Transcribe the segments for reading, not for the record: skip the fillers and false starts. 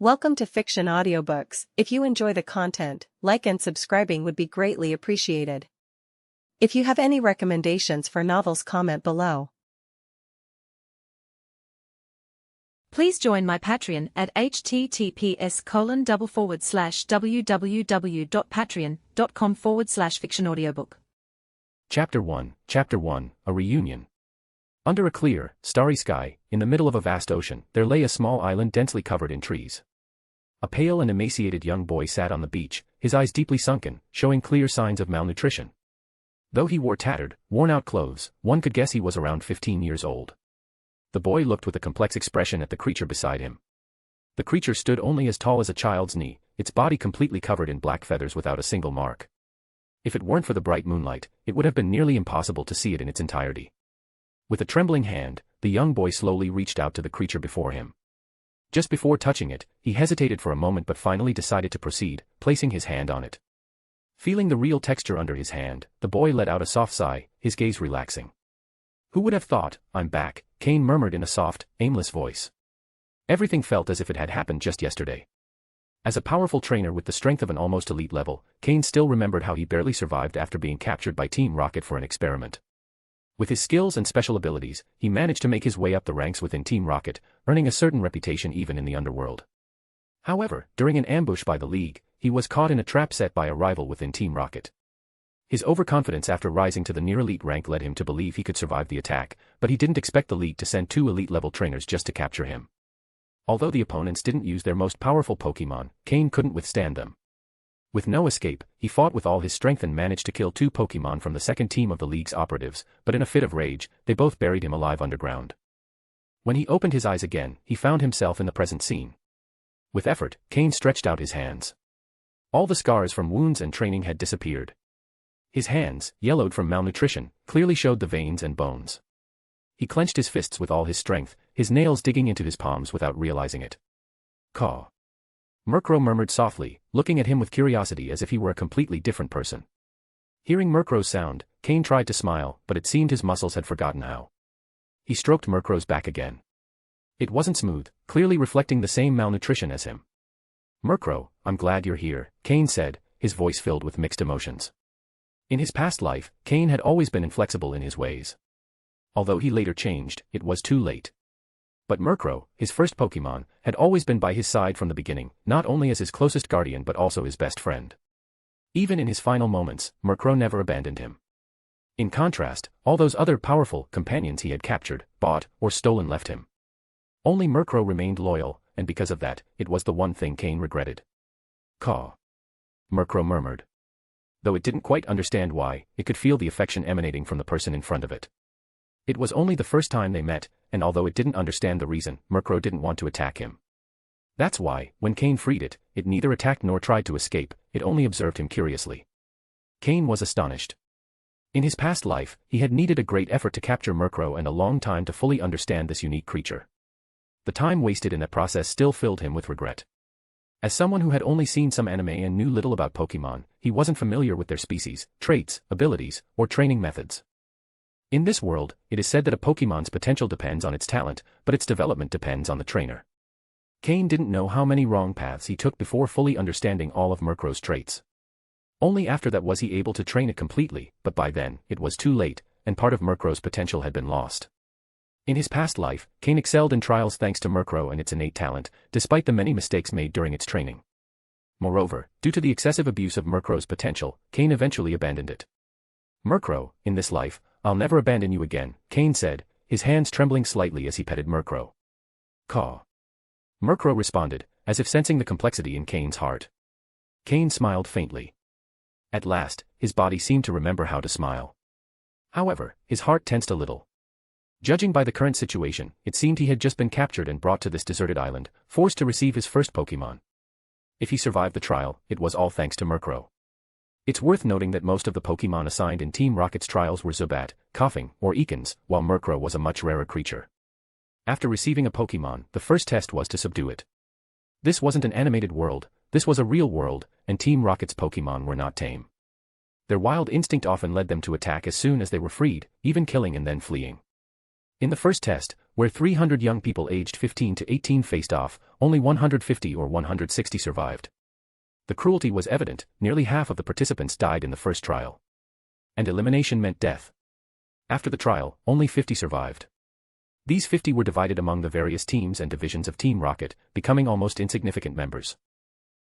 Welcome to Fiction Audiobooks. If you enjoy the content, like and subscribing would be greatly appreciated. If you have any recommendations for novels, comment below. Please join my Patreon at https://www.patreon.com/fictionaudiobook. Chapter 1, A Reunion. Under a clear, starry sky, in the middle of a vast ocean, there lay a small island densely covered in trees. A pale and emaciated young boy sat on the beach, his eyes deeply sunken, showing clear signs of malnutrition. Though he wore tattered, worn-out clothes, one could guess he was around 15 years old. The boy looked with a complex expression at the creature beside him. The creature stood only as tall as a child's knee, its body completely covered in black feathers without a single mark. If it weren't for the bright moonlight, it would have been nearly impossible to see it in its entirety. With a trembling hand, the young boy slowly reached out to the creature before him. Just before touching it, he hesitated for a moment but finally decided to proceed, placing his hand on it. Feeling the real texture under his hand, the boy let out a soft sigh, his gaze relaxing. "Who would have thought, I'm back," Cain murmured in a soft, aimless voice. Everything felt as if it had happened just yesterday. As a powerful trainer with the strength of an almost elite level, Cain still remembered how he barely survived after being captured by Team Rocket for an experiment. With his skills and special abilities, he managed to make his way up the ranks within Team Rocket, earning a certain reputation even in the underworld. However, during an ambush by the League, he was caught in a trap set by a rival within Team Rocket. His overconfidence after rising to the near-elite rank led him to believe he could survive the attack, but he didn't expect the League to send 2 elite-level trainers just to capture him. Although the opponents didn't use their most powerful Pokémon, Cain couldn't withstand them. With no escape, he fought with all his strength and managed to kill 2 Pokémon from the second team of the League's operatives, but in a fit of rage, they both buried him alive underground. When he opened his eyes again, he found himself in the present scene. With effort, Cain stretched out his hands. All the scars from wounds and training had disappeared. His hands, yellowed from malnutrition, clearly showed the veins and bones. He clenched his fists with all his strength, his nails digging into his palms without realizing it. "Caw." Murkrow murmured softly, looking at him with curiosity as if he were a completely different person. Hearing Murkrow's sound, Cain tried to smile, but it seemed his muscles had forgotten how. He stroked Murkrow's back again. It wasn't smooth, clearly reflecting the same malnutrition as him. "Murkrow, I'm glad you're here," Cain said, his voice filled with mixed emotions. In his past life, Cain had always been inflexible in his ways. Although he later changed, it was too late. But Murkrow, his first Pokémon, had always been by his side from the beginning, not only as his closest guardian but also his best friend. Even in his final moments, Murkrow never abandoned him. In contrast, all those other powerful companions he had captured, bought, or stolen left him. Only Murkrow remained loyal, and because of that, it was the one thing Cain regretted. "Caw." Murkrow murmured. Though it didn't quite understand why, it could feel the affection emanating from the person in front of it. It was only the first time they met, and although it didn't understand the reason, Murkrow didn't want to attack him. That's why, when Cain freed it, it neither attacked nor tried to escape, it only observed him curiously. Cain was astonished. In his past life, he had needed a great effort to capture Murkrow and a long time to fully understand this unique creature. The time wasted in that process still filled him with regret. As someone who had only seen some anime and knew little about Pokémon, he wasn't familiar with their species, traits, abilities, or training methods. In this world, it is said that a Pokémon's potential depends on its talent, but its development depends on the trainer. Cain didn't know how many wrong paths he took before fully understanding all of Murkrow's traits. Only after that was he able to train it completely, but by then, it was too late, and part of Murkrow's potential had been lost. In his past life, Cain excelled in trials thanks to Murkrow and its innate talent, despite the many mistakes made during its training. Moreover, due to the excessive abuse of Murkrow's potential, Cain eventually abandoned it. "Murkrow, in this life, I'll never abandon you again," Cain said, his hands trembling slightly as he petted Murkrow. "Caw." Murkrow responded, as if sensing the complexity in Cain's heart. Cain smiled faintly. At last, his body seemed to remember how to smile. However, his heart tensed a little. Judging by the current situation, it seemed he had just been captured and brought to this deserted island, forced to receive his first Pokémon. If he survived the trial, it was all thanks to Murkrow. It's worth noting that most of the Pokémon assigned in Team Rocket's trials were Zubat, Koffing, or Ekans, while Murkrow was a much rarer creature. After receiving a Pokémon, the first test was to subdue it. This wasn't an animated world, this was a real world, and Team Rocket's Pokémon were not tame. Their wild instinct often led them to attack as soon as they were freed, even killing and then fleeing. In the first test, where 300 young people aged 15 to 18 faced off, only 150 or 160 survived. The cruelty was evident, nearly half of the participants died in the first trial. And elimination meant death. After the trial, only 50 survived. These 50 were divided among the various teams and divisions of Team Rocket, becoming almost insignificant members.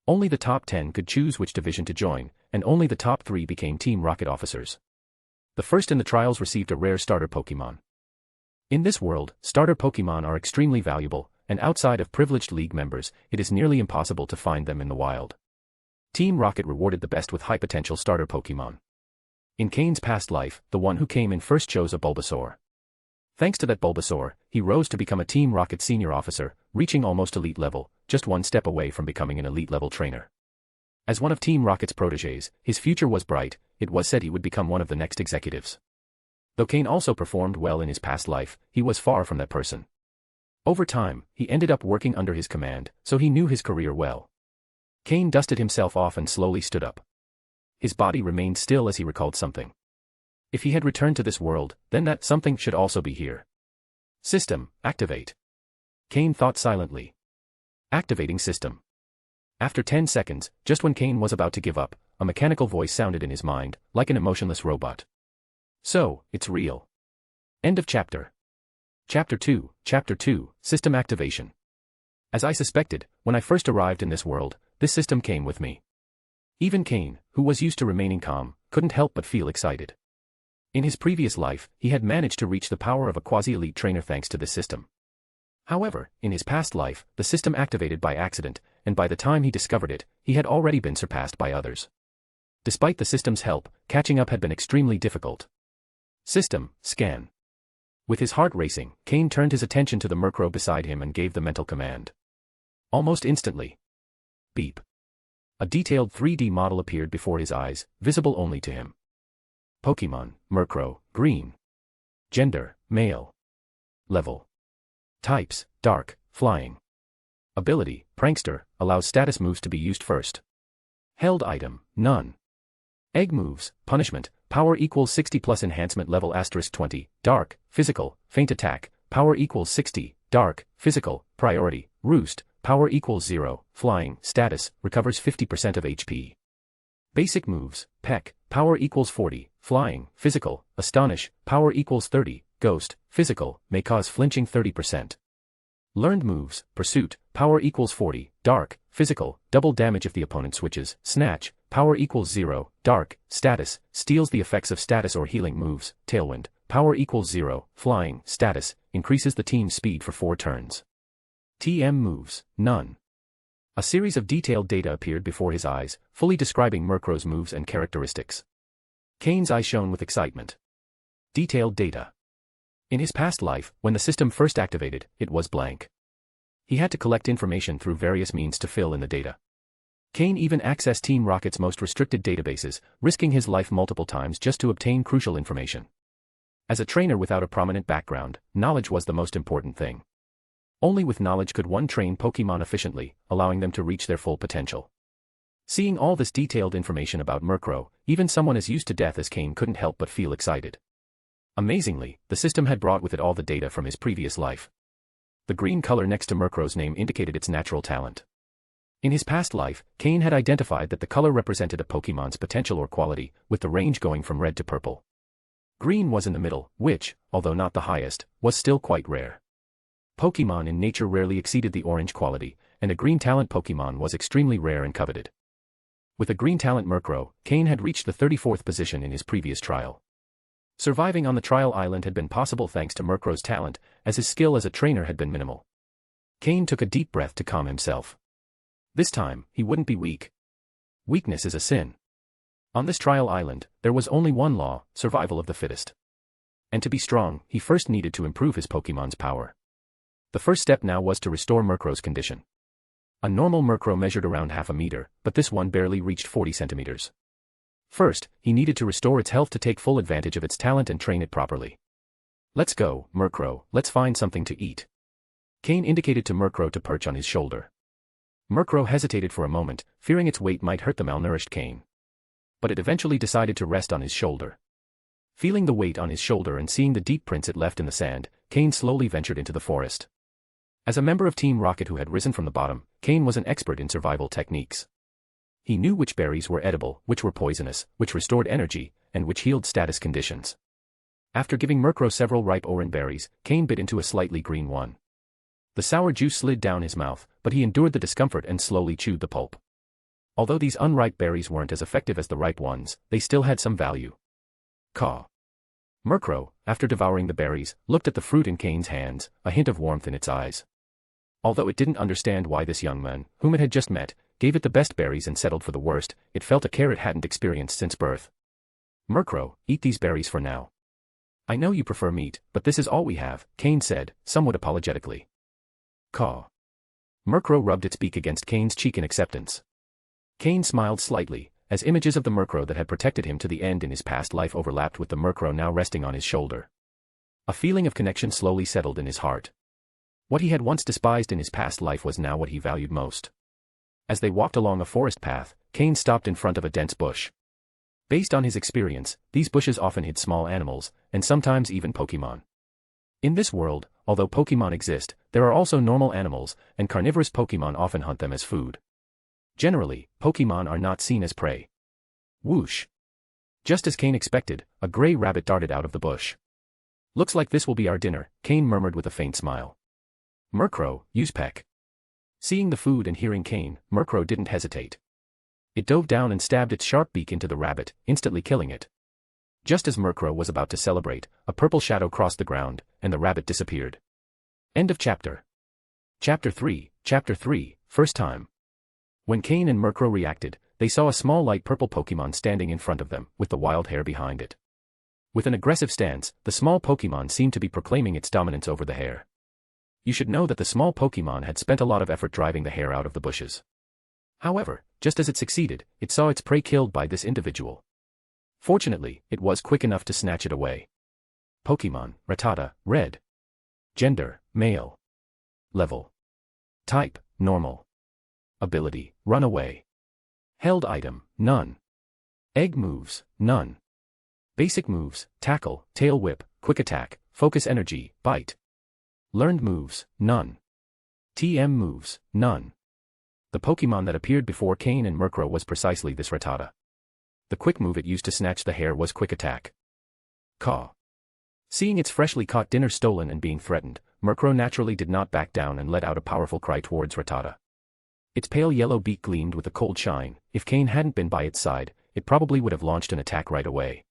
Only the top 10 could choose which division to join, and only the top 3 became Team Rocket officers. The first in the trials received a rare starter Pokémon. In this world, starter Pokémon are extremely valuable, and outside of privileged league members, it is nearly impossible to find them in the wild. Team Rocket rewarded the best with high-potential starter Pokémon. In Cain's past life, the one who came in first chose a Bulbasaur. Thanks to that Bulbasaur, he rose to become a Team Rocket senior officer, reaching almost elite level, just one step away from becoming an elite-level trainer. As one of Team Rocket's protégés, his future was bright. It was said he would become one of the next executives. Though Cain also performed well in his past life, he was far from that person. Over time, he ended up working under his command, so he knew his career well. Cain dusted himself off and slowly stood up. His body remained still as he recalled something. If he had returned to this world, then that something should also be here. System, activate. Cain thought silently. Activating system. After 10 seconds, just when Cain was about to give up, a mechanical voice sounded in his mind, like an emotionless robot. So, it's real. End of chapter. Chapter 2, System Activation. As I suspected, when I first arrived in this world, this system came with me. Even Cain, who was used to remaining calm, couldn't help but feel excited. In his previous life, he had managed to reach the power of a quasi-elite trainer thanks to this system. However, in his past life, the system activated by accident, and by the time he discovered it, he had already been surpassed by others. Despite the system's help, catching up had been extremely difficult. System, scan. With his heart racing, Cain turned his attention to the Murkrow beside him and gave the mental command. Almost instantly. Beep. A detailed 3D model appeared before his eyes, visible only to him. Pokémon, Murkrow, green. Gender, male. Level. Types, dark, flying. Ability, prankster, allows status moves to be used first. Held item, none. Egg moves, punishment, power equals 60 plus enhancement level *20, dark, physical, feint attack, power equals 60, dark, physical, priority, roost, power equals 0, flying, status, recovers 50% of HP. Basic moves, peck, power equals 40, flying, physical, astonish, power equals 30, ghost, physical, may cause flinching 30%. Learned moves, pursuit, power equals 40, dark, physical, double damage if the opponent switches, snatch, power equals 0, dark, status, steals the effects of status or healing moves, tailwind, power equals 0, flying, status, increases the team's speed for 4 turns. TM moves, none. A series of detailed data appeared before his eyes, fully describing Murkrow's moves and characteristics. Cain's eyes shone with excitement. Detailed data. In his past life, when the system first activated, it was blank. He had to collect information through various means to fill in the data. Cain even accessed Team Rocket's most restricted databases, risking his life multiple times just to obtain crucial information. As a trainer without a prominent background, knowledge was the most important thing. Only with knowledge could one train Pokémon efficiently, allowing them to reach their full potential. Seeing all this detailed information about Murkrow, even someone as used to death as Cain couldn't help but feel excited. Amazingly, the system had brought with it all the data from his previous life. The green color next to Murkrow's name indicated its natural talent. In his past life, Cain had identified that the color represented a Pokémon's potential or quality, with the range going from red to purple. Green was in the middle, which, although not the highest, was still quite rare. Pokémon in nature rarely exceeded the orange quality, and a green talent Pokémon was extremely rare and coveted. With a green talent Murkrow, Cain had reached the 34th position in his previous trial. Surviving on the trial island had been possible thanks to Murkrow's talent, as his skill as a trainer had been minimal. Cain took a deep breath to calm himself. This time, he wouldn't be weak. Weakness is a sin. On this trial island, there was only one law, survival of the fittest. And to be strong, he first needed to improve his Pokémon's power. The first step now was to restore Murkrow's condition. A normal Murkrow measured around half a meter, but this one barely reached 40 centimeters. First, he needed to restore its health to take full advantage of its talent and train it properly. Let's go, Murkrow, let's find something to eat. Cain indicated to Murkrow to perch on his shoulder. Murkrow hesitated for a moment, fearing its weight might hurt the malnourished Cain. But it eventually decided to rest on his shoulder. Feeling the weight on his shoulder and seeing the deep prints it left in the sand, Cain slowly ventured into the forest. As a member of Team Rocket who had risen from the bottom, Cain was an expert in survival techniques. He knew which berries were edible, which were poisonous, which restored energy, and which healed status conditions. After giving Murkrow several ripe orange berries, Cain bit into a slightly green one. The sour juice slid down his mouth, but he endured the discomfort and slowly chewed the pulp. Although these unripe berries weren't as effective as the ripe ones, they still had some value. Caw. Murkrow, after devouring the berries, looked at the fruit in Cain's hands, a hint of warmth in its eyes. Although it didn't understand why this young man, whom it had just met, gave it the best berries and settled for the worst, it felt a care it hadn't experienced since birth. Murkrow, eat these berries for now. I know you prefer meat, but this is all we have, Cain said, somewhat apologetically. Caw. Murkrow rubbed its beak against Cain's cheek in acceptance. Cain smiled slightly, as images of the Murkrow that had protected him to the end in his past life overlapped with the Murkrow now resting on his shoulder. A feeling of connection slowly settled in his heart. What he had once despised in his past life was now what he valued most. As they walked along a forest path, Cain stopped in front of a dense bush. Based on his experience, these bushes often hid small animals, and sometimes even Pokémon. In this world, although Pokémon exist, there are also normal animals, and carnivorous Pokémon often hunt them as food. Generally, Pokémon are not seen as prey. Whoosh! Just as Cain expected, a gray rabbit darted out of the bush. Looks like this will be our dinner, Cain murmured with a faint smile. Murkrow, use peck. Seeing the food and hearing Cain, Murkrow didn't hesitate. It dove down and stabbed its sharp beak into the rabbit, instantly killing it. Just as Murkrow was about to celebrate, a purple shadow crossed the ground, and the rabbit disappeared. End of chapter. Chapter 3, First time. When Cain and Murkrow reacted, they saw a small light purple Pokémon standing in front of them, with the wild hare behind it. With an aggressive stance, the small Pokémon seemed to be proclaiming its dominance over the hare. You should know that the small Pokémon had spent a lot of effort driving the hare out of the bushes. However, just as it succeeded, it saw its prey killed by this individual. Fortunately, it was quick enough to snatch it away. Pokémon, Rattata, red. Gender, male. Level. Type, normal. Ability, run away. Held item, none. Egg moves, none. Basic moves, tackle, tail whip, quick attack, focus energy, bite. Learned moves, none. TM moves, none. The Pokémon that appeared before Cain and Murkrow was precisely this Rattata. The quick move it used to snatch the hare was quick attack. Caw. Seeing its freshly caught dinner stolen and being threatened, Murkrow naturally did not back down and let out a powerful cry towards Rattata. Its pale yellow beak gleamed with a cold shine. If Cain hadn't been by its side, it probably would have launched an attack right away.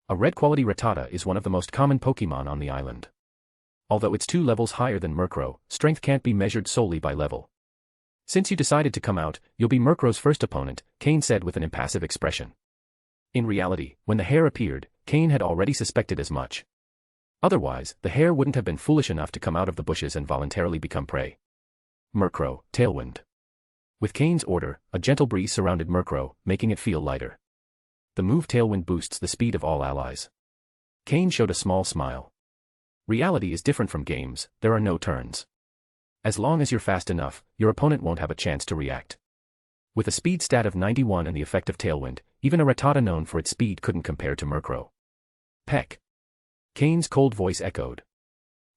A red-quality Rattata is one of the most common Pokémon on the island. Although it's 2 levels higher than Murkrow, strength can't be measured solely by level. Since you decided to come out, you'll be Murkrow's first opponent, Cain said with an impassive expression. In reality, when the hare appeared, Cain had already suspected as much. Otherwise, the hare wouldn't have been foolish enough to come out of the bushes and voluntarily become prey. Murkrow, Tailwind. With Cain's order, a gentle breeze surrounded Murkrow, making it feel lighter. The move Tailwind boosts the speed of all allies. Cain showed a small smile. Reality is different from games, there are no turns. As long as you're fast enough, your opponent won't have a chance to react. With a speed stat of 91 and the effect of Tailwind, even a Rattata known for its speed couldn't compare to Murkrow. Peck. Cain's cold voice echoed.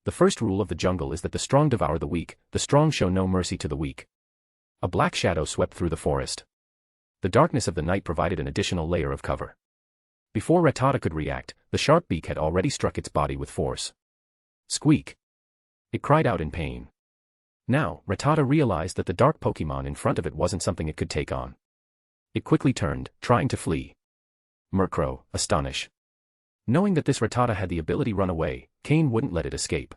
The first rule of the jungle is that the strong devour the weak, the strong show no mercy to the weak. A black shadow swept through the forest. The darkness of the night provided an additional layer of cover. Before Rattata could react, the sharp beak had already struck its body with force. Squeak. It cried out in pain. Now, Rattata realized that the dark Pokémon in front of it wasn't something it could take on. It quickly turned, trying to flee. Murkrow, astonish. Knowing that this Rattata had the ability run away, Cain wouldn't let it escape.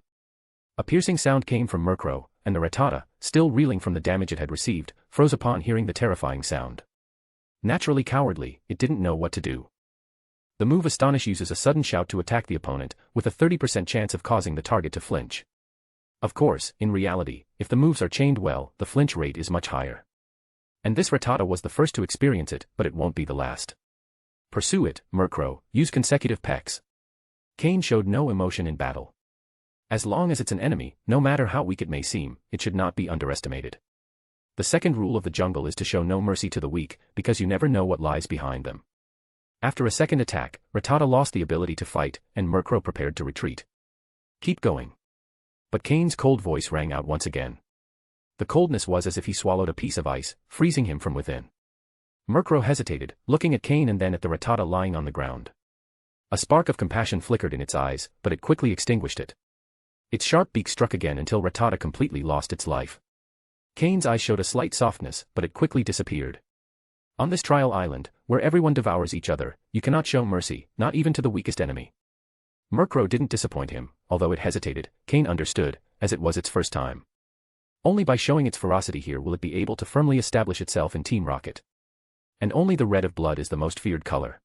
A piercing sound came from Murkrow, and the Rattata, still reeling from the damage it had received, froze upon hearing the terrifying sound. Naturally cowardly, it didn't know what to do. The move Astonish uses a sudden shout to attack the opponent, with a 30% chance of causing the target to flinch. Of course, in reality, if the moves are chained well, the flinch rate is much higher. And this Rattata was the first to experience it, but it won't be the last. Pursue it, Murkrow, use consecutive pecks. Cain showed no emotion in battle. As long as it's an enemy, no matter how weak it may seem, it should not be underestimated. The second rule of the jungle is to show no mercy to the weak, because you never know what lies behind them. After a second attack, Rattata lost the ability to fight, and Murkrow prepared to retreat. Keep going. But Cain's cold voice rang out once again. The coldness was as if he swallowed a piece of ice, freezing him from within. Murkrow hesitated, looking at Cain and then at the Rattata lying on the ground. A spark of compassion flickered in its eyes, but it quickly extinguished it. Its sharp beak struck again until Rattata completely lost its life. Cain's eyes showed a slight softness, but it quickly disappeared. On this trial island, where everyone devours each other, you cannot show mercy, not even to the weakest enemy. Murkrow didn't disappoint him, although it hesitated. Cain understood, as it was its first time. Only by showing its ferocity here will it be able to firmly establish itself in Team Rocket. And only the red of blood is the most feared color.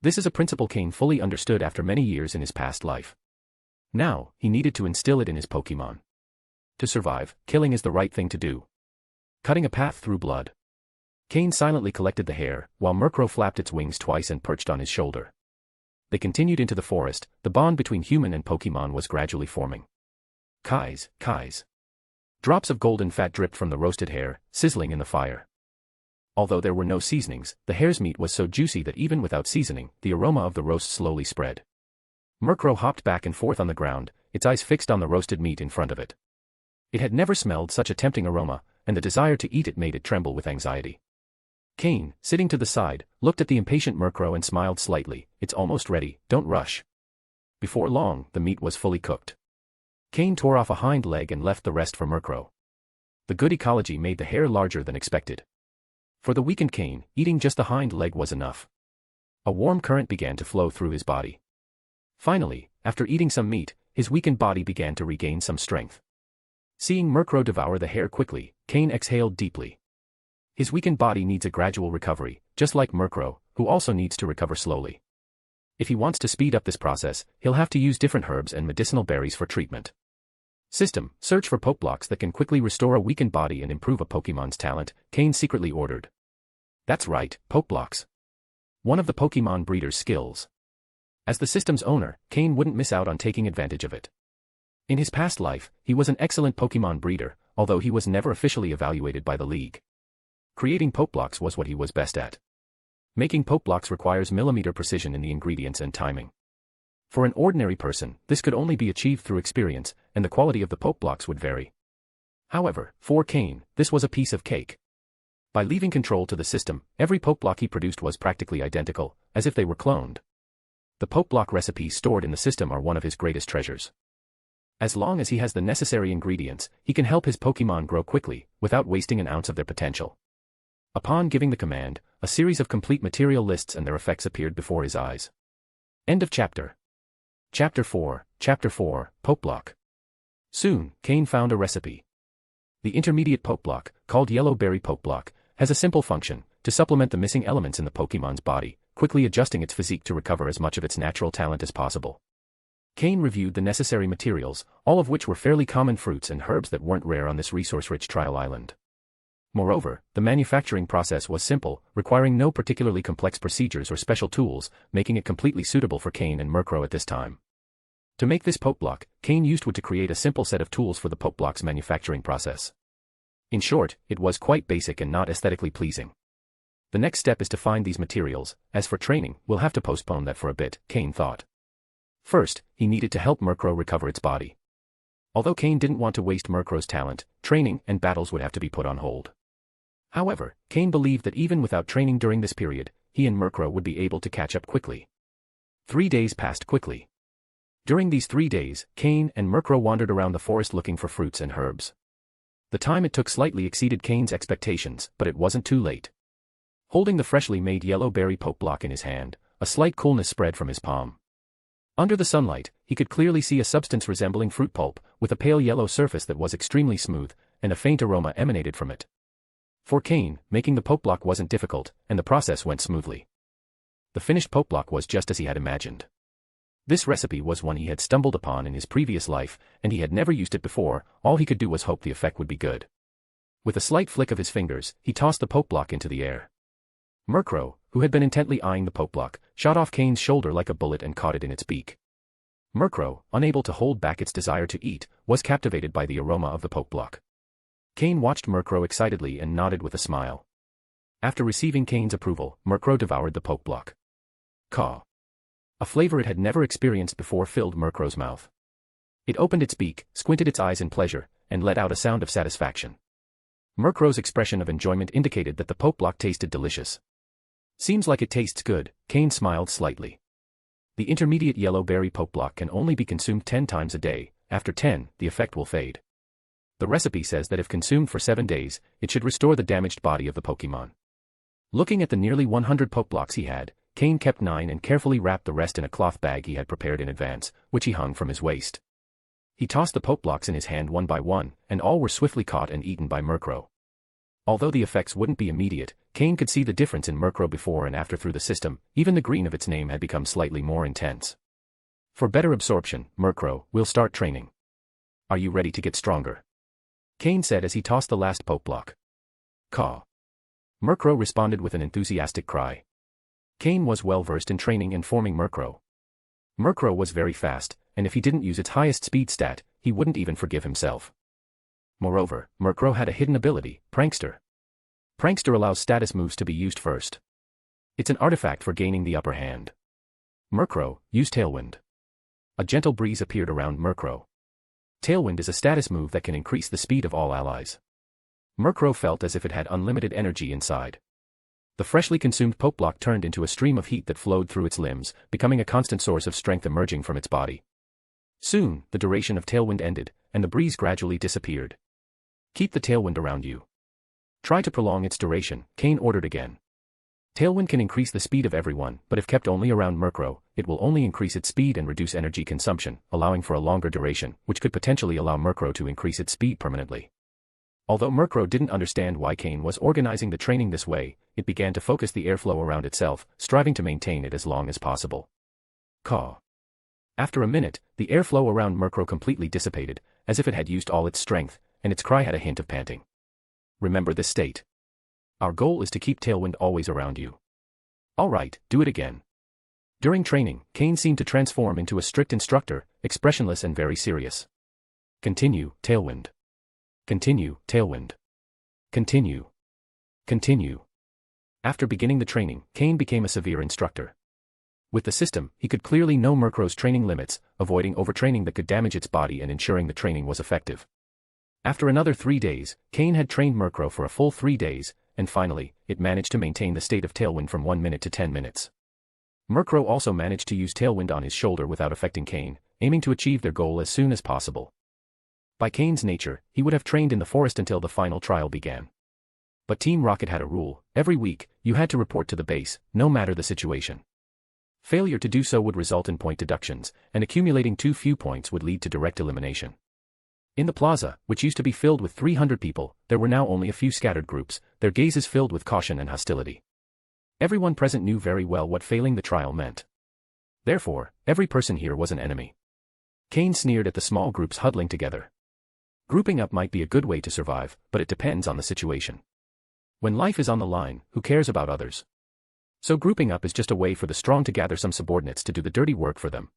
This is a principle Cain fully understood after many years in his past life. Now, he needed to instill it in his Pokémon. To survive, killing is the right thing to do. Cutting a path through blood. Cain silently collected the hair, while Murkrow flapped its wings twice and perched on his shoulder. They continued into the forest. The bond between human and Pokémon was gradually forming. Kais. Drops of golden fat dripped from the roasted hare, sizzling in the fire. Although there were no seasonings, the hare's meat was so juicy that even without seasoning, the aroma of the roast slowly spread. Murkrow hopped back and forth on the ground, its eyes fixed on the roasted meat in front of it. It had never smelled such a tempting aroma, and the desire to eat it made it tremble with anxiety. Cain, sitting to the side, looked at the impatient Murkrow and smiled slightly. It's almost ready, don't rush. Before long, the meat was fully cooked. Cain tore off a hind leg and left the rest for Murkrow. The good ecology made the hare larger than expected. For the weakened Cain, eating just the hind leg was enough. A warm current began to flow through his body. Finally, after eating some meat, his weakened body began to regain some strength. Seeing Murkrow devour the hare quickly, Cain exhaled deeply. His weakened body needs a gradual recovery, just like Murkrow, who also needs to recover slowly. If he wants to speed up this process, he'll have to use different herbs and medicinal berries for treatment. System, search for Pokeblocks that can quickly restore a weakened body and improve a Pokemon's talent, Cain secretly ordered. That's right, Pokeblocks. One of the Pokemon breeder's skills. As the system's owner, Cain wouldn't miss out on taking advantage of it. In his past life, he was an excellent Pokemon breeder, although he was never officially evaluated by the League. Creating Pokeblocks was what he was best at. Making Pokeblocks requires millimeter precision in the ingredients and timing. For an ordinary person, this could only be achieved through experience, and the quality of the Pokeblocks would vary. However, for Cain, this was a piece of cake. By leaving control to the system, every Pokeblock he produced was practically identical, as if they were cloned. The Pokeblock recipes stored in the system are one of his greatest treasures. As long as he has the necessary ingredients, he can help his Pokemon grow quickly, without wasting an ounce of their potential. Upon giving the command, a series of complete material lists and their effects appeared before his eyes. End of chapter. Chapter 4, Pokeblock. Soon, Cain found a recipe. The intermediate Pokeblock, called Yellow Berry Pokeblock, has a simple function, to supplement the missing elements in the Pokemon's body, quickly adjusting its physique to recover as much of its natural talent as possible. Cain reviewed the necessary materials, all of which were fairly common fruits and herbs that weren't rare on this resource-rich trial island. Moreover, the manufacturing process was simple, requiring no particularly complex procedures or special tools, making it completely suitable for Cain and Murkrow at this time. To make this Pokeblock, Cain used wood to create a simple set of tools for the Pokeblock's manufacturing process. In short, it was quite basic and not aesthetically pleasing. The next step is to find these materials. As for training, we'll have to postpone that for a bit, Cain thought. First, he needed to help Murkrow recover its body. Although Cain didn't want to waste Murkrow's talent, training and battles would have to be put on hold. However, Cain believed that even without training during this period, he and Murkrow would be able to catch up quickly. 3 days passed quickly. During these 3 days, Cain and Murkrow wandered around the forest looking for fruits and herbs. The time it took slightly exceeded Cain's expectations, but it wasn't too late. Holding the freshly made Yellow Berry Pokeblock in his hand, a slight coolness spread from his palm. Under the sunlight, he could clearly see a substance resembling fruit pulp, with a pale yellow surface that was extremely smooth, and a faint aroma emanated from it. For Cain, making the Pokeblock wasn't difficult, and the process went smoothly. The finished Pokeblock was just as he had imagined. This recipe was one he had stumbled upon in his previous life, and he had never used it before. All he could do was hope the effect would be good. With a slight flick of his fingers, he tossed the Pokeblock into the air. Murkrow, who had been intently eyeing the Pokeblock, shot off Cain's shoulder like a bullet and caught it in its beak. Murkrow, unable to hold back its desire to eat, was captivated by the aroma of the Pokeblock. Cain watched Murkrow excitedly and nodded with a smile. After receiving Cain's approval, Murkrow devoured the Pokeblock. Caw. A flavor it had never experienced before filled Murkrow's mouth. It opened its beak, squinted its eyes in pleasure, and let out a sound of satisfaction. Murkrow's expression of enjoyment indicated that the Pokeblock tasted delicious. Seems like it tastes good, Cain smiled slightly. The intermediate yellow berry Pokeblock can only be consumed 10 times a day. After 10, the effect will fade. The recipe says that if consumed for 7 days, it should restore the damaged body of the Pokemon. Looking at the nearly 100 Pokeblocks he had, Cain kept 9 and carefully wrapped the rest in a cloth bag he had prepared in advance, which he hung from his waist. He tossed the Pokeblocks in his hand one by one, and all were swiftly caught and eaten by Murkrow. Although the effects wouldn't be immediate, Cain could see the difference in Murkrow before and after through the system. Even the green of its name had become slightly more intense. For better absorption, Murkrow, we'll start training. Are you ready to get stronger? Cain said as he tossed the last Pokeblock. Caw. Murkrow responded with an enthusiastic cry. Cain was well versed in training and forming Murkrow. Murkrow was very fast, and if he didn't use its highest speed stat, he wouldn't even forgive himself. Moreover, Murkrow had a hidden ability, Prankster. Prankster allows status moves to be used first. It's an artifact for gaining the upper hand. Murkrow, use Tailwind. A gentle breeze appeared around Murkrow. Tailwind is a status move that can increase the speed of all allies. Murkrow felt as if it had unlimited energy inside. The freshly consumed Pokeblock turned into a stream of heat that flowed through its limbs, becoming a constant source of strength emerging from its body. Soon, the duration of Tailwind ended, and the breeze gradually disappeared. Keep the Tailwind around you. Try to prolong its duration, Cain ordered again. Tailwind can increase the speed of everyone, but if kept only around Murkrow, it will only increase its speed and reduce energy consumption, allowing for a longer duration, which could potentially allow Murkrow to increase its speed permanently. Although Murkrow didn't understand why Cain was organizing the training this way, it began to focus the airflow around itself, striving to maintain it as long as possible. Caw. After a minute, the airflow around Murkrow completely dissipated, as if it had used all its strength, and its cry had a hint of panting. Remember this state. Our goal is to keep Tailwind always around you. Alright, do it again. During training, Cain seemed to transform into a strict instructor, expressionless and very serious. Continue, Tailwind. Continue, Tailwind. Continue. Continue. After beginning the training, Cain became a severe instructor. With the system, he could clearly know Murkrow's training limits, avoiding overtraining that could damage its body and ensuring the training was effective. After another 3 days, Cain had trained Murkrow for a full 3 days, and finally, it managed to maintain the state of Tailwind from 1 minute to 10 minutes. Murkrow also managed to use Tailwind on his shoulder without affecting Cain, aiming to achieve their goal as soon as possible. By Cain's nature, he would have trained in the forest until the final trial began. But Team Rocket had a rule: every week, you had to report to the base, no matter the situation. Failure to do so would result in point deductions, and accumulating too few points would lead to direct elimination. In the plaza, which used to be filled with 300 people, there were now only a few scattered groups, their gazes filled with caution and hostility. Everyone present knew very well what failing the trial meant. Therefore, every person here was an enemy. Cain sneered at the small groups huddling together. Grouping up might be a good way to survive, but it depends on the situation. When life is on the line, who cares about others? So grouping up is just a way for the strong to gather some subordinates to do the dirty work for them.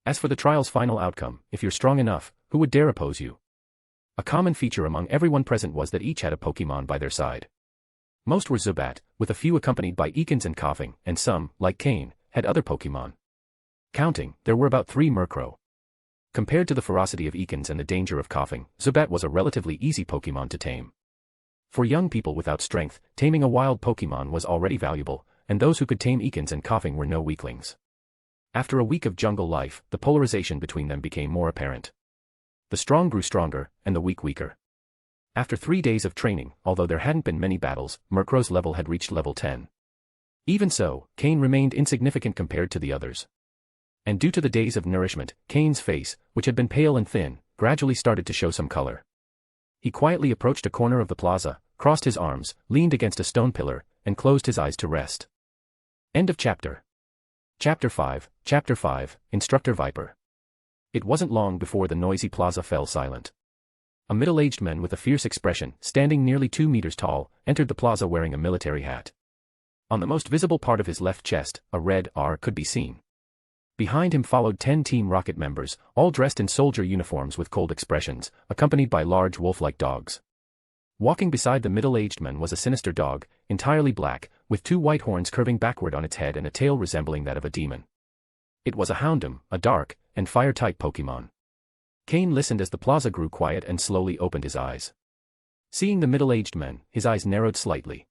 As for the trial's final outcome, if you're strong enough, who would dare oppose you? A common feature among everyone present was that each had a Pokemon by their side. Most were Zubat, with a few accompanied by Ekans and Coughing, and some, like Cain, had other Pokemon. Counting, there were about 3 Murkrow. Compared to the ferocity of Ekans and the danger of Coughing, Zubat was a relatively easy Pokemon to tame. For young people without strength, taming a wild Pokemon was already valuable, and those who could tame Ekans and Coughing were no weaklings. After a week of jungle life, the polarization between them became more apparent. The strong grew stronger, and the weak weaker. After 3 days of training, although there hadn't been many battles, Murkrow's level had reached level 10. Even so, Cain remained insignificant compared to the others. And due to the days of nourishment, Cain's face, which had been pale and thin, gradually started to show some color. He quietly approached a corner of the plaza, crossed his arms, leaned against a stone pillar, and closed his eyes to rest. End of chapter. Chapter 5, Instructor Viper. It wasn't long before the noisy plaza fell silent. A middle-aged man with a fierce expression, standing nearly 2 meters tall, entered the plaza wearing a military hat. On the most visible part of his left chest, a red R could be seen. Behind him followed 10 Team Rocket members, all dressed in soldier uniforms with cold expressions, accompanied by large wolf-like dogs. Walking beside the middle-aged man was a sinister dog, entirely black, with 2 white horns curving backward on its head and a tail resembling that of a demon. It was a Houndoom, a dark and fire-type Pokemon. Cain listened as the plaza grew quiet and slowly opened his eyes. Seeing the middle-aged men, his eyes narrowed slightly.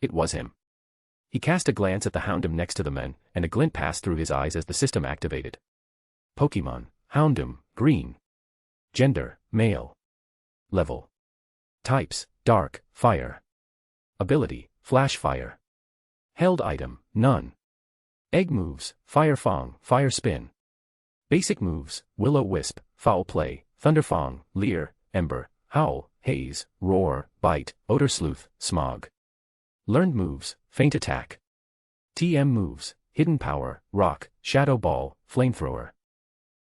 It was him. He cast a glance at the Houndoom next to the men, and a glint passed through his eyes as the system activated. Pokémon, Houndoom, green. Gender, male. Level. Types, dark, fire. Ability, flash fire. Held item, none. Egg moves, fire fong, fire spin. Basic moves, will-o-wisp, foul play, thunder fong, leer, ember, howl, haze, roar, bite, odor sleuth, smog. Learned moves, feint attack. TM moves, hidden power, rock, shadow ball, flamethrower.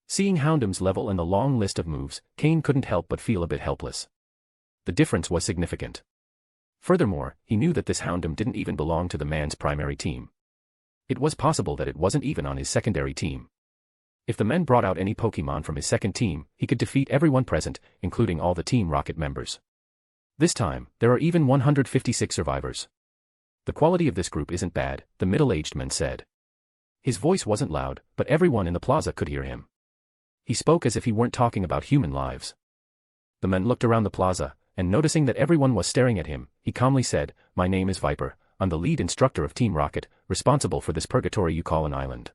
Seeing Houndoom's level and the long list of moves, Cain couldn't help but feel a bit helpless. The difference was significant. Furthermore, he knew that this Houndoom didn't even belong to the man's primary team. It was possible that it wasn't even on his secondary team. If the men brought out any Pokémon from his second team, he could defeat everyone present, including all the Team Rocket members. This time, there are even 156 survivors. The quality of this group isn't bad, the middle-aged man said. His voice wasn't loud, but everyone in the plaza could hear him. He spoke as if he weren't talking about human lives. The men looked around the plaza, and noticing that everyone was staring at him, he calmly said, "My name is Viper, I'm the lead instructor of Team Rocket, responsible for this purgatory you call an island.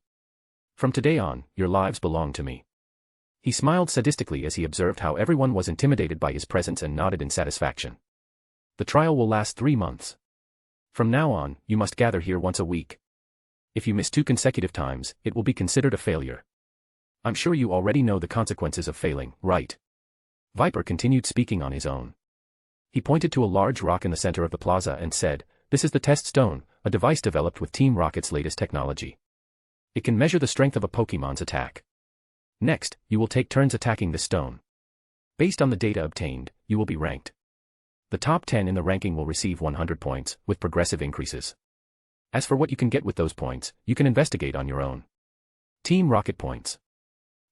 From today on, your lives belong to me." He smiled sadistically as he observed how everyone was intimidated by his presence and nodded in satisfaction. "The trial will last 3 months. From now on, you must gather here once a week. If you miss 2 consecutive times, it will be considered a failure. I'm sure you already know the consequences of failing, right?" Viper continued speaking on his own. He pointed to a large rock in the center of the plaza and said, "This is the test stone, a device developed with Team Rocket's latest technology. It can measure the strength of a Pokémon's attack. Next, you will take turns attacking this stone. Based on the data obtained, you will be ranked. The top 10 in the ranking will receive 100 points, with progressive increases. As for what you can get with those points, you can investigate on your own. Team Rocket points.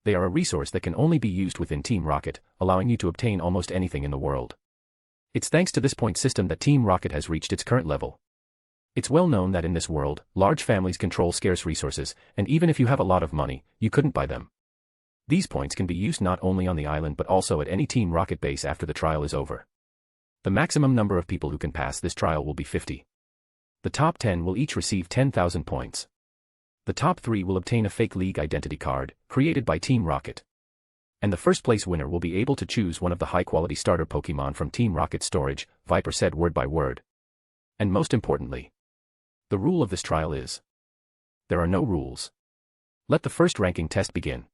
They are a resource that can only be used within Team Rocket, allowing you to obtain almost anything in the world. It's thanks to this point system that Team Rocket has reached its current level. It's well known that in this world, large families control scarce resources, and even if you have a lot of money, you couldn't buy them. These points can be used not only on the island but also at any Team Rocket base after the trial is over. The maximum number of people who can pass this trial will be 50. The top 10 will each receive 10,000 points. The top 3 will obtain a fake league identity card, created by Team Rocket. And the first place winner will be able to choose one of the high-quality starter Pokémon from Team Rocket storage, Viper said word by word. And most importantly, the rule of this trial is: there are no rules. Let the first ranking test begin.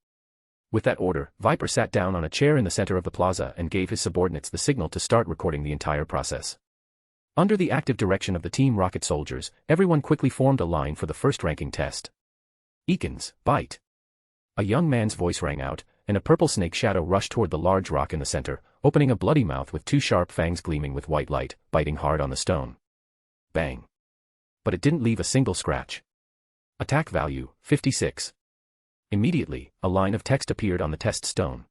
With that order, Viper sat down on a chair in the center of the plaza and gave his subordinates the signal to start recording the entire process. Under the active direction of the Team Rocket soldiers, everyone quickly formed a line for the first ranking test. "Eakins, bite." A young man's voice rang out, and a purple snake shadow rushed toward the large rock in the center, opening a bloody mouth with 2 sharp fangs gleaming with white light, biting hard on the stone. Bang. But it didn't leave a single scratch. Attack value, 56. Immediately, a line of text appeared on the test stone.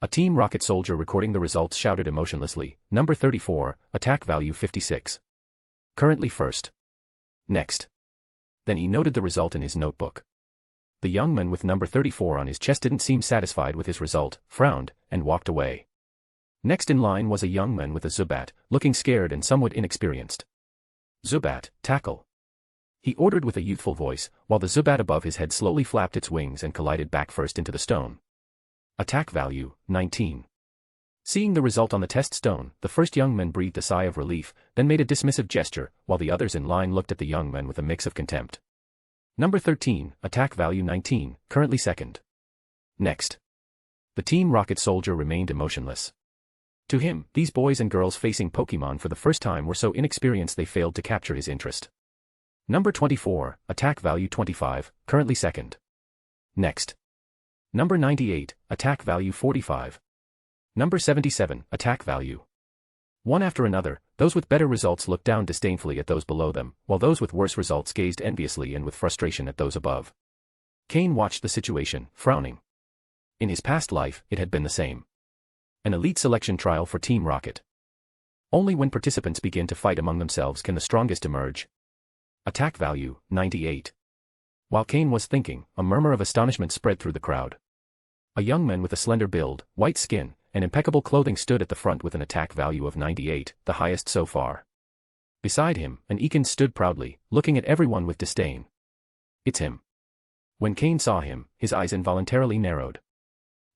A Team Rocket soldier recording the results shouted emotionlessly, "Number 34, attack value 56. Currently first. Next." Then he noted the result in his notebook. The young man with number 34 on his chest didn't seem satisfied with his result, frowned, and walked away. Next in line was a young man with a Zubat, looking scared and somewhat inexperienced. "Zubat, tackle," he ordered with a youthful voice, while the Zubat above his head slowly flapped its wings and collided back first into the stone. Attack value, 19. Seeing the result on the test stone, the first young man breathed a sigh of relief, then made a dismissive gesture, while the others in line looked at the young man with a mix of contempt. Number 13, attack value 19, currently second. Next. The Team Rocket soldier remained emotionless. To him, these boys and girls facing Pokémon for the first time were so inexperienced they failed to capture his interest. Number 24, attack value 25, currently second. Next. Number 98, attack value 45. Number 77, attack value. One after another, those with better results looked down disdainfully at those below them, while those with worse results gazed enviously and with frustration at those above. Cain watched the situation, frowning. In his past life, it had been the same. An elite selection trial for Team Rocket. Only when participants begin to fight among themselves can the strongest emerge. Attack value, 98. While Cain was thinking, a murmur of astonishment spread through the crowd. A young man with a slender build, white skin, and impeccable clothing stood at the front with an attack value of 98, the highest so far. Beside him, an Ekin stood proudly, looking at everyone with disdain. It's him. When Cain saw him, his eyes involuntarily narrowed.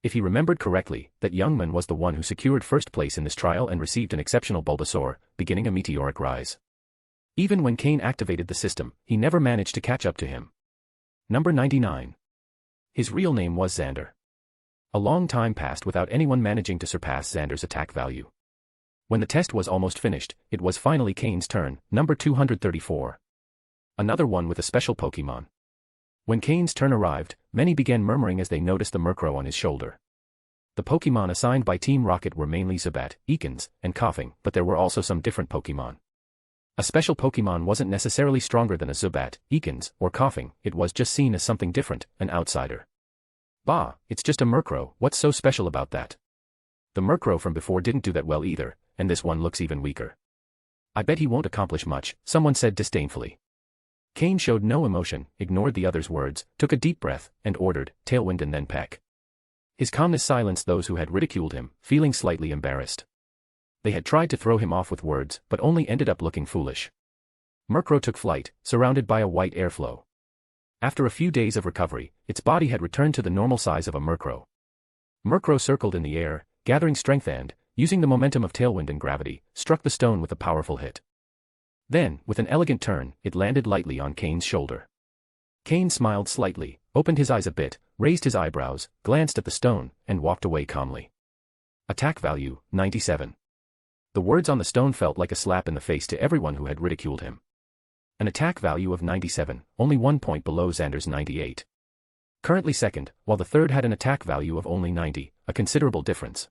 If he remembered correctly, that young man was the one who secured first place in this trial and received an exceptional Bulbasaur, beginning a meteoric rise. Even when Cain activated the system, he never managed to catch up to him. Number 99. His real name was Xander. A long time passed without anyone managing to surpass Xander's attack value. When the test was almost finished, it was finally Cain's turn, number 234. Another one with a special Pokémon. When Cain's turn arrived, many began murmuring as they noticed the Murkrow on his shoulder. The Pokémon assigned by Team Rocket were mainly Zubat, Ekans, and Coughing, but there were also some different Pokémon. A special Pokémon wasn't necessarily stronger than a Zubat, Ekans, or Coughing, it was just seen as something different, an outsider. Bah, it's just a Murkrow, what's so special about that? The Murkrow from before didn't do that well either, and this one looks even weaker. I bet he won't accomplish much, someone said disdainfully. Cain showed no emotion, ignored the other's words, took a deep breath, and ordered, Tailwind and then Peck. His calmness silenced those who had ridiculed him, feeling slightly embarrassed. They had tried to throw him off with words, but only ended up looking foolish. Murkrow took flight, surrounded by a white airflow. After a few days of recovery, its body had returned to the normal size of a Murkrow. Murkrow circled in the air, gathering strength and, using the momentum of tailwind and gravity, struck the stone with a powerful hit. Then, with an elegant turn, it landed lightly on Cain's shoulder. Cain smiled slightly, opened his eyes a bit, raised his eyebrows, glanced at the stone, and walked away calmly. Attack value, 97. The words on the stone felt like a slap in the face to everyone who had ridiculed him. An attack value of 97, only 1 point below Xander's 98. Currently second, while the third had an attack value of only 90, a considerable difference.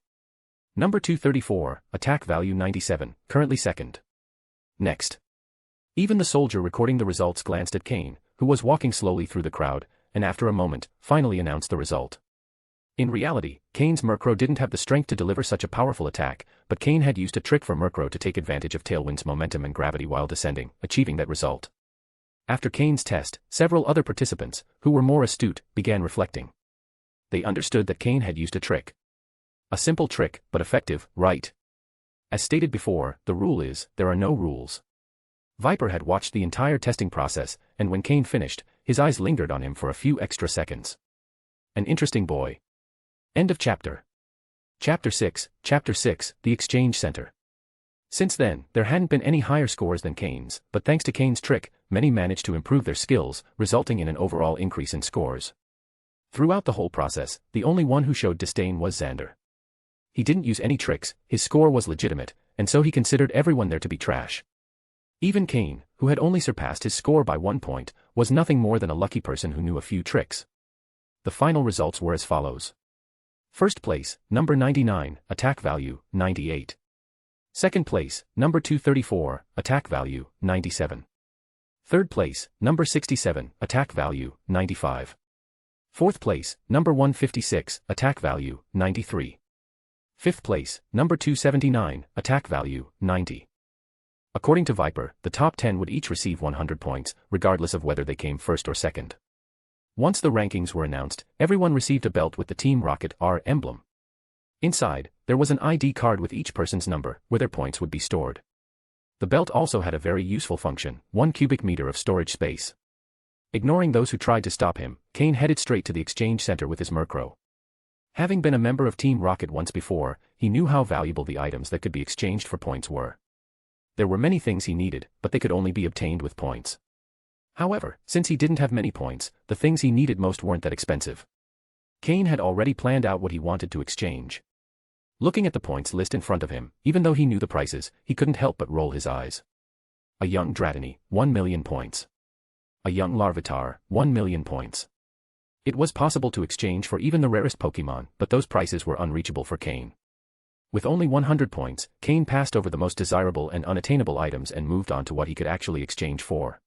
Number 234, attack value 97, currently second. Next. Even the soldier recording the results glanced at Cain, who was walking slowly through the crowd, and after a moment, finally announced the result. In reality, Cain's Murkrow didn't have the strength to deliver such a powerful attack, but Cain had used a trick for Murkrow to take advantage of Tailwind's momentum and gravity while descending, achieving that result. After Cain's test, several other participants, who were more astute, began reflecting. They understood that Cain had used a trick. A simple trick, but effective, right? As stated before, the rule is, there are no rules. Viper had watched the entire testing process, and when Cain finished, his eyes lingered on him for a few extra seconds. An interesting boy. End of chapter. Chapter 6, The Exchange Center. Since then, there hadn't been any higher scores than Cain's, but thanks to Cain's trick, many managed to improve their skills, resulting in an overall increase in scores. Throughout the whole process, the only one who showed disdain was Xander. He didn't use any tricks, his score was legitimate, and so he considered everyone there to be trash. Even Cain, who had only surpassed his score by 1 point, was nothing more than a lucky person who knew a few tricks. The final results were as follows. First place, number 99, attack value, 98. Second place, number 234, attack value, 97. Third place, number 67, attack value, 95. Fourth place, number 156, attack value, 93. Fifth place, number 279, attack value, 90. According to Viper, the top 10 would each receive 100 points, regardless of whether they came first or second. Once the rankings were announced, everyone received a belt with the Team Rocket R emblem. Inside, there was an ID card with each person's number, where their points would be stored. The belt also had a very useful function, 1 cubic meter of storage space. Ignoring those who tried to stop him, Cain headed straight to the exchange center with his Murkrow. Having been a member of Team Rocket once before, he knew how valuable the items that could be exchanged for points were. There were many things he needed, but they could only be obtained with points. However, since he didn't have many points, the things he needed most weren't that expensive. Cain had already planned out what he wanted to exchange. Looking at the points list in front of him, even though he knew the prices, he couldn't help but roll his eyes. A young Dratini, 1 million points. A young Larvitar, 1 million points. It was possible to exchange for even the rarest Pokémon, but those prices were unreachable for Cain. With only 100 points, Cain passed over the most desirable and unattainable items and moved on to what he could actually exchange for.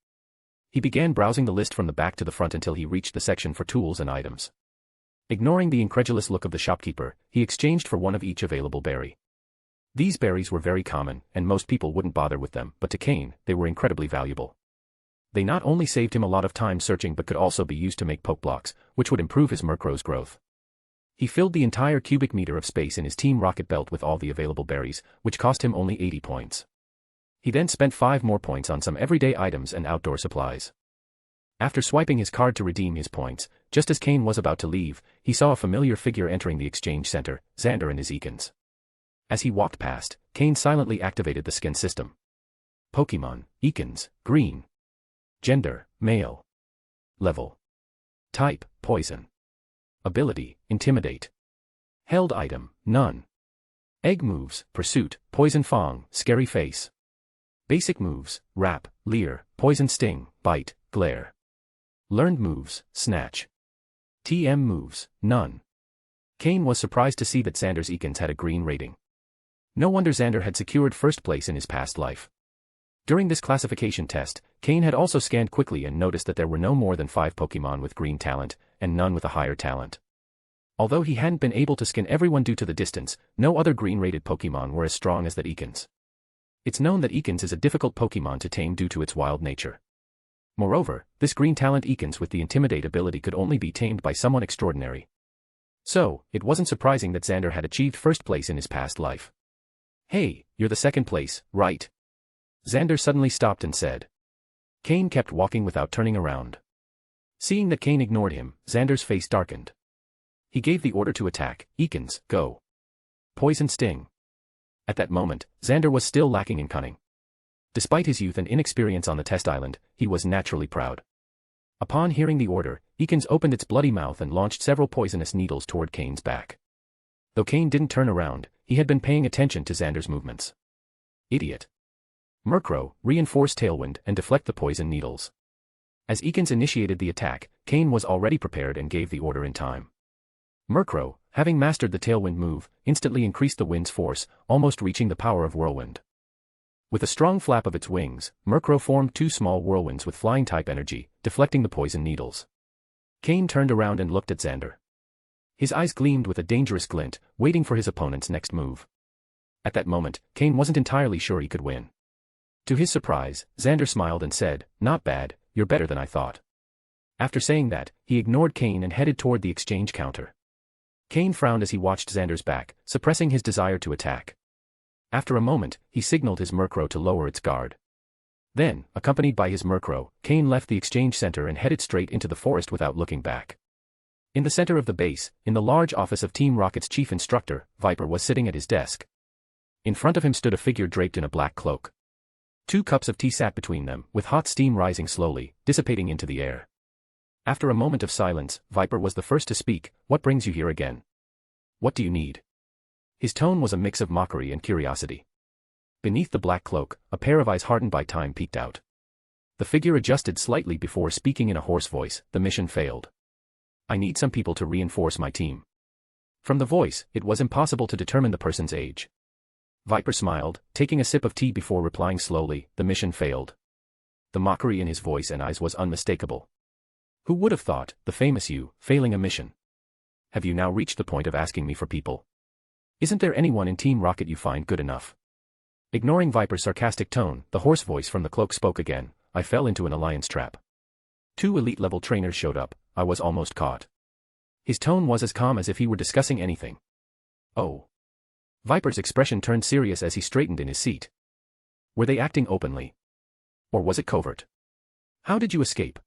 He began browsing the list from the back to the front until he reached the section for tools and items. Ignoring the incredulous look of the shopkeeper, he exchanged for one of each available berry. These berries were very common, and most people wouldn't bother with them, but to Cain, they were incredibly valuable. They not only saved him a lot of time searching but could also be used to make Pokeblocks, which would improve his Murkrow's growth. He filled the entire cubic meter of space in his Team Rocket belt with all the available berries, which cost him only 80 points. He then spent 5 more points on some everyday items and outdoor supplies. After swiping his card to redeem his points, just as Cain was about to leave, he saw a familiar figure entering the exchange center, Xander and his Eakins. As he walked past, Cain silently activated the skin system. Pokémon, Eakins, green. Gender, male. Level. Type, poison. Ability, intimidate. Held item, none. Egg moves, pursuit, poison fang, scary face. Basic moves, wrap, leer, poison sting, bite, glare. Learned moves, snatch. TM moves, none. Cain was surprised to see that Xander's Eakins had a green rating. No wonder Xander had secured first place in his past life. During this classification test, Cain had also scanned quickly and noticed that there were no more than 5 Pokémon with green talent, and none with a higher talent. Although he hadn't been able to skin everyone due to the distance, no other green-rated Pokémon were as strong as that Eakins. It's known that Eakins is a difficult Pokémon to tame due to its wild nature. Moreover, this green talent Eakins with the Intimidate ability could only be tamed by someone extraordinary. So, it wasn't surprising that Xander had achieved first place in his past life. "Hey, you're the second place, right?" Xander suddenly stopped and said. Cain kept walking without turning around. Seeing that Cain ignored him, Xander's face darkened. He gave the order to attack. "Eakins, go." Poison sting. At that moment, Xander was still lacking in cunning. Despite his youth and inexperience on the test island, he was naturally proud. Upon hearing the order, Eakins opened its bloody mouth and launched several poisonous needles toward Cain's back. Though Cain didn't turn around, he had been paying attention to Xander's movements. Idiot. Murkrow, reinforce Tailwind and deflect the poison needles. As Eakins initiated the attack, Cain was already prepared and gave the order in time. Murkrow, having mastered the Tailwind move, instantly increased the wind's force, almost reaching the power of Whirlwind. With a strong flap of its wings, Murkrow formed 2 small whirlwinds with flying-type energy, deflecting the poison needles. Cain turned around and looked at Xander. His eyes gleamed with a dangerous glint, waiting for his opponent's next move. At that moment, Cain wasn't entirely sure he could win. To his surprise, Xander smiled and said, "Not bad, you're better than I thought." After saying that, he ignored Cain and headed toward the exchange counter. Cain frowned as he watched Xander's back, suppressing his desire to attack. After a moment, he signaled his Murkrow to lower its guard. Then, accompanied by his Murkrow, Cain left the exchange center and headed straight into the forest without looking back. In the center of the base, in the large office of Team Rocket's chief instructor, Viper was sitting at his desk. In front of him stood a figure draped in a black cloak. 2 cups of tea sat between them, with hot steam rising slowly, dissipating into the air. After a moment of silence, Viper was the first to speak. "What brings you here again? What do you need?" His tone was a mix of mockery and curiosity. Beneath the black cloak, a pair of eyes hardened by time peeked out. The figure adjusted slightly before speaking in a hoarse voice. "The mission failed. I need some people to reinforce my team." From the voice, it was impossible to determine the person's age. Viper smiled, taking a sip of tea before replying slowly, "The mission failed." The mockery in his voice and eyes was unmistakable. Who would have thought, the famous you, failing a mission? Have you now reached the point of asking me for people? Isn't there anyone in Team Rocket you find good enough? Ignoring Viper's sarcastic tone, the hoarse voice from the cloak spoke again. "I fell into an alliance trap. 2 elite-level trainers showed up. I was almost caught." His tone was as calm as if he were discussing anything. "Oh." Viper's expression turned serious as he straightened in his seat. "Were they acting openly? Or was it covert? How did you escape?"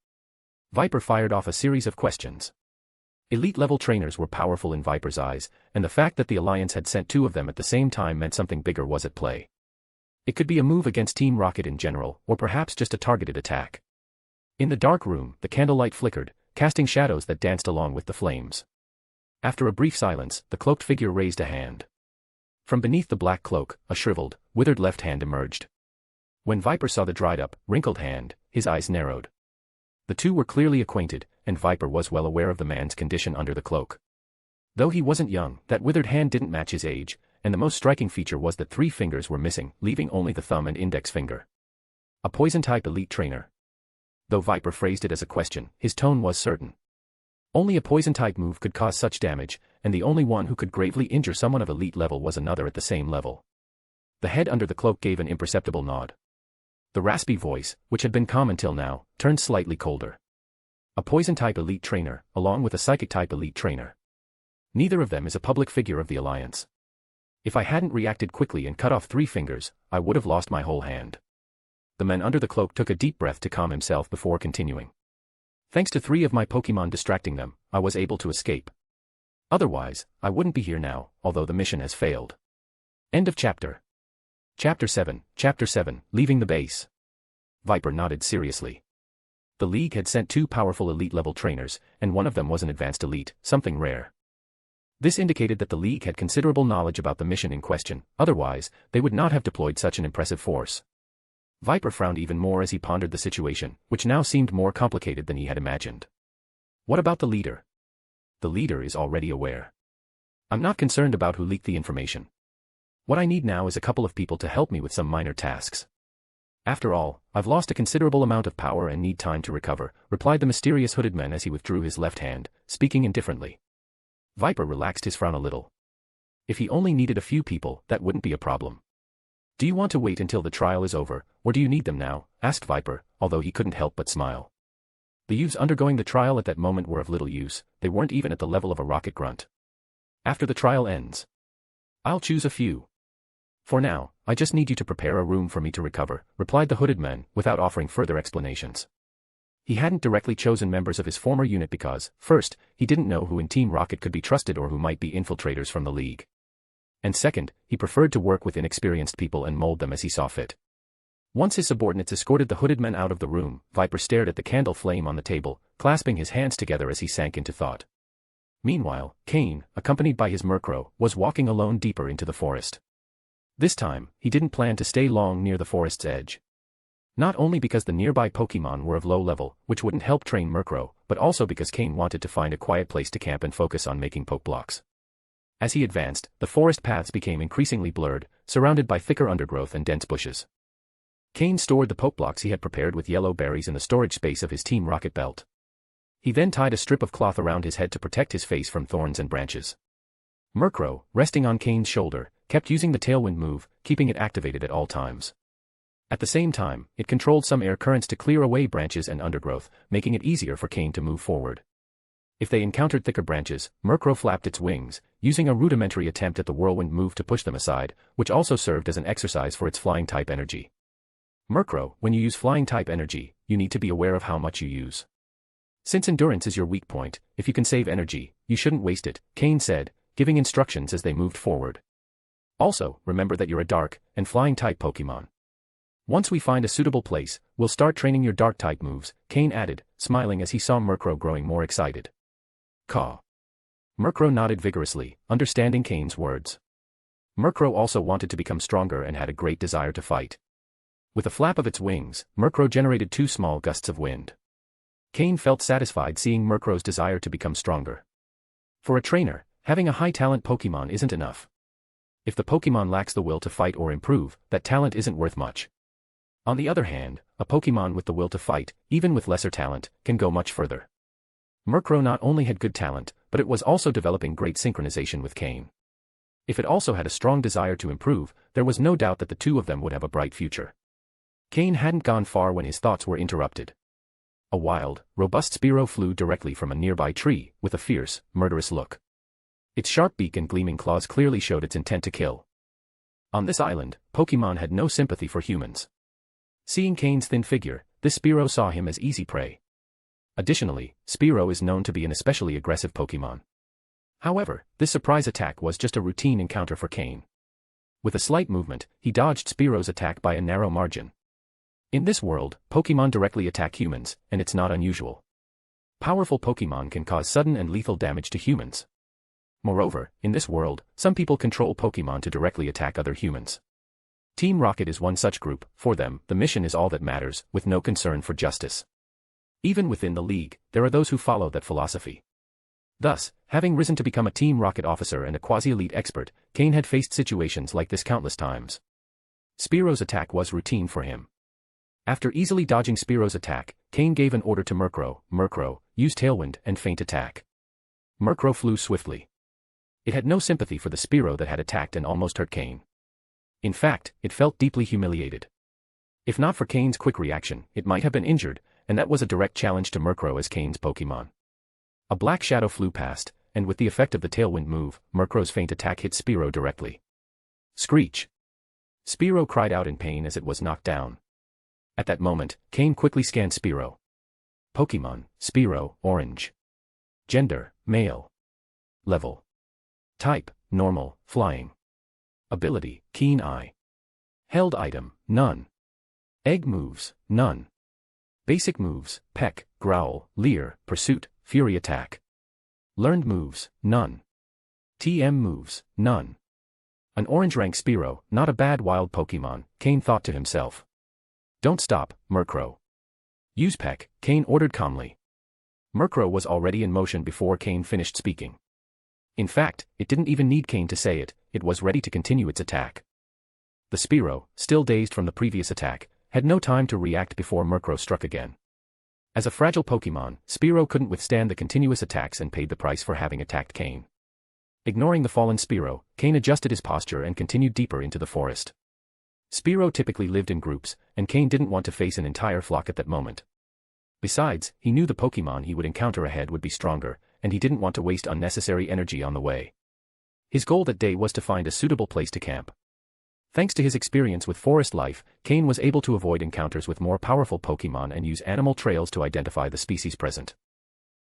Viper fired off a series of questions. Elite-level trainers were powerful in Viper's eyes, and the fact that the Alliance had sent 2 of them at the same time meant something bigger was at play. It could be a move against Team Rocket in general, or perhaps just a targeted attack. In the dark room, the candlelight flickered, casting shadows that danced along with the flames. After a brief silence, the cloaked figure raised a hand. From beneath the black cloak, a shriveled, withered left hand emerged. When Viper saw the dried-up, wrinkled hand, his eyes narrowed. The 2 were clearly acquainted, and Viper was well aware of the man's condition under the cloak. Though he wasn't young, that withered hand didn't match his age, and the most striking feature was that 3 fingers were missing, leaving only the thumb and index finger. A poison-type elite trainer. Though Viper phrased it as a question, his tone was certain. Only a poison-type move could cause such damage, and the only one who could gravely injure someone of elite level was another at the same level. The head under the cloak gave an imperceptible nod. The raspy voice, which had been calm until now, turned slightly colder. A poison-type elite trainer, along with a psychic-type elite trainer. Neither of them is a public figure of the Alliance. If I hadn't reacted quickly and cut off 3 fingers, I would have lost my whole hand. The man under the cloak took a deep breath to calm himself before continuing. Thanks to 3 of my Pokémon distracting them, I was able to escape. Otherwise, I wouldn't be here now, although the mission has failed. End of chapter. Chapter 7, Leaving the base. Viper nodded seriously. The League had sent 2 powerful elite-level trainers, and one of them was an advanced elite, something rare. This indicated that the League had considerable knowledge about the mission in question, otherwise, they would not have deployed such an impressive force. Viper frowned even more as he pondered the situation, which now seemed more complicated than he had imagined. What about the leader? The leader is already aware. I'm not concerned about who leaked the information. What I need now is a couple of people to help me with some minor tasks. After all, I've lost a considerable amount of power and need time to recover, replied the mysterious hooded man as he withdrew his left hand, speaking indifferently. Viper relaxed his frown a little. If he only needed a few people, that wouldn't be a problem. Do you want to wait until the trial is over, or do you need them now? Asked Viper, although he couldn't help but smile. The youths undergoing the trial at that moment were of little use, they weren't even at the level of a rocket grunt. After the trial ends, I'll choose a few. For now, I just need you to prepare a room for me to recover, replied the hooded man, without offering further explanations. He hadn't directly chosen members of his former unit because, first, he didn't know who in Team Rocket could be trusted or who might be infiltrators from the League. And second, he preferred to work with inexperienced people and mold them as he saw fit. Once his subordinates escorted the hooded man out of the room, Viper stared at the candle flame on the table, clasping his hands together as he sank into thought. Meanwhile, Cain, accompanied by his Murkrow, was walking alone deeper into the forest. This time, he didn't plan to stay long near the forest's edge. Not only because the nearby Pokémon were of low level, which wouldn't help train Murkrow, but also because Cain wanted to find a quiet place to camp and focus on making Pokeblocks. As he advanced, the forest paths became increasingly blurred, surrounded by thicker undergrowth and dense bushes. Cain stored the Pokeblocks he had prepared with yellow berries in the storage space of his Team Rocket belt. He then tied a strip of cloth around his head to protect his face from thorns and branches. Murkrow, resting on Cain's shoulder, kept using the Tailwind move, keeping it activated at all times. At the same time, it controlled some air currents to clear away branches and undergrowth, making it easier for Cain to move forward. If they encountered thicker branches, Murkrow flapped its wings, using a rudimentary attempt at the whirlwind move to push them aside, which also served as an exercise for its flying-type energy. Murkrow, when you use flying-type energy, you need to be aware of how much you use. Since endurance is your weak point, if you can save energy, you shouldn't waste it, Cain said, giving instructions as they moved forward. Also, remember that you're a dark and flying-type Pokémon. Once we find a suitable place, we'll start training your dark-type moves, Cain added, smiling as he saw Murkrow growing more excited. Caw. Murkrow nodded vigorously, understanding Cain's words. Murkrow also wanted to become stronger and had a great desire to fight. With a flap of its wings, Murkrow generated 2 small gusts of wind. Cain felt satisfied seeing Murkrow's desire to become stronger. For a trainer, having a high-talent Pokémon isn't enough. If the Pokémon lacks the will to fight or improve, that talent isn't worth much. On the other hand, a Pokémon with the will to fight, even with lesser talent, can go much further. Murkrow not only had good talent, but it was also developing great synchronization with Cain. If it also had a strong desire to improve, there was no doubt that the two of them would have a bright future. Cain hadn't gone far when his thoughts were interrupted. A wild, robust Spearow flew directly from a nearby tree, with a fierce, murderous look. Its sharp beak and gleaming claws clearly showed its intent to kill. On this island, Pokémon had no sympathy for humans. Seeing Cain's thin figure, this Spearow saw him as easy prey. Additionally, Spearow is known to be an especially aggressive Pokémon. However, this surprise attack was just a routine encounter for Cain. With a slight movement, he dodged Spearow's attack by a narrow margin. In this world, Pokémon directly attack humans, and it's not unusual. Powerful Pokémon can cause sudden and lethal damage to humans. Moreover, in this world, some people control Pokémon to directly attack other humans. Team Rocket is one such group. For them, the mission is all that matters, with no concern for justice. Even within the League, there are those who follow that philosophy. Thus, having risen to become a Team Rocket officer and a quasi-elite expert, Cain had faced situations like this countless times. Spearow's attack was routine for him. After easily dodging Spearow's attack, Cain gave an order to Murkrow. Murkrow, use Tailwind and feint attack. Murkrow flew swiftly. It had no sympathy for the Spearow that had attacked and almost hurt Cain. In fact, it felt deeply humiliated. If not for Cain's quick reaction, it might have been injured, and that was a direct challenge to Murkrow as Cain's Pokémon. A black shadow flew past, and with the effect of the tailwind move, Murkrow's feint attack hit Spearow directly. Screech! Spearow cried out in pain as it was knocked down. At that moment, Cain quickly scanned Spearow. Pokémon, Spearow, orange. Gender, male. Level. Type, normal, flying. Ability, keen eye. Held item, none. Egg moves, none. Basic moves, peck, growl, leer, pursuit, fury attack. Learned moves, none. TM moves, none. An orange rank Spearow, not a bad wild Pokémon, Cain thought to himself. Don't stop, Murkrow. Use peck, Cain ordered calmly. Murkrow was already in motion before Cain finished speaking. In fact, it didn't even need Cain to say it, it was ready to continue its attack. The Spearow, still dazed from the previous attack, had no time to react before Murkrow struck again. As a fragile Pokémon, Spearow couldn't withstand the continuous attacks and paid the price for having attacked Cain. Ignoring the fallen Spearow, Cain adjusted his posture and continued deeper into the forest. Spearow typically lived in groups, and Cain didn't want to face an entire flock at that moment. Besides, he knew the Pokémon he would encounter ahead would be stronger, and he didn't want to waste unnecessary energy on the way. His goal that day was to find a suitable place to camp. Thanks to his experience with forest life, Cain was able to avoid encounters with more powerful Pokémon and use animal trails to identify the species present.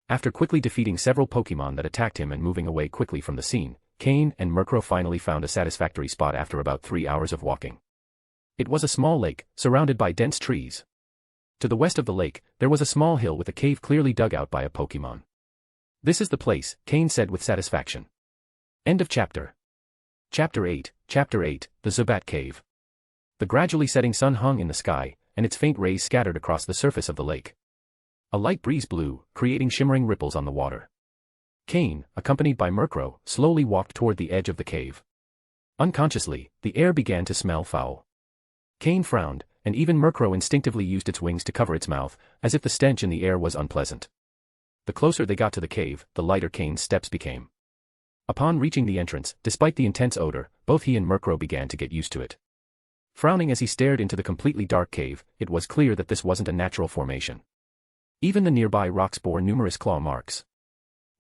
After quickly defeating several Pokémon that attacked him and moving away quickly from the scene, Cain and Murkrow finally found a satisfactory spot after about 3 hours of walking. It was a small lake, surrounded by dense trees. To the west of the lake, there was a small hill with a cave clearly dug out by a Pokémon. This is the place, Cain said with satisfaction. End of chapter. Chapter 8, The Zubat Cave. The gradually setting sun hung in the sky, and its faint rays scattered across the surface of the lake. A light breeze blew, creating shimmering ripples on the water. Cain, accompanied by Murkrow, slowly walked toward the edge of the cave. Unconsciously, the air began to smell foul. Cain frowned, and even Murkrow instinctively used its wings to cover its mouth, as if the stench in the air was unpleasant. The closer they got to the cave, the lighter Cain's steps became. Upon reaching the entrance, despite the intense odor, both he and Murkrow began to get used to it. Frowning as he stared into the completely dark cave, it was clear that this wasn't a natural formation. Even the nearby rocks bore numerous claw marks.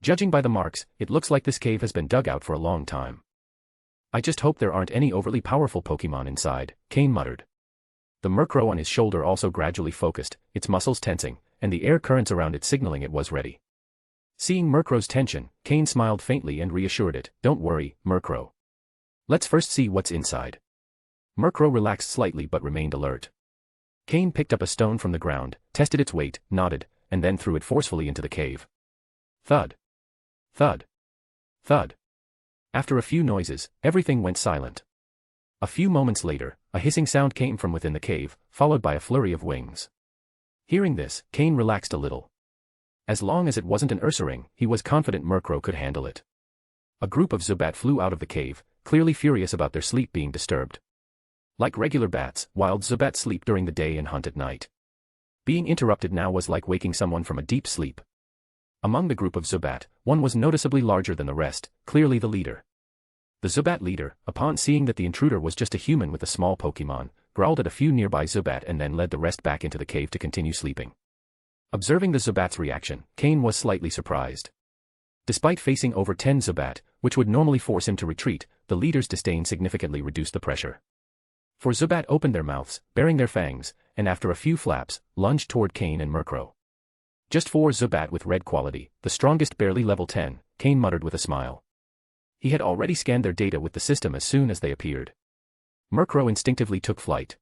Judging by the marks, it looks like this cave has been dug out for a long time. I just hope there aren't any overly powerful Pokémon inside, Cain muttered. The Murkrow on his shoulder also gradually focused, its muscles tensing, and the air currents around it signaling it was ready. Seeing Murkrow's tension, Cain smiled faintly and reassured it, "Don't worry, Murkrow. Let's first see what's inside." Murkrow relaxed slightly but remained alert. Cain picked up a stone from the ground, tested its weight, nodded, and then threw it forcefully into the cave. Thud. Thud. Thud. After a few noises, everything went silent. A few moments later, a hissing sound came from within the cave, followed by a flurry of wings. Hearing this, Cain relaxed a little. As long as it wasn't an Ursaring, he was confident Murkrow could handle it. A group of Zubat flew out of the cave, clearly furious about their sleep being disturbed. Like regular bats, wild Zubat sleep during the day and hunt at night. Being interrupted now was like waking someone from a deep sleep. Among the group of Zubat, one was noticeably larger than the rest, clearly the leader. The Zubat leader, upon seeing that the intruder was just a human with a small Pokémon, growled at a few nearby Zubat and then led the rest back into the cave to continue sleeping. Observing the Zubat's reaction, Cain was slightly surprised. Despite facing over 10 Zubat, which would normally force him to retreat, the leader's disdain significantly reduced the pressure. 4 Zubat opened their mouths, baring their fangs, and after a few flaps, lunged toward Cain and Murkrow. Just 4 Zubat with red quality, the strongest barely level 10, Cain muttered with a smile. He had already scanned their data with the system as soon as they appeared. Murkrow instinctively took flight.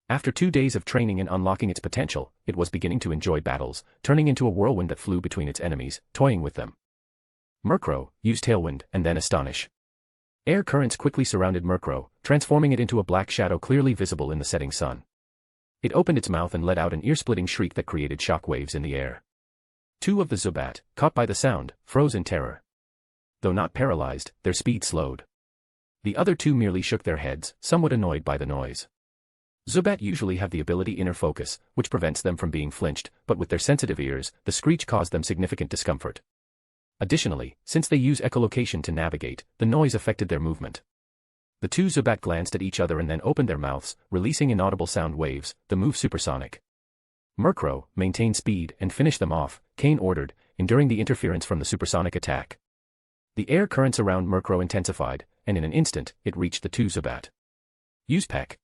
After 2 days of training and unlocking its potential, it was beginning to enjoy battles, turning into a whirlwind that flew between its enemies, toying with them. Murkrow used Tailwind and then Astonish. Air currents quickly surrounded Murkrow, transforming it into a black shadow clearly visible in the setting sun. It opened its mouth and let out an ear-splitting shriek that created shock waves in the air. 2 of the Zubat, caught by the sound, froze in terror. Though not paralyzed, their speed slowed. The other 2 merely shook their heads, somewhat annoyed by the noise. Zubat usually have the ability Inner Focus, which prevents them from being flinched, but with their sensitive ears, the screech caused them significant discomfort. Additionally, since they use echolocation to navigate, the noise affected their movement. The 2 Zubat glanced at each other and then opened their mouths, releasing inaudible sound waves, the move supersonic. Murkrow, maintain speed and finish them off, Cain ordered, enduring the interference from the supersonic attack. The air currents around Murkrow intensified, and in an instant, it reached the two Zubat. Use peck.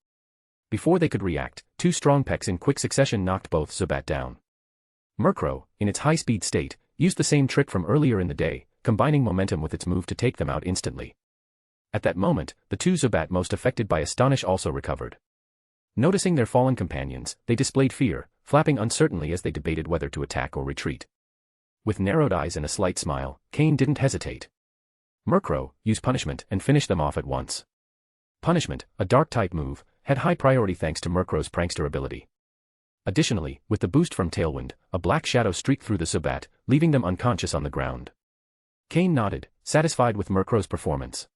Before they could react, two strong pecks in quick succession knocked both Zubat down. Murkrow, in its high-speed state, used the same trick from earlier in the day, combining momentum with its move to take them out instantly. At that moment, the two Zubat most affected by Astonish also recovered. Noticing their fallen companions, they displayed fear, flapping uncertainly as they debated whether to attack or retreat. With narrowed eyes and a slight smile, Cain didn't hesitate. Murkrow, use Punishment and finish them off at once. Punishment, a Dark-type move, had high priority thanks to Murkrow's prankster ability. Additionally, with the boost from Tailwind, a black shadow streaked through the Zubat, leaving them unconscious on the ground. Cain nodded, satisfied with Murkrow's performance.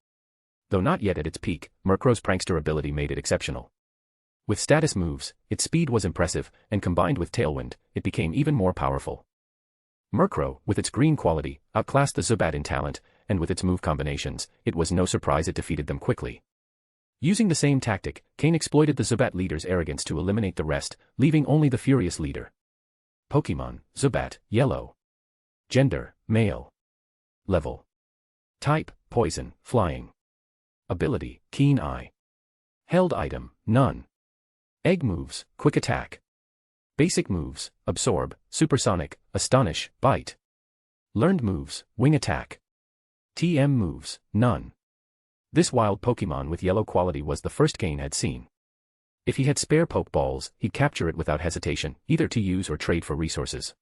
Though not yet at its peak, Murkrow's prankster ability made it exceptional. With status moves, its speed was impressive, and combined with Tailwind, it became even more powerful. Murkrow, with its green quality, outclassed the Zubat in talent, and with its move combinations, it was no surprise it defeated them quickly. Using the same tactic, Cain exploited the Zubat leader's arrogance to eliminate the rest, leaving only the furious leader. Pokémon, Zubat, Yellow. Gender, Male. Level. Type, Poison, Flying. Ability, Keen Eye. Held item, None. Egg moves, Quick Attack. Basic moves, Absorb, Supersonic, Astonish, Bite. Learned moves, Wing Attack. TM moves, None. This wild Pokémon with yellow quality was the first Cain had seen. If he had spare Pokeballs, he'd capture it without hesitation, either to use or trade for resources.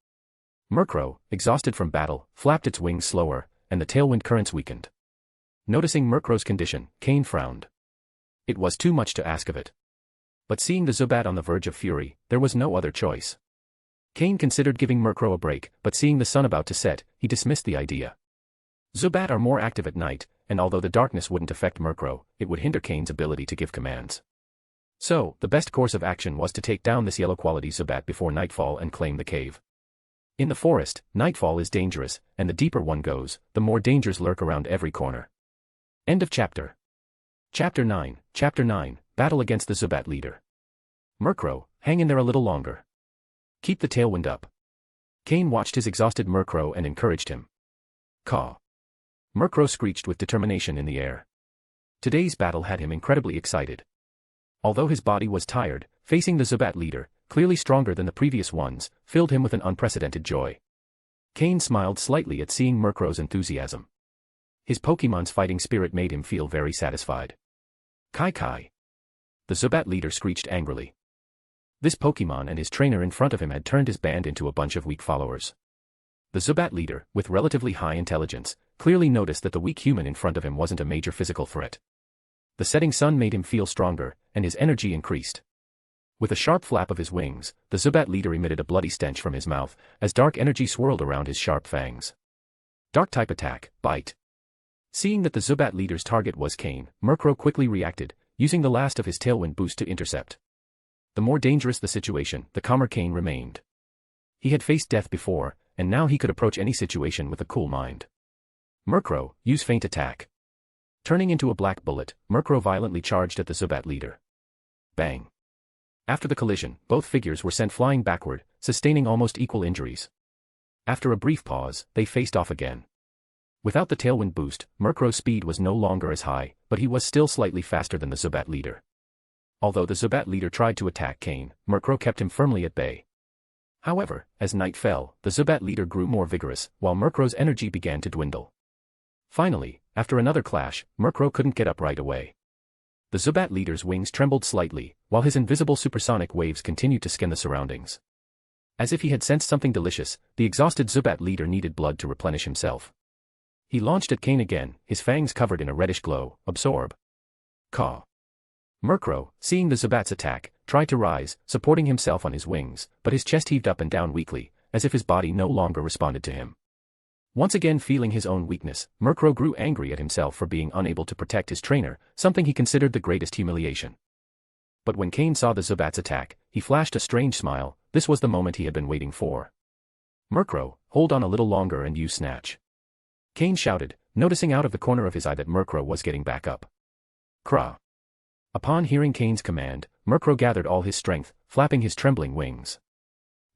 Murkrow, exhausted from battle, flapped its wings slower, and the tailwind currents weakened. Noticing Murkrow's condition, Cain frowned. It was too much to ask of it. But seeing the Zubat on the verge of fury, there was no other choice. Cain considered giving Murkrow a break, but seeing the sun about to set, he dismissed the idea. Zubat are more active at night, and although the darkness wouldn't affect Murkrow, it would hinder Cain's ability to give commands. So, the best course of action was to take down this yellow-quality Zubat before nightfall and claim the cave. In the forest, nightfall is dangerous, and the deeper one goes, the more dangers lurk around every corner. End of chapter. Chapter 9, Battle against the Zubat leader. Murkrow, hang in there a little longer. Keep the tailwind up. Cain watched his exhausted Murkrow and encouraged him. Caw. Murkrow screeched with determination in the air. Today's battle had him incredibly excited. Although his body was tired, facing the Zubat leader, clearly stronger than the previous ones, filled him with an unprecedented joy. Cain smiled slightly at seeing Murkrow's enthusiasm. His Pokémon's fighting spirit made him feel very satisfied. Kai Kai. The Zubat leader screeched angrily. This Pokémon and his trainer in front of him had turned his band into a bunch of weak followers. The Zubat leader, with relatively high intelligence, clearly noticed that the weak human in front of him wasn't a major physical threat. The setting sun made him feel stronger, and his energy increased. With a sharp flap of his wings, the Zubat leader emitted a bloody stench from his mouth, as dark energy swirled around his sharp fangs. Dark-type attack, Bite. Seeing that the Zubat leader's target was Cain, Murkrow quickly reacted, using the last of his tailwind boost to intercept. The more dangerous the situation, the calmer Cain remained. He had faced death before, and now he could approach any situation with a cool mind. Murkrow, use Feint Attack. Turning into a black bullet, Murkrow violently charged at the Zubat leader. Bang. After the collision, both figures were sent flying backward, sustaining almost equal injuries. After a brief pause, they faced off again. Without the tailwind boost, Murkrow's speed was no longer as high, but he was still slightly faster than the Zubat leader. Although the Zubat leader tried to attack Cain, Murkrow kept him firmly at bay. However, as night fell, the Zubat leader grew more vigorous, while Murkrow's energy began to dwindle. Finally, after another clash, Murkrow couldn't get up right away. The Zubat leader's wings trembled slightly, while his invisible supersonic waves continued to scan the surroundings. As if he had sensed something delicious, the exhausted Zubat leader needed blood to replenish himself. He launched at Cain again, his fangs covered in a reddish glow. Absorb. Caw. Murkrow, seeing the Zubat's attack, tried to rise, supporting himself on his wings, but his chest heaved up and down weakly, as if his body no longer responded to him. Once again feeling his own weakness, Murkrow grew angry at himself for being unable to protect his trainer, something he considered the greatest humiliation. But when Cain saw the Zubat's attack, he flashed a strange smile. This was the moment he had been waiting for. Murkrow, hold on a little longer and use Snatch. Cain shouted, noticing out of the corner of his eye that Murkrow was getting back up. Craw. Upon hearing Cain's command, Murkrow gathered all his strength, flapping his trembling wings.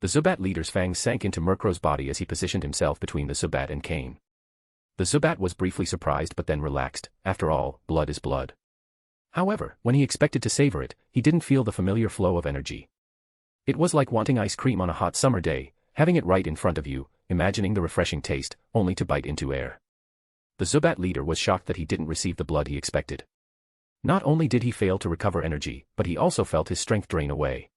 The Zubat leader's fangs sank into Murkrow's body as he positioned himself between the Zubat and Cain. The Zubat was briefly surprised but then relaxed. After all, blood is blood. However, when he expected to savor it, he didn't feel the familiar flow of energy. It was like wanting ice cream on a hot summer day, having it right in front of you, imagining the refreshing taste, only to bite into air. The Zubat leader was shocked that he didn't receive the blood he expected. Not only did he fail to recover energy, but he also felt his strength drain away.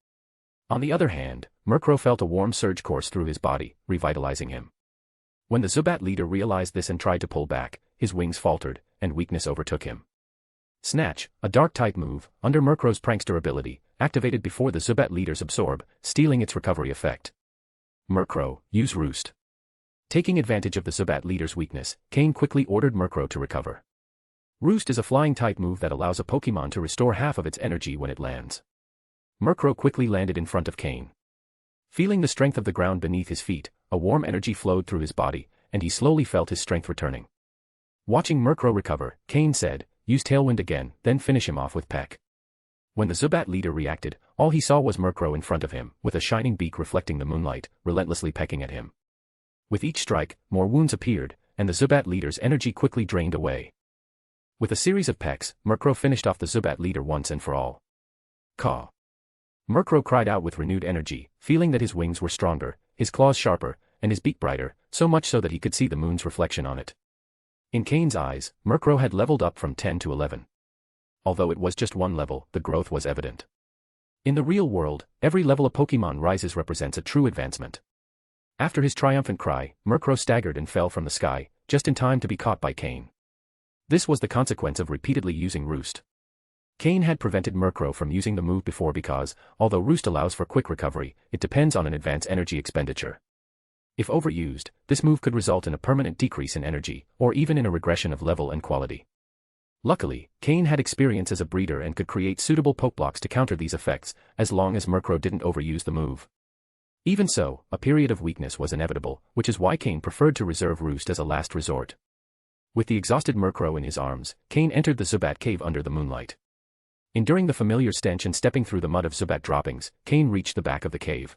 On the other hand, Murkrow felt a warm surge course through his body, revitalizing him. When the Zubat leader realized this and tried to pull back, his wings faltered, and weakness overtook him. Snatch, a dark-type move, under Murkrow's prankster ability, activated before the Zubat leader's absorb, stealing its recovery effect. Murkrow, use Roost. Taking advantage of the Zubat leader's weakness, Cain quickly ordered Murkrow to recover. Roost is a flying-type move that allows a Pokémon to restore half of its energy when it lands. Murkrow quickly landed in front of Cain. Feeling the strength of the ground beneath his feet, a warm energy flowed through his body, and he slowly felt his strength returning. Watching Murkrow recover, Cain said, "Use Tailwind again, then finish him off with Peck." When the Zubat leader reacted, all he saw was Murkrow in front of him, with a shining beak reflecting the moonlight, relentlessly pecking at him. With each strike, more wounds appeared, and the Zubat leader's energy quickly drained away. With a series of pecks, Murkrow finished off the Zubat leader once and for all. Caw. Murkrow cried out with renewed energy, feeling that his wings were stronger, his claws sharper, and his beak brighter, so much so that he could see the moon's reflection on it. In Cain's eyes, Murkrow had leveled up from 10 to 11. Although it was just one level, the growth was evident. In the real world, every level a Pokémon rises represents a true advancement. After his triumphant cry, Murkrow staggered and fell from the sky, just in time to be caught by Cain. This was the consequence of repeatedly using Roost. Cain had prevented Murkrow from using the move before because, although Roost allows for quick recovery, it depends on an advanced energy expenditure. If overused, this move could result in a permanent decrease in energy, or even in a regression of level and quality. Luckily, Cain had experience as a breeder and could create suitable Pokeblocks to counter these effects, as long as Murkrow didn't overuse the move. Even so, a period of weakness was inevitable, which is why Cain preferred to reserve Roost as a last resort. With the exhausted Murkrow in his arms, Cain entered the Zubat cave under the moonlight. Enduring the familiar stench and stepping through the mud of Zubat droppings, Cain reached the back of the cave.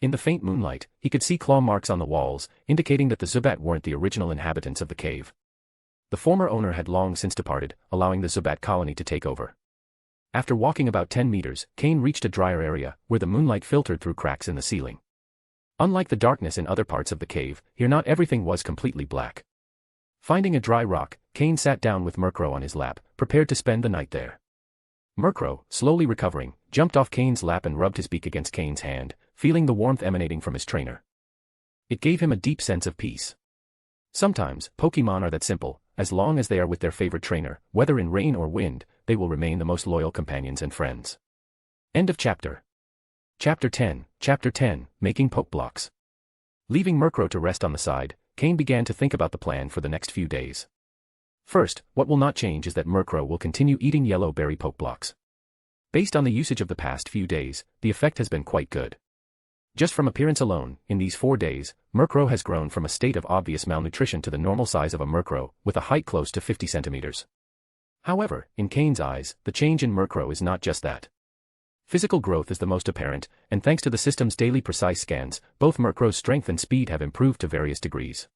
In the faint moonlight, he could see claw marks on the walls, indicating that the Zubat weren't the original inhabitants of the cave. The former owner had long since departed, allowing the Zubat colony to take over. After walking about 10 meters, Cain reached a drier area, where the moonlight filtered through cracks in the ceiling. Unlike the darkness in other parts of the cave, here not everything was completely black. Finding a dry rock, Cain sat down with Murkrow on his lap, prepared to spend the night there. Murkrow, slowly recovering, jumped off Cain's lap and rubbed his beak against Cain's hand, feeling the warmth emanating from his trainer. It gave him a deep sense of peace. Sometimes, Pokémon are that simple. As long as they are with their favorite trainer, whether in rain or wind, they will remain the most loyal companions and friends. End of chapter. Chapter 10, Making Pokeblocks. Leaving Murkrow to rest on the side, Cain began to think about the plan for the next few days. First, what will not change is that Murkrow will continue eating yellow berry Pokeblocks. Based on the usage of the past few days, the effect has been quite good. Just from appearance alone, in these 4 days, Murkrow has grown from a state of obvious malnutrition to the normal size of a Murkrow, with a height close to 50 centimeters. However, in Cain's eyes, the change in Murkrow is not just that. Physical growth is the most apparent, and thanks to the system's daily precise scans, both Murkrow's strength and speed have improved to various degrees.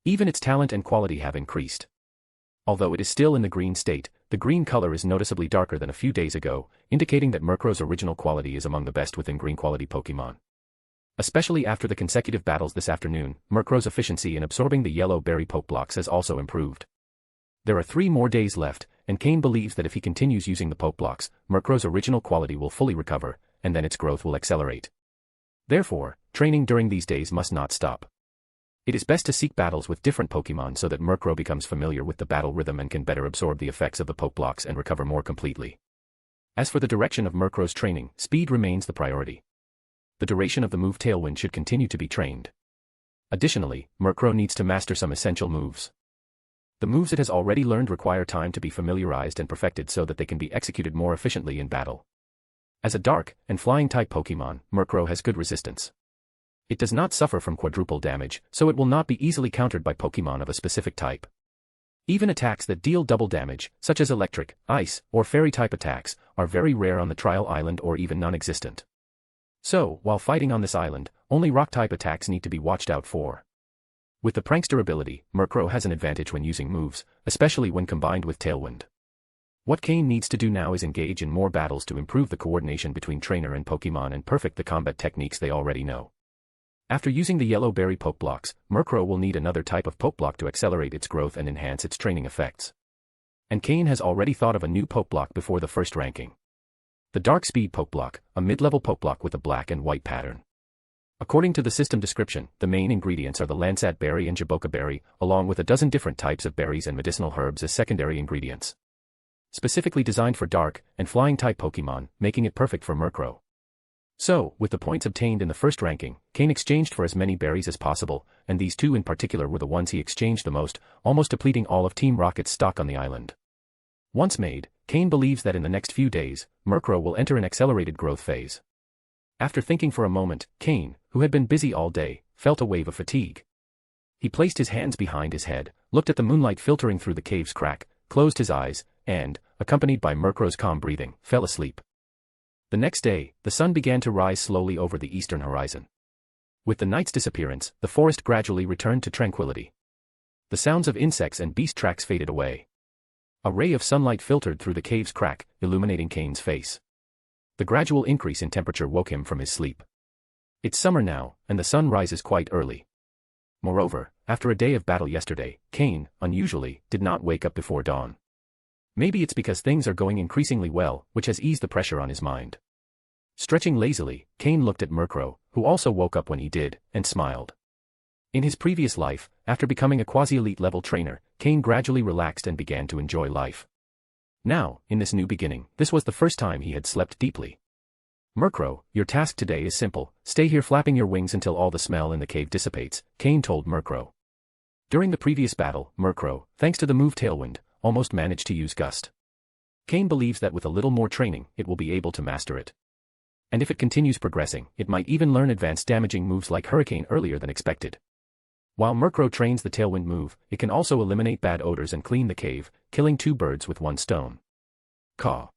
Even its talent and quality have increased. Although it is still in the green state, the green color is noticeably darker than a few days ago, indicating that Murkrow's original quality is among the best within green quality Pokémon. Especially after the consecutive battles this afternoon, Murkrow's efficiency in absorbing the yellow berry Pokeblocks has also improved. There are 3 more days left, and Cain believes that if he continues using the Pokeblocks, Murkrow's original quality will fully recover, and then its growth will accelerate. Therefore, training during these days must not stop. It is best to seek battles with different Pokémon so that Murkrow becomes familiar with the battle rhythm and can better absorb the effects of the Pokeblocks and recover more completely. As for the direction of Murkrow's training, speed remains the priority. The duration of the move Tailwind should continue to be trained. Additionally, Murkrow needs to master some essential moves. The moves it has already learned require time to be familiarized and perfected so that they can be executed more efficiently in battle. As a dark and flying type Pokémon, Murkrow has good resistance. It does not suffer from quadruple damage, so it will not be easily countered by Pokémon of a specific type. Even attacks that deal double damage, such as electric, ice, or fairy-type attacks, are very rare on the trial island or even non-existent. So, while fighting on this island, only rock-type attacks need to be watched out for. With the prankster ability, Murkrow has an advantage when using moves, especially when combined with Tailwind. What Cain needs to do now is engage in more battles to improve the coordination between trainer and Pokémon and perfect the combat techniques they already know. After using the yellow berry poke blocks, Murkrow will need another type of poke block to accelerate its growth and enhance its training effects. And Cain has already thought of a new poke block before the first ranking. The Dark Speed poke block, a mid-level poke block with a black and white pattern. According to the system description, the main ingredients are the Lansat berry and Jaboca berry, along with a dozen different types of berries and medicinal herbs as secondary ingredients. Specifically designed for dark and flying type Pokémon, making it perfect for Murkrow. So, with the points obtained in the first ranking, Cain exchanged for as many berries as possible, and these two in particular were the ones he exchanged the most, almost depleting all of Team Rocket's stock on the island. Once made, Cain believes that in the next few days, Murkrow will enter an accelerated growth phase. After thinking for a moment, Cain, who had been busy all day, felt a wave of fatigue. He placed his hands behind his head, looked at the moonlight filtering through the cave's crack, closed his eyes, and, accompanied by Murkrow's calm breathing, fell asleep. The next day, the sun began to rise slowly over the eastern horizon. With the night's disappearance, the forest gradually returned to tranquility. The sounds of insects and beast tracks faded away. A ray of sunlight filtered through the cave's crack, illuminating Cain's face. The gradual increase in temperature woke him from his sleep. It's summer now, and the sun rises quite early. Moreover, after a day of battle yesterday, Cain, unusually, did not wake up before dawn. Maybe it's because things are going increasingly well, which has eased the pressure on his mind. Stretching lazily, Cain looked at Murkrow, who also woke up when he did, and smiled. In his previous life, after becoming a quasi-elite level trainer, Cain gradually relaxed and began to enjoy life. Now, in this new beginning, this was the first time he had slept deeply. Murkrow, your task today is simple, stay here flapping your wings until all the smell in the cave dissipates, Cain told Murkrow. During the previous battle, Murkrow, thanks to the move Tailwind, almost managed to use Gust. Cain believes that with a little more training, it will be able to master it. And if it continues progressing, it might even learn advanced damaging moves like Hurricane earlier than expected. While Murkrow trains the Tailwind move, it can also eliminate bad odors and clean the cave, killing two birds with one stone. Caw.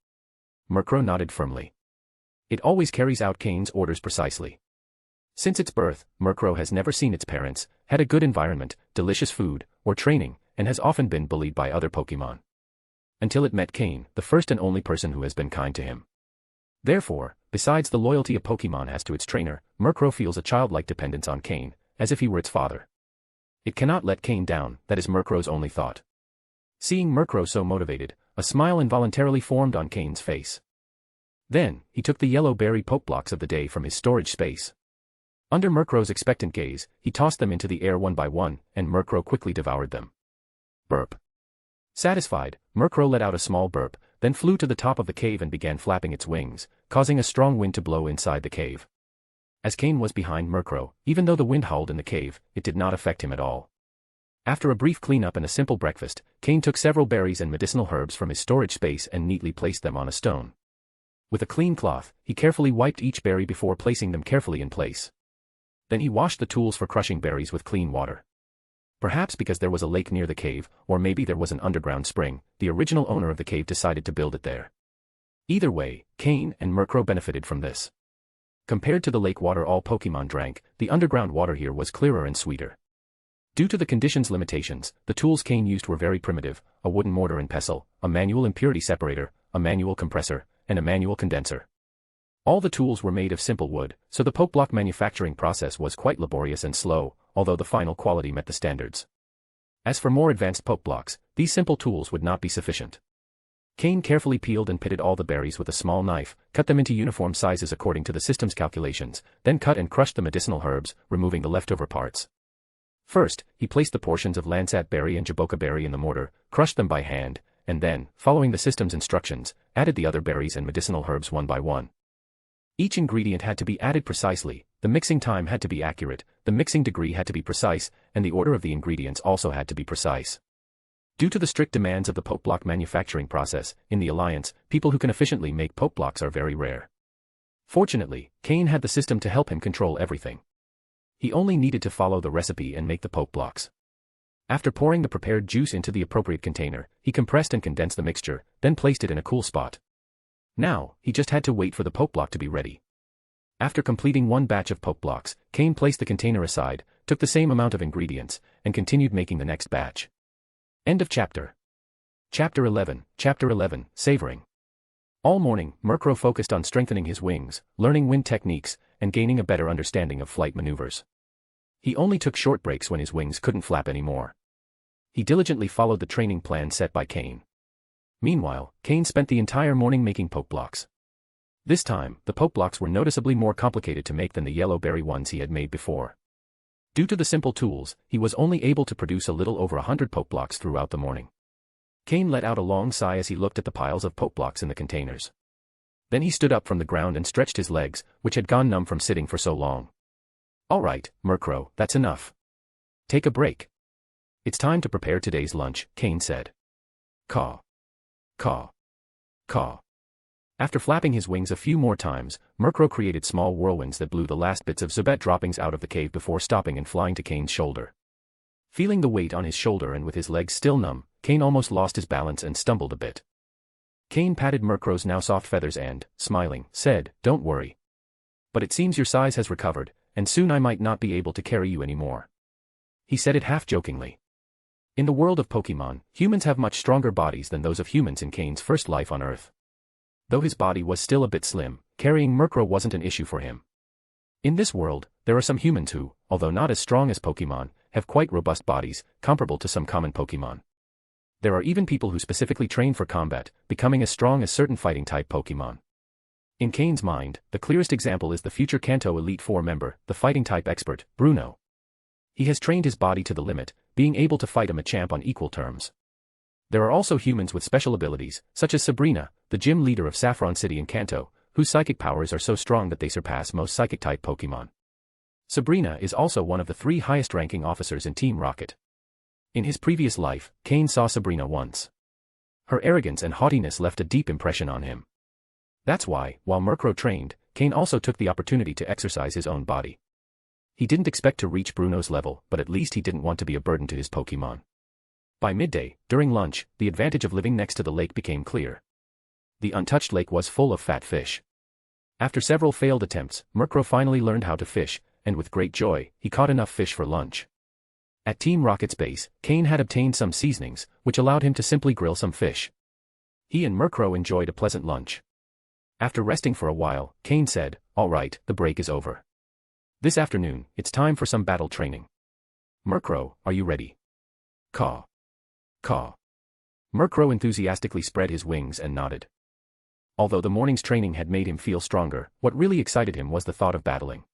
Murkrow nodded firmly. It always carries out Cain's orders precisely. Since its birth, Murkrow has never seen its parents, had a good environment, delicious food, or training, and has often been bullied by other Pokémon. Until it met Cain, the first and only person who has been kind to him. Therefore, besides the loyalty a Pokémon has to its trainer, Murkrow feels a childlike dependence on Cain, as if he were its father. It cannot let Cain down, that is Murkrow's only thought. Seeing Murkrow so motivated, a smile involuntarily formed on Cain's face. Then, he took the yellow berry poke blocks of the day from his storage space. Under Murkrow's expectant gaze, he tossed them into the air one by one, and Murkrow quickly devoured them. Burp. Satisfied, Murkrow let out a small burp, then flew to the top of the cave and began flapping its wings, causing a strong wind to blow inside the cave. As Cain was behind Murkrow, even though the wind howled in the cave, it did not affect him at all. After a brief cleanup and a simple breakfast, Cain took several berries and medicinal herbs from his storage space and neatly placed them on a stone. With a clean cloth, he carefully wiped each berry before placing them carefully in place. Then he washed the tools for crushing berries with clean water. Perhaps because there was a lake near the cave, or maybe there was an underground spring, the original owner of the cave decided to build it there. Either way, Cain and Murkrow benefited from this. Compared to the lake water all Pokémon drank, the underground water here was clearer and sweeter. Due to the conditions' limitations, the tools Cain used were very primitive, a wooden mortar and pestle, a manual impurity separator, a manual compressor, and a manual condenser. All the tools were made of simple wood, so the poke block manufacturing process was quite laborious and slow, although the final quality met the standards. As for more advanced poke blocks, these simple tools would not be sufficient. Cain carefully peeled and pitted all the berries with a small knife, cut them into uniform sizes according to the system's calculations, then cut and crushed the medicinal herbs, removing the leftover parts. First, he placed the portions of Lansat berry and Jaboca berry in the mortar, crushed them by hand, and then, following the system's instructions, added the other berries and medicinal herbs one by one. Each ingredient had to be added precisely, the mixing time had to be accurate, the mixing degree had to be precise, and the order of the ingredients also had to be precise. Due to the strict demands of the poke block manufacturing process, in the Alliance, people who can efficiently make poke blocks are very rare. Fortunately, Cain had the system to help him control everything. He only needed to follow the recipe and make the poke blocks. After pouring the prepared juice into the appropriate container, he compressed and condensed the mixture, then placed it in a cool spot. Now, he just had to wait for the poke block to be ready. After completing one batch of poke blocks, Cain placed the container aside, took the same amount of ingredients, and continued making the next batch. End of chapter. Chapter 11, Savoring. All morning, Murkrow focused on strengthening his wings, learning wind techniques, and gaining a better understanding of flight maneuvers. He only took short breaks when his wings couldn't flap anymore. He diligently followed the training plan set by Cain. Meanwhile, Cain spent the entire morning making poke blocks. This time, the poke blocks were noticeably more complicated to make than the yellow berry ones he had made before. Due to the simple tools, he was only able to produce a little over 100 poke blocks throughout the morning. Cain let out a long sigh as he looked at the piles of poke blocks in the containers. Then he stood up from the ground and stretched his legs, which had gone numb from sitting for so long. "All right, Murkrow, that's enough. Take a break. It's time to prepare today's lunch," Cain said. Caw. Caw. Caw. After flapping his wings a few more times, Murkrow created small whirlwinds that blew the last bits of Zubat droppings out of the cave before stopping and flying to Cain's shoulder. Feeling the weight on his shoulder and with his legs still numb, Cain almost lost his balance and stumbled a bit. Cain patted Murkrow's now soft feathers and, smiling, said, "Don't worry. But it seems your size has recovered, and soon I might not be able to carry you anymore." He said it half-jokingly. In the world of Pokémon, humans have much stronger bodies than those of humans in Cain's first life on Earth. Though his body was still a bit slim, carrying Murkrow wasn't an issue for him. In this world, there are some humans who, although not as strong as Pokémon, have quite robust bodies, comparable to some common Pokémon. There are even people who specifically train for combat, becoming as strong as certain fighting-type Pokémon. In Cain's mind, the clearest example is the future Kanto Elite Four member, the fighting-type expert, Bruno. He has trained his body to the limit, being able to fight a Machamp on equal terms. There are also humans with special abilities, such as Sabrina, the gym leader of Saffron City in Kanto, whose psychic powers are so strong that they surpass most psychic-type Pokémon. Sabrina is also one of the 3 highest-ranking officers in Team Rocket. In his previous life, Cain saw Sabrina once. Her arrogance and haughtiness left a deep impression on him. That's why, while Murkrow trained, Cain also took the opportunity to exercise his own body. He didn't expect to reach Bruno's level, but at least he didn't want to be a burden to his Pokémon. By midday, during lunch, the advantage of living next to the lake became clear. The untouched lake was full of fat fish. After several failed attempts, Murkrow finally learned how to fish, and with great joy, he caught enough fish for lunch. At Team Rocket's base, Cain had obtained some seasonings, which allowed him to simply grill some fish. He and Murkrow enjoyed a pleasant lunch. After resting for a while, Cain said, "All right, the break is over. This afternoon, it's time for some battle training. Murkrow, are you ready?" Caw. Caw. Murkrow enthusiastically spread his wings and nodded. Although the morning's training had made him feel stronger, what really excited him was the thought of battling.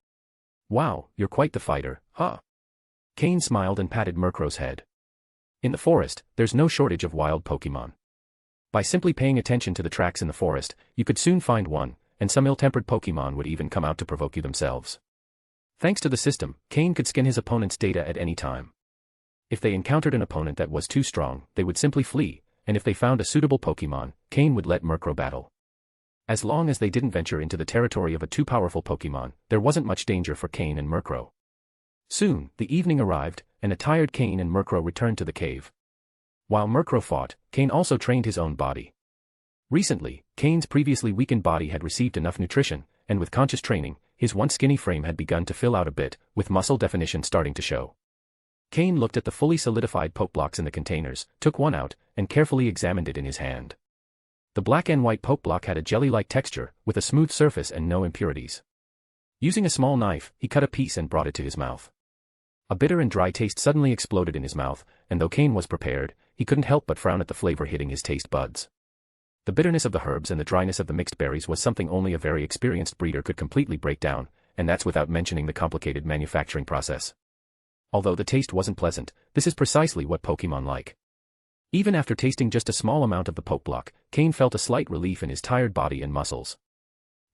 "Wow, you're quite the fighter, huh?" Cain smiled and patted Murkrow's head. In the forest, there's no shortage of wild Pokémon. By simply paying attention to the tracks in the forest, you could soon find one, and some ill-tempered Pokémon would even come out to provoke you themselves. Thanks to the system, Cain could scan his opponent's data at any time. If they encountered an opponent that was too strong, they would simply flee, and if they found a suitable Pokémon, Cain would let Murkrow battle. As long as they didn't venture into the territory of a too powerful Pokémon, there wasn't much danger for Cain and Murkrow. Soon, the evening arrived, and a tired Cain and Murkrow returned to the cave. While Murkrow fought, Cain also trained his own body. Recently, Cain's previously weakened body had received enough nutrition, and with conscious training, his once skinny frame had begun to fill out a bit, with muscle definition starting to show. Cain looked at the fully solidified poke blocks in the containers, took one out, and carefully examined it in his hand. The black and white poke block had a jelly-like texture, with a smooth surface and no impurities. Using a small knife, he cut a piece and brought it to his mouth. A bitter and dry taste suddenly exploded in his mouth, and though Cain was prepared, he couldn't help but frown at the flavor hitting his taste buds. The bitterness of the herbs and the dryness of the mixed berries was something only a very experienced breeder could completely break down, and that's without mentioning the complicated manufacturing process. Although the taste wasn't pleasant, this is precisely what Pokémon like. Even after tasting just a small amount of the poke block, Cain felt a slight relief in his tired body and muscles.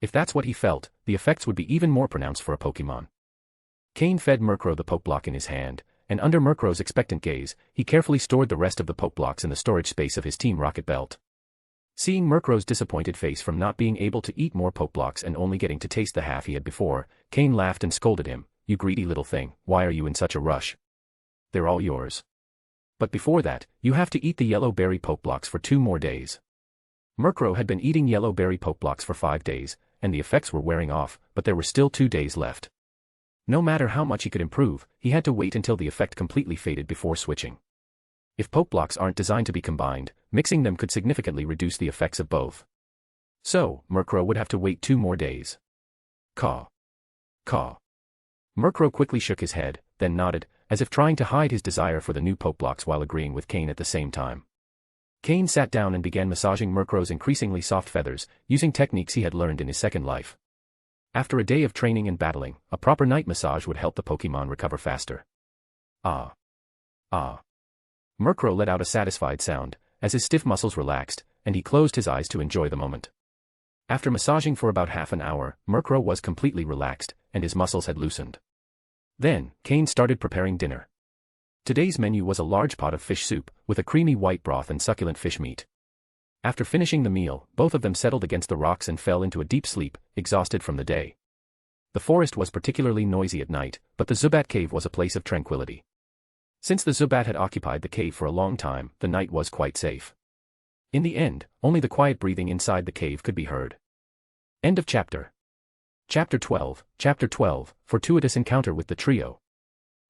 If that's what he felt, the effects would be even more pronounced for a Pokémon. Cain fed Murkrow the poke block in his hand, and under Murkrow's expectant gaze, he carefully stored the rest of the poke blocks in the storage space of his Team Rocket belt. Seeing Murkrow's disappointed face from not being able to eat more poke blocks and only getting to taste the half he had before, Cain laughed and scolded him, "You greedy little thing, why are you in such a rush? They're all yours. But before that, you have to eat the yellow berry poke blocks for 2 more days." Murkrow had been eating yellow berry poke blocks for 5 days, and the effects were wearing off, but there were still 2 days left. No matter how much he could improve, he had to wait until the effect completely faded before switching. If poke blocks aren't designed to be combined, mixing them could significantly reduce the effects of both. So, Murkrow would have to wait 2 more days. Caw. Caw. Murkrow quickly shook his head, then nodded, as if trying to hide his desire for the new poke blocks while agreeing with Cain at the same time. Cain sat down and began massaging Murkrow's increasingly soft feathers, using techniques he had learned in his second life. After a day of training and battling, a proper night massage would help the Pokémon recover faster. Ah. Ah. Murkrow let out a satisfied sound, as his stiff muscles relaxed, and he closed his eyes to enjoy the moment. After massaging for about half an hour, Murkrow was completely relaxed, and his muscles had loosened. Then, Cain started preparing dinner. Today's menu was a large pot of fish soup, with a creamy white broth and succulent fish meat. After finishing the meal, both of them settled against the rocks and fell into a deep sleep, exhausted from the day. The forest was particularly noisy at night, but the Zubat cave was a place of tranquility. Since the Zubat had occupied the cave for a long time, the night was quite safe. In the end, only the quiet breathing inside the cave could be heard. End of chapter. Chapter 12, Fortuitous Encounter with the Trio.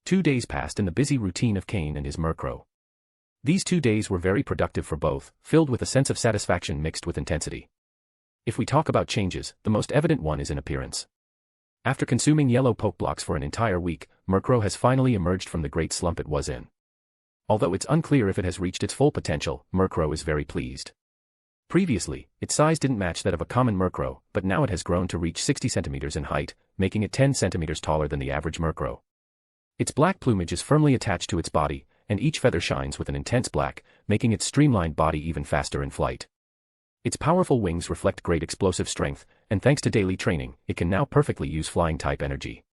2 days passed in the busy routine of Cain and his Murkrow. These 2 days were very productive for both, filled with a sense of satisfaction mixed with intensity. If we talk about changes, the most evident one is in appearance. After consuming yellow poke blocks for an entire week, Murkrow has finally emerged from the great slump it was in. Although it's unclear if it has reached its full potential, Murkrow is very pleased. Previously, its size didn't match that of a common Murkrow, but now it has grown to reach 60 centimeters in height, making it 10 centimeters taller than the average Murkrow. Its black plumage is firmly attached to its body, and each feather shines with an intense black, making its streamlined body even faster in flight. Its powerful wings reflect great explosive strength, and thanks to daily training, it can now perfectly use flying-type energy.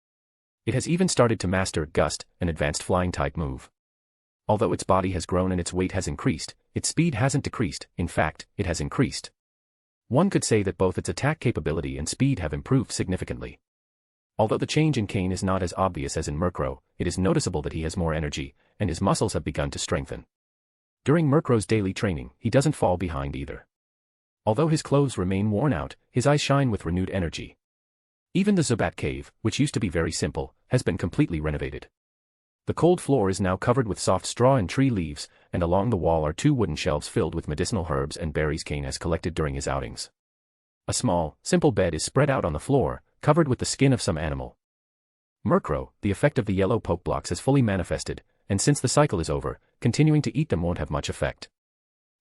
It has even started to master Gust, an advanced flying-type move. Although its body has grown and its weight has increased, its speed hasn't decreased, in fact, it has increased. One could say that both its attack capability and speed have improved significantly. Although the change in Cain is not as obvious as in Murkrow, it is noticeable that he has more energy, and his muscles have begun to strengthen. During Murkrow's daily training, he doesn't fall behind either. Although his clothes remain worn out, his eyes shine with renewed energy. Even the Zubat cave, which used to be very simple, has been completely renovated. The cold floor is now covered with soft straw and tree leaves, and along the wall are 2 wooden shelves filled with medicinal herbs and berries Cain has collected during his outings. A small, simple bed is spread out on the floor, covered with the skin of some animal. Murkrow, the effect of the yellow poke blocks has fully manifested, and since the cycle is over, continuing to eat them won't have much effect.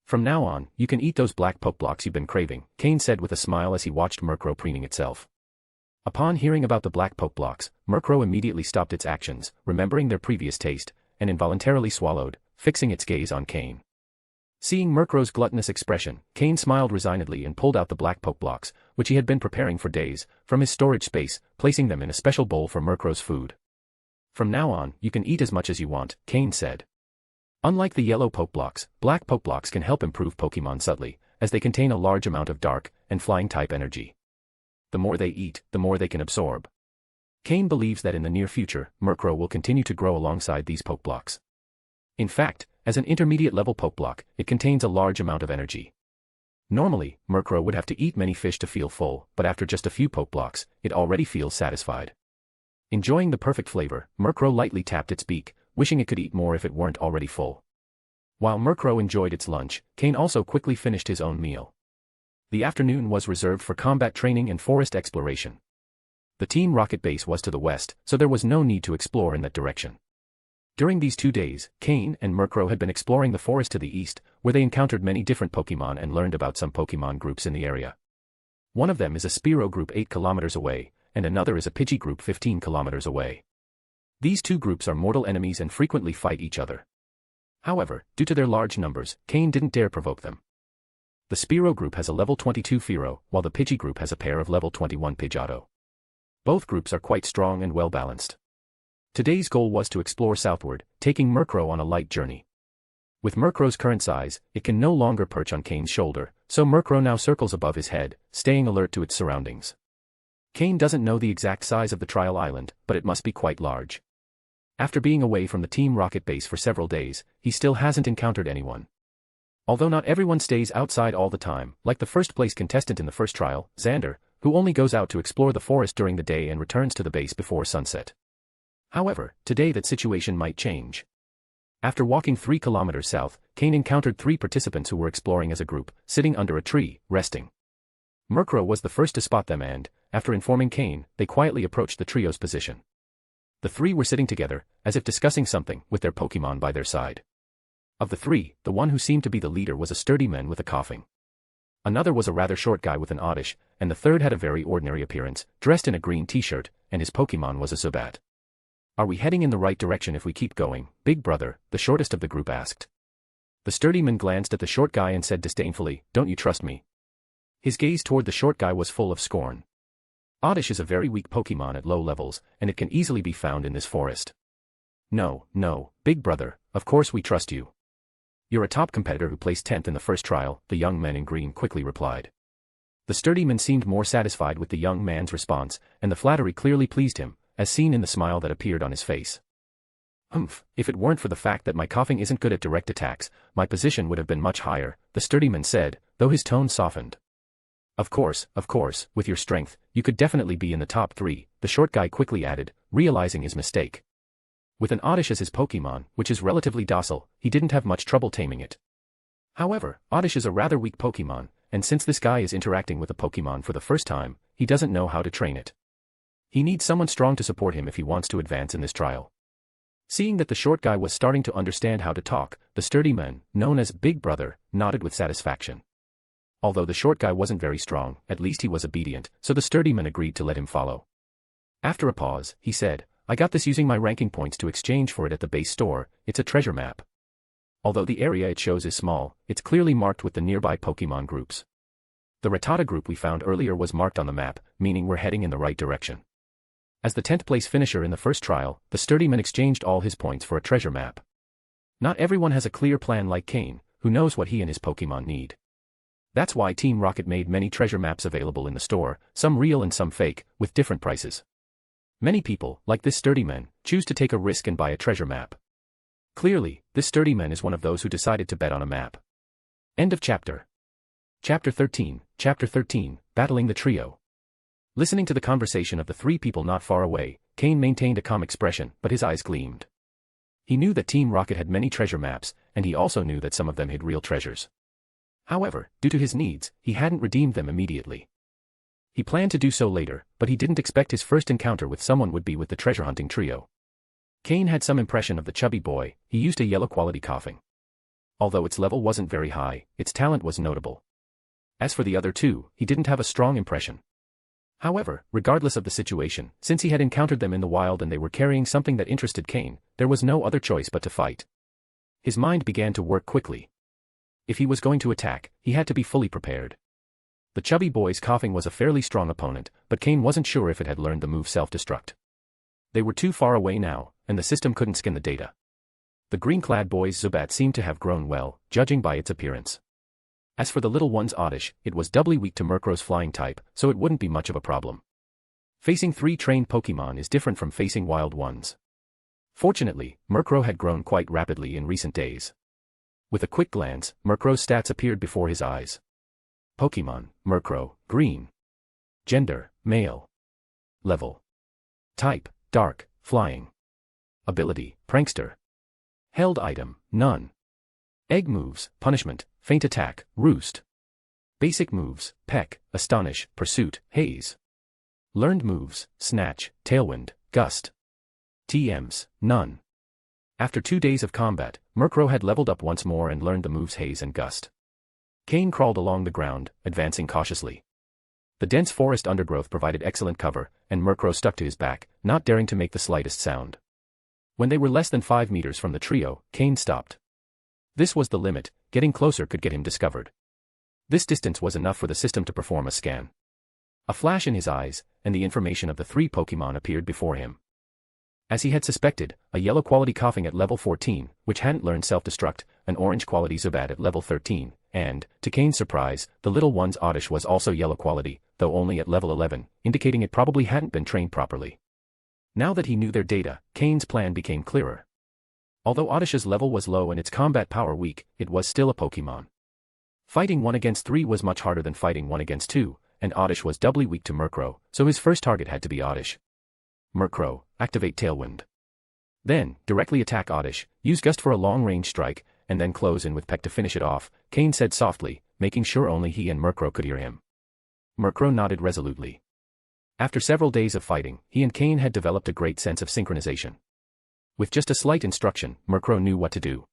From now on, you can eat those black poke blocks you've been craving, Cain said with a smile as he watched Murkrow preening itself. Upon hearing about the black poke blocks, Murkrow immediately stopped its actions, remembering their previous taste, and involuntarily swallowed, fixing its gaze on Cain. Seeing Murkrow's gluttonous expression, Cain smiled resignedly and pulled out the black poke blocks, which he had been preparing for days, from his storage space, placing them in a special bowl for Murkrow's food. From now on, you can eat as much as you want, Cain said. Unlike the yellow poke blocks, black poke blocks can help improve Pokémon subtly, as they contain a large amount of dark and flying-type energy. The more they eat, the more they can absorb. Cain believes that in the near future, Murkrow will continue to grow alongside these poke blocks. In fact, as an intermediate-level poke block, it contains a large amount of energy. Normally, Murkrow would have to eat many fish to feel full, but after just a few poke blocks, it already feels satisfied. Enjoying the perfect flavor, Murkrow lightly tapped its beak, wishing it could eat more if it weren't already full. While Murkrow enjoyed its lunch, Cain also quickly finished his own meal. The afternoon was reserved for combat training and forest exploration. The Team Rocket base was to the west, so there was no need to explore in that direction. During these 2 days, Cain and Murkrow had been exploring the forest to the east, where they encountered many different Pokémon and learned about some Pokémon groups in the area. One of them is a Spearow group 8 kilometers away, and another is a Pidgey group 15 kilometers away. These 2 groups are mortal enemies and frequently fight each other. However, due to their large numbers, Cain didn't dare provoke them. The Spearow group has a level 22 Fearow, while the Pidgey group has a pair of level 21 Pidgeotto. Both groups are quite strong and well-balanced. Today's goal was to explore southward, taking Murkrow on a light journey. With Murkrow's current size, it can no longer perch on Cain's shoulder, so Murkrow now circles above his head, staying alert to its surroundings. Cain doesn't know the exact size of the trial island, but it must be quite large. After being away from the Team Rocket base for several days, he still hasn't encountered anyone. Although not everyone stays outside all the time, like the first-place contestant in the first trial, Xander, who only goes out to explore the forest during the day and returns to the base before sunset. However, today that situation might change. After walking 3 kilometers south, Cain encountered 3 participants who were exploring as a group, sitting under a tree, resting. Murkrow was the first to spot them and, after informing Cain, they quietly approached the trio's position. The 3 were sitting together, as if discussing something, with their Pokémon by their side. Of the 3, the one who seemed to be the leader was a sturdy man with a coughing. Another was a rather short guy with an oddish, and the third had a very ordinary appearance, dressed in a green t-shirt, and his Pokémon was a Zubat. "Are we heading in the right direction if we keep going, big brother?" the shortest of the group asked. The sturdy man glanced at the short guy and said disdainfully, "Don't you trust me?" His gaze toward the short guy was full of scorn. Oddish is a very weak Pokémon at low levels, and it can easily be found in this forest. "No, big brother, of course we trust you. You're a top competitor who placed 10th in the first trial," the young man in green quickly replied. The sturdy man seemed more satisfied with the young man's response, and the flattery clearly pleased him, as seen in the smile that appeared on his face. If it weren't for the fact that my coughing isn't good at direct attacks, my position would have been much higher," the sturdy man said, though his tone softened. Of course, with your strength, you could definitely be in the top 3, the short guy quickly added, realizing his mistake. With an Oddish as his Pokémon, which is relatively docile, he didn't have much trouble taming it. However, Oddish is a rather weak Pokémon, and since this guy is interacting with a Pokémon for the first time, he doesn't know how to train it. He needs someone strong to support him if he wants to advance in this trial. Seeing that the short guy was starting to understand how to talk, the sturdy man, known as Big Brother, nodded with satisfaction. Although the short guy wasn't very strong, at least he was obedient, so the sturdy man agreed to let him follow. After a pause, he said, "I got this using my ranking points to exchange for it at the base store. It's a treasure map. Although the area it shows is small, it's clearly marked with the nearby Pokémon groups. The Rattata group we found earlier was marked on the map, meaning we're heading in the right direction." As the 10th place finisher in the first trial, the sturdy man exchanged all his points for a treasure map. Not everyone has a clear plan like Cain, who knows what he and his Pokémon need. That's why Team Rocket made many treasure maps available in the store, some real and some fake, with different prices. Many people, like this sturdy man, choose to take a risk and buy a treasure map. Clearly, this sturdy man is one of those who decided to bet on a map. End of chapter. Chapter 13, Battling the Trio. Listening to the conversation of the 3 people not far away, Cain maintained a calm expression, but his eyes gleamed. He knew that Team Rocket had many treasure maps, and he also knew that some of them hid real treasures. However, due to his needs, he hadn't redeemed them immediately. He planned to do so later, but he didn't expect his first encounter with someone would be with the treasure hunting trio. Cain had some impression of the chubby boy. He used a yellow quality coughing. Although its level wasn't very high, its talent was notable. As for the other 2, he didn't have a strong impression. However, regardless of the situation, since he had encountered them in the wild and they were carrying something that interested Cain, there was no other choice but to fight. His mind began to work quickly. If he was going to attack, he had to be fully prepared. The chubby boy's coughing was a fairly strong opponent, but Cain wasn't sure if it had learned the move self-destruct. They were too far away now, and the system couldn't scan the data. The green-clad boy's Zubat seemed to have grown well, judging by its appearance. As for the little one's Oddish, it was doubly weak to Murkrow's flying type, so it wouldn't be much of a problem. Facing 3 trained Pokémon is different from facing wild ones. Fortunately, Murkrow had grown quite rapidly in recent days. With a quick glance, Murkrow's stats appeared before his eyes. Pokémon, Murkrow, green. Gender, male. Level. Type, dark, flying. Ability, prankster. Held item, none. Egg moves, punishment, faint attack, roost. Basic moves, peck, astonish, pursuit, haze. Learned moves, snatch, tailwind, gust. TMs, none. After 2 days of combat, Murkrow had leveled up once more and learned the moves haze and gust. Cain crawled along the ground, advancing cautiously. The dense forest undergrowth provided excellent cover, and Murkrow stuck to his back, not daring to make the slightest sound. When they were less than 5 meters from the trio, Cain stopped. This was the limit. Getting closer could get him discovered. This distance was enough for the system to perform a scan. A flash in his eyes, and the information of the 3 Pokémon appeared before him. As he had suspected, a yellow quality coughing at level 14, which hadn't learned self-destruct, an orange quality Zubat at level 13, and, to Cain's surprise, the little one's Oddish was also yellow quality, though only at level 11, indicating it probably hadn't been trained properly. Now that he knew their data, Cain's plan became clearer. Although Oddish's level was low and its combat power weak, it was still a Pokémon. Fighting 1 against 3 was much harder than fighting 1 against 2, and Oddish was doubly weak to Murkrow, so his first target had to be Oddish. Murkrow, activate Tailwind. Then, directly attack Oddish, use Gust for a long-range strike, and then close in with Peck to finish it off, Cain said softly, making sure only he and Murkrow could hear him. Murkrow nodded resolutely. After several days of fighting, he and Cain had developed a great sense of synchronization. With just a slight instruction, Murkrow knew what to do.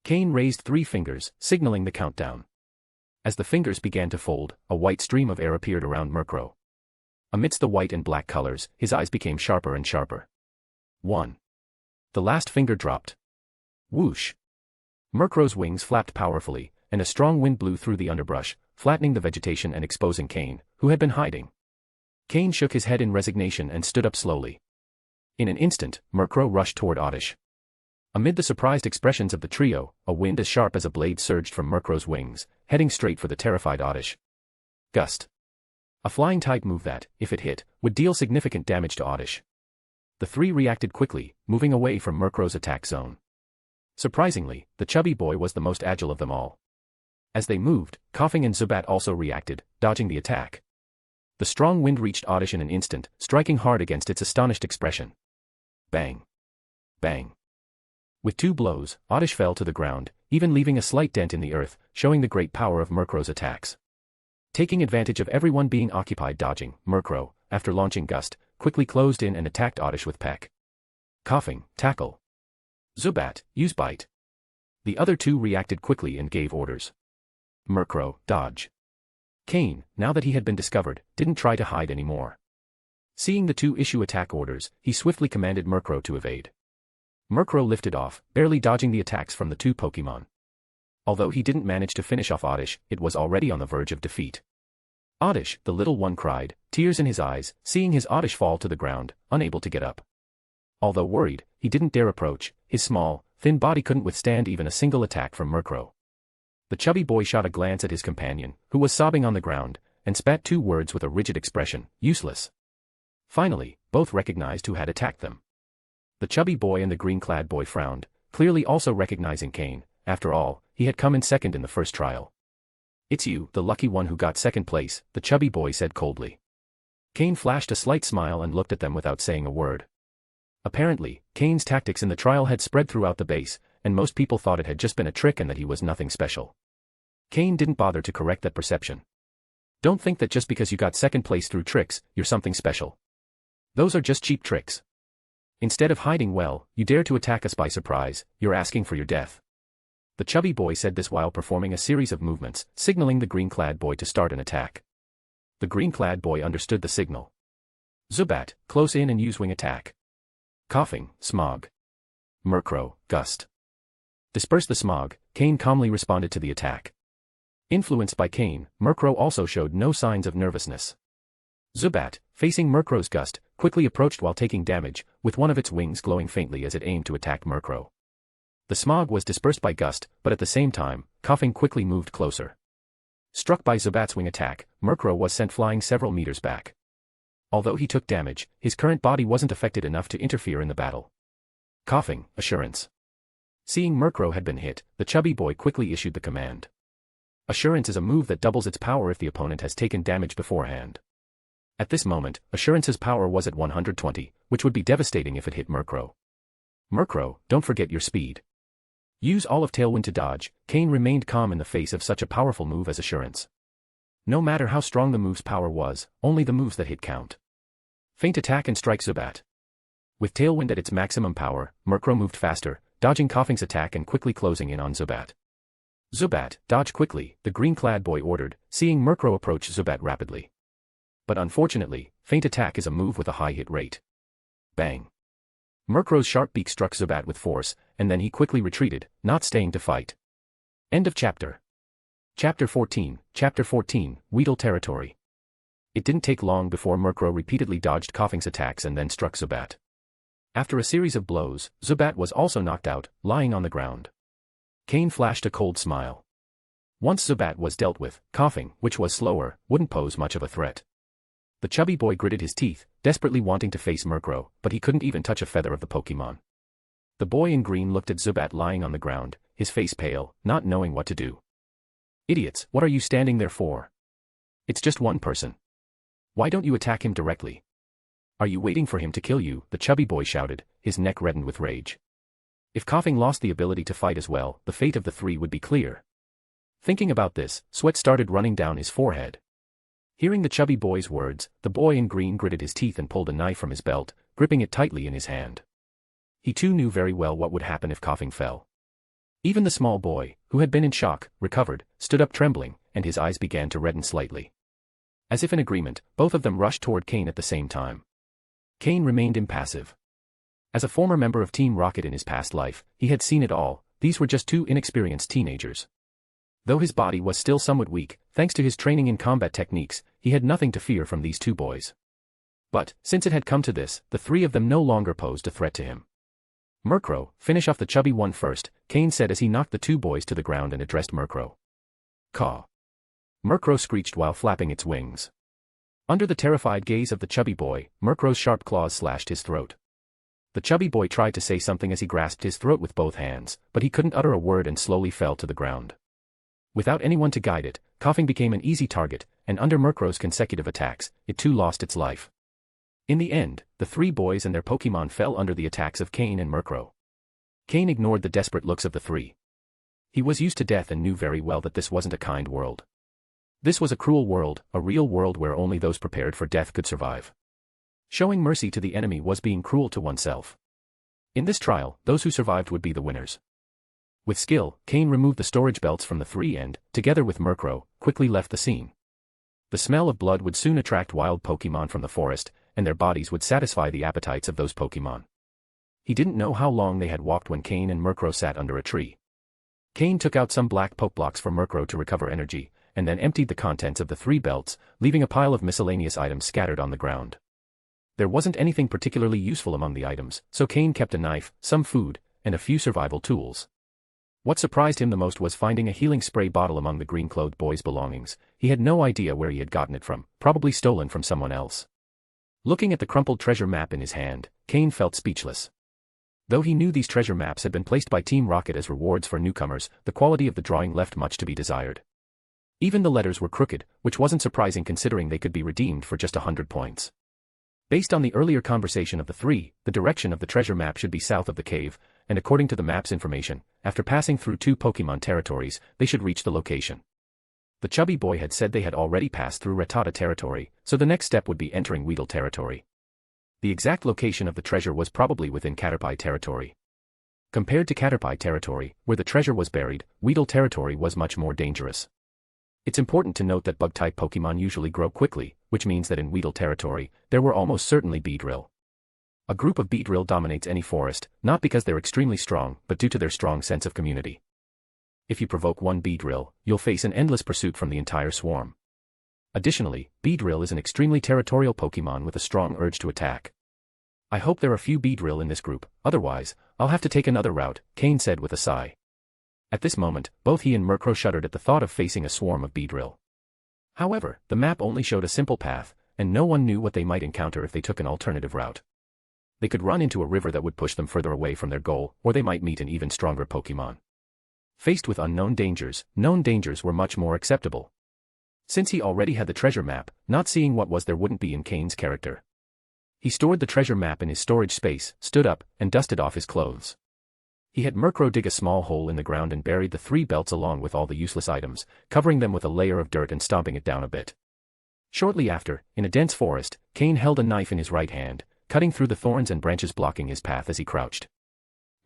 Cain raised 3 fingers, signaling the countdown. As the fingers began to fold, a white stream of air appeared around Murkrow. Amidst the white and black colors, his eyes became sharper and sharper. 1. The last finger dropped. Whoosh! Murkrow's wings flapped powerfully, and a strong wind blew through the underbrush, flattening the vegetation and exposing Cain, who had been hiding. Cain shook his head in resignation and stood up slowly. In an instant, Murkrow rushed toward Oddish. Amid the surprised expressions of the trio, a wind as sharp as a blade surged from Murkrow's wings, heading straight for the terrified Oddish. Gust. A flying type move that, if it hit, would deal significant damage to Oddish. The 3 reacted quickly, moving away from Murkrow's attack zone. Surprisingly, the chubby boy was the most agile of them all. As they moved, Coughing and Zubat also reacted, dodging the attack. The strong wind reached Oddish in an instant, striking hard against its astonished expression. Bang! Bang! With 2 blows, Oddish fell to the ground, even leaving a slight dent in the earth, showing the great power of Murkrow's attacks. Taking advantage of everyone being occupied dodging, Murkrow, after launching Gust, quickly closed in and attacked Oddish with Peck. Coughing, tackle. Zubat, use Bite. The other 2 reacted quickly and gave orders. Murkrow, dodge. Cain, now that he had been discovered, didn't try to hide anymore. Seeing the 2 issue attack orders, he swiftly commanded Murkrow to evade. Murkrow lifted off, barely dodging the attacks from the 2 Pokémon. Although he didn't manage to finish off Oddish, it was already on the verge of defeat. Oddish, the little one cried, tears in his eyes, seeing his Oddish fall to the ground, unable to get up. Although worried, he didn't dare approach, his small, thin body couldn't withstand even a single attack from Murkrow. The chubby boy shot a glance at his companion, who was sobbing on the ground, and spat 2 words with a rigid expression, useless. Finally, both recognized who had attacked them. The chubby boy and the green-clad boy frowned, clearly also recognizing Cain. After all, he had come in second in the first trial. It's you, the lucky one who got second place, the chubby boy said coldly. Cain flashed a slight smile and looked at them without saying a word. Apparently, Cain's tactics in the trial had spread throughout the base, and most people thought it had just been a trick and that he was nothing special. Cain didn't bother to correct that perception. Don't think that just because you got second place through tricks, you're something special. Those are just cheap tricks. Instead of hiding well, you dare to attack us by surprise, you're asking for your death. The chubby boy said this while performing a series of movements, signaling the green-clad boy to start an attack. The green-clad boy understood the signal. Zubat, close in and use wing attack. Coughing, Smog. Murkrow, Gust. Disperse the smog, Cain calmly responded to the attack. Influenced by Cain, Murkrow also showed no signs of nervousness. Zubat, facing Murkrow's Gust, quickly approached while taking damage, with one of its wings glowing faintly as it aimed to attack Murkrow. The smog was dispersed by Gust, but at the same time, Coughing quickly moved closer. Struck by Zubat's wing attack, Murkrow was sent flying several meters back. Although he took damage, his current body wasn't affected enough to interfere in the battle. Coughing, Assurance. Seeing Murkrow had been hit, the chubby boy quickly issued the command. Assurance is a move that doubles its power if the opponent has taken damage beforehand. At this moment, Assurance's power was at 120, which would be devastating if it hit Murkrow. Murkrow, don't forget your speed. Use all of Tailwind to dodge. Cain remained calm in the face of such a powerful move as Assurance. No matter how strong the move's power was, only the moves that hit count. Feint attack and strike Zubat. With Tailwind at its maximum power, Murkrow moved faster, dodging Coughing's attack and quickly closing in on Zubat. Zubat, dodge quickly, the green-clad boy ordered, seeing Murkrow approach Zubat rapidly. But unfortunately, Feint attack is a move with a high hit rate. Bang. Murkrow's sharp beak struck Zubat with force, and then he quickly retreated, not staying to fight. End of chapter. Chapter 14, Weedle Territory. It didn't take long before Murkrow repeatedly dodged Coughing's attacks and then struck Zubat. After a series of blows, Zubat was also knocked out, lying on the ground. Cain flashed a cold smile. Once Zubat was dealt with, Coughing, which was slower, wouldn't pose much of a threat. The chubby boy gritted his teeth, desperately wanting to face Murkrow, but he couldn't even touch a feather of the Pokémon. The boy in green looked at Zubat lying on the ground, his face pale, not knowing what to do. Idiots, what are you standing there for? It's just one person. Why don't you attack him directly? Are you waiting for him to kill you? The chubby boy shouted, his neck reddened with rage. If Coughing lost the ability to fight as well, the fate of the three would be clear. Thinking about this, sweat started running down his forehead. Hearing the chubby boy's words, the boy in green gritted his teeth and pulled a knife from his belt, gripping it tightly in his hand. He too knew very well what would happen if Coughing fell. Even the small boy, who had been in shock, recovered, stood up trembling, and his eyes began to redden slightly. As if in agreement, both of them rushed toward Cain at the same time. Cain remained impassive. As a former member of Team Rocket in his past life, he had seen it all. These were just two inexperienced teenagers. Though his body was still somewhat weak, thanks to his training in combat techniques, he had nothing to fear from these two boys. But, since it had come to this, the three of them no longer posed a threat to him. Murkrow, finish off the chubby one first, Cain said as he knocked the two boys to the ground and addressed Murkrow. Caw. Murkrow screeched while flapping its wings. Under the terrified gaze of the chubby boy, Murkrow's sharp claws slashed his throat. The chubby boy tried to say something as he grasped his throat with both hands, but he couldn't utter a word and slowly fell to the ground. Without anyone to guide it, Coughing became an easy target, and under Murkrow's consecutive attacks, it too lost its life. In the end, the three boys and their Pokémon fell under the attacks of Cain and Murkrow. Cain ignored the desperate looks of the three. He was used to death and knew very well that this wasn't a kind world. This was a cruel world, a real world where only those prepared for death could survive. Showing mercy to the enemy was being cruel to oneself. In this trial, those who survived would be the winners. With skill, Cain removed the storage belts from the three and, together with Murkrow, quickly left the scene. The smell of blood would soon attract wild Pokémon from the forest, and their bodies would satisfy the appetites of those Pokémon. He didn't know how long they had walked when Cain and Murkrow sat under a tree. Cain took out some black Pokeblocks for Murkrow to recover energy, and then emptied the contents of the three belts, leaving a pile of miscellaneous items scattered on the ground. There wasn't anything particularly useful among the items, so Cain kept a knife, some food, and a few survival tools. What surprised him the most was finding a healing spray bottle among the green-clothed boy's belongings. He had no idea where he had gotten it from, probably stolen from someone else. Looking at the crumpled treasure map in his hand, Cain felt speechless. Though he knew these treasure maps had been placed by Team Rocket as rewards for newcomers, the quality of the drawing left much to be desired. Even the letters were crooked, which wasn't surprising considering they could be redeemed for just 100 points. Based on the earlier conversation of the three, the direction of the treasure map should be south of the cave, and according to the map's information, after passing through 2 Pokémon territories, they should reach the location. The chubby boy had said they had already passed through Rattata territory, so the next step would be entering Weedle territory. The exact location of the treasure was probably within Caterpie territory. Compared to Caterpie territory, where the treasure was buried, Weedle territory was much more dangerous. It's important to note that bug-type Pokémon usually grow quickly, which means that in Weedle territory, there were almost certainly Beedrill. A group of Beedrill dominates any forest, not because they're extremely strong, but due to their strong sense of community. If you provoke one Beedrill, you'll face an endless pursuit from the entire swarm. Additionally, Beedrill is an extremely territorial Pokémon with a strong urge to attack. I hope there are few Beedrill in this group, otherwise, I'll have to take another route, Cain said with a sigh. At this moment, both he and Murkrow shuddered at the thought of facing a swarm of Beedrill. However, the map only showed a simple path, and no one knew what they might encounter if they took an alternative route. They could run into a river that would push them further away from their goal, or they might meet an even stronger Pokémon. Faced with unknown dangers, known dangers were much more acceptable. Since he already had the treasure map, not seeing what was there wouldn't be in Cain's character. He stored the treasure map in his storage space, stood up, and dusted off his clothes. He had Murkrow dig a small hole in the ground and buried the 3 belts along with all the useless items, covering them with a layer of dirt and stomping it down a bit. Shortly after, in a dense forest, Cain held a knife in his right hand, cutting through the thorns and branches blocking his path as he crouched.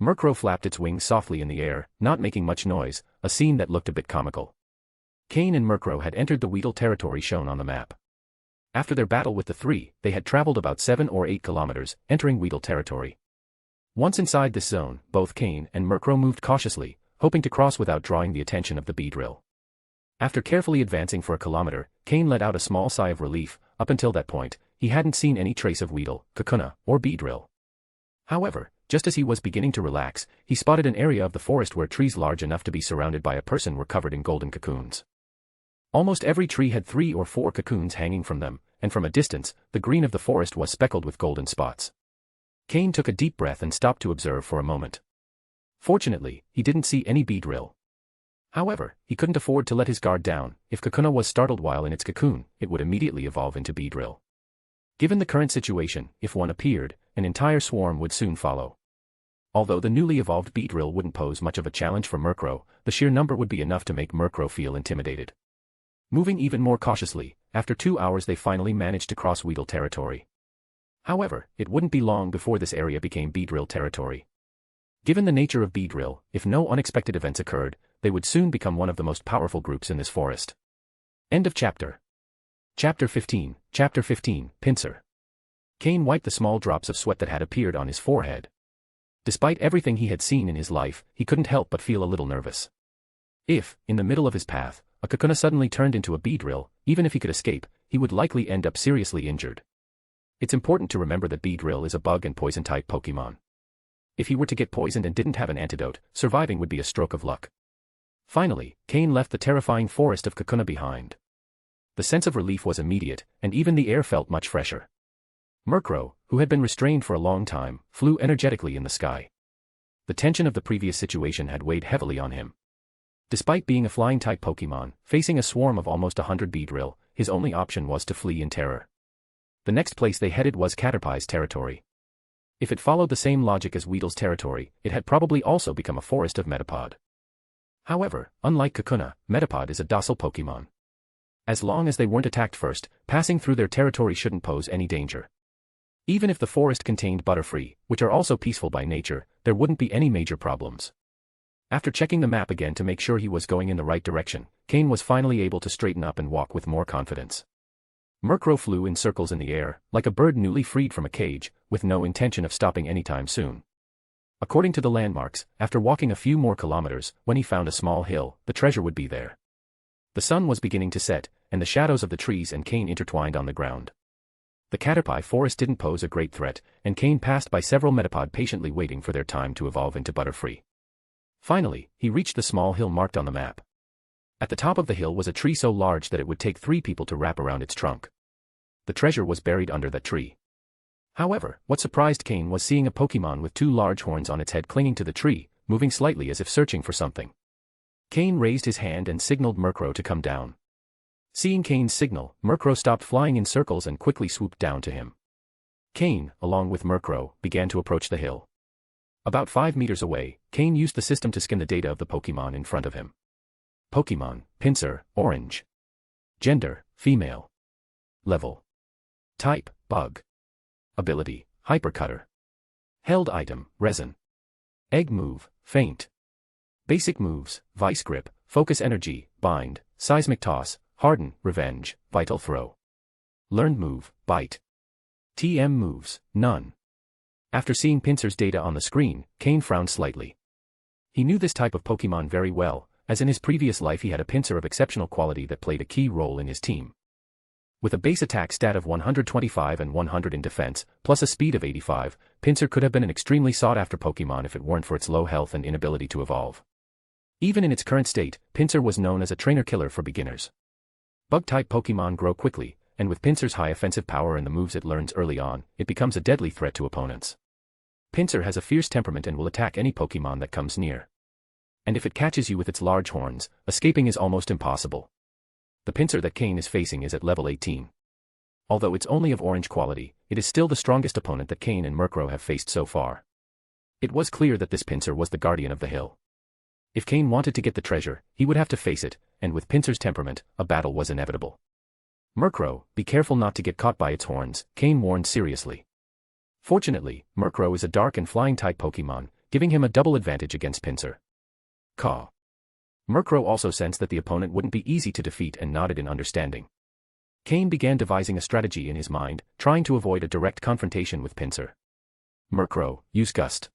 Murkrow flapped its wings softly in the air, not making much noise, a scene that looked a bit comical. Cain and Murkrow had entered the Weedle territory shown on the map. After their battle with the 3, they had traveled about 7 or 8 kilometers, entering Weedle territory. Once inside this zone, both Cain and Murkrow moved cautiously, hoping to cross without drawing the attention of the Beedrill. After carefully advancing for a kilometer, Cain let out a small sigh of relief. Up until that point, he hadn't seen any trace of Weedle, Kakuna, or Beedrill. However, just as he was beginning to relax, he spotted an area of the forest where trees large enough to be surrounded by a person were covered in golden cocoons. Almost every tree had 3 or 4 cocoons hanging from them, and from a distance, the green of the forest was speckled with golden spots. Cain took a deep breath and stopped to observe for a moment. Fortunately, he didn't see any Beedrill. However, he couldn't afford to let his guard down. If Kakuna was startled while in its cocoon, it would immediately evolve into Beedrill. Given the current situation, if one appeared, an entire swarm would soon follow. Although the newly evolved Beedrill wouldn't pose much of a challenge for Murkrow, the sheer number would be enough to make Murkrow feel intimidated. Moving even more cautiously, after 2 hours they finally managed to cross Weedle territory. However, it wouldn't be long before this area became Beedrill territory. Given the nature of Beedrill, if no unexpected events occurred, they would soon become one of the most powerful groups in this forest. End of chapter. Chapter 15, Pinsir. Cain wiped the small drops of sweat that had appeared on his forehead. Despite everything he had seen in his life, he couldn't help but feel a little nervous. If, in the middle of his path, a Kakuna suddenly turned into a Beedrill, even if he could escape, he would likely end up seriously injured. It's important to remember that Beedrill is a bug and poison-type Pokémon. If he were to get poisoned and didn't have an antidote, surviving would be a stroke of luck. Finally, Cain left the terrifying forest of Kakuna behind. The sense of relief was immediate, and even the air felt much fresher. Murkrow, who had been restrained for a long time, flew energetically in the sky. The tension of the previous situation had weighed heavily on him. Despite being a flying-type Pokémon, facing a swarm of almost 100 Beedrill, his only option was to flee in terror. The next place they headed was Caterpie's territory. If it followed the same logic as Weedle's territory, it had probably also become a forest of Metapod. However, unlike Kakuna, Metapod is a docile Pokémon. As long as they weren't attacked first, passing through their territory shouldn't pose any danger. Even if the forest contained Butterfree, which are also peaceful by nature, there wouldn't be any major problems. After checking the map again to make sure he was going in the right direction, Cain was finally able to straighten up and walk with more confidence. Murkrow flew in circles in the air, like a bird newly freed from a cage, with no intention of stopping anytime soon. According to the landmarks, after walking a few more kilometers, when he found a small hill, the treasure would be there. The sun was beginning to set, and the shadows of the trees and Cain intertwined on the ground. The Caterpie forest didn't pose a great threat, and Cain passed by several Metapod patiently waiting for their time to evolve into Butterfree. Finally, he reached the small hill marked on the map. At the top of the hill was a tree so large that it would take 3 people to wrap around its trunk. The treasure was buried under that tree. However, what surprised Cain was seeing a Pokémon with 2 large horns on its head clinging to the tree, moving slightly as if searching for something. Cain raised his hand and signaled Murkrow to come down. Seeing Cain's signal, Murkrow stopped flying in circles and quickly swooped down to him. Cain, along with Murkrow, began to approach the hill. About 5 meters away, Cain used the system to scan the data of the Pokémon in front of him. Pokémon, Pinsir, Orange. Gender, Female. Level. Type, Bug. Ability, Hypercutter. Held item, Resin. Egg move, Faint. Basic moves, Vice Grip, Focus Energy, Bind, Seismic Toss, Harden, Revenge, Vital Throw. Learned move, Bite. TM moves, None. After seeing Pinsir's data on the screen, Cain frowned slightly. He knew this type of Pokémon very well, as in his previous life he had a Pinsir of exceptional quality that played a key role in his team. With a base attack stat of 125 and 100 in defense, plus a speed of 85, Pinsir could have been an extremely sought-after Pokémon if it weren't for its low health and inability to evolve. Even in its current state, Pinsir was known as a trainer killer for beginners. Bug-type Pokémon grow quickly, and with Pinsir's high offensive power and the moves it learns early on, it becomes a deadly threat to opponents. Pinsir has a fierce temperament and will attack any Pokémon that comes near. And if it catches you with its large horns, escaping is almost impossible. The Pinsir that Cain is facing is at level 18. Although it's only of orange quality, it is still the strongest opponent that Cain and Murkrow have faced so far. It was clear that this Pinsir was the guardian of the hill. If Cain wanted to get the treasure, he would have to face it, and with Pinsir's temperament, a battle was inevitable. Murkrow, be careful not to get caught by its horns, Cain warned seriously. Fortunately, Murkrow is a dark and flying-type Pokémon, giving him a double advantage against Pinsir. Caw. Murkrow also sensed that the opponent wouldn't be easy to defeat and nodded in understanding. Cain began devising a strategy in his mind, trying to avoid a direct confrontation with Pinsir. Murkrow, use Gust.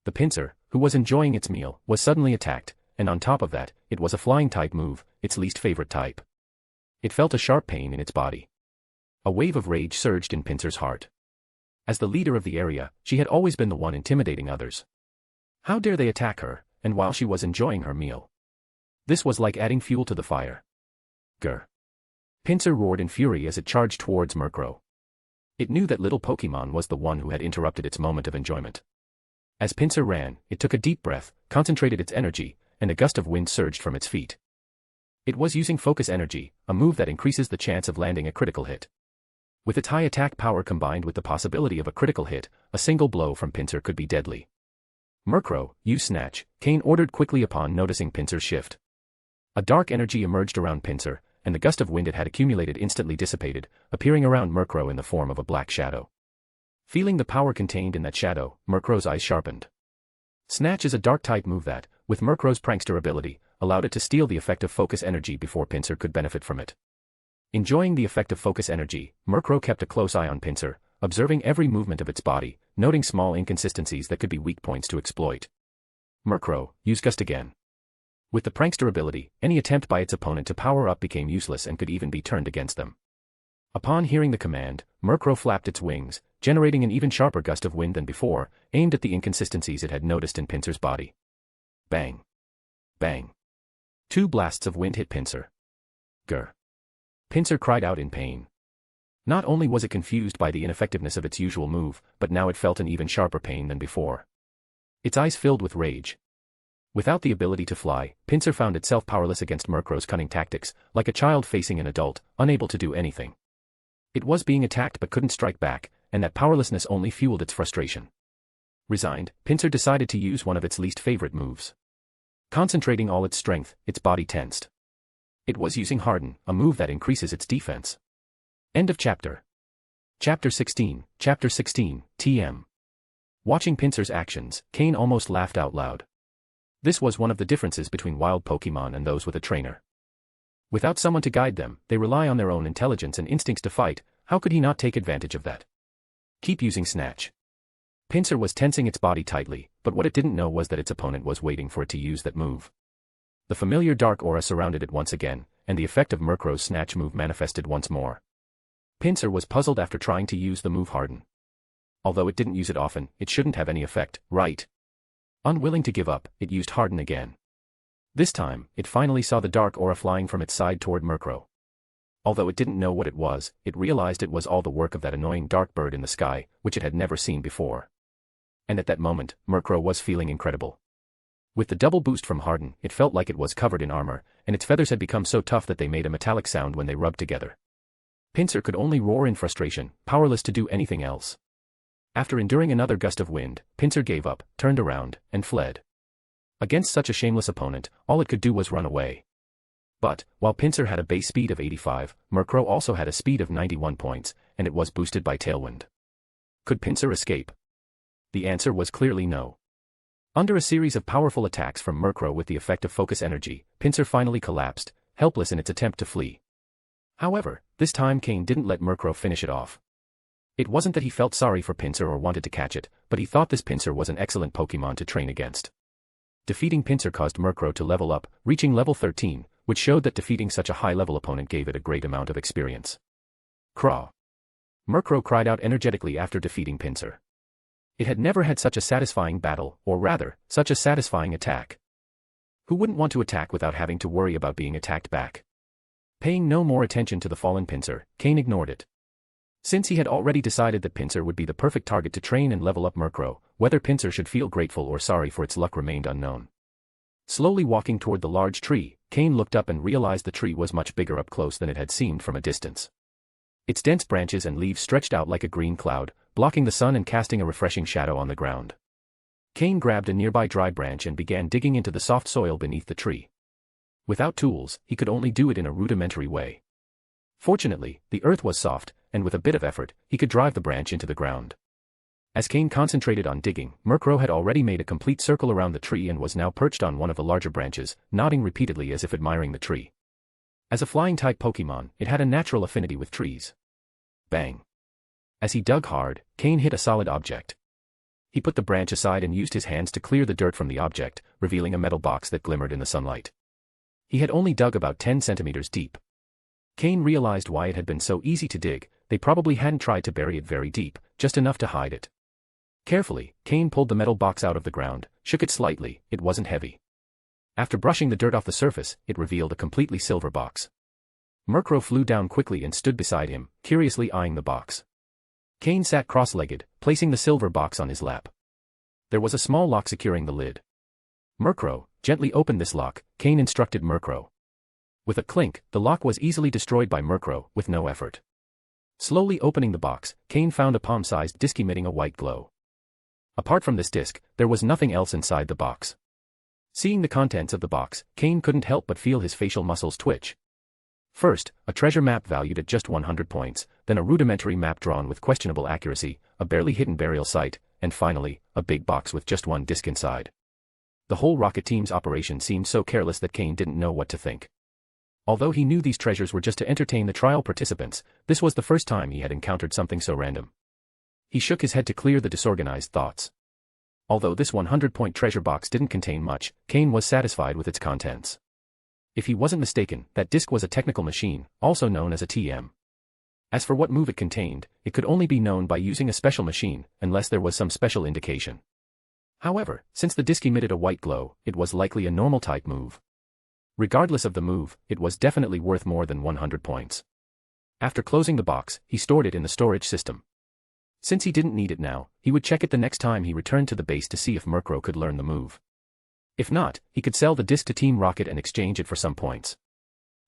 The Pinsir, who was enjoying its meal, was suddenly attacked, and on top of that, it was a flying-type move, its least favorite type. It felt a sharp pain in its body. A wave of rage surged in Pinsir's heart. As the leader of the area, she had always been the one intimidating others. How dare they attack her, and while she was enjoying her meal? This was like adding fuel to the fire. Grr. Pinsir roared in fury as it charged towards Murkrow. It knew that little Pokémon was the one who had interrupted its moment of enjoyment. As Pinsir ran, it took a deep breath, concentrated its energy, and a gust of wind surged from its feet. It was using Focus Energy, a move that increases the chance of landing a critical hit. With its high attack power combined with the possibility of a critical hit, a single blow from Pinsir could be deadly. Murkrow, use Snatch, Cain ordered quickly upon noticing Pinsir's shift. A dark energy emerged around Pinsir, and the gust of wind it had accumulated instantly dissipated, appearing around Murkrow in the form of a black shadow. Feeling the power contained in that shadow, Murkrow's eyes sharpened. Snatch is a dark-type move that, with Murkrow's prankster ability, allowed it to steal the effect of focus energy before Pinsir could benefit from it. Enjoying the effect of focus energy, Murkrow kept a close eye on Pinsir, observing every movement of its body, noting small inconsistencies that could be weak points to exploit. Murkrow, use Gust again. With the prankster ability, any attempt by its opponent to power up became useless and could even be turned against them. Upon hearing the command, Murkrow flapped its wings, generating an even sharper gust of wind than before, aimed at the inconsistencies it had noticed in Pinsir's body. Bang! Bang! 2 blasts of wind hit Pinsir. Grr! Pinsir cried out in pain. Not only was it confused by the ineffectiveness of its usual move, but now it felt an even sharper pain than before. Its eyes filled with rage. Without the ability to fly, Pinsir found itself powerless against Murkrow's cunning tactics, like a child facing an adult, unable to do anything. It was being attacked but couldn't strike back, and that powerlessness only fueled its frustration. Resigned, Pinsir decided to use one of its least favorite moves. Concentrating all its strength, its body tensed. It was using Harden, a move that increases its defense. End of chapter. Chapter 16, TM. Watching Pinsir's actions, Cain almost laughed out loud. This was one of the differences between wild Pokémon and those with a trainer. Without someone to guide them, they rely on their own intelligence and instincts to fight. How could he not take advantage of that? Keep using Snatch. Pinsir was tensing its body tightly, but what it didn't know was that its opponent was waiting for it to use that move. The familiar dark aura surrounded it once again, and the effect of Murkrow's Snatch move manifested once more. Pinsir was puzzled after trying to use the move Harden. Although it didn't use it often, it shouldn't have any effect, right? Unwilling to give up, it used Harden again. This time, it finally saw the dark aura flying from its side toward Murkrow. Although it didn't know what it was, it realized it was all the work of that annoying dark bird in the sky, which it had never seen before. And at that moment, Murkrow was feeling incredible. With the double boost from Harden, it felt like it was covered in armor, and its feathers had become so tough that they made a metallic sound when they rubbed together. Pinsir could only roar in frustration, powerless to do anything else. After enduring another gust of wind, Pinsir gave up, turned around, and fled. Against such a shameless opponent, all it could do was run away. But, while Pinsir had a base speed of 85, Murkrow also had a speed of 91 points, and it was boosted by Tailwind. Could Pinsir escape? The answer was clearly no. Under a series of powerful attacks from Murkrow with the effect of focus energy, Pinsir finally collapsed, helpless in its attempt to flee. However, this time Cain didn't let Murkrow finish it off. It wasn't that he felt sorry for Pinsir or wanted to catch it, but he thought this Pinsir was an excellent Pokémon to train against. Defeating Pinsir caused Murkrow to level up, reaching level 13, which showed that defeating such a high-level opponent gave it a great amount of experience. Craw! Murkrow cried out energetically after defeating Pinsir. It had never had such a satisfying battle, or rather, such a satisfying attack. Who wouldn't want to attack without having to worry about being attacked back? Paying no more attention to the fallen Pinsir, Cain ignored it. Since he had already decided that Pinsir would be the perfect target to train and level up Murkrow, whether Pinsir should feel grateful or sorry for its luck remained unknown. Slowly walking toward the large tree, Cain looked up and realized the tree was much bigger up close than it had seemed from a distance. Its dense branches and leaves stretched out like a green cloud, blocking the sun and casting a refreshing shadow on the ground. Cain grabbed a nearby dry branch and began digging into the soft soil beneath the tree. Without tools, he could only do it in a rudimentary way. Fortunately, the earth was soft, and with a bit of effort, he could drive the branch into the ground. As Cain concentrated on digging, Murkrow had already made a complete circle around the tree and was now perched on one of the larger branches, nodding repeatedly as if admiring the tree. As a flying-type Pokémon, it had a natural affinity with trees. Bang! As he dug hard, Cain hit a solid object. He put the branch aside and used his hands to clear the dirt from the object, revealing a metal box that glimmered in the sunlight. He had only dug about 10 centimeters deep. Cain realized why it had been so easy to dig. They probably hadn't tried to bury it very deep, just enough to hide it. Carefully, Cain pulled the metal box out of the ground, shook it slightly. It wasn't heavy. After brushing the dirt off the surface, it revealed a completely silver box. Murkrow flew down quickly and stood beside him, curiously eyeing the box. Cain sat cross-legged, placing the silver box on his lap. There was a small lock securing the lid. Murkrow, gently open this lock, Cain instructed Murkrow. With a clink, the lock was easily destroyed by Murkrow, with no effort. Slowly opening the box, Cain found a palm-sized disc emitting a white glow. Apart from this disc, there was nothing else inside the box. Seeing the contents of the box, Cain couldn't help but feel his facial muscles twitch. First, a treasure map valued at just 100 points, then a rudimentary map drawn with questionable accuracy, a barely hidden burial site, and finally, a big box with just one disc inside. The whole rocket team's operation seemed so careless that Cain didn't know what to think. Although he knew these treasures were just to entertain the trial participants, this was the first time he had encountered something so random. He shook his head to clear the disorganized thoughts. Although this 100-point treasure box didn't contain much, Cain was satisfied with its contents. If he wasn't mistaken, that disc was a technical machine, also known as a TM. As for what move it contained, it could only be known by using a special machine, unless there was some special indication. However, since the disc emitted a white glow, it was likely a normal type move. Regardless of the move, it was definitely worth more than 100 points. After closing the box, he stored it in the storage system. Since he didn't need it now, he would check it the next time he returned to the base to see if Murkrow could learn the move. If not, he could sell the disc to Team Rocket and exchange it for some points.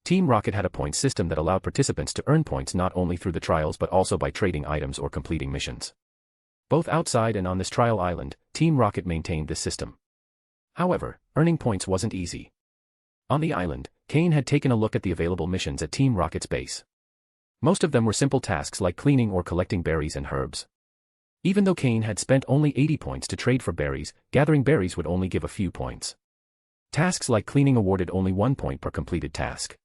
Team Rocket had a points system that allowed participants to earn points not only through the trials but also by trading items or completing missions. Both outside and on this trial island, Team Rocket maintained this system. However, earning points wasn't easy. On the island, Cain had taken a look at the available missions at Team Rocket's base. Most of them were simple tasks like cleaning or collecting berries and herbs. Even though Cain had spent only 80 points to trade for berries, gathering berries would only give a few points. Tasks like cleaning awarded only 1 point per completed task.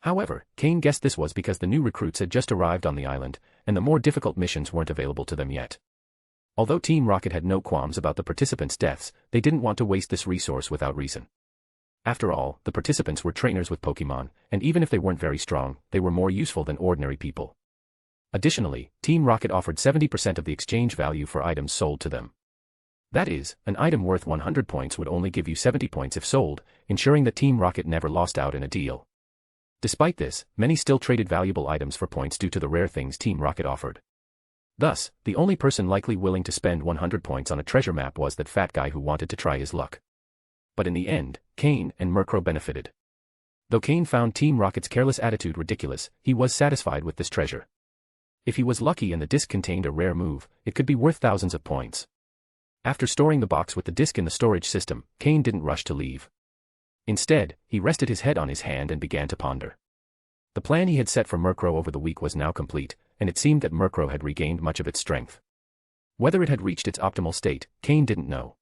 However, Cain guessed this was because the new recruits had just arrived on the island, and the more difficult missions weren't available to them yet. Although Team Rocket had no qualms about the participants' deaths, they didn't want to waste this resource without reason. After all, the participants were trainers with Pokémon, and even if they weren't very strong, they were more useful than ordinary people. Additionally, Team Rocket offered 70% of the exchange value for items sold to them. That is, an item worth 100 points would only give you 70 points if sold, ensuring that Team Rocket never lost out in a deal. Despite this, many still traded valuable items for points due to the rare things Team Rocket offered. Thus, the only person likely willing to spend 100 points on a treasure map was that fat guy who wanted to try his luck. But in the end, Cain and Murkrow benefited. Though Cain found Team Rocket's careless attitude ridiculous, he was satisfied with this treasure. If he was lucky and the disc contained a rare move, it could be worth thousands of points. After storing the box with the disc in the storage system, Cain didn't rush to leave. Instead, he rested his head on his hand and began to ponder. The plan he had set for Murkrow over the week was now complete, and it seemed that Murkrow had regained much of its strength. Whether it had reached its optimal state, Cain didn't know.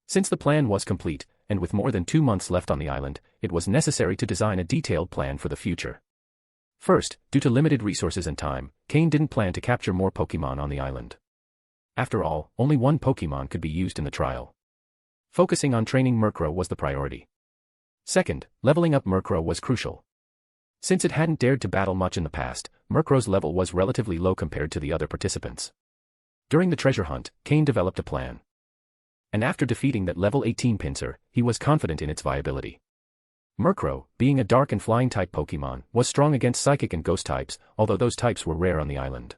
Since the plan was complete, and with more than 2 months left on the island, it was necessary to design a detailed plan for the future. First, due to limited resources and time, Cain didn't plan to capture more Pokémon on the island. After all, only one Pokémon could be used in the trial. Focusing on training Murkrow was the priority. Second, leveling up Murkrow was crucial. Since it hadn't dared to battle much in the past, Murkrow's level was relatively low compared to the other participants. During the treasure hunt, Cain developed a plan. And after defeating that level 18 Pinsir, he was confident in its viability. Murkrow, being a dark and flying type Pokémon, was strong against psychic and ghost types, although those types were rare on the island.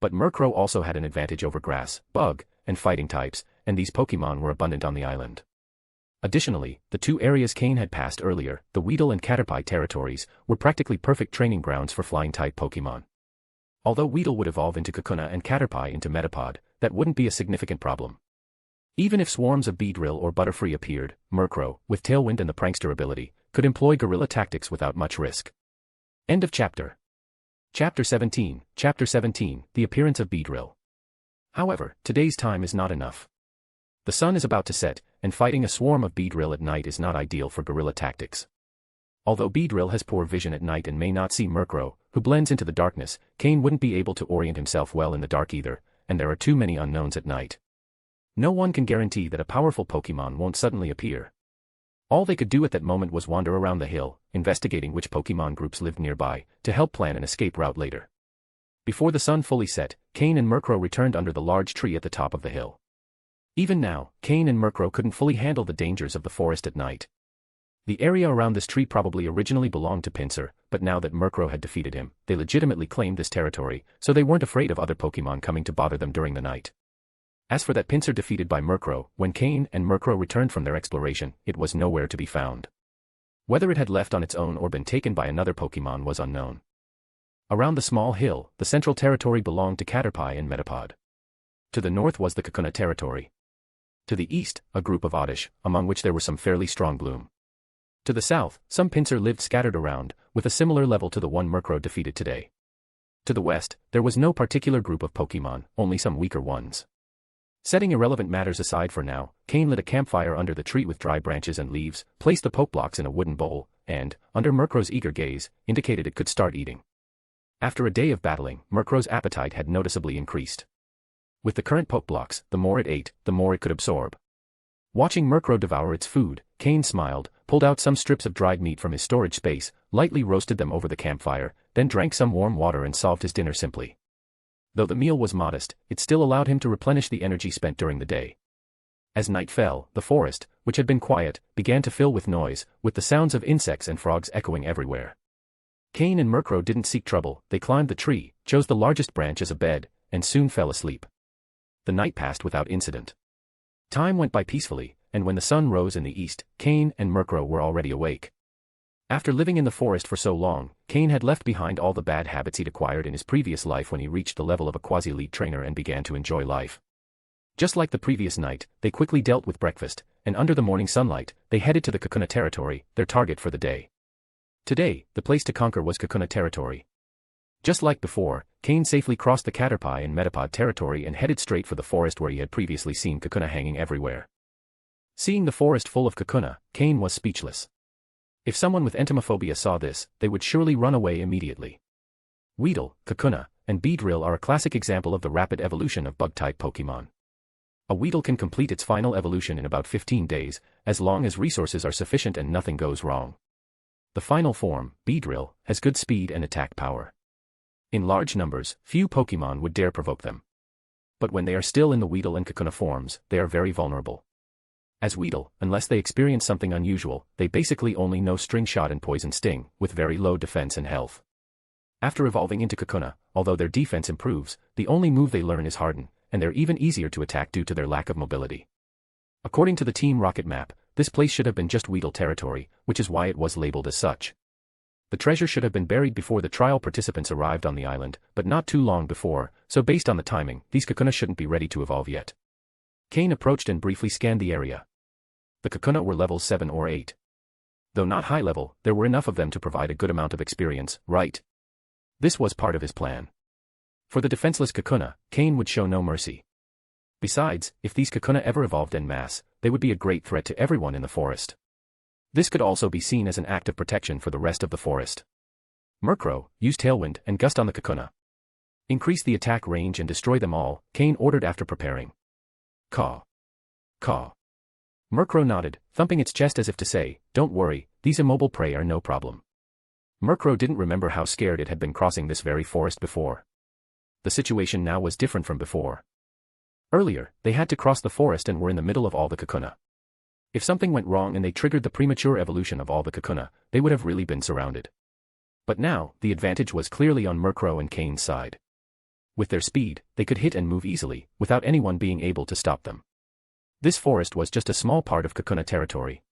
But Murkrow also had an advantage over grass, bug, and fighting types, and these Pokémon were abundant on the island. Additionally, the 2 areas Cain had passed earlier, the Weedle and Caterpie territories, were practically perfect training grounds for flying type Pokémon. Although Weedle would evolve into Kakuna and Caterpie into Metapod, that wouldn't be a significant problem. Even if swarms of Beedrill or Butterfree appeared, Murkrow, with Tailwind and the Prankster ability, could employ guerrilla tactics without much risk. End of chapter. Chapter 17, The Appearance of Beedrill. However, today's time is not enough. The sun is about to set, and fighting a swarm of Beedrill at night is not ideal for guerrilla tactics. Although Beedrill has poor vision at night and may not see Murkrow, who blends into the darkness, Cain wouldn't be able to orient himself well in the dark either, and there are too many unknowns at night. No one can guarantee that a powerful Pokémon won't suddenly appear. All they could do at that moment was wander around the hill, investigating which Pokémon groups lived nearby, to help plan an escape route later. Before the sun fully set, Cain and Murkrow returned under the large tree at the top of the hill. Even now, Cain and Murkrow couldn't fully handle the dangers of the forest at night. The area around this tree probably originally belonged to Pinsir, but now that Murkrow had defeated him, they legitimately claimed this territory, so they weren't afraid of other Pokémon coming to bother them during the night. As for that Pinsir defeated by Murkrow, when Cain and Murkrow returned from their exploration, it was nowhere to be found. Whether it had left on its own or been taken by another Pokémon was unknown. Around the small hill, the central territory belonged to Caterpie and Metapod. To the north was the Kakuna territory. To the east, a group of Oddish, among which there were some fairly strong bloom. To the south, some Pinsir lived scattered around, with a similar level to the one Murkrow defeated today. To the west, there was no particular group of Pokémon, only some weaker ones. Setting irrelevant matters aside for now, Cain lit a campfire under the tree with dry branches and leaves, placed the poke blocks in a wooden bowl, and, under Murkrow's eager gaze, indicated it could start eating. After a day of battling, Murkrow's appetite had noticeably increased. With the current poke blocks, the more it ate, the more it could absorb. Watching Murkrow devour its food, Cain smiled, pulled out some strips of dried meat from his storage space, lightly roasted them over the campfire, then drank some warm water and solved his dinner simply. Though the meal was modest, it still allowed him to replenish the energy spent during the day. As night fell, the forest, which had been quiet, began to fill with noise, with the sounds of insects and frogs echoing everywhere. Cain and Murkrow didn't seek trouble, they climbed the tree, chose the largest branch as a bed, and soon fell asleep. The night passed without incident. Time went by peacefully, and when the sun rose in the east, Cain and Murkrow were already awake. After living in the forest for so long, Cain had left behind all the bad habits he'd acquired in his previous life when he reached the level of a quasi-elite trainer and began to enjoy life. Just like the previous night, they quickly dealt with breakfast, and under the morning sunlight, they headed to the Kakuna territory, their target for the day. Today, the place to conquer was Kakuna territory. Just like before, Cain safely crossed the Caterpie and Metapod territory and headed straight for the forest where he had previously seen Kakuna hanging everywhere. Seeing the forest full of Kakuna, Cain was speechless. If someone with entomophobia saw this, they would surely run away immediately. Weedle, Kakuna, and Beedrill are a classic example of the rapid evolution of bug-type Pokémon. A Weedle can complete its final evolution in about 15 days, as long as resources are sufficient and nothing goes wrong. The final form, Beedrill, has good speed and attack power. In large numbers, few Pokémon would dare provoke them. But when they are still in the Weedle and Kakuna forms, they are very vulnerable. As Weedle, unless they experience something unusual, they basically only know String Shot and Poison Sting, with very low defense and health. After evolving into Kakuna, although their defense improves, the only move they learn is Harden, and they're even easier to attack due to their lack of mobility. According to the Team Rocket map, this place should have been just Weedle territory, which is why it was labeled as such. The treasure should have been buried before the trial participants arrived on the island, but not too long before, so based on the timing, these Kakuna shouldn't be ready to evolve yet. Cain approached and briefly scanned the area. The Kakuna were levels 7 or 8. Though not high level, there were enough of them to provide a good amount of experience, right? This was part of his plan. For the defenseless Kakuna, Cain would show no mercy. Besides, if these Kakuna ever evolved en masse, they would be a great threat to everyone in the forest. This could also be seen as an act of protection for the rest of the forest. Murkrow, use Tailwind and Gust on the Kakuna. Increase the attack range and destroy them all, Cain ordered after preparing. Caw. Caw. Murkrow nodded, thumping its chest as if to say, "Don't worry, these immobile prey are no problem." Murkrow didn't remember how scared it had been crossing this very forest before. The situation now was different from before. Earlier, they had to cross the forest and were in the middle of all the Kakuna. If something went wrong and they triggered the premature evolution of all the Kakuna, they would have really been surrounded. But now, the advantage was clearly on Murkrow and Cain's side. With their speed, they could hit and move easily, without anyone being able to stop them. This forest was just a small part of Kakuna territory.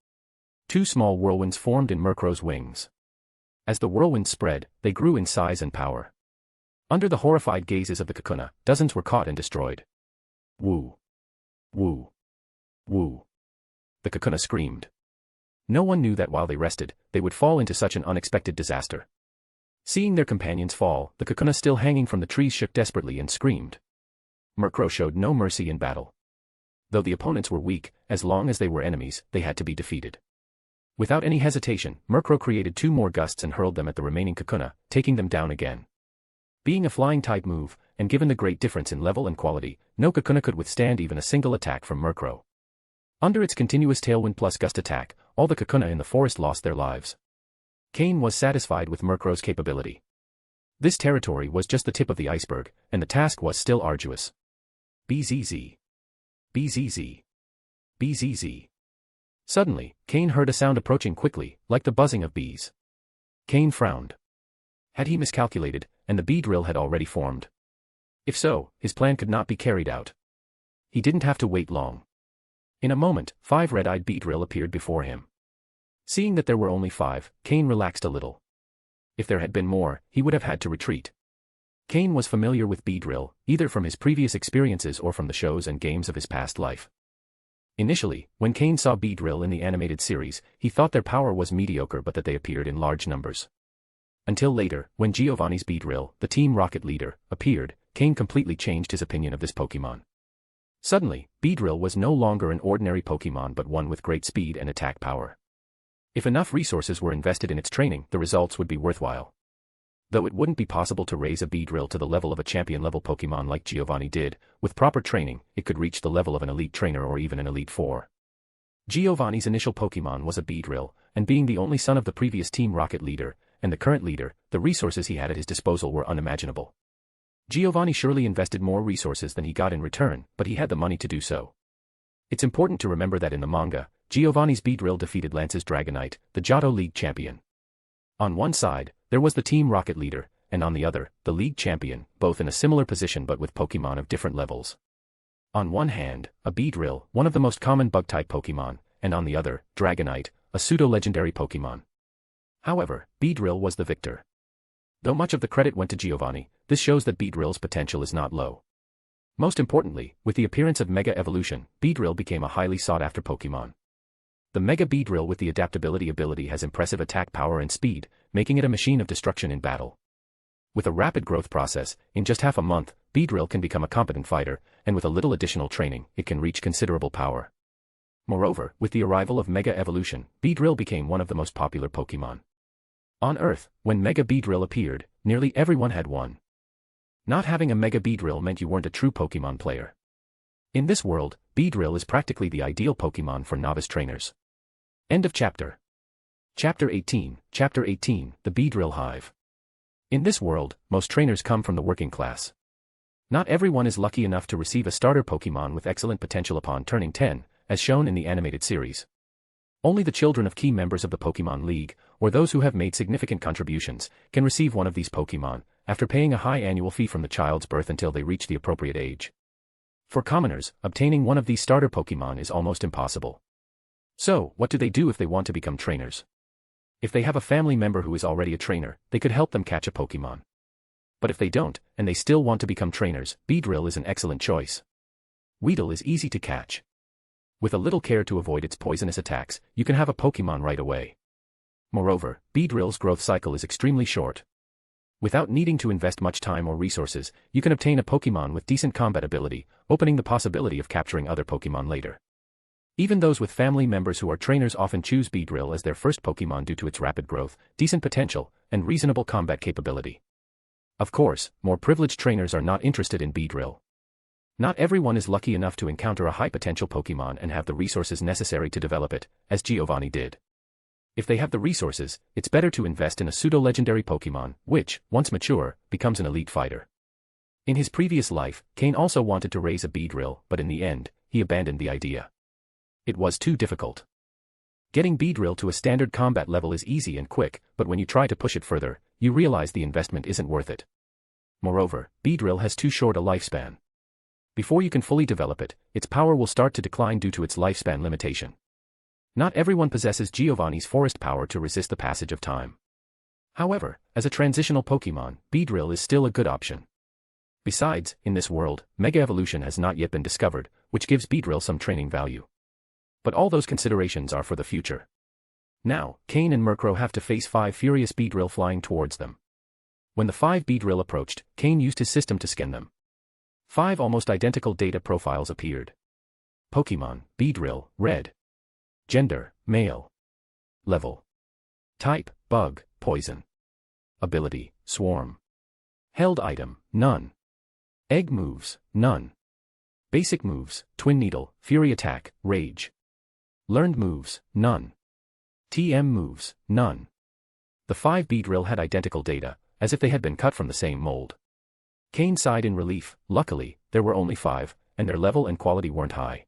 Two small whirlwinds formed in Murkrow's wings. As the whirlwinds spread, they grew in size and power. Under the horrified gazes of the Kakuna, dozens were caught and destroyed. Woo! Woo! Woo! The Kakuna screamed. No one knew that while they rested, they would fall into such an unexpected disaster. Seeing their companions fall, the Kakuna still hanging from the trees shook desperately and screamed. Murkrow showed no mercy in battle. Though the opponents were weak, as long as they were enemies, they had to be defeated. Without any hesitation, Murkrow created 2 more gusts and hurled them at the remaining Kakuna, taking them down again. Being a flying-type move, and given the great difference in level and quality, no Kakuna could withstand even a single attack from Murkrow. Under its continuous Tailwind plus Gust attack, all the Kakuna in the forest lost their lives. Cain was satisfied with Murkrow's capability. This territory was just the tip of the iceberg, and the task was still arduous. BZZ. BZZ. BZZ. Suddenly, Cain heard a sound approaching quickly, like the buzzing of bees. Cain frowned. Had he miscalculated, and the Beedrill had already formed? If so, his plan could not be carried out. He didn't have to wait long. In a moment, 5 red-eyed Beedrill appeared before him. Seeing that there were only 5, Cain relaxed a little. If there had been more, he would have had to retreat. Cain was familiar with Beedrill, either from his previous experiences or from the shows and games of his past life. Initially, when Cain saw Beedrill in the animated series, he thought their power was mediocre but that they appeared in large numbers. Until later, when Giovanni's Beedrill, the Team Rocket leader, appeared, Cain completely changed his opinion of this Pokémon. Suddenly, Beedrill was no longer an ordinary Pokémon but one with great speed and attack power. If enough resources were invested in its training, the results would be worthwhile. Though it wouldn't be possible to raise a Beedrill to the level of a champion-level Pokémon like Giovanni did, with proper training, it could reach the level of an Elite Trainer or even an Elite Four. Giovanni's initial Pokémon was a Beedrill, and being the only son of the previous Team Rocket leader, and the current leader, the resources he had at his disposal were unimaginable. Giovanni surely invested more resources than he got in return, but he had the money to do so. It's important to remember that in the manga, Giovanni's Beedrill defeated Lance's Dragonite, the Johto League champion. On one side, there was the Team Rocket leader, and on the other, the League champion, both in a similar position but with Pokémon of different levels. On one hand, a Beedrill, one of the most common Bug-type Pokémon, and on the other, Dragonite, a pseudo-legendary Pokémon. However, Beedrill was the victor. Though much of the credit went to Giovanni, this shows that Beedrill's potential is not low. Most importantly, with the appearance of Mega Evolution, Beedrill became a highly sought-after Pokémon. The Mega Beedrill with the Adaptability ability has impressive attack power and speed, making it a machine of destruction in battle. With a rapid growth process, in just half a month, Beedrill can become a competent fighter, and with a little additional training, it can reach considerable power. Moreover, with the arrival of Mega Evolution, Beedrill became one of the most popular Pokémon. On Earth, when Mega Beedrill appeared, nearly everyone had one. Not having a Mega Beedrill meant you weren't a true Pokémon player. In this world, Beedrill is practically the ideal Pokémon for novice trainers. End of chapter. Chapter 18, The Beedrill Hive. In this world, most trainers come from the working class. Not everyone is lucky enough to receive a starter Pokémon with excellent potential upon turning 10, as shown in the animated series. Only the children of key members of the Pokémon League, or those who have made significant contributions, can receive one of these Pokémon, after paying a high annual fee from the child's birth until they reach the appropriate age. For commoners, obtaining one of these starter Pokémon is almost impossible. So, what do they do if they want to become trainers? If they have a family member who is already a trainer, they could help them catch a Pokémon. But if they don't, and they still want to become trainers, Beedrill is an excellent choice. Weedle is easy to catch. With a little care to avoid its poisonous attacks, you can have a Pokémon right away. Moreover, Beedrill's growth cycle is extremely short. Without needing to invest much time or resources, you can obtain a Pokémon with decent combat ability, opening the possibility of capturing other Pokémon later. Even those with family members who are trainers often choose Beedrill as their first Pokémon due to its rapid growth, decent potential, and reasonable combat capability. Of course, more privileged trainers are not interested in Beedrill. Not everyone is lucky enough to encounter a high-potential Pokémon and have the resources necessary to develop it, as Giovanni did. If they have the resources, it's better to invest in a pseudo-legendary Pokémon, which, once mature, becomes an elite fighter. In his previous life, Cain also wanted to raise a Beedrill, but in the end, he abandoned the idea. It was too difficult. Getting Beedrill to a standard combat level is easy and quick, but when you try to push it further, you realize the investment isn't worth it. Moreover, Beedrill has too short a lifespan. Before you can fully develop it, its power will start to decline due to its lifespan limitation. Not everyone possesses Giovanni's forest power to resist the passage of time. However, as a transitional Pokémon, Beedrill is still a good option. Besides, in this world, Mega Evolution has not yet been discovered, which gives Beedrill some training value. But all those considerations are for the future. Now, Cain and Murkrow have to face 5 furious Beedrill flying towards them. When the 5 Beedrill approached, Cain used his system to scan them. 5 almost identical data profiles appeared. Pokémon, Beedrill, red. Gender, male. Level. Type, bug, poison. Ability, swarm. Held item, none. Egg moves, none. Basic moves, Twin Needle, Fury Attack, Rage. Learned moves, none. TM moves, none. The 5 Beedrill had identical data, as if they had been cut from the same mold. Cain sighed in relief. Luckily, there were only 5, and their level and quality weren't high.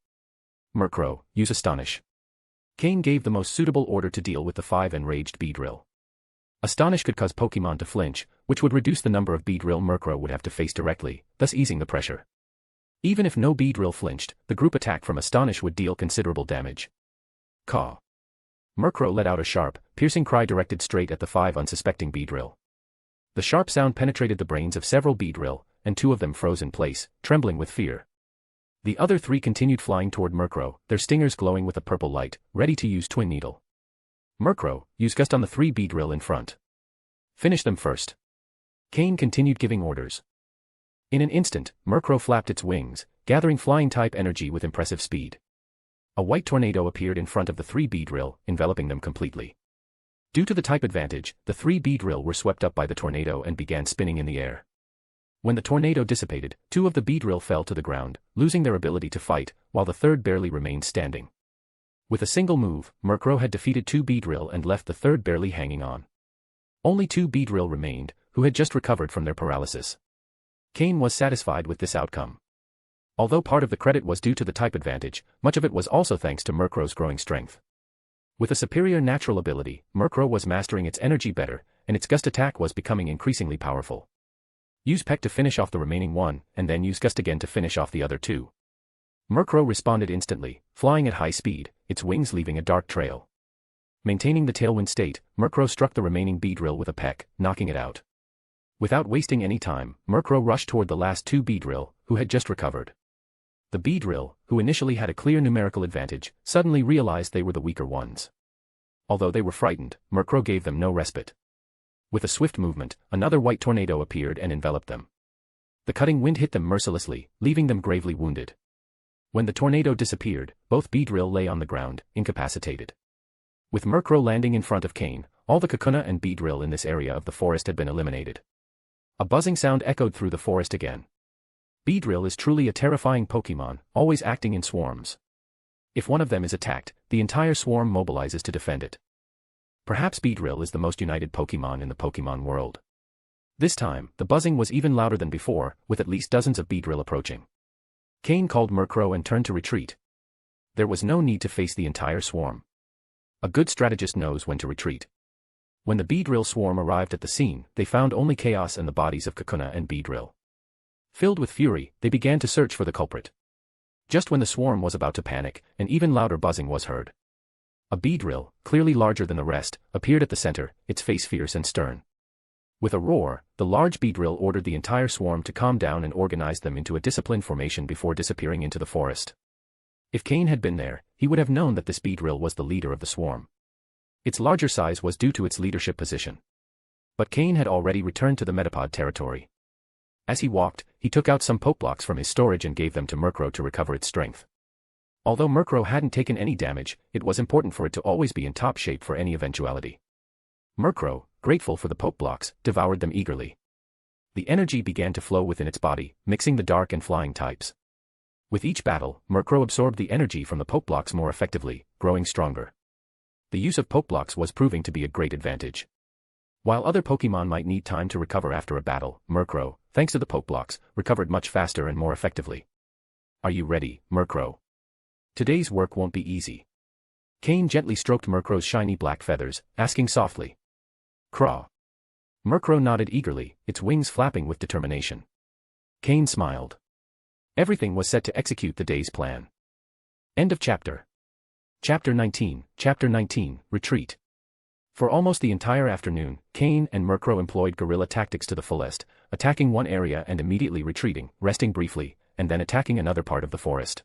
Murkrow, use Astonish. Cain gave the most suitable order to deal with the 5 enraged Beedrill. Astonish could cause Pokémon to flinch, which would reduce the number of Beedrill Murkrow would have to face directly, thus easing the pressure. Even if no Beedrill flinched, the group attack from Astonish would deal considerable damage. Caw. Murkrow let out a sharp, piercing cry directed straight at the 5 unsuspecting Beedrill. The sharp sound penetrated the brains of several Beedrill, and 2 of them froze in place, trembling with fear. The other 3 continued flying toward Murkrow, their stingers glowing with a purple light, ready to use Twin Needle. Murkrow, use Gust on the 3 Beedrill in front. Finish them first. Cain continued giving orders. In an instant, Murkrow flapped its wings, gathering flying-type energy with impressive speed. A white tornado appeared in front of the 3 Beedrill, enveloping them completely. Due to the type advantage, the 3 Beedrill were swept up by the tornado and began spinning in the air. When the tornado dissipated, 2 of the Beedrill fell to the ground, losing their ability to fight, while the third barely remained standing. With a single move, Murkrow had defeated 2 Beedrill and left the third barely hanging on. Only 2 Beedrill remained, who had just recovered from their paralysis. Cain was satisfied with this outcome. Although part of the credit was due to the type advantage, much of it was also thanks to Murkrow's growing strength. With a superior natural ability, Murkrow was mastering its energy better, and its Gust attack was becoming increasingly powerful. Use Peck to finish off the remaining 1, and then use Gust again to finish off the other 2. Murkrow responded instantly, flying at high speed, its wings leaving a dark trail. Maintaining the tailwind state, Murkrow struck the remaining Beedrill with a peck, knocking it out. Without wasting any time, Murkrow rushed toward the last 2 Beedrill, who had just recovered. The Beedrill, who initially had a clear numerical advantage, suddenly realized they were the weaker ones. Although they were frightened, Murkrow gave them no respite. With a swift movement, another white tornado appeared and enveloped them. The cutting wind hit them mercilessly, leaving them gravely wounded. When the tornado disappeared, both Beedrill lay on the ground, incapacitated. With Murkrow landing in front of Cain, all the Kakuna and Beedrill in this area of the forest had been eliminated. A buzzing sound echoed through the forest again. Beedrill is truly a terrifying Pokémon, always acting in swarms. If one of them is attacked, the entire swarm mobilizes to defend it. Perhaps Beedrill is the most united Pokémon in the Pokémon world. This time, the buzzing was even louder than before, with at least dozens of Beedrill approaching. Cain called Murkrow and turned to retreat. There was no need to face the entire swarm. A good strategist knows when to retreat. When the Beedrill swarm arrived at the scene, they found only chaos and the bodies of Kakuna and Beedrill. Filled with fury, they began to search for the culprit. Just when the swarm was about to panic, an even louder buzzing was heard. A Beedrill, clearly larger than the rest, appeared at the center, its face fierce and stern. With a roar, the large Beedrill ordered the entire swarm to calm down and organized them into a disciplined formation before disappearing into the forest. If Cain had been there, he would have known that this Beedrill was the leader of the swarm. Its larger size was due to its leadership position. But Cain had already returned to the Metapod territory. As he walked, he took out some Poke Blocks from his storage and gave them to Murkrow to recover its strength. Although Murkrow hadn't taken any damage, it was important for it to always be in top shape for any eventuality. Murkrow, grateful for the Poke Blocks, devoured them eagerly. The energy began to flow within its body, mixing the dark and flying types. With each battle, Murkrow absorbed the energy from the Poke Blocks more effectively, growing stronger. The use of Poke Blocks was proving to be a great advantage. While other Pokémon might need time to recover after a battle, Murkrow, thanks to the Poke Blocks, recovered much faster and more effectively. Are you ready, Murkrow? Today's work won't be easy. Cain gently stroked Murkrow's shiny black feathers, asking softly. Craw. Murkrow nodded eagerly, its wings flapping with determination. Cain smiled. Everything was set to execute the day's plan. End of chapter. Chapter 19, Retreat. For almost the entire afternoon, Cain and Murkrow employed guerrilla tactics to the fullest, attacking one area and immediately retreating, resting briefly, and then attacking another part of the forest.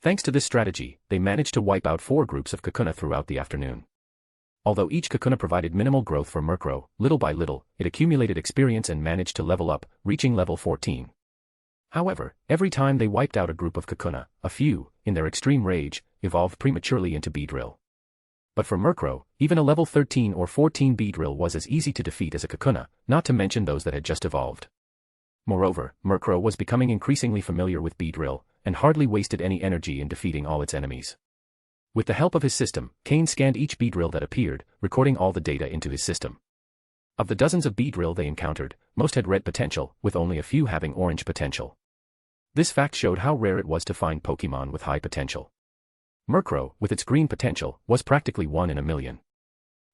Thanks to this strategy, they managed to wipe out 4 groups of Kakuna throughout the afternoon. Although each Kakuna provided minimal growth for Murkrow, little by little, it accumulated experience and managed to level up, reaching level 14. However, every time they wiped out a group of Kakuna, a few, in their extreme rage, evolved prematurely into Beedrill. But for Murkrow, even a level 13 or 14 Beedrill was as easy to defeat as a Kakuna, not to mention those that had just evolved. Moreover, Murkrow was becoming increasingly familiar with Beedrill, and hardly wasted any energy in defeating all its enemies. With the help of his system, Cain scanned each Beedrill that appeared, recording all the data into his system. Of the dozens of Beedrill they encountered, most had red potential, with only a few having orange potential. This fact showed how rare it was to find Pokémon with high potential. Murkrow, with its green potential, was practically 1 in a million.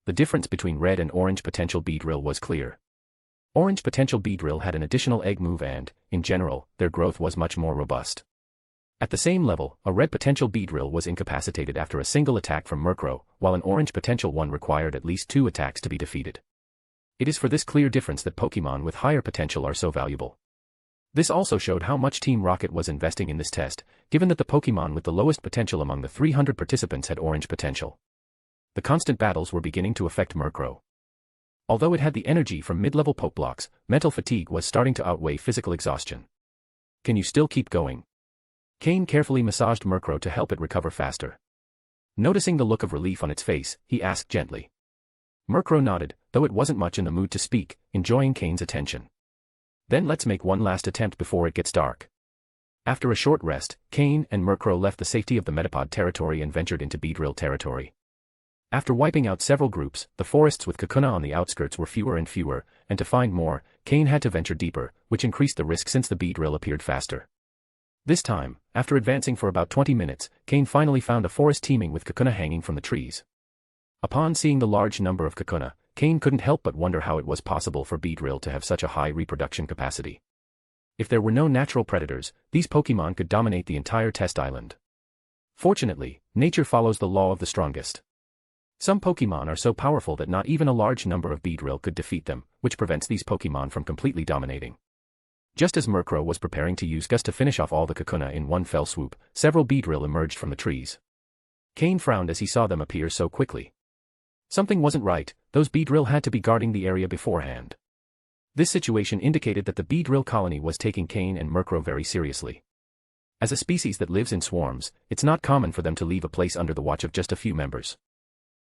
The difference between red and orange potential Beedrill was clear. Orange potential Beedrill had an additional egg move and, in general, their growth was much more robust. At the same level, a red potential Beedrill was incapacitated after a single attack from Murkrow, while an orange potential one required at least 2 attacks to be defeated. It is for this clear difference that Pokémon with higher potential are so valuable. This also showed how much Team Rocket was investing in this test, given that the Pokémon with the lowest potential among the 300 participants had orange potential. The constant battles were beginning to affect Murkrow. Although it had the energy from mid-level poke blocks, mental fatigue was starting to outweigh physical exhaustion. Can you still keep going? Cain carefully massaged Murkrow to help it recover faster. Noticing the look of relief on its face, he asked gently. Murkrow nodded, though it wasn't much in the mood to speak, enjoying Cain's attention. Then let's make one last attempt before it gets dark. After a short rest, Cain and Murkrow left the safety of the Metapod territory and ventured into Beedrill territory. After wiping out several groups, the forests with Kakuna on the outskirts were fewer and fewer, and to find more, Cain had to venture deeper, which increased the risk since the Beedrill appeared faster. This time, after advancing for about 20 minutes, Cain finally found a forest teeming with Kakuna hanging from the trees. Upon seeing the large number of Kakuna, Cain couldn't help but wonder how it was possible for Beedrill to have such a high reproduction capacity. If there were no natural predators, these Pokémon could dominate the entire test island. Fortunately, nature follows the law of the strongest. Some Pokémon are so powerful that not even a large number of Beedrill could defeat them, which prevents these Pokémon from completely dominating. Just as Murkrow was preparing to use Gust to finish off all the Kakuna in one fell swoop, several Beedrill emerged from the trees. Cain frowned as he saw them appear so quickly. Something wasn't right, those Beedrill had to be guarding the area beforehand. This situation indicated that the Beedrill colony was taking Cain and Murkrow very seriously. As a species that lives in swarms, it's not common for them to leave a place under the watch of just a few members.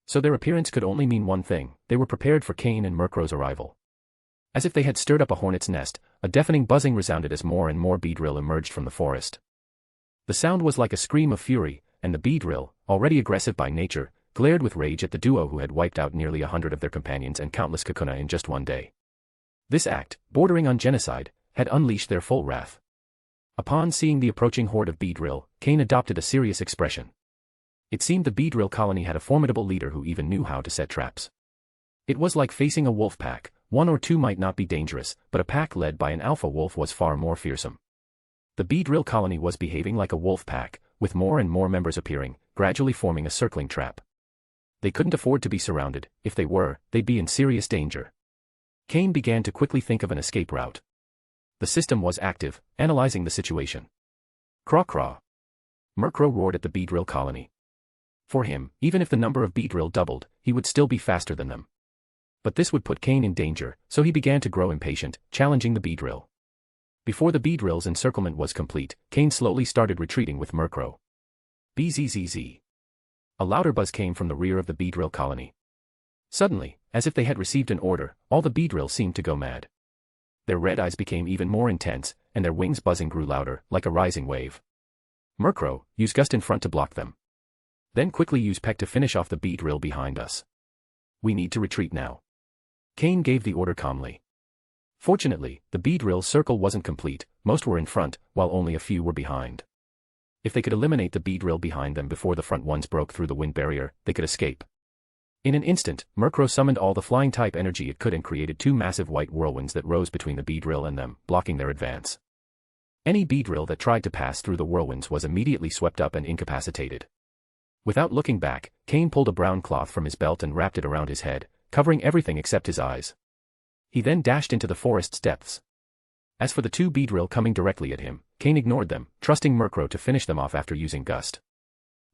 So their appearance could only mean one thing: they were prepared for Cain and Murkrow's arrival. As if they had stirred up a hornet's nest, a deafening buzzing resounded as more and more Beedrill emerged from the forest. The sound was like a scream of fury, and the Beedrill, already aggressive by nature, glared with rage at the duo who had wiped out nearly 100 of their companions and countless Kakuna in just one day. This act, bordering on genocide, had unleashed their full wrath. Upon seeing the approaching horde of Beedrill, Cain adopted a serious expression. It seemed the Beedrill colony had a formidable leader who even knew how to set traps. It was like facing a wolf pack. One or two might not be dangerous, but a pack led by an alpha wolf was far more fearsome. The Beedrill colony was behaving like a wolf pack, with more and more members appearing, gradually forming a circling trap. They couldn't afford to be surrounded. If they were, they'd be in serious danger. Cain began to quickly think of an escape route. The system was active, analyzing the situation. Craw-craw. Murkrow roared at the Beedrill colony. For him, even if the number of Beedrill doubled, he would still be faster than them. But this would put Cain in danger, so he began to grow impatient, challenging the Beedrill. Before the Beedrill's encirclement was complete, Cain slowly started retreating with Murkrow. Bzzz. A louder buzz came from the rear of the Beedrill colony. Suddenly, as if they had received an order, all the Beedrill seemed to go mad. Their red eyes became even more intense, and their wings buzzing grew louder, like a rising wave. Murkrow, use Gust in front to block them. Then quickly use Peck to finish off the Beedrill behind us. We need to retreat now. Cain gave the order calmly. Fortunately, the Beedrill circle wasn't complete, most were in front, while only a few were behind. If they could eliminate the Beedrill behind them before the front ones broke through the wind barrier, they could escape. In an instant, Murkrow summoned all the flying-type energy it could and created 2 massive white whirlwinds that rose between the Beedrill and them, blocking their advance. Any Beedrill that tried to pass through the whirlwinds was immediately swept up and incapacitated. Without looking back, Cain pulled a brown cloth from his belt and wrapped it around his head, covering everything except his eyes. He then dashed into the forest's depths. As for the 2 Beedrill coming directly at him, Cain ignored them, trusting Murkrow to finish them off after using Gust.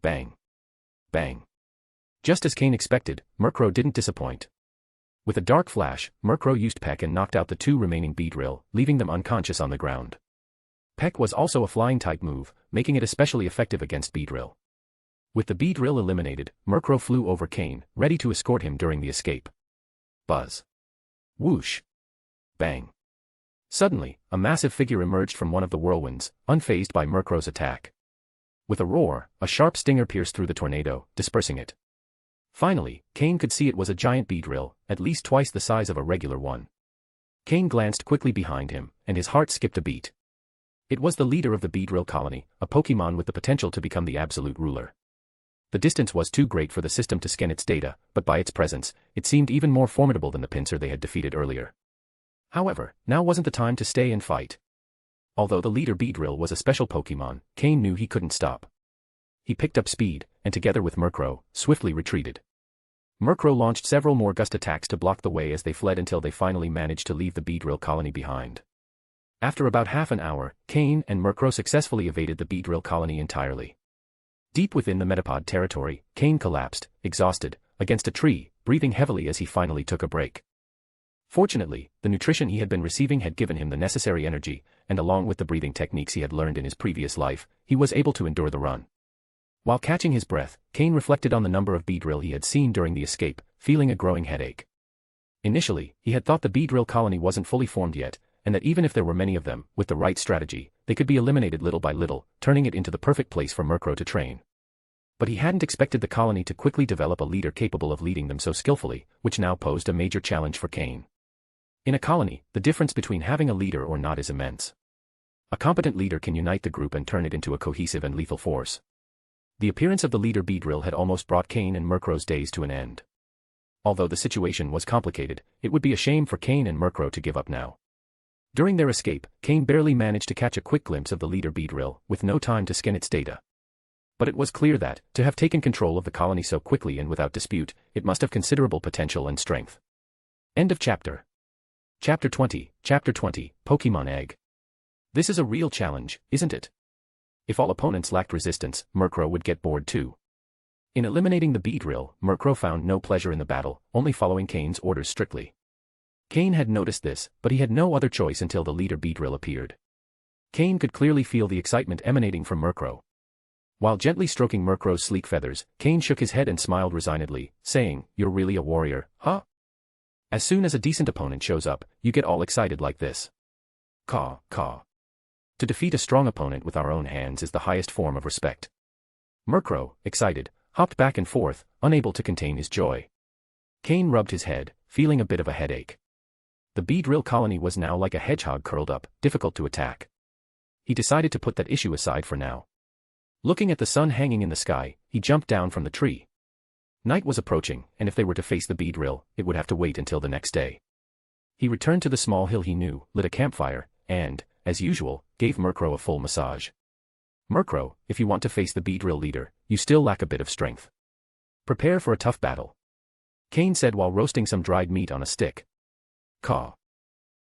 Bang. Bang. Just as Cain expected, Murkrow didn't disappoint. With a dark flash, Murkrow used Peck and knocked out the 2 remaining Beedrill, leaving them unconscious on the ground. Peck was also a flying-type move, making it especially effective against Beedrill. With the Beedrill eliminated, Murkrow flew over Cain, ready to escort him during the escape. Buzz. Whoosh. Bang. Suddenly, a massive figure emerged from one of the whirlwinds, unfazed by Murkrow's attack. With a roar, a sharp stinger pierced through the tornado, dispersing it. Finally, Cain could see it was a giant Beedrill, at least twice the size of a regular one. Cain glanced quickly behind him, and his heart skipped a beat. It was the leader of the Beedrill colony, a Pokémon with the potential to become the absolute ruler. The distance was too great for the system to scan its data, but by its presence, it seemed even more formidable than the pincer they had defeated earlier. However, now wasn't the time to stay and fight. Although the leader Beedrill was a special Pokémon, Cain knew he couldn't stop. He picked up speed, and together with Murkrow, swiftly retreated. Murkrow launched several more gust attacks to block the way as they fled until they finally managed to leave the Beedrill colony behind. After about half an hour, Cain and Murkrow successfully evaded the Beedrill colony entirely. Deep within the Metapod territory, Cain collapsed, exhausted, against a tree, breathing heavily as he finally took a break. Fortunately, the nutrition he had been receiving had given him the necessary energy, and along with the breathing techniques he had learned in his previous life, he was able to endure the run. While catching his breath, Cain reflected on the number of Beedrill he had seen during the escape, feeling a growing headache. Initially, he had thought the Beedrill colony wasn't fully formed yet, and that even if there were many of them, with the right strategy, they could be eliminated little by little, turning it into the perfect place for Murkrow to train. But he hadn't expected the colony to quickly develop a leader capable of leading them so skillfully, which now posed a major challenge for Cain. In a colony, the difference between having a leader or not is immense. A competent leader can unite the group and turn it into a cohesive and lethal force. The appearance of the leader Beedrill had almost brought Cain and Murkrow's days to an end. Although the situation was complicated, it would be a shame for Cain and Murkrow to give up now. During their escape, Cain barely managed to catch a quick glimpse of the leader Beedrill, with no time to scan its data. But it was clear that, to have taken control of the colony so quickly and without dispute, it must have considerable potential and strength. End of chapter. Chapter 20, Pokémon Egg. This is a real challenge, isn't it? If all opponents lacked resistance, Murkrow would get bored too. In eliminating the Beedrill, Murkrow found no pleasure in the battle, only following Cain's orders strictly. Cain had noticed this, but he had no other choice until the leader Beedrill appeared. Cain could clearly feel the excitement emanating from Murkrow. While gently stroking Murkrow's sleek feathers, Cain shook his head and smiled resignedly, saying, "You're really a warrior, huh? As soon as a decent opponent shows up, you get all excited like this. Caw, caw. To defeat a strong opponent with our own hands is the highest form of respect." Murkrow, excited, hopped back and forth, unable to contain his joy. Cain rubbed his head, feeling a bit of a headache. The Beedrill colony was now like a hedgehog curled up, difficult to attack. He decided to put that issue aside for now. Looking at the sun hanging in the sky, he jumped down from the tree. Night was approaching, and if they were to face the Beedrill, it would have to wait until the next day. He returned to the small hill he knew, lit a campfire, and, as usual, gave Murkrow a full massage. "Murkrow, if you want to face the Beedrill leader, you still lack a bit of strength. Prepare for a tough battle," Cain said while roasting some dried meat on a stick. Caw.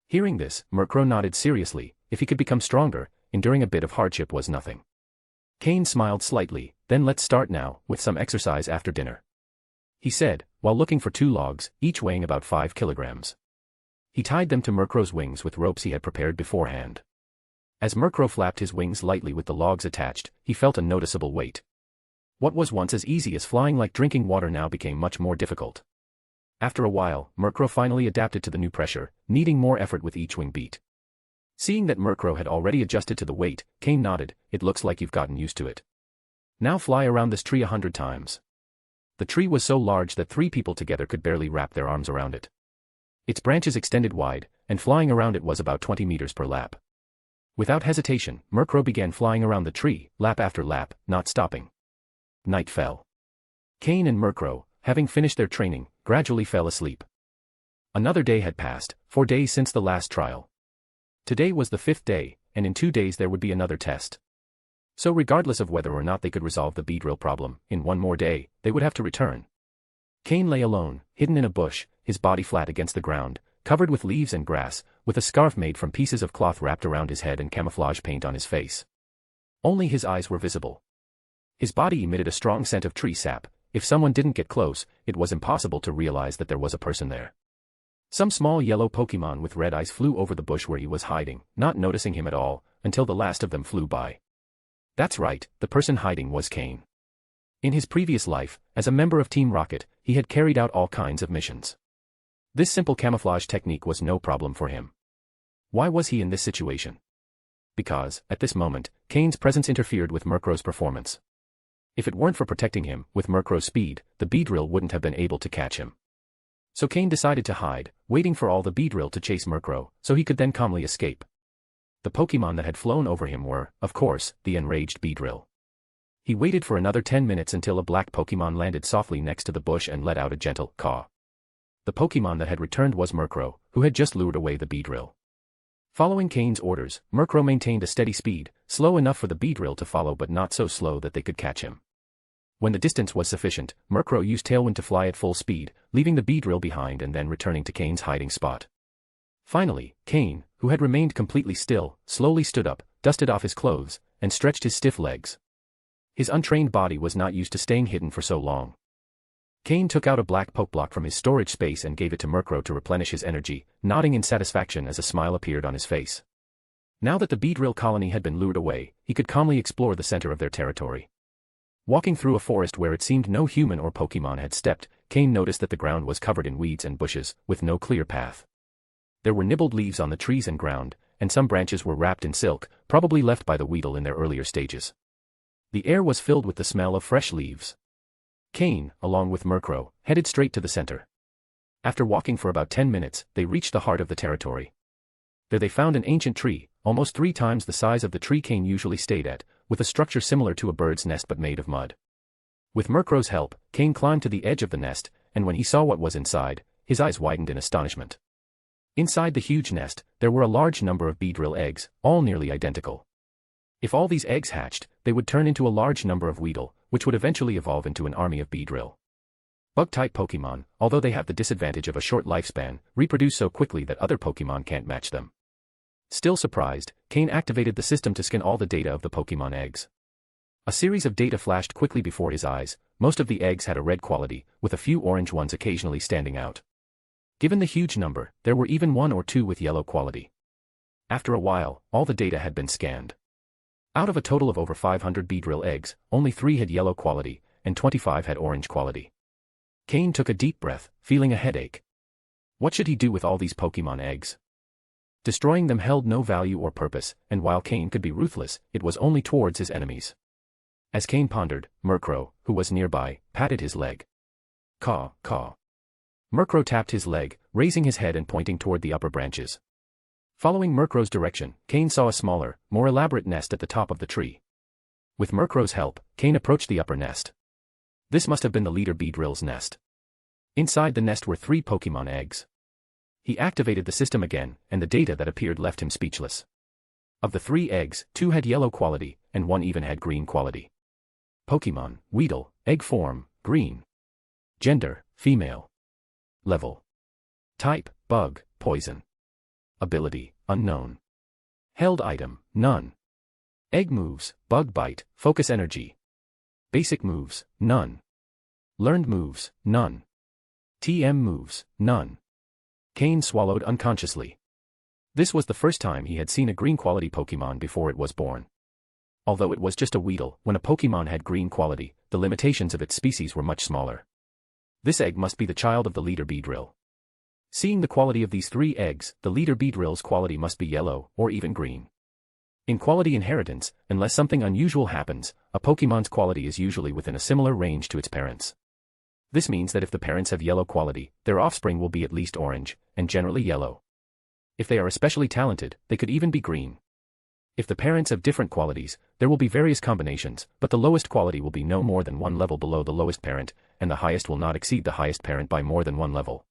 Hearing this, Murkrow nodded seriously. If he could become stronger, enduring a bit of hardship was nothing. Cain smiled slightly. "Then let's start now, with some exercise after dinner," he said, while looking for 2 logs, each weighing about 5 kilograms. He tied them to Murkrow's wings with ropes he had prepared beforehand. As Murkrow flapped his wings lightly with the logs attached, he felt a noticeable weight. What was once as easy as flying like drinking water now became much more difficult. After a while, Murkrow finally adapted to the new pressure, needing more effort with each wing beat. Seeing that Murkrow had already adjusted to the weight, Cain nodded. "It looks like you've gotten used to it. Now fly around this tree 100 times. The tree was so large that 3 people together could barely wrap their arms around it. Its branches extended wide, and flying around it was about 20 meters per lap. Without hesitation, Murkrow began flying around the tree, lap after lap, not stopping. Night fell. Cain and Murkrow, having finished their training, gradually fell asleep. Another day had passed, 4 days since the last trial. Today was the 5th day, and in 2 days there would be another test. So regardless of whether or not they could resolve the Beedrill problem, in 1 more day, they would have to return. Cain lay alone, hidden in a bush, his body flat against the ground, covered with leaves and grass, with a scarf made from pieces of cloth wrapped around his head and camouflage paint on his face. Only his eyes were visible. His body emitted a strong scent of tree sap. If someone didn't get close, it was impossible to realize that there was a person there. Some small yellow Pokémon with red eyes flew over the bush where he was hiding, not noticing him at all, until the last of them flew by. That's right, the person hiding was Cain. In his previous life, as a member of Team Rocket, he had carried out all kinds of missions. This simple camouflage technique was no problem for him. Why was he in this situation? Because, at this moment, Cain's presence interfered with Murkrow's performance. If it weren't for protecting him, with Murkrow's speed, the Beedrill wouldn't have been able to catch him. So Cain decided to hide, waiting for all the Beedrill to chase Murkrow, so he could then calmly escape. The Pokémon that had flown over him were, of course, the enraged Beedrill. He waited for another 10 minutes until a black Pokémon landed softly next to the bush and let out a gentle caw. The Pokémon that had returned was Murkrow, who had just lured away the Beedrill. Following Cain's orders, Murkrow maintained a steady speed, slow enough for the Beedrill to follow but not so slow that they could catch him. When the distance was sufficient, Murkrow used Tailwind to fly at full speed, leaving the Beedrill behind and then returning to Cain's hiding spot. Finally, Cain, who had remained completely still, slowly stood up, dusted off his clothes, and stretched his stiff legs. His untrained body was not used to staying hidden for so long. Cain took out a black Pokeblock from his storage space and gave it to Murkrow to replenish his energy, nodding in satisfaction as a smile appeared on his face. Now that the Beedrill colony had been lured away, he could calmly explore the center of their territory. Walking through a forest where it seemed no human or Pokemon had stepped, Cain noticed that the ground was covered in weeds and bushes, with no clear path. There were nibbled leaves on the trees and ground, and some branches were wrapped in silk, probably left by the Weedle in their earlier stages. The air was filled with the smell of fresh leaves. Cain, along with Murkrow, headed straight to the center. After walking for about 10 minutes, they reached the heart of the territory. There they found an ancient tree, almost 3 times the size of the tree Cain usually stayed at, with a structure similar to a bird's nest but made of mud. With Murkrow's help, Cain climbed to the edge of the nest, and when he saw what was inside, his eyes widened in astonishment. Inside the huge nest, there were a large number of Beedrill eggs, all nearly identical. If all these eggs hatched, they would turn into a large number of Weedle, which would eventually evolve into an army of Beedrill. Bug-type Pokemon, although they have the disadvantage of a short lifespan, reproduce so quickly that other Pokemon can't match them. Still surprised, Cain activated the system to scan all the data of the Pokemon eggs. A series of data flashed quickly before his eyes. Most of the eggs had a red quality, with a few orange ones occasionally standing out. Given the huge number, there were even 1 or 2 with yellow quality. After a while, all the data had been scanned. Out of a total of over 500 Beedrill eggs, only 3 had yellow quality, and 25 had orange quality. Cain took a deep breath, feeling a headache. What should he do with all these Pokemon eggs? Destroying them held no value or purpose, and while Cain could be ruthless, it was only towards his enemies. As Cain pondered, Murkrow, who was nearby, patted his leg. Caw, caw. Murkrow tapped his leg, raising his head and pointing toward the upper branches. Following Murkrow's direction, Cain saw a smaller, more elaborate nest at the top of the tree. With Murkrow's help, Cain approached the upper nest. This must have been the leader Beedrill's nest. Inside the nest were 3 Pokemon eggs. He activated the system again, and the data that appeared left him speechless. Of the 3 eggs, 2 had yellow quality, and 1 even had green quality. Pokemon, Weedle, egg form, green. Gender, female. Level. Type, bug, poison. Ability, unknown. Held item, none. Egg moves, bug bite, focus energy. Basic moves, none. Learned moves, none. TM moves, none. Cain swallowed unconsciously. This was the first time he had seen a green quality Pokemon before it was born. Although it was just a Weedle, when a Pokemon had green quality, the limitations of its species were much smaller. This egg must be the child of the leader Beedrill. Seeing the quality of these 3 eggs, the leader Beedrill's quality must be yellow, or even green. In quality inheritance, unless something unusual happens, a Pokemon's quality is usually within a similar range to its parents. This means that if the parents have yellow quality, their offspring will be at least orange, and generally yellow. If they are especially talented, they could even be green. If the parents have different qualities, there will be various combinations, but the lowest quality will be no more than 1 level below the lowest parent, and the highest will not exceed the highest parent by more than 1 level.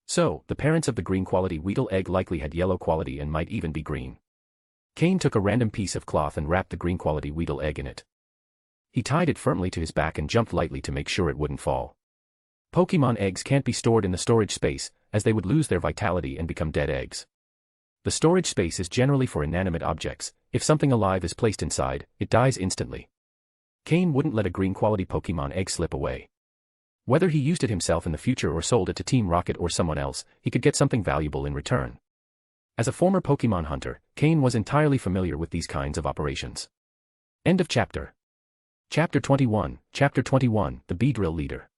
So, the parents of the green quality Weedle egg likely had yellow quality and might even be green. Cain took a random piece of cloth and wrapped the green quality Weedle egg in it. He tied it firmly to his back and jumped lightly to make sure it wouldn't fall. Pokemon eggs can't be stored in the storage space, as they would lose their vitality and become dead eggs. The storage space is generally for inanimate objects. If something alive is placed inside, it dies instantly. Cain wouldn't let a green quality Pokemon egg slip away. Whether he used it himself in the future or sold it to Team Rocket or someone else, he could get something valuable in return. As a former Pokemon hunter, Cain was entirely familiar with these kinds of operations. End of chapter. Chapter 21, the Beedrill Leader.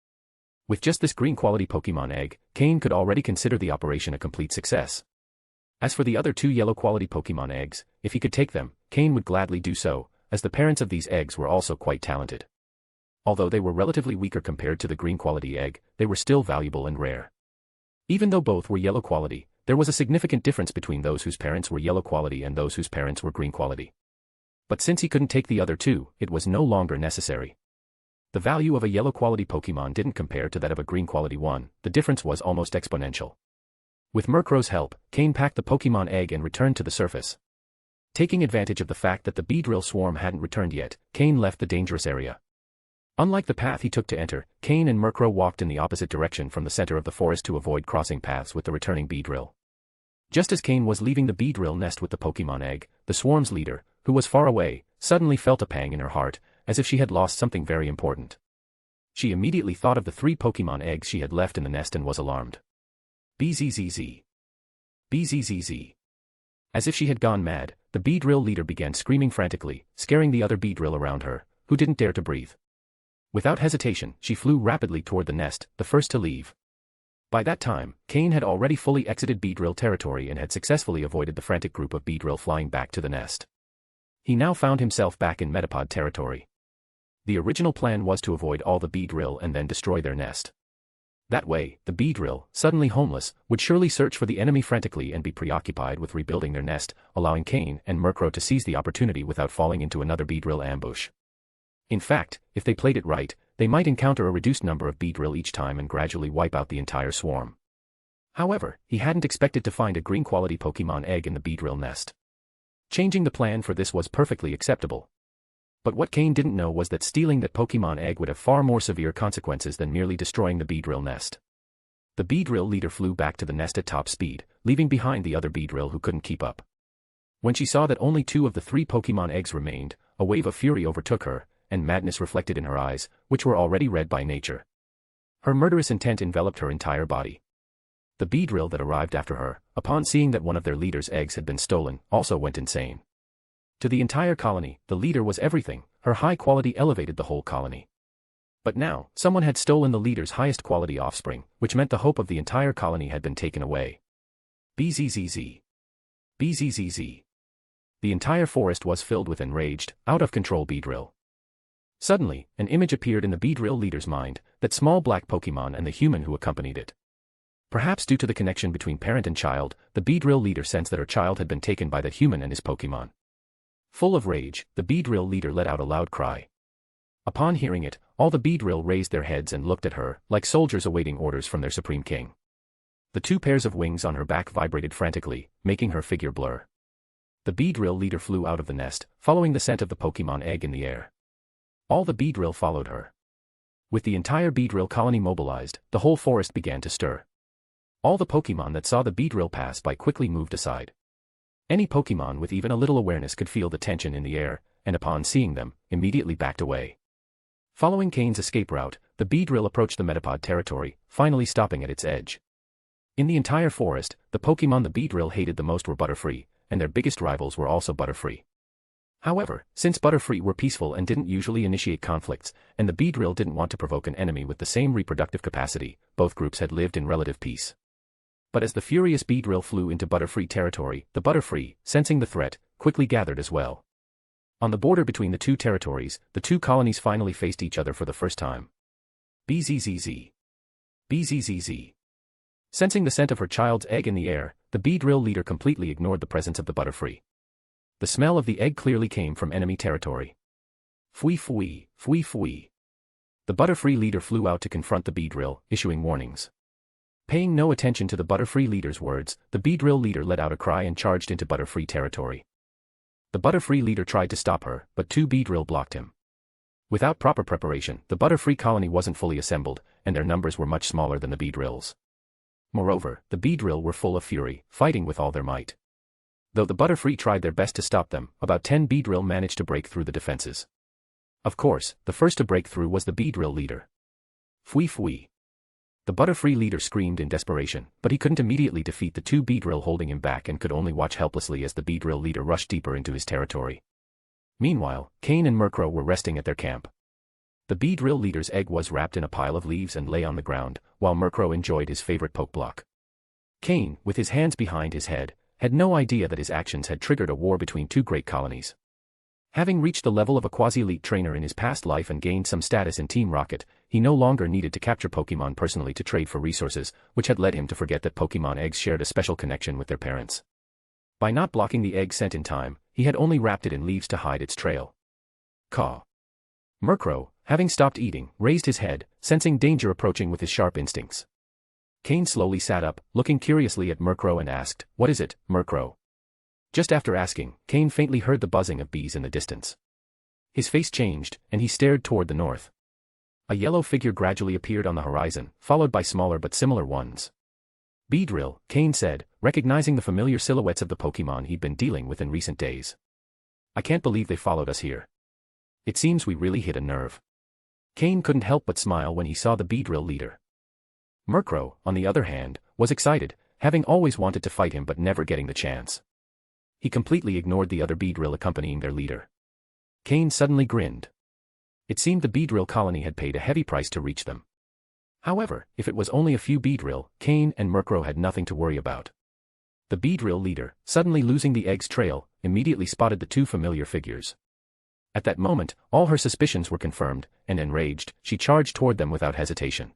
With just this green quality Pokemon egg, Cain could already consider the operation a complete success. As for the other 2 yellow quality Pokemon eggs, if he could take them, Cain would gladly do so, as the parents of these eggs were also quite talented. Although they were relatively weaker compared to the green quality egg, they were still valuable and rare. Even though both were yellow quality, there was a significant difference between those whose parents were yellow quality and those whose parents were green quality. But since he couldn't take the other 2, it was no longer necessary. The value of a yellow quality Pokemon didn't compare to that of a green quality one, the difference was almost exponential. With Murkrow's help, Cain packed the Pokémon egg and returned to the surface. Taking advantage of the fact that the Beedrill swarm hadn't returned yet, Cain left the dangerous area. Unlike the path he took to enter, Cain and Murkrow walked in the opposite direction from the center of the forest to avoid crossing paths with the returning Beedrill. Just as Cain was leaving the Beedrill nest with the Pokémon egg, the swarm's leader, who was far away, suddenly felt a pang in her heart, as if she had lost something very important. She immediately thought of the 3 Pokémon eggs she had left in the nest and was alarmed. Bzzz. Bzzz. As if she had gone mad, the Beedrill leader began screaming frantically, scaring the other Beedrill around her, who didn't dare to breathe. Without hesitation, she flew rapidly toward the nest, the first to leave. By that time, Cain had already fully exited Beedrill territory and had successfully avoided the frantic group of Beedrill flying back to the nest. He now found himself back in Metapod territory. The original plan was to avoid all the Beedrill and then destroy their nest. That way, the Beedrill, suddenly homeless, would surely search for the enemy frantically and be preoccupied with rebuilding their nest, allowing Cain and Murkrow to seize the opportunity without falling into another Beedrill ambush. In fact, if they played it right, they might encounter a reduced number of Beedrill each time and gradually wipe out the entire swarm. However, he hadn't expected to find a green-quality Pokémon egg in the Beedrill nest. Changing the plan for this was perfectly acceptable. But what Cain didn't know was that stealing that Pokémon egg would have far more severe consequences than merely destroying the Beedrill nest. The Beedrill leader flew back to the nest at top speed, leaving behind the other Beedrill who couldn't keep up. When she saw that only 2 of the 3 Pokémon eggs remained, a wave of fury overtook her, and madness reflected in her eyes, which were already red by nature. Her murderous intent enveloped her entire body. The Beedrill that arrived after her, upon seeing that one of their leader's eggs had been stolen, also went insane. To the entire colony, the leader was everything. Her high quality elevated the whole colony. But now, someone had stolen the leader's highest quality offspring, which meant the hope of the entire colony had been taken away. Bzzz. Bzzz. The entire forest was filled with enraged, out-of-control Beedrill. Suddenly, an image appeared in the Beedrill leader's mind, that small black Pokémon and the human who accompanied it. Perhaps due to the connection between parent and child, the Beedrill leader sensed that her child had been taken by the human and his Pokémon. Full of rage, the Beedrill leader let out a loud cry. Upon hearing it, all the Beedrill raised their heads and looked at her, like soldiers awaiting orders from their supreme king. The 2 pairs of wings on her back vibrated frantically, making her figure blur. The Beedrill leader flew out of the nest, following the scent of the Pokémon egg in the air. All the Beedrill followed her. With the entire Beedrill colony mobilized, the whole forest began to stir. All the Pokémon that saw the Beedrill pass by quickly moved aside. Any Pokémon with even a little awareness could feel the tension in the air, and upon seeing them, immediately backed away. Following Cain's escape route, the Beedrill approached the Metapod territory, finally stopping at its edge. In the entire forest, the Pokémon the Beedrill hated the most were Butterfree, and their biggest rivals were also Butterfree. However, since Butterfree were peaceful and didn't usually initiate conflicts, and the Beedrill didn't want to provoke an enemy with the same reproductive capacity, both groups had lived in relative peace. But as the furious Beedrill flew into Butterfree territory, the Butterfree, sensing the threat, quickly gathered as well. On the border between the 2 territories, the 2 colonies finally faced each other for the first time. Bzzz. Bzzz. Sensing the scent of her child's egg in the air, the Beedrill leader completely ignored the presence of the Butterfree. The smell of the egg clearly came from enemy territory. Fwee fwee, fwee fwee. The Butterfree leader flew out to confront the Beedrill, issuing warnings. Paying no attention to the Butterfree leader's words, the Beedrill leader let out a cry and charged into Butterfree territory. The Butterfree leader tried to stop her, but 2 Beedrill blocked him. Without proper preparation, the Butterfree colony wasn't fully assembled, and their numbers were much smaller than the Beedrills. Moreover, the Beedrill were full of fury, fighting with all their might. Though the Butterfree tried their best to stop them, about 10 Beedrill managed to break through the defenses. Of course, the first to break through was the Beedrill leader. Fwee fwee. The Butterfree leader screamed in desperation, but he couldn't immediately defeat the 2 Beedrill holding him back and could only watch helplessly as the Beedrill leader rushed deeper into his territory. Meanwhile, Cain and Murkrow were resting at their camp. The Beedrill leader's egg was wrapped in a pile of leaves and lay on the ground, while Murkrow enjoyed his favorite poke block. Cain, with his hands behind his head, had no idea that his actions had triggered a war between 2 great colonies. Having reached the level of a quasi-elite trainer in his past life and gained some status in Team Rocket, he no longer needed to capture Pokémon personally to trade for resources, which had led him to forget that Pokémon eggs shared a special connection with their parents. By not blocking the egg scent in time, he had only wrapped it in leaves to hide its trail. Caw. Murkrow, having stopped eating, raised his head, sensing danger approaching with his sharp instincts. Cain slowly sat up, looking curiously at Murkrow and asked, "What is it, Murkrow?" Just after asking, Cain faintly heard the buzzing of bees in the distance. His face changed, and he stared toward the north. A yellow figure gradually appeared on the horizon, followed by smaller but similar ones. "Beedrill," Cain said, recognizing the familiar silhouettes of the Pokémon he'd been dealing with in recent days. "I can't believe they followed us here. It seems we really hit a nerve." Cain couldn't help but smile when he saw the Beedrill leader. Murkrow, on the other hand, was excited, having always wanted to fight him but never getting the chance. He completely ignored the other Beedrill accompanying their leader. Cain suddenly grinned. It seemed the Beedrill colony had paid a heavy price to reach them. However, if it was only a few Beedrill, Cain and Murkrow had nothing to worry about. The Beedrill leader, suddenly losing the egg's trail, immediately spotted the two familiar figures. At that moment, all her suspicions were confirmed, and enraged, she charged toward them without hesitation.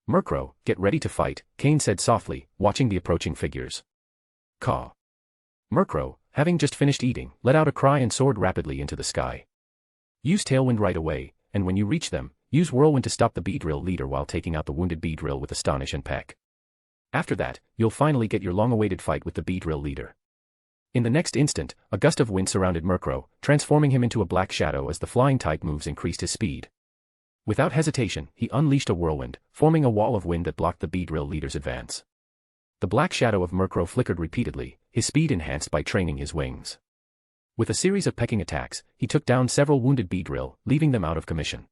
"Murkrow, get ready to fight," Cain said softly, watching the approaching figures. Caw. Murkrow, having just finished eating, let out a cry and soared rapidly into the sky. Use Tailwind right away, and when you reach them, use Whirlwind to stop the Beedrill leader while taking out the wounded Beedrill with Astonish and Peck. After that, you'll finally get your long-awaited fight with the Beedrill leader. In the next instant, a gust of wind surrounded Murkrow, transforming him into a black shadow as the flying-type moves increased his speed. Without hesitation, he unleashed a whirlwind, forming a wall of wind that blocked the Beedrill leader's advance. The black shadow of Murkrow flickered repeatedly, his speed enhanced by training his wings. With a series of pecking attacks, he took down several wounded Beedrill, leaving them out of commission.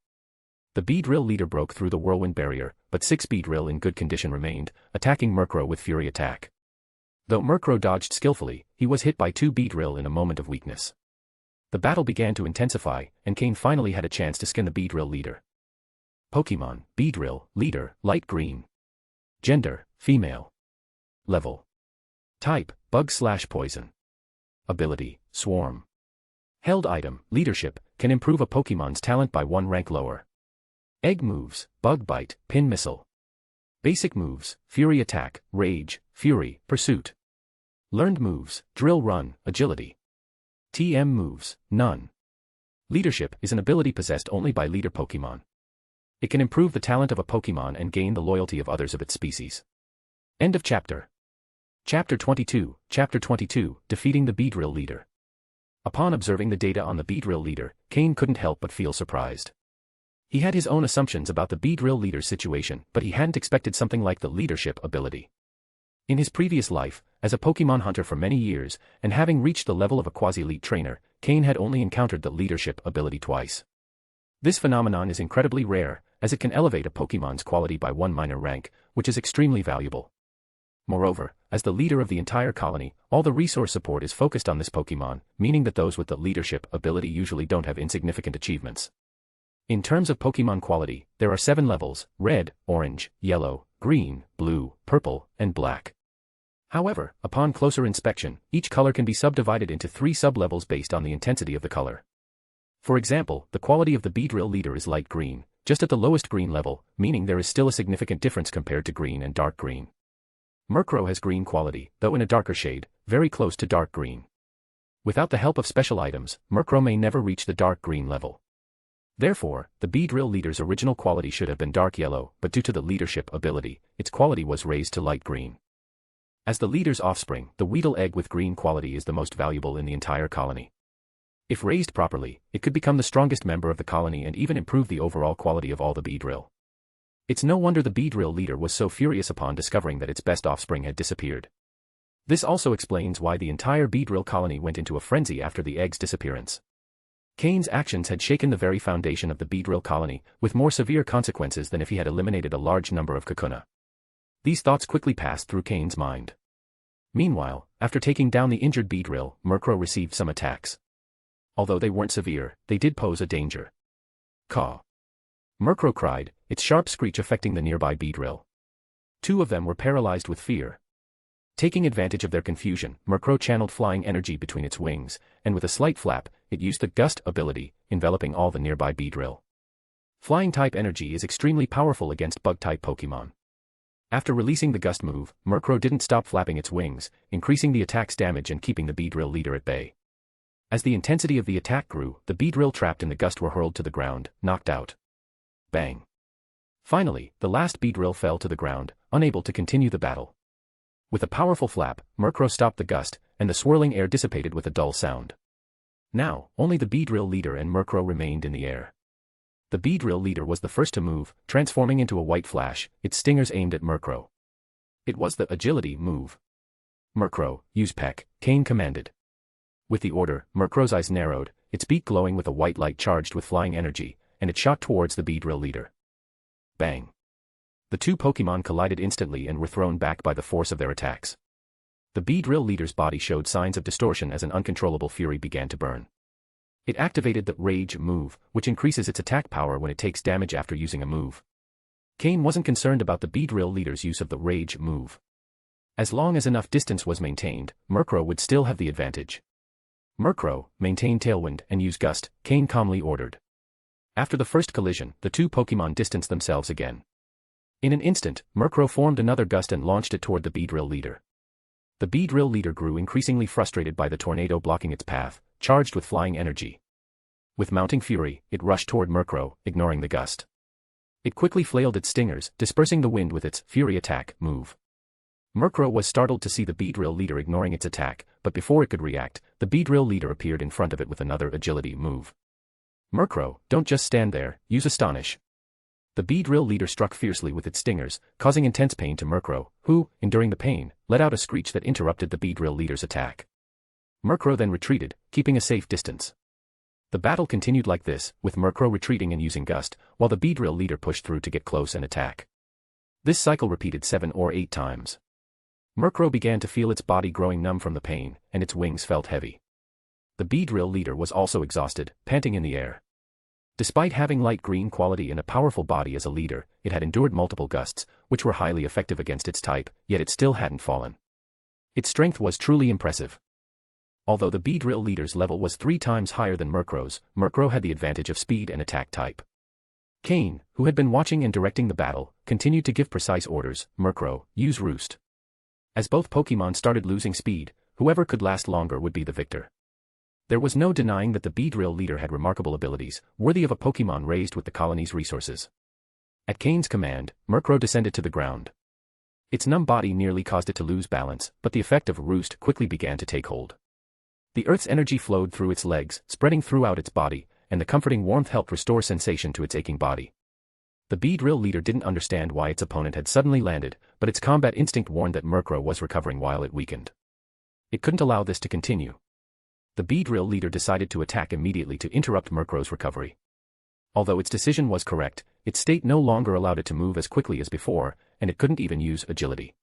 The Beedrill leader broke through the whirlwind barrier, but 6 Beedrill in good condition remained, attacking Murkrow with fury attack. Though Murkrow dodged skillfully, he was hit by 2 Beedrill in a moment of weakness. The battle began to intensify, and Cain finally had a chance to skin the Beedrill leader. Pokémon, Beedrill, leader, light green. Gender, female. Level. Type, bug/poison. Ability, swarm. Held item, leadership, can improve a Pokémon's talent by 1 rank lower. Egg moves, bug bite, pin missile. Basic moves, fury attack, rage, fury, pursuit. Learned moves, drill run, agility. TM moves, none. Leadership is an ability possessed only by leader Pokémon. It can improve the talent of a Pokémon and gain the loyalty of others of its species. End of chapter. Chapter 22, Defeating the Beedrill leader. Upon observing the data on the Beedrill leader, Cain couldn't help but feel surprised. He had his own assumptions about the Beedrill leader's situation, but he hadn't expected something like the leadership ability. In his previous life, as a Pokémon hunter for many years, and having reached the level of a quasi-elite trainer, Cain had only encountered the leadership ability twice. This phenomenon is incredibly rare, as it can elevate a Pokémon's quality by 1 minor rank, which is extremely valuable. Moreover, as the leader of the entire colony, all the resource support is focused on this Pokémon, meaning that those with the leadership ability usually don't have insignificant achievements. In terms of Pokémon quality, there are 7 levels: red, orange, yellow, green, blue, purple, and black. However, upon closer inspection, each color can be subdivided into 3 sub-levels based on the intensity of the color. For example, the quality of the Beedrill leader is light green, just at the lowest green level, meaning there is still a significant difference compared to green and dark green. Murkrow has green quality, though in a darker shade, very close to dark green. Without the help of special items, Murkrow may never reach the dark green level. Therefore, the Beedrill leader's original quality should have been dark yellow, but due to the leadership ability, its quality was raised to light green. As the leader's offspring, the Weedle egg with green quality is the most valuable in the entire colony. If raised properly, it could become the strongest member of the colony and even improve the overall quality of all the Beedrill. It's no wonder the Beedrill leader was so furious upon discovering that its best offspring had disappeared. This also explains why the entire Beedrill colony went into a frenzy after the egg's disappearance. Cain's actions had shaken the very foundation of the Beedrill colony, with more severe consequences than if he had eliminated a large number of Kakuna. These thoughts quickly passed through Cain's mind. Meanwhile, after taking down the injured Beedrill, Murkrow received some attacks. Although they weren't severe, they did pose a danger. Caw. Murkrow cried, its sharp screech affecting the nearby Beedrill. 2 of them were paralyzed with fear. Taking advantage of their confusion, Murkrow channeled flying energy between its wings, and with a slight flap, it used the Gust ability, enveloping all the nearby Beedrill. Flying-type energy is extremely powerful against bug-type Pokémon. After releasing the Gust move, Murkrow didn't stop flapping its wings, increasing the attack's damage and keeping the Beedrill leader at bay. As the intensity of the attack grew, the Beedrill trapped in the Gust were hurled to the ground, knocked out. Bang. Finally, the last Beedrill fell to the ground, unable to continue the battle. With a powerful flap, Murkrow stopped the gust, and the swirling air dissipated with a dull sound. Now, only the Beedrill leader and Murkrow remained in the air. The Beedrill leader was the first to move, transforming into a white flash, its stingers aimed at Murkrow. It was the agility move. Murkrow, use Peck, Cain commanded. With the order, Murkrow's eyes narrowed, its beak glowing with a white light charged with flying energy, and it shot towards the Beedrill leader. Bang! The two Pokémon collided instantly and were thrown back by the force of their attacks. The Beedrill leader's body showed signs of distortion as an uncontrollable fury began to burn. It activated the Rage move, which increases its attack power when it takes damage after using a move. Cain wasn't concerned about the Beedrill leader's use of the Rage move. As long as enough distance was maintained, Murkrow would still have the advantage. Murkrow, maintain Tailwind and use Gust, Cain calmly ordered. After the first collision, the two Pokémon distanced themselves again. In an instant, Murkrow formed another gust and launched it toward the Beedrill leader. The Beedrill leader grew increasingly frustrated by the tornado blocking its path, charged with flying energy. With mounting fury, it rushed toward Murkrow, ignoring the gust. It quickly flailed its stingers, dispersing the wind with its Fury Attack move. Murkrow was startled to see the Beedrill leader ignoring its attack, but before it could react, the Beedrill leader appeared in front of it with another agility move. Murkrow, don't just stand there, use Astonish. The Beedrill leader struck fiercely with its stingers, causing intense pain to Murkrow, who, enduring the pain, let out a screech that interrupted the Beedrill leader's attack. Murkrow then retreated, keeping a safe distance. The battle continued like this, with Murkrow retreating and using Gust, while the Beedrill leader pushed through to get close and attack. This cycle repeated 7 or 8 times. Murkrow began to feel its body growing numb from the pain, and its wings felt heavy. The Beedrill leader was also exhausted, panting in the air. Despite having light green quality and a powerful body as a leader, it had endured multiple gusts, which were highly effective against its type, yet it still hadn't fallen. Its strength was truly impressive. Although the Beedrill leader's level was 3 times higher than Murkrow's, Murkrow had the advantage of speed and attack type. Cain, who had been watching and directing the battle, continued to give precise orders. Murkrow, use Roost. As both Pokémon started losing speed, whoever could last longer would be the victor. There was no denying that the Beedrill leader had remarkable abilities, worthy of a Pokémon raised with the colony's resources. At Cain's command, Murkrow descended to the ground. Its numb body nearly caused it to lose balance, but the effect of Roost quickly began to take hold. The Earth's energy flowed through its legs, spreading throughout its body, and the comforting warmth helped restore sensation to its aching body. The Beedrill leader didn't understand why its opponent had suddenly landed, but its combat instinct warned that Murkrow was recovering while it weakened. It couldn't allow this to continue. The Beedrill leader decided to attack immediately to interrupt Murkrow's recovery. Although its decision was correct, its state no longer allowed it to move as quickly as before, and it couldn't even use agility.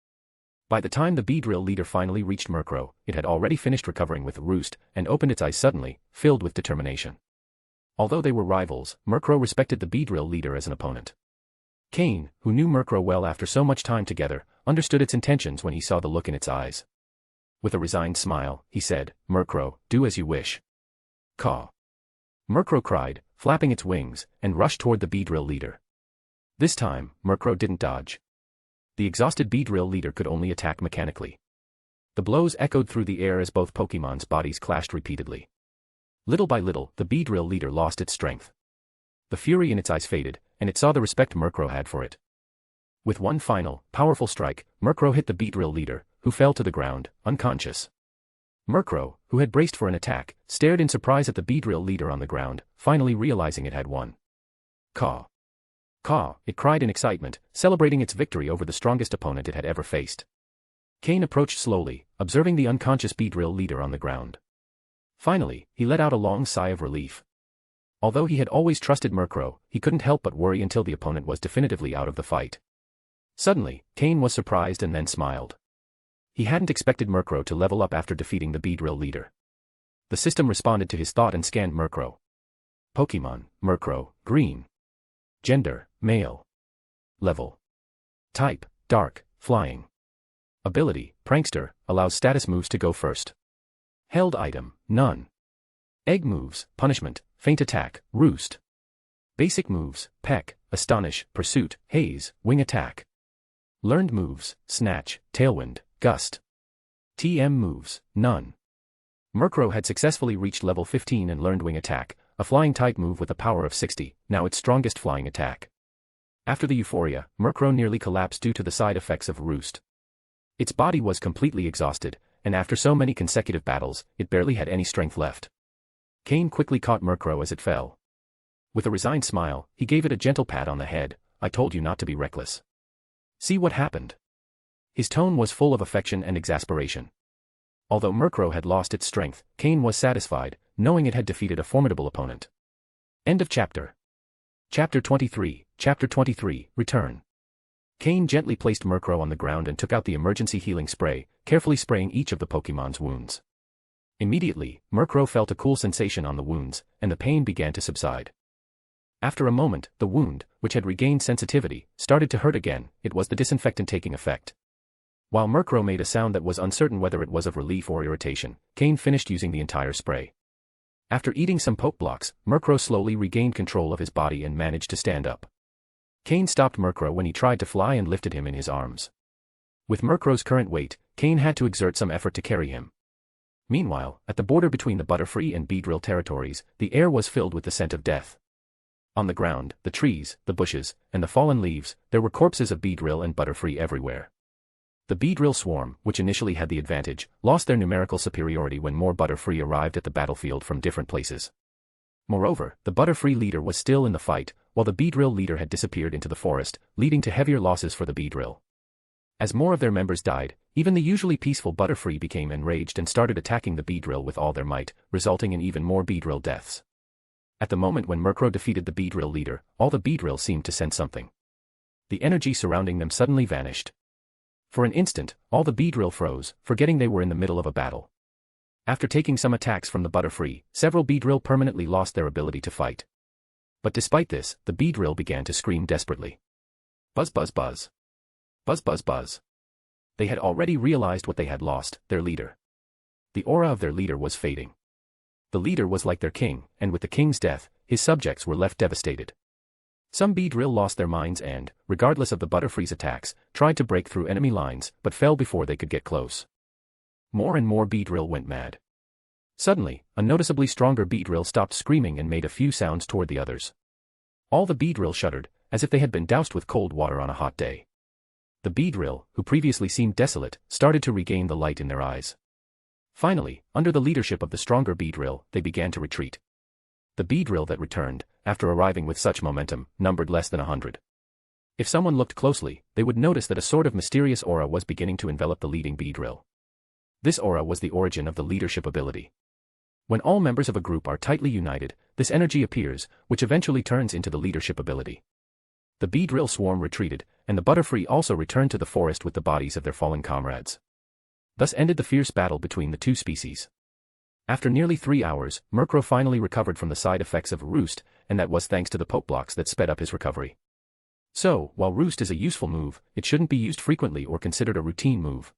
By the time the Beedrill leader finally reached Murkrow, it had already finished recovering with Roost, and opened its eyes suddenly, filled with determination. Although they were rivals, Murkrow respected the Beedrill leader as an opponent. Cain, who knew Murkrow well after so much time together, understood its intentions when he saw the look in its eyes. With a resigned smile, he said, Murkrow, do as you wish. Caw. Murkrow cried, flapping its wings, and rushed toward the Beedrill leader. This time, Murkrow didn't dodge. The exhausted Beedrill leader could only attack mechanically. The blows echoed through the air as both Pokémon's bodies clashed repeatedly. Little by little, the Beedrill leader lost its strength. The fury in its eyes faded, and it saw the respect Murkrow had for it. With one final, powerful strike, Murkrow hit the Beedrill leader, who fell to the ground, unconscious. Murkrow, who had braced for an attack, stared in surprise at the Beedrill leader on the ground, finally realizing it had won. Caw. Caw, it cried in excitement, celebrating its victory over the strongest opponent it had ever faced. Cain approached slowly, observing the unconscious Beedrill leader on the ground. Finally, he let out a long sigh of relief. Although he had always trusted Murkrow, he couldn't help but worry until the opponent was definitively out of the fight. Suddenly, Cain was surprised and then smiled. He hadn't expected Murkrow to level up after defeating the Beedrill leader. The system responded to his thought and scanned Murkrow. Pokémon, Murkrow, green. Gender, male. Level. Type, dark, flying. Ability, prankster, allows status moves to go first. Held item, none. Egg moves, punishment, feint attack, roost. Basic moves, peck, astonish, pursuit, haze, wing attack. Learned moves, snatch, tailwind, gust. TM moves, none. Murkrow had successfully reached level 15 and learned wing attack, a flying type move with a power of 60, now its strongest flying attack. After the euphoria, Murkrow nearly collapsed due to the side effects of Roost. Its body was completely exhausted, and after so many consecutive battles, it barely had any strength left. Cain quickly caught Murkrow as it fell. With a resigned smile, he gave it a gentle pat on the head. "I told you not to be reckless. See what happened." His tone was full of affection and exasperation. Although Murkrow had lost its strength, Cain was satisfied, knowing it had defeated a formidable opponent. End of chapter. Chapter 23, Return. Cain gently placed Murkrow on the ground and took out the emergency healing spray, carefully spraying each of the Pokémon's wounds. Immediately, Murkrow felt a cool sensation on the wounds, and the pain began to subside. After a moment, the wound, which had regained sensitivity, started to hurt again. It was the disinfectant taking effect. While Murkrow made a sound that was uncertain whether it was of relief or irritation, Cain finished using the entire spray. After eating some poke blocks, Murkrow slowly regained control of his body and managed to stand up. Cain stopped Murkrow when he tried to fly and lifted him in his arms. With Murkrow's current weight, Cain had to exert some effort to carry him. Meanwhile, at the border between the Butterfree and Beedrill territories, the air was filled with the scent of death. On the ground, the trees, the bushes, and the fallen leaves, there were corpses of Beedrill and Butterfree everywhere. The Beedrill swarm, which initially had the advantage, lost their numerical superiority when more Butterfree arrived at the battlefield from different places. Moreover, the Butterfree leader was still in the fight, while the Beedrill leader had disappeared into the forest, leading to heavier losses for the Beedrill. As more of their members died, even the usually peaceful Butterfree became enraged and started attacking the Beedrill with all their might, resulting in even more Beedrill deaths. At the moment when Murkrow defeated the Beedrill leader, all the Beedrill seemed to sense something. The energy surrounding them suddenly vanished. For an instant, all the Beedrill froze, forgetting they were in the middle of a battle. After taking some attacks from the Butterfree, several Beedrill permanently lost their ability to fight. But despite this, the Beedrill began to scream desperately. Buzz buzz buzz. Buzz buzz buzz. They had already realized what they had lost, their leader. The aura of their leader was fading. The leader was like their king, and with the king's death, his subjects were left devastated. Some Beedrill lost their minds and, regardless of the Butterfree's attacks, tried to break through enemy lines but fell before they could get close. More and more Beedrill went mad. Suddenly, a noticeably stronger Beedrill stopped screaming and made a few sounds toward the others. All the Beedrill shuddered, as if they had been doused with cold water on a hot day. The Beedrill, who previously seemed desolate, started to regain the light in their eyes. Finally, under the leadership of the stronger Beedrill, they began to retreat. The Beedrill that returned, after arriving with such momentum, numbered less than 100. If someone looked closely, they would notice that a sort of mysterious aura was beginning to envelop the leading Beedrill. This aura was the origin of the leadership ability. When all members of a group are tightly united, this energy appears, which eventually turns into the leadership ability. The Beedrill swarm retreated, and the Butterfree also returned to the forest with the bodies of their fallen comrades. Thus ended the fierce battle between the two species. After nearly 3 hours, Murkrow finally recovered from the side effects of Roost, and that was thanks to the poke blocks that sped up his recovery. So, while Roost is a useful move, it shouldn't be used frequently or considered a routine move.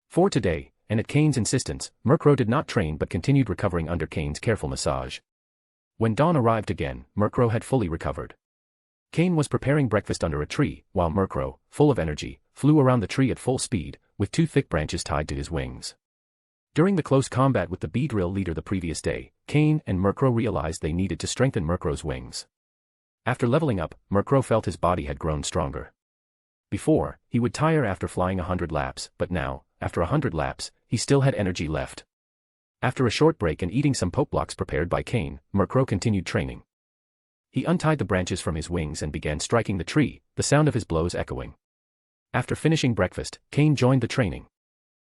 For today, and at Cain's insistence, Murkrow did not train but continued recovering under Cain's careful massage. When dawn arrived again, Murkrow had fully recovered. Cain was preparing breakfast under a tree, while Murkrow, full of energy, flew around the tree at full speed, with 2 thick branches tied to his wings. During the close combat with the Beedrill leader the previous day, Cain and Murkrow realized they needed to strengthen Murkrow's wings. After leveling up, Murkrow felt his body had grown stronger. Before, he would tire after flying 100 laps, but now, after 100 laps, he still had energy left. After a short break and eating some poke blocks prepared by Cain, Murkrow continued training. He untied the branches from his wings and began striking the tree, the sound of his blows echoing. After finishing breakfast, Cain joined the training.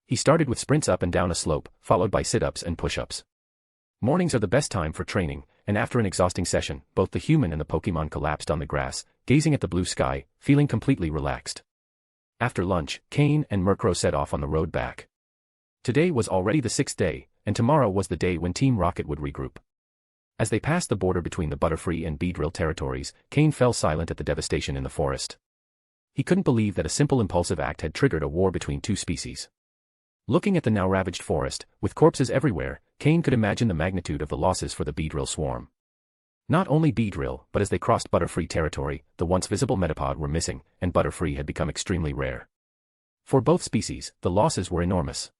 He started with sprints up and down a slope, followed by sit-ups and push-ups. Mornings are the best time for training, and after an exhausting session, both the human and the Pokémon collapsed on the grass, gazing at the blue sky, feeling completely relaxed. After lunch, Cain and Murkrow set off on the road back. Today was already the 6th day, and tomorrow was the day when Team Rocket would regroup. As they passed the border between the Butterfree and Beedrill territories, Cain fell silent at the devastation in the forest. He couldn't believe that a simple impulsive act had triggered a war between two species. Looking at the now ravaged forest, with corpses everywhere, Cain could imagine the magnitude of the losses for the Beedrill swarm. Not only Beedrill, but as they crossed Butterfree territory, the once visible Metapod were missing, and Butterfree had become extremely rare. For both species, the losses were enormous.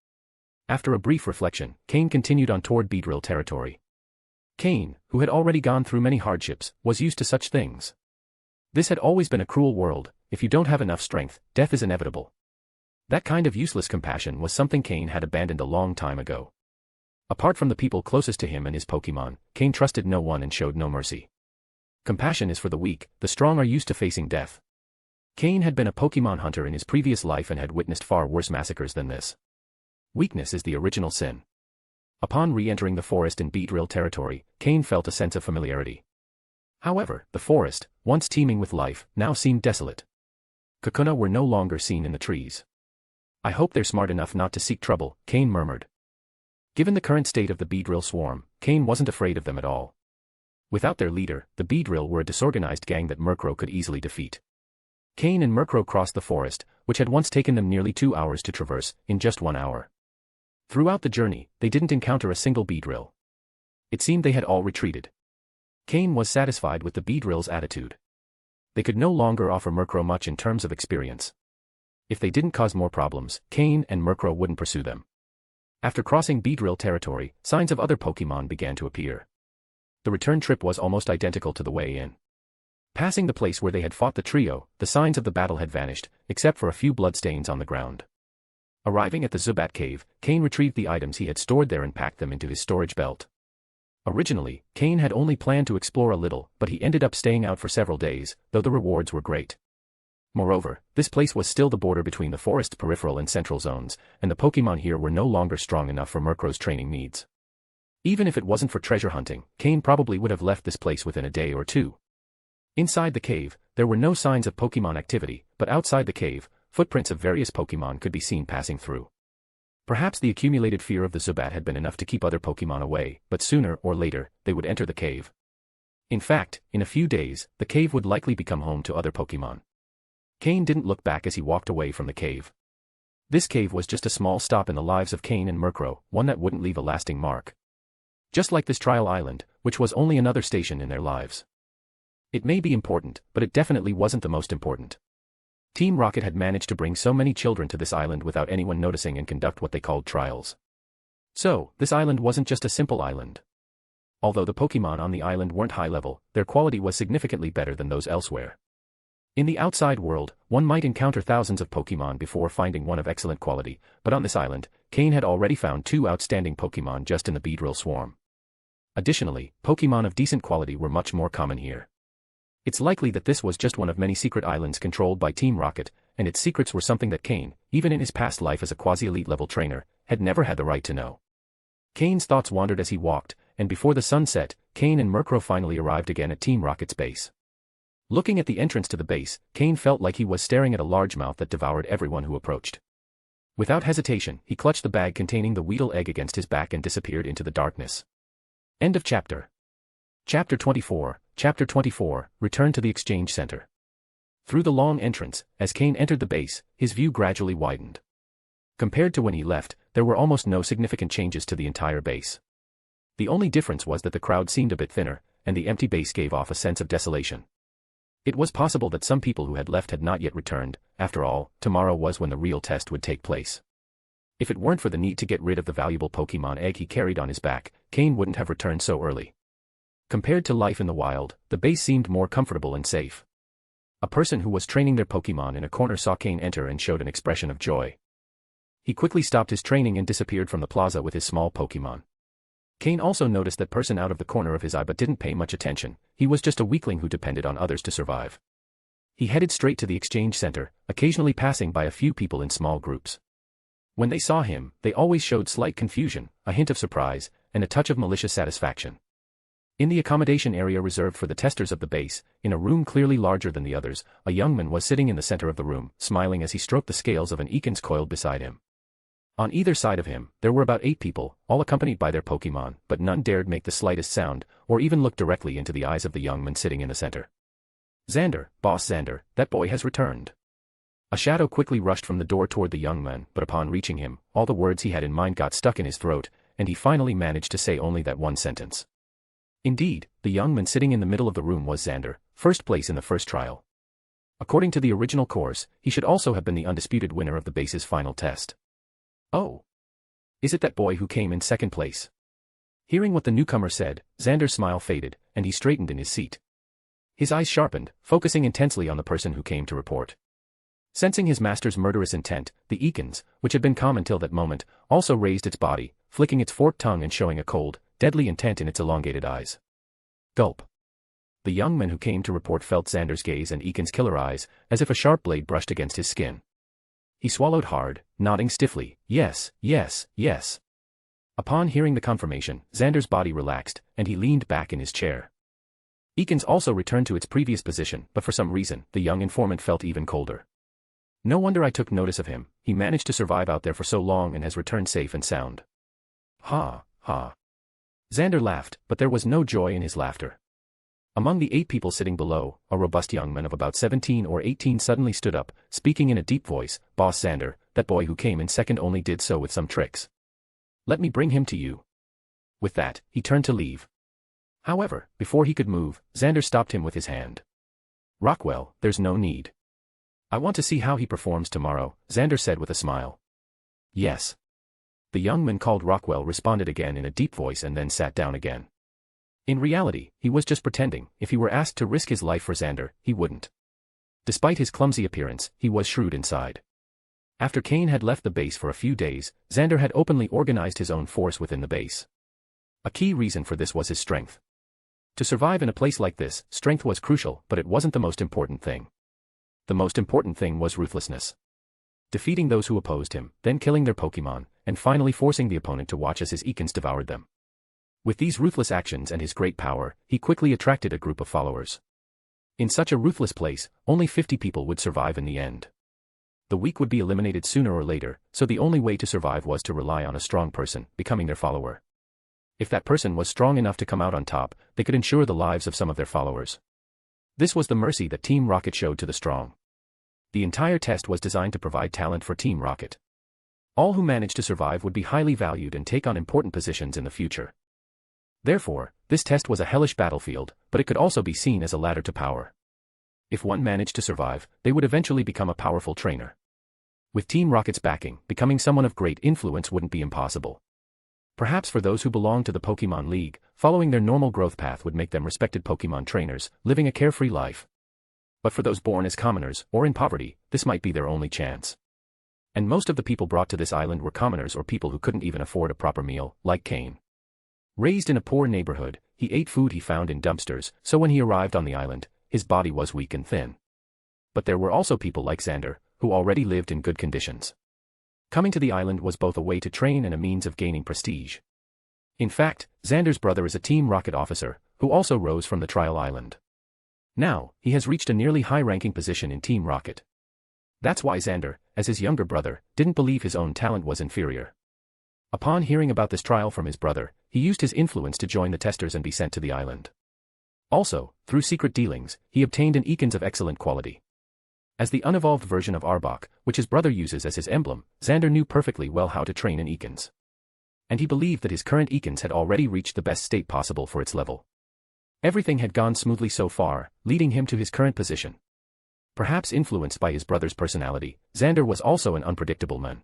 After a brief reflection, Cain continued on toward Beedrill territory. Cain, who had already gone through many hardships, was used to such things. This had always been a cruel world. If you don't have enough strength, death is inevitable. That kind of useless compassion was something Cain had abandoned a long time ago. Apart from the people closest to him and his Pokémon, Cain trusted no one and showed no mercy. Compassion is for the weak, the strong are used to facing death. Cain had been a Pokémon hunter in his previous life and had witnessed far worse massacres than this. Weakness is the original sin. Upon re-entering the forest in Beedrill territory, Cain felt a sense of familiarity. However, the forest, once teeming with life, now seemed desolate. Kakuna were no longer seen in the trees. I hope they're smart enough not to seek trouble, Cain murmured. Given the current state of the Beedrill swarm, Cain wasn't afraid of them at all. Without their leader, the Beedrill were a disorganized gang that Murkrow could easily defeat. Cain and Murkrow crossed the forest, which had once taken them nearly 2 hours to traverse, in just 1 hour. Throughout the journey, they didn't encounter a single Beedrill. It seemed they had all retreated. Cain was satisfied with the Beedrill's attitude. They could no longer offer Murkrow much in terms of experience. If they didn't cause more problems, Cain and Murkrow wouldn't pursue them. After crossing Beedrill territory, signs of other Pokémon began to appear. The return trip was almost identical to the way in. Passing the place where they had fought the trio, the signs of the battle had vanished, except for a few bloodstains on the ground. Arriving at the Zubat cave, Cain retrieved the items he had stored there and packed them into his storage belt. Originally, Cain had only planned to explore a little, but he ended up staying out for several days, though the rewards were great. Moreover, this place was still the border between the forest's peripheral and central zones, and the Pokémon here were no longer strong enough for Murkrow's training needs. Even if it wasn't for treasure hunting, Cain probably would have left this place within a day or two. Inside the cave, there were no signs of Pokémon activity, but outside the cave, footprints of various Pokémon could be seen passing through. Perhaps the accumulated fear of the Zubat had been enough to keep other Pokémon away, but sooner or later, they would enter the cave. In fact, in a few days, the cave would likely become home to other Pokémon. Cain didn't look back as he walked away from the cave. This cave was just a small stop in the lives of Cain and Murkrow, one that wouldn't leave a lasting mark. Just like this trial island, which was only another station in their lives. It may be important, but it definitely wasn't the most important. Team Rocket had managed to bring so many children to this island without anyone noticing and conduct what they called trials. So, this island wasn't just a simple island. Although the Pokémon on the island weren't high level, their quality was significantly better than those elsewhere. In the outside world, one might encounter thousands of Pokémon before finding one of excellent quality, but on this island, Cain had already found 2 outstanding Pokémon just in the Beedrill swarm. Additionally, Pokémon of decent quality were much more common here. It's likely that this was just one of many secret islands controlled by Team Rocket, and its secrets were something that Cain, even in his past life as a quasi-elite level trainer, had never had the right to know. Cain's thoughts wandered as he walked, and before the sun set, Cain and Murkrow finally arrived again at Team Rocket's base. Looking at the entrance to the base, Cain felt like he was staring at a large mouth that devoured everyone who approached. Without hesitation, he clutched the bag containing the Weedle egg against his back and disappeared into the darkness. End of chapter. Chapter 24, Chapter 24, Return to the Exchange Center. Through the long entrance, as Cain entered the base, his view gradually widened. Compared to when he left, there were almost no significant changes to the entire base. The only difference was that the crowd seemed a bit thinner, and the empty base gave off a sense of desolation. It was possible that some people who had left had not yet returned. After all, tomorrow was when the real test would take place. If it weren't for the need to get rid of the valuable Pokémon egg he carried on his back, Cain wouldn't have returned so early. Compared to life in the wild, the base seemed more comfortable and safe. A person who was training their Pokémon in a corner saw Cain enter and showed an expression of joy. He quickly stopped his training and disappeared from the plaza with his small Pokémon. Cain also noticed that person out of the corner of his eye but didn't pay much attention. He was just a weakling who depended on others to survive. He headed straight to the exchange center, occasionally passing by a few people in small groups. When they saw him, they always showed slight confusion, a hint of surprise, and a touch of malicious satisfaction. In the accommodation area reserved for the testers of the base, in a room clearly larger than the others, a young man was sitting in the center of the room, smiling as he stroked the scales of an Ekans coiled beside him. On either side of him, there were about 8 people, all accompanied by their Pokémon, but none dared make the slightest sound, or even look directly into the eyes of the young man sitting in the center. "Xander, Boss Xander, that boy has returned." A shadow quickly rushed from the door toward the young man, but upon reaching him, all the words he had in mind got stuck in his throat, and he finally managed to say only that one sentence. Indeed, the young man sitting in the middle of the room was Xander, first place in the first trial. According to the original course, he should also have been the undisputed winner of the base's final test. "Oh. Is it that boy who came in second place?" Hearing what the newcomer said, Xander's smile faded, and he straightened in his seat. His eyes sharpened, focusing intensely on the person who came to report. Sensing his master's murderous intent, the Eakins, which had been calm until that moment, also raised its body, flicking its forked tongue and showing a cold, deadly intent in its elongated eyes. Gulp. The young man who came to report felt Xander's gaze and Eakin's killer eyes, as if a sharp blade brushed against his skin. He swallowed hard, nodding stiffly, yes, yes, yes. Upon hearing the confirmation, Xander's body relaxed, and he leaned back in his chair. Eakin's also returned to its previous position, but for some reason, the young informant felt even colder. No wonder I took notice of him, he managed to survive out there for so long and has returned safe and sound. Ha, ha. Xander laughed, but there was no joy in his laughter. Among the 8 people sitting below, a robust young man of about 17 or 18 suddenly stood up, speaking in a deep voice, "Boss Xander, that boy who came in second only did so with some tricks. Let me bring him to you." With that, he turned to leave. However, before he could move, Xander stopped him with his hand. "Rockwell, there's no need. I want to see how he performs tomorrow," Xander said with a smile. "Yes." The young man called Rockwell responded again in a deep voice and then sat down again. In reality, he was just pretending. If he were asked to risk his life for Xander, he wouldn't. Despite his clumsy appearance, he was shrewd inside. After Cain had left the base for a few days, Xander had openly organized his own force within the base. A key reason for this was his strength. To survive in a place like this, strength was crucial, but it wasn't the most important thing. The most important thing was ruthlessness. Defeating those who opposed him, then killing their Pokémon, and finally forcing the opponent to watch as his Eakins devoured them. With these ruthless actions and his great power, he quickly attracted a group of followers. In such a ruthless place, only 50 people would survive in the end. The weak would be eliminated sooner or later, so the only way to survive was to rely on a strong person, becoming their follower. If that person was strong enough to come out on top, they could ensure the lives of some of their followers. This was the mercy that Team Rocket showed to the strong. The entire test was designed to provide talent for Team Rocket. All who managed to survive would be highly valued and take on important positions in the future. Therefore, this test was a hellish battlefield, but it could also be seen as a ladder to power. If one managed to survive, they would eventually become a powerful trainer. With Team Rocket's backing, becoming someone of great influence wouldn't be impossible. Perhaps for those who belong to the Pokémon League, following their normal growth path would make them respected Pokémon trainers, living a carefree life. But for those born as commoners, or in poverty, this might be their only chance. And most of the people brought to this island were commoners or people who couldn't even afford a proper meal, like Cain. Raised in a poor neighborhood, he ate food he found in dumpsters, so when he arrived on the island, his body was weak and thin. But there were also people like Xander, who already lived in good conditions. Coming to the island was both a way to train and a means of gaining prestige. In fact, Xander's brother is a Team Rocket officer, who also rose from the trial island. Now, he has reached a nearly high-ranking position in Team Rocket. That's why Xander, as his younger brother, didn't believe his own talent was inferior. Upon hearing about this trial from his brother, he used his influence to join the testers and be sent to the island. Also, through secret dealings, he obtained an Eakins of excellent quality. As the unevolved version of Arbok, which his brother uses as his emblem, Xander knew perfectly well how to train an Eakins. And he believed that his current Eakins had already reached the best state possible for its level. Everything had gone smoothly so far, leading him to his current position. Perhaps influenced by his brother's personality, Xander was also an unpredictable man.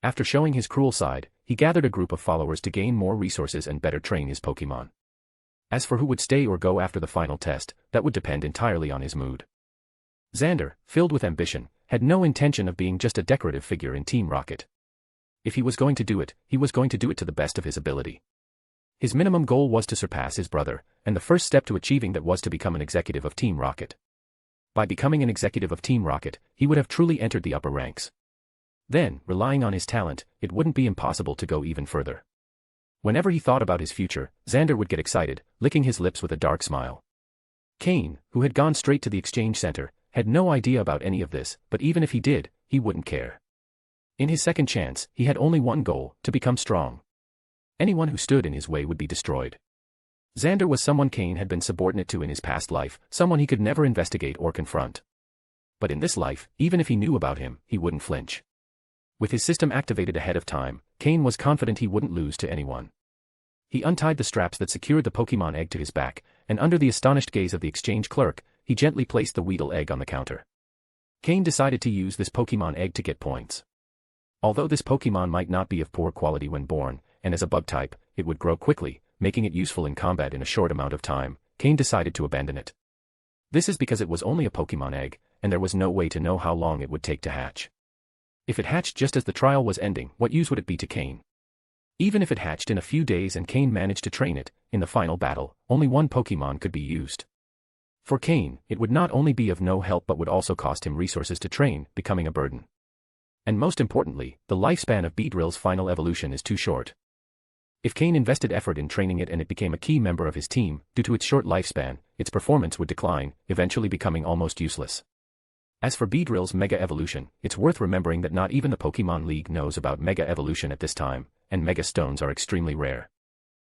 After showing his cruel side, he gathered a group of followers to gain more resources and better train his Pokémon. As for who would stay or go after the final test, that would depend entirely on his mood. Xander, filled with ambition, had no intention of being just a decorative figure in Team Rocket. If he was going to do it, he was going to do it to the best of his ability. His minimum goal was to surpass his brother, and the first step to achieving that was to become an executive of Team Rocket. By becoming an executive of Team Rocket, he would have truly entered the upper ranks. Then, relying on his talent, it wouldn't be impossible to go even further. Whenever he thought about his future, Xander would get excited, licking his lips with a dark smile. Cain, who had gone straight to the exchange center, had no idea about any of this, but even if he did, he wouldn't care. In his second chance, he had only one goal, to become strong. Anyone who stood in his way would be destroyed. Xander was someone Cain had been subordinate to in his past life, someone he could never investigate or confront. But in this life, even if he knew about him, he wouldn't flinch. With his system activated ahead of time, Cain was confident he wouldn't lose to anyone. He untied the straps that secured the Pokémon egg to his back, and under the astonished gaze of the exchange clerk, he gently placed the Weedle egg on the counter. Cain decided to use this Pokémon egg to get points. Although this Pokémon might not be of poor quality when born, and as a bug type, it would grow quickly, making it useful in combat in a short amount of time, Cain decided to abandon it. This is because it was only a Pokémon egg, and there was no way to know how long it would take to hatch. If it hatched just as the trial was ending, what use would it be to Cain? Even if it hatched in a few days and Cain managed to train it, in the final battle, only one Pokémon could be used. For Cain, it would not only be of no help but would also cost him resources to train, becoming a burden. And most importantly, the lifespan of Beedrill's final evolution is too short. If Cain invested effort in training it and it became a key member of his team, due to its short lifespan, its performance would decline, eventually becoming almost useless. As for Beedrill's Mega Evolution, it's worth remembering that not even the Pokémon League knows about Mega Evolution at this time, and Mega Stones are extremely rare.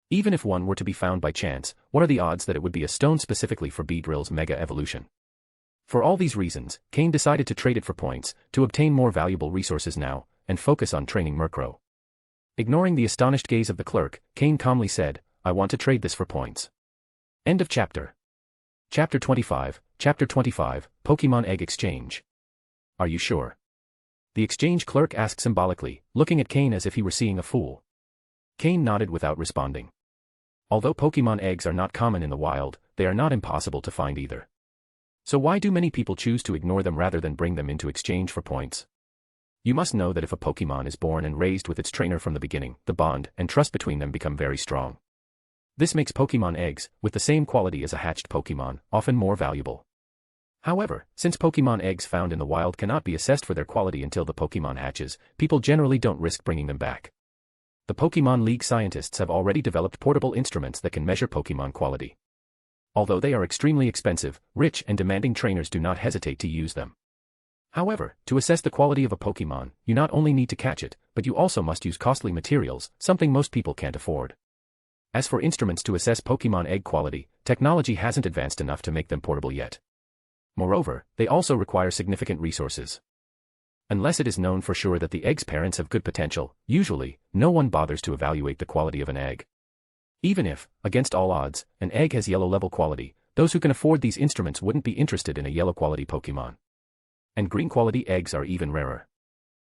Even if one were to be found by chance, what are the odds that it would be a stone specifically for Beedrill's Mega Evolution? For all these reasons, Cain decided to trade it for points, to obtain more valuable resources now, and focus on training Murkrow. Ignoring the astonished gaze of the clerk, Cain calmly said, "I want to trade this for points." End of chapter. Chapter 25, Pokémon Egg Exchange. Are you sure? The exchange clerk asked symbolically, looking at Cain as if he were seeing a fool. Cain nodded without responding. Although Pokémon eggs are not common in the wild, they are not impossible to find either. So why do many people choose to ignore them rather than bring them into exchange for points? You must know that if a Pokémon is born and raised with its trainer from the beginning, the bond and trust between them become very strong. This makes Pokémon eggs, with the same quality as a hatched Pokémon, often more valuable. However, since Pokémon eggs found in the wild cannot be assessed for their quality until the Pokémon hatches, people generally don't risk bringing them back. The Pokémon League scientists have already developed portable instruments that can measure Pokémon quality. Although they are extremely expensive, rich and demanding trainers do not hesitate to use them. However, to assess the quality of a Pokémon, you not only need to catch it, but you also must use costly materials, something most people can't afford. As for instruments to assess Pokémon egg quality, technology hasn't advanced enough to make them portable yet. Moreover, they also require significant resources. Unless it is known for sure that the egg's parents have good potential, usually, no one bothers to evaluate the quality of an egg. Even if, against all odds, an egg has yellow-level quality, those who can afford these instruments wouldn't be interested in a yellow-quality Pokémon. And green-quality eggs are even rarer.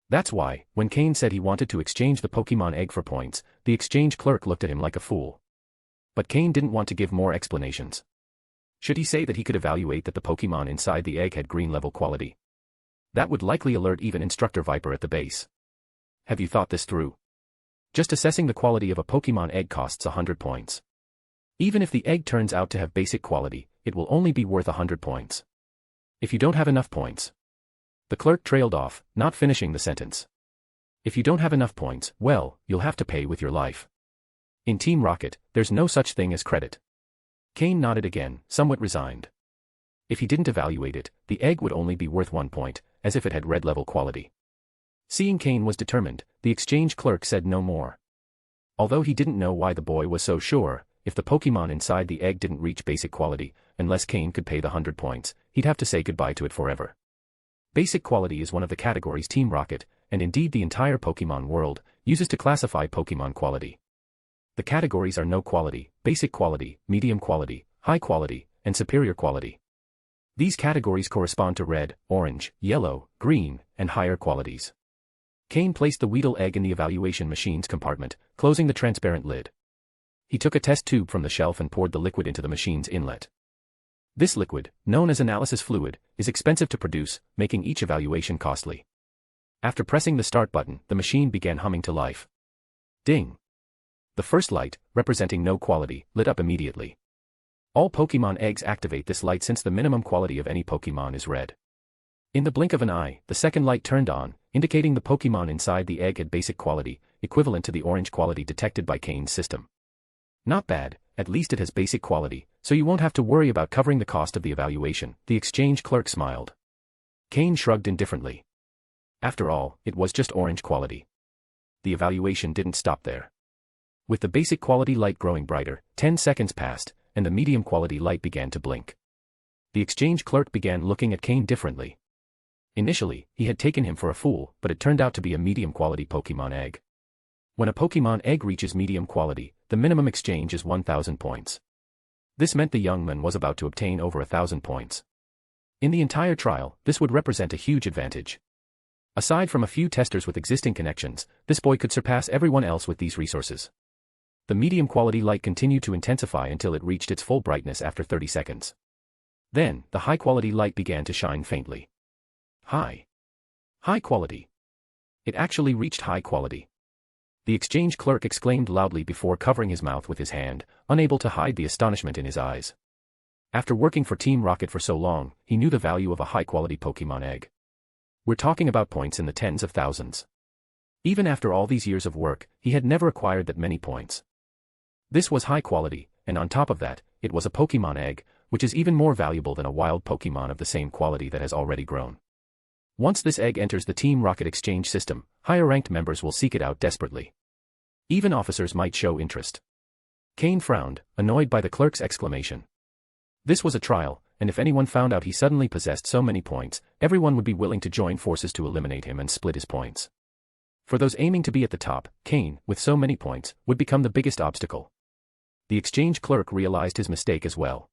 That's why, when Cain said he wanted to exchange the Pokémon egg for points, the exchange clerk looked at him like a fool. But Cain didn't want to give more explanations. Should he say that he could evaluate that the Pokémon inside the egg had green-level quality? That would likely alert even Instructor Viper at the base. Have you thought this through? Just assessing the quality of a Pokémon egg costs 100 points. Even if the egg turns out to have basic quality, it will only be worth 100 points. If you don't have enough points. The clerk trailed off, not finishing the sentence. If you don't have enough points, well, you'll have to pay with your life. In Team Rocket, there's no such thing as credit. Cain nodded again, somewhat resigned. If he didn't evaluate it, the egg would only be worth 1 point, as if it had red-level quality. Seeing Cain was determined, the exchange clerk said no more. Although he didn't know why the boy was so sure, if the Pokémon inside the egg didn't reach basic quality, unless Cain could pay the 100 points, he'd have to say goodbye to it forever. Basic quality is one of the categories Team Rocket, and indeed the entire Pokémon world, uses to classify Pokémon quality. The categories are no quality, basic quality, medium quality, high quality, and superior quality. These categories correspond to red, orange, yellow, green, and higher qualities. Cain placed the Weedle egg in the evaluation machine's compartment, closing the transparent lid. He took a test tube from the shelf and poured the liquid into the machine's inlet. This liquid, known as analysis fluid, is expensive to produce, making each evaluation costly. After pressing the start button, the machine began humming to life. Ding! The first light, representing no quality, lit up immediately. All Pokémon eggs activate this light since the minimum quality of any Pokémon is red. In the blink of an eye, the second light turned on, indicating the Pokémon inside the egg had basic quality, equivalent to the orange quality detected by Cain's system. Not bad, at least it has basic quality, so you won't have to worry about covering the cost of the evaluation, the exchange clerk smiled. Cain shrugged indifferently. After all, it was just orange quality. The evaluation didn't stop there. With the basic quality light growing brighter, 10 seconds passed, and the medium quality light began to blink. The exchange clerk began looking at Cain differently. Initially, he had taken him for a fool, but it turned out to be a medium quality Pokémon egg. When a Pokémon egg reaches medium quality, the minimum exchange is 1,000 points. This meant the young man was about to obtain over 1,000 points. In the entire trial, this would represent a huge advantage. Aside from a few testers with existing connections, this boy could surpass everyone else with these resources. The medium quality light continued to intensify until it reached its full brightness after 30 seconds. Then, the high-quality light began to shine faintly. High quality. It actually reached high quality. The exchange clerk exclaimed loudly before covering his mouth with his hand, unable to hide the astonishment in his eyes. After working for Team Rocket for so long, he knew the value of a high-quality Pokémon egg. We're talking about points in the tens of thousands. Even after all these years of work, he had never acquired that many points. This was high quality, and on top of that, it was a Pokémon egg, which is even more valuable than a wild Pokémon of the same quality that has already grown. Once this egg enters the Team Rocket exchange system, higher-ranked members will seek it out desperately. Even officers might show interest. Cain frowned, annoyed by the clerk's exclamation. This was a trial, and if anyone found out he suddenly possessed so many points, everyone would be willing to join forces to eliminate him and split his points. For those aiming to be at the top, Cain, with so many points, would become the biggest obstacle. The exchange clerk realized his mistake as well.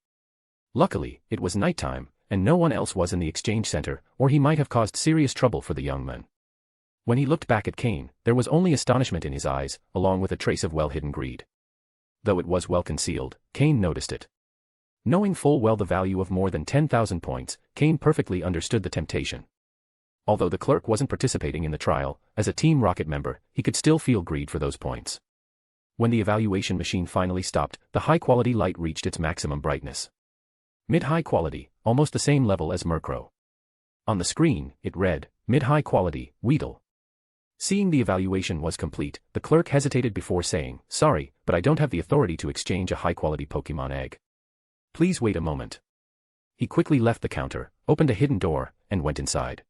Luckily, it was nighttime, and no one else was in the exchange center, or he might have caused serious trouble for the young man. When he looked back at Cain, there was only astonishment in his eyes, along with a trace of well-hidden greed. Though it was well concealed, Cain noticed it. Knowing full well the value of more than 10,000 points, Cain perfectly understood the temptation. Although the clerk wasn't participating in the trial, as a Team Rocket member, he could still feel greed for those points. When the evaluation machine finally stopped, the high-quality light reached its maximum brightness. Mid-high quality, almost the same level as Murkrow. On the screen, it read, Mid-high quality, Weedle. Seeing the evaluation was complete, the clerk hesitated before saying, "Sorry, but I don't have the authority to exchange a high-quality Pokémon egg. Please wait a moment." He quickly left the counter, opened a hidden door, and went inside.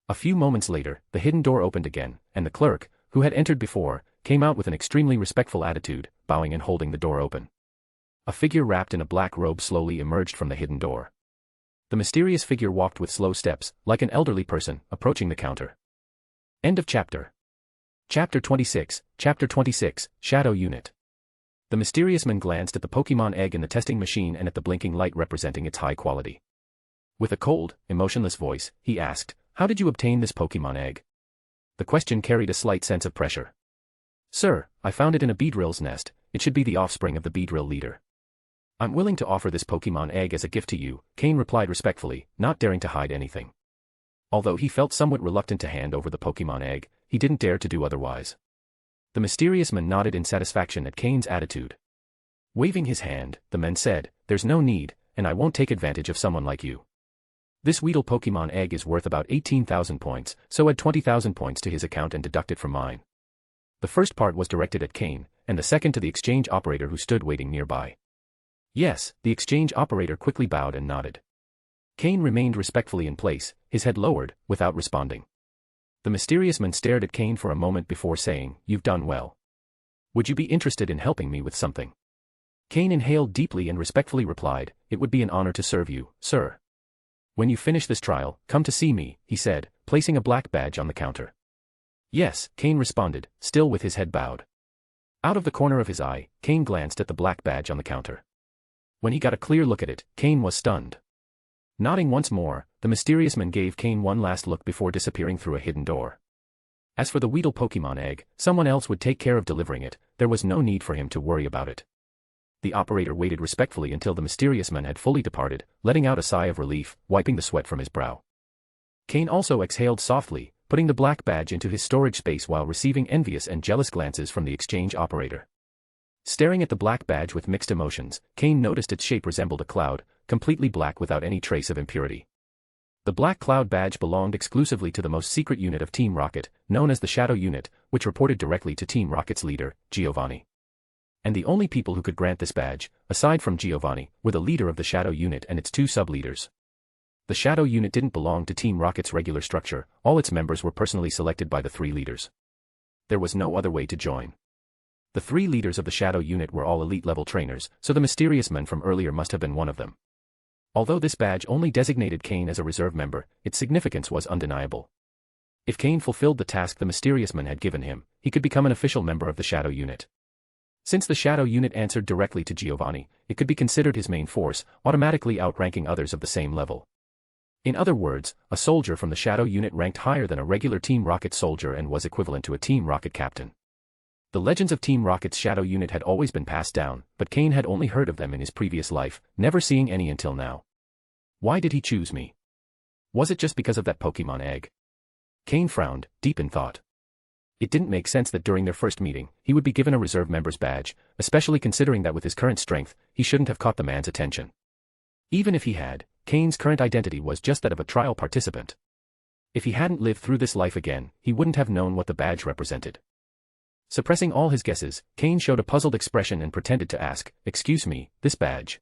A few moments later, the hidden door opened again, and the clerk, who had entered before, came out with an extremely respectful attitude, bowing and holding the door open. A figure wrapped in a black robe slowly emerged from the hidden door. The mysterious figure walked with slow steps, like an elderly person, approaching the counter. End of chapter. Chapter 26, Shadow Unit. The mysterious man glanced at the Pokémon egg in the testing machine and at the blinking light representing its high quality. With a cold, emotionless voice, he asked, "How did you obtain this Pokémon egg?" The question carried a slight sense of pressure. "Sir, I found it in a beedrill's nest. It should be the offspring of the beedrill leader." "I'm willing to offer this Pokémon egg as a gift to you," Cain replied respectfully, not daring to hide anything. Although he felt somewhat reluctant to hand over the Pokémon egg, he didn't dare to do otherwise. The mysterious man nodded in satisfaction at Cain's attitude. Waving his hand, the man said, "There's no need, and I won't take advantage of someone like you. This Weedle Pokémon egg is worth about 18,000 points, so add 20,000 points to his account and deduct it from mine." The first part was directed at Cain, and the second to the exchange operator who stood waiting nearby. "Yes," the exchange operator quickly bowed and nodded. Cain remained respectfully in place, his head lowered, without responding. The mysterious man stared at Cain for a moment before saying, "You've done well. Would you be interested in helping me with something?" Cain inhaled deeply and respectfully replied, "It would be an honor to serve you, sir. When you finish this trial, come to see me," he said, placing a black badge on the counter. "Yes," Cain responded, still with his head bowed. Out of the corner of his eye, Cain glanced at the black badge on the counter. When he got a clear look at it, Cain was stunned. Nodding once more, the mysterious man gave Cain one last look before disappearing through a hidden door. As for the Weedle Pokémon egg, someone else would take care of delivering it, there was no need for him to worry about it. The operator waited respectfully until the mysterious man had fully departed, letting out a sigh of relief, wiping the sweat from his brow. Cain also exhaled softly, putting the black badge into his storage space while receiving envious and jealous glances from the exchange operator. Staring at the black badge with mixed emotions, Cain noticed its shape resembled a cloud, completely black without any trace of impurity. The black cloud badge belonged exclusively to the most secret unit of Team Rocket, known as the Shadow Unit, which reported directly to Team Rocket's leader, Giovanni. And the only people who could grant this badge, aside from Giovanni, were the leader of the Shadow Unit and its two sub-leaders. The Shadow Unit didn't belong to Team Rocket's regular structure, all its members were personally selected by the three leaders. There was no other way to join. The three leaders of the Shadow Unit were all elite-level trainers, so the mysterious man from earlier must have been one of them. Although this badge only designated Cain as a reserve member, its significance was undeniable. If Cain fulfilled the task the mysterious man had given him, he could become an official member of the Shadow Unit. Since the Shadow Unit answered directly to Giovanni, it could be considered his main force, automatically outranking others of the same level. In other words, a soldier from the Shadow Unit ranked higher than a regular Team Rocket soldier and was equivalent to a Team Rocket captain. The legends of Team Rocket's Shadow Unit had always been passed down, but Cain had only heard of them in his previous life, never seeing any until now. Why did he choose me? Was it just because of that Pokémon egg? Cain frowned, deep in thought. It didn't make sense that during their first meeting, he would be given a reserve member's badge, especially considering that with his current strength, he shouldn't have caught the man's attention. Even if he had, Cain's current identity was just that of a trial participant. If he hadn't lived through this life again, he wouldn't have known what the badge represented. Suppressing all his guesses, Cain showed a puzzled expression and pretended to ask, "Excuse me, this badge?"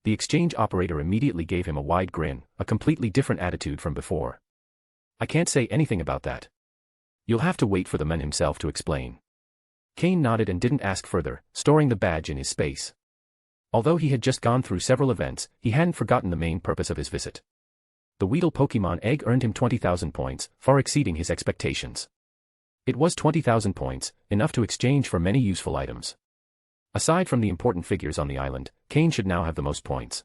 The exchange operator immediately gave him a wide grin, a completely different attitude from before. "I can't say anything about that. You'll have to wait for the man himself to explain." Cain nodded and didn't ask further, storing the badge in his space. Although he had just gone through several events, he hadn't forgotten the main purpose of his visit. The Weedle Pokémon egg earned him 20,000 points, far exceeding his expectations. It was 20,000 points, enough to exchange for many useful items. Aside from the important figures on the island, Cain should now have the most points.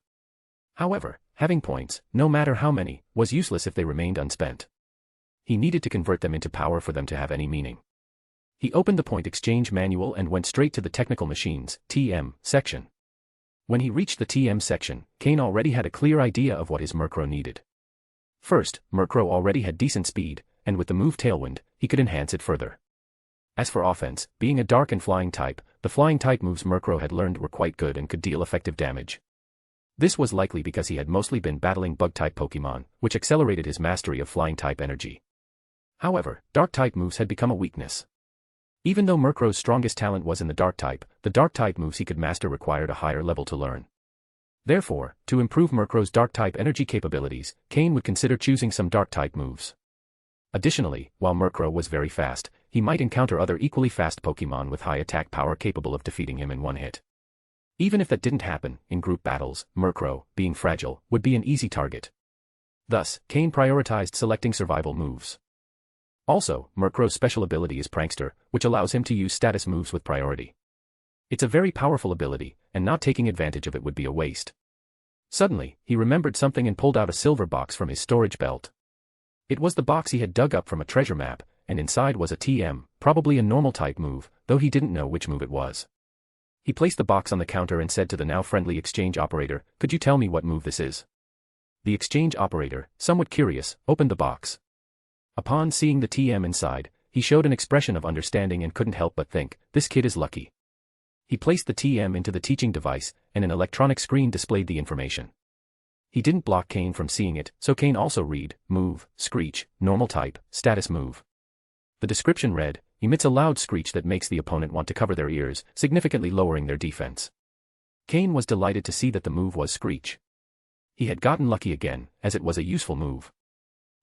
However, having points, no matter how many, was useless if they remained unspent. He needed to convert them into power for them to have any meaning. He opened the point exchange manual and went straight to the technical machines, TM, section. When he reached the TM section, Cain already had a clear idea of what his Murkrow needed. First, Murkrow already had decent speed, and with the move Tailwind, he could enhance it further. As for offense, being a dark and flying type, the flying type moves Murkrow had learned were quite good and could deal effective damage. This was likely because he had mostly been battling bug-type Pokémon, which accelerated his mastery of flying-type energy. However, dark-type moves had become a weakness. Even though Murkrow's strongest talent was in the dark-type, the dark-type moves he could master required a higher level to learn. Therefore, to improve Murkrow's dark-type energy capabilities, Cain would consider choosing some dark-type moves. Additionally, while Murkrow was very fast, he might encounter other equally fast Pokémon with high attack power capable of defeating him in one hit. Even if that didn't happen, in group battles, Murkrow, being fragile, would be an easy target. Thus, Cain prioritized selecting survival moves. Also, Murkrow's special ability is Prankster, which allows him to use status moves with priority. It's a very powerful ability, and not taking advantage of it would be a waste. Suddenly, he remembered something and pulled out a silver box from his storage belt. It was the box he had dug up from a treasure map, and inside was a TM, probably a normal type move, though he didn't know which move it was. He placed the box on the counter and said to the now friendly exchange operator, "Could you tell me what move this is?" The exchange operator, somewhat curious, opened the box. Upon seeing the TM inside, he showed an expression of understanding and couldn't help but think, "This kid is lucky." He placed the TM into the teaching device, and an electronic screen displayed the information. He didn't block Cain from seeing it, so Cain also read, "Move, Screech, normal type, status move." The description read, "Emits a loud screech that makes the opponent want to cover their ears, significantly lowering their defense." Cain was delighted to see that the move was Screech. He had gotten lucky again, as it was a useful move.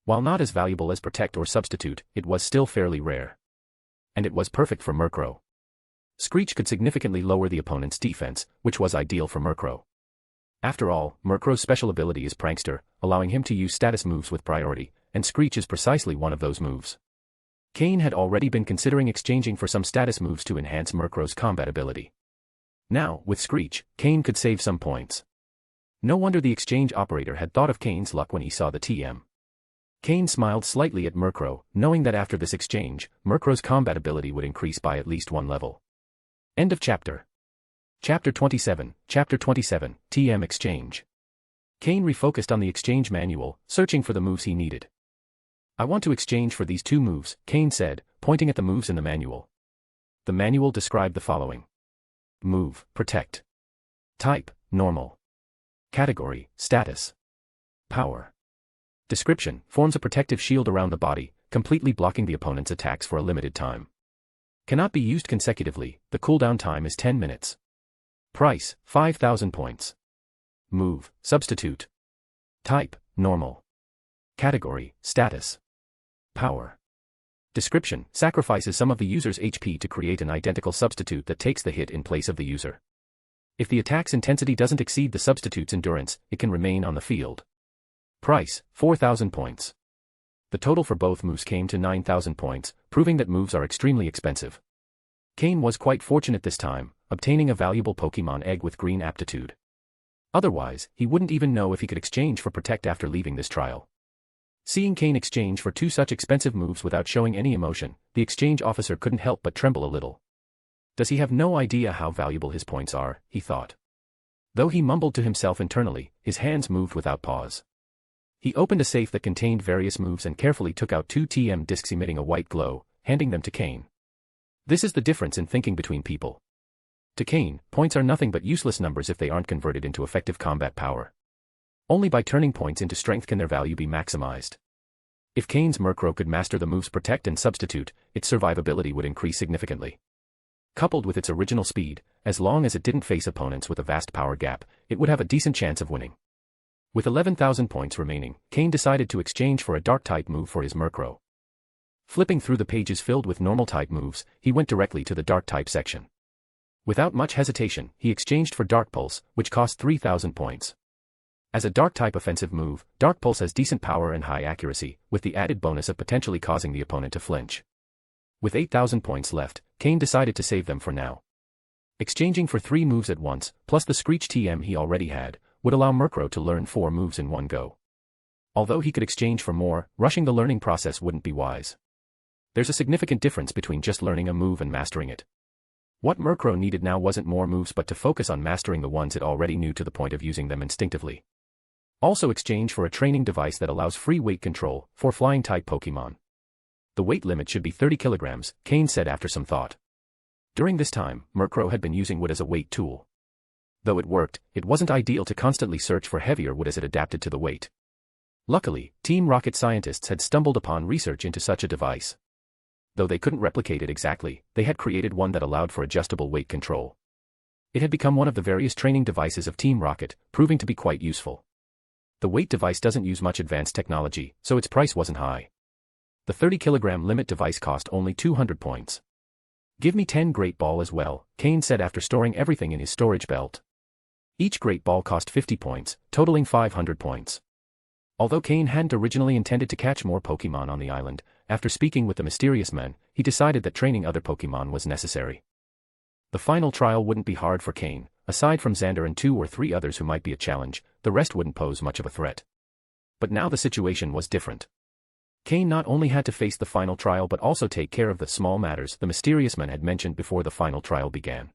While not as valuable as Protect or Substitute, it was still fairly rare. And it was perfect for Murkrow. Screech could significantly lower the opponent's defense, which was ideal for Murkrow. After all, Murkrow's special ability is Prankster, allowing him to use status moves with priority, and Screech is precisely one of those moves. Cain had already been considering exchanging for some status moves to enhance Murkrow's combat ability. Now, with Screech, Cain could save some points. No wonder the exchange operator had thought of Cain's luck when he saw the TM. Cain smiled slightly at Murkrow, knowing that after this exchange, Murkrow's combat ability would increase by at least one level. End of chapter. Chapter 27, TM Exchange. Cain refocused on the exchange manual, searching for the moves he needed. "I want to exchange for these two moves," Cain said, pointing at the moves in the manual. The manual described the following. Move, Protect. Type, Normal. Category, Status. Power. Description, forms a protective shield around the body, completely blocking the opponent's attacks for a limited time. Cannot be used consecutively, the cooldown time is 10 minutes. Price, 5,000 points. Move, Substitute. Type, Normal. Category, Status. Power. Description, sacrifices some of the user's HP to create an identical substitute that takes the hit in place of the user. If the attack's intensity doesn't exceed the substitute's endurance, it can remain on the field. Price, 4,000 points. The total for both moves came to 9,000 points, proving that moves are extremely expensive. Cain was quite fortunate this time, obtaining a valuable Pokémon egg with green aptitude. Otherwise, he wouldn't even know if he could exchange for Protect after leaving this trial. Seeing Cain exchange for two such expensive moves without showing any emotion, the exchange officer couldn't help but tremble a little. Does he have no idea how valuable his points are, he thought. Though he mumbled to himself internally, his hands moved without pause. He opened a safe that contained various moves and carefully took out 2 TM discs emitting a white glow, handing them to Cain. This is the difference in thinking between people. To Cain, points are nothing but useless numbers if they aren't converted into effective combat power. Only by turning points into strength can their value be maximized. If Cain's Murkrow could master the moves Protect and Substitute, its survivability would increase significantly. Coupled with its original speed, as long as it didn't face opponents with a vast power gap, it would have a decent chance of winning. With 11,000 points remaining, Cain decided to exchange for a Dark-type move for his Murkrow. Flipping through the pages filled with Normal-type moves, he went directly to the Dark-type section. Without much hesitation, he exchanged for Dark Pulse, which cost 3,000 points. As a Dark-type offensive move, Dark Pulse has decent power and high accuracy, with the added bonus of potentially causing the opponent to flinch. With 8,000 points left, Cain decided to save them for now. Exchanging for 3 moves at once, plus the Screech TM he already had, would allow Murkrow to learn 4 moves in one go. Although he could exchange for more, rushing the learning process wouldn't be wise. There's a significant difference between just learning a move and mastering it. What Murkrow needed now wasn't more moves but to focus on mastering the ones it already knew to the point of using them instinctively. Also exchange for a training device that allows free weight control for flying-type Pokémon. The weight limit should be 30 kilograms, Cain said after some thought. During this time, Murkrow had been using wood as a weight tool. Though it worked, it wasn't ideal to constantly search for heavier wood as it adapted to the weight. Luckily, Team Rocket scientists had stumbled upon research into such a device. Though they couldn't replicate it exactly, they had created one that allowed for adjustable weight control. It had become one of the various training devices of Team Rocket, proving to be quite useful. The weight device doesn't use much advanced technology, so its price wasn't high. The 30-kilogram limit device cost only 200 points. Give me 10 Great Ball as well, Cain said after storing everything in his storage belt. Each Great Ball cost 50 points, totaling 500 points. Although Cain hadn't originally intended to catch more Pokémon on the island, after speaking with the mysterious men, he decided that training other Pokémon was necessary. The final trial wouldn't be hard for Cain. Aside from Xander and 2 or 3 others who might be a challenge, the rest wouldn't pose much of a threat. But now the situation was different. Cain not only had to face the final trial but also take care of the small matters the mysterious men had mentioned before the final trial began.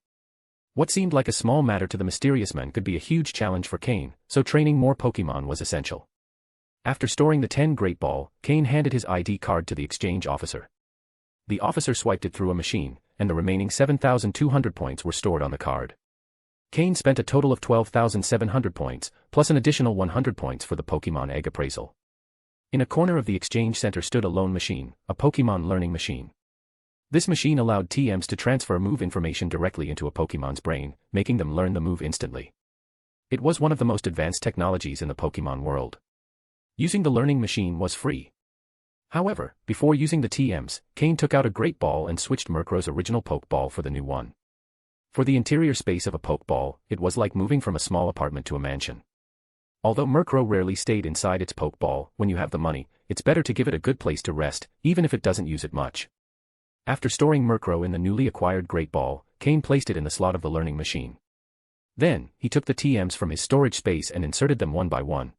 What seemed like a small matter to the mysterious men could be a huge challenge for Cain, so training more Pokémon was essential. After storing the 10 Great Ball, Cain handed his ID card to the exchange officer. The officer swiped it through a machine, and the remaining 7,200 points were stored on the card. Cain spent a total of 12,700 points, plus an additional 100 points for the Pokémon Egg appraisal. In a corner of the exchange center stood a lone machine, a Pokémon learning machine. This machine allowed TMs to transfer move information directly into a Pokémon's brain, making them learn the move instantly. It was one of the most advanced technologies in the Pokémon world. Using the learning machine was free. However, before using the TMs, Cain took out a Great Ball and switched Murkrow's original Pokeball for the new one. For the interior space of a Pokeball, it was like moving from a small apartment to a mansion. Although Murkrow rarely stayed inside its Pokeball, when you have the money, it's better to give it a good place to rest, even if it doesn't use it much. After storing Murkrow in the newly acquired Great Ball, Cain placed it in the slot of the learning machine. Then, he took the TMs from his storage space and inserted them one by one.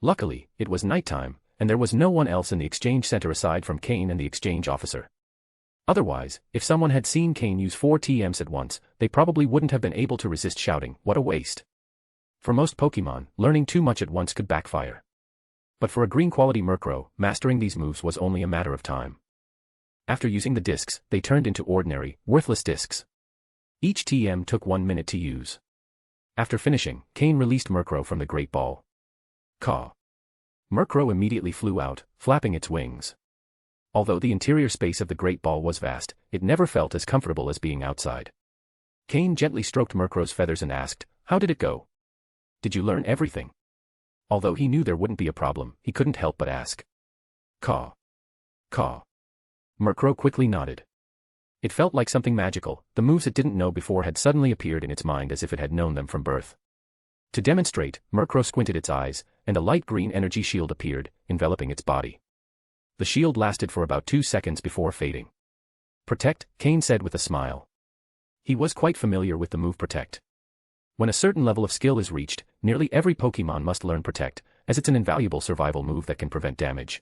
Luckily, it was nighttime, and there was no one else in the exchange center aside from Cain and the exchange officer. Otherwise, if someone had seen Cain use 4 TMs at once, they probably wouldn't have been able to resist shouting, "What a waste!" For most Pokémon, learning too much at once could backfire. But for a green-quality Murkrow, mastering these moves was only a matter of time. After using the discs, they turned into ordinary, worthless discs. Each TM took 1 minute to use. After finishing, Cain released Murkrow from the Great Ball. Caw. Murkrow immediately flew out, flapping its wings. Although the interior space of the Great Ball was vast, it never felt as comfortable as being outside. Cain gently stroked Murkrow's feathers and asked, "How did it go? Did you learn everything?" Although he knew there wouldn't be a problem, he couldn't help but ask. Caw. Caw. Murkrow quickly nodded. It felt like something magical. The moves it didn't know before had suddenly appeared in its mind as if it had known them from birth. To demonstrate, Murkrow squinted its eyes, and a light green energy shield appeared, enveloping its body. The shield lasted for about 2 seconds before fading. "Protect," Cain said with a smile. He was quite familiar with the move Protect. When a certain level of skill is reached, nearly every Pokémon must learn Protect, as it's an invaluable survival move that can prevent damage.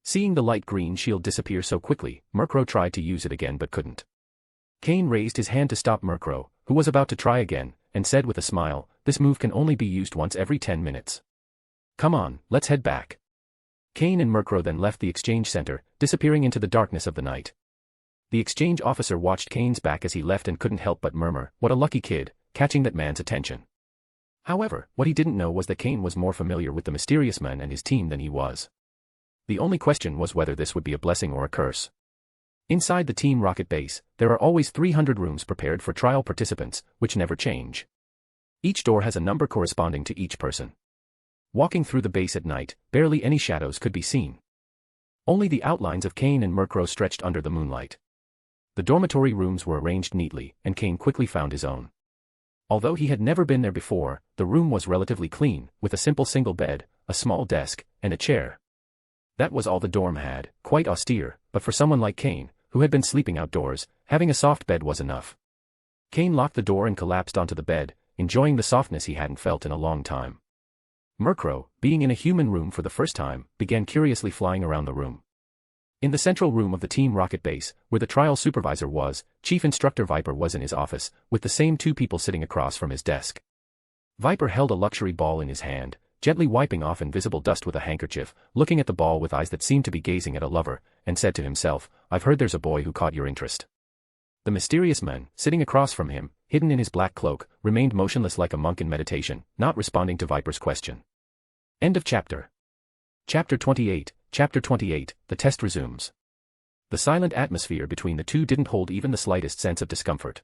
Seeing the light green shield disappear so quickly, Murkrow tried to use it again but couldn't. Cain raised his hand to stop Murkrow, who was about to try again, and said with a smile, "This move can only be used once every 10 minutes. Come on, let's head back." Cain and Murkrow then left the exchange center, disappearing into the darkness of the night. The exchange officer watched Cain's back as he left and couldn't help but murmur, "What a lucky kid," catching that man's attention. However, what he didn't know was that Cain was more familiar with the mysterious man and his team than he was. The only question was whether this would be a blessing or a curse. Inside the Team Rocket base, there are always 300 rooms prepared for trial participants, which never change. Each door has a number corresponding to each person. Walking through the base at night, barely any shadows could be seen. Only the outlines of Cain and Murkrow stretched under the moonlight. The dormitory rooms were arranged neatly, and Cain quickly found his own. Although he had never been there before, the room was relatively clean, with a simple single bed, a small desk, and a chair. That was all the dorm had, quite austere, but for someone like Cain, who had been sleeping outdoors, having a soft bed was enough. Cain locked the door and collapsed onto the bed, enjoying the softness he hadn't felt in a long time. Murkrow, being in a human room for the first time, began curiously flying around the room. In the central room of the Team Rocket base, where the trial supervisor was, Chief Instructor Viper was in his office, with the same two people sitting across from his desk. Viper held a luxury ball in his hand, gently wiping off invisible dust with a handkerchief, looking at the ball with eyes that seemed to be gazing at a lover, and said to himself, "I've heard there's a boy who caught your interest." The mysterious man, sitting across from him, hidden in his black cloak, remained motionless like a monk in meditation, not responding to Viper's question. End of chapter. Chapter 28, the test resumes. The silent atmosphere between the two didn't hold even the slightest sense of discomfort.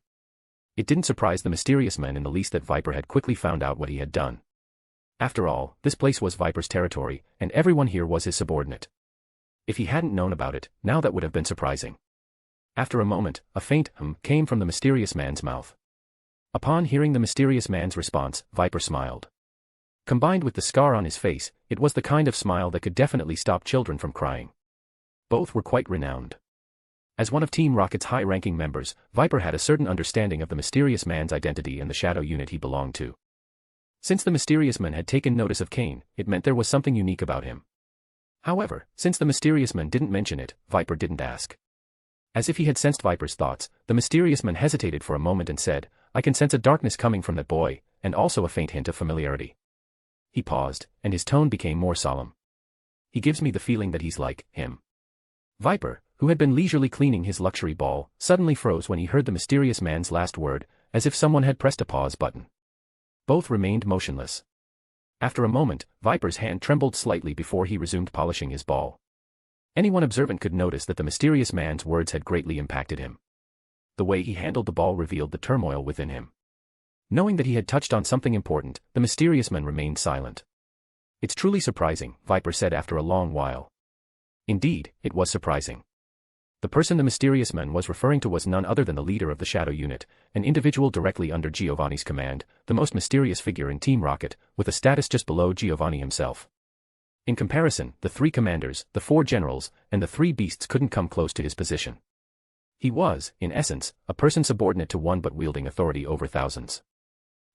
It didn't surprise the mysterious man in the least that Viper had quickly found out what he had done. After all, this place was Viper's territory, and everyone here was his subordinate. If he hadn't known about it, now that would have been surprising. After a moment, a faint came from the mysterious man's mouth. Upon hearing the mysterious man's response, Viper smiled. Combined with the scar on his face, it was the kind of smile that could definitely stop children from crying. Both were quite renowned. As one of Team Rocket's high-ranking members, Viper had a certain understanding of the mysterious man's identity and the shadow unit he belonged to. Since the mysterious man had taken notice of Cain, it meant there was something unique about him. However, since the mysterious man didn't mention it, Viper didn't ask. As if he had sensed Viper's thoughts, the mysterious man hesitated for a moment and said, "I can sense a darkness coming from that boy, and also a faint hint of familiarity." He paused, and his tone became more solemn. "He gives me the feeling that he's like him." Viper, who had been leisurely cleaning his luxury ball, suddenly froze when he heard the mysterious man's last word, as if someone had pressed a pause button. Both remained motionless. After a moment, Viper's hand trembled slightly before he resumed polishing his ball. Anyone observant could notice that the mysterious man's words had greatly impacted him. The way he handled the ball revealed the turmoil within him. Knowing that he had touched on something important, the mysterious man remained silent. "It's truly surprising," Viper said after a long while. Indeed, it was surprising. The person the mysterious man was referring to was none other than the leader of the Shadow Unit, an individual directly under Giovanni's command, the most mysterious figure in Team Rocket, with a status just below Giovanni himself. In comparison, the 3 commanders, the 4 generals, and the 3 beasts couldn't come close to his position. He was, in essence, a person subordinate to one but wielding authority over thousands.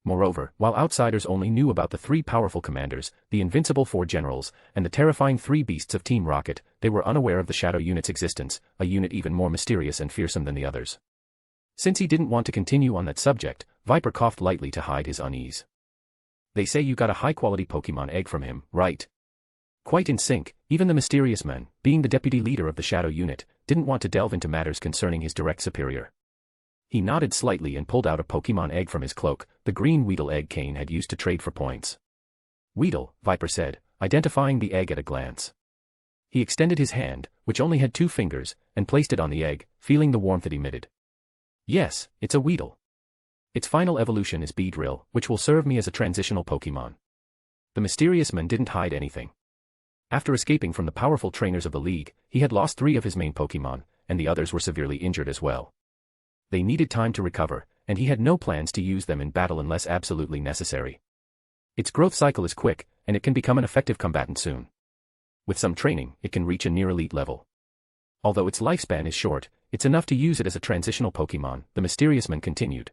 Moreover, while outsiders only knew about the 3 powerful commanders, the invincible 4 generals, and the terrifying 3 beasts of Team Rocket, they were unaware of the Shadow Unit's existence, a unit even more mysterious and fearsome than the others. Since he didn't want to continue on that subject, Viper coughed lightly to hide his unease. "They say you got a high-quality Pokémon egg from him, right?" Quite in sync, even the mysterious man, being the deputy leader of the Shadow Unit, didn't want to delve into matters concerning his direct superior. He nodded slightly and pulled out a Pokémon egg from his cloak, the green Weedle egg Cain had used to trade for points. "Weedle," Viper said, identifying the egg at a glance. He extended his hand, which only had 2 fingers, and placed it on the egg, feeling the warmth it emitted. "Yes, it's a Weedle. Its final evolution is Beedrill, which will serve me as a transitional Pokémon." The mysterious man didn't hide anything. After escaping from the powerful trainers of the League, he had lost 3 of his main Pokémon, and the others were severely injured as well. They needed time to recover, and he had no plans to use them in battle unless absolutely necessary. Its growth cycle is quick, and it can become an effective combatant soon. With some training, it can reach a near-elite level. Although its lifespan is short, it's enough to use it as a transitional Pokémon, the mysterious man continued.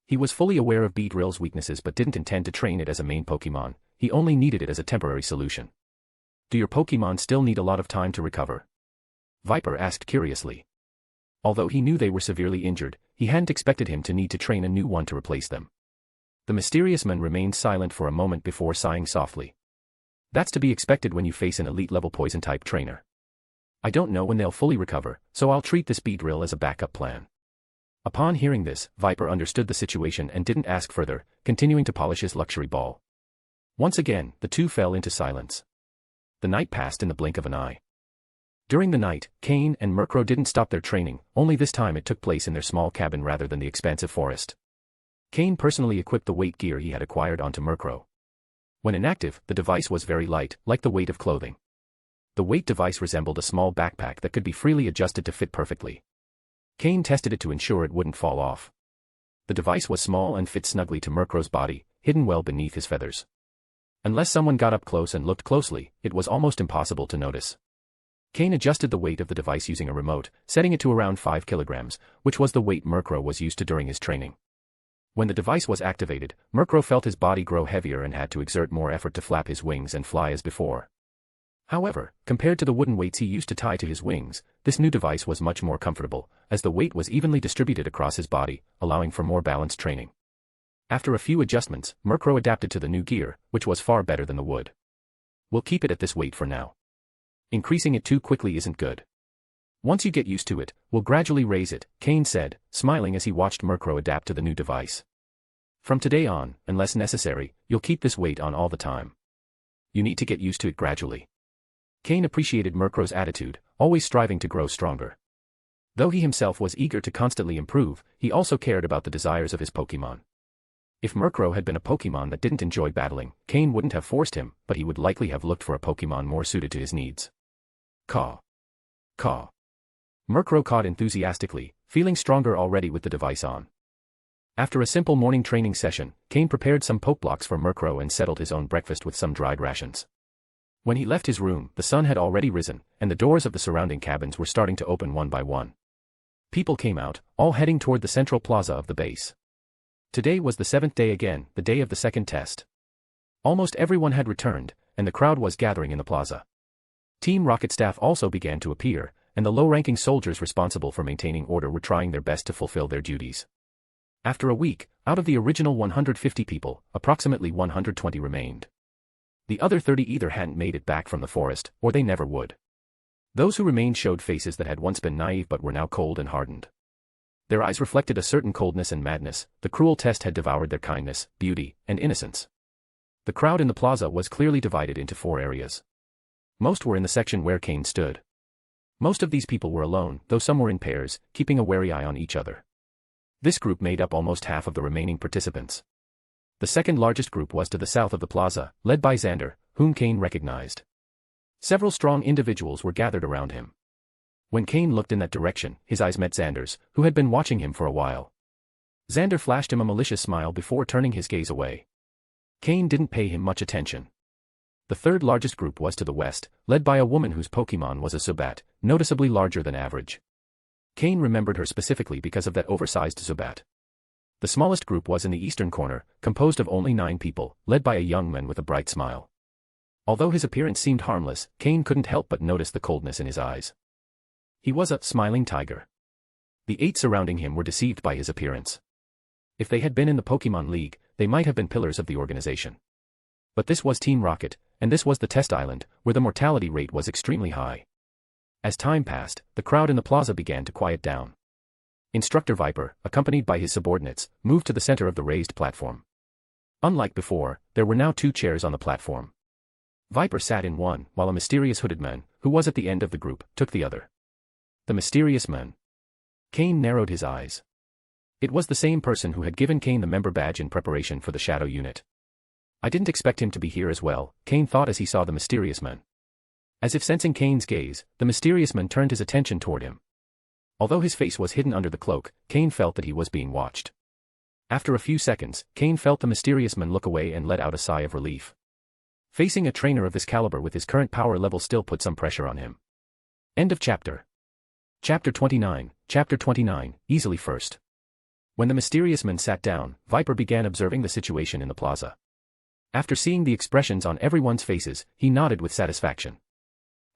He was fully aware of Beedrill's weaknesses but didn't intend to train it as a main Pokémon, he only needed it as a temporary solution. "Do your Pokémon still need a lot of time to recover?" Viper asked curiously. Although he knew they were severely injured, he hadn't expected him to need to train a new one to replace them. The mysterious man remained silent for a moment before sighing softly. That's to be expected when you face an elite-level poison-type trainer. I don't know when they'll fully recover, so I'll treat this beat drill as a backup plan. Upon hearing this, Viper understood the situation and didn't ask further, continuing to polish his luxury ball. Once again, the two fell into silence. The night passed in the blink of an eye. During the night, Cain and Murkrow didn't stop their training, only this time it took place in their small cabin rather than the expansive forest. Cain personally equipped the weight gear he had acquired onto Murkrow. When inactive, the device was very light, like the weight of clothing. The weight device resembled a small backpack that could be freely adjusted to fit perfectly. Cain tested it to ensure it wouldn't fall off. The device was small and fit snugly to Murkrow's body, hidden well beneath his feathers. Unless someone got up close and looked closely, it was almost impossible to notice. Cain adjusted the weight of the device using a remote, setting it to around 5 kilograms, which was the weight Murkrow was used to during his training. When the device was activated, Murkrow felt his body grow heavier and had to exert more effort to flap his wings and fly as before. However, compared to the wooden weights he used to tie to his wings, this new device was much more comfortable, as the weight was evenly distributed across his body, allowing for more balanced training. After a few adjustments, Murkrow adapted to the new gear, which was far better than the wood. We'll keep it at this weight for now. Increasing it too quickly isn't good. Once you get used to it, we'll gradually raise it, Cain said, smiling as he watched Murkrow adapt to the new device. From today on, unless necessary, you'll keep this weight on all the time. You need to get used to it gradually. Cain appreciated Murkrow's attitude, always striving to grow stronger. Though he himself was eager to constantly improve, he also cared about the desires of his Pokémon. If Murkrow had been a Pokémon that didn't enjoy battling, Cain wouldn't have forced him, but he would likely have looked for a Pokémon more suited to his needs. Caw. Caw. Murkrow cawed enthusiastically, feeling stronger already with the device on. After a simple morning training session, Cain prepared some poke blocks for Murkrow and settled his own breakfast with some dried rations. When he left his room, the sun had already risen, and the doors of the surrounding cabins were starting to open one by one. People came out, all heading toward the central plaza of the base. Today was the 7th day again, the day of the second test. Almost everyone had returned, and the crowd was gathering in the plaza. Team Rocket staff also began to appear, and the low-ranking soldiers responsible for maintaining order were trying their best to fulfill their duties. After a week, out of the original 150 people, approximately 120 remained. The other 30 either hadn't made it back from the forest, or they never would. Those who remained showed faces that had once been naive but were now cold and hardened. Their eyes reflected a certain coldness and madness. The cruel test had devoured their kindness, beauty, and innocence. The crowd in the plaza was clearly divided into 4 areas. Most were in the section where Cain stood. Most of these people were alone, though some were in pairs, keeping a wary eye on each other. This group made up almost half of the remaining participants. The second largest group was to the south of the plaza, led by Xander, whom Cain recognized. Several strong individuals were gathered around him. When Cain looked in that direction, his eyes met Xander's, who had been watching him for a while. Xander flashed him a malicious smile before turning his gaze away. Cain didn't pay him much attention. The third largest group was to the west, led by a woman whose Pokémon was a Zubat, noticeably larger than average. Cain remembered her specifically because of that oversized Zubat. The smallest group was in the eastern corner, composed of only 9 people, led by a young man with a bright smile. Although his appearance seemed harmless, Cain couldn't help but notice the coldness in his eyes. He was a smiling tiger. The 8 surrounding him were deceived by his appearance. If they had been in the Pokémon League, they might have been pillars of the organization. But this was Team Rocket, and this was the test island, where the mortality rate was extremely high. As time passed, the crowd in the plaza began to quiet down. Instructor Viper, accompanied by his subordinates, moved to the center of the raised platform. Unlike before, there were now 2 chairs on the platform. Viper sat in one, while a mysterious hooded man, who was at the end of the group, took the other. The mysterious man. Cain narrowed his eyes. It was the same person who had given Cain the member badge in preparation for the Shadow Unit. I didn't expect him to be here as well, Cain thought as he saw the mysterious man. As if sensing Cain's gaze, the mysterious man turned his attention toward him. Although his face was hidden under the cloak, Cain felt that he was being watched. After a few seconds, Cain felt the mysterious man look away and let out a sigh of relief. Facing a trainer of this caliber with his current power level still put some pressure on him. End of chapter. Chapter 29, Chapter 29, easily first. When the mysterious man sat down, Viper began observing the situation in the plaza. After seeing the expressions on everyone's faces, he nodded with satisfaction.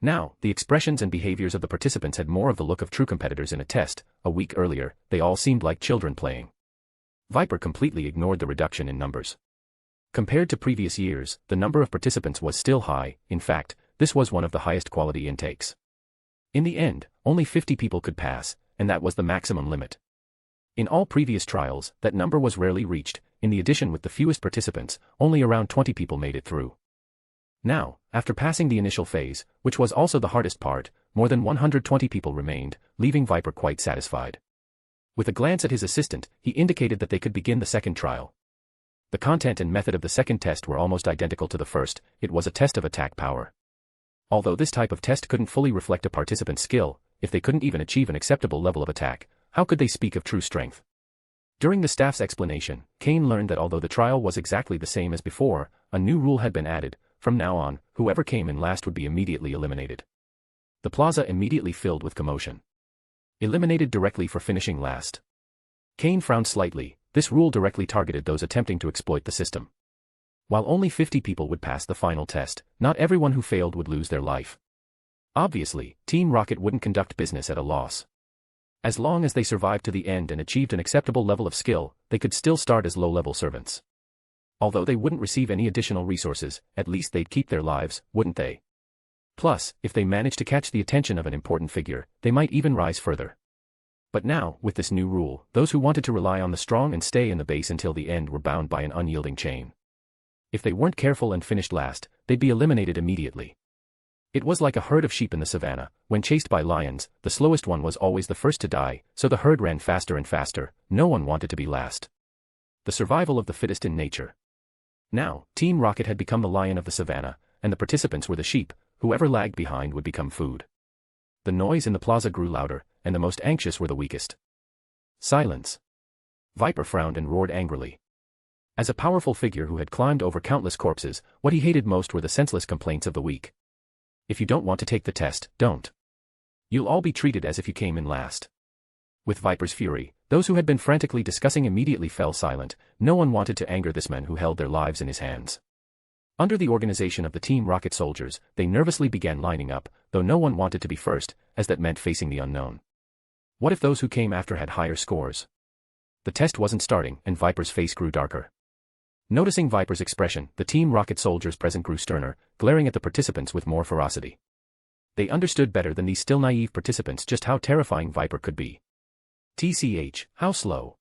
Now, the expressions and behaviors of the participants had more of the look of true competitors in a test. A week earlier, they all seemed like children playing. Viper completely ignored the reduction in numbers. Compared to previous years, the number of participants was still high. In fact, this was one of the highest quality intakes. In the end, only 50 people could pass, and that was the maximum limit. In all previous trials, that number was rarely reached. In the edition with the fewest participants, only around 20 people made it through. Now, after passing the initial phase, which was also the hardest part, more than 120 people remained, leaving Viper quite satisfied. With a glance at his assistant, he indicated that they could begin the second trial. The content and method of the second test were almost identical to the first. It was a test of attack power. Although this type of test couldn't fully reflect a participant's skill, if they couldn't even achieve an acceptable level of attack, how could they speak of true strength? During the staff's explanation, Cain learned that although the trial was exactly the same as before, a new rule had been added. From now on, whoever came in last would be immediately eliminated. The plaza immediately filled with commotion. Eliminated directly for finishing last. Cain frowned slightly. This rule directly targeted those attempting to exploit the system. While only 50 people would pass the final test, not everyone who failed would lose their life. Obviously, Team Rocket wouldn't conduct business at a loss. As long as they survived to the end and achieved an acceptable level of skill, they could still start as low-level servants. Although they wouldn't receive any additional resources, at least they'd keep their lives, wouldn't they? Plus, if they managed to catch the attention of an important figure, they might even rise further. But now, with this new rule, those who wanted to rely on the strong and stay in the base until the end were bound by an unyielding chain. If they weren't careful and finished last, they'd be eliminated immediately. It was like a herd of sheep in the savannah. When chased by lions, the slowest one was always the first to die, so the herd ran faster and faster. No one wanted to be last. The survival of the fittest in nature. Now, Team Rocket had become the lion of the savannah, and the participants were the sheep. Whoever lagged behind would become food. The noise in the plaza grew louder, and the most anxious were the weakest. Silence. Viper frowned and roared angrily. As a powerful figure who had climbed over countless corpses, what he hated most were the senseless complaints of the weak. If you don't want to take the test, don't. You'll all be treated as if you came in last. With Viper's fury, those who had been frantically discussing immediately fell silent. No one wanted to anger this man who held their lives in his hands. Under the organization of the Team Rocket soldiers, they nervously began lining up, though no one wanted to be first, as that meant facing the unknown. What if those who came after had higher scores? The test wasn't starting, and Viper's face grew darker. Noticing Viper's expression, the Team Rocket soldiers present grew sterner, glaring at the participants with more ferocity. They understood better than these still naive participants just how terrifying Viper could be. TCH, how slow.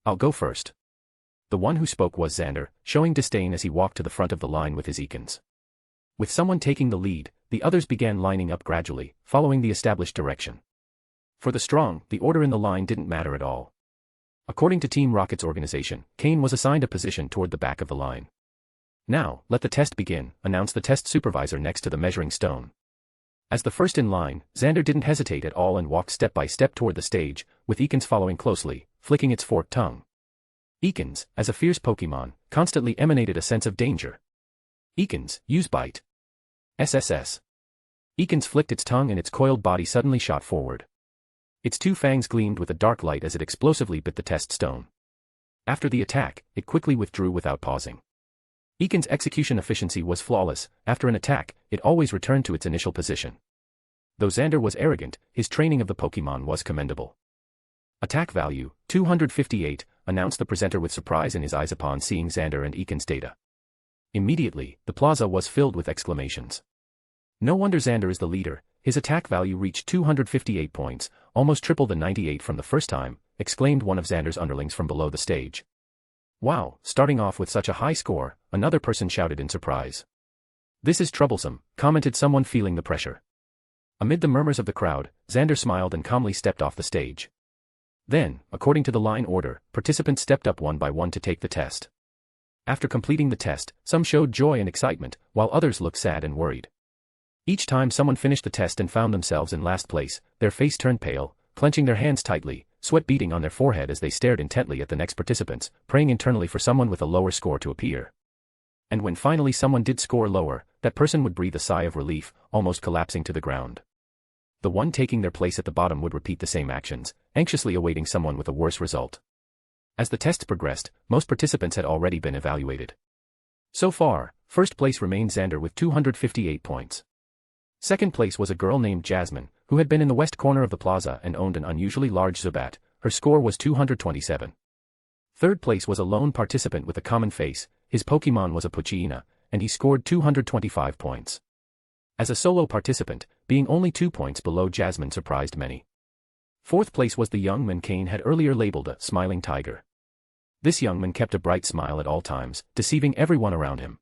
I'll go first. The one who spoke was Xander, showing disdain as he walked to the front of the line with his Eakins. With someone taking the lead, the others began lining up gradually, following the established direction. For the strong, the order in the line didn't matter at all. According to Team Rocket's organization, Cain was assigned a position toward the back of the line. Now, let the test begin, announced the test supervisor next to the measuring stone. As the first in line, Xander didn't hesitate at all and walked step by step toward the stage, with Eakins following closely, flicking its forked tongue. Eakins, as a fierce Pokémon, constantly emanated a sense of danger. Eakins, use bite. SSS. Eakins flicked its tongue and its coiled body suddenly shot forward. Its two fangs gleamed with a dark light as it explosively bit the test stone. After the attack, it quickly withdrew without pausing. Eakins' execution efficiency was flawless. After an attack, it always returned to its initial position. Though Xander was arrogant, his training of the Pokémon was commendable. Attack value, 258, announced the presenter with surprise in his eyes upon seeing Xander and Eakins' data. Immediately, the plaza was filled with exclamations. No wonder Xander is the leader. His attack value reached 258 points, almost triple the 98 from the first time, exclaimed one of Xander's underlings from below the stage. Wow, starting off with such a high score, another person shouted in surprise. This is troublesome, commented someone feeling the pressure. Amid the murmurs of the crowd, Xander smiled and calmly stepped off the stage. Then, according to the line order, participants stepped up one by one to take the test. After completing the test, some showed joy and excitement, while others looked sad and worried. Each time someone finished the test and found themselves in last place, their face turned pale, clenching their hands tightly, sweat beading on their forehead as they stared intently at the next participants, praying internally for someone with a lower score to appear. And when finally someone did score lower, that person would breathe a sigh of relief, almost collapsing to the ground. The one taking their place at the bottom would repeat the same actions, anxiously awaiting someone with a worse result. As the tests progressed, most participants had already been evaluated. So far, first place remained Xander with 258 points. Second place was a girl named Jasmine, who had been in the west corner of the plaza and owned an unusually large Zubat. Her score was 227. Third place was a lone participant with a common face, his Pokémon was a Poochyena, and he scored 225 points. As a solo participant, being only 2 points below Jasmine surprised many. Fourth place was the young man Cain had earlier labeled a smiling tiger. This young man kept a bright smile at all times, deceiving everyone around him.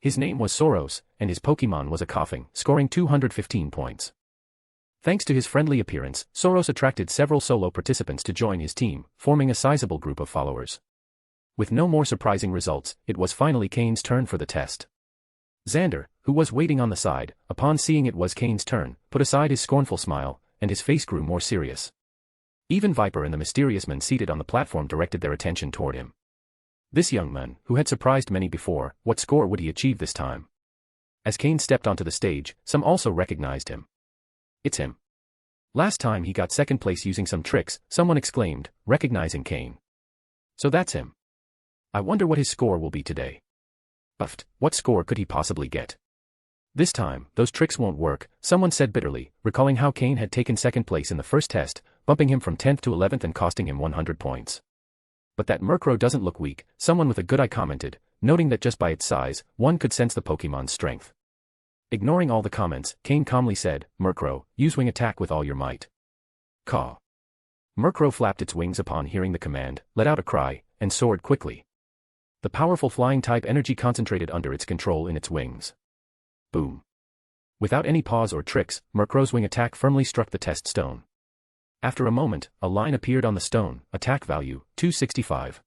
His name was Soros, and his Pokémon was a coughing, scoring 215 points. Thanks to his friendly appearance, Soros attracted several solo participants to join his team, forming a sizable group of followers. With no more surprising results, it was finally Cain's turn for the test. Xander, who was waiting on the side, upon seeing it was Cain's turn, put aside his scornful smile, and his face grew more serious. Even Viper and the mysterious man seated on the platform directed their attention toward him. This young man, who had surprised many before, what score would he achieve this time? As Cain stepped onto the stage, some also recognized him. It's him. Last time he got second place using some tricks, someone exclaimed, recognizing Cain. So that's him. I wonder what his score will be today. Uffed, what score could he possibly get? This time, those tricks won't work, someone said bitterly, recalling how Cain had taken second place in the first test, bumping him from 10th to 11th and costing him 100 points. But that Murkrow doesn't look weak, someone with a good eye commented, noting that just by its size, one could sense the Pokémon's strength. Ignoring all the comments, Cain calmly said, Murkrow, use wing attack with all your might. Caw. Murkrow flapped its wings upon hearing the command, let out a cry, and soared quickly. The powerful flying-type energy concentrated under its control in its wings. Boom. Without any pause or tricks, Murkrow's wing attack firmly struck the test stone. After a moment, a line appeared on the stone, attack value, 265.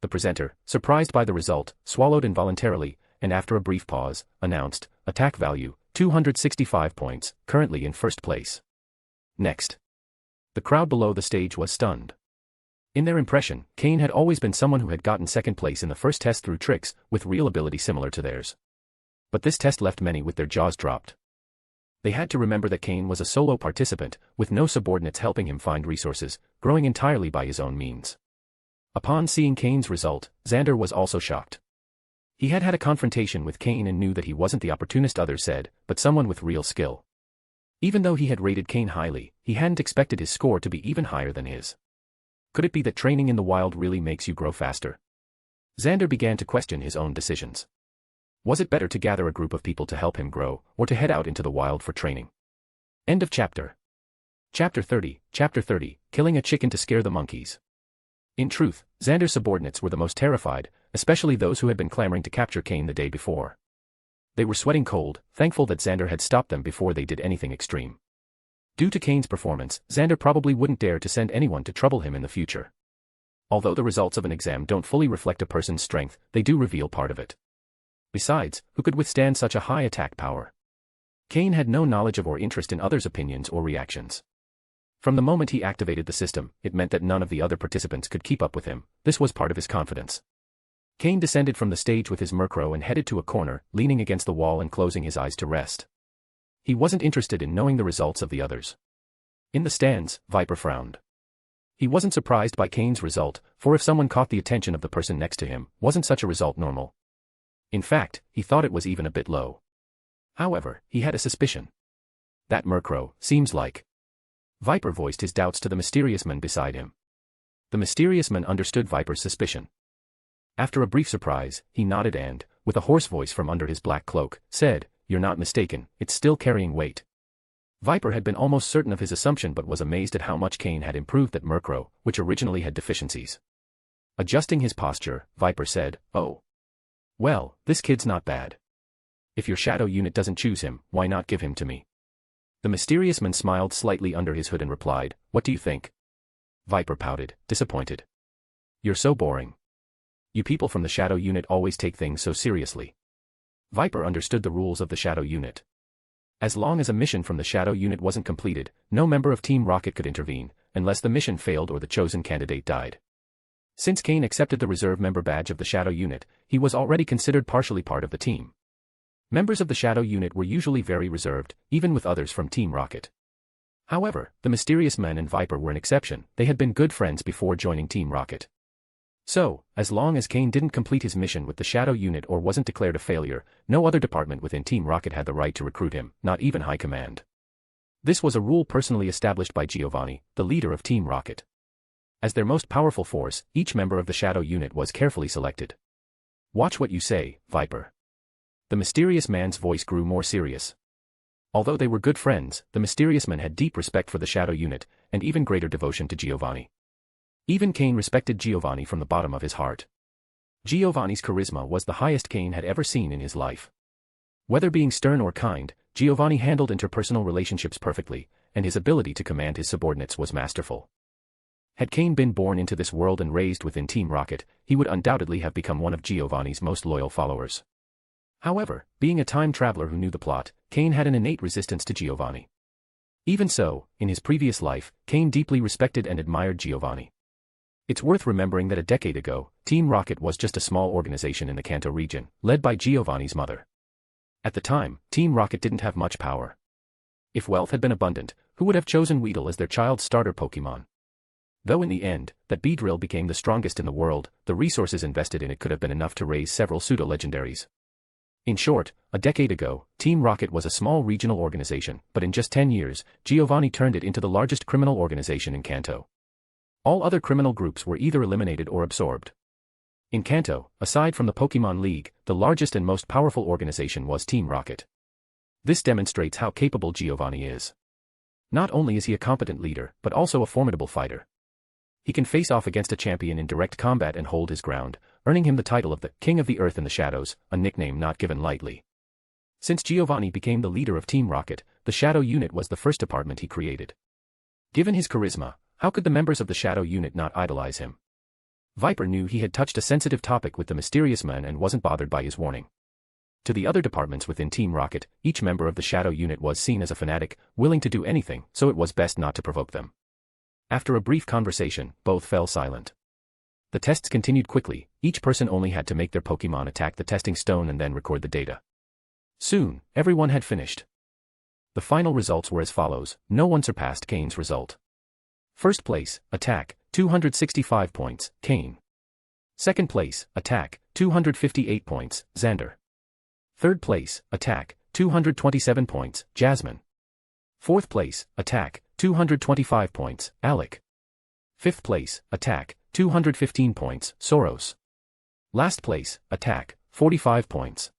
The presenter, surprised by the result, swallowed involuntarily, and after a brief pause, announced, attack value, 265 points, currently in first place. Next. The crowd below the stage was stunned. In their impression, Cain had always been someone who had gotten second place in the first test through tricks, with real ability similar to theirs. But this test left many with their jaws dropped. They had to remember that Cain was a solo participant, with no subordinates helping him find resources, growing entirely by his own means. Upon seeing Cain's result, Xander was also shocked. He had had a confrontation with Cain and knew that he wasn't the opportunist others said, but someone with real skill. Even though he had rated Cain highly, he hadn't expected his score to be even higher than his. Could it be that training in the wild really makes you grow faster? Xander began to question his own decisions. Was it better to gather a group of people to help him grow, or to head out into the wild for training? End of chapter. Chapter 30, Killing a Chicken to Scare the Monkeys. In truth, Xander's subordinates were the most terrified, especially those who had been clamoring to capture Cain the day before. They were sweating cold, thankful that Xander had stopped them before they did anything extreme. Due to Cain's performance, Xander probably wouldn't dare to send anyone to trouble him in the future. Although the results of an exam don't fully reflect a person's strength, they do reveal part of it. Besides, who could withstand such a high attack power? Cain had no knowledge of or interest in others' opinions or reactions. From the moment he activated the system, it meant that none of the other participants could keep up with him. This was part of his confidence. Cain descended from the stage with his Murkrow and headed to a corner, leaning against the wall and closing his eyes to rest. He wasn't interested in knowing the results of the others. In the stands, Viper frowned. He wasn't surprised by Cain's result, for if someone caught the attention of the person next to him, wasn't such a result normal? In fact, he thought it was even a bit low. However, he had a suspicion. That Murkrow, seems like. Viper voiced his doubts to the mysterious man beside him. The mysterious man understood Viper's suspicion. After a brief surprise, he nodded and, with a hoarse voice from under his black cloak, said, "You're not mistaken, it's still carrying weight." Viper had been almost certain of his assumption but was amazed at how much Cain had improved that Murkrow, which originally had deficiencies. Adjusting his posture, Viper said, "Oh. Well, this kid's not bad. If your shadow unit doesn't choose him, why not give him to me?" The mysterious man smiled slightly under his hood and replied, "What do you think?" Viper pouted, disappointed. "You're so boring. You people from the shadow unit always take things so seriously." Viper understood the rules of the shadow unit. As long as a mission from the shadow unit wasn't completed, no member of Team Rocket could intervene, unless the mission failed or the chosen candidate died. Since Cain accepted the reserve member badge of the shadow unit, he was already considered partially part of the team. Members of the shadow unit were usually very reserved, even with others from Team Rocket. However, the mysterious man and Viper were an exception. They had been good friends before joining Team Rocket. So, as long as Cain didn't complete his mission with the shadow unit or wasn't declared a failure, no other department within Team Rocket had the right to recruit him, not even High Command. This was a rule personally established by Giovanni, the leader of Team Rocket. As their most powerful force, each member of the Shadow unit was carefully selected. "Watch what you say, Viper." The mysterious man's voice grew more serious. Although they were good friends, the mysterious man had deep respect for the Shadow unit, and even greater devotion to Giovanni. Even Cain respected Giovanni from the bottom of his heart. Giovanni's charisma was the highest Cain had ever seen in his life. Whether being stern or kind, Giovanni handled interpersonal relationships perfectly, and his ability to command his subordinates was masterful. Had Cain been born into this world and raised within Team Rocket, he would undoubtedly have become one of Giovanni's most loyal followers. However, being a time traveler who knew the plot, Cain had an innate resistance to Giovanni. Even so, in his previous life, Cain deeply respected and admired Giovanni. It's worth remembering that a decade ago, Team Rocket was just a small organization in the Kanto region, led by Giovanni's mother. At the time, Team Rocket didn't have much power. If wealth had been abundant, who would have chosen Weedle as their child's starter Pokémon? Though in the end, that Beedrill became the strongest in the world, the resources invested in it could have been enough to raise several pseudo-legendaries. In short, a decade ago, Team Rocket was a small regional organization, but in just 10 years, Giovanni turned it into the largest criminal organization in Kanto. All other criminal groups were either eliminated or absorbed. In Kanto, aside from the Pokémon League, the largest and most powerful organization was Team Rocket. This demonstrates how capable Giovanni is. Not only is he a competent leader, but also a formidable fighter. He can face off against a champion in direct combat and hold his ground, earning him the title of the King of the Earth and the Shadows, a nickname not given lightly. Since Giovanni became the leader of Team Rocket, the Shadow unit was the first department he created. Given his charisma, how could the members of the Shadow unit not idolize him? Viper knew he had touched a sensitive topic with the mysterious man and wasn't bothered by his warning. To the other departments within Team Rocket, each member of the Shadow unit was seen as a fanatic, willing to do anything, so it was best not to provoke them. After a brief conversation, both fell silent. The tests continued quickly, each person only had to make their Pokémon attack the testing stone and then record the data. Soon, everyone had finished. The final results were as follows: no one surpassed Cain's result. First place, attack, 265 points, Cain. Second place, attack, 258 points, Xander. Third place, attack, 227 points, Jasmine. Fourth place, attack, 225 points, Alec. Fifth place, attack, 215 points, Soros. Last place, attack, 45 points.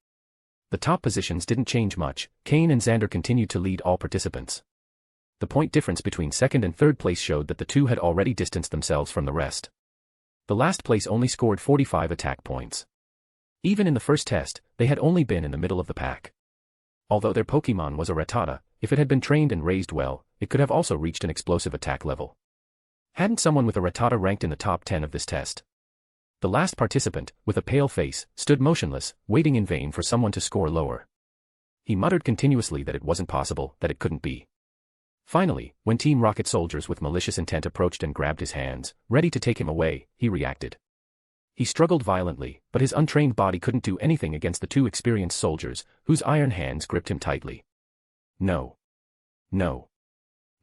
The top positions didn't change much, Cain and Xander continued to lead all participants. The point difference between second and third place showed that the two had already distanced themselves from the rest. The last place only scored 45 attack points. Even in the first test, they had only been in the middle of the pack. Although their Pokémon was a Rattata, if it had been trained and raised well, it could have also reached an explosive attack level. Hadn't someone with a Rattata ranked in the top 10 of this test? The last participant, with a pale face, stood motionless, waiting in vain for someone to score lower. He muttered continuously that it wasn't possible, that it couldn't be. Finally, when Team Rocket soldiers with malicious intent approached and grabbed his hands, ready to take him away, he reacted. He struggled violently, but his untrained body couldn't do anything against the two experienced soldiers, whose iron hands gripped him tightly. No. No.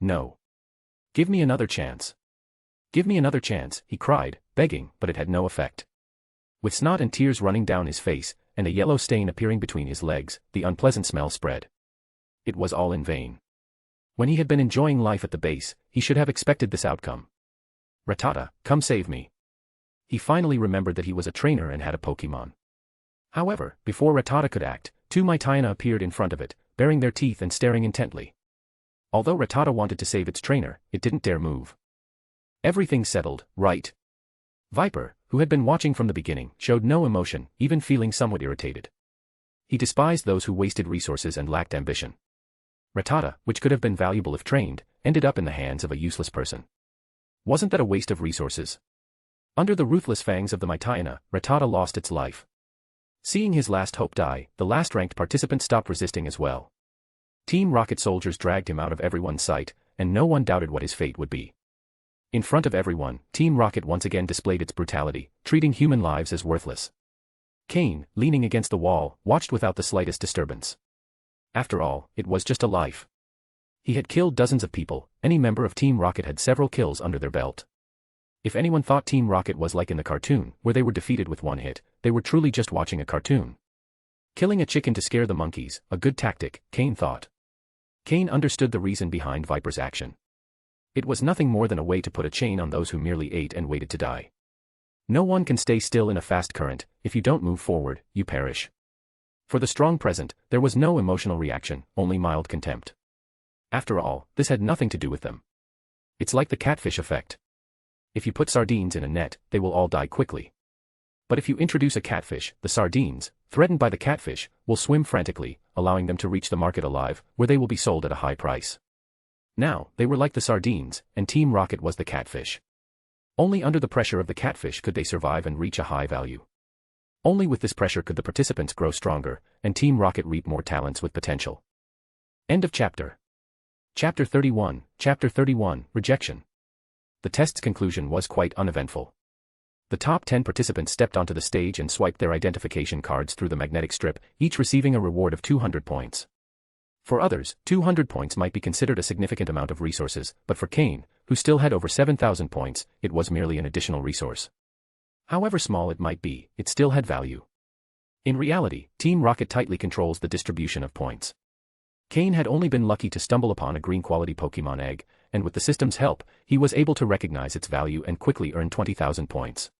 No. Give me another chance. Give me another chance, he cried, begging, but it had no effect. With snot and tears running down his face, and a yellow stain appearing between his legs, the unpleasant smell spread. It was all in vain. When he had been enjoying life at the base, he should have expected this outcome. Rattata, come save me. He finally remembered that he was a trainer and had a Pokémon. However, before Rattata could act, two Mytiana appeared in front of it, baring their teeth and staring intently. Although Rattata wanted to save its trainer, it didn't dare move. Everything settled, right? Viper, who had been watching from the beginning, showed no emotion, even feeling somewhat irritated. He despised those who wasted resources and lacked ambition. Rattata, which could have been valuable if trained, ended up in the hands of a useless person. Wasn't that a waste of resources? Under the ruthless fangs of the Mytiana, Rattata lost its life. Seeing his last hope die, the last ranked participant stopped resisting as well. Team Rocket soldiers dragged him out of everyone's sight, and no one doubted what his fate would be. In front of everyone, Team Rocket once again displayed its brutality, treating human lives as worthless. Cain, leaning against the wall, watched without the slightest disturbance. After all, it was just a life. He had killed dozens of people, any member of Team Rocket had several kills under their belt. If anyone thought Team Rocket was like in the cartoon, where they were defeated with one hit, they were truly just watching a cartoon. Killing a chicken to scare the monkeys, a good tactic, Cain thought. Cain understood the reason behind Viper's action. It was nothing more than a way to put a chain on those who merely ate and waited to die. No one can stay still in a fast current. If you don't move forward, you perish. For the strong present, there was no emotional reaction, only mild contempt. After all, this had nothing to do with them. It's like the catfish effect. If you put sardines in a net, they will all die quickly. But if you introduce a catfish, the sardines, threatened by the catfish, will swim frantically, allowing them to reach the market alive, where they will be sold at a high price. Now, they were like the sardines, and Team Rocket was the catfish. Only under the pressure of the catfish could they survive and reach a high value. Only with this pressure could the participants grow stronger, and Team Rocket reap more talents with potential. End of chapter. Chapter 31, Rejection. The test's conclusion was quite uneventful. The top 10 participants stepped onto the stage and swiped their identification cards through the magnetic strip, each receiving a reward of 200 points. For others, 200 points might be considered a significant amount of resources, but for Cain, who still had over 7,000 points, it was merely an additional resource. However small it might be, it still had value. In reality, Team Rocket tightly controls the distribution of points. Cain had only been lucky to stumble upon a green-quality Pokémon egg, and with the system's help, he was able to recognize its value and quickly earn 20,000 points.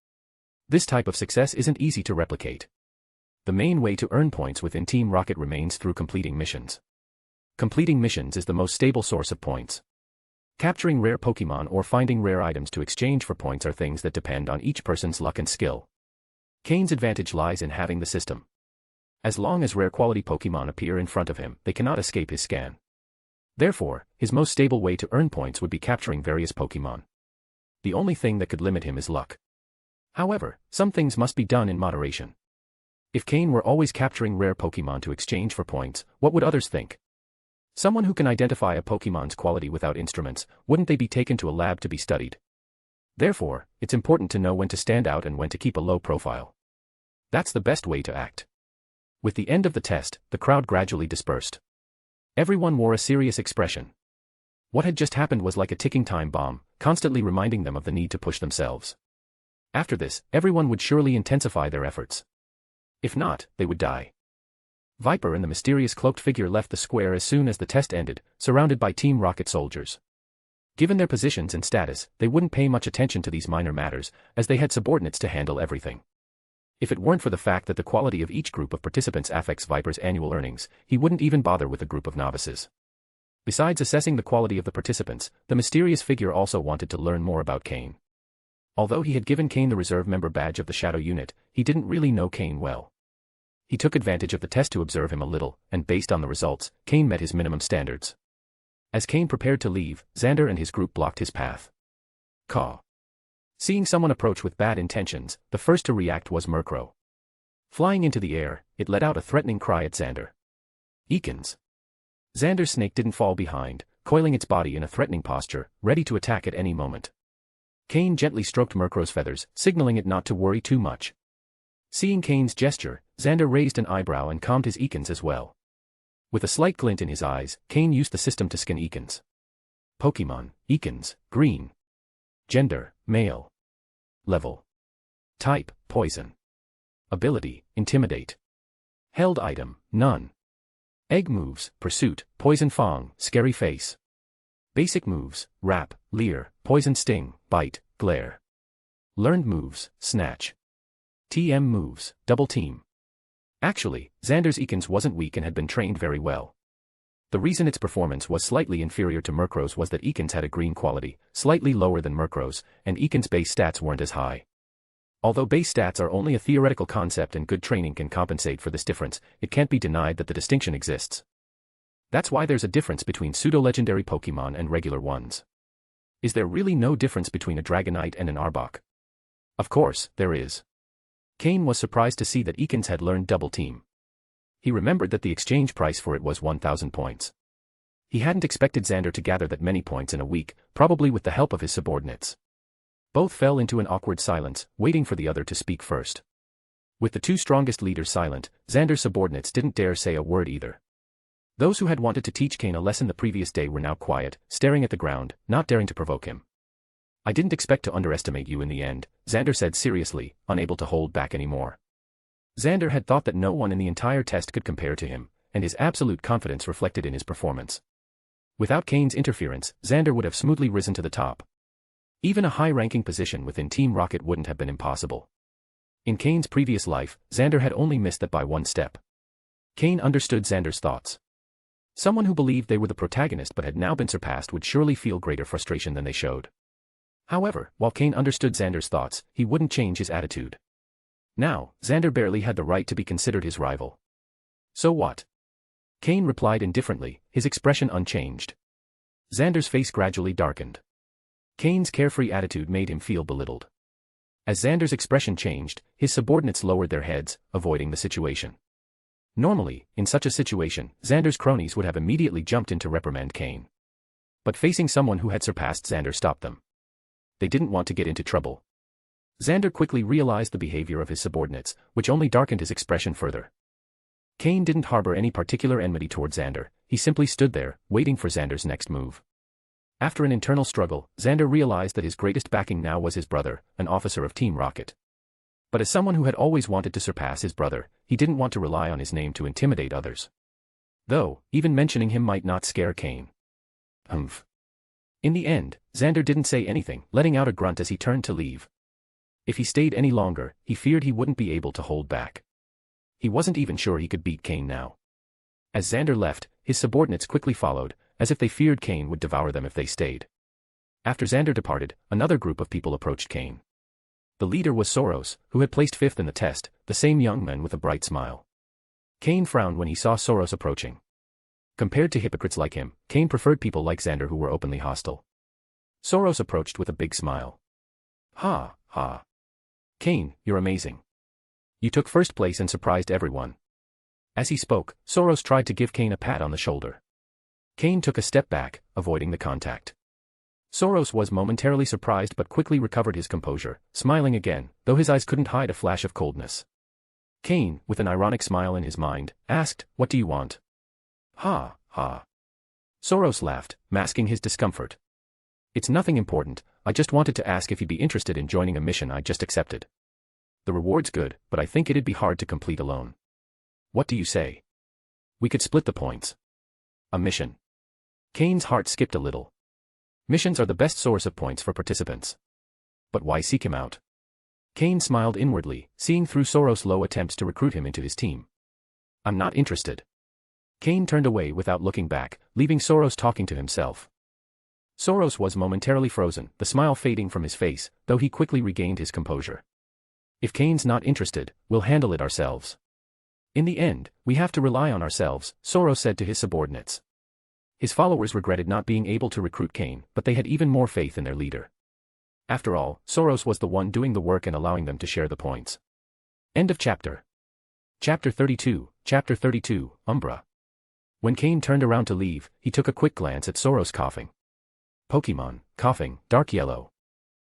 This type of success isn't easy to replicate. The main way to earn points within Team Rocket remains through completing missions. Completing missions is the most stable source of points. Capturing rare Pokémon or finding rare items to exchange for points are things that depend on each person's luck and skill. Cain's advantage lies in having the system. As long as rare quality Pokémon appear in front of him, they cannot escape his scan. Therefore, his most stable way to earn points would be capturing various Pokémon. The only thing that could limit him is luck. However, some things must be done in moderation. If Cain were always capturing rare Pokémon to exchange for points, what would others think? Someone who can identify a Pokémon's quality without instruments, wouldn't they be taken to a lab to be studied? Therefore, it's important to know when to stand out and when to keep a low profile. That's the best way to act. With the end of the test, the crowd gradually dispersed. Everyone wore a serious expression. What had just happened was like a ticking time bomb, constantly reminding them of the need to push themselves. After this, everyone would surely intensify their efforts. If not, they would die. Viper and the mysterious cloaked figure left the square as soon as the test ended, surrounded by Team Rocket soldiers. Given their positions and status, they wouldn't pay much attention to these minor matters, as they had subordinates to handle everything. If it weren't for the fact that the quality of each group of participants affects Viper's annual earnings, he wouldn't even bother with a group of novices. Besides assessing the quality of the participants, the mysterious figure also wanted to learn more about Cain. Although he had given Cain the reserve member badge of the Shadow Unit, he didn't really know Cain well. He took advantage of the test to observe him a little, and based on the results, Cain met his minimum standards. As Cain prepared to leave, Xander and his group blocked his path. Caw. Seeing someone approach with bad intentions, the first to react was Murkrow. Flying into the air, it let out a threatening cry at Xander. Eakins. Xander's snake didn't fall behind, coiling its body in a threatening posture, ready to attack at any moment. Cain gently stroked Murkrow's feathers, signaling it not to worry too much. Seeing Cain's gesture, Xander raised an eyebrow and calmed his Eakins as well. With a slight glint in his eyes, Cain used the system to scan Eakins. Pokémon, Eakins, green. Gender, male. Level. Type, poison. Ability, intimidate. Held item, none. Egg moves, pursuit, poison fang, scary face. Basic moves, wrap, leer, poison sting, bite, glare. Learned moves, snatch. TM moves, double team. Actually, Xander's Eakins wasn't weak and had been trained very well. The reason its performance was slightly inferior to Murkrow's was that Eakins had a green quality, slightly lower than Murkrow's, and Eakins' base stats weren't as high. Although base stats are only a theoretical concept and good training can compensate for this difference, it can't be denied that the distinction exists. That's why there's a difference between pseudo-legendary Pokémon and regular ones. Is there really no difference between a Dragonite and an Arbok? Of course, there is. Cain was surprised to see that Eakins had learned Double Team. He remembered that the exchange price for it was 1,000 points. He hadn't expected Xander to gather that many points in a week, probably with the help of his subordinates. Both fell into an awkward silence, waiting for the other to speak first. With the two strongest leaders silent, Xander's subordinates didn't dare say a word either. Those who had wanted to teach Cain a lesson the previous day were now quiet, staring at the ground, not daring to provoke him. I didn't expect to underestimate you in the end, Xander said seriously, unable to hold back anymore. Xander had thought that no one in the entire test could compare to him, and his absolute confidence reflected in his performance. Without Cain's interference, Xander would have smoothly risen to the top. Even a high-ranking position within Team Rocket wouldn't have been impossible. In Cain's previous life, Xander had only missed that by one step. Cain understood Xander's thoughts. Someone who believed they were the protagonist but had now been surpassed would surely feel greater frustration than they showed. However, while Cain understood Xander's thoughts, he wouldn't change his attitude. Now, Xander barely had the right to be considered his rival. So what? Cain replied indifferently, his expression unchanged. Xander's face gradually darkened. Cain's carefree attitude made him feel belittled. As Xander's expression changed, his subordinates lowered their heads, avoiding the situation. Normally, in such a situation, Xander's cronies would have immediately jumped in to reprimand Cain. But facing someone who had surpassed Xander stopped them. They didn't want to get into trouble. Xander quickly realized the behavior of his subordinates, which only darkened his expression further. Cain didn't harbor any particular enmity toward Xander, he simply stood there, waiting for Xander's next move. After an internal struggle, Xander realized that his greatest backing now was his brother, an officer of Team Rocket. But as someone who had always wanted to surpass his brother, he didn't want to rely on his name to intimidate others. Though, even mentioning him might not scare Cain. Humph. In the end, Xander didn't say anything, letting out a grunt as he turned to leave. If he stayed any longer, he feared he wouldn't be able to hold back. He wasn't even sure he could beat Cain now. As Xander left, his subordinates quickly followed, as if they feared Cain would devour them if they stayed. After Xander departed, another group of people approached Cain. The leader was Soros, who had placed 5th in the test, the same young man with a bright smile. Cain frowned when he saw Soros approaching. Compared to hypocrites like him, Cain preferred people like Xander who were openly hostile. Soros approached with a big smile. Ha, ha. Cain, you're amazing. You took first place and surprised everyone. As he spoke, Soros tried to give Cain a pat on the shoulder. Cain took a step back, avoiding the contact. Soros was momentarily surprised but quickly recovered his composure, smiling again, though his eyes couldn't hide a flash of coldness. Cain, with an ironic smile in his mind, asked, "What do you want?" Ha, ha. Soros laughed, masking his discomfort. It's nothing important, I just wanted to ask if you'd be interested in joining a mission I just accepted. The reward's good, but I think it'd be hard to complete alone. What do you say? We could split the points. A mission. Cain's heart skipped a little. Missions are the best source of points for participants. But why seek him out? Cain smiled inwardly, seeing through Soros' low attempts to recruit him into his team. I'm not interested. Cain turned away without looking back, leaving Soros talking to himself. Soros was momentarily frozen, the smile fading from his face, though he quickly regained his composure. If Cain's not interested, we'll handle it ourselves. In the end, we have to rely on ourselves, Soros said to his subordinates. His followers regretted not being able to recruit Cain, but they had even more faith in their leader. After all, Soros was the one doing the work and allowing them to share the points. End of chapter. Chapter 32, Umbra. When Cain turned around to leave, he took a quick glance at Soros coughing. Pokémon, coughing, dark yellow.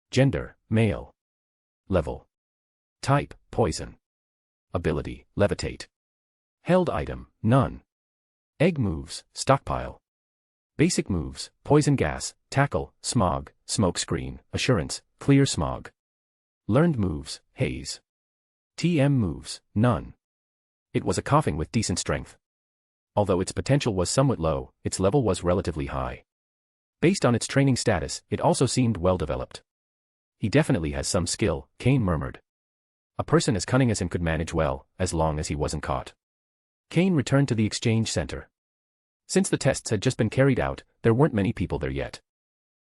Gender, male. Level. Type, poison. Ability, levitate. Held item, none. Egg moves, stockpile. Basic moves, poison gas, tackle, smog, smoke screen, assurance, clear smog. Learned moves, haze. TM moves, none. It was a coughing with decent strength. Although its potential was somewhat low, its level was relatively high. Based on its training status, it also seemed well developed. He definitely has some skill, Cain murmured. A person as cunning as him could manage well, as long as he wasn't caught. Cain returned to the exchange center. Since the tests had just been carried out, there weren't many people there yet.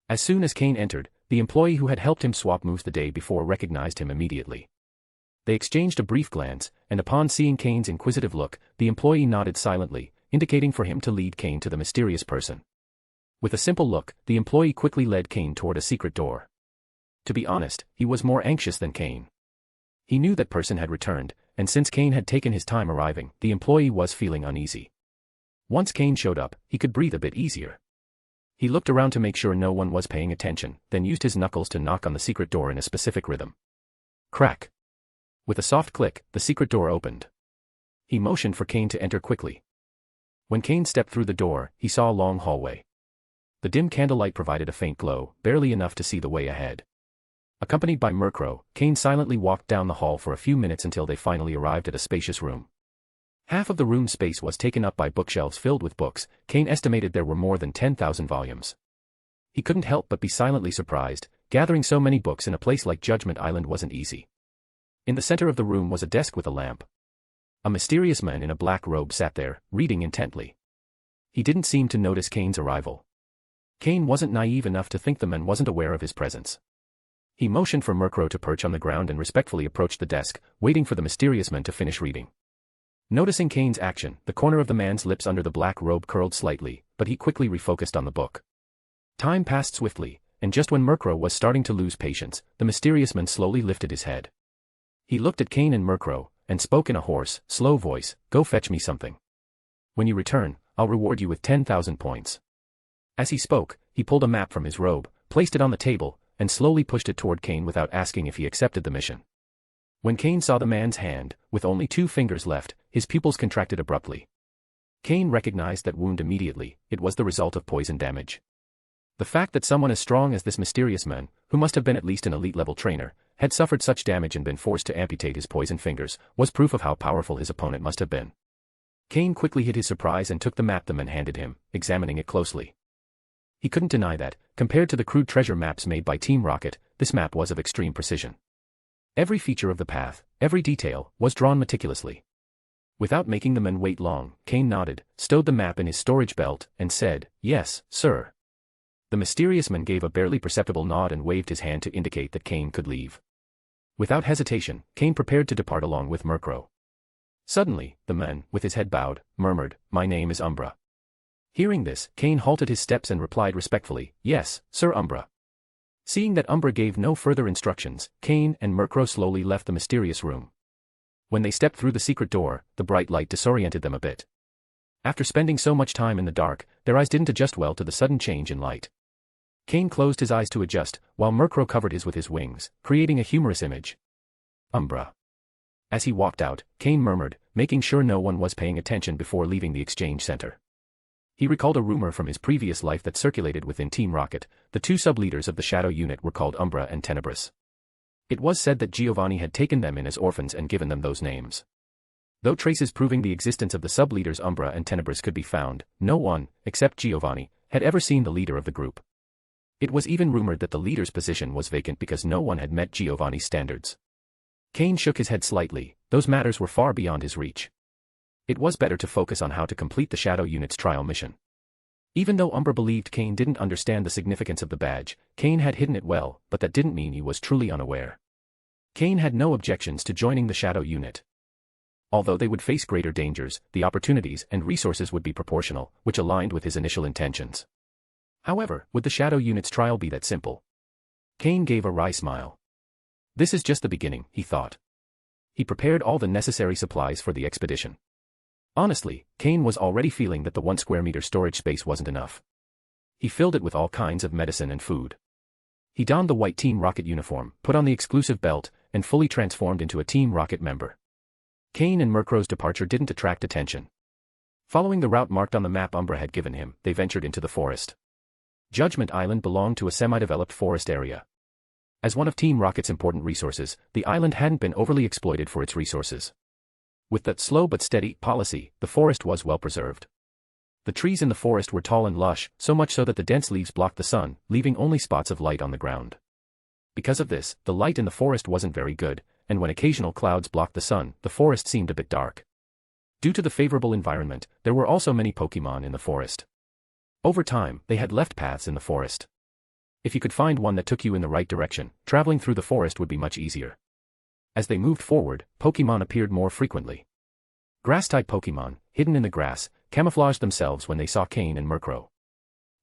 As soon as Cain entered, the employee who had helped him swap moves the day before recognized him immediately. They exchanged a brief glance, and upon seeing Cain's inquisitive look, the employee nodded silently, indicating for him to lead Cain to the mysterious person. With a simple look, the employee quickly led Cain toward a secret door. To be honest, he was more anxious than Cain. He knew that person had returned, and since Cain had taken his time arriving, the employee was feeling uneasy. Once Cain showed up, he could breathe a bit easier. He looked around to make sure no one was paying attention, then used his knuckles to knock on the secret door in a specific rhythm. Crack. With a soft click, the secret door opened. He motioned for Cain to enter quickly. When Cain stepped through the door, he saw a long hallway. The dim candlelight provided a faint glow, barely enough to see the way ahead. Accompanied by Murkrow, Cain silently walked down the hall for a few minutes until they finally arrived at a spacious room. Half of the room's space was taken up by bookshelves filled with books. Cain estimated there were more than 10,000 volumes. He couldn't help but be silently surprised. Gathering so many books in a place like Judgment Island wasn't easy. In the center of the room was a desk with a lamp. A mysterious man in a black robe sat there, reading intently. He didn't seem to notice Cain's arrival. Cain wasn't naive enough to think the man wasn't aware of his presence. He motioned for Murkrow to perch on the ground and respectfully approached the desk, waiting for the mysterious man to finish reading. Noticing Cain's action, the corner of the man's lips under the black robe curled slightly, but he quickly refocused on the book. Time passed swiftly, and just when Murkrow was starting to lose patience, the mysterious man slowly lifted his head. He looked at Cain and Murkrow, and spoke in a hoarse, slow voice, "Go fetch me something. When you return, I'll reward you with 10,000 points." As he spoke, he pulled a map from his robe, placed it on the table, and slowly pushed it toward Cain without asking if he accepted the mission. When Cain saw the man's hand, with only 2 fingers left, his pupils contracted abruptly. Cain recognized that wound immediately. It was the result of poison damage. The fact that someone as strong as this mysterious man, who must have been at least an elite-level trainer, had suffered such damage and been forced to amputate his poisoned fingers, was proof of how powerful his opponent must have been. Cain quickly hid his surprise and took the map the man handed him, examining it closely. He couldn't deny that, compared to the crude treasure maps made by Team Rocket, this map was of extreme precision. Every feature of the path, every detail, was drawn meticulously. Without making the man wait long, Cain nodded, stowed the map in his storage belt, and said, "Yes, sir." The mysterious man gave a barely perceptible nod and waved his hand to indicate that Cain could leave. Without hesitation, Cain prepared to depart along with Murkrow. Suddenly, the man, with his head bowed, murmured, "My name is Umbra." Hearing this, Cain halted his steps and replied respectfully, "Yes, Sir Umbra." Seeing that Umbra gave no further instructions, Cain and Murkrow slowly left the mysterious room. When they stepped through the secret door, the bright light disoriented them a bit. After spending so much time in the dark, their eyes didn't adjust well to the sudden change in light. Cain closed his eyes to adjust, while Murkrow covered his with his wings, creating a humorous image. Umbra. As he walked out, Cain murmured, making sure no one was paying attention before leaving the exchange center. He recalled a rumor from his previous life that circulated within Team Rocket. The 2 sub-leaders of the Shadow Unit were called Umbra and Tenebris. It was said that Giovanni had taken them in as orphans and given them those names. Though traces proving the existence of the sub-leaders Umbra and Tenebris could be found, no one, except Giovanni, had ever seen the leader of the group. It was even rumored that the leader's position was vacant because no one had met Giovanni's standards. Cain shook his head slightly. Those matters were far beyond his reach. It was better to focus on how to complete the Shadow Unit's trial mission. Even though Umbra believed Cain didn't understand the significance of the badge, Cain had hidden it well, but that didn't mean he was truly unaware. Cain had no objections to joining the Shadow Unit. Although they would face greater dangers, the opportunities and resources would be proportional, which aligned with his initial intentions. However, would the Shadow Unit's trial be that simple? Cain gave a wry smile. This is just the beginning, he thought. He prepared all the necessary supplies for the expedition. Honestly, Cain was already feeling that the 1 square meter storage space wasn't enough. He filled it with all kinds of medicine and food. He donned the white Team Rocket uniform, put on the exclusive belt, and fully transformed into a Team Rocket member. Cain and Murkrow's departure didn't attract attention. Following the route marked on the map Umbra had given him, they ventured into the forest. Judgment Island belonged to a semi-developed forest area. As one of Team Rocket's important resources, the island hadn't been overly exploited for its resources. With that slow but steady policy, the forest was well preserved. The trees in the forest were tall and lush, so much so that the dense leaves blocked the sun, leaving only spots of light on the ground. Because of this, the light in the forest wasn't very good, and when occasional clouds blocked the sun, the forest seemed a bit dark. Due to the favorable environment, there were also many Pokémon in the forest. Over time, they had left paths in the forest. If you could find one that took you in the right direction, traveling through the forest would be much easier. As they moved forward, Pokémon appeared more frequently. Grass-type Pokémon, hidden in the grass, camouflaged themselves when they saw Cain and Murkrow.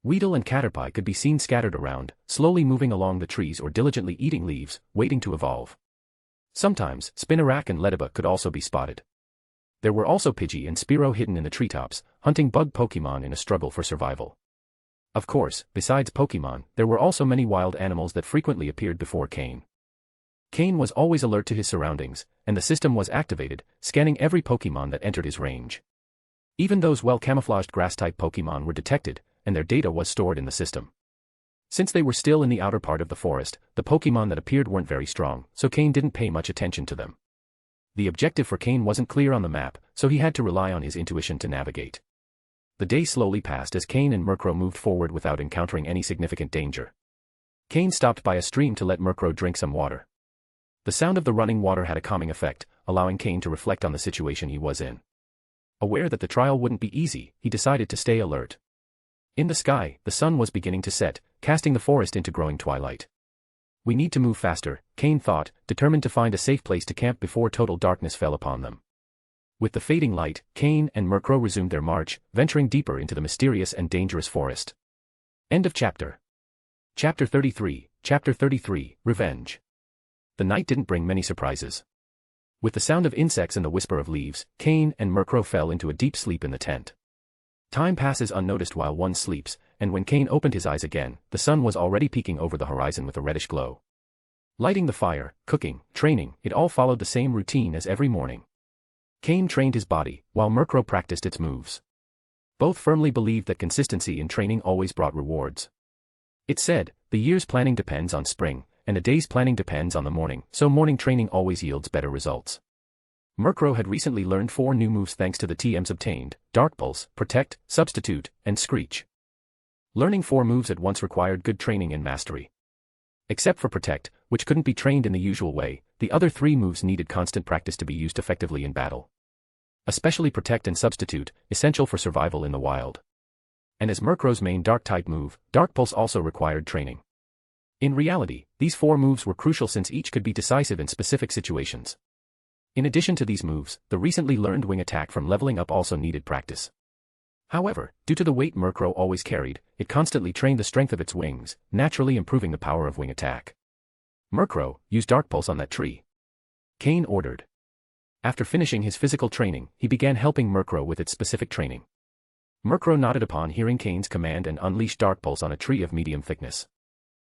Weedle and Caterpie could be seen scattered around, slowly moving along the trees or diligently eating leaves, waiting to evolve. Sometimes, Spinarak and Ledaba could also be spotted. There were also Pidgey and Spearow hidden in the treetops, hunting bug Pokémon in a struggle for survival. Of course, besides Pokémon, there were also many wild animals that frequently appeared before Cain. Cain was always alert to his surroundings, and the system was activated, scanning every Pokémon that entered his range. Even those well-camouflaged grass-type Pokémon were detected, and their data was stored in the system. Since they were still in the outer part of the forest, the Pokémon that appeared weren't very strong, so Cain didn't pay much attention to them. The objective for Cain wasn't clear on the map, so he had to rely on his intuition to navigate. The day slowly passed as Cain and Murkrow moved forward without encountering any significant danger. Cain stopped by a stream to let Murkrow drink some water. The sound of the running water had a calming effect, allowing Cain to reflect on the situation he was in. Aware that the trial wouldn't be easy, he decided to stay alert. In the sky, the sun was beginning to set, casting the forest into growing twilight. We need to move faster, Cain thought, determined to find a safe place to camp before total darkness fell upon them. With the fading light, Cain and Murkrow resumed their march, venturing deeper into the mysterious and dangerous forest. End of chapter. Chapter 33, Revenge. The night didn't bring many surprises. With the sound of insects and the whisper of leaves, Cain and Murkrow fell into a deep sleep in the tent. Time passes unnoticed while one sleeps, and when Cain opened his eyes again, the sun was already peeking over the horizon with a reddish glow. Lighting the fire, cooking, training, it all followed the same routine as every morning. Cain trained his body, while Murkrow practiced its moves. Both firmly believed that consistency in training always brought rewards. It said, the year's planning depends on spring, and a day's planning depends on the morning, so morning training always yields better results. Murkrow had recently learned 4 new moves thanks to the TMs obtained: Dark Pulse, Protect, Substitute, and Screech. Learning 4 moves at once required good training and mastery. Except for Protect, which couldn't be trained in the usual way, the other 3 moves needed constant practice to be used effectively in battle. Especially Protect and Substitute, essential for survival in the wild. And as Murkrow's main Dark-type move, Dark Pulse also required training. In reality, these 4 moves were crucial since each could be decisive in specific situations. In addition to these moves, the recently learned Wing Attack from leveling up also needed practice. However, due to the weight Murkrow always carried, it constantly trained the strength of its wings, naturally improving the power of Wing Attack. Murkrow, use Dark Pulse on that tree. Cain ordered. After finishing his physical training, he began helping Murkrow with its specific training. Murkrow nodded upon hearing Cain's command and unleashed Dark Pulse on a tree of medium thickness.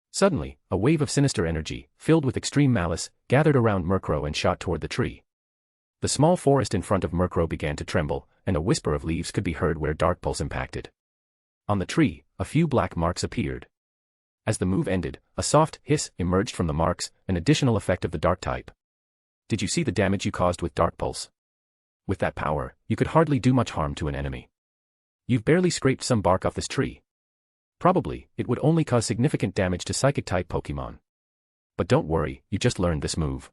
Suddenly, a wave of sinister energy, filled with extreme malice, gathered around Murkrow and shot toward the tree. The small forest in front of Murkrow began to tremble, and a whisper of leaves could be heard where Dark Pulse impacted. On the tree, a few black marks appeared. As the move ended, a soft hiss emerged from the marks, an additional effect of the Dark type. Did you see the damage you caused with Dark Pulse? With that power, you could hardly do much harm to an enemy. You've barely scraped some bark off this tree. Probably, it would only cause significant damage to Psychic-type Pokémon. But don't worry, you just learned this move.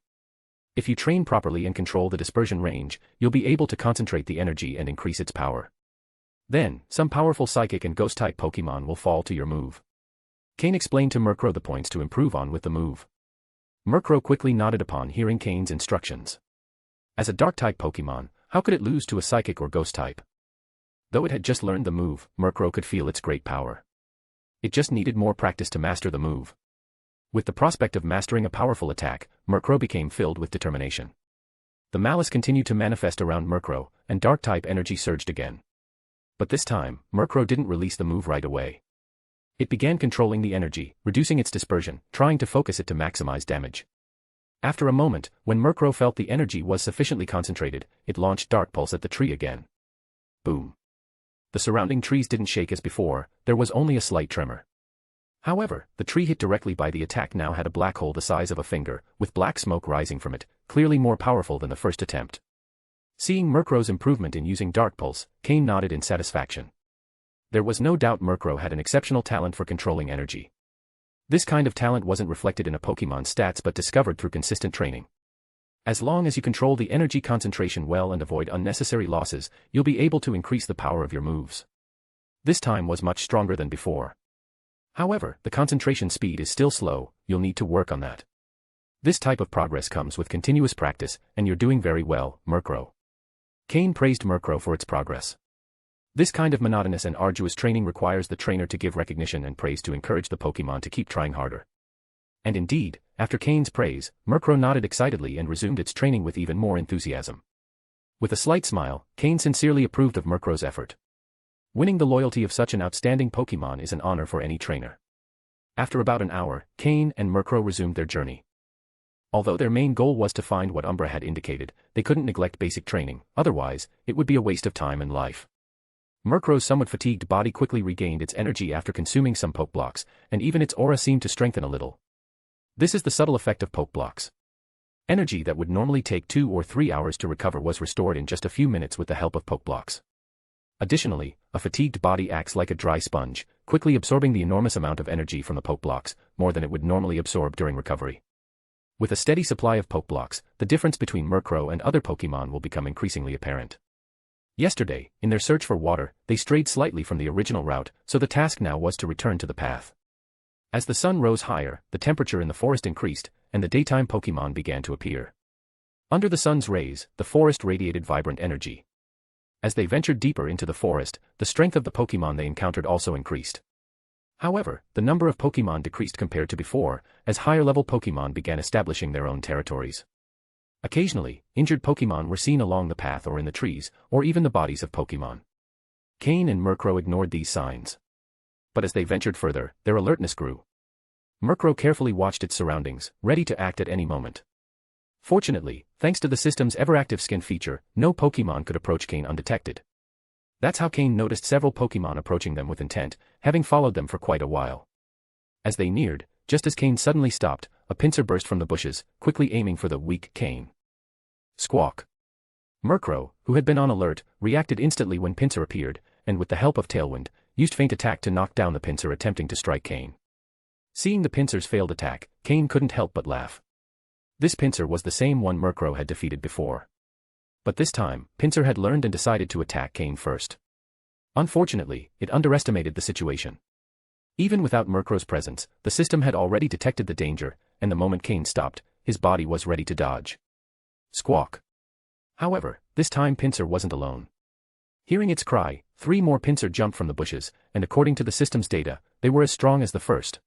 If you train properly and control the dispersion range, you'll be able to concentrate the energy and increase its power. Then, some powerful Psychic and Ghost-type Pokémon will fall to your move. Cain explained to Murkrow the points to improve on with the move. Murkrow quickly nodded upon hearing Cain's instructions. As a Dark-type Pokémon, how could it lose to a Psychic or Ghost-type? Though it had just learned the move, Murkrow could feel its great power. It just needed more practice to master the move. With the prospect of mastering a powerful attack, Murkrow became filled with determination. The malice continued to manifest around Murkrow, and Dark-type energy surged again. But this time, Murkrow didn't release the move right away. It began controlling the energy, reducing its dispersion, trying to focus it to maximize damage. After a moment, when Murkrow felt the energy was sufficiently concentrated, it launched Dark Pulse at the tree again. Boom. The surrounding trees didn't shake as before, there was only a slight tremor. However, the tree hit directly by the attack now had a black hole the size of a finger, with black smoke rising from it, clearly more powerful than the first attempt. Seeing Murkrow's improvement in using Dark Pulse, Cain nodded in satisfaction. There was no doubt Murkrow had an exceptional talent for controlling energy. This kind of talent wasn't reflected in a Pokémon's stats but discovered through consistent training. As long as you control the energy concentration well and avoid unnecessary losses, you'll be able to increase the power of your moves. This time was much stronger than before. However, the concentration speed is still slow, you'll need to work on that. This type of progress comes with continuous practice, and you're doing very well, Murkrow. Cain praised Murkrow for its progress. This kind of monotonous and arduous training requires the trainer to give recognition and praise to encourage the Pokémon to keep trying harder. And indeed, after Cain's praise, Murkrow nodded excitedly and resumed its training with even more enthusiasm. With a slight smile, Cain sincerely approved of Murkrow's effort. Winning the loyalty of such an outstanding Pokémon is an honor for any trainer. After about an hour, Cain and Murkrow resumed their journey. Although their main goal was to find what Umbra had indicated, they couldn't neglect basic training, otherwise, it would be a waste of time and life. Murkrow's somewhat fatigued body quickly regained its energy after consuming some poke blocks, and even its aura seemed to strengthen a little. This is the subtle effect of poke blocks. Energy that would normally take 2 or 3 hours to recover was restored in just a few minutes with the help of Pokeblocks. Additionally, a fatigued body acts like a dry sponge, quickly absorbing the enormous amount of energy from the Pokeblocks, more than it would normally absorb during recovery. With a steady supply of Pokeblocks, the difference between Murkrow and other Pokemon will become increasingly apparent. Yesterday, in their search for water, they strayed slightly from the original route, so the task now was to return to the path. As the sun rose higher, the temperature in the forest increased, and the daytime Pokemon began to appear. Under the sun's rays, the forest radiated vibrant energy. As they ventured deeper into the forest, the strength of the Pokemon they encountered also increased. However, the number of Pokemon decreased compared to before, as higher-level Pokemon began establishing their own territories. Occasionally, injured Pokemon were seen along the path or in the trees, or even the bodies of Pokemon. Cain and Murkrow ignored these signs. But as they ventured further, their alertness grew. Murkrow carefully watched its surroundings, ready to act at any moment. Fortunately, thanks to the system's ever-active skin feature, no Pokemon could approach Cain undetected. That's how Cain noticed several Pokemon approaching them with intent, having followed them for quite a while. As they neared, just as Cain suddenly stopped, a Pinsir burst from the bushes, quickly aiming for the weak Cain. Squawk. Murkrow, who had been on alert, reacted instantly when Pinsir appeared, and with the help of Tailwind, used Feint Attack to knock down the Pinsir attempting to strike Cain. Seeing the Pinsir's failed attack, Cain couldn't help but laugh. This Pinsir was the same one Murkrow had defeated before. But this time, Pinsir had learned and decided to attack Cain first. Unfortunately, it underestimated the situation. Even without Murkrow's presence, the system had already detected the danger, and the moment Cain stopped, his body was ready to dodge. Squawk. However, this time Pinsir wasn't alone. Hearing its cry, 3 more Pinsir jumped from the bushes, and according to the system's data, they were as strong as the first.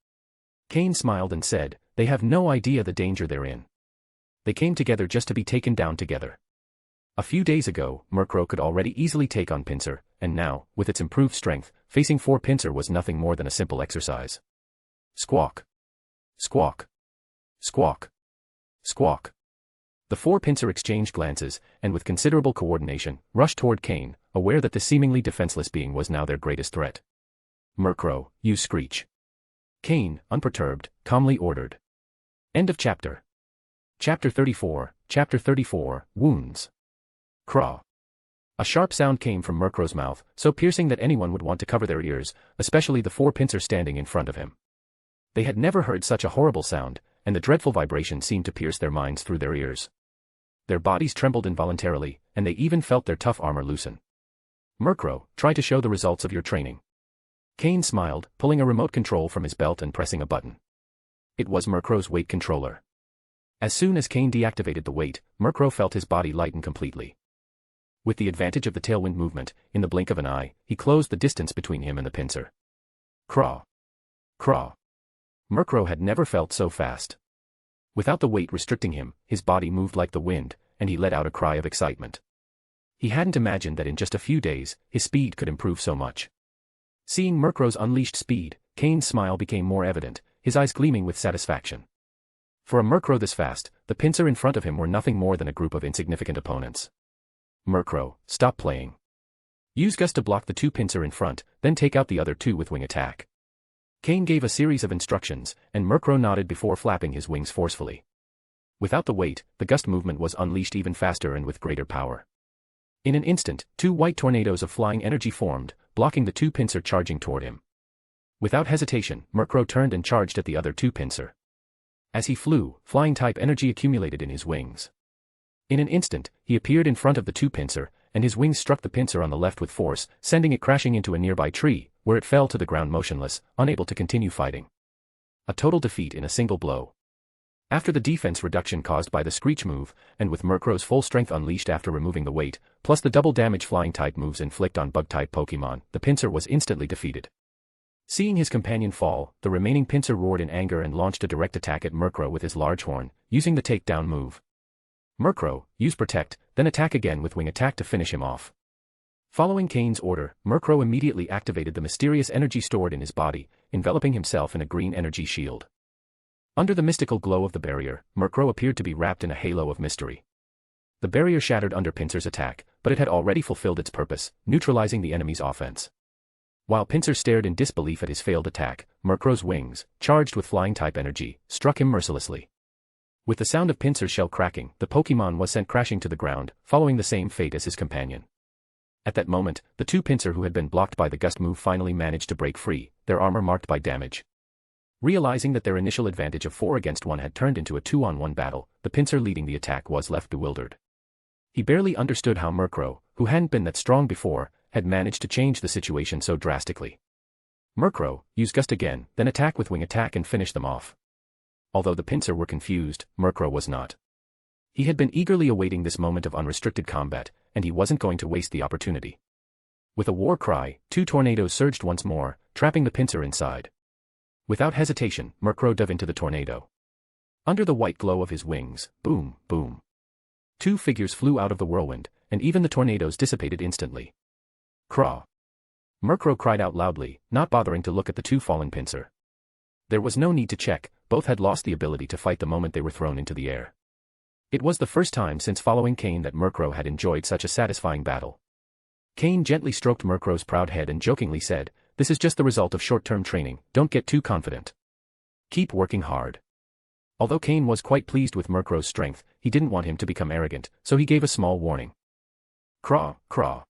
Cain smiled and said, "They have no idea the danger they're in. They came together just to be taken down together." A few days ago, Murkrow could already easily take on Pinsir, and now, with its improved strength, facing 4 Pinsir was nothing more than a simple exercise. Squawk. Squawk. Squawk. Squawk. The 4 Pinsir exchanged glances, and with considerable coordination, rushed toward Cain, aware that the seemingly defenseless being was now their greatest threat. Murkrow, use Screech. Cain, unperturbed, calmly ordered. End of chapter. Chapter 34, Chapter 34, Wounds. Craw. A sharp sound came from Murkrow's mouth, so piercing that anyone would want to cover their ears, especially the 4 Pinsir standing in front of him. They had never heard such a horrible sound, and the dreadful vibration seemed to pierce their minds through their ears. Their bodies trembled involuntarily, and they even felt their tough armor loosen. Murkrow, try to show the results of your training. Cain smiled, pulling a remote control from his belt and pressing a button. It was Murkrow's weight controller. As soon as Cain deactivated the weight, Murkrow felt his body lighten completely. With the advantage of the tailwind movement, in the blink of an eye, he closed the distance between him and the Pinsir. Craw. Craw. Murkrow had never felt so fast. Without the weight restricting him, his body moved like the wind, and he let out a cry of excitement. He hadn't imagined that in just a few days, his speed could improve so much. Seeing Murkrow's unleashed speed, Cain's smile became more evident, his eyes gleaming with satisfaction. For a Murkrow this fast, the Pinsir in front of him were nothing more than a group of insignificant opponents. Murkrow, stop playing. Use Gust to block the 2 Pinsir in front, then take out the other 2 with Wing Attack. Cain gave a series of instructions, and Murkrow nodded before flapping his wings forcefully. Without the weight, the Gust movement was unleashed even faster and with greater power. In an instant, 2 white tornadoes of flying energy formed, blocking the 2 Pinsir charging toward him. Without hesitation, Murkrow turned and charged at the other 2 Pinsir. As he flew, flying-type energy accumulated in his wings. In an instant, he appeared in front of the 2 Pinsir, and his wings struck the Pinsir on the left with force, sending it crashing into a nearby tree, where it fell to the ground motionless, unable to continue fighting. A total defeat in a single blow. After the defense reduction caused by the Screech move, and with Murkrow's full strength unleashed after removing the weight, plus the double damage flying-type moves inflict on bug-type Pokemon, the Pinsir was instantly defeated. Seeing his companion fall, the remaining Pinsir roared in anger and launched a direct attack at Murkrow with his large horn, using the takedown move. Murkrow, use Protect, then attack again with Wing Attack to finish him off. Following Cain's order, Murkrow immediately activated the mysterious energy stored in his body, enveloping himself in a green energy shield. Under the mystical glow of the barrier, Murkrow appeared to be wrapped in a halo of mystery. The barrier shattered under Pinsir's attack, but it had already fulfilled its purpose, neutralizing the enemy's offense. While Pinsir stared in disbelief at his failed attack, Murkrow's wings, charged with flying-type energy, struck him mercilessly. With the sound of pincer shell cracking, the Pokémon was sent crashing to the ground, following the same fate as his companion. At that moment, the two pincer who had been blocked by the gust move finally managed to break free, their armor marked by damage. Realizing that their initial advantage of 4 against 1 had turned into a 2-on-1 battle, the pincer leading the attack was left bewildered. He barely understood how Murkrow, who hadn't been that strong before, had managed to change the situation so drastically. Murkrow, use gust again, then attack with wing attack and finish them off. Although the pincer were confused, Murkrow was not. He had been eagerly awaiting this moment of unrestricted combat, and he wasn't going to waste the opportunity. With a war cry, 2 tornadoes surged once more, trapping the pincer inside. Without hesitation, Murkrow dove into the tornado. Under the white glow of his wings, boom, boom. 2 figures flew out of the whirlwind, and even the tornadoes dissipated instantly. Craw! Murkrow cried out loudly, not bothering to look at the 2 falling pincer. There was no need to check, both had lost the ability to fight the moment they were thrown into the air. It was the first time since following Cain that Murkrow had enjoyed such a satisfying battle. Cain gently stroked Murkrow's proud head and jokingly said, "This is just the result of short-term training, don't get too confident. Keep working hard." Although Cain was quite pleased with Murkrow's strength, he didn't want him to become arrogant, so he gave a small warning. Craw, craw.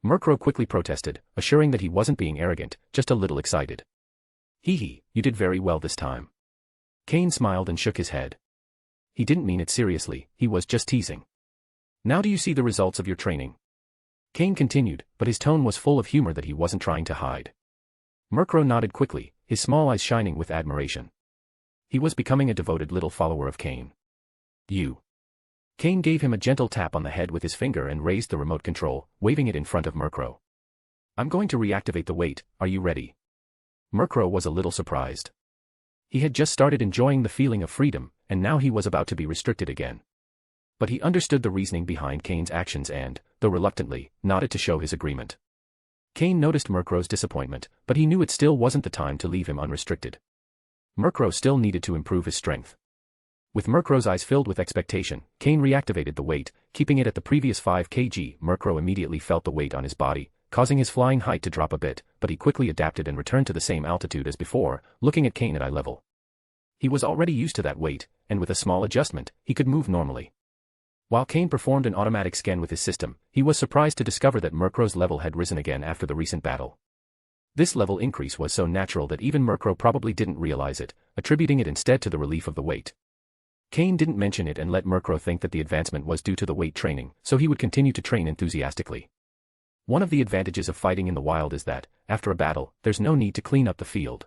Murkrow quickly protested, assuring that he wasn't being arrogant, just a little excited. Hee hee, you did very well this time. Cain smiled and shook his head. He didn't mean it seriously, he was just teasing. Now do you see the results of your training? Cain continued, but his tone was full of humor that he wasn't trying to hide. Murkrow nodded quickly, his small eyes shining with admiration. He was becoming a devoted little follower of Cain. You. Cain gave him a gentle tap on the head with his finger and raised the remote control, waving it in front of Murkrow. I'm going to reactivate the weight, are you ready? Murkrow was a little surprised. He had just started enjoying the feeling of freedom, and now he was about to be restricted again. But he understood the reasoning behind Cain's actions and, though reluctantly, nodded to show his agreement. Cain noticed Murkrow's disappointment, but he knew it still wasn't the time to leave him unrestricted. Murkrow still needed to improve his strength. With Murkrow's eyes filled with expectation, Cain reactivated the weight, keeping it at the previous 5 kg. Murkrow immediately felt the weight on his body, causing his flying height to drop a bit, but he quickly adapted and returned to the same altitude as before, looking at Cain at eye level. He was already used to that weight, and with a small adjustment, he could move normally. While Cain performed an automatic scan with his system, he was surprised to discover that Murkrow's level had risen again after the recent battle. This level increase was so natural that even Murkrow probably didn't realize it, attributing it instead to the relief of the weight. Cain didn't mention it and let Murkrow think that the advancement was due to the weight training, so he would continue to train enthusiastically. One of the advantages of fighting in the wild is that, after a battle, there's no need to clean up the field.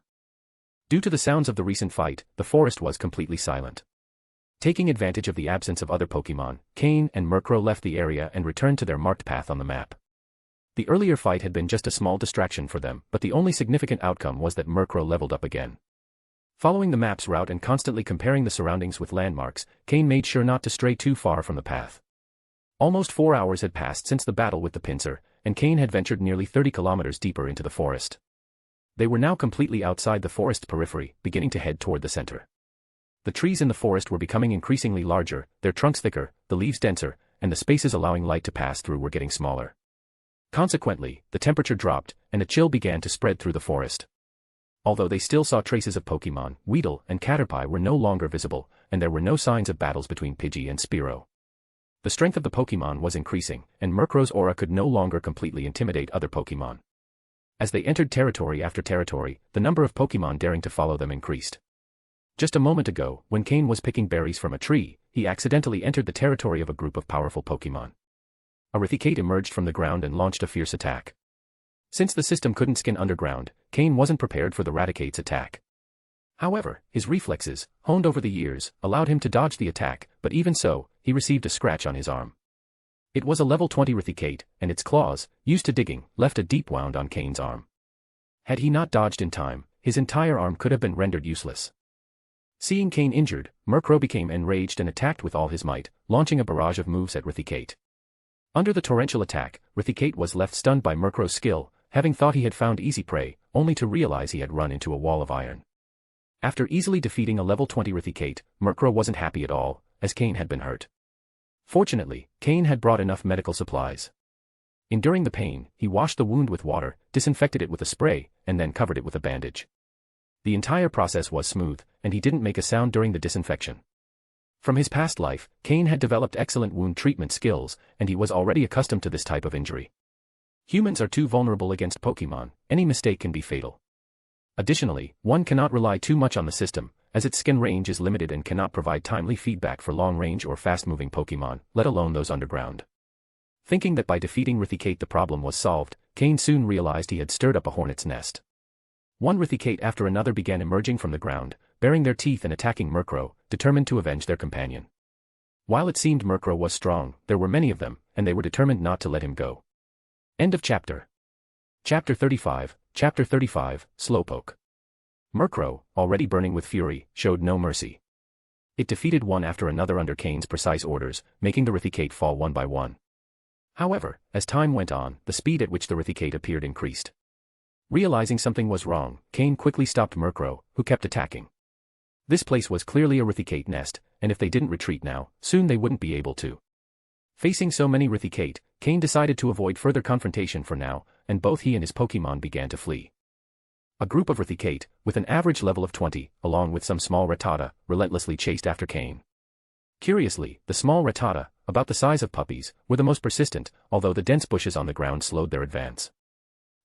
Due to the sounds of the recent fight, the forest was completely silent. Taking advantage of the absence of other Pokémon, Cain and Murkrow left the area and returned to their marked path on the map. The earlier fight had been just a small distraction for them, but the only significant outcome was that Murkrow leveled up again. Following the map's route and constantly comparing the surroundings with landmarks, Cain made sure not to stray too far from the path. Almost 4 hours had passed since the battle with the pincer, and Cain had ventured nearly 30 kilometers deeper into the forest. They were now completely outside the forest periphery, beginning to head toward the center. The trees in the forest were becoming increasingly larger, their trunks thicker, the leaves denser, and the spaces allowing light to pass through were getting smaller. Consequently, the temperature dropped, and a chill began to spread through the forest. Although they still saw traces of Pokémon, Weedle and Caterpie were no longer visible, and there were no signs of battles between Pidgey and Spearow. The strength of the Pokémon was increasing, and Murkrow's aura could no longer completely intimidate other Pokémon. As they entered territory after territory, the number of Pokémon daring to follow them increased. Just a moment ago, when Cain was picking berries from a tree, he accidentally entered the territory of a group of powerful Pokémon. A Raticate emerged from the ground and launched a fierce attack. Since the system couldn't scan underground, Cain wasn't prepared for the Raticate's attack. However, his reflexes, honed over the years, allowed him to dodge the attack, but even so, he received a scratch on his arm. It was a level 20 Raticate, and its claws, used to digging, left a deep wound on Cain's arm. Had he not dodged in time, his entire arm could have been rendered useless. Seeing Cain injured, Murkrow became enraged and attacked with all his might, launching a barrage of moves at Raticate. Under the torrential attack, Raticate was left stunned by Murkrow's skill, having thought he had found easy prey, only to realize he had run into a wall of iron. After easily defeating a level 20 Raticate, Murkrow wasn't happy at all, as Cain had been hurt. Fortunately, Cain had brought enough medical supplies. Enduring the pain, he washed the wound with water, disinfected it with a spray, and then covered it with a bandage. The entire process was smooth, and he didn't make a sound during the disinfection. From his past life, Cain had developed excellent wound treatment skills, and he was already accustomed to this type of injury. Humans are too vulnerable against Pokémon, any mistake can be fatal. Additionally, one cannot rely too much on the system, as its skin range is limited and cannot provide timely feedback for long-range or fast-moving Pokémon, let alone those underground. Thinking that by defeating Rithicate the problem was solved, Cain soon realized he had stirred up a hornet's nest. One Rithicate after another began emerging from the ground, baring their teeth and attacking Murkrow, determined to avenge their companion. While it seemed Murkrow was strong, there were many of them, and they were determined not to let him go. End of chapter. Chapter 35, Slowpoke. Murkrow, already burning with fury, showed no mercy. It defeated one after another under Cain's precise orders, making the Rithicate fall one by one. However, as time went on, the speed at which the Rithicate appeared increased. Realizing something was wrong, Cain quickly stopped Murkrow, who kept attacking. This place was clearly a Rithicate nest, and if they didn't retreat now, soon they wouldn't be able to. Facing so many Rithicate, Cain decided to avoid further confrontation for now, and both he and his Pokémon began to flee. A group of Rithicate, with an average level of 20, along with some small Rattata, relentlessly chased after Cain. Curiously, the small Rattata, about the size of puppies, were the most persistent, although the dense bushes on the ground slowed their advance.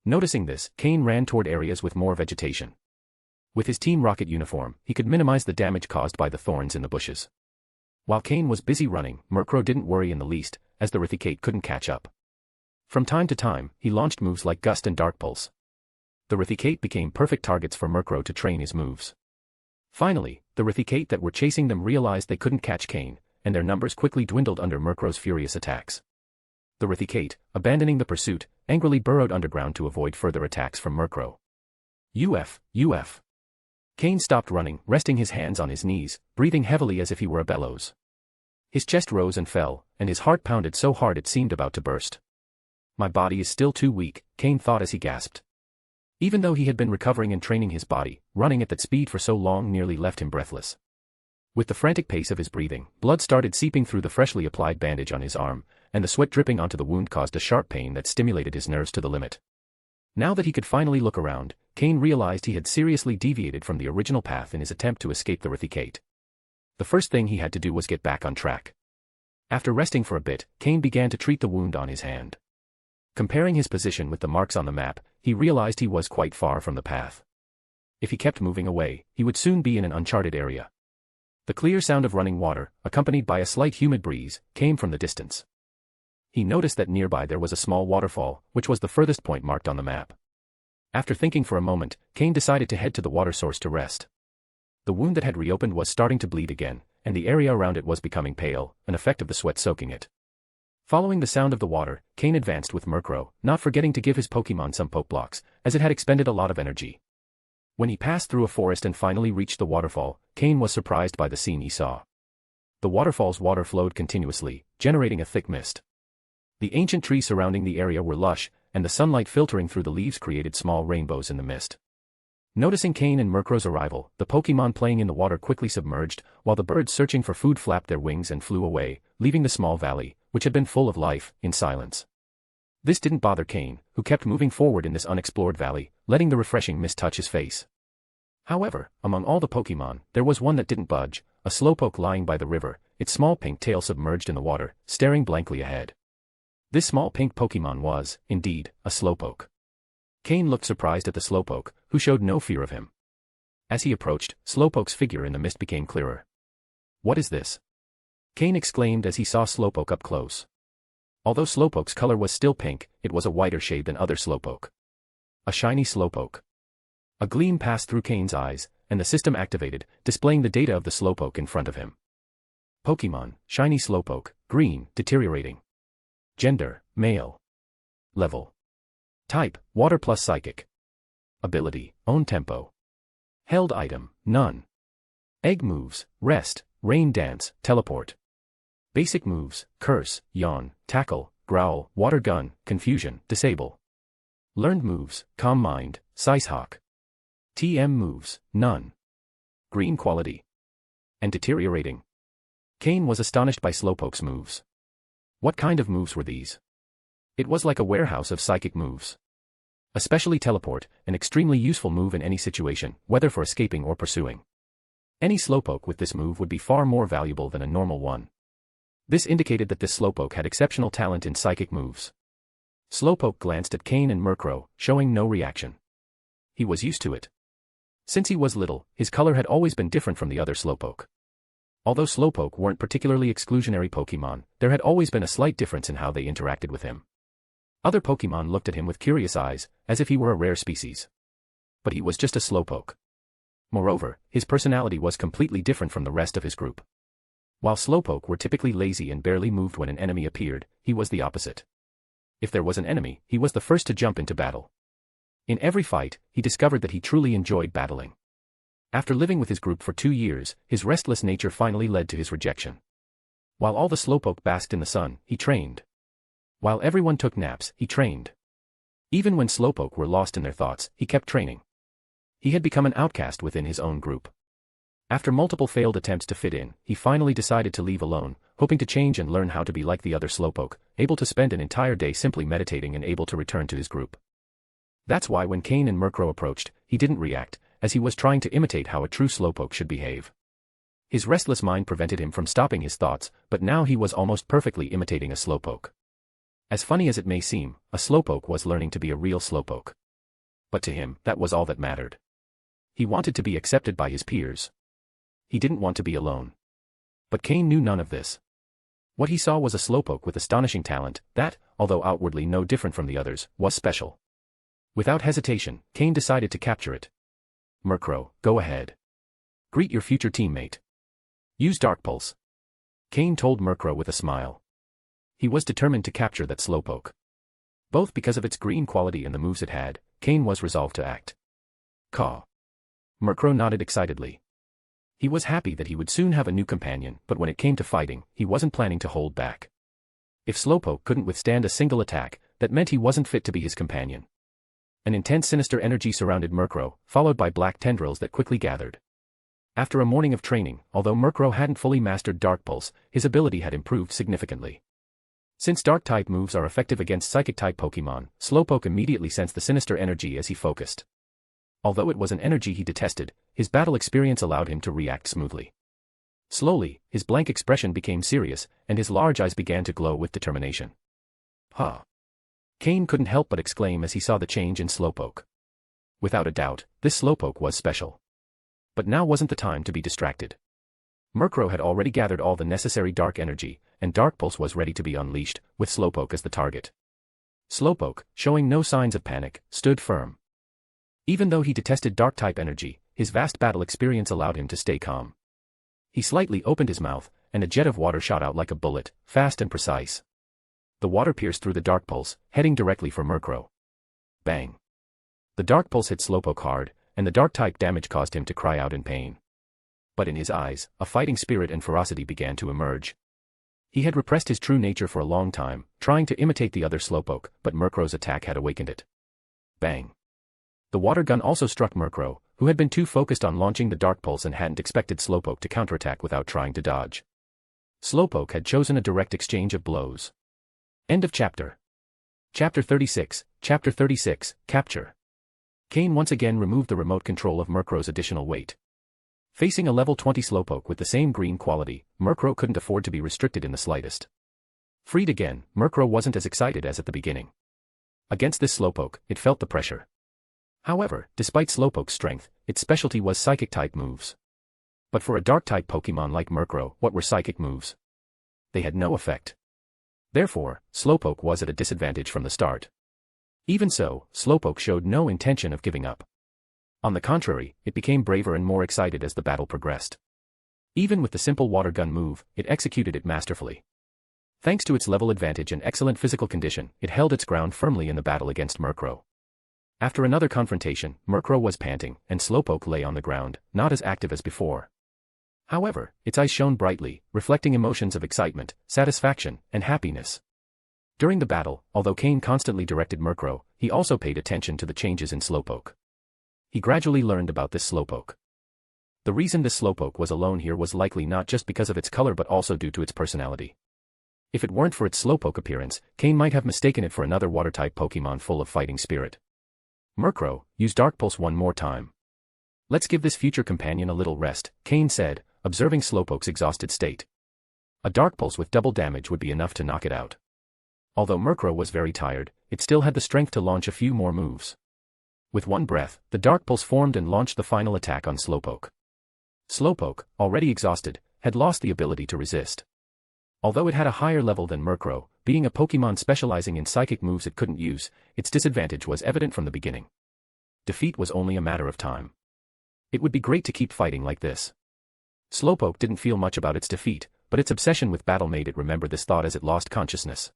Noticing this, Cain ran toward areas with more vegetation. With his Team Rocket uniform, he could minimize the damage caused by the thorns in the bushes. While Cain was busy running, Murkrow didn't worry in the least, as the Rithicate couldn't catch up. From time to time, he launched moves like Gust and Dark Pulse. The Rithicate became perfect targets for Murkrow to train his moves. Finally, the Rithicate that were chasing them realized they couldn't catch Cain, and their numbers quickly dwindled under Murkrow's furious attacks. The Rithicate, abandoning the pursuit, angrily burrowed underground to avoid further attacks from Murkrow. Uf. Cain stopped running, resting his hands on his knees, breathing heavily as if he were a bellows. His chest rose and fell, and his heart pounded so hard it seemed about to burst. My body is still too weak, Cain thought as he gasped. Even though he had been recovering and training his body, running at that speed for so long nearly left him breathless. With the frantic pace of his breathing, blood started seeping through the freshly applied bandage on his arm, and the sweat dripping onto the wound caused a sharp pain that stimulated his nerves to the limit. Now that he could finally look around, Cain realized he had seriously deviated from the original path in his attempt to escape the Rithicate. The first thing he had to do was get back on track. After resting for a bit, Cain began to treat the wound on his hand. Comparing his position with the marks on the map, he realized he was quite far from the path. If he kept moving away, he would soon be in an uncharted area. The clear sound of running water, accompanied by a slight humid breeze, came from the distance. He noticed that nearby there was a small waterfall, which was the furthest point marked on the map. After thinking for a moment, Cain decided to head to the water source to rest. The wound that had reopened was starting to bleed again, and the area around it was becoming pale, an effect of the sweat soaking it. Following the sound of the water, Cain advanced with Murkrow, not forgetting to give his Pokémon some poke blocks, as it had expended a lot of energy. When he passed through a forest and finally reached the waterfall, Cain was surprised by the scene he saw. The waterfall's water flowed continuously, generating a thick mist. The ancient trees surrounding the area were lush, and the sunlight filtering through the leaves created small rainbows in the mist. Noticing Cain and Murkrow's arrival, the Pokémon playing in the water quickly submerged, while the birds searching for food flapped their wings and flew away, leaving the small valley, which had been full of life, in silence. This didn't bother Cain, who kept moving forward in this unexplored valley, letting the refreshing mist touch his face. However, among all the Pokémon, there was one that didn't budge, a Slowpoke lying by the river, its small pink tail submerged in the water, staring blankly ahead. This small pink Pokémon was, indeed, a Slowpoke. Cain looked surprised at the Slowpoke, who showed no fear of him. As he approached, Slowpoke's figure in the mist became clearer. "What is this?" Cain exclaimed as he saw Slowpoke up close. Although Slowpoke's color was still pink, it was a whiter shade than other Slowpoke. A shiny Slowpoke. A gleam passed through Cain's eyes, and the system activated, displaying the data of the Slowpoke in front of him. Pokémon, shiny Slowpoke, green, deteriorating. Gender, male. Level. Type, water plus psychic. Ability, own tempo. Held item, none. Egg moves, rest, rain dance, teleport. Basic moves, curse, yawn, tackle, growl, water gun, confusion, disable. Learned moves, calm mind, Sicehawk. TM moves, none. Green quality. And deteriorating. Cain was astonished by Slowpoke's moves. What kind of moves were these? It was like a warehouse of psychic moves. Especially teleport, an extremely useful move in any situation, whether for escaping or pursuing. Any Slowpoke with this move would be far more valuable than a normal one. This indicated that this Slowpoke had exceptional talent in psychic moves. Slowpoke glanced at Cain and Murkrow, showing no reaction. He was used to it. Since he was little, his color had always been different from the other Slowpoke. Although Slowpoke weren't particularly exclusionary Pokémon, there had always been a slight difference in how they interacted with him. Other Pokémon looked at him with curious eyes, as if he were a rare species. But he was just a Slowpoke. Moreover, his personality was completely different from the rest of his group. While Slowpoke were typically lazy and barely moved when an enemy appeared, he was the opposite. If there was an enemy, he was the first to jump into battle. In every fight, he discovered that he truly enjoyed battling. After living with his group for 2 years, his restless nature finally led to his rejection. While all the Slowpoke basked in the sun, he trained. While everyone took naps, he trained. Even when Slowpoke were lost in their thoughts, he kept training. He had become an outcast within his own group. After multiple failed attempts to fit in, he finally decided to leave alone, hoping to change and learn how to be like the other Slowpoke, able to spend an entire day simply meditating and able to return to his group. That's why when Cain and Murkrow approached, he didn't react, as he was trying to imitate how a true Slowpoke should behave. His restless mind prevented him from stopping his thoughts, but now he was almost perfectly imitating a Slowpoke. As funny as it may seem, a Slowpoke was learning to be a real Slowpoke. But to him, that was all that mattered. He wanted to be accepted by his peers. He didn't want to be alone. But Cain knew none of this. What he saw was a Slowpoke with astonishing talent that, although outwardly no different from the others, was special. Without hesitation, Cain decided to capture it. Murkrow, go ahead. Greet your future teammate. Use Dark Pulse. Cain told Murkrow with a smile. He was determined to capture that Slowpoke. Both because of its green quality and the moves it had, Cain was resolved to act. Caw. Murkrow nodded excitedly. He was happy that he would soon have a new companion, but when it came to fighting, he wasn't planning to hold back. If Slowpoke couldn't withstand a single attack, that meant he wasn't fit to be his companion. An intense sinister energy surrounded Murkrow, followed by black tendrils that quickly gathered. After a morning of training, although Murkrow hadn't fully mastered Dark Pulse, his ability had improved significantly. Since Dark-type moves are effective against Psychic-type Pokémon, Slowpoke immediately sensed the sinister energy as he focused. Although it was an energy he detested, his battle experience allowed him to react smoothly. Slowly, his blank expression became serious, and his large eyes began to glow with determination. Huh. Cain couldn't help but exclaim as he saw the change in Slowpoke. Without a doubt, this Slowpoke was special. But now wasn't the time to be distracted. Murkrow had already gathered all the necessary dark energy, and Dark Pulse was ready to be unleashed, with Slowpoke as the target. Slowpoke, showing no signs of panic, stood firm. Even though he detested Dark-type energy, his vast battle experience allowed him to stay calm. He slightly opened his mouth, and a jet of water shot out like a bullet, fast and precise. The water pierced through the Dark Pulse, heading directly for Murkrow. Bang! The Dark Pulse hit Slowpoke hard, and the Dark-type damage caused him to cry out in pain. But in his eyes, a fighting spirit and ferocity began to emerge. He had repressed his true nature for a long time, trying to imitate the other Slowpoke, but Murkrow's attack had awakened it. Bang! The water gun also struck Murkrow, who had been too focused on launching the Dark Pulse and hadn't expected Slowpoke to counterattack without trying to dodge. Slowpoke had chosen a direct exchange of blows. End of chapter. Chapter 36, Capture. Cain once again removed the remote control of Murkrow's additional weight. Facing a level 20 Slowpoke with the same green quality, Murkrow couldn't afford to be restricted in the slightest. Freed again, Murkrow wasn't as excited as at the beginning. Against this Slowpoke, it felt the pressure. However, despite Slowpoke's strength, its specialty was Psychic-type moves. But for a Dark-type Pokémon like Murkrow, what were Psychic moves? They had no effect. Therefore, Slowpoke was at a disadvantage from the start. Even so, Slowpoke showed no intention of giving up. On the contrary, it became braver and more excited as the battle progressed. Even with the simple water gun move, it executed it masterfully. Thanks to its level advantage and excellent physical condition, it held its ground firmly in the battle against Murkrow. After another confrontation, Murkrow was panting, and Slowpoke lay on the ground, not as active as before. However, its eyes shone brightly, reflecting emotions of excitement, satisfaction, and happiness. During the battle, although Cain constantly directed Murkrow, he also paid attention to the changes in Slowpoke. He gradually learned about this Slowpoke. The reason this Slowpoke was alone here was likely not just because of its color but also due to its personality. If it weren't for its Slowpoke appearance, Cain might have mistaken it for another water-type Pokémon full of fighting spirit. Murkrow, use Dark Pulse one more time. Let's give this future companion a little rest, Cain said, observing Slowpoke's exhausted state. A dark pulse with double damage would be enough to knock it out. Although Murkrow was very tired, it still had the strength to launch a few more moves. With one breath, the dark pulse formed and launched the final attack on Slowpoke. Slowpoke, already exhausted, had lost the ability to resist. Although it had a higher level than Murkrow, being a Pokemon specializing in psychic moves it couldn't use, its disadvantage was evident from the beginning. Defeat was only a matter of time. It would be great to keep fighting like this. Slowpoke didn't feel much about its defeat, but its obsession with battle made it remember this thought as it lost consciousness.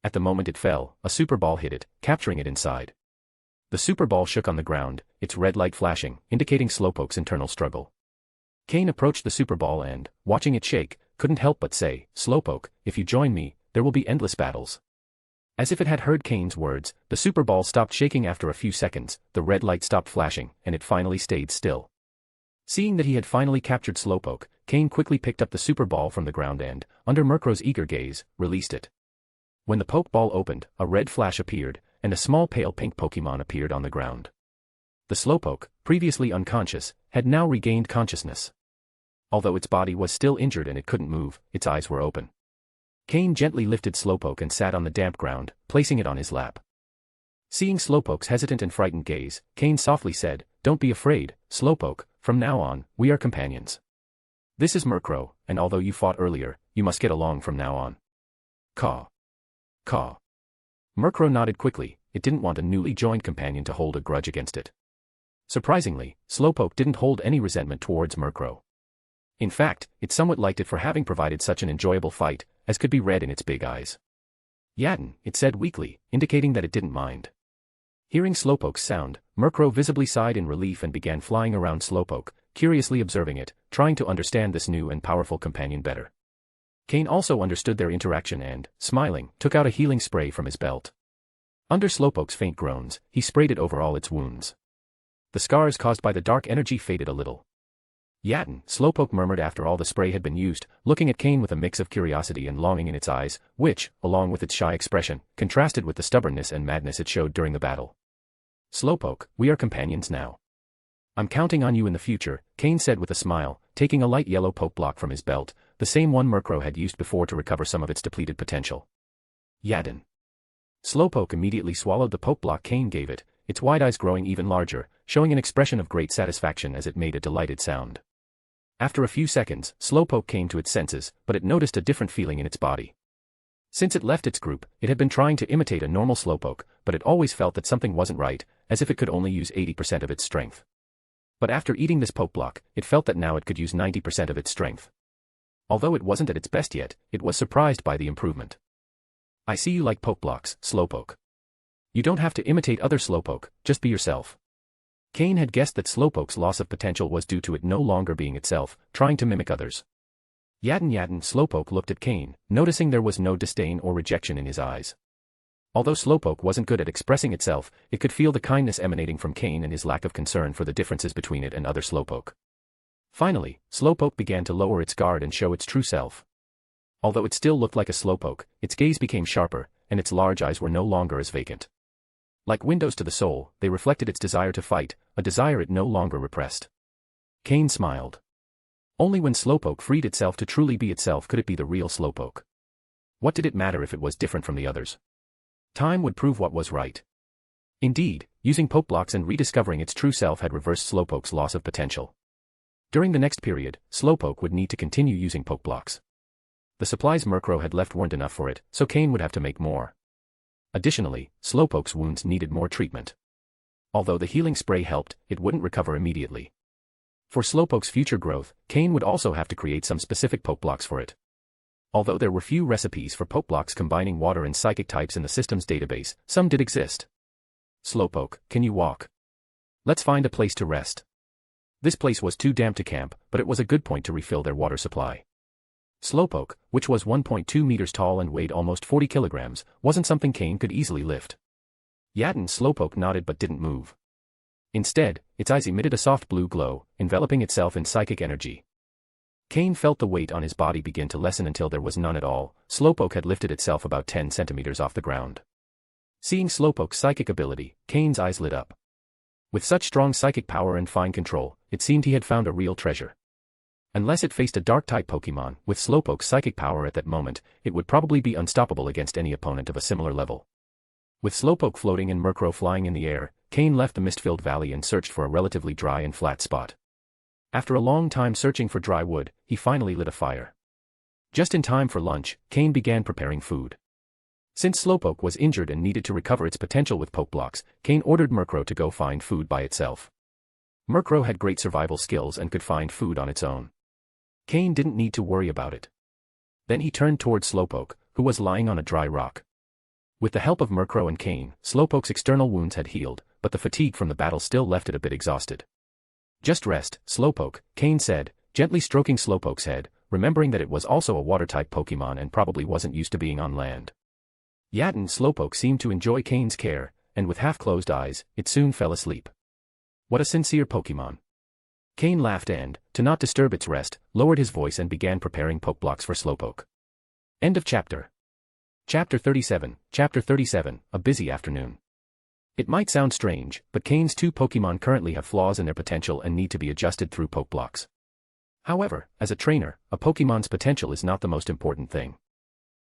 At the moment it fell, a super ball hit it, capturing it inside. The super ball shook on the ground, its red light flashing, indicating Slowpoke's internal struggle. Cain approached the super ball and, watching it shake, couldn't help but say, "Slowpoke, if you join me, there will be endless battles." As if it had heard Cain's words, the super ball stopped shaking after a few seconds, the red light stopped flashing, and it finally stayed still. Seeing that he had finally captured Slowpoke, Cain quickly picked up the super ball from the ground and, under Murkrow's eager gaze, released it. When the Pokeball opened, a red flash appeared, and a small pale pink Pokemon appeared on the ground. The Slowpoke, previously unconscious, had now regained consciousness. Although its body was still injured and it couldn't move, its eyes were open. Cain gently lifted Slowpoke and sat on the damp ground, placing it on his lap. Seeing Slowpoke's hesitant and frightened gaze, Cain softly said, "Don't be afraid, Slowpoke, from now on, we are companions. This is Murkrow, and although you fought earlier, you must get along from now on." Caw. Caw. Murkrow nodded quickly, it didn't want a newly joined companion to hold a grudge against it. Surprisingly, Slowpoke didn't hold any resentment towards Murkrow. In fact, it somewhat liked it for having provided such an enjoyable fight, as could be read in its big eyes. "Yatten," it said weakly, indicating that it didn't mind. Hearing Slowpoke's sound, Murkrow visibly sighed in relief and began flying around Slowpoke, curiously observing it, trying to understand this new and powerful companion better. Cain also understood their interaction and, smiling, took out a healing spray from his belt. Under Slowpoke's faint groans, he sprayed it over all its wounds. The scars caused by the dark energy faded a little. "Yatten," Slowpoke murmured after all the spray had been used, looking at Cain with a mix of curiosity and longing in its eyes, which, along with its shy expression, contrasted with the stubbornness and madness it showed during the battle. "Slowpoke, we are companions now. I'm counting on you in the future," Cain said with a smile, taking a light yellow Pokeblock from his belt, the same one Murkrow had used before to recover some of its depleted potential. "Yatten." Slowpoke immediately swallowed the Pokeblock Cain gave it, its wide eyes growing even larger, showing an expression of great satisfaction as it made a delighted sound. After a few seconds, Slowpoke came to its senses, but it noticed a different feeling in its body. Since it left its group, it had been trying to imitate a normal Slowpoke, but it always felt that something wasn't right, as if it could only use 80% of its strength. But after eating this Pokeblock, it felt that now it could use 90% of its strength. Although it wasn't at its best yet, it was surprised by the improvement. "I see you like Pokeblocks, Slowpoke. You don't have to imitate other Slowpoke, just be yourself." Cain had guessed that Slowpoke's loss of potential was due to it no longer being itself, trying to mimic others. "Yatten Yatten," Slowpoke looked at Cain, noticing there was no disdain or rejection in his eyes. Although Slowpoke wasn't good at expressing itself, it could feel the kindness emanating from Cain and his lack of concern for the differences between it and other Slowpoke. Finally, Slowpoke began to lower its guard and show its true self. Although it still looked like a Slowpoke, its gaze became sharper, and its large eyes were no longer as vacant. Like windows to the soul, they reflected its desire to fight, a desire it no longer repressed. Cain smiled. Only when Slowpoke freed itself to truly be itself could it be the real Slowpoke. What did it matter if it was different from the others? Time would prove what was right. Indeed, using Pokeblocks and rediscovering its true self had reversed Slowpoke's loss of potential. During the next period, Slowpoke would need to continue using Pokeblocks. The supplies Murkrow had left weren't enough for it, so Cain would have to make more. Additionally, Slowpoke's wounds needed more treatment. Although the healing spray helped, it wouldn't recover immediately. For Slowpoke's future growth, Cain would also have to create some specific Pokeblocks for it. Although there were few recipes for Pokeblocks combining water and psychic types in the system's database, some did exist. "Slowpoke, can you walk? Let's find a place to rest." This place was too damp to camp, but it was a good point to refill their water supply. Slowpoke, which was 1.2 meters tall and weighed almost 40 kilograms, wasn't something Cain could easily lift. Yatten Slowpoke nodded but didn't move. Instead, its eyes emitted a soft blue glow, enveloping itself in psychic energy. Cain felt the weight on his body begin to lessen until there was none at all. Slowpoke had lifted itself about 10 centimeters off the ground. Seeing Slowpoke's psychic ability, Cain's eyes lit up. With such strong psychic power and fine control, it seemed he had found a real treasure. Unless it faced a Dark-type Pokémon, with Slowpoke's psychic power at that moment, it would probably be unstoppable against any opponent of a similar level. With Slowpoke floating and Murkrow flying in the air, Cain left the mist-filled valley and searched for a relatively dry and flat spot. After a long time searching for dry wood, he finally lit a fire. Just in time for lunch, Cain began preparing food. Since Slowpoke was injured and needed to recover its potential with Pokeblocks, Cain ordered Murkrow to go find food by itself. Murkrow had great survival skills and could find food on its own. Cain didn't need to worry about it. Then he turned toward Slowpoke, who was lying on a dry rock. With the help of Murkrow and Cain, Slowpoke's external wounds had healed, but the fatigue from the battle still left it a bit exhausted. "Just rest, Slowpoke," Cain said, gently stroking Slowpoke's head, remembering that it was also a water-type Pokémon and probably wasn't used to being on land. Yet Slowpoke seemed to enjoy Cain's care, and with half-closed eyes, it soon fell asleep. What a sincere Pokémon. Cain laughed and, to not disturb its rest, lowered his voice and began preparing Pokeblocks for Slowpoke. End of chapter. Chapter 37, a busy afternoon. It might sound strange, but Cain's two Pokémon currently have flaws in their potential and need to be adjusted through Pokeblocks. However, as a trainer, a Pokémon's potential is not the most important thing.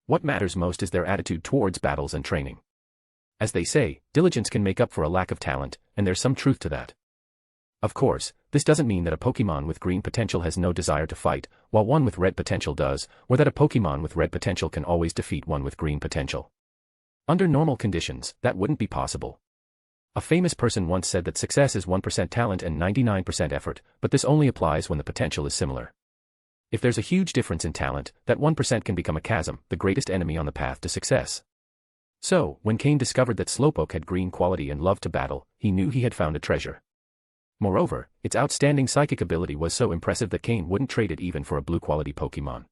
What matters most is their attitude towards battles and training. As they say, diligence can make up for a lack of talent, and there's some truth to that. Of course, this doesn't mean that a Pokémon with green potential has no desire to fight, while one with red potential does, or that a Pokémon with red potential can always defeat one with green potential. Under normal conditions, that wouldn't be possible. A famous person once said that success is 1% talent and 99% effort, but this only applies when the potential is similar. If there's a huge difference in talent, that 1% can become a chasm, the greatest enemy on the path to success. So, when Cain discovered that Slowpoke had green quality and loved to battle, he knew he had found a treasure. Moreover, its outstanding psychic ability was so impressive that Cain wouldn't trade it even for a blue-quality Pokémon.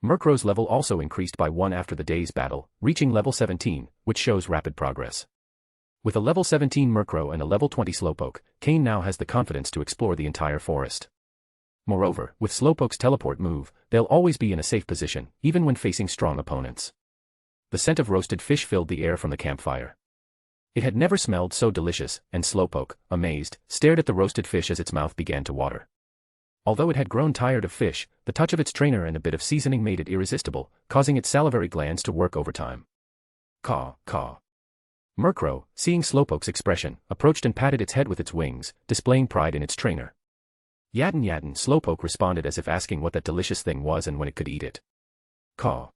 Murkrow's level also increased by 1 after the day's battle, reaching level 17, which shows rapid progress. With a level 17 Murkrow and a level 20 Slowpoke, Cain now has the confidence to explore the entire forest. Moreover, with Slowpoke's teleport move, they'll always be in a safe position, even when facing strong opponents. The scent of roasted fish filled the air from the campfire. It had never smelled so delicious, and Slowpoke, amazed, stared at the roasted fish as its mouth began to water. Although it had grown tired of fish, the touch of its trainer and a bit of seasoning made it irresistible, causing its salivary glands to work overtime. Caw, caw. Murkrow, seeing Slowpoke's expression, approached and patted its head with its wings, displaying pride in its trainer. Yatten yatten, Slowpoke responded as if asking what that delicious thing was and when it could eat it. Caw.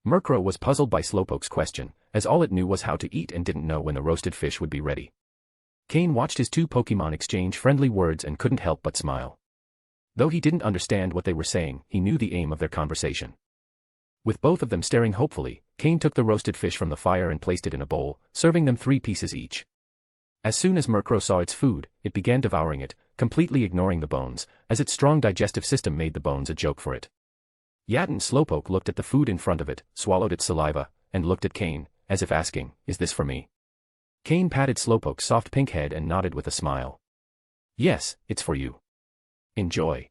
Murkrow was puzzled by Slowpoke's question, as all it knew was how to eat and didn't know when the roasted fish would be ready. Cain watched his two Pokémon exchange friendly words and couldn't help but smile. Though he didn't understand what they were saying, he knew the aim of their conversation. With both of them staring hopefully, Cain took the roasted fish from the fire and placed it in a bowl, serving them 3 pieces each. As soon as Murkrow saw its food, it began devouring it, completely ignoring the bones, as its strong digestive system made the bones a joke for it. Yatten Slowpoke looked at the food in front of it, swallowed its saliva, and looked at Cain, as if asking, "Is this for me?" Cain patted Slowpoke's soft pink head and nodded with a smile. "Yes, it's for you. Enjoy."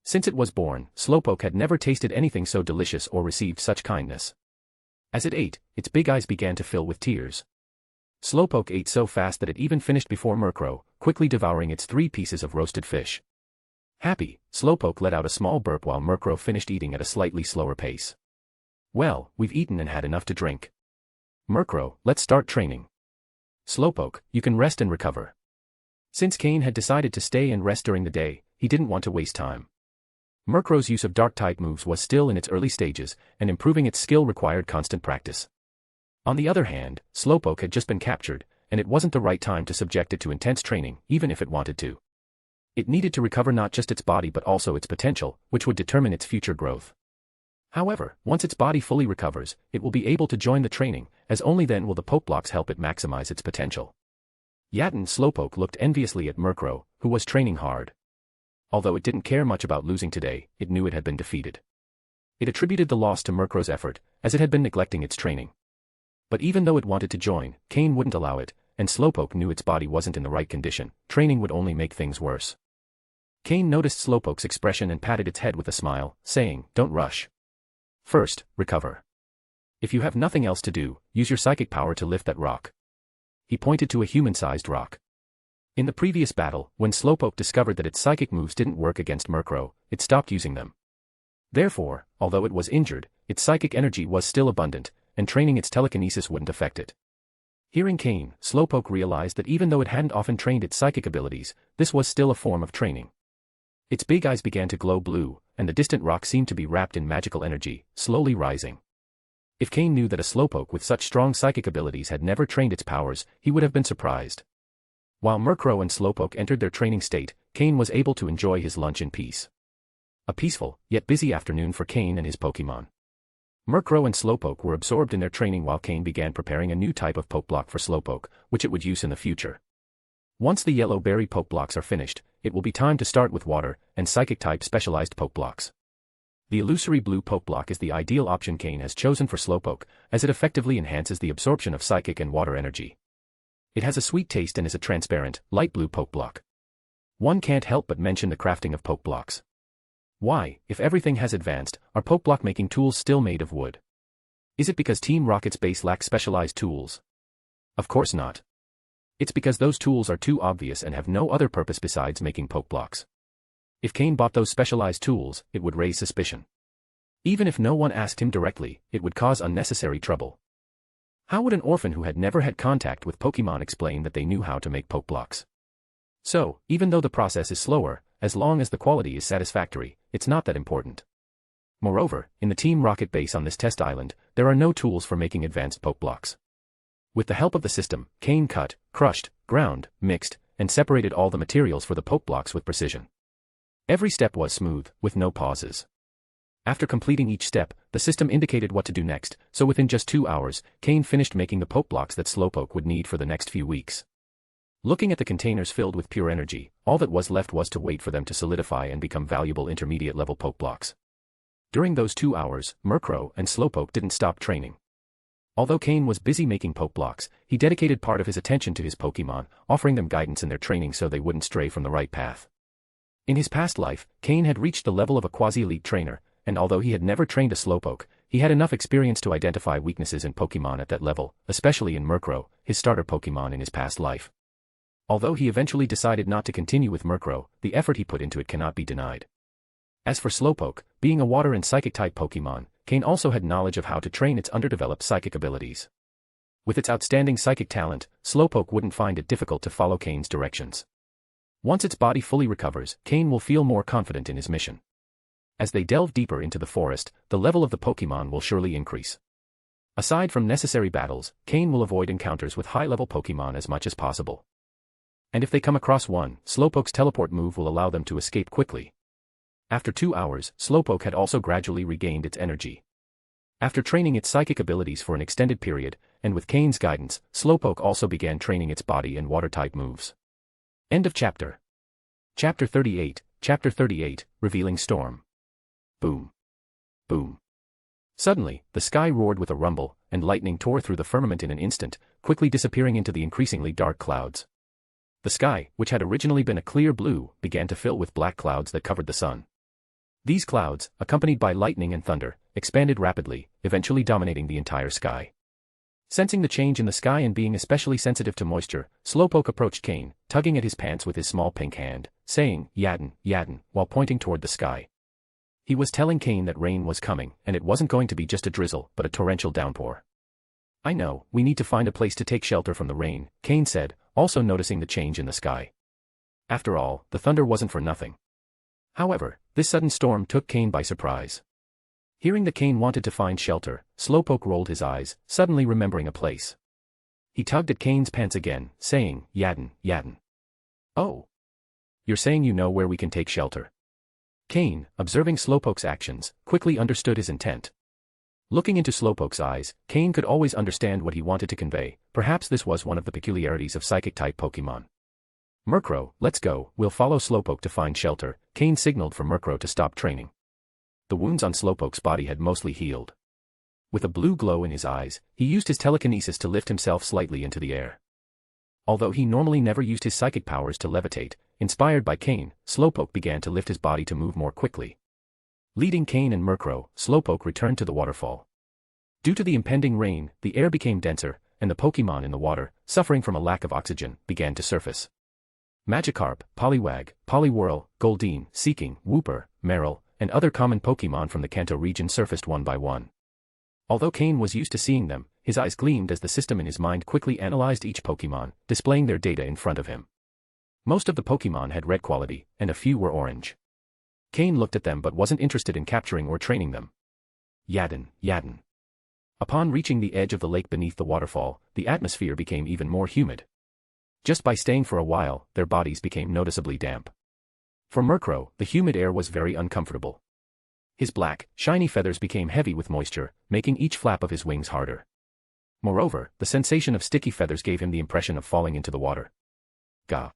Since it was born, Slowpoke had never tasted anything so delicious or received such kindness. As it ate, its big eyes began to fill with tears. Slowpoke ate so fast that it even finished before Murkrow, quickly devouring its 3 pieces of roasted fish. Happy, Slowpoke let out a small burp while Murkrow finished eating at a slightly slower pace. "Well, we've eaten and had enough to drink. Murkrow, let's start training. Slowpoke, you can rest and recover." Since Cain had decided to stay and rest during the day, he didn't want to waste time. Murkrow's use of dark-type moves was still in its early stages, and improving its skill required constant practice. On the other hand, Slowpoke had just been captured, and it wasn't the right time to subject it to intense training, even if it wanted to. It needed to recover not just its body but also its potential, which would determine its future growth. However, once its body fully recovers, it will be able to join the training, as only then will the Pokeblocks help it maximize its potential. Yatten Slowpoke looked enviously at Murkrow, who was training hard. Although it didn't care much about losing today, it knew it had been defeated. It attributed the loss to Murkrow's effort, as it had been neglecting its training. But even though it wanted to join, Cain wouldn't allow it, and Slowpoke knew its body wasn't in the right condition. Training would only make things worse. Cain noticed Slowpoke's expression and patted its head with a smile, saying, "Don't rush. First, recover. If you have nothing else to do, use your psychic power to lift that rock." He pointed to a human-sized rock. In the previous battle, when Slowpoke discovered that its psychic moves didn't work against Murkrow, it stopped using them. Therefore, although it was injured, its psychic energy was still abundant, and training its telekinesis wouldn't affect it. Hearing Cain, Slowpoke realized that even though it hadn't often trained its psychic abilities, this was still a form of training. Its big eyes began to glow blue, and the distant rock seemed to be wrapped in magical energy, slowly rising. If Cain knew that a Slowpoke with such strong psychic abilities had never trained its powers, he would have been surprised. While Murkrow and Slowpoke entered their training state, Cain was able to enjoy his lunch in peace. A peaceful, yet busy afternoon for Cain and his Pokémon. Murkrow and Slowpoke were absorbed in their training while Cain began preparing a new type of Pokeblock for Slowpoke, which it would use in the future. Once the yellow berry Pokeblocks are finished, it will be time to start with water and psychic-type specialized Pokeblocks. The illusory blue Pokeblock is the ideal option Cain has chosen for Slowpoke, as it effectively enhances the absorption of psychic and water energy. It has a sweet taste and is a transparent, light blue Pokeblock. One can't help but mention the crafting of Pokeblocks. Why, if everything has advanced, are Pokeblock making tools still made of wood? Is it because Team Rocket's base lacks specialized tools? Of course not. It's because those tools are too obvious and have no other purpose besides making Pokeblocks. If Cain bought those specialized tools, it would raise suspicion. Even if no one asked him directly, it would cause unnecessary trouble. How would an orphan who had never had contact with Pokémon explain that they knew how to make Pokeblocks? So, even though the process is slower, as long as the quality is satisfactory, it's not that important. Moreover, in the Team Rocket base on this test island, there are no tools for making advanced Pokeblocks. With the help of the system, Cain cut, crushed, ground, mixed, and separated all the materials for the Pokeblocks with precision. Every step was smooth, with no pauses. After completing each step, the system indicated what to do next, so within just 2 hours, Cain finished making the Pokeblocks that Slowpoke would need for the next few weeks. Looking at the containers filled with pure energy, all that was left was to wait for them to solidify and become valuable intermediate-level Pokeblocks. During those 2 hours, Murkrow and Slowpoke didn't stop training. Although Cain was busy making Pokeblocks, he dedicated part of his attention to his Pokémon, offering them guidance in their training so they wouldn't stray from the right path. In his past life, Cain had reached the level of a quasi-elite trainer, and although he had never trained a Slowpoke, he had enough experience to identify weaknesses in Pokémon at that level, especially in Murkrow, his starter Pokémon in his past life. Although he eventually decided not to continue with Murkrow, the effort he put into it cannot be denied. As for Slowpoke, being a water and psychic-type Pokémon, Cain also had knowledge of how to train its underdeveloped psychic abilities. With its outstanding psychic talent, Slowpoke wouldn't find it difficult to follow Cain's directions. Once its body fully recovers, Cain will feel more confident in his mission. As they delve deeper into the forest, the level of the Pokémon will surely increase. Aside from necessary battles, Cain will avoid encounters with high-level Pokémon as much as possible. And if they come across one, Slowpoke's teleport move will allow them to escape quickly. After 2 hours, Slowpoke had also gradually regained its energy. After training its psychic abilities for an extended period, and with Cain's guidance, Slowpoke also began training its body and water-type moves. End of chapter. Chapter 38, Revealing Storm. Boom. Boom. Suddenly, the sky roared with a rumble, and lightning tore through the firmament in an instant, quickly disappearing into the increasingly dark clouds. The sky, which had originally been a clear blue, began to fill with black clouds that covered the sun. These clouds, accompanied by lightning and thunder, expanded rapidly, eventually dominating the entire sky. Sensing the change in the sky and being especially sensitive to moisture, Slowpoke approached Cain, tugging at his pants with his small pink hand, saying, "Yadin, Yadin," while pointing toward the sky. He was telling Cain that rain was coming, and it wasn't going to be just a drizzle, but a torrential downpour. "I know, we need to find a place to take shelter from the rain," Cain said, also noticing the change in the sky. After all, the thunder wasn't for nothing. However, this sudden storm took Cain by surprise. Hearing that Cain wanted to find shelter, Slowpoke rolled his eyes, suddenly remembering a place. He tugged at Cain's pants again, saying, "Yadin, Yadin." "Oh. You're saying you know where we can take shelter?" Cain, observing Slowpoke's actions, quickly understood his intent. Looking into Slowpoke's eyes, Cain could always understand what he wanted to convey. Perhaps this was one of the peculiarities of psychic-type Pokémon. "Murkrow, let's go, we'll follow Slowpoke to find shelter," Cain signaled for Murkrow to stop training. The wounds on Slowpoke's body had mostly healed. With a blue glow in his eyes, he used his telekinesis to lift himself slightly into the air. Although he normally never used his psychic powers to levitate, inspired by Cain, Slowpoke began to lift his body to move more quickly. Leading Cain and Murkrow, Slowpoke returned to the waterfall. Due to the impending rain, the air became denser, and the Pokémon in the water, suffering from a lack of oxygen, began to surface. Magikarp, Poliwag, Poliwhirl, Goldeen, Seeking, Wooper, Marill, and other common Pokémon from the Kanto region surfaced one by one. Although Cain was used to seeing them, his eyes gleamed as the system in his mind quickly analyzed each Pokémon, displaying their data in front of him. Most of the Pokémon had red quality, and a few were orange. Cain looked at them but wasn't interested in capturing or training them. Yadin, Yadin. Upon reaching the edge of the lake beneath the waterfall, the atmosphere became even more humid. Just by staying for a while, their bodies became noticeably damp. For Murkrow, the humid air was very uncomfortable. His black, shiny feathers became heavy with moisture, making each flap of his wings harder. Moreover, the sensation of sticky feathers gave him the impression of falling into the water. Gah!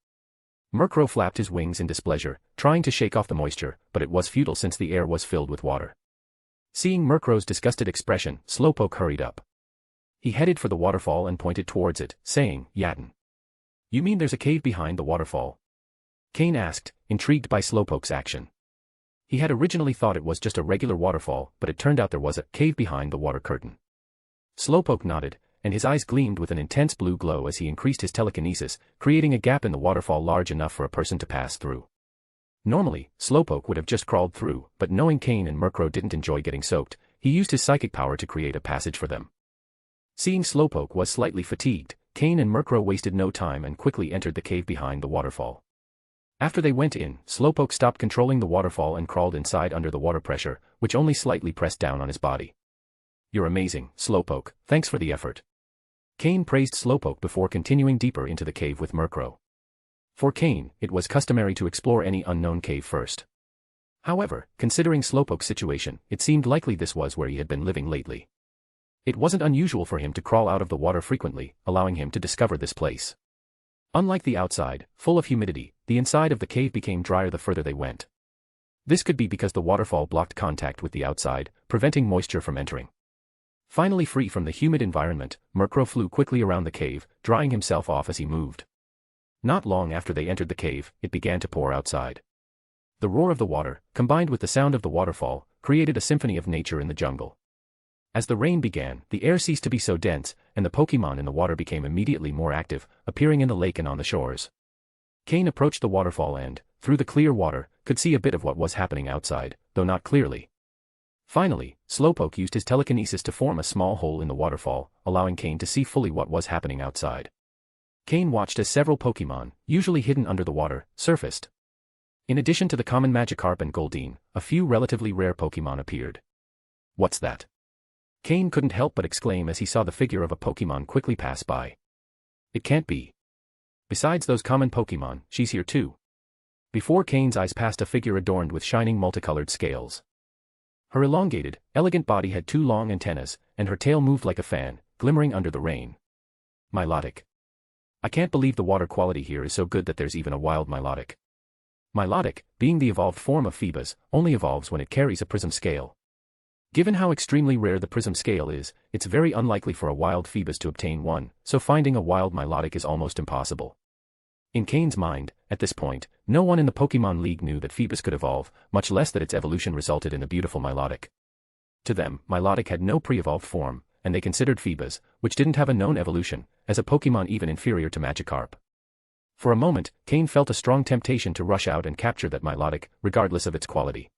Murkrow flapped his wings in displeasure, trying to shake off the moisture, but it was futile since the air was filled with water. Seeing Murkrow's disgusted expression, Slowpoke hurried up. He headed for the waterfall and pointed towards it, saying, "Yadin. You mean there's a cave behind the waterfall?" Cain asked, intrigued by Slowpoke's action. He had originally thought it was just a regular waterfall, but it turned out there was a cave behind the water curtain. Slowpoke nodded, and his eyes gleamed with an intense blue glow as he increased his telekinesis, creating a gap in the waterfall large enough for a person to pass through. Normally, Slowpoke would have just crawled through, but knowing Cain and Murkrow didn't enjoy getting soaked, he used his psychic power to create a passage for them. Seeing Slowpoke was slightly fatigued, Cain and Murkrow wasted no time and quickly entered the cave behind the waterfall. After they went in, Slowpoke stopped controlling the waterfall and crawled inside under the water pressure, which only slightly pressed down on his body. "You're amazing, Slowpoke, thanks for the effort." Cain praised Slowpoke before continuing deeper into the cave with Murkrow. For Cain, it was customary to explore any unknown cave first. However, considering Slowpoke's situation, it seemed likely this was where he had been living lately. It wasn't unusual for him to crawl out of the water frequently, allowing him to discover this place. Unlike the outside, full of humidity, the inside of the cave became drier the further they went. This could be because the waterfall blocked contact with the outside, preventing moisture from entering. Finally free from the humid environment, Murkrow flew quickly around the cave, drying himself off as he moved. Not long after they entered the cave, it began to pour outside. The roar of the water, combined with the sound of the waterfall, created a symphony of nature in the jungle. As the rain began, the air ceased to be so dense, and the Pokémon in the water became immediately more active, appearing in the lake and on the shores. Cain approached the waterfall and, through the clear water, could see a bit of what was happening outside, though not clearly. Finally, Slowpoke used his telekinesis to form a small hole in the waterfall, allowing Cain to see fully what was happening outside. Cain watched as several Pokémon, usually hidden under the water, surfaced. In addition to the common Magikarp and Goldeen, a few relatively rare Pokémon appeared. "What's that?" Cain couldn't help but exclaim as he saw the figure of a Pokémon quickly pass by. "It can't be. Besides those common Pokémon, she's here too." Before Cain's eyes passed a figure adorned with shining multicolored scales. Her elongated, elegant body had 2 long antennas, and her tail moved like a fan, glimmering under the rain. Milotic. I can't believe the water quality here is so good that there's even a wild Milotic. Milotic, being the evolved form of Phoebus, only evolves when it carries a prism scale. Given how extremely rare the prism scale is, it's very unlikely for a wild Phoebus to obtain one, so finding a wild Milotic is almost impossible. In Cain's mind, at this point, no one in the Pokémon League knew that Phoebus could evolve, much less that its evolution resulted in a beautiful Milotic. To them, Milotic had no pre-evolved form, and they considered Phoebus, which didn't have a known evolution, as a Pokémon even inferior to Magikarp. For a moment, Cain felt a strong temptation to rush out and capture that Milotic, regardless of its quality.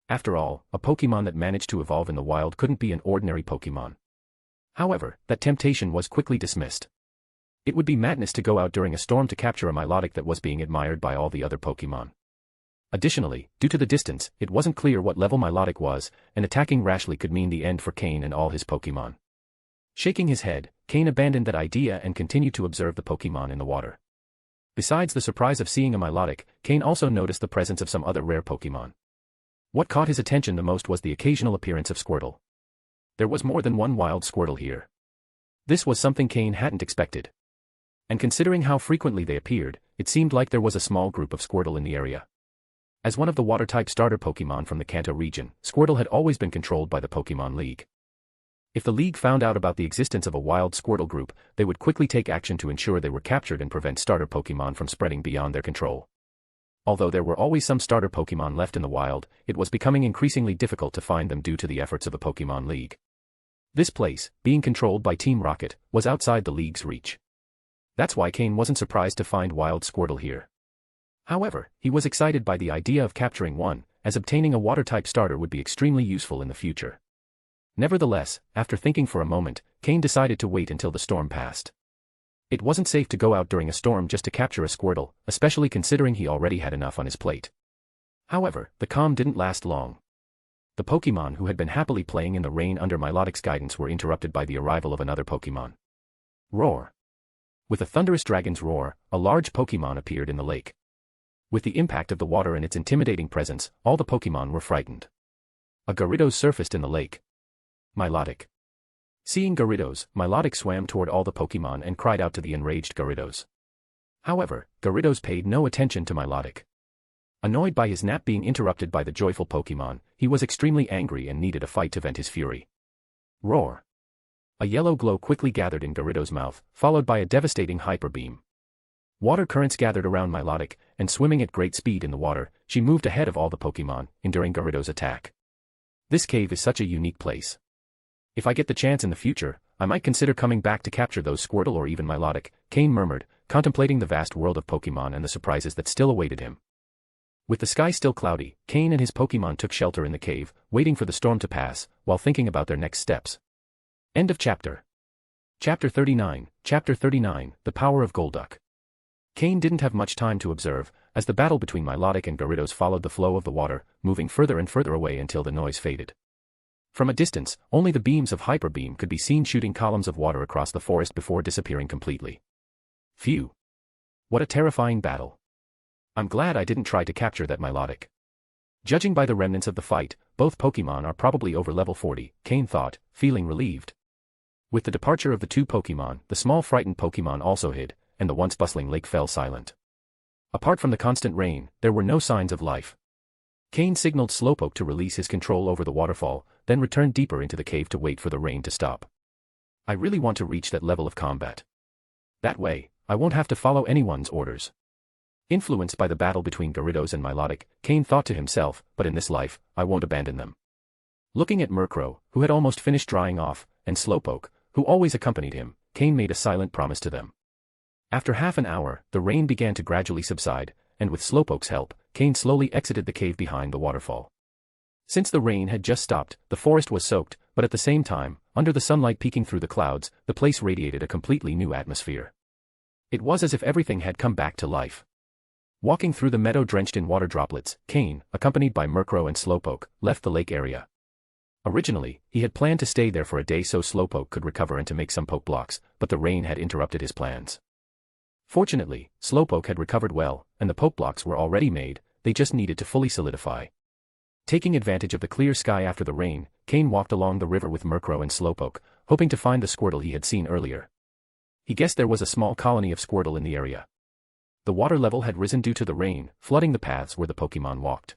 After all, a Pokémon that managed to evolve in the wild couldn't be an ordinary Pokémon. However, that temptation was quickly dismissed. It would be madness to go out during a storm to capture a Milotic that was being admired by all the other Pokémon. Additionally, due to the distance, it wasn't clear what level Milotic was, and attacking rashly could mean the end for Cain and all his Pokémon. Shaking his head, Cain abandoned that idea and continued to observe the Pokémon in the water. Besides the surprise of seeing a Milotic, Cain also noticed the presence of some other rare Pokémon. What caught his attention the most was the occasional appearance of Squirtle. There was more than one wild Squirtle here. This was something Cain hadn't expected. And considering how frequently they appeared, it seemed like there was a small group of Squirtle in the area. As one of the water-type starter Pokémon from the Kanto region, Squirtle had always been controlled by the Pokémon League. If the League found out about the existence of a wild Squirtle group, they would quickly take action to ensure they were captured and prevent starter Pokémon from spreading beyond their control. Although there were always some starter Pokémon left in the wild, it was becoming increasingly difficult to find them due to the efforts of the Pokémon League. This place, being controlled by Team Rocket, was outside the League's reach. That's why Cain wasn't surprised to find wild Squirtle here. However, he was excited by the idea of capturing one, as obtaining a water-type starter would be extremely useful in the future. Nevertheless, after thinking for a moment, Cain decided to wait until the storm passed. It wasn't safe to go out during a storm just to capture a Squirtle, especially considering he already had enough on his plate. However, the calm didn't last long. The Pokémon who had been happily playing in the rain under Milotic's guidance were interrupted by the arrival of another Pokémon. Roar! With a thunderous dragon's roar, a large Pokémon appeared in the lake. With the impact of the water and its intimidating presence, all the Pokémon were frightened. A Gyarados surfaced in the lake. Milotic. Seeing Gyarados, Milotic swam toward all the Pokémon and cried out to the enraged Gyarados. However, Gyarados paid no attention to Milotic. Annoyed by his nap being interrupted by the joyful Pokémon, he was extremely angry and needed a fight to vent his fury. Roar! A yellow glow quickly gathered in Gyarados' mouth, followed by a devastating hyper beam. Water currents gathered around Milotic, and swimming at great speed in the water, she moved ahead of all the Pokémon, enduring Gyarados' attack. This cave is such a unique place. If I get the chance in the future, I might consider coming back to capture those Squirtle or even Milotic, Cain murmured, contemplating the vast world of Pokémon and the surprises that still awaited him. With the sky still cloudy, Cain and his Pokémon took shelter in the cave, waiting for the storm to pass, while thinking about their next steps. End of chapter. Chapter 39, The Power of Golduck. Cain didn't have much time to observe, as the battle between Milotic and Gyarados followed the flow of the water, moving further and further away until the noise faded. From a distance, only the beams of Hyper Beam could be seen shooting columns of water across the forest before disappearing completely. Phew! What a terrifying battle. I'm glad I didn't try to capture that Milotic. Judging by the remnants of the fight, both Pokémon are probably over level 40, Cain thought, feeling relieved. With the departure of the two Pokémon, the small frightened Pokémon also hid, and the once bustling lake fell silent. Apart from the constant rain, there were no signs of life. Cain signaled Slowpoke to release his control over the waterfall, then returned deeper into the cave to wait for the rain to stop. I really want to reach that level of combat. That way, I won't have to follow anyone's orders. Influenced by the battle between Gyarados and Milotic, Cain thought to himself, but in this life, I won't abandon them. Looking at Murkrow, who had almost finished drying off, and Slowpoke, who always accompanied him, Cain made a silent promise to them. After half an hour, the rain began to gradually subside, and with Slowpoke's help, Cain slowly exited the cave behind the waterfall. Since the rain had just stopped, the forest was soaked, but at the same time, under the sunlight peeking through the clouds, the place radiated a completely new atmosphere. It was as if everything had come back to life. Walking through the meadow drenched in water droplets, Cain, accompanied by Murkrow and Slowpoke, left the lake area. Originally, he had planned to stay there for a day so Slowpoke could recover and to make some poke blocks, but the rain had interrupted his plans. Fortunately, Slowpoke had recovered well, and the poke blocks were already made, they just needed to fully solidify. Taking advantage of the clear sky after the rain, Cain walked along the river with Murkrow and Slowpoke, hoping to find the Squirtle he had seen earlier. He guessed there was a small colony of Squirtle in the area. The water level had risen due to the rain, flooding the paths where the Pokémon walked.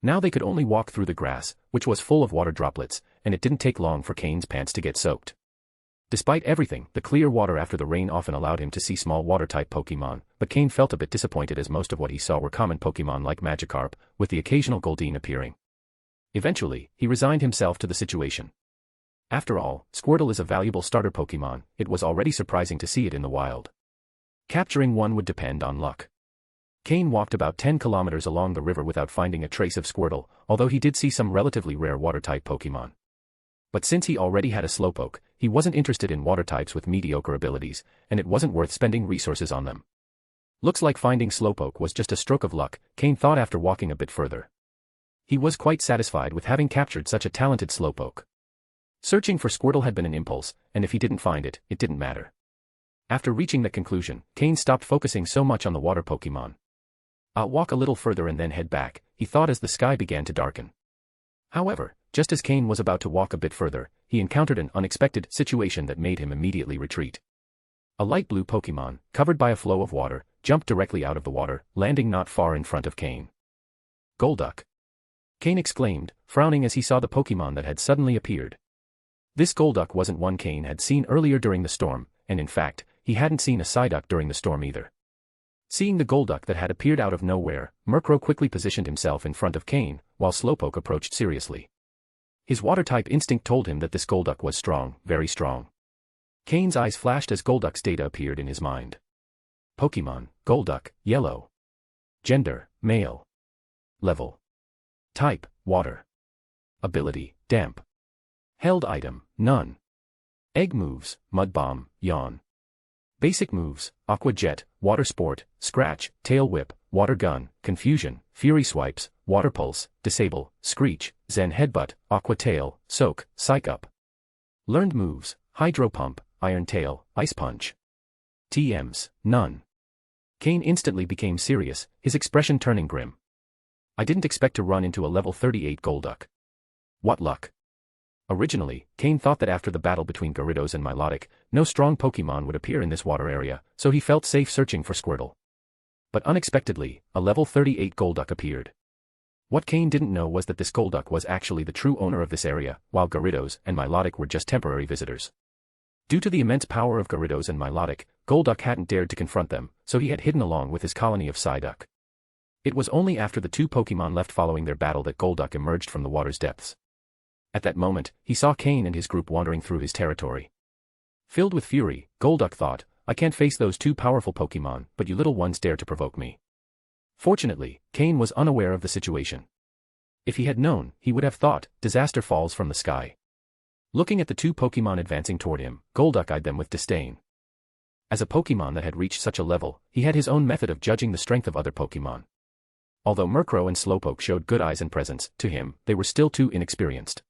Now they could only walk through the grass, which was full of water droplets, and it didn't take long for Cain's pants to get soaked. Despite everything, the clear water after the rain often allowed him to see small water-type Pokémon, but Cain felt a bit disappointed as most of what he saw were common Pokémon like Magikarp, with the occasional Goldeen appearing. Eventually, he resigned himself to the situation. After all, Squirtle is a valuable starter Pokémon, it was already surprising to see it in the wild. Capturing one would depend on luck. Cain walked about 10 kilometers along the river without finding a trace of Squirtle, although he did see some relatively rare water-type Pokémon. But since he already had a Slowpoke, he wasn't interested in water types with mediocre abilities, and it wasn't worth spending resources on them. Looks like finding Slowpoke was just a stroke of luck, Cain thought after walking a bit further. He was quite satisfied with having captured such a talented Slowpoke. Searching for Squirtle had been an impulse, and if he didn't find it, it didn't matter. After reaching that conclusion, Cain stopped focusing so much on the water Pokémon. I'll walk a little further and then head back, he thought as the sky began to darken. However, just as Cain was about to walk a bit further, he encountered an unexpected situation that made him immediately retreat. A light blue Pokémon, covered by a flow of water, jumped directly out of the water, landing not far in front of Cain. Golduck! Cain exclaimed, frowning as he saw the Pokémon that had suddenly appeared. This Golduck wasn't one Cain had seen earlier during the storm, and in fact, he hadn't seen a Psyduck during the storm either. Seeing the Golduck that had appeared out of nowhere, Murkrow quickly positioned himself in front of Cain, while Slowpoke approached seriously. His water-type instinct told him that this Golduck was strong, very strong. Cain's eyes flashed as Golduck's data appeared in his mind. Pokémon, Golduck, yellow. Gender, male. Level. Type, water. Ability, damp. Held item, none. Egg moves, mud bomb, yawn. Basic moves, aqua jet, water sport, scratch, tail whip, water gun, confusion, fury swipes, water pulse, disable, screech, zen headbutt, aqua tail, soak, psych up. Learned moves, hydro pump, iron tail, ice punch. TMs, none. Cain instantly became serious, his expression turning grim. I didn't expect to run into a level 38 Golduck. What luck. Originally, Cain thought that after the battle between Gyarados and Milotic, no strong Pokémon would appear in this water area, so he felt safe searching for Squirtle. But unexpectedly, a level 38 Golduck appeared. What Cain didn't know was that this Golduck was actually the true owner of this area, while Gyarados and Milotic were just temporary visitors. Due to the immense power of Gyarados and Milotic, Golduck hadn't dared to confront them, so he had hidden along with his colony of Psyduck. It was only after the two Pokémon left following their battle that Golduck emerged from the water's depths. At that moment, he saw Cain and his group wandering through his territory. Filled with fury, Golduck thought, I can't face those two powerful Pokémon, but you little ones dare to provoke me. Fortunately, Cain was unaware of the situation. If he had known, he would have thought, disaster falls from the sky. Looking at the two Pokémon advancing toward him, Golduck eyed them with disdain. As a Pokémon that had reached such a level, he had his own method of judging the strength of other Pokémon. Although Murkrow and Slowpoke showed good eyes and presence, to him, they were still too inexperienced.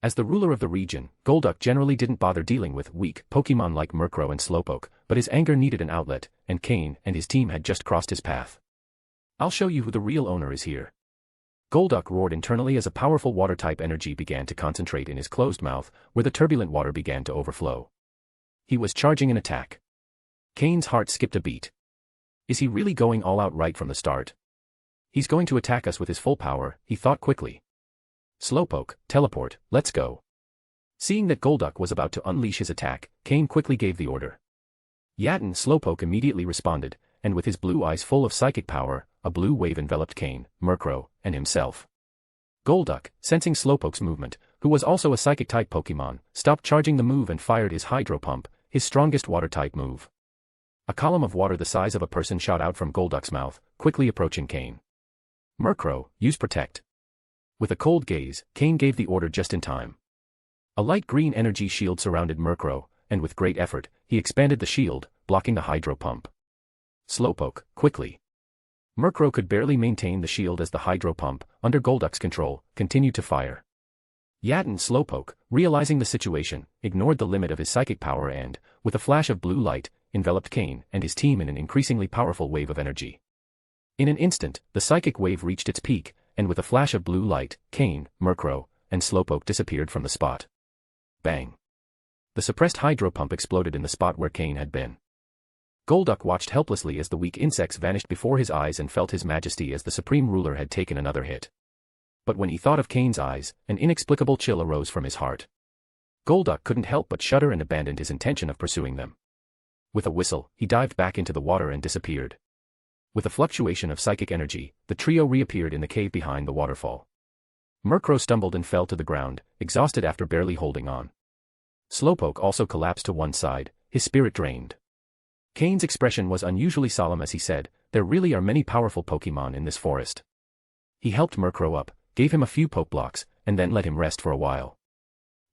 As the ruler of the region, Golduck generally didn't bother dealing with weak Pokémon like Murkrow and Slowpoke, but his anger needed an outlet, and Cain and his team had just crossed his path. I'll show you who the real owner is here. Golduck roared internally as a powerful water-type energy began to concentrate in his closed mouth, where the turbulent water began to overflow. He was charging an attack. Cain's heart skipped a beat. Is he really going all out right from the start? He's going to attack us with his full power, he thought quickly. Slowpoke, teleport, let's go. Seeing that Golduck was about to unleash his attack, Cain quickly gave the order. Yatin Slowpoke immediately responded, and with his blue eyes full of psychic power, a blue wave enveloped Cain, Murkrow, and himself. Golduck, sensing Slowpoke's movement, who was also a psychic-type Pokémon, stopped charging the move and fired his Hydro Pump, his strongest water-type move. A column of water the size of a person shot out from Golduck's mouth, quickly approaching Cain. Murkrow, use Protect. With a cold gaze, Cain gave the order just in time. A light green energy shield surrounded Murkrow, and with great effort, he expanded the shield, blocking the Hydro Pump. Slowpoke, quickly. Murkrow could barely maintain the shield as the Hydro Pump, under Golduck's control, continued to fire. Yatin Slowpoke, realizing the situation, ignored the limit of his psychic power and, with a flash of blue light, enveloped Cain and his team in an increasingly powerful wave of energy. In an instant, the psychic wave reached its peak, and with a flash of blue light, Cain, Murkrow, and Slowpoke disappeared from the spot. Bang! The suppressed Hydro Pump exploded in the spot where Cain had been. Golduck watched helplessly as the weak insects vanished before his eyes and felt his majesty as the supreme ruler had taken another hit. But when he thought of Cain's eyes, an inexplicable chill arose from his heart. Golduck couldn't help but shudder and abandoned his intention of pursuing them. With a whistle, he dived back into the water and disappeared. With a fluctuation of psychic energy, the trio reappeared in the cave behind the waterfall. Murkrow stumbled and fell to the ground, exhausted after barely holding on. Slowpoke also collapsed to one side, his spirit drained. Cain's expression was unusually solemn as he said, there really are many powerful Pokémon in this forest. He helped Murkrow up, gave him a few poke blocks, and then let him rest for a while.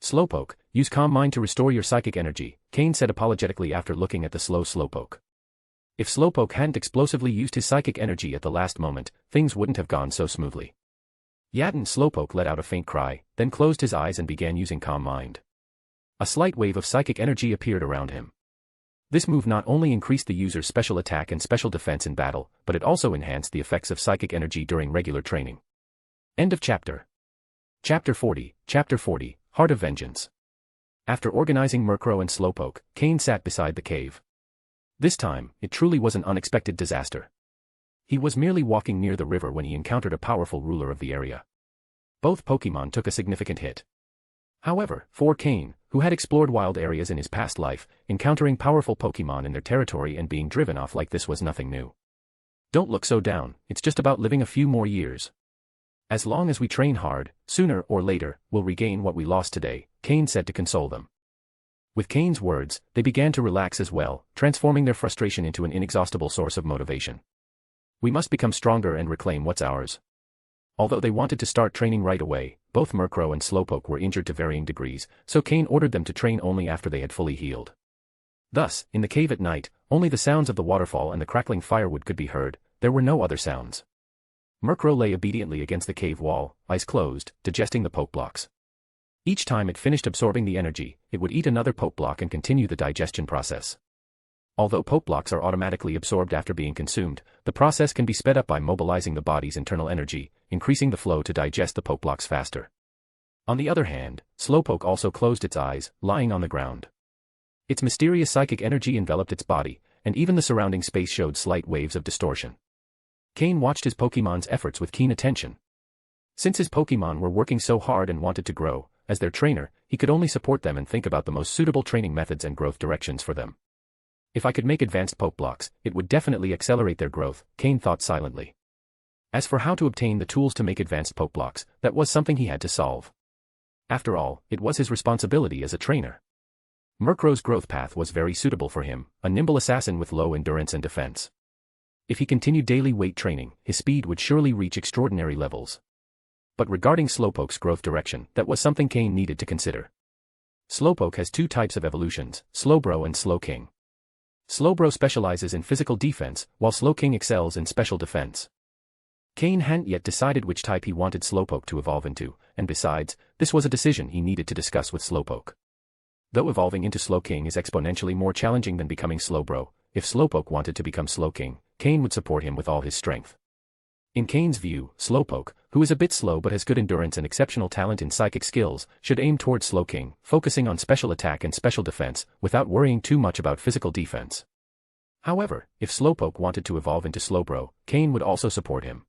Slowpoke, use Calm Mind to restore your psychic energy, Cain said apologetically after looking at the slow Slowpoke. If Slowpoke hadn't explosively used his psychic energy at the last moment, things wouldn't have gone so smoothly. Yatin Slowpoke let out a faint cry, then closed his eyes and began using Calm Mind. A slight wave of psychic energy appeared around him. This move not only increased the user's special attack and special defense in battle, but it also enhanced the effects of psychic energy during regular training. End of chapter. Chapter 40, Heart of Vengeance. After organizing Murkrow and Slowpoke, Cain sat beside the cave. This time, it truly was an unexpected disaster. He was merely walking near the river when he encountered a powerful ruler of the area. Both Pokémon took a significant hit. However, for Cain, who had explored wild areas in his past life, encountering powerful Pokémon in their territory and being driven off like this was nothing new. Don't look so down, it's just about living a few more years. As long as we train hard, sooner or later, we'll regain what we lost today, Cain said to console them. With Cain's words, they began to relax as well, transforming their frustration into an inexhaustible source of motivation. We must become stronger and reclaim what's ours. Although they wanted to start training right away, both Murkrow and Slowpoke were injured to varying degrees, so Cain ordered them to train only after they had fully healed. Thus, in the cave at night, only the sounds of the waterfall and the crackling firewood could be heard. There were no other sounds. Murkrow lay obediently against the cave wall, eyes closed, digesting the poke blocks. Each time it finished absorbing the energy, it would eat another poke block and continue the digestion process. Although poke blocks are automatically absorbed after being consumed, the process can be sped up by mobilizing the body's internal energy, increasing the flow to digest the poke blocks faster. On the other hand, Slowpoke also closed its eyes, lying on the ground. Its mysterious psychic energy enveloped its body, and even the surrounding space showed slight waves of distortion. Cain watched his Pokémon's efforts with keen attention. Since his Pokémon were working so hard and wanted to grow, as their trainer, he could only support them and think about the most suitable training methods and growth directions for them. If I could make advanced poke blocks, it would definitely accelerate their growth, Cain thought silently. As for how to obtain the tools to make advanced poke blocks, that was something he had to solve. After all, it was his responsibility as a trainer. Murkrow's growth path was very suitable for him, a nimble assassin with low endurance and defense. If he continued daily weight training, his speed would surely reach extraordinary levels. But regarding Slowpoke's growth direction, that was something Cain needed to consider. Slowpoke has two types of evolutions, Slowbro and Slowking. Slowbro specializes in physical defense, while Slowking excels in special defense. Cain hadn't yet decided which type he wanted Slowpoke to evolve into, and besides, this was a decision he needed to discuss with Slowpoke. Though evolving into Slowking is exponentially more challenging than becoming Slowbro, if Slowpoke wanted to become Slowking, Cain would support him with all his strength. In Cain's view, Slowpoke, who is a bit slow but has good endurance and exceptional talent in psychic skills, should aim towards Slowking, focusing on special attack and special defense, without worrying too much about physical defense. However, if Slowpoke wanted to evolve into Slowbro, Cain would also support him.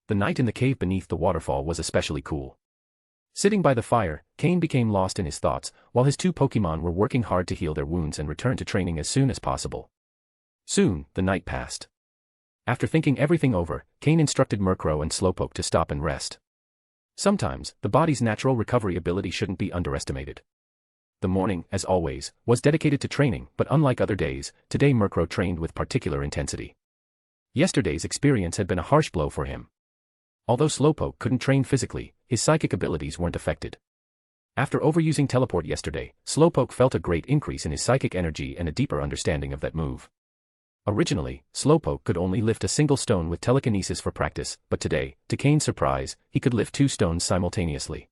The night in the cave beneath the waterfall was especially cool. Sitting by the fire, Cain became lost in his thoughts, while his two Pokémon were working hard to heal their wounds and return to training as soon as possible. Soon, the night passed. After thinking everything over, Cain instructed Murkrow and Slowpoke to stop and rest. Sometimes, the body's natural recovery ability shouldn't be underestimated. The morning, as always, was dedicated to training, but unlike other days, today Murkrow trained with particular intensity. Yesterday's experience had been a harsh blow for him. Although Slowpoke couldn't train physically, his psychic abilities weren't affected. After overusing teleport yesterday, Slowpoke felt a great increase in his psychic energy and a deeper understanding of that move. Originally, Slowpoke could only lift a single stone with telekinesis for practice, but today, to Cain's surprise, he could lift 2 stones simultaneously.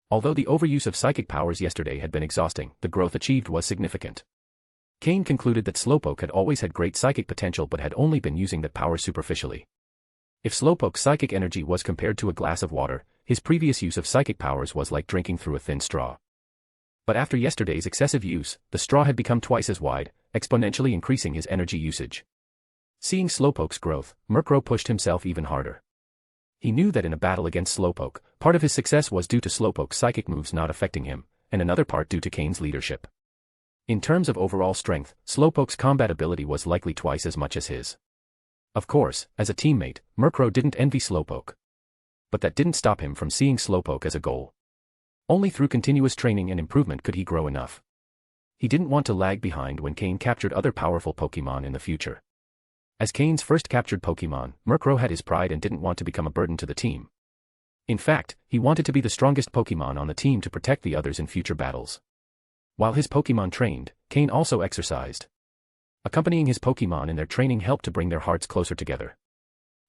Although the overuse of psychic powers yesterday had been exhausting, the growth achieved was significant. Cain concluded that Slowpoke had always had great psychic potential but had only been using that power superficially. If Slowpoke's psychic energy was compared to a glass of water, his previous use of psychic powers was like drinking through a thin straw. But after yesterday's excessive use, the straw had become twice as wide, exponentially increasing his energy usage. Seeing Slowpoke's growth, Murkrow pushed himself even harder. He knew that in a battle against Slowpoke, part of his success was due to Slowpoke's psychic moves not affecting him, and another part due to Cain's leadership. In terms of overall strength, Slowpoke's combat ability was likely twice as much as his. Of course, as a teammate, Murkrow didn't envy Slowpoke. But that didn't stop him from seeing Slowpoke as a goal. Only through continuous training and improvement could he grow enough. He didn't want to lag behind when Cain captured other powerful Pokémon in the future. As Cain's first captured Pokémon, Murkrow had his pride and didn't want to become a burden to the team. In fact, he wanted to be the strongest Pokémon on the team to protect the others in future battles. While his Pokémon trained, Cain also exercised. Accompanying his Pokémon in their training helped to bring their hearts closer together.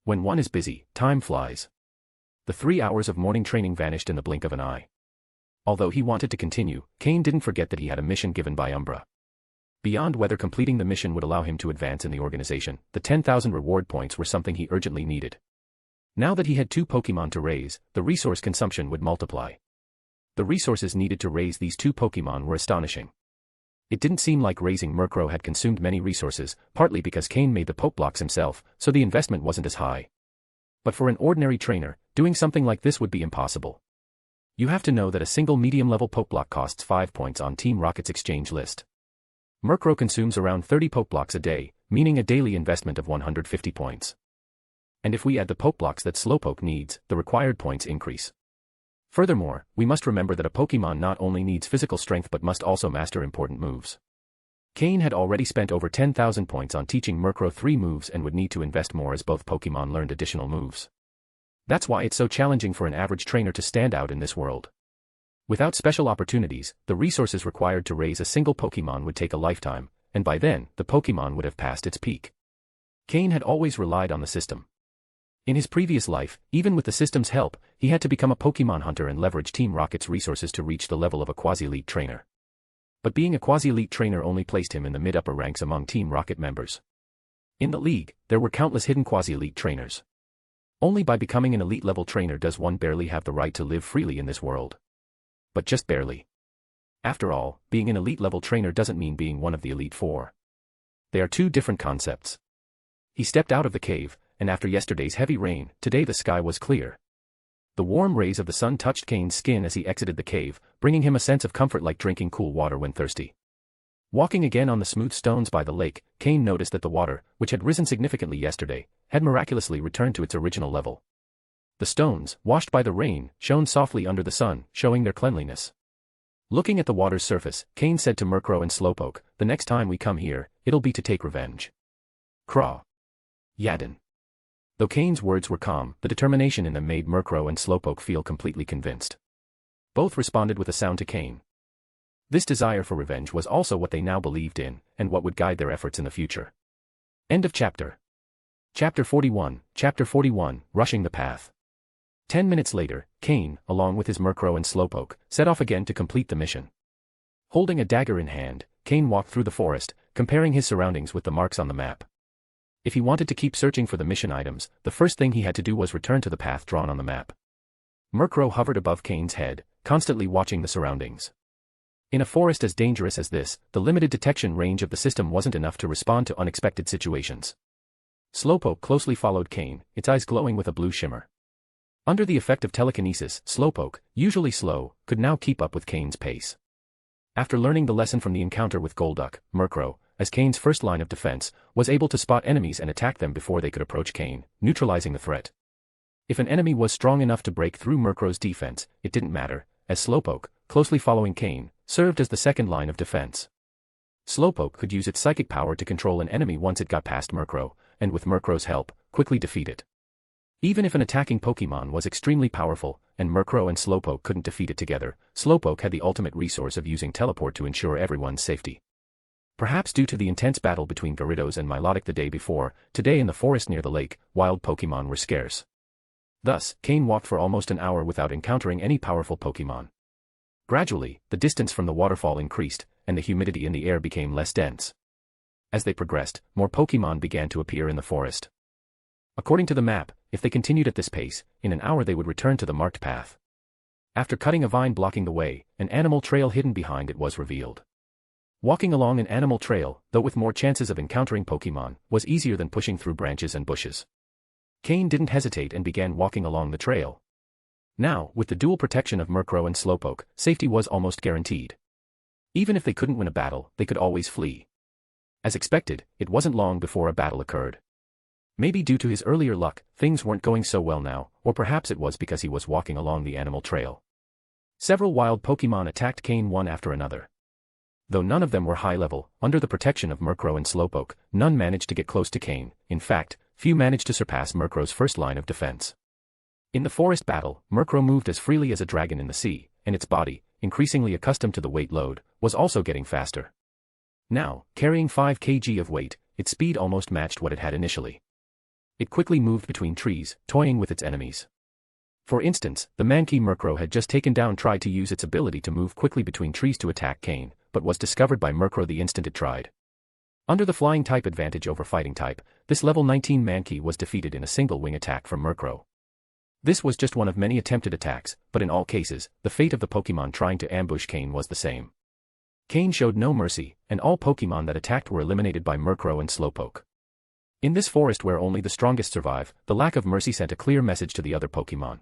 When one is busy, time flies. The 3 hours of morning training vanished in the blink of an eye. Although he wanted to continue, Cain didn't forget that he had a mission given by Umbra. Beyond whether completing the mission would allow him to advance in the organization, the 10,000 reward points were something he urgently needed. Now that he had 2 Pokémon to raise, the resource consumption would multiply. The resources needed to raise these 2 Pokémon were astonishing. It didn't seem like raising Murkrow had consumed many resources, partly because Cain made the poke blocks himself, so the investment wasn't as high. But for an ordinary trainer, doing something like this would be impossible. You have to know that a single medium-level poke block costs 5 points on Team Rocket's exchange list. Murkrow consumes around 30 poke blocks a day, meaning a daily investment of 150 points. And if we add the poke blocks that Slowpoke needs, the required points increase. Furthermore, we must remember that a Pokémon not only needs physical strength but must also master important moves. Cain had already spent over 10,000 points on teaching Murkrow 3 moves and would need to invest more as both Pokémon learned additional moves. That's why it's so challenging for an average trainer to stand out in this world. Without special opportunities, the resources required to raise a single Pokémon would take a lifetime, and by then, the Pokémon would have passed its peak. Cain had always relied on the system. In his previous life, even with the system's help, he had to become a Pokémon hunter and leverage Team Rocket's resources to reach the level of a quasi-elite trainer. But being a quasi-elite trainer only placed him in the mid-upper ranks among Team Rocket members. In the league, there were countless hidden quasi-elite trainers. Only by becoming an elite-level trainer does one barely have the right to live freely in this world. But just barely. After all, being an elite-level trainer doesn't mean being one of the Elite Four. They are two different concepts. He stepped out of the cave, and after yesterday's heavy rain, today the sky was clear. The warm rays of the sun touched Cain's skin as he exited the cave, bringing him a sense of comfort like drinking cool water when thirsty. Walking again on the smooth stones by the lake, Cain noticed that the water, which had risen significantly yesterday, had miraculously returned to its original level. The stones, washed by the rain, shone softly under the sun, showing their cleanliness. Looking at the water's surface, Cain said to Murkrow and Slowpoke, "The next time we come here, it'll be to take revenge." Craw. Yadin. Though Cain's words were calm, the determination in them made Murkrow and Slowpoke feel completely convinced. Both responded with a sound to Cain. This desire for revenge was also what they now believed in, and what would guide their efforts in the future. End of chapter. Chapter 41, Rushing the Path. 10 minutes later, Cain, along with his Murkrow and Slowpoke, set off again to complete the mission. Holding a dagger in hand, Cain walked through the forest, comparing his surroundings with the marks on the map. If he wanted to keep searching for the mission items, the first thing he had to do was return to the path drawn on the map. Murkrow hovered above Cain's head, constantly watching the surroundings. In a forest as dangerous as this, the limited detection range of the system wasn't enough to respond to unexpected situations. Slowpoke closely followed Cain, its eyes glowing with a blue shimmer. Under the effect of telekinesis, Slowpoke, usually slow, could now keep up with Cain's pace. After learning the lesson from the encounter with Golduck, Murkrow, as Cain's first line of defense, was able to spot enemies and attack them before they could approach Cain, neutralizing the threat. If an enemy was strong enough to break through Murkrow's defense, it didn't matter, as Slowpoke, closely following Cain, served as the second line of defense. Slowpoke could use its psychic power to control an enemy once it got past Murkrow, and with Murkrow's help, quickly defeat it. Even if an attacking Pokémon was extremely powerful, and Murkrow and Slowpoke couldn't defeat it together, Slowpoke had the ultimate resource of using teleport to ensure everyone's safety. Perhaps due to the intense battle between Gyarados and Milotic the day before, today in the forest near the lake, wild Pokémon were scarce. Thus, Cain walked for almost an hour without encountering any powerful Pokémon. Gradually, the distance from the waterfall increased, and the humidity in the air became less dense. As they progressed, more Pokémon began to appear in the forest. According to the map, if they continued at this pace, in an hour they would return to the marked path. After cutting a vine blocking the way, an animal trail hidden behind it was revealed. Walking along an animal trail, though with more chances of encountering Pokémon, was easier than pushing through branches and bushes. Cain didn't hesitate and began walking along the trail. Now, with the dual protection of Murkrow and Slowpoke, safety was almost guaranteed. Even if they couldn't win a battle, they could always flee. As expected, it wasn't long before a battle occurred. Maybe due to his earlier luck, things weren't going so well now, or perhaps it was because he was walking along the animal trail. Several wild Pokémon attacked Cain one after another. Though none of them were high-level, under the protection of Murkrow and Slowpoke, none managed to get close to Cain. In fact, few managed to surpass Murkrow's first line of defense. In the forest battle, Murkrow moved as freely as a dragon in the sea, and its body, increasingly accustomed to the weight load, was also getting faster. Now, carrying 5 kg of weight, its speed almost matched what it had initially. It quickly moved between trees, toying with its enemies. For instance, the Mankey Murkrow had just taken down tried to use its ability to move quickly between trees to attack Cain, but was discovered by Murkrow the instant it tried. Under the flying type advantage over fighting type, this level 19 Mankey was defeated in a single wing attack from Murkrow. This was just one of many attempted attacks, but in all cases, the fate of the Pokémon trying to ambush Cain was the same. Cain showed no mercy, and all Pokémon that attacked were eliminated by Murkrow and Slowpoke. In this forest where only the strongest survive, the lack of mercy sent a clear message to the other Pokémon.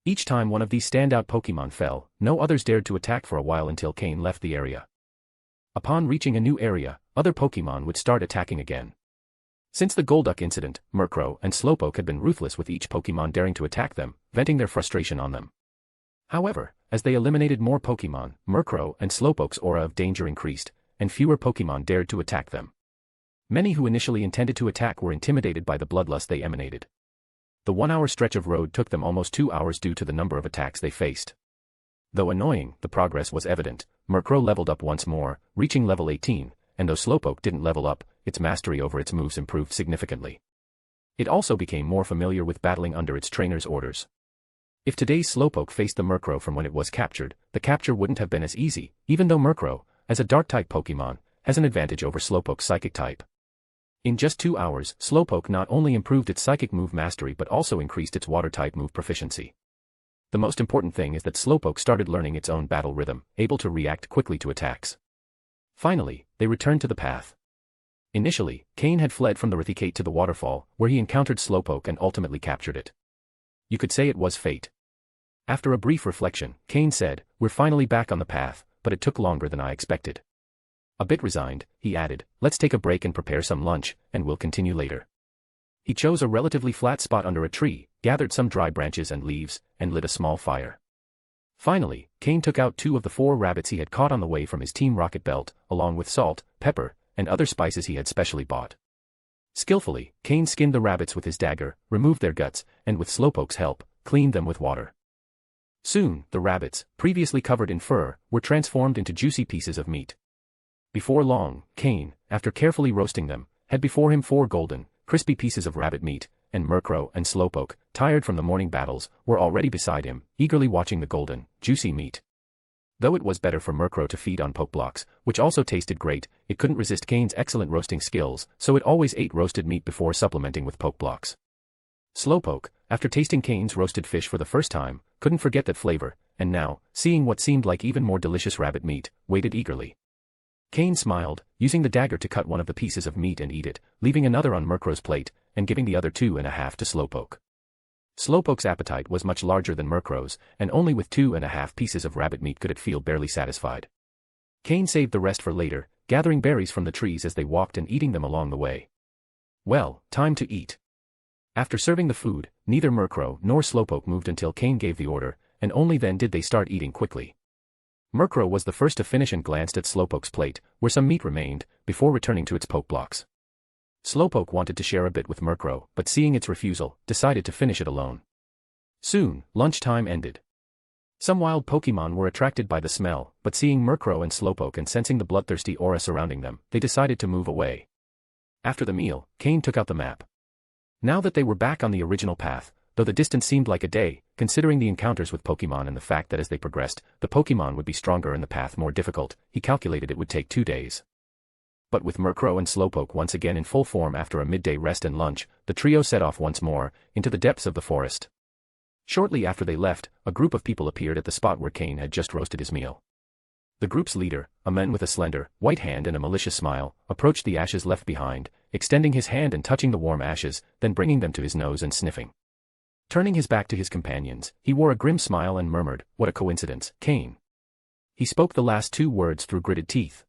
Each time one of these standout Pokémon fell, no others dared to attack for a while until Cain left the area. Upon reaching a new area, other Pokémon would start attacking again. Since the Golduck incident, Murkrow and Slowpoke had been ruthless with each Pokémon daring to attack them, venting their frustration on them. However, as they eliminated more Pokémon, Murkrow and Slowpoke's aura of danger increased, and fewer Pokémon dared to attack them. Many who initially intended to attack were intimidated by the bloodlust they emanated. The 1-hour stretch of road took them almost 2 hours due to the number of attacks they faced. Though annoying, the progress was evident. Murkrow leveled up once more, reaching level 18, and though Slowpoke didn't level up, its mastery over its moves improved significantly. It also became more familiar with battling under its trainer's orders. If today's Slowpoke faced the Murkrow from when it was captured, the capture wouldn't have been as easy, even though Murkrow, as a Dark-type Pokémon, has an advantage over Slowpoke's Psychic type. In just 2 hours, Slowpoke not only improved its Psychic move mastery but also increased its Water-type move proficiency. The most important thing is that Slowpoke started learning its own battle rhythm, able to react quickly to attacks. Finally, they returned to the path. Initially, Cain had fled from the Raticate to the waterfall, where he encountered Slowpoke and ultimately captured it. You could say it was fate. After a brief reflection, Cain said, "We're finally back on the path, but it took longer than I expected." A bit resigned, he added, "Let's take a break and prepare some lunch, and we'll continue later." He chose a relatively flat spot under a tree, gathered some dry branches and leaves, and lit a small fire. Finally, Cain took out 2 of the 4 rabbits he had caught on the way from his Team Rocket belt, along with salt, pepper, and other spices he had specially bought. Skillfully, Cain skinned the rabbits with his dagger, removed their guts, and with Slowpoke's help, cleaned them with water. Soon, the rabbits, previously covered in fur, were transformed into juicy pieces of meat. Before long, Cain, after carefully roasting them, had before him 4 golden, crispy pieces of rabbit meat, and Murkrow and Slowpoke, tired from the morning battles, were already beside him, eagerly watching the golden, juicy meat. Though it was better for Murkrow to feed on Pokeblocks, which also tasted great, it couldn't resist Cain's excellent roasting skills, so it always ate roasted meat before supplementing with Pokeblocks. Slowpoke, after tasting Cain's roasted fish for the first time, couldn't forget that flavor, and now, seeing what seemed like even more delicious rabbit meat, waited eagerly. Cain smiled, using the dagger to cut one of the pieces of meat and eat it, leaving another on Murkrow's plate, and giving the other 2.5 to Slowpoke. Slowpoke's appetite was much larger than Murkrow's, and only with 2.5 pieces of rabbit meat could it feel barely satisfied. Cain saved the rest for later, gathering berries from the trees as they walked and eating them along the way. Well, time to eat. After serving the food, neither Murkrow nor Slowpoke moved until Cain gave the order, and only then did they start eating quickly. Murkrow was the first to finish and glanced at Slowpoke's plate, where some meat remained, before returning to its Pokeblocks. Slowpoke wanted to share a bit with Murkrow, but seeing its refusal, decided to finish it alone. Soon, lunchtime ended. Some wild Pokémon were attracted by the smell, but seeing Murkrow and Slowpoke and sensing the bloodthirsty aura surrounding them, they decided to move away. After the meal, Cain took out the map. Now that they were back on the original path, though the distance seemed like a day, considering the encounters with Pokémon and the fact that as they progressed, the Pokémon would be stronger and the path more difficult, he calculated it would take 2 days. But with Murkrow and Slowpoke once again in full form after a midday rest and lunch, the trio set off once more, into the depths of the forest. Shortly after they left, a group of people appeared at the spot where Cain had just roasted his meal. The group's leader, a man with a slender, white hand and a malicious smile, approached the ashes left behind, extending his hand and touching the warm ashes, then bringing them to his nose and sniffing. Turning his back to his companions, he wore a grim smile and murmured, "What a coincidence, Cain." He spoke the last 2 words through gritted teeth.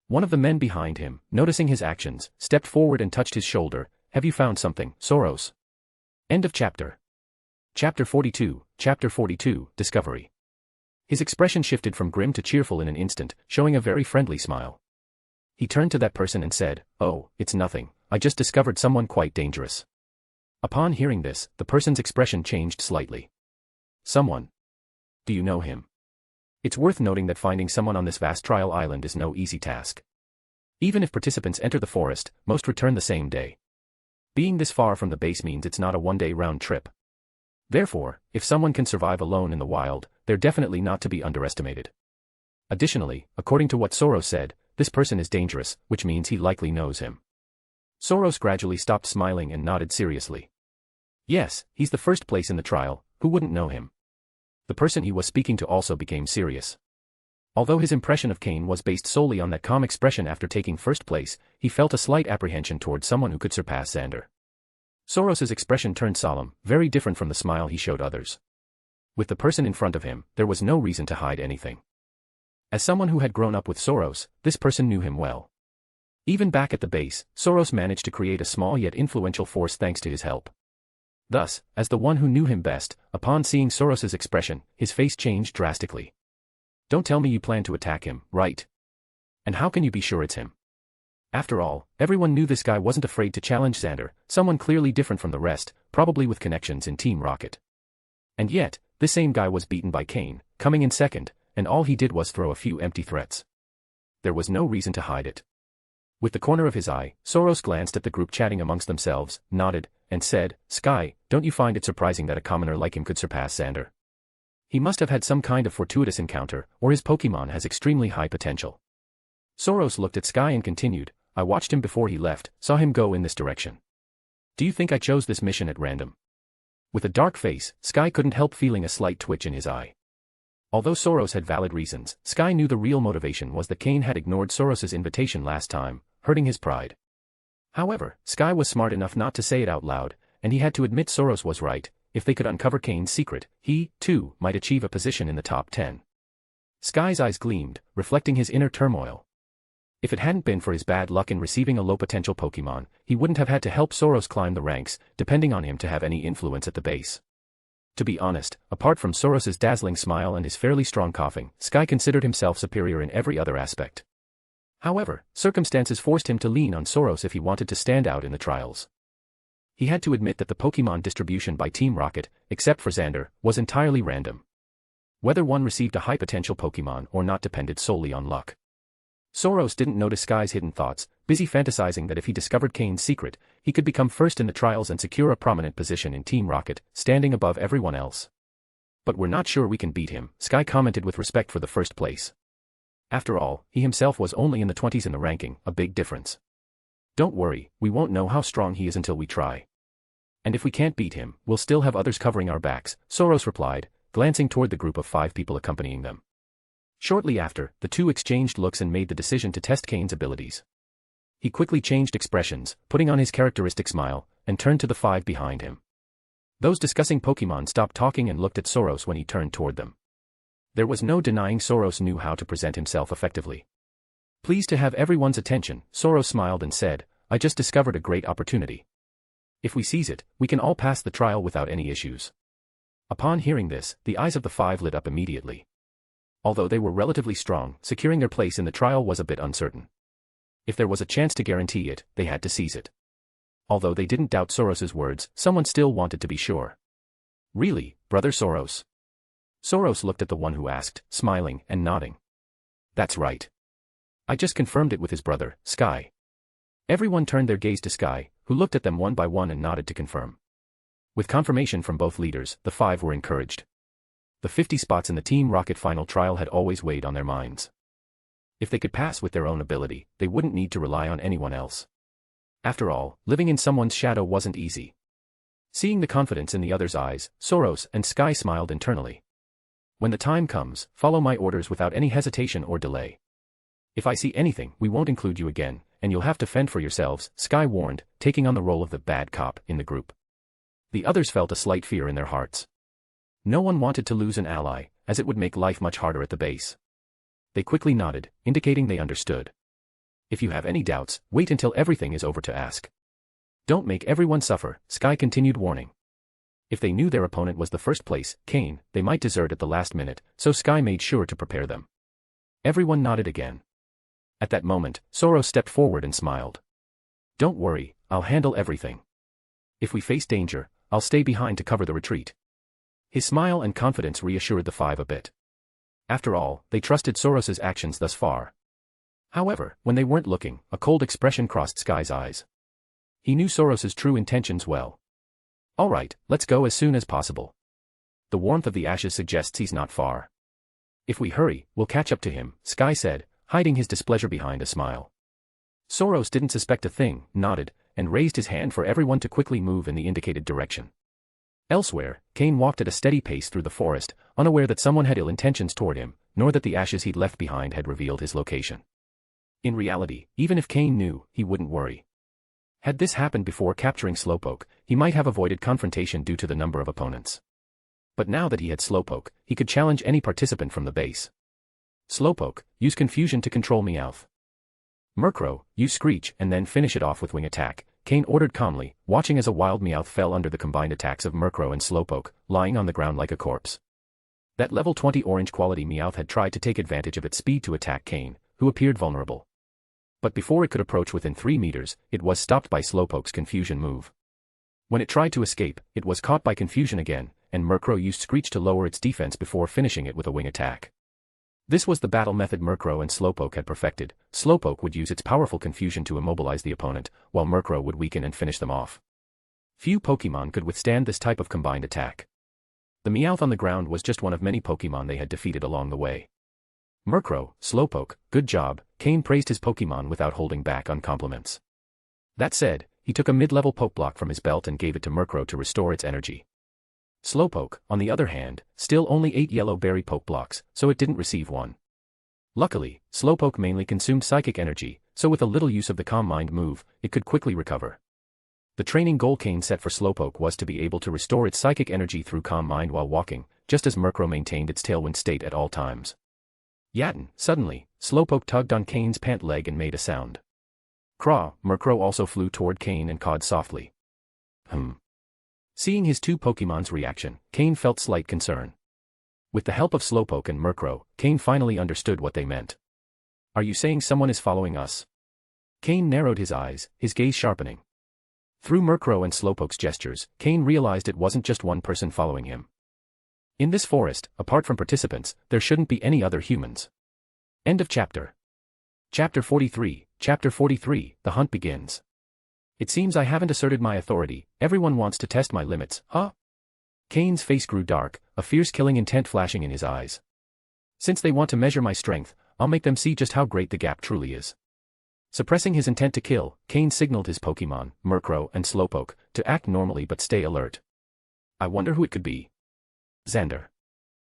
One of the men behind him, noticing his actions, stepped forward and touched his shoulder. "Have you found something, Soros?" End of chapter. Chapter 42, Discovery. His expression shifted from grim to cheerful in an instant, showing a very friendly smile. He turned to that person and said, "Oh, it's nothing, I just discovered someone quite dangerous." Upon hearing this, the person's expression changed slightly. "Someone? Do you know him?" It's worth noting that finding someone on this vast trial island is no easy task. Even if participants enter the forest, most return the same day. Being this far from the base means it's not a one-day round trip. Therefore, if someone can survive alone in the wild, they're definitely not to be underestimated. Additionally, according to what Soros said, this person is dangerous, which means he likely knows him. Soros gradually stopped smiling and nodded seriously. Yes, he's the first place in the trial, who wouldn't know him? The person he was speaking to also became serious. Although his impression of Cain was based solely on that calm expression after taking first place, he felt a slight apprehension towards someone who could surpass Xander. Soros's expression turned solemn, very different from the smile he showed others. With the person in front of him, there was no reason to hide anything. As someone who had grown up with Soros, this person knew him well. Even back at the base, Soros managed to create a small yet influential force thanks to his help. Thus, as the one who knew him best, upon seeing Soros's expression, his face changed drastically. "Don't tell me you plan to attack him, right?" And how can you be sure it's him? After all, everyone knew this guy wasn't afraid to challenge Xander, someone clearly different from the rest, probably with connections in Team Rocket. And yet, this same guy was beaten by Cain, coming in second, and all he did was throw a few empty threats. There was no reason to hide it. With the corner of his eye, Soros glanced at the group chatting amongst themselves, nodded, and said, "Sky, don't you find it surprising that a commoner like him could surpass Xander? He must have had some kind of fortuitous encounter, or his Pokémon has extremely high potential." Soros looked at Sky and continued, "I watched him before he left, saw him go in this direction. Do you think I chose this mission at random?" With a dark face, Sky couldn't help feeling a slight twitch in his eye. Although Soros had valid reasons, Sky knew the real motivation was that Cain had ignored Soros's invitation last time, hurting his pride. However, Sky was smart enough not to say it out loud, and he had to admit Soros was right. If they could uncover Cain's secret, he, too, might achieve a position in the top 10. Sky's eyes gleamed, reflecting his inner turmoil. If it hadn't been for his bad luck in receiving a low-potential Pokémon, he wouldn't have had to help Soros climb the ranks, depending on him to have any influence at the base. To be honest, apart from Soros's dazzling smile and his fairly strong coughing, Sky considered himself superior in every other aspect. However, circumstances forced him to lean on Soros if he wanted to stand out in the trials. He had to admit that the Pokémon distribution by Team Rocket, except for Xander, was entirely random. Whether one received a high-potential Pokémon or not depended solely on luck. Soros didn't notice Sky's hidden thoughts, busy fantasizing that if he discovered Cain's secret, he could become first in the trials and secure a prominent position in Team Rocket, standing above everyone else. "But we're not sure we can beat him," Sky commented with respect for the first place. After all, he himself was only in the 20s in the ranking, a big difference. "Don't worry, we won't know how strong he is until we try. And if we can't beat him, we'll still have others covering our backs," Soros replied, glancing toward the group of 5 people accompanying them. Shortly after, the two exchanged looks and made the decision to test Cain's abilities. He quickly changed expressions, putting on his characteristic smile, and turned to the 5 behind him. Those discussing Pokémon stopped talking and looked at Soros when he turned toward them. There was no denying Soros knew how to present himself effectively. Pleased to have everyone's attention, Soros smiled and said, "I just discovered a great opportunity. If we seize it, we can all pass the trial without any issues." Upon hearing this, the eyes of the 5 lit up immediately. Although they were relatively strong, securing their place in the trial was a bit uncertain. If there was a chance to guarantee it, they had to seize it. Although they didn't doubt Soros's words, someone still wanted to be sure. "Really, Brother Soros?" Soros looked at the one who asked, smiling and nodding. "That's right. I just confirmed it with his brother, Sky." Everyone turned their gaze to Sky, who looked at them one by one and nodded to confirm. With confirmation from both leaders, the 5 were encouraged. The 50 spots in the Team Rocket final trial had always weighed on their minds. If they could pass with their own ability, they wouldn't need to rely on anyone else. After all, living in someone's shadow wasn't easy. Seeing the confidence in the other's eyes, Soros and Sky smiled internally. "When the time comes, follow my orders without any hesitation or delay. If I see anything, we won't include you again, and you'll have to fend for yourselves," Sky warned, taking on the role of the bad cop in the group. The others felt a slight fear in their hearts. No one wanted to lose an ally, as it would make life much harder at the base. They quickly nodded, indicating they understood. "If you have any doubts, wait until everything is over to ask. Don't make everyone suffer," Sky continued warning. If they knew their opponent was the first place, Cain, they might desert at the last minute, so Sky made sure to prepare them. Everyone nodded again. At that moment, Soros stepped forward and smiled. "Don't worry, I'll handle everything. If we face danger, I'll stay behind to cover the retreat." His smile and confidence reassured the 5 a bit. After all, they trusted Soros's actions thus far. However, when they weren't looking, a cold expression crossed Sky's eyes. He knew Soros's true intentions well. "All right, let's go as soon as possible. The warmth of the ashes suggests he's not far. If we hurry, we'll catch up to him," Sky said, hiding his displeasure behind a smile. Soros didn't suspect a thing, nodded, and raised his hand for everyone to quickly move in the indicated direction. Elsewhere, Cain walked at a steady pace through the forest, unaware that someone had ill intentions toward him, nor that the ashes he'd left behind had revealed his location. In reality, even if Cain knew, he wouldn't worry. Had this happened before capturing Slowpoke, he might have avoided confrontation due to the number of opponents. But now that he had Slowpoke, he could challenge any participant from the base. "Slowpoke, use Confusion to control Meowth. Murkrow, use Screech and then finish it off with Wing Attack," Cain ordered calmly, watching as a wild Meowth fell under the combined attacks of Murkrow and Slowpoke, lying on the ground like a corpse. That level 20 orange quality Meowth had tried to take advantage of its speed to attack Cain, who appeared vulnerable. But before it could approach within 3 meters, it was stopped by Slowpoke's confusion move. When it tried to escape, it was caught by confusion again, and Murkrow used Screech to lower its defense before finishing it with a wing attack. This was the battle method Murkrow and Slowpoke had perfected. Slowpoke would use its powerful confusion to immobilize the opponent, while Murkrow would weaken and finish them off. Few Pokémon could withstand this type of combined attack. The Meowth on the ground was just one of many Pokémon they had defeated along the way. Murkrow, Slowpoke, good job. Cain praised his Pokémon without holding back on compliments. That said, he took a mid-level poke block from his belt and gave it to Murkrow to restore its energy. Slowpoke, on the other hand, still only 8 yellow berry poke blocks, so it didn't receive one. Luckily, Slowpoke mainly consumed psychic energy, so with a little use of the Calm Mind move, it could quickly recover. The training goal Cain set for Slowpoke was to be able to restore its psychic energy through Calm Mind while walking, just as Murkrow maintained its tailwind state at all times. Yatten, suddenly, Slowpoke tugged on Cain's pant leg and made a sound. Craw, Murkrow also flew toward Cain and cawed softly. Seeing his two Pokémon's reaction, Cain felt slight concern. With the help of Slowpoke and Murkrow, Cain finally understood what they meant. Are you saying someone is following us? Cain narrowed his eyes, his gaze sharpening. Through Murkrow and Slowpoke's gestures, Cain realized it wasn't just one person following him. In this forest, apart from participants, there shouldn't be any other humans. End of chapter. Chapter 43, The Hunt Begins. It seems I haven't asserted my authority, everyone wants to test my limits, huh? Cain's face grew dark, a fierce killing intent flashing in his eyes. Since they want to measure my strength, I'll make them see just how great the gap truly is. Suppressing his intent to kill, Cain signaled his Pokémon, Murkrow and Slowpoke, to act normally but stay alert. I wonder who it could be. Xander.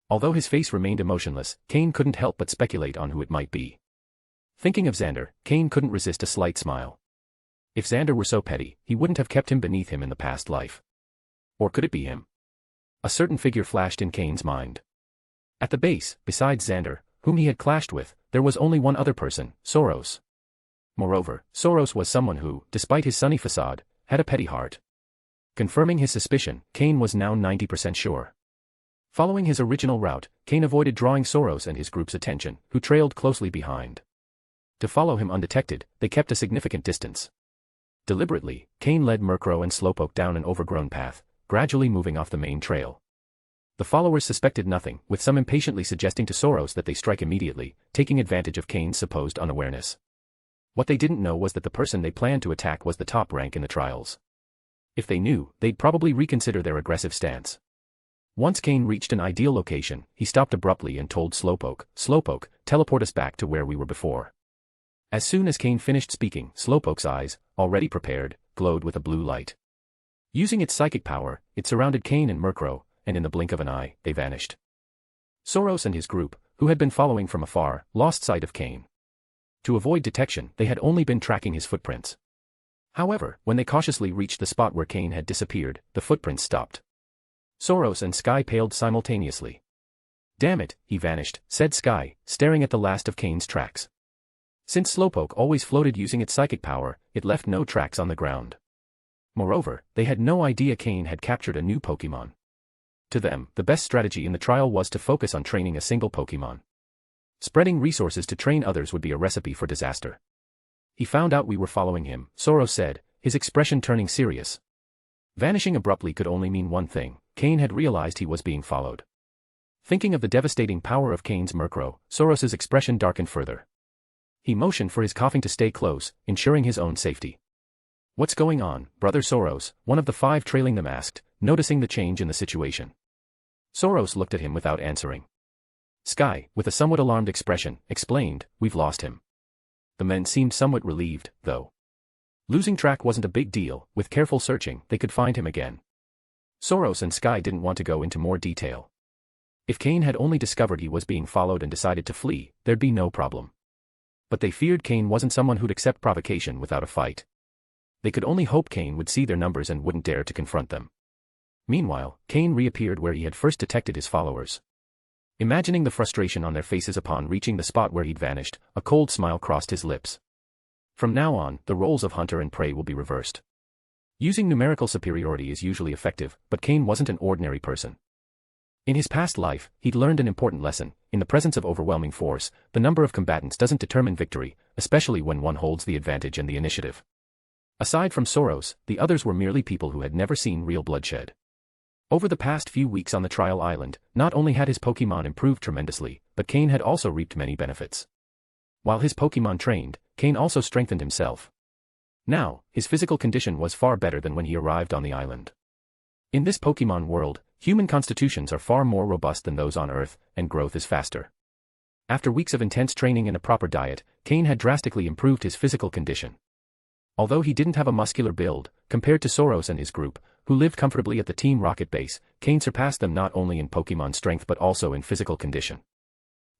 Although his face remained emotionless, Cain couldn't help but speculate on who it might be. Thinking of Xander, Cain couldn't resist a slight smile. If Xander were so petty, he wouldn't have kept him beneath him in the past life. Or could it be him? A certain figure flashed in Cain's mind. At the base, besides Xander, whom he had clashed with, there was only one other person, Soros. Moreover, Soros was someone who, despite his sunny facade, had a petty heart. Confirming his suspicion, Cain was now 90% sure. Following his original route, Cain avoided drawing Soros and his group's attention, who trailed closely behind. To follow him undetected, they kept a significant distance. Deliberately, Cain led Murkrow and Slowpoke down an overgrown path, gradually moving off the main trail. The followers suspected nothing, with some impatiently suggesting to Soros that they strike immediately, taking advantage of Cain's supposed unawareness. What they didn't know was that the person they planned to attack was the top rank in the trials. If they knew, they'd probably reconsider their aggressive stance. Once Cain reached an ideal location, he stopped abruptly and told Slowpoke, "Slowpoke, teleport us back to where we were before." As soon as Cain finished speaking, Slowpoke's eyes, already prepared, glowed with a blue light. Using its psychic power, it surrounded Cain and Murkrow, and in the blink of an eye, they vanished. Soros and his group, who had been following from afar, lost sight of Cain. To avoid detection, they had only been tracking his footprints. However, when they cautiously reached the spot where Cain had disappeared, the footprints stopped. Soros and Sky paled simultaneously. "Damn it, he vanished," said Sky, staring at the last of Cain's tracks. Since Slowpoke always floated using its psychic power, it left no tracks on the ground. Moreover, they had no idea Cain had captured a new Pokémon. To them, the best strategy in the trial was to focus on training a single Pokémon. Spreading resources to train others would be a recipe for disaster. "He found out we were following him," Soros said, his expression turning serious. Vanishing abruptly could only mean one thing: Cain had realized he was being followed. Thinking of the devastating power of Cain's Murkrow, Soros's expression darkened further. He motioned for his coughing to stay close, ensuring his own safety. "What's going on, Brother Soros?" one of the 5 trailing them asked, noticing the change in the situation. Soros looked at him without answering. Sky, with a somewhat alarmed expression, explained, "We've lost him." The men seemed somewhat relieved, though. Losing track wasn't a big deal, with careful searching, they could find him again. Soros and Sky didn't want to go into more detail. If Cain had only discovered he was being followed and decided to flee, there'd be no problem. But they feared Cain wasn't someone who'd accept provocation without a fight. They could only hope Cain would see their numbers and wouldn't dare to confront them. Meanwhile, Cain reappeared where he had first detected his followers. Imagining the frustration on their faces upon reaching the spot where he'd vanished, a cold smile crossed his lips. From now on, the roles of hunter and prey will be reversed. Using numerical superiority is usually effective, but Cain wasn't an ordinary person. In his past life, he'd learned an important lesson: in the presence of overwhelming force, the number of combatants doesn't determine victory, especially when one holds the advantage and the initiative. Aside from Soros, the others were merely people who had never seen real bloodshed. Over the past few weeks on the trial island, not only had his Pokémon improved tremendously, but Cain had also reaped many benefits. While his Pokémon trained, Cain also strengthened himself. Now, his physical condition was far better than when he arrived on the island. In this Pokémon world, human constitutions are far more robust than those on Earth, and growth is faster. After weeks of intense training and a proper diet, Cain had drastically improved his physical condition. Although he didn't have a muscular build, compared to Soros and his group, who lived comfortably at the Team Rocket base, Cain surpassed them not only in Pokémon strength but also in physical condition.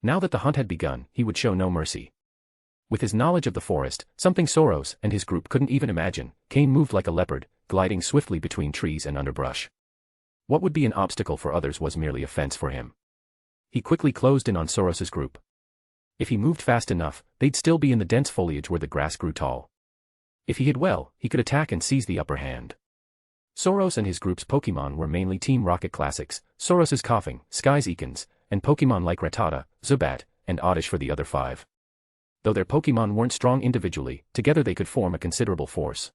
Now that the hunt had begun, he would show no mercy. With his knowledge of the forest, something Soros and his group couldn't even imagine, Cain moved like a leopard, gliding swiftly between trees and underbrush. What would be an obstacle for others was merely a fence for him. He quickly closed in on Soros's group. If he moved fast enough, they'd still be in the dense foliage where the grass grew tall. If he hid well, he could attack and seize the upper hand. Soros and his group's Pokémon were mainly Team Rocket classics: Soros's Coughing, Sky's Ekans, and Pokémon like Rattata, Zubat, and Oddish for the other 5. Though their Pokémon weren't strong individually, together they could form a considerable force.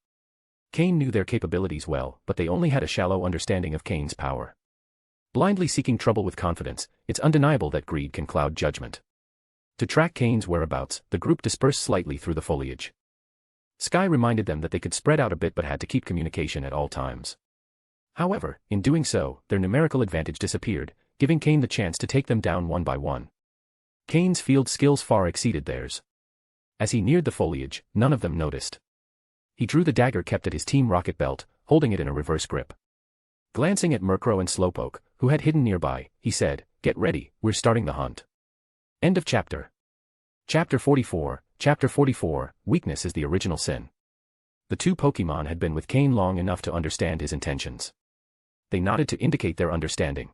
Cain knew their capabilities well, but they only had a shallow understanding of Cain's power. Blindly seeking trouble with confidence, it's undeniable that greed can cloud judgment. To track Cain's whereabouts, the group dispersed slightly through the foliage. Sky reminded them that they could spread out a bit but had to keep communication at all times. However, in doing so, their numerical advantage disappeared, giving Cain the chance to take them down one by one. Cain's field skills far exceeded theirs. As he neared the foliage, none of them noticed. He drew the dagger kept at his Team Rocket belt, holding it in a reverse grip. Glancing at Murkrow and Slowpoke, who had hidden nearby, he said, "Get ready, we're starting the hunt." End of chapter. Chapter 44. Chapter 44, Weakness is the original sin. The two Pokémon had been with Cain long enough to understand his intentions. They nodded to indicate their understanding.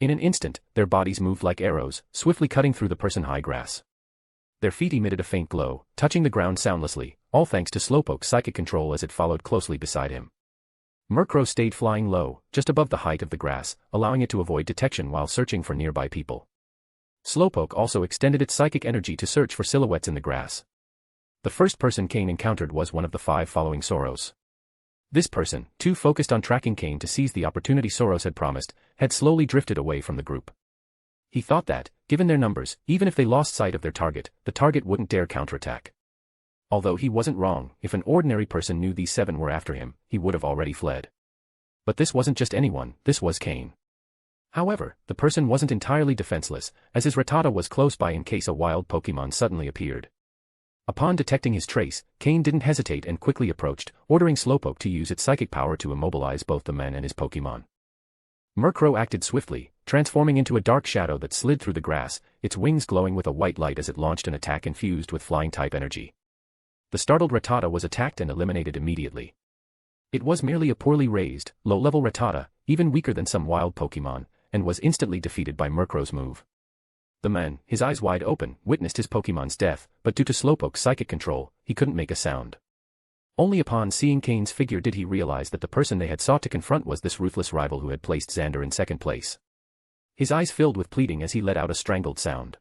In an instant, their bodies moved like arrows, swiftly cutting through the person-high grass. Their feet emitted a faint glow, touching the ground soundlessly, all thanks to Slowpoke's psychic control as it followed closely beside him. Murkrow stayed flying low, just above the height of the grass, allowing it to avoid detection while searching for nearby people. Slowpoke also extended its psychic energy to search for silhouettes in the grass. The first person Cain encountered was one of the 5 following Soros. This person, too focused on tracking Cain to seize the opportunity Soros had promised, had slowly drifted away from the group. He thought that, given their numbers, even if they lost sight of their target, the target wouldn't dare counterattack. Although he wasn't wrong, if an ordinary person knew these 7 were after him, he would have already fled. But this wasn't just anyone, this was Cain. However, the person wasn't entirely defenseless, as his Rattata was close by in case a wild Pokémon suddenly appeared. Upon detecting his trace, Cain didn't hesitate and quickly approached, ordering Slowpoke to use its psychic power to immobilize both the man and his Pokémon. Murkrow acted swiftly, transforming into a dark shadow that slid through the grass, its wings glowing with a white light as it launched an attack infused with flying-type energy. The startled Rattata was attacked and eliminated immediately. It was merely a poorly raised, low-level Rattata, even weaker than some wild Pokémon, and was instantly defeated by Murkrow's move. The man, his eyes wide open, witnessed his Pokémon's death, but due to Slowpoke's psychic control, he couldn't make a sound. Only upon seeing Cain's figure did he realize that the person they had sought to confront was this ruthless rival who had placed Xander in second place. His eyes filled with pleading as he let out a strangled sound.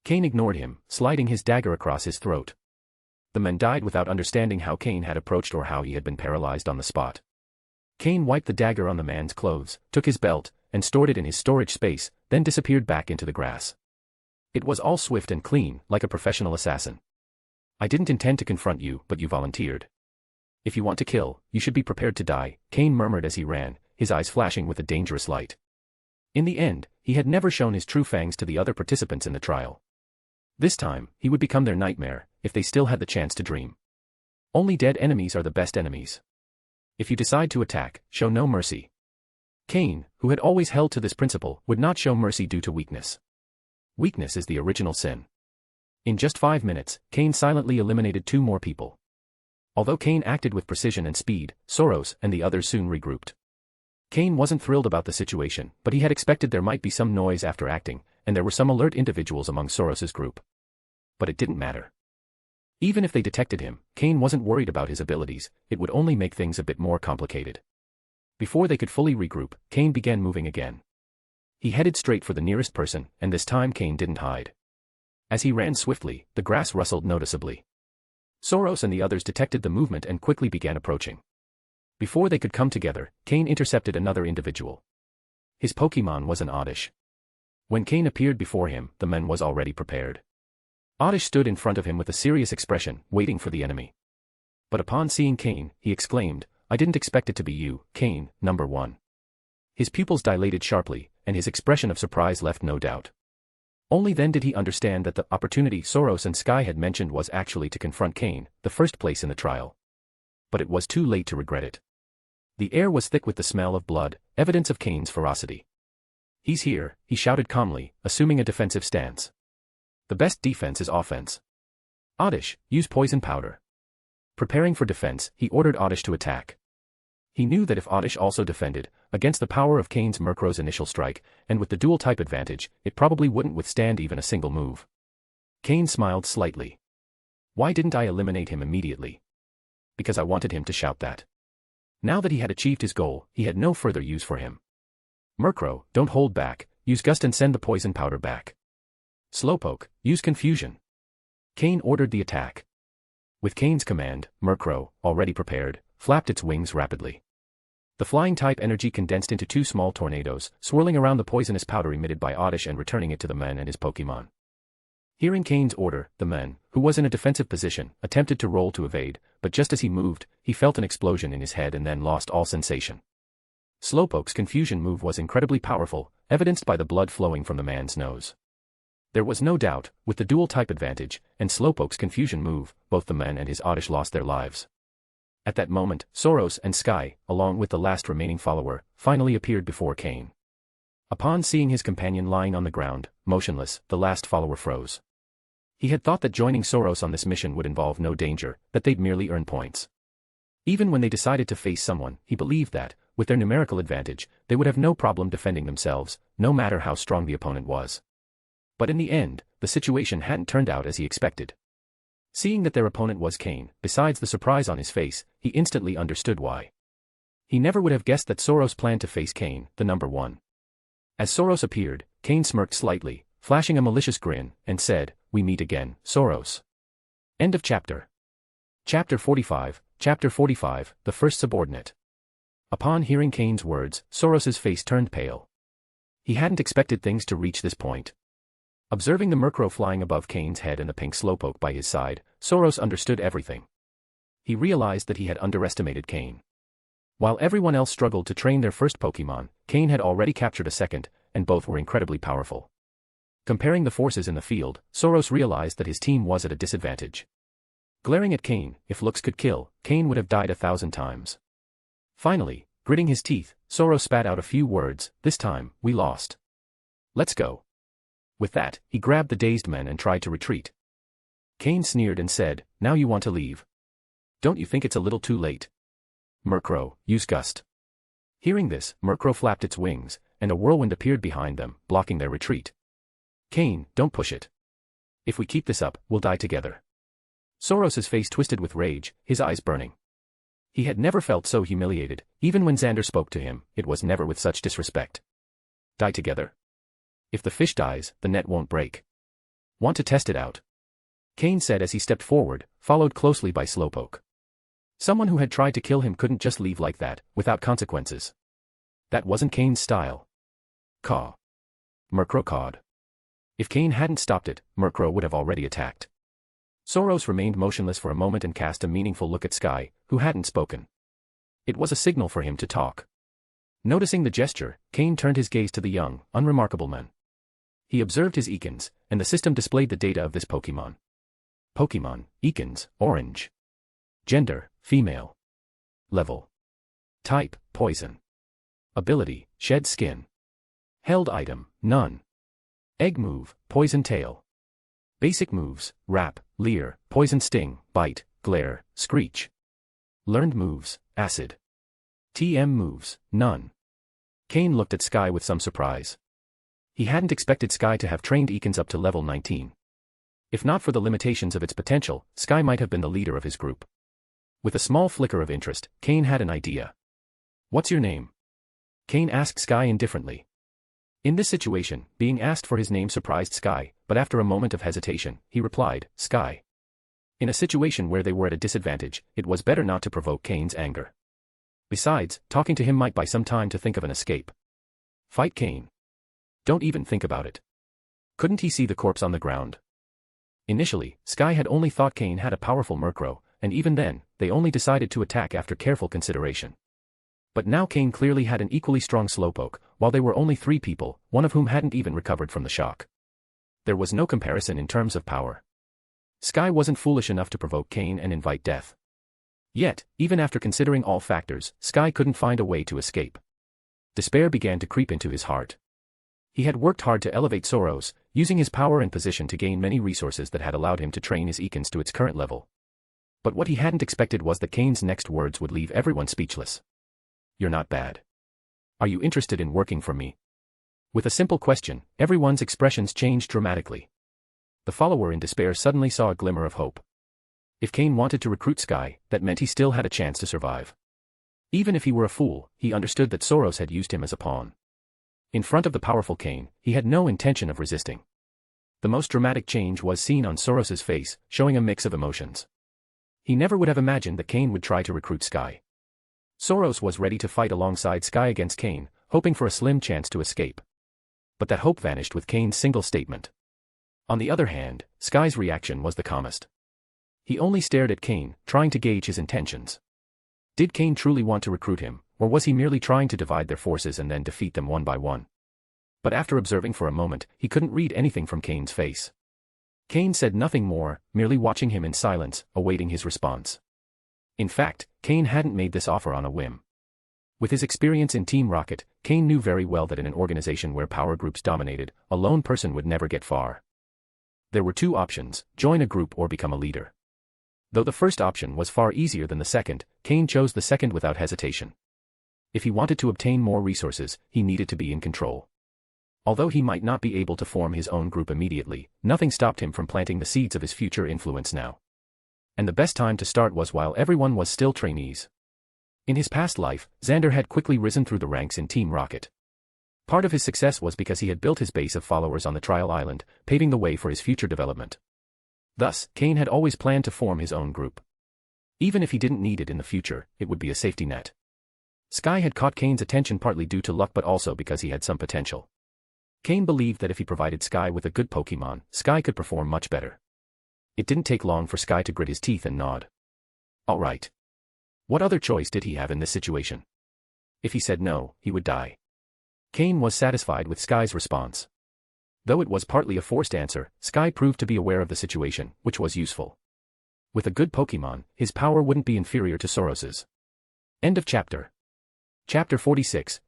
Cain ignored him, sliding his dagger across his throat. The man died without understanding how Cain had approached or how he had been paralyzed on the spot. Cain wiped the dagger on the man's clothes, took his belt, and stored it in his storage space, then disappeared back into the grass. It was all swift and clean, like a professional assassin. "I didn't intend to confront you, but you volunteered. If you want to kill, you should be prepared to die," Cain murmured as he ran, his eyes flashing with a dangerous light. In the end, he had never shown his true fangs to the other participants in the trial. This time, he would become their nightmare, if they still had the chance to dream. Only dead enemies are the best enemies. If you decide to attack, show no mercy. Cain, who had always held to this principle, would not show mercy due to weakness. Weakness is the original sin. In just 5 minutes, Cain silently eliminated 2 more people. Although Cain acted with precision and speed, Soros and the others soon regrouped. Cain wasn't thrilled about the situation, but he had expected there might be some noise after acting, and there were some alert individuals among Soros's group. But it didn't matter. Even if they detected him, Cain wasn't worried about his abilities, it would only make things a bit more complicated. Before they could fully regroup, Cain began moving again. He headed straight for the nearest person, and this time Cain didn't hide. As he ran swiftly, the grass rustled noticeably. Soros and the others detected the movement and quickly began approaching. Before they could come together, Cain intercepted another individual. His Pokémon was an Oddish. When Cain appeared before him, the man was already prepared. Oddish stood in front of him with a serious expression, waiting for the enemy. But upon seeing Cain, he exclaimed, "I didn't expect it to be you, Cain, number 1. His pupils dilated sharply, and his expression of surprise left no doubt. Only then did he understand that the opportunity Soros and Sky had mentioned was actually to confront Cain, the first place in the trial. But it was too late to regret it. The air was thick with the smell of blood, evidence of Cain's ferocity. "He's here," he shouted calmly, assuming a defensive stance. "The best defense is offense. Oddish, use poison powder." Preparing for defense, he ordered Oddish to attack. He knew that if Oddish also defended, against the power of Cain's Murkrow's initial strike, and with the dual type advantage, it probably wouldn't withstand even a single move. Cain smiled slightly. "Why didn't I eliminate him immediately? Because I wanted him to shout that." Now that he had achieved his goal, he had no further use for him. "Murkrow, don't hold back, use Gust and send the poison powder back. Slowpoke, use Confusion." Cain ordered the attack. With Cain's command, Murkrow, already prepared, flapped its wings rapidly. The flying-type energy condensed into 2 small tornadoes, swirling around the poisonous powder emitted by Oddish and returning it to the man and his Pokémon. Hearing Cain's order, the man, who was in a defensive position, attempted to roll to evade, but just as he moved, he felt an explosion in his head and then lost all sensation. Slowpoke's Confusion move was incredibly powerful, evidenced by the blood flowing from the man's nose. There was no doubt, with the dual type advantage, and Slowpoke's Confusion move, both the man and his Oddish lost their lives. At that moment, Soros and Sky, along with the last remaining follower, finally appeared before Cain. Upon seeing his companion lying on the ground, motionless, the last follower froze. He had thought that joining Soros on this mission would involve no danger, that they'd merely earn points. Even when they decided to face someone, he believed that, with their numerical advantage, they would have no problem defending themselves, no matter how strong the opponent was. But in the end, the situation hadn't turned out as he expected. Seeing that their opponent was Cain, besides the surprise on his face, he instantly understood why. He never would have guessed that Soros planned to face Cain, the number 1. As Soros appeared, Cain smirked slightly, flashing a malicious grin, and said, "We meet again, Soros." End of chapter. Chapter 45, The First Subordinate. Upon hearing Cain's words, Soros's face turned pale. He hadn't expected things to reach this point. Observing the Murkrow flying above Cain's head and the pink Slowpoke by his side, Soros understood everything. He realized that he had underestimated Cain. While everyone else struggled to train their first Pokémon, Cain had already captured a second, and both were incredibly powerful. Comparing the forces in the field, Soros realized that his team was at a disadvantage. Glaring at Cain, if looks could kill, Cain would have died 1,000 times. Finally, gritting his teeth, Soros spat out a few words, "This time, we lost. Let's go." With that, he grabbed the dazed men and tried to retreat. Cain sneered and said, "Now you want to leave? Don't you think it's a little too late? Murkrow, use Gust." Hearing this, Murkrow flapped its wings, and a whirlwind appeared behind them, blocking their retreat. "Cain, don't push it. If we keep this up, we'll die together." Soros's face twisted with rage, his eyes burning. He had never felt so humiliated, even when Xander spoke to him, it was never with such disrespect. Die together? If the fish dies, the net won't break. Want to test it out? Cain said as he stepped forward, followed closely by Slowpoke. Someone who had tried to kill him couldn't just leave like that, without consequences. That wasn't Cain's style. Caw. Murkrow cawed. If Cain hadn't stopped it, Murkrow would have already attacked. Soros remained motionless for a moment and cast a meaningful look at Sky, who hadn't spoken. It was a signal for him to talk. Noticing the gesture, Cain turned his gaze to the young, unremarkable man. He observed his Ekans, and the system displayed the data of this Pokémon. Pokémon, Ekans, orange. Gender, female. Level. Type, poison. Ability, shed skin. Held item, none. Egg move, poison tail. Basic moves, wrap, leer, poison sting, bite, glare, screech. Learned moves, acid. TM moves, none. Cain looked at Sky with some surprise. He hadn't expected Sky to have trained Ekans up to level 19. If not for the limitations of its potential, Sky might have been the leader of his group. With a small flicker of interest, Cain had an idea. What's your name? Cain asked Sky indifferently. In this situation, being asked for his name surprised Sky, but after a moment of hesitation, he replied, Sky. In a situation where they were at a disadvantage, it was better not to provoke Cain's anger. Besides, talking to him might buy some time to think of an escape. Fight Cain. Don't even think about it. Couldn't he see the corpse on the ground? Initially, Sky had only thought Cain had a powerful Murkrow, and even then, they only decided to attack after careful consideration. But now Cain clearly had an equally strong Slowpoke, while they were only 3 people, one of whom hadn't even recovered from the shock. There was no comparison in terms of power. Sky wasn't foolish enough to provoke Cain and invite death. Yet, even after considering all factors, Sky couldn't find a way to escape. Despair began to creep into his heart. He had worked hard to elevate Soros, using his power and position to gain many resources that had allowed him to train his Ekans to its current level. But what he hadn't expected was that Cain's next words would leave everyone speechless. You're not bad. Are you interested in working for me? With a simple question, everyone's expressions changed dramatically. The follower in despair suddenly saw a glimmer of hope. If Cain wanted to recruit Sky, that meant he still had a chance to survive. Even if he were a fool, he understood that Soros had used him as a pawn. In front of the powerful Cain, he had no intention of resisting. The most dramatic change was seen on Soros's face, showing a mix of emotions. He never would have imagined that Cain would try to recruit Sky. Soros was ready to fight alongside Sky against Cain, hoping for a slim chance to escape. But that hope vanished with Cain's single statement. On the other hand, Sky's reaction was the calmest. He only stared at Cain, trying to gauge his intentions. Did Cain truly want to recruit him, or was he merely trying to divide their forces and then defeat them one by one? But after observing for a moment, he couldn't read anything from Cain's face. Cain said nothing more, merely watching him in silence, awaiting his response. In fact, Cain hadn't made this offer on a whim. With his experience in Team Rocket, Cain knew very well that in an organization where power groups dominated, a lone person would never get far. There were 2 options, join a group or become a leader. Though the first option was far easier than the second, Cain chose the second without hesitation. If he wanted to obtain more resources, he needed to be in control. Although he might not be able to form his own group immediately, nothing stopped him from planting the seeds of his future influence now. And the best time to start was while everyone was still trainees. In his past life, Xander had quickly risen through the ranks in Team Rocket. Part of his success was because he had built his base of followers on the trial island, paving the way for his future development. Thus, Cain had always planned to form his own group. Even if he didn't need it in the future, it would be a safety net. Sky had caught Cain's attention partly due to luck but also because he had some potential. Cain believed that if he provided Sky with a good Pokémon, Sky could perform much better. It didn't take long for Sky to grit his teeth and nod. Alright. What other choice did he have in this situation? If he said no, he would die. Cain was satisfied with Sky's response. Though it was partly a forced answer, Sky proved to be aware of the situation, which was useful. With a good Pokémon, his power wouldn't be inferior to Soros's. End of chapter. Chapter 46,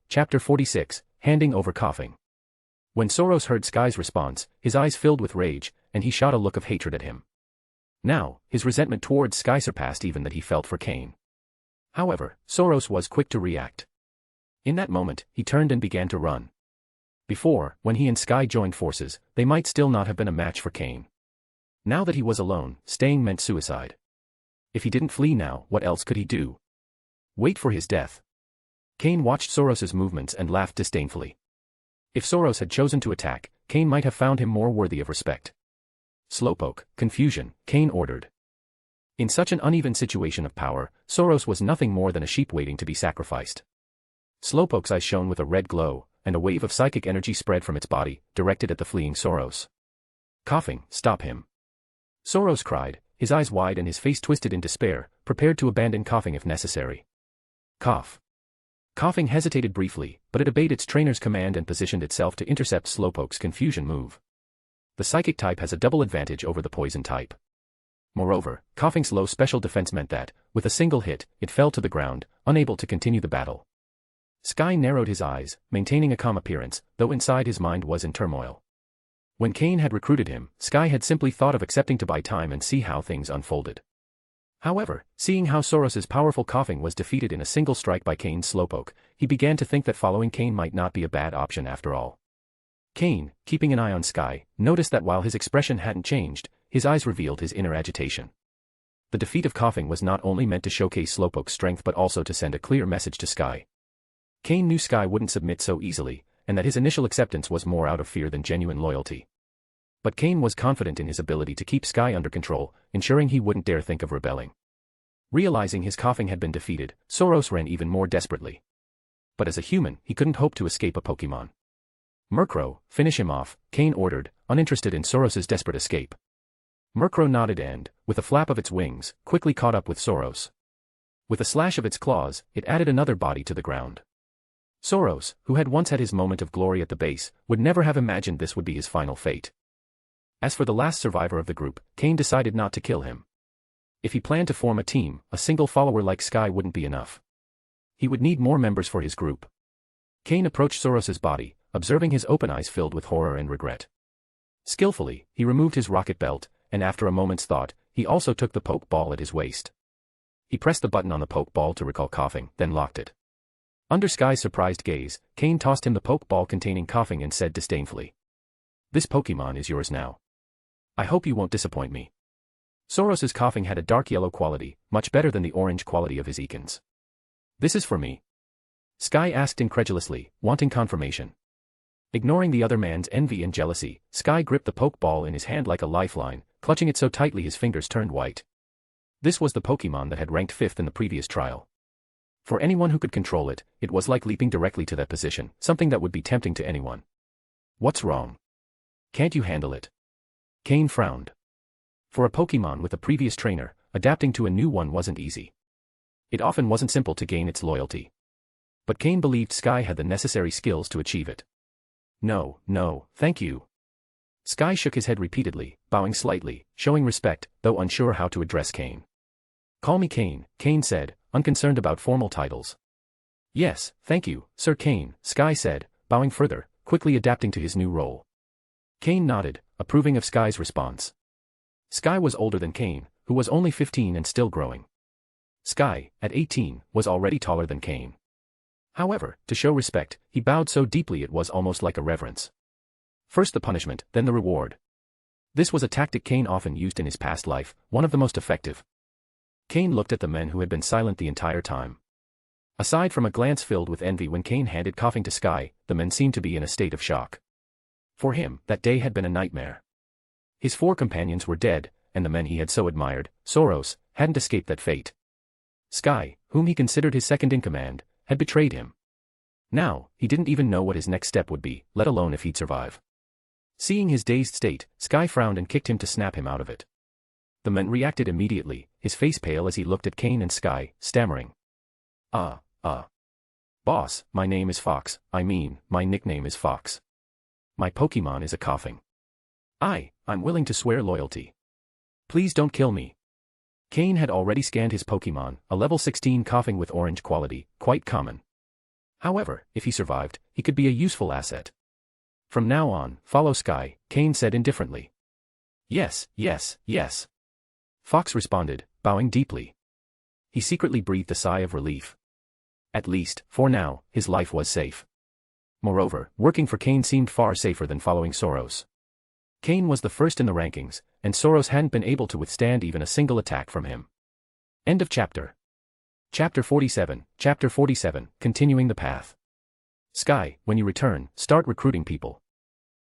Handing Over Coughing. When Soros heard Sky's response, his eyes filled with rage, and he shot a look of hatred at him. Now, his resentment towards Sky surpassed even that he felt for Cain. However, Soros was quick to react. In that moment, he turned and began to run. Before, when he and Sky joined forces, they might still not have been a match for Cain. Now that he was alone, staying meant suicide. If he didn't flee now, what else could he do? Wait for his death. Cain watched Soros's movements and laughed disdainfully. If Soros had chosen to attack, Cain might have found him more worthy of respect. Slowpoke, confusion, Cain ordered. In such an uneven situation of power, Soros was nothing more than a sheep waiting to be sacrificed. Slowpoke's eyes shone with a red glow, and a wave of psychic energy spread from its body, directed at the fleeing Soros. Coughing, stop him. Soros cried, his eyes wide and his face twisted in despair, prepared to abandon Coughing if necessary. Cough. Coughing hesitated briefly, but it obeyed its trainer's command and positioned itself to intercept Slowpoke's confusion move. The psychic type has a double advantage over the poison type. Moreover, Coughing's low special defense meant that, with a single hit, it fell to the ground, unable to continue the battle. Sky narrowed his eyes, maintaining a calm appearance, though inside his mind was in turmoil. When Cain had recruited him, Sky had simply thought of accepting to buy time and see how things unfolded. However, seeing how Soros's powerful Coughing was defeated in a single strike by Cain's Slowpoke, he began to think that following Cain might not be a bad option after all. Cain, keeping an eye on Sky, noticed that while his expression hadn't changed, his eyes revealed his inner agitation. The defeat of Coughing was not only meant to showcase Slowpoke's strength but also to send a clear message to Sky. Cain knew Sky wouldn't submit so easily, and that his initial acceptance was more out of fear than genuine loyalty. But Cain was confident in his ability to keep Sky under control, ensuring he wouldn't dare think of rebelling. Realizing his coughing had been defeated, Soros ran even more desperately. But as a human, he couldn't hope to escape a Pokémon. Murkrow, finish him off, Cain ordered, uninterested in Soros's desperate escape. Murkrow nodded and, with a flap of its wings, quickly caught up with Soros. With a slash of its claws, it added another body to the ground. Soros, who had once had his moment of glory at the base, would never have imagined this would be his final fate. As for the last survivor of the group, Cain decided not to kill him. If he planned to form a team, a single follower like Sky wouldn't be enough. He would need more members for his group. Cain approached Soros's body, observing his open eyes filled with horror and regret. Skillfully, he removed his rocket belt, and after a moment's thought, he also took the Pokeball at his waist. He pressed the button on the Pokeball to recall coughing, then locked it. Under Sky's surprised gaze, Cain tossed him the Pokeball containing coughing and said disdainfully, "This Pokemon is yours now. I hope you won't disappoint me." Soros's coughing had a dark yellow quality, much better than the orange quality of his Ekans. "This is for me?" Sky asked incredulously, wanting confirmation. Ignoring the other man's envy and jealousy, Sky gripped the Pokeball in his hand like a lifeline, clutching it so tightly his fingers turned white. This was the Pokemon that had ranked 5th in the previous trial. For anyone who could control it, it was like leaping directly to that position, something that would be tempting to anyone. "What's wrong? Can't you handle it?" Cain frowned. For a Pokemon with a previous trainer, adapting to a new one wasn't easy. It often wasn't simple to gain its loyalty. But Cain believed Sky had the necessary skills to achieve it. "No, no, thank you." Sky shook his head repeatedly, bowing slightly, showing respect, though unsure how to address Cain. "Call me Cain," Cain said, unconcerned about formal titles. "Yes, thank you, Sir Cain," Sky said, bowing further, quickly adapting to his new role. Cain nodded, approving of Sky's response. Sky was older than Cain, who was only 15 and still growing. Sky, at 18, was already taller than Cain. However, to show respect, he bowed so deeply it was almost like a reverence. First the punishment, then the reward. This was a tactic Cain often used in his past life, one of the most effective. Cain looked at the men who had been silent the entire time. Aside from a glance filled with envy when Cain handed coughing to Sky, the men seemed to be in a state of shock. For him, that day had been a nightmare. His 4 companions were dead, and the men he had so admired, Soros, hadn't escaped that fate. Sky, whom he considered his second-in-command, had betrayed him. Now, he didn't even know what his next step would be, let alone if he'd survive. Seeing his dazed state, Sky frowned and kicked him to snap him out of it. The man reacted immediately, his face pale as he looked at Cain and Sky, stammering. Boss, my name is Fox, my nickname is Fox. My Pokemon is a coughing. I'm willing to swear loyalty. Please don't kill me." Cain had already scanned his Pokemon, a level 16 coughing with orange quality, quite common. However, if he survived, he could be a useful asset. "From now on, follow Sky," Cain said indifferently. Yes. Fox responded, bowing deeply. He secretly breathed a sigh of relief. At least, for now, his life was safe. Moreover, working for Cain seemed far safer than following Soros. Cain was the first in the rankings, and Soros hadn't been able to withstand even a single attack from him. End of chapter. Chapter 47, continuing the path. Sky, when you return, start recruiting people.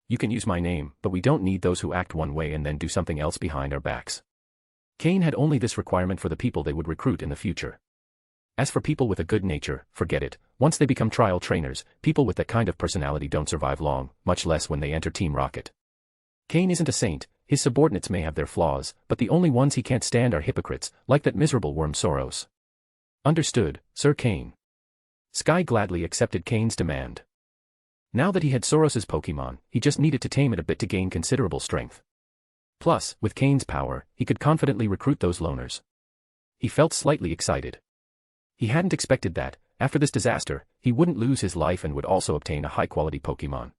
You can use my name, but we don't need those who act one way and then do something else behind our backs. Cain had only this requirement for the people they would recruit in the future. As for people with a good nature, forget it. Once they become trial trainers, people with that kind of personality don't survive long, much less when they enter Team Rocket. Cain isn't a saint, his subordinates may have their flaws, but the only ones he can't stand are hypocrites, like that miserable worm Soros. Understood, Sir Cain. Sky gladly accepted Cain's demand. Now that he had Soros's Pokemon, he just needed to tame it a bit to gain considerable strength. Plus, with Cain's power, he could confidently recruit those loners. He felt slightly excited. He hadn't expected that, after this disaster, he wouldn't lose his life and would also obtain a high-quality Pokemon.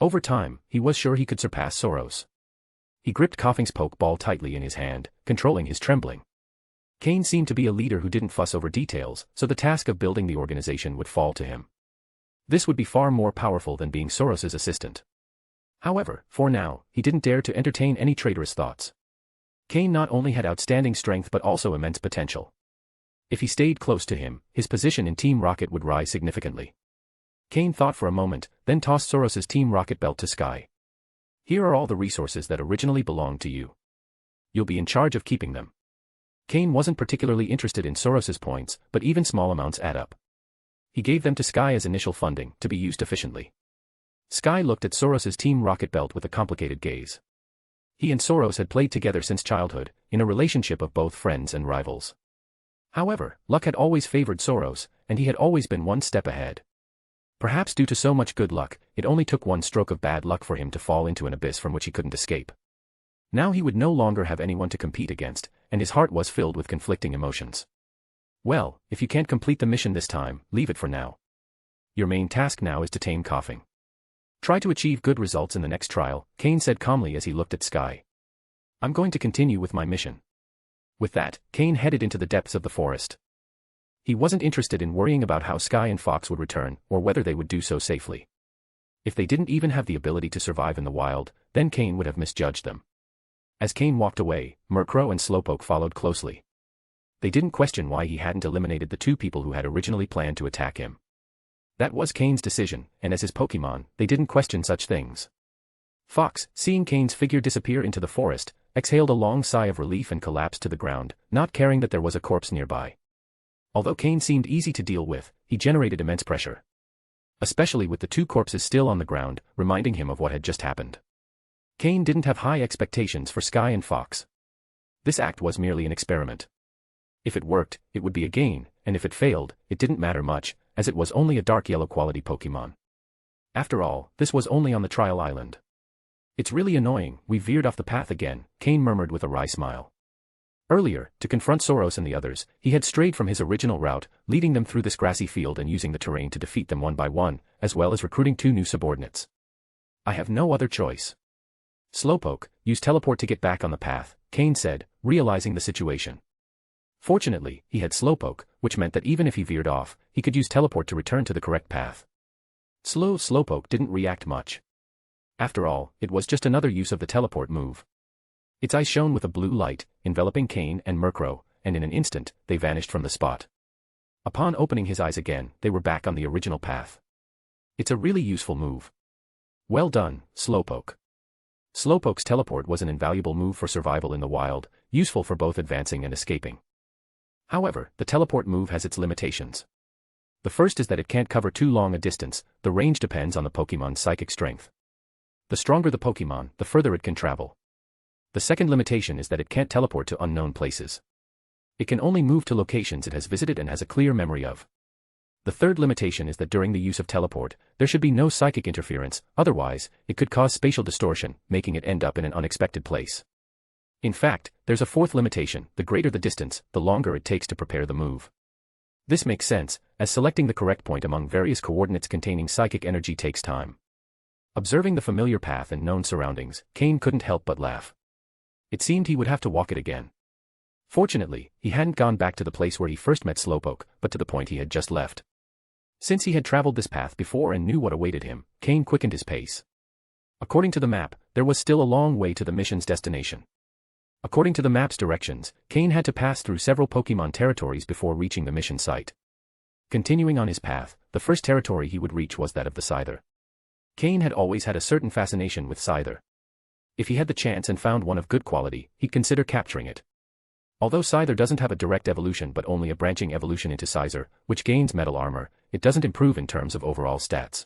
Over time, he was sure he could surpass Soros. He gripped Coughing's Pokeball tightly in his hand, controlling his trembling. Cain seemed to be a leader who didn't fuss over details, so the task of building the organization would fall to him. This would be far more powerful than being Soros's assistant. However, for now, he didn't dare to entertain any traitorous thoughts. Cain not only had outstanding strength but also immense potential. If he stayed close to him, his position in Team Rocket would rise significantly. Cain thought for a moment, then tossed Soros's team rocket belt to Sky. Here are all the resources that originally belonged to you. You'll be in charge of keeping them. Cain wasn't particularly interested in Soros's points, but even small amounts add up. He gave them to Sky as initial funding, to be used efficiently. Sky looked at Soros's team rocket belt with a complicated gaze. He and Soros had played together since childhood, in a relationship of both friends and rivals. However, luck had always favored Soros, and he had always been one step ahead. Perhaps due to so much good luck, it only took one stroke of bad luck for him to fall into an abyss from which he couldn't escape. Now he would no longer have anyone to compete against, and his heart was filled with conflicting emotions. Well, if you can't complete the mission this time, leave it for now. Your main task now is to tame coughing. Try to achieve good results in the next trial, Cain said calmly as he looked at Sky. I'm going to continue with my mission. With that, Cain headed into the depths of the forest. He wasn't interested in worrying about how Sky and Fox would return, or whether they would do so safely. If they didn't even have the ability to survive in the wild, then Cain would have misjudged them. As Cain walked away, Murkrow and Slowpoke followed closely. They didn't question why he hadn't eliminated the two people who had originally planned to attack him. That was Cain's decision, and as his Pokémon, they didn't question such things. Fox, seeing Cain's figure disappear into the forest, exhaled a long sigh of relief and collapsed to the ground, not caring that there was a corpse nearby. Although Cain seemed easy to deal with, he generated immense pressure. Especially with the two corpses still on the ground, reminding him of what had just happened. Cain didn't have high expectations for Sky and Fox. This act was merely an experiment. If it worked, it would be a gain, and if it failed, it didn't matter much, as it was only a dark yellow quality Pokémon. After all, this was only on the trial island. It's really annoying, we veered off the path again, Cain murmured with a wry smile. Earlier, to confront Soros and the others, he had strayed from his original route, leading them through this grassy field and using the terrain to defeat them one by one, as well as recruiting two new subordinates. I have no other choice. Slowpoke, use teleport to get back on the path, Cain said, realizing the situation. Fortunately, he had Slowpoke, which meant that even if he veered off, he could use teleport to return to the correct path. Slowpoke didn't react much. After all, it was just another use of the teleport move. Its eyes shone with a blue light, enveloping Cain and Murkrow, and in an instant, they vanished from the spot. Upon opening his eyes again, they were back on the original path. It's a really useful move. Well done, Slowpoke. Slowpoke's teleport was an invaluable move for survival in the wild, useful for both advancing and escaping. However, the teleport move has its limitations. The first is that it can't cover too long a distance, the range depends on the Pokémon's psychic strength. The stronger the Pokémon, the further it can travel. The second limitation is that it can't teleport to unknown places. It can only move to locations it has visited and has a clear memory of. The third limitation is that during the use of teleport, there should be no psychic interference, otherwise, it could cause spatial distortion, making it end up in an unexpected place. In fact, there's a fourth limitation: the greater the distance, the longer it takes to prepare the move. This makes sense, as selecting the correct point among various coordinates containing psychic energy takes time. Observing the familiar path and known surroundings, Cain couldn't help but laugh. It seemed he would have to walk it again. Fortunately, he hadn't gone back to the place where he first met Slowpoke, but to the point he had just left. Since he had traveled this path before and knew what awaited him, Cain quickened his pace. According to the map, there was still a long way to the mission's destination. According to the map's directions, Cain had to pass through several Pokémon territories before reaching the mission site. Continuing on his path, the first territory he would reach was that of the Scyther. Cain had always had a certain fascination with Scyther. If he had the chance and found one of good quality, he'd consider capturing it. Although Scyther doesn't have a direct evolution but only a branching evolution into Scizor, which gains metal armor, it doesn't improve in terms of overall stats.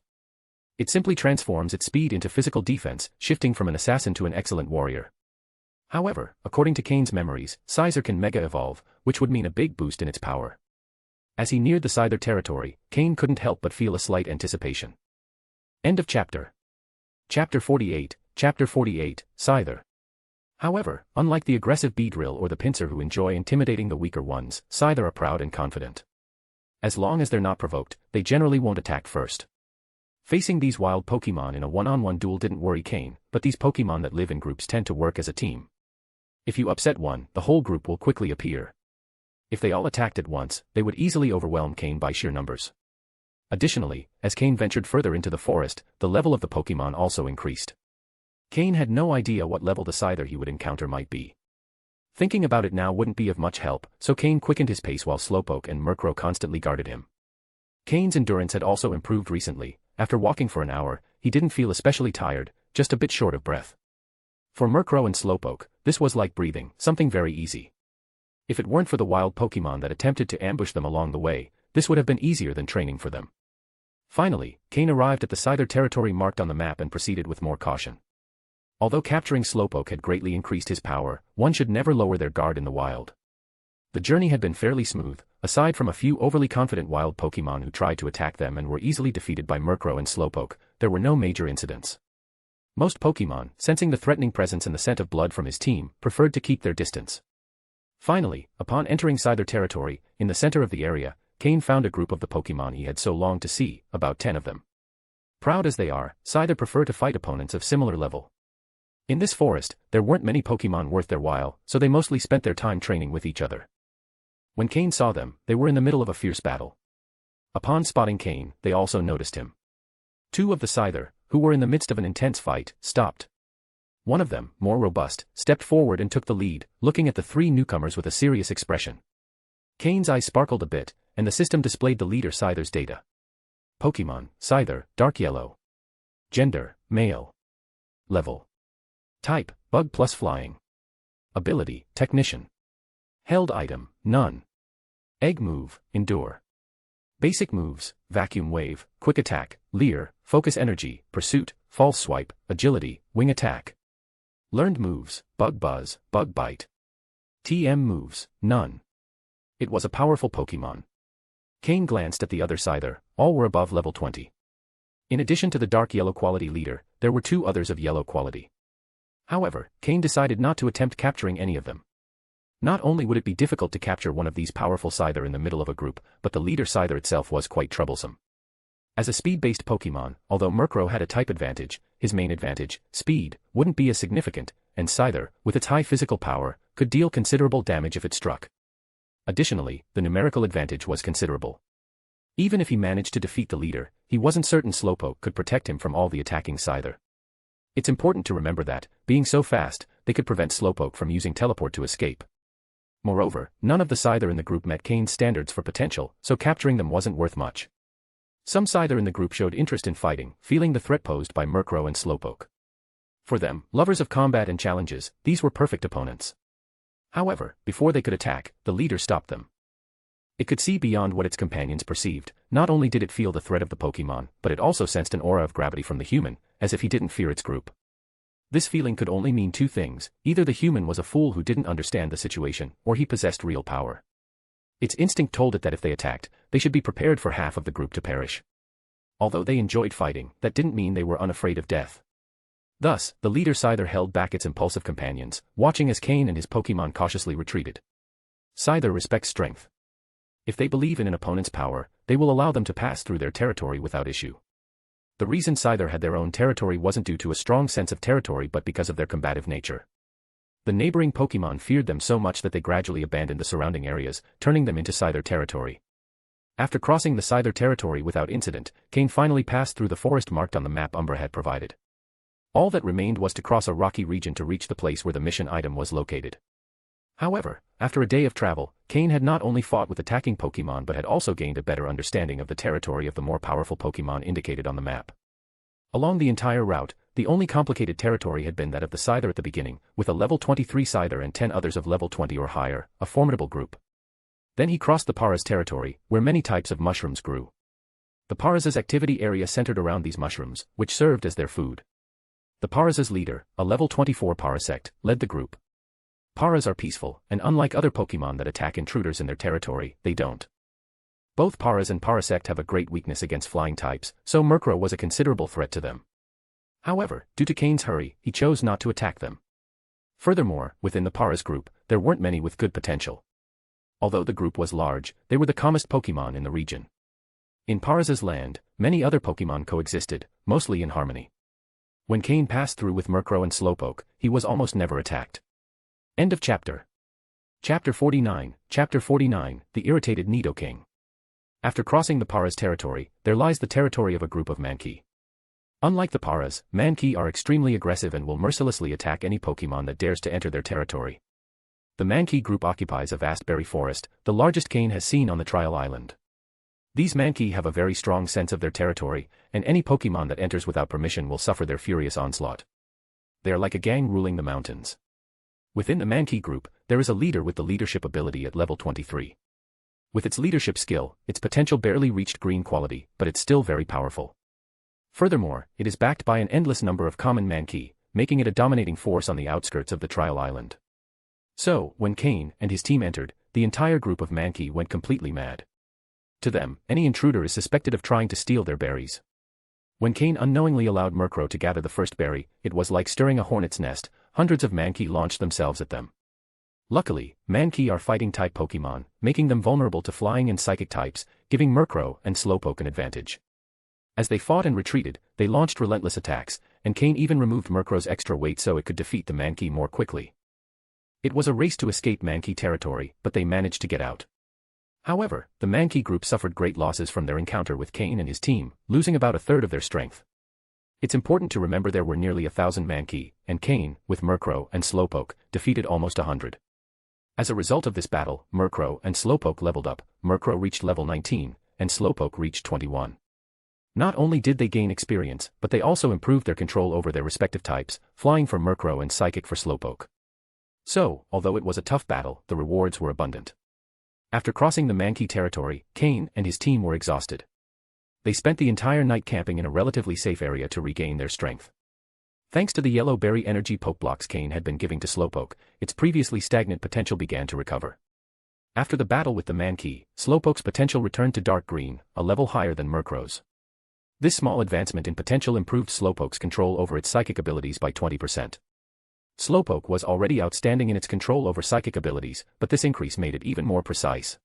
It simply transforms its speed into physical defense, shifting from an assassin to an excellent warrior. However, according to Cain's memories, Scizor can Mega Evolve, which would mean a big boost in its power. As he neared the Scyther territory, Cain couldn't help but feel a slight anticipation. End of chapter. Chapter 48, Scyther. However, unlike the aggressive Beedrill or the Pinsir who enjoy intimidating the weaker ones, Scyther are proud and confident. As long as they're not provoked, they generally won't attack first. Facing these wild Pokémon in a one-on-one duel didn't worry Cain, but these Pokémon that live in groups tend to work as a team. If you upset one, the whole group will quickly appear. If they all attacked at once, they would easily overwhelm Cain by sheer numbers. Additionally, as Cain ventured further into the forest, the level of the Pokémon also increased. Cain had no idea what level the Scyther he would encounter might be. Thinking about it now wouldn't be of much help, so Cain quickened his pace while Slowpoke and Murkrow constantly guarded him. Cain's endurance had also improved recently. After walking for an hour, he didn't feel especially tired, just a bit short of breath. For Murkrow and Slowpoke, this was like breathing, something very easy. If it weren't for the wild Pokémon that attempted to ambush them along the way, this would have been easier than training for them. Finally, Cain arrived at the Scyther territory marked on the map and proceeded with more caution. Although capturing Slowpoke had greatly increased his power, one should never lower their guard in the wild. The journey had been fairly smooth, aside from a few overly confident wild Pokémon who tried to attack them and were easily defeated by Murkrow and Slowpoke. There were no major incidents. Most Pokémon, sensing the threatening presence and the scent of blood from his team, preferred to keep their distance. Finally, upon entering Scyther territory, in the center of the area, Cain found a group of the Pokémon he had so longed to see, about 10 of them. Proud as they are, Scyther prefer to fight opponents of similar level. In this forest, there weren't many Pokémon worth their while, so they mostly spent their time training with each other. When Cain saw them, they were in the middle of a fierce battle. Upon spotting Cain, they also noticed him. Two of the Scyther, who were in the midst of an intense fight, stopped. One of them, more robust, stepped forward and took the lead, looking at the three newcomers with a serious expression. Cain's eyes sparkled a bit, and the system displayed the leader Scyther's data. Pokémon, Scyther, Dark Yellow. Gender, Male. Level. Type, Bug plus Flying. Ability, Technician. Held item, None. Egg move, Endure. Basic moves, Vacuum Wave, Quick Attack, Leer, Focus Energy, Pursuit, False Swipe, Agility, Wing Attack. Learned moves, Bug Buzz, Bug Bite. TM moves, None. It was a powerful Pokémon. Cain glanced at the other Scyther, all were above level 20. In addition to the dark yellow quality leader, there were two others of yellow quality. However, Cain decided not to attempt capturing any of them. Not only would it be difficult to capture one of these powerful Scyther in the middle of a group, but the leader Scyther itself was quite troublesome. As a speed-based Pokémon, although Murkrow had a type advantage, his main advantage, speed, wouldn't be as significant, and Scyther, with its high physical power, could deal considerable damage if it struck. Additionally, the numerical advantage was considerable. Even if he managed to defeat the leader, he wasn't certain Slowpoke could protect him from all the attacking Scyther. It's important to remember that, being so fast, they could prevent Slowpoke from using teleport to escape. Moreover, none of the Scyther in the group met Cain's standards for potential, so capturing them wasn't worth much. Some Scyther in the group showed interest in fighting, feeling the threat posed by Murkrow and Slowpoke. For them, lovers of combat and challenges, these were perfect opponents. However, before they could attack, the leader stopped them. It could see beyond what its companions perceived. Not only did it feel the threat of the Pokémon, but it also sensed an aura of gravity from the human, as if he didn't fear its group. This feeling could only mean two things: either the human was a fool who didn't understand the situation, or he possessed real power. Its instinct told it that if they attacked, they should be prepared for half of the group to perish. Although they enjoyed fighting, that didn't mean they were unafraid of death. Thus, the leader Scyther held back its impulsive companions, watching as Cain and his Pokémon cautiously retreated. Scyther respects strength. If they believe in an opponent's power, they will allow them to pass through their territory without issue. The reason Scyther had their own territory wasn't due to a strong sense of territory but because of their combative nature. The neighboring Pokémon feared them so much that they gradually abandoned the surrounding areas, turning them into Scyther territory. After crossing the Scyther territory without incident, Cain finally passed through the forest marked on the map Umbra had provided. All that remained was to cross a rocky region to reach the place where the mission item was located. However, after a day of travel, Cain had not only fought with attacking Pokémon but had also gained a better understanding of the territory of the more powerful Pokémon indicated on the map. Along the entire route, the only complicated territory had been that of the Scyther at the beginning, with a level 23 Scyther and 10 others of level 20 or higher, a formidable group. Then he crossed the Para's territory, where many types of mushrooms grew. The Paras's activity area centered around these mushrooms, which served as their food. The Paras's leader, a level 24 Parasect, led the group. Paras are peaceful, and unlike other Pokémon that attack intruders in their territory, they don't. Both Paras and Parasect have a great weakness against flying types, so Murkrow was a considerable threat to them. However, due to Cain's hurry, he chose not to attack them. Furthermore, within the Paras group, there weren't many with good potential. Although the group was large, they were the calmest Pokémon in the region. In Paras's land, many other Pokémon coexisted, mostly in harmony. When Cain passed through with Murkrow and Slowpoke, he was almost never attacked. End of chapter. Chapter 49, The Irritated Nidoking. After crossing the Paras territory, there lies the territory of a group of Mankey. Unlike the Paras, Mankey are extremely aggressive and will mercilessly attack any Pokémon that dares to enter their territory. The Mankey group occupies a vast berry forest, the largest Cain has seen on the Trial Island. These Mankey have a very strong sense of their territory, and any Pokémon that enters without permission will suffer their furious onslaught. They are like a gang ruling the mountains. Within the Mankey group, there is a leader with the leadership ability at level 23. With its leadership skill, its potential barely reached green quality, but it's still very powerful. Furthermore, it is backed by an endless number of common Mankey, making it a dominating force on the outskirts of the Trial Island. So, when Cain and his team entered, the entire group of Mankey went completely mad. To them, any intruder is suspected of trying to steal their berries. When Cain unknowingly allowed Murkrow to gather the first berry, it was like stirring a hornet's nest. Hundreds of Mankey launched themselves at them. Luckily, Mankey are fighting-type Pokémon, making them vulnerable to flying and psychic types, giving Murkrow and Slowpoke an advantage. As they fought and retreated, they launched relentless attacks, and Cain even removed Murkrow's extra weight so it could defeat the Mankey more quickly. It was a race to escape Mankey territory, but they managed to get out. However, the Mankey group suffered great losses from their encounter with Cain and his team, losing about a third of their strength. It's important to remember there were nearly 1,000 Mankey, and Cain, with Murkrow and Slowpoke, defeated almost 100. As a result of this battle, Murkrow and Slowpoke leveled up. Murkrow reached level 19, and Slowpoke reached 21. Not only did they gain experience, but they also improved their control over their respective types, flying for Murkrow and psychic for Slowpoke. So, although it was a tough battle, the rewards were abundant. After crossing the Mankey territory, Cain and his team were exhausted. They spent the entire night camping in a relatively safe area to regain their strength. Thanks to the yellow berry energy poke blocks Cain had been giving to Slowpoke, its previously stagnant potential began to recover. After the battle with the Mankey, Slowpoke's potential returned to dark green, a level higher than Murkrow's. This small advancement in potential improved Slowpoke's control over its psychic abilities by 20%. Slowpoke was already outstanding in its control over psychic abilities, but this increase made it even more precise.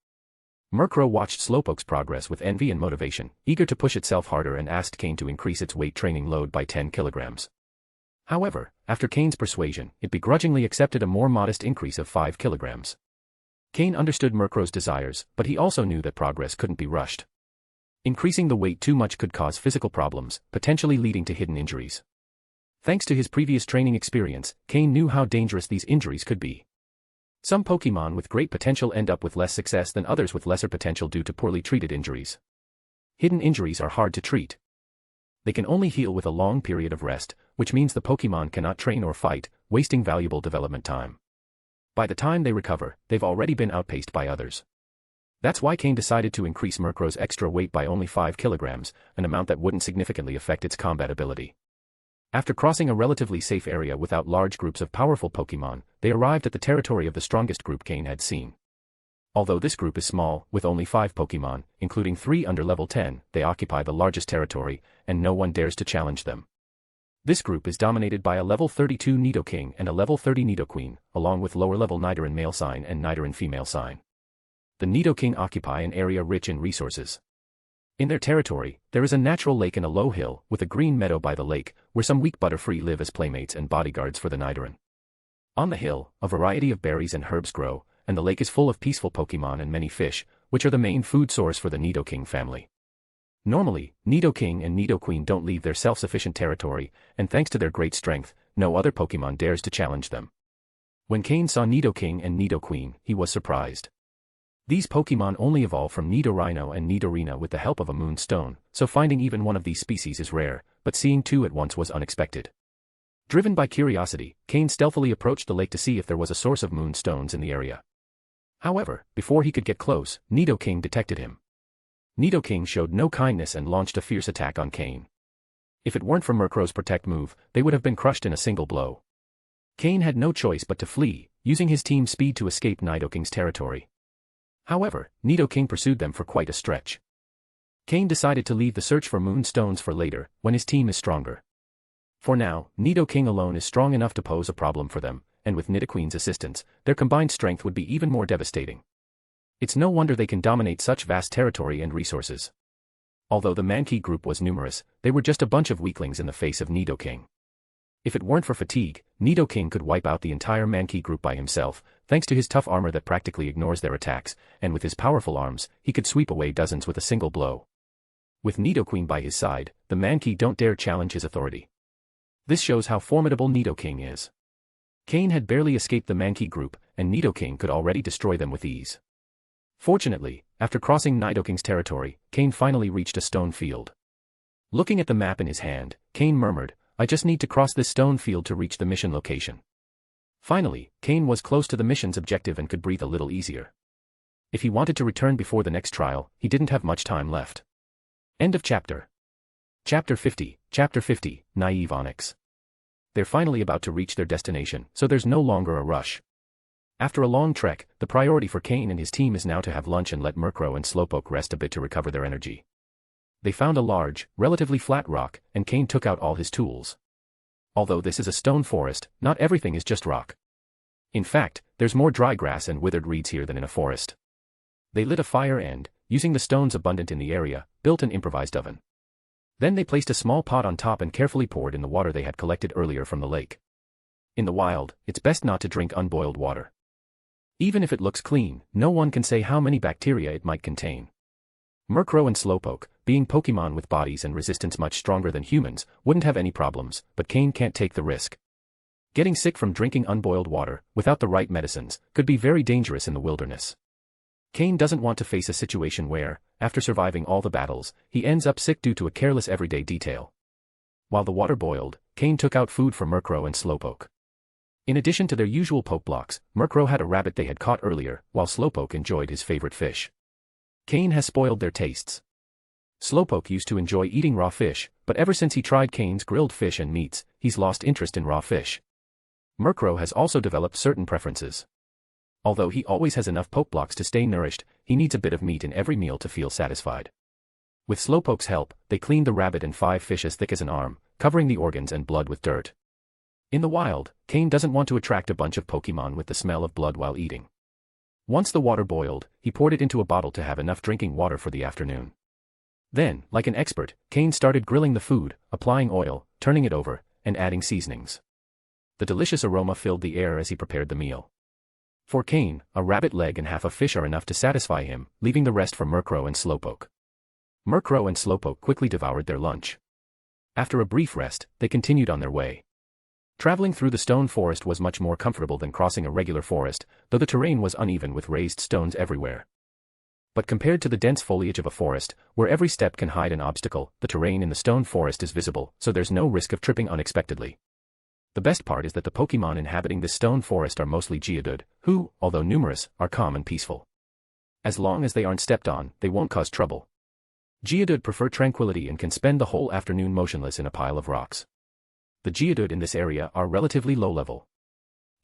Murkrow watched Slowpoke's progress with envy and motivation, eager to push itself harder, and asked Cain to increase its weight training load by 10 kilograms. However, after Cain's persuasion, it begrudgingly accepted a more modest increase of 5 kilograms. Cain understood Murkrow's desires, but he also knew that progress couldn't be rushed. Increasing the weight too much could cause physical problems, potentially leading to hidden injuries. Thanks to his previous training experience, Cain knew how dangerous these injuries could be. Some Pokémon with great potential end up with less success than others with lesser potential due to poorly treated injuries. Hidden injuries are hard to treat. They can only heal with a long period of rest, which means the Pokémon cannot train or fight, wasting valuable development time. By the time they recover, they've already been outpaced by others. That's why Cain decided to increase Murkrow's extra weight by only 5 kilograms, an amount that wouldn't significantly affect its combat ability. After crossing a relatively safe area without large groups of powerful Pokémon, they arrived at the territory of the strongest group Cain had seen. Although this group is small, with only 5 Pokémon, including 3 under level 10, they occupy the largest territory, and no one dares to challenge them. This group is dominated by a level 32 Nidoking and a level 30 Nidoqueen, along with lower-level Nidoran male sign and Nidoran female sign. The Nidoking occupy an area rich in resources. In their territory, there is a natural lake and a low hill, with a green meadow by the lake, where some weak Butterfree live as playmates and bodyguards for the Nidoran. On the hill, a variety of berries and herbs grow, and the lake is full of peaceful Pokémon and many fish, which are the main food source for the Nidoking family. Normally, Nidoking and Nidoqueen don't leave their self-sufficient territory, and thanks to their great strength, no other Pokémon dares to challenge them. When Cain saw Nidoking and Nidoqueen, he was surprised. These Pokémon only evolve from Nidorino and Nidorina with the help of a moonstone, so finding even one of these species is rare, but seeing 2 at once was unexpected. Driven by curiosity, Cain stealthily approached the lake to see if there was a source of moonstones in the area. However, before he could get close, Nidoking detected him. Nidoking showed no kindness and launched a fierce attack on Cain. If it weren't for Murkrow's protect move, they would have been crushed in a single blow. Cain had no choice but to flee, using his team's speed to escape Nidoking's territory. However, Nidoking pursued them for quite a stretch. Cain decided to leave the search for moonstones for later, when his team is stronger. For now, Nidoking alone is strong enough to pose a problem for them, and with Nidoqueen's assistance, their combined strength would be even more devastating. It's no wonder they can dominate such vast territory and resources. Although the Mankey group was numerous, they were just a bunch of weaklings in the face of Nidoking. If it weren't for fatigue, Nidoking could wipe out the entire Mankey group by himself, thanks to his tough armor that practically ignores their attacks, and with his powerful arms, he could sweep away dozens with a single blow. With Nidoqueen by his side, the Mankey don't dare challenge his authority. This shows how formidable Nidoking is. Cain had barely escaped the Mankey group, and Nidoking could already destroy them with ease. Fortunately, after crossing Nidoking's territory, Cain finally reached a stone field. Looking at the map in his hand, Cain murmured, "I just need to cross this stone field to reach the mission location." Finally, Cain was close to the mission's objective and could breathe a little easier. If he wanted to return before the next trial, he didn't have much time left. End of chapter. Chapter 50, Naive Onyx. They're finally about to reach their destination, so there's no longer a rush. After a long trek, the priority for Cain and his team is now to have lunch and let Murkrow and Slowpoke rest a bit to recover their energy. They found a large, relatively flat rock, and Cain took out all his tools. Although this is a stone forest, not everything is just rock. In fact, there's more dry grass and withered reeds here than in a forest. They lit a fire and, using the stones abundant in the area, built an improvised oven. Then they placed a small pot on top and carefully poured in the water they had collected earlier from the lake. In the wild, it's best not to drink unboiled water. Even if it looks clean, no one can say how many bacteria it might contain. Murkrow and Slowpoke, being Pokémon with bodies and resistance much stronger than humans, wouldn't have any problems, but Cain can't take the risk. Getting sick from drinking unboiled water, without the right medicines, could be very dangerous in the wilderness. Cain doesn't want to face a situation where, after surviving all the battles, he ends up sick due to a careless everyday detail. While the water boiled, Cain took out food for Murkrow and Slowpoke. In addition to their usual poke blocks, Murkrow had a rabbit they had caught earlier, while Slowpoke enjoyed his favorite fish. Cain has spoiled their tastes. Slowpoke used to enjoy eating raw fish, but ever since he tried Cain's grilled fish and meats, he's lost interest in raw fish. Murkrow has also developed certain preferences. Although he always has enough poke blocks to stay nourished, he needs a bit of meat in every meal to feel satisfied. With Slowpoke's help, they cleaned the rabbit and 5 fish as thick as an arm, covering the organs and blood with dirt. In the wild, Cain doesn't want to attract a bunch of Pokémon with the smell of blood while eating. Once the water boiled, he poured it into a bottle to have enough drinking water for the afternoon. Then, like an expert, Cain started grilling the food, applying oil, turning it over, and adding seasonings. The delicious aroma filled the air as he prepared the meal. For Cain, a rabbit leg and half a fish are enough to satisfy him, leaving the rest for Murkrow and Slowpoke. Murkrow and Slowpoke quickly devoured their lunch. After a brief rest, they continued on their way. Traveling through the stone forest was much more comfortable than crossing a regular forest, though the terrain was uneven with raised stones everywhere. But compared to the dense foliage of a forest, where every step can hide an obstacle, the terrain in the stone forest is visible, so there's no risk of tripping unexpectedly. The best part is that the Pokémon inhabiting this stone forest are mostly Geodude, who, although numerous, are calm and peaceful. As long as they aren't stepped on, they won't cause trouble. Geodude prefer tranquility and can spend the whole afternoon motionless in a pile of rocks. The Geodude in this area are relatively low level.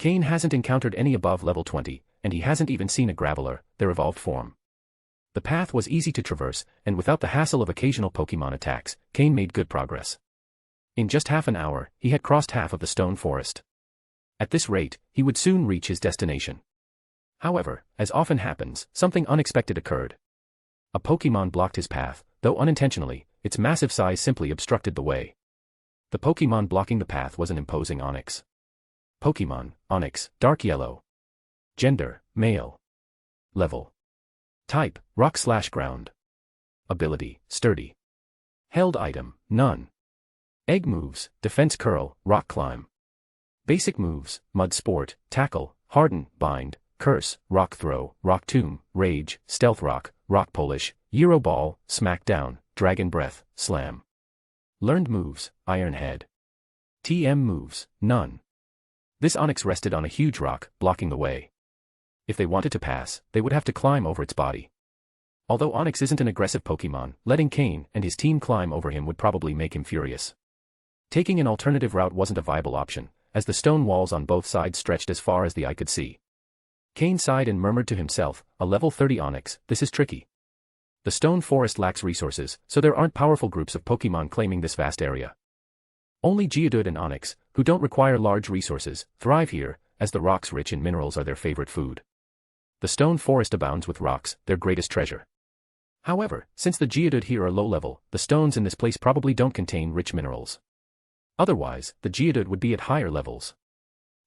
Cain hasn't encountered any above level 20, and he hasn't even seen a Graveler, their evolved form. The path was easy to traverse, and without the hassle of occasional Pokémon attacks, Cain made good progress. In just half an hour, he had crossed half of the stone forest. At this rate, he would soon reach his destination. However, as often happens, something unexpected occurred. A Pokémon blocked his path, though unintentionally, its massive size simply obstructed the way. The Pokémon blocking the path was an imposing Onyx. Pokémon, Onyx, dark yellow. Gender, male. Level. Type, rock/ground. Ability, sturdy. Held item, none. Egg moves, defense curl, rock climb. Basic moves, mud sport, tackle, harden, bind, curse, rock throw, rock tomb, rage, stealth rock polish, Euro ball, smackdown, dragon breath, slam. Learned moves, Iron Head. TM moves, none. This Onyx rested on a huge rock, blocking the way. If they wanted to pass, they would have to climb over its body. Although Onyx isn't an aggressive Pokémon, letting Cain and his team climb over him would probably make him furious. Taking an alternative route wasn't a viable option, as the stone walls on both sides stretched as far as the eye could see. Cain sighed and murmured to himself, a level 30 Onyx, this is tricky. The stone forest lacks resources, so there aren't powerful groups of Pokémon claiming this vast area. Only Geodude and Onyx, who don't require large resources, thrive here, as the rocks rich in minerals are their favorite food. The stone forest abounds with rocks, their greatest treasure. However, since the Geodude here are low level, the stones in this place probably don't contain rich minerals. Otherwise, the Geodude would be at higher levels.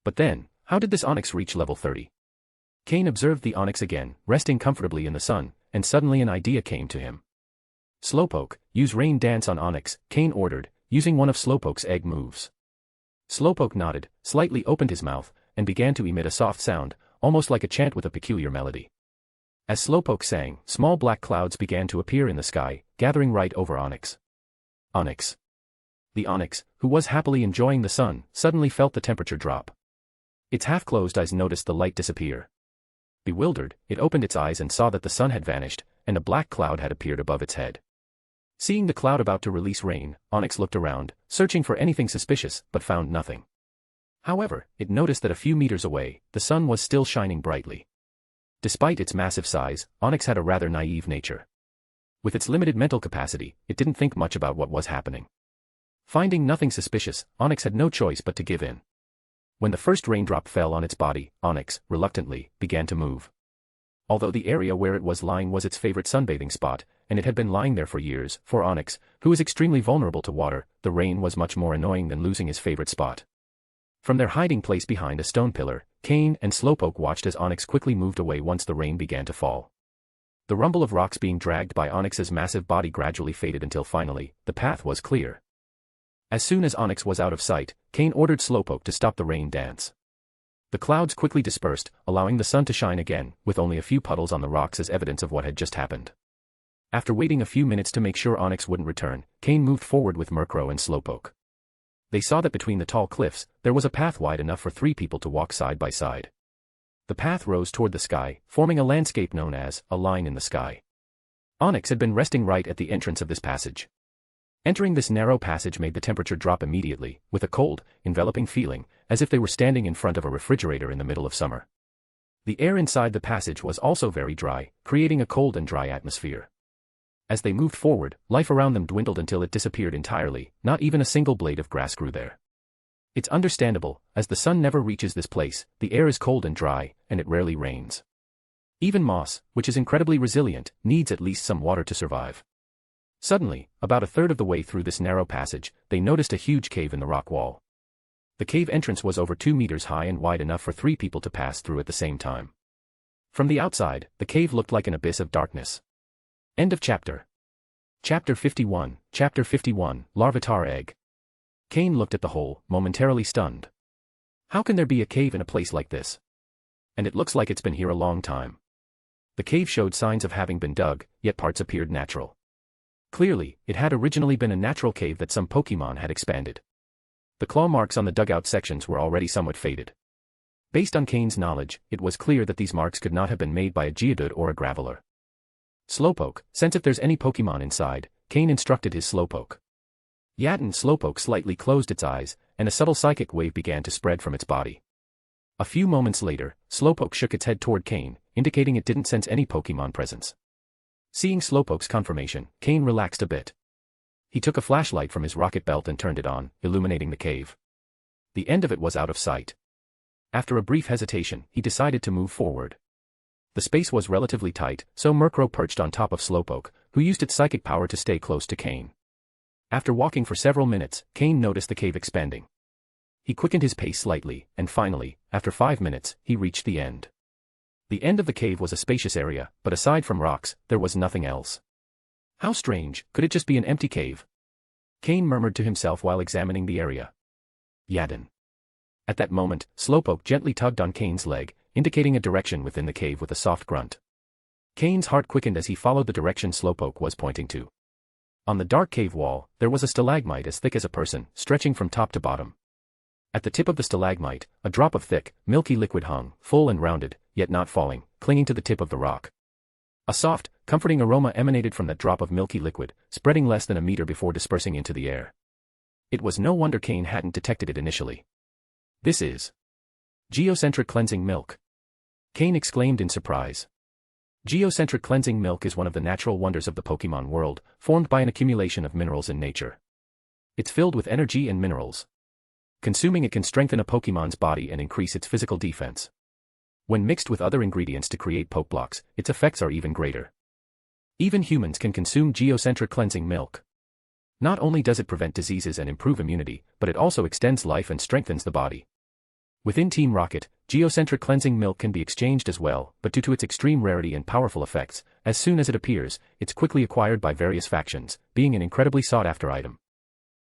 But then, how did this Onyx reach level 30? Cain observed the Onyx again, resting comfortably in the sun, and suddenly an idea came to him. Slowpoke, use Rain Dance on Onyx, Cain ordered, using one of Slowpoke's egg moves. Slowpoke nodded, slightly opened his mouth, and began to emit a soft sound, almost like a chant with a peculiar melody. As Slowpoke sang, small black clouds began to appear in the sky, gathering right over Onyx. Onyx. The Onyx, who was happily enjoying the sun, suddenly felt the temperature drop. Its half-closed eyes noticed the light disappear. Bewildered, it opened its eyes and saw that the sun had vanished, and a black cloud had appeared above its head. Seeing the cloud about to release rain, Onyx looked around, searching for anything suspicious, but found nothing. However, it noticed that a few meters away, the sun was still shining brightly. Despite its massive size, Onyx had a rather naive nature. With its limited mental capacity, it didn't think much about what was happening. Finding nothing suspicious, Onyx had no choice but to give in. When the first raindrop fell on its body, Onyx, reluctantly, began to move. Although the area where it was lying was its favorite sunbathing spot, and it had been lying there for years, for Onyx, who is extremely vulnerable to water, the rain was much more annoying than losing his favorite spot. From their hiding place behind a stone pillar, Cain and Slowpoke watched as Onyx quickly moved away once the rain began to fall. The rumble of rocks being dragged by Onyx's massive body gradually faded until finally, the path was clear. As soon as Onyx was out of sight, Cain ordered Slowpoke to stop the rain dance. The clouds quickly dispersed, allowing the sun to shine again, with only a few puddles on the rocks as evidence of what had just happened. After waiting a few minutes to make sure Onyx wouldn't return, Cain moved forward with Murkrow and Slowpoke. They saw that between the tall cliffs, there was a path wide enough for 3 people to walk side by side. The path rose toward the sky, forming a landscape known as a line in the sky. Onyx had been resting right at the entrance of this passage. Entering this narrow passage made the temperature drop immediately, with a cold, enveloping feeling, as if they were standing in front of a refrigerator in the middle of summer. The air inside the passage was also very dry, creating a cold and dry atmosphere. As they moved forward, life around them dwindled until it disappeared entirely, not even a single blade of grass grew there. It's understandable, as the sun never reaches this place, the air is cold and dry, and it rarely rains. Even moss, which is incredibly resilient, needs at least some water to survive. Suddenly, about a third of the way through this narrow passage, they noticed a huge cave in the rock wall. The cave entrance was over 2 meters high and wide enough for 3 people to pass through at the same time. From the outside, the cave looked like an abyss of darkness. End of chapter. Chapter 51, Larvitar Egg. Cain looked at the hole, momentarily stunned. How can there be a cave in a place like this? And it looks like it's been here a long time. The cave showed signs of having been dug, yet parts appeared natural. Clearly, it had originally been a natural cave that some Pokémon had expanded. The claw marks on the dugout sections were already somewhat faded. Based on Cain's knowledge, it was clear that these marks could not have been made by a Geodude or a Graveler. Slowpoke, sense if there's any Pokémon inside, Cain instructed his Slowpoke. Slowpoke slightly closed its eyes, and a subtle psychic wave began to spread from its body. A few moments later, Slowpoke shook its head toward Cain, indicating it didn't sense any Pokémon presence. Seeing Slowpoke's confirmation, Cain relaxed a bit. He took a flashlight from his rocket belt and turned it on, illuminating the cave. The end of it was out of sight. After a brief hesitation, he decided to move forward. The space was relatively tight, so Murkrow perched on top of Slowpoke, who used its psychic power to stay close to Cain. After walking for several minutes, Cain noticed the cave expanding. He quickened his pace slightly, and finally, after 5 minutes, he reached the end. The end of the cave was a spacious area, but aside from rocks, there was nothing else. How strange, could it just be an empty cave? Cain murmured to himself while examining the area. Yadin. At that moment, Slowpoke gently tugged on Cain's leg, indicating a direction within the cave with a soft grunt. Cain's heart quickened as he followed the direction Slowpoke was pointing to. On the dark cave wall, there was a stalagmite as thick as a person, stretching from top to bottom. At the tip of the stalagmite, a drop of thick, milky liquid hung, full and rounded, yet not falling, clinging to the tip of the rock. A soft, comforting aroma emanated from that drop of milky liquid, spreading less than a meter before dispersing into the air. It was no wonder Cain hadn't detected it initially. This is geocentric cleansing milk. Cain exclaimed in surprise. Geocentric cleansing milk is one of the natural wonders of the Pokémon world, formed by an accumulation of minerals in nature. It's filled with energy and minerals. Consuming it can strengthen a Pokémon's body and increase its physical defense. When mixed with other ingredients to create Pokeblocks, its effects are even greater. Even humans can consume geocentric cleansing milk. Not only does it prevent diseases and improve immunity, but it also extends life and strengthens the body. Within Team Rocket, geocentric cleansing milk can be exchanged as well, but due to its extreme rarity and powerful effects, as soon as it appears, it's quickly acquired by various factions, being an incredibly sought-after item.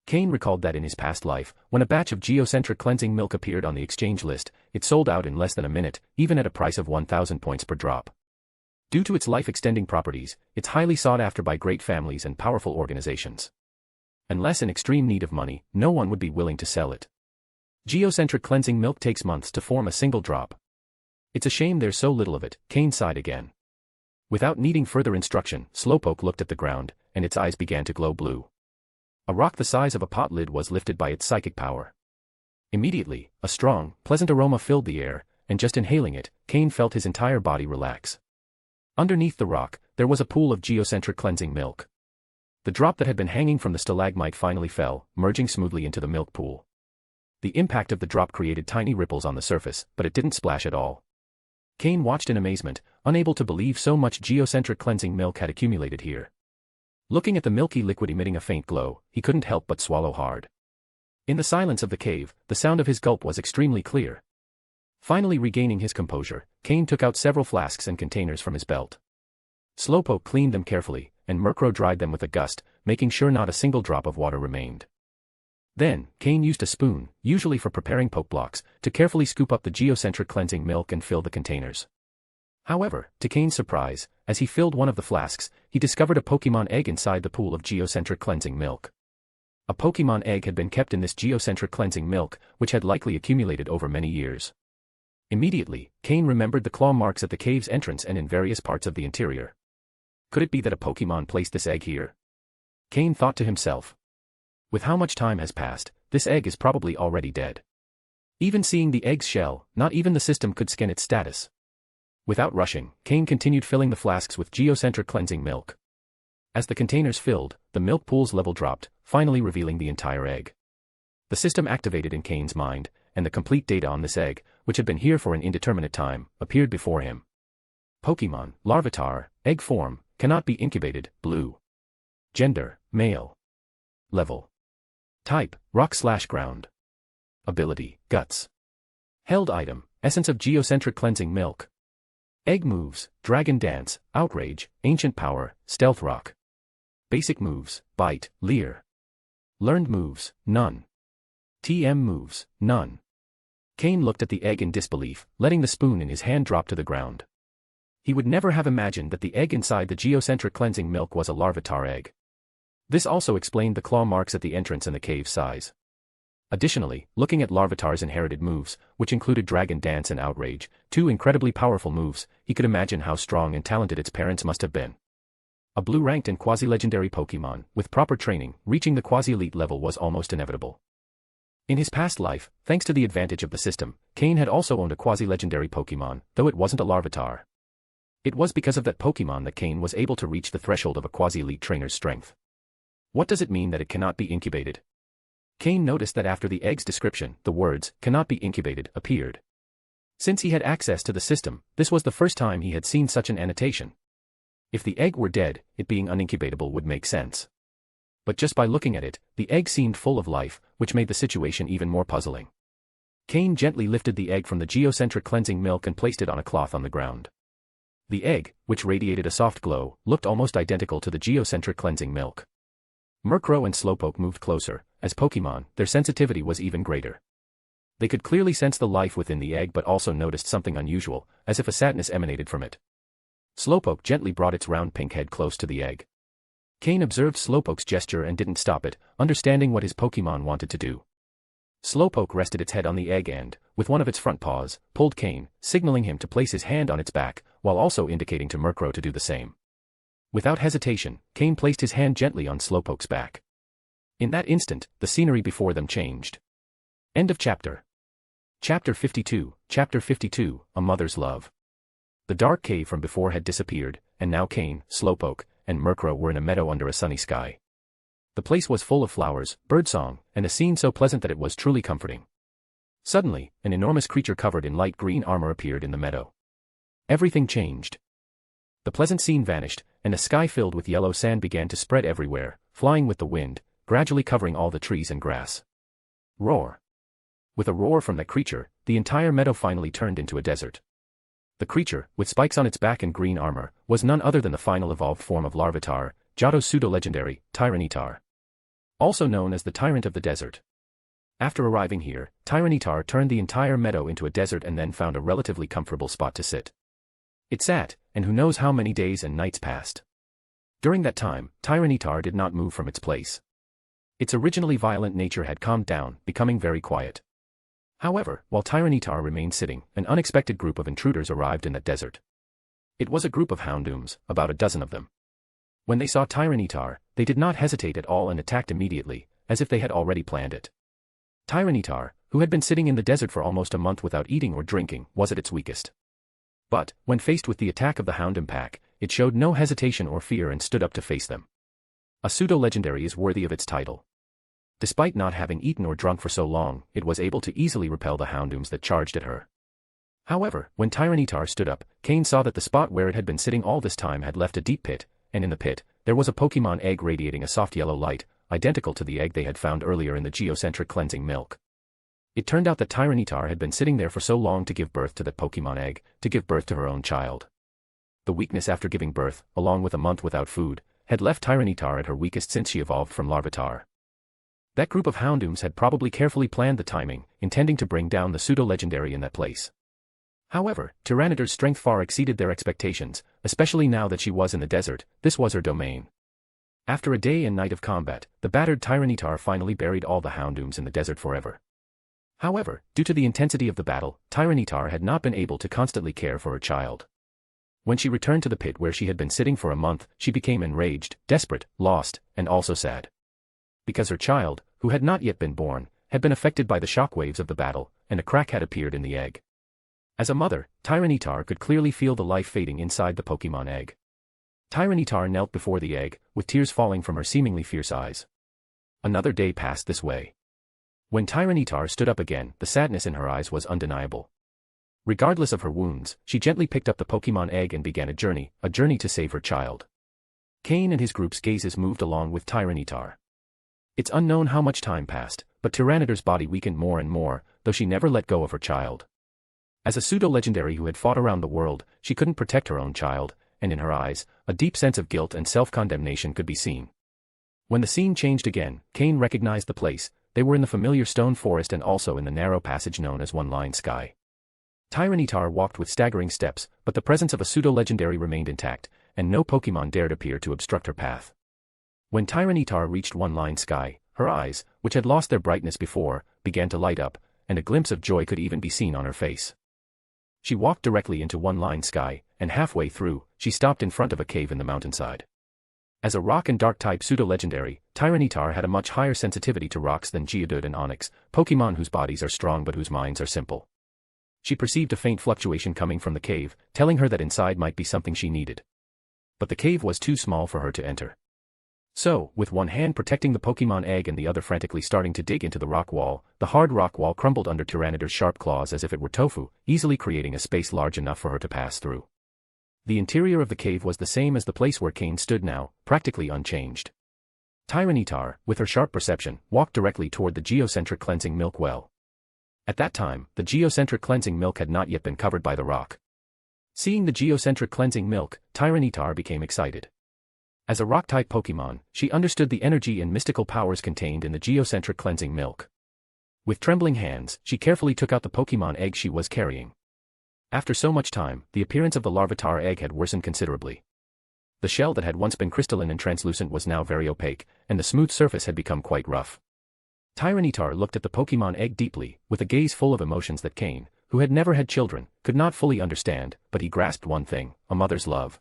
Cain recalled that in his past life, when a batch of geocentric cleansing milk appeared on the exchange list, it sold out in less than a minute, even at a price of 1,000 points per drop. Due to its life-extending properties, it's highly sought after by great families and powerful organizations. Unless in extreme need of money, no one would be willing to sell it. Geocentric cleansing milk takes months to form a single drop. It's a shame there's so little of it, Cain sighed again. Without needing further instruction, Slowpoke looked at the ground, and its eyes began to glow blue. A rock the size of a pot lid was lifted by its psychic power. Immediately, a strong, pleasant aroma filled the air, and just inhaling it, Cain felt his entire body relax. Underneath the rock, there was a pool of geocentric cleansing milk. The drop that had been hanging from the stalagmite finally fell, merging smoothly into the milk pool. The impact of the drop created tiny ripples on the surface, but it didn't splash at all. Cain watched in amazement, unable to believe so much geocentric cleansing milk had accumulated here. Looking at the milky liquid emitting a faint glow, he couldn't help but swallow hard. In the silence of the cave, the sound of his gulp was extremely clear. Finally regaining his composure, Cain took out several flasks and containers from his belt. Slowpoke cleaned them carefully, and Murkrow dried them with a gust, making sure not a single drop of water remained. Then, Cain used a spoon, usually for preparing poke blocks, to carefully scoop up the geocentric cleansing milk and fill the containers. However, to Cain's surprise, as he filled one of the flasks, he discovered a Pokémon egg inside the pool of geocentric cleansing milk. A Pokémon egg had been kept in this geocentric cleansing milk, which had likely accumulated over many years. Immediately, Cain remembered the claw marks at the cave's entrance and in various parts of the interior. Could it be that a Pokémon placed this egg here? Cain thought to himself. With how much time has passed, this egg is probably already dead. Even seeing the egg's shell, not even the system could scan its status. Without rushing, Cain continued filling the flasks with geocentric cleansing milk. As the containers filled, the milk pool's level dropped, finally revealing the entire egg. The system activated in Cain's mind, and the complete data on this egg, which had been here for an indeterminate time, appeared before him. Pokémon, Larvitar, egg form, cannot be incubated, blue. Gender, male. Level. Type, rock/ground. Ability, guts. Held item, essence of geocentric cleansing milk. Egg moves, dragon dance, outrage, ancient power, stealth rock. Basic moves, bite, leer. Learned moves, none. TM moves, none. Cain looked at the egg in disbelief, letting the spoon in his hand drop to the ground. He would never have imagined that the egg inside the geocentric cleansing milk was a Larvitar egg. This also explained the claw marks at the entrance and the cave's size. Additionally, looking at Larvitar's inherited moves, which included Dragon Dance and Outrage, two incredibly powerful moves, he could imagine how strong and talented its parents must have been. A blue-ranked and quasi-legendary Pokémon, with proper training, reaching the quasi-elite level was almost inevitable. In his past life, thanks to the advantage of the system, Cain had also owned a quasi-legendary Pokémon, though it wasn't a Larvitar. It was because of that Pokémon that Cain was able to reach the threshold of a quasi-elite trainer's strength. What does it mean that it cannot be incubated? Cain noticed that after the egg's description, the words, cannot be incubated, appeared. Since he had access to the system, this was the first time he had seen such an annotation. If the egg were dead, it being unincubatable would make sense. But just by looking at it, the egg seemed full of life, which made the situation even more puzzling. Cain gently lifted the egg from the geocentric cleansing milk and placed it on a cloth on the ground. The egg, which radiated a soft glow, looked almost identical to the geocentric cleansing milk. Murkrow and Slowpoke moved closer. As Pokémon, their sensitivity was even greater. They could clearly sense the life within the egg but also noticed something unusual, as if a sadness emanated from it. Slowpoke gently brought its round pink head close to the egg. Cain observed Slowpoke's gesture and didn't stop it, understanding what his Pokémon wanted to do. Slowpoke rested its head on the egg and, with one of its front paws, pulled Cain, signaling him to place his hand on its back, while also indicating to Murkrow to do the same. Without hesitation, Cain placed his hand gently on Slowpoke's back. In that instant, the scenery before them changed. End of chapter. Chapter 52, A Mother's Love. The dark cave from before had disappeared, and now Cain, Slowpoke, and Murkrow were in a meadow under a sunny sky. The place was full of flowers, birdsong, and a scene so pleasant that it was truly comforting. Suddenly, an enormous creature covered in light green armor appeared in the meadow. Everything changed. The pleasant scene vanished, and a sky filled with yellow sand began to spread everywhere, flying with the wind, gradually covering all the trees and grass. Roar. With a roar from that creature, the entire meadow finally turned into a desert. The creature, with spikes on its back and green armor, was none other than the final evolved form of Larvitar, Johto's pseudo-legendary, Tyranitar. Also known as the Tyrant of the Desert. After arriving here, Tyranitar turned the entire meadow into a desert and then found a relatively comfortable spot to sit. It sat, and who knows how many days and nights passed. During that time, Tyranitar did not move from its place. Its originally violent nature had calmed down, becoming very quiet. However, while Tyranitar remained sitting, an unexpected group of intruders arrived in that desert. It was a group of houndooms, about a dozen of them. When they saw Tyranitar, they did not hesitate at all and attacked immediately, as if they had already planned it. Tyranitar, who had been sitting in the desert for almost a month without eating or drinking, was at its weakest. But, when faced with the attack of the Houndoom pack, it showed no hesitation or fear and stood up to face them. A pseudo-legendary is worthy of its title. Despite not having eaten or drunk for so long, it was able to easily repel the Houndooms that charged at her. However, when Tyranitar stood up, Cain saw that the spot where it had been sitting all this time had left a deep pit, and in the pit, there was a Pokémon egg radiating a soft yellow light, identical to the egg they had found earlier in the geocentric cleansing milk. It turned out that Tyranitar had been sitting there for so long to give birth to that Pokémon egg, to give birth to her own child. The weakness after giving birth, along with a month without food, had left Tyranitar at her weakest since she evolved from Larvitar. That group of Houndooms had probably carefully planned the timing, intending to bring down the pseudo-legendary in that place. However, Tyranitar's strength far exceeded their expectations, especially now that she was in the desert. This was her domain. After a day and night of combat, the battered Tyranitar finally buried all the Houndooms in the desert forever. However, due to the intensity of the battle, Tyranitar had not been able to constantly care for her child. When she returned to the pit where she had been sitting for a month, she became enraged, desperate, lost, and also sad. Because her child, who had not yet been born, had been affected by the shockwaves of the battle, and a crack had appeared in the egg. As a mother, Tyranitar could clearly feel the life fading inside the Pokémon egg. Tyranitar knelt before the egg, with tears falling from her seemingly fierce eyes. Another day passed this way. When Tyranitar stood up again, the sadness in her eyes was undeniable. Regardless of her wounds, she gently picked up the Pokémon egg and began a journey to save her child. Cain and his group's gazes moved along with Tyranitar. It's unknown how much time passed, but Tyranitar's body weakened more and more, though she never let go of her child. As a pseudo-legendary who had fought around the world, she couldn't protect her own child, and in her eyes, a deep sense of guilt and self-condemnation could be seen. When the scene changed again, Cain recognized the place. They were in the familiar stone forest and also in the narrow passage known as One-Line Sky. Tyranitar walked with staggering steps, but the presence of a pseudo-legendary remained intact, and no Pokémon dared appear to obstruct her path. When Tyranitar reached One-Line Sky, her eyes, which had lost their brightness before, began to light up, and a glimpse of joy could even be seen on her face. She walked directly into One-Line Sky, and halfway through, she stopped in front of a cave in the mountainside. As a rock and dark-type pseudo-legendary, Tyranitar had a much higher sensitivity to rocks than Geodude and Onix, Pokémon whose bodies are strong but whose minds are simple. She perceived a faint fluctuation coming from the cave, telling her that inside might be something she needed. But the cave was too small for her to enter. So, with one hand protecting the Pokémon egg and the other frantically starting to dig into the rock wall, the hard rock wall crumbled under Tyranitar's sharp claws as if it were tofu, easily creating a space large enough for her to pass through. The interior of the cave was the same as the place where Cain stood now, practically unchanged. Tyranitar, with her sharp perception, walked directly toward the geocentric cleansing milk well. At that time, the geocentric cleansing milk had not yet been covered by the rock. Seeing the geocentric cleansing milk, Tyranitar became excited. As a rock-type Pokémon, she understood the energy and mystical powers contained in the geocentric cleansing milk. With trembling hands, she carefully took out the Pokémon egg she was carrying. After so much time, the appearance of the Larvitar egg had worsened considerably. The shell that had once been crystalline and translucent was now very opaque, and the smooth surface had become quite rough. Tyranitar looked at the Pokémon egg deeply, with a gaze full of emotions that Cain, who had never had children, could not fully understand, but he grasped one thing: a mother's love.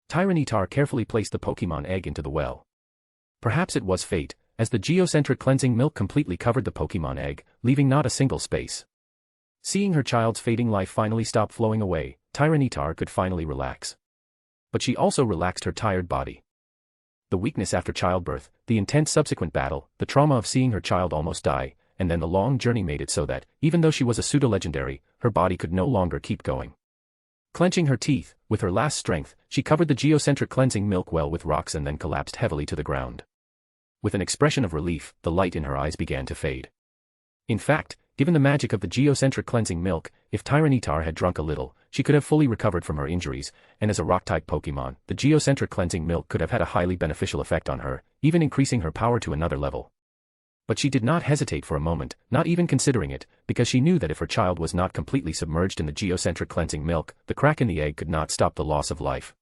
Tyranitar carefully placed the Pokémon egg into the well. Perhaps it was fate, as the geocentric cleansing milk completely covered the Pokémon egg, leaving not a single space. Seeing her child's fading life finally stop flowing away, Tyranitar could finally relax. But she also relaxed her tired body. The weakness after childbirth, the intense subsequent battle, the trauma of seeing her child almost die, and then the long journey made it so that, even though she was a pseudo-legendary, her body could no longer keep going. Clenching her teeth, with her last strength, she covered the geocentric cleansing milk well with rocks and then collapsed heavily to the ground. With an expression of relief, the light in her eyes began to fade. In fact, given the magic of the geocentric cleansing milk, if Tyranitar had drunk a little, she could have fully recovered from her injuries, and as a rock-type Pokémon, the geocentric cleansing milk could have had a highly beneficial effect on her, even increasing her power to another level. But she did not hesitate for a moment, not even considering it, because she knew that if her child was not completely submerged in the geocentric cleansing milk, the crack in the egg could not stop the loss of life.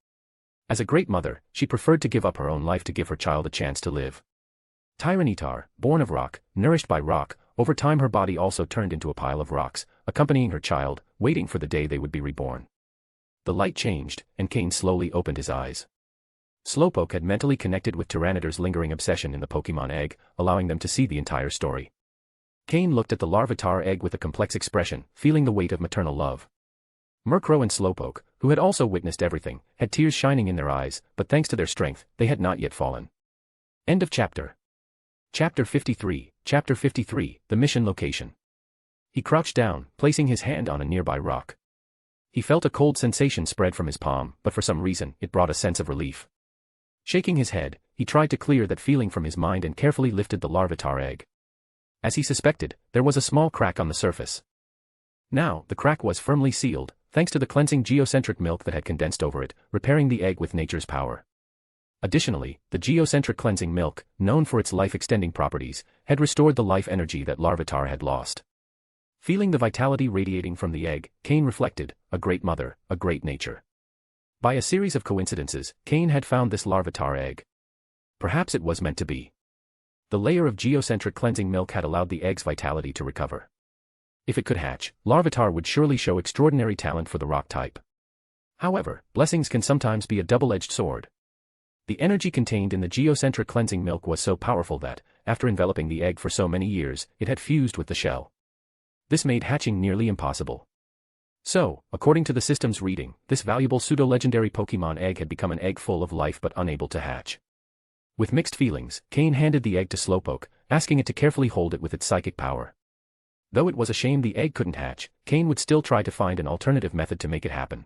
As a great mother, she preferred to give up her own life to give her child a chance to live. Tyranitar, born of rock, nourished by rock, over time her body also turned into a pile of rocks, accompanying her child, waiting for the day they would be reborn. The light changed, and Cain slowly opened his eyes. Slowpoke had mentally connected with Tyranitar's lingering obsession in the Pokémon egg, allowing them to see the entire story. Cain looked at the Larvitar egg with a complex expression, feeling the weight of maternal love. Murkrow and Slowpoke, who had also witnessed everything, had tears shining in their eyes, but thanks to their strength, they had not yet fallen. End of chapter. Chapter 53, the mission location. He crouched down, placing his hand on a nearby rock. He felt a cold sensation spread from his palm, but for some reason, it brought a sense of relief. Shaking his head, he tried to clear that feeling from his mind and carefully lifted the Larvitar egg. As he suspected, there was a small crack on the surface. Now, the crack was firmly sealed, thanks to the cleansing geocentric milk that had condensed over it, repairing the egg with nature's power. Additionally, the geocentric cleansing milk, known for its life-extending properties, had restored the life energy that Larvitar had lost. Feeling the vitality radiating from the egg, Cain reflected, a great mother, a great nature. By a series of coincidences, Cain had found this Larvitar egg. Perhaps it was meant to be. The layer of geocentric cleansing milk had allowed the egg's vitality to recover. If it could hatch, Larvitar would surely show extraordinary talent for the rock type. However, blessings can sometimes be a double-edged sword. The energy contained in the geocentric cleansing milk was so powerful that, after enveloping the egg for so many years, it had fused with the shell. This made hatching nearly impossible. So, according to the system's reading, this valuable pseudo-legendary Pokémon egg had become an egg full of life but unable to hatch. With mixed feelings, Cain handed the egg to Slowpoke, asking it to carefully hold it with its psychic power. Though it was a shame the egg couldn't hatch, Cain would still try to find an alternative method to make it happen.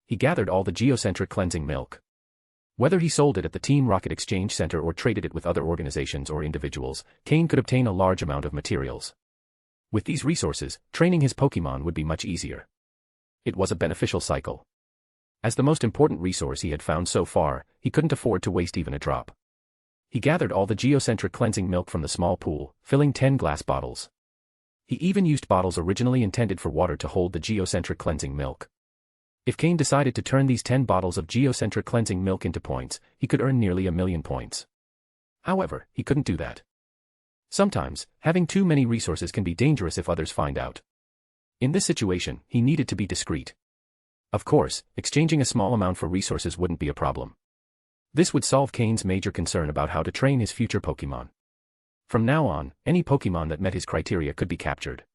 He gathered all the geocentric cleansing milk. Whether he sold it at the Team Rocket Exchange Center or traded it with other organizations or individuals, Cain could obtain a large amount of materials. With these resources, training his Pokémon would be much easier. It was a beneficial cycle. As the most important resource he had found so far, he couldn't afford to waste even a drop. He gathered all the geocentric cleansing milk from the small pool, filling 10 glass bottles. He even used bottles originally intended for water to hold the geocentric cleansing milk. If Cain decided to turn these 10 bottles of geocentric cleansing milk into points, he could earn nearly 1,000,000 points. However, he couldn't do that. Sometimes, having too many resources can be dangerous if others find out. In this situation, he needed to be discreet. Of course, exchanging a small amount for resources wouldn't be a problem. This would solve Cain's major concern about how to train his future Pokémon. From now on, any Pokémon that met his criteria could be captured.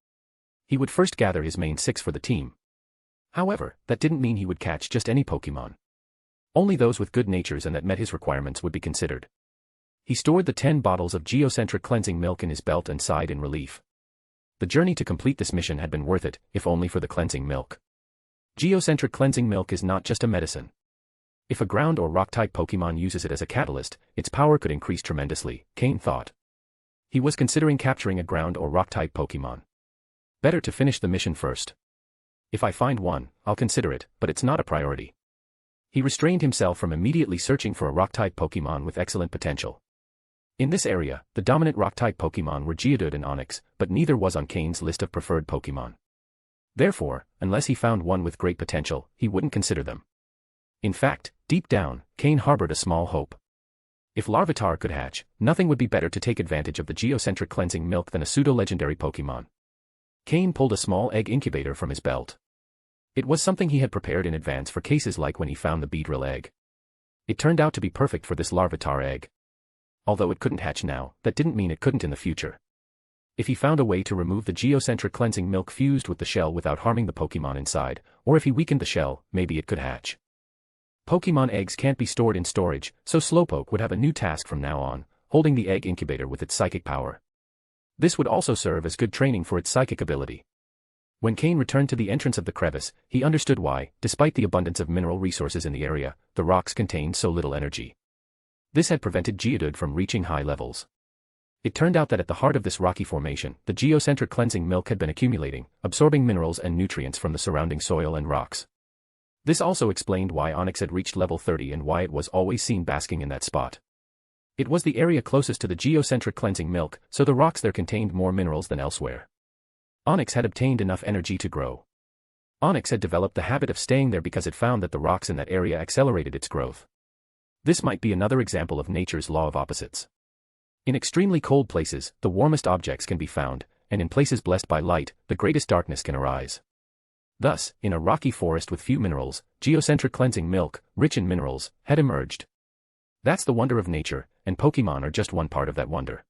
He would first gather his main 6 for the team. However, that didn't mean he would catch just any Pokémon. Only those with good natures and that met his requirements would be considered. He stored the 10 bottles of geocentric cleansing milk in his belt and sighed in relief. The journey to complete this mission had been worth it, if only for the cleansing milk. Geocentric cleansing milk is not just a medicine. If a ground or rock-type Pokémon uses it as a catalyst, its power could increase tremendously, Cain thought. He was considering capturing a ground or rock-type Pokémon. Better to finish the mission first. If I find one, I'll consider it, but it's not a priority. He restrained himself from immediately searching for a rock-type Pokémon with excellent potential. In this area, the dominant rock-type Pokémon were Geodude and Onix, but neither was on Cain's list of preferred Pokémon. Therefore, unless he found one with great potential, he wouldn't consider them. In fact, deep down, Cain harbored a small hope. If Larvitar could hatch, nothing would be better to take advantage of the geocentric cleansing milk than a pseudo-legendary Pokémon. Cain pulled a small egg incubator from his belt. It was something he had prepared in advance for cases like when he found the Beedrill egg. It turned out to be perfect for this Larvitar egg. Although it couldn't hatch now, that didn't mean it couldn't in the future. If he found a way to remove the geocentric cleansing milk fused with the shell without harming the Pokémon inside, or if he weakened the shell, maybe it could hatch. Pokémon eggs can't be stored in storage, so Slowpoke would have a new task from now on, holding the egg incubator with its psychic power. This would also serve as good training for its psychic ability. When Cain returned to the entrance of the crevice, he understood why, despite the abundance of mineral resources in the area, the rocks contained so little energy. This had prevented Geodude from reaching high levels. It turned out that at the heart of this rocky formation, the geocentric cleansing milk had been accumulating, absorbing minerals and nutrients from the surrounding soil and rocks. This also explained why Onix had reached level 30 and why it was always seen basking in that spot. It was the area closest to the geocentric cleansing milk, so the rocks there contained more minerals than elsewhere. Onyx had obtained enough energy to grow. Onyx had developed the habit of staying there because it found that the rocks in that area accelerated its growth. This might be another example of nature's law of opposites. In extremely cold places, the warmest objects can be found, and in places blessed by light, the greatest darkness can arise. Thus, in a rocky forest with few minerals, geocentric cleansing milk, rich in minerals, had emerged. That's the wonder of nature, and Pokémon are just one part of that wonder.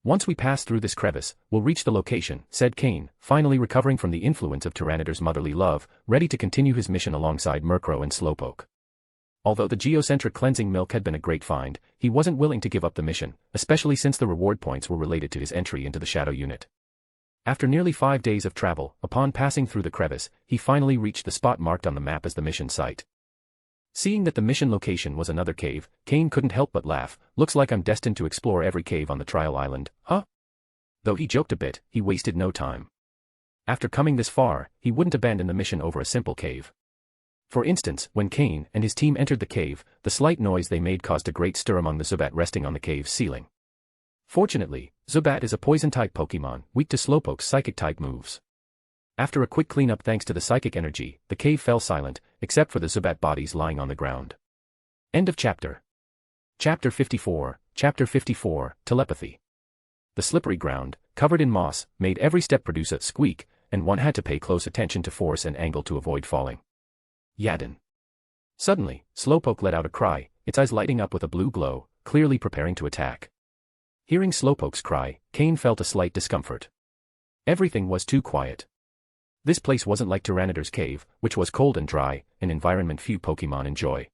Once we pass through this crevice, we'll reach the location, said Cain, finally recovering from the influence of Tyranidar's motherly love, ready to continue his mission alongside Murkrow and Slowpoke. Although the geocentric cleansing milk had been a great find, he wasn't willing to give up the mission, especially since the reward points were related to his entry into the Shadow Unit. After nearly 5 days of travel, upon passing through the crevice, he finally reached the spot marked on the map as the mission site. Seeing that the mission location was another cave, Cain couldn't help but laugh. Looks like I'm destined to explore every cave on the trial island, huh? Though he joked a bit, he wasted no time. After coming this far, he wouldn't abandon the mission over a simple cave. For instance, when Cain and his team entered the cave, the slight noise they made caused a great stir among the Zubat resting on the cave's ceiling. Fortunately, Zubat is a poison-type Pokémon, weak to Slowpoke's psychic-type moves. After a quick cleanup thanks to the psychic energy, the cave fell silent, except for the Zubat bodies lying on the ground. End of chapter. Chapter 54, Telepathy. The slippery ground, covered in moss, made every step produce a squeak, and one had to pay close attention to force and angle to avoid falling. Yadin. Suddenly, Slowpoke let out a cry, its eyes lighting up with a blue glow, clearly preparing to attack. Hearing Slowpoke's cry, Cain felt a slight discomfort. Everything was too quiet. This place wasn't like Tyranidar's cave, which was cold and dry, an environment few Pokémon enjoy.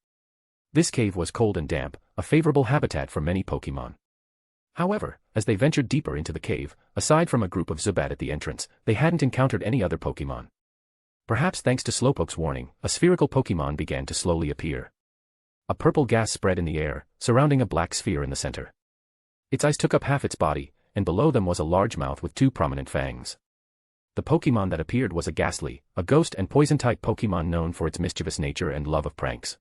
This cave was cold and damp, a favorable habitat for many Pokémon. However, as they ventured deeper into the cave, aside from a group of Zubat at the entrance, they hadn't encountered any other Pokémon. Perhaps thanks to Slowpoke's warning, a spherical Pokémon began to slowly appear. A purple gas spread in the air, surrounding a black sphere in the center. Its eyes took up half its body, and below them was a large mouth with 2 prominent fangs. The Pokémon that appeared was a Ghastly, a ghost and poison-type Pokémon known for its mischievous nature and love of pranks.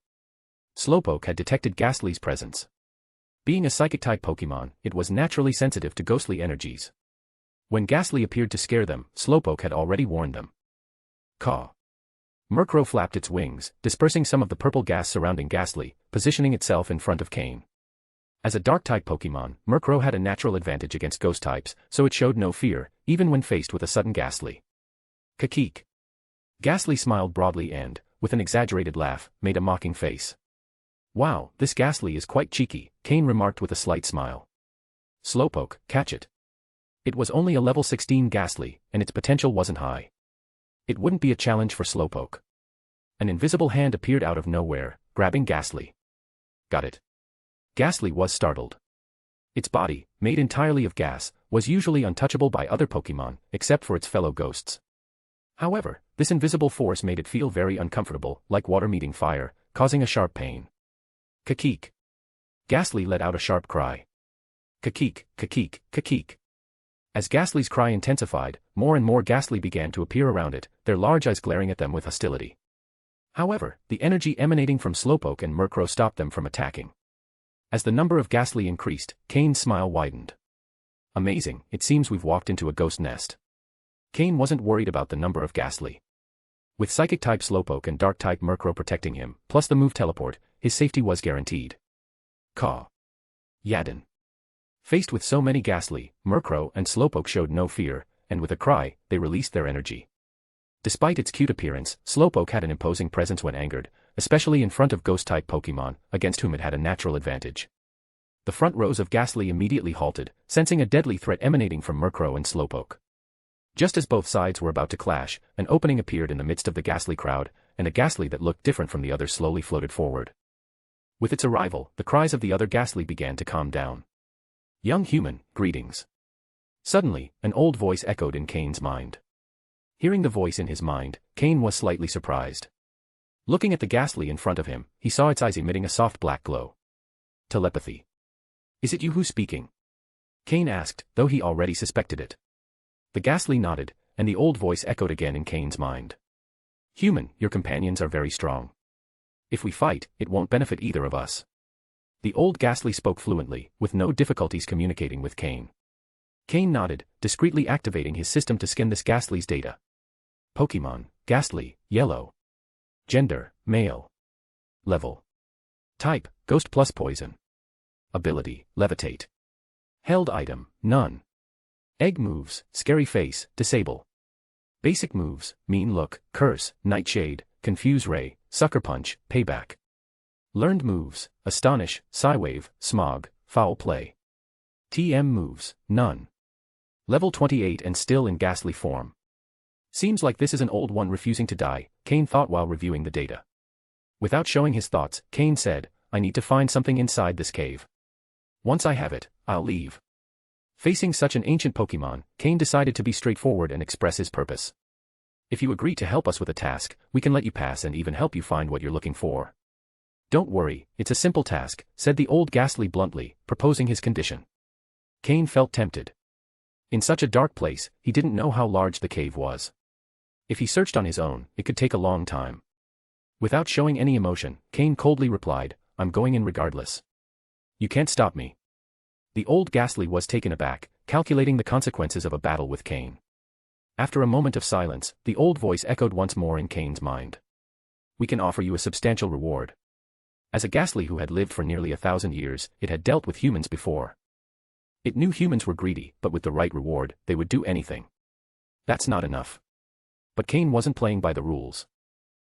Slowpoke had detected Ghastly's presence. Being a psychic-type Pokémon, it was naturally sensitive to ghostly energies. When Ghastly appeared to scare them, Slowpoke had already warned them. Caw. Murkrow flapped its wings, dispersing some of the purple gas surrounding Ghastly, positioning itself in front of Cain. As a dark-type Pokémon, Murkrow had a natural advantage against ghost types, so it showed no fear, even when faced with a sudden Ghastly. Kakeek. Ghastly smiled broadly and, with an exaggerated laugh, made a mocking face. Wow, this Ghastly is quite cheeky, Cain remarked with a slight smile. Slowpoke, catch it. It was only a level 16 Ghastly, and its potential wasn't high. It wouldn't be a challenge for Slowpoke. An invisible hand appeared out of nowhere, grabbing Ghastly. Got it. Ghastly was startled. Its body, made entirely of gas, was usually untouchable by other Pokémon, except for its fellow ghosts. However, this invisible force made it feel very uncomfortable, like water meeting fire, causing a sharp pain. Kakeek. Ghastly let out a sharp cry. Kakeek, kakeek, kakeek. As Ghastly's cry intensified, more and more Ghastly began to appear around it, their large eyes glaring at them with hostility. However, the energy emanating from Slowpoke and Murkrow stopped them from attacking. As the number of Ghastly increased, Cain's smile widened. Amazing, it seems we've walked into a ghost nest. Cain wasn't worried about the number of Ghastly. With Psychic-type Slowpoke and Dark-type Murkrow protecting him, plus the move Teleport, his safety was guaranteed. Caw. Yadin. Faced with so many Ghastly, Murkrow and Slowpoke showed no fear, and with a cry, they released their energy. Despite its cute appearance, Slowpoke had an imposing presence when angered, especially in front of ghost-type Pokémon, against whom it had a natural advantage. The front rows of Ghastly immediately halted, sensing a deadly threat emanating from Murkrow and Slowpoke. Just as both sides were about to clash, an opening appeared in the midst of the Ghastly crowd, and a Ghastly that looked different from the others slowly floated forward. With its arrival, the cries of the other Ghastly began to calm down. Young human, greetings. Suddenly, an old voice echoed in Cain's mind. Hearing the voice in his mind, Cain was slightly surprised. Looking at the Ghastly in front of him, he saw its eyes emitting a soft black glow. Telepathy. Is it you who's speaking? Cain asked, though he already suspected it. The Ghastly nodded, and the old voice echoed again in Cain's mind. Human, your companions are very strong. If we fight, it won't benefit either of us. The old Ghastly spoke fluently, with no difficulties communicating with Cain. Cain nodded, discreetly activating his system to scan this Ghastly's data. Pokémon, Ghastly, yellow. Gender, male. Level. Type, ghost plus poison. Ability, levitate. Held item, none. Egg moves, scary face, disable. Basic moves, mean look, curse, nightshade, confuse ray, sucker punch, payback. Learned moves, astonish, psywave, smog, foul play. TM moves, none. Level 28 and still in ghastly form. Seems like this is an old one refusing to die, Cain thought while reviewing the data. Without showing his thoughts, Cain said, I need to find something inside this cave. Once I have it, I'll leave. Facing such an ancient Pokémon, Cain decided to be straightforward and express his purpose. If you agree to help us with a task, we can let you pass and even help you find what you're looking for. Don't worry, it's a simple task, said the old Ghastly bluntly, proposing his condition. Cain felt tempted. In such a dark place, he didn't know how large the cave was. If he searched on his own, it could take a long time. Without showing any emotion, Cain coldly replied, I'm going in regardless. You can't stop me. The old Ghastly was taken aback, calculating the consequences of a battle with Cain. After a moment of silence, the old voice echoed once more in Cain's mind. We can offer you a substantial reward. As a Ghastly who had lived for nearly 1,000 years, it had dealt with humans before. It knew humans were greedy, but with the right reward, they would do anything. That's not enough. But Cain wasn't playing by the rules.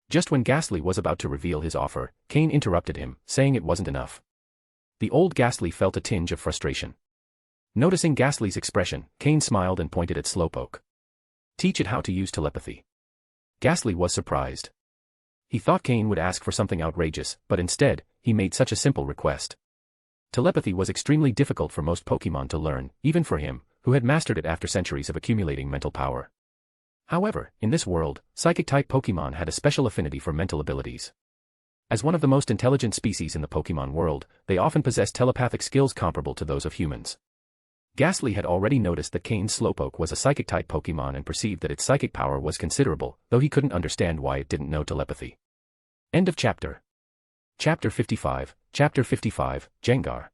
Just when Ghastly was about to reveal his offer, Cain interrupted him, saying it wasn't enough. The old Ghastly felt a tinge of frustration. Noticing Ghastly's expression, Cain smiled and pointed at Slowpoke. Teach it how to use telepathy. Ghastly was surprised. He thought Cain would ask for something outrageous, but instead, he made such a simple request. Telepathy was extremely difficult for most Pokémon to learn, even for him, who had mastered it after centuries of accumulating mental power. However, in this world, Psychic-type Pokémon had a special affinity for mental abilities. As one of the most intelligent species in the Pokémon world, they often possess telepathic skills comparable to those of humans. Ghastly had already noticed that Cain's Slowpoke was a Psychic-type Pokémon and perceived that its psychic power was considerable, though he couldn't understand why it didn't know telepathy. End of chapter. Chapter 55, Jengar.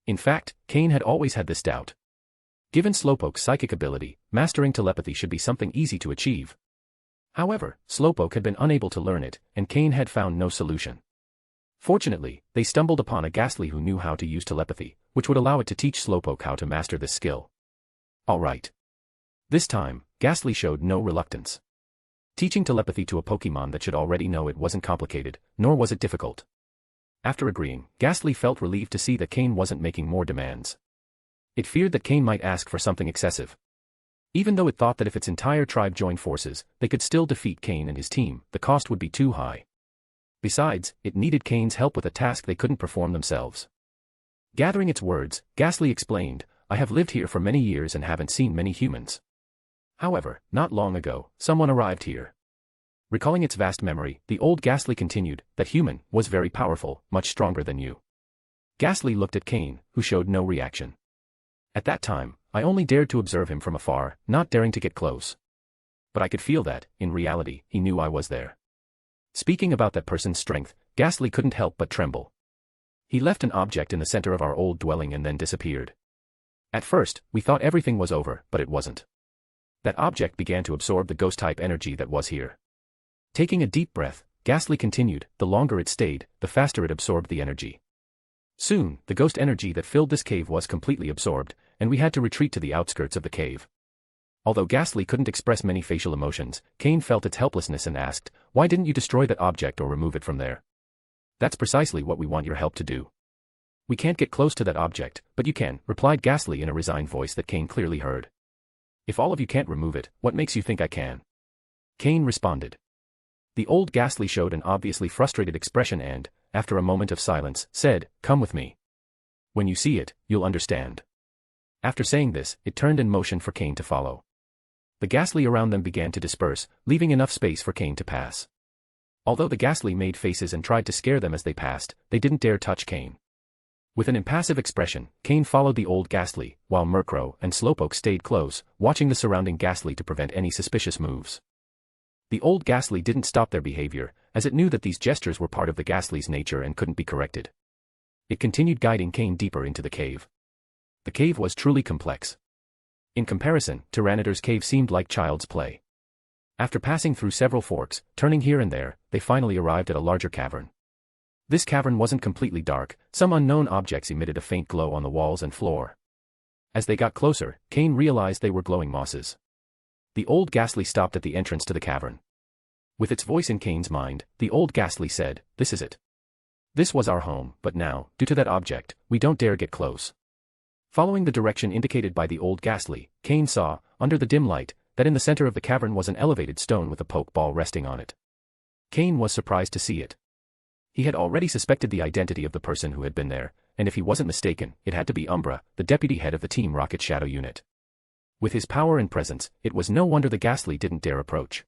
In fact, Cain had always had this doubt. Given Slowpoke's psychic ability, mastering telepathy should be something easy to achieve. However, Slowpoke had been unable to learn it, and Cain had found no solution. Fortunately, they stumbled upon a Ghastly who knew how to use telepathy, which would allow it to teach Slowpoke how to master this skill. Alright. This time, Ghastly showed no reluctance. Teaching telepathy to a Pokémon that should already know it wasn't complicated, nor was it difficult. After agreeing, Ghastly felt relieved to see that Cain wasn't making more demands. It feared that Cain might ask for something excessive. Even though it thought that if its entire tribe joined forces, they could still defeat Cain and his team, the cost would be too high. Besides, it needed Cain's help with a task they couldn't perform themselves. Gathering its words, Ghastly explained, I have lived here for many years and haven't seen many humans. However, not long ago, someone arrived here. Recalling its vast memory, the old Ghastly continued, that human was very powerful, much stronger than you. Ghastly looked at Cain, who showed no reaction. At that time, I only dared to observe him from afar, not daring to get close. But I could feel that, in reality, he knew I was there. Speaking about that person's strength, Ghastly couldn't help but tremble. He left an object in the center of our old dwelling and then disappeared. At first, we thought everything was over, but it wasn't. That object began to absorb the ghost-type energy that was here. Taking a deep breath, Ghastly continued, the longer it stayed, the faster it absorbed the energy. Soon, the ghost energy that filled this cave was completely absorbed, and we had to retreat to the outskirts of the cave. Although Ghastly couldn't express many facial emotions, Cain felt its helplessness and asked, why didn't you destroy that object or remove it from there? That's precisely what we want your help to do. We can't get close to that object, but you can, replied Ghastly in a resigned voice that Cain clearly heard. If all of you can't remove it, what makes you think I can? Cain responded. The old Ghastly showed an obviously frustrated expression and, after a moment of silence, said, come with me. When you see it, you'll understand. After saying this, it turned and motioned for Cain to follow. The Ghastly around them began to disperse, leaving enough space for Cain to pass. Although the Ghastly made faces and tried to scare them as they passed, they didn't dare touch Cain. With an impassive expression, Cain followed the old Ghastly, while Murkrow and Slowpoke stayed close, watching the surrounding Ghastly to prevent any suspicious moves. The old Ghastly didn't stop their behavior, as it knew that these gestures were part of the Ghastly's nature and couldn't be corrected. It continued guiding Cain deeper into the cave. The cave was truly complex. In comparison, Tyranidar's cave seemed like child's play. After passing through several forks, turning here and there, they finally arrived at a larger cavern. This cavern wasn't completely dark, some unknown objects emitted a faint glow on the walls and floor. As they got closer, Cain realized they were glowing mosses. The old ghastly stopped at the entrance to the cavern. With its voice in Cain's mind, the old ghastly said, "This is it. This was our home, but now, due to that object, we don't dare get close." Following the direction indicated by the old ghastly, Cain saw, under the dim light, that in the center of the cavern was an elevated stone with a pokeball resting on it. Cain was surprised to see it. He had already suspected the identity of the person who had been there, and if he wasn't mistaken, it had to be Umbra, the deputy head of the Team Rocket Shadow Unit. With his power and presence, it was no wonder the ghastly didn't dare approach.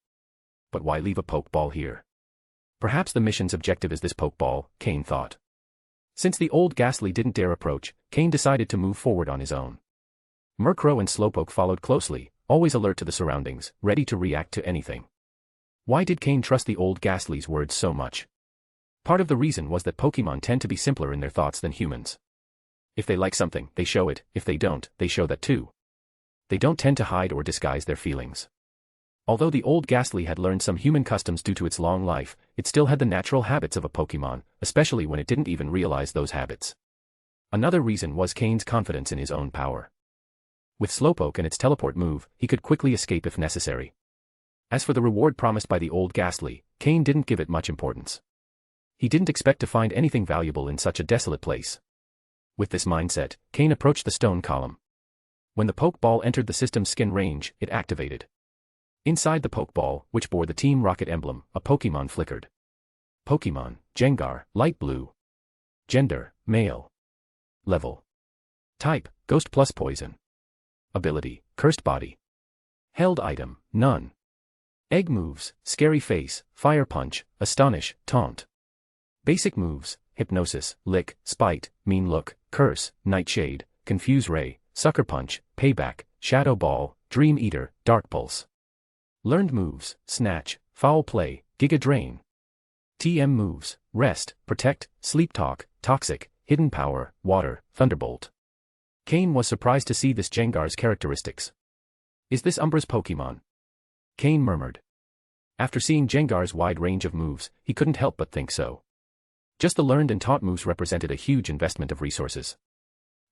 But why leave a pokeball here? Perhaps the mission's objective is this pokeball, Cain thought. Since the old ghastly didn't dare approach, Cain decided to move forward on his own. Murkrow and Slowpoke followed closely, always alert to the surroundings, ready to react to anything. Why did Cain trust the old ghastly's words so much? Part of the reason was that Pokémon tend to be simpler in their thoughts than humans. If they like something, they show it, if they don't, they show that too. They don't tend to hide or disguise their feelings. Although the old ghastly had learned some human customs due to its long life, it still had the natural habits of a Pokémon, especially when it didn't even realize those habits. Another reason was Cain's confidence in his own power. With Slowpoke and its teleport move, he could quickly escape if necessary. As for the reward promised by the old ghastly, Cain didn't give it much importance. He didn't expect to find anything valuable in such a desolate place. With this mindset, Cain approached the stone column. When the Pokeball entered the system's skin range, it activated. Inside the Pokeball, which bore the Team Rocket emblem, a Pokémon flickered. Pokémon, Gengar, light blue. Gender, male. Level. Type, Ghost plus Poison. Ability, Cursed Body. Held item, none. Egg moves, Scary Face, Fire Punch, Astonish, Taunt. Basic moves, Hypnosis, Lick, Spite, Mean Look, Curse, Nightshade, Confuse Ray, Sucker Punch, Payback, Shadow Ball, Dream Eater, Dark Pulse. Learned moves, Snatch, Foul Play, Giga Drain. TM moves, Rest, Protect, Sleep Talk, Toxic, Hidden Power, Water, Thunderbolt. Cain was surprised to see this Gengar's characteristics. Is this Umbra's Pokémon? Cain murmured. After seeing Gengar's wide range of moves, he couldn't help but think so. Just the learned and taught moves represented a huge investment of resources.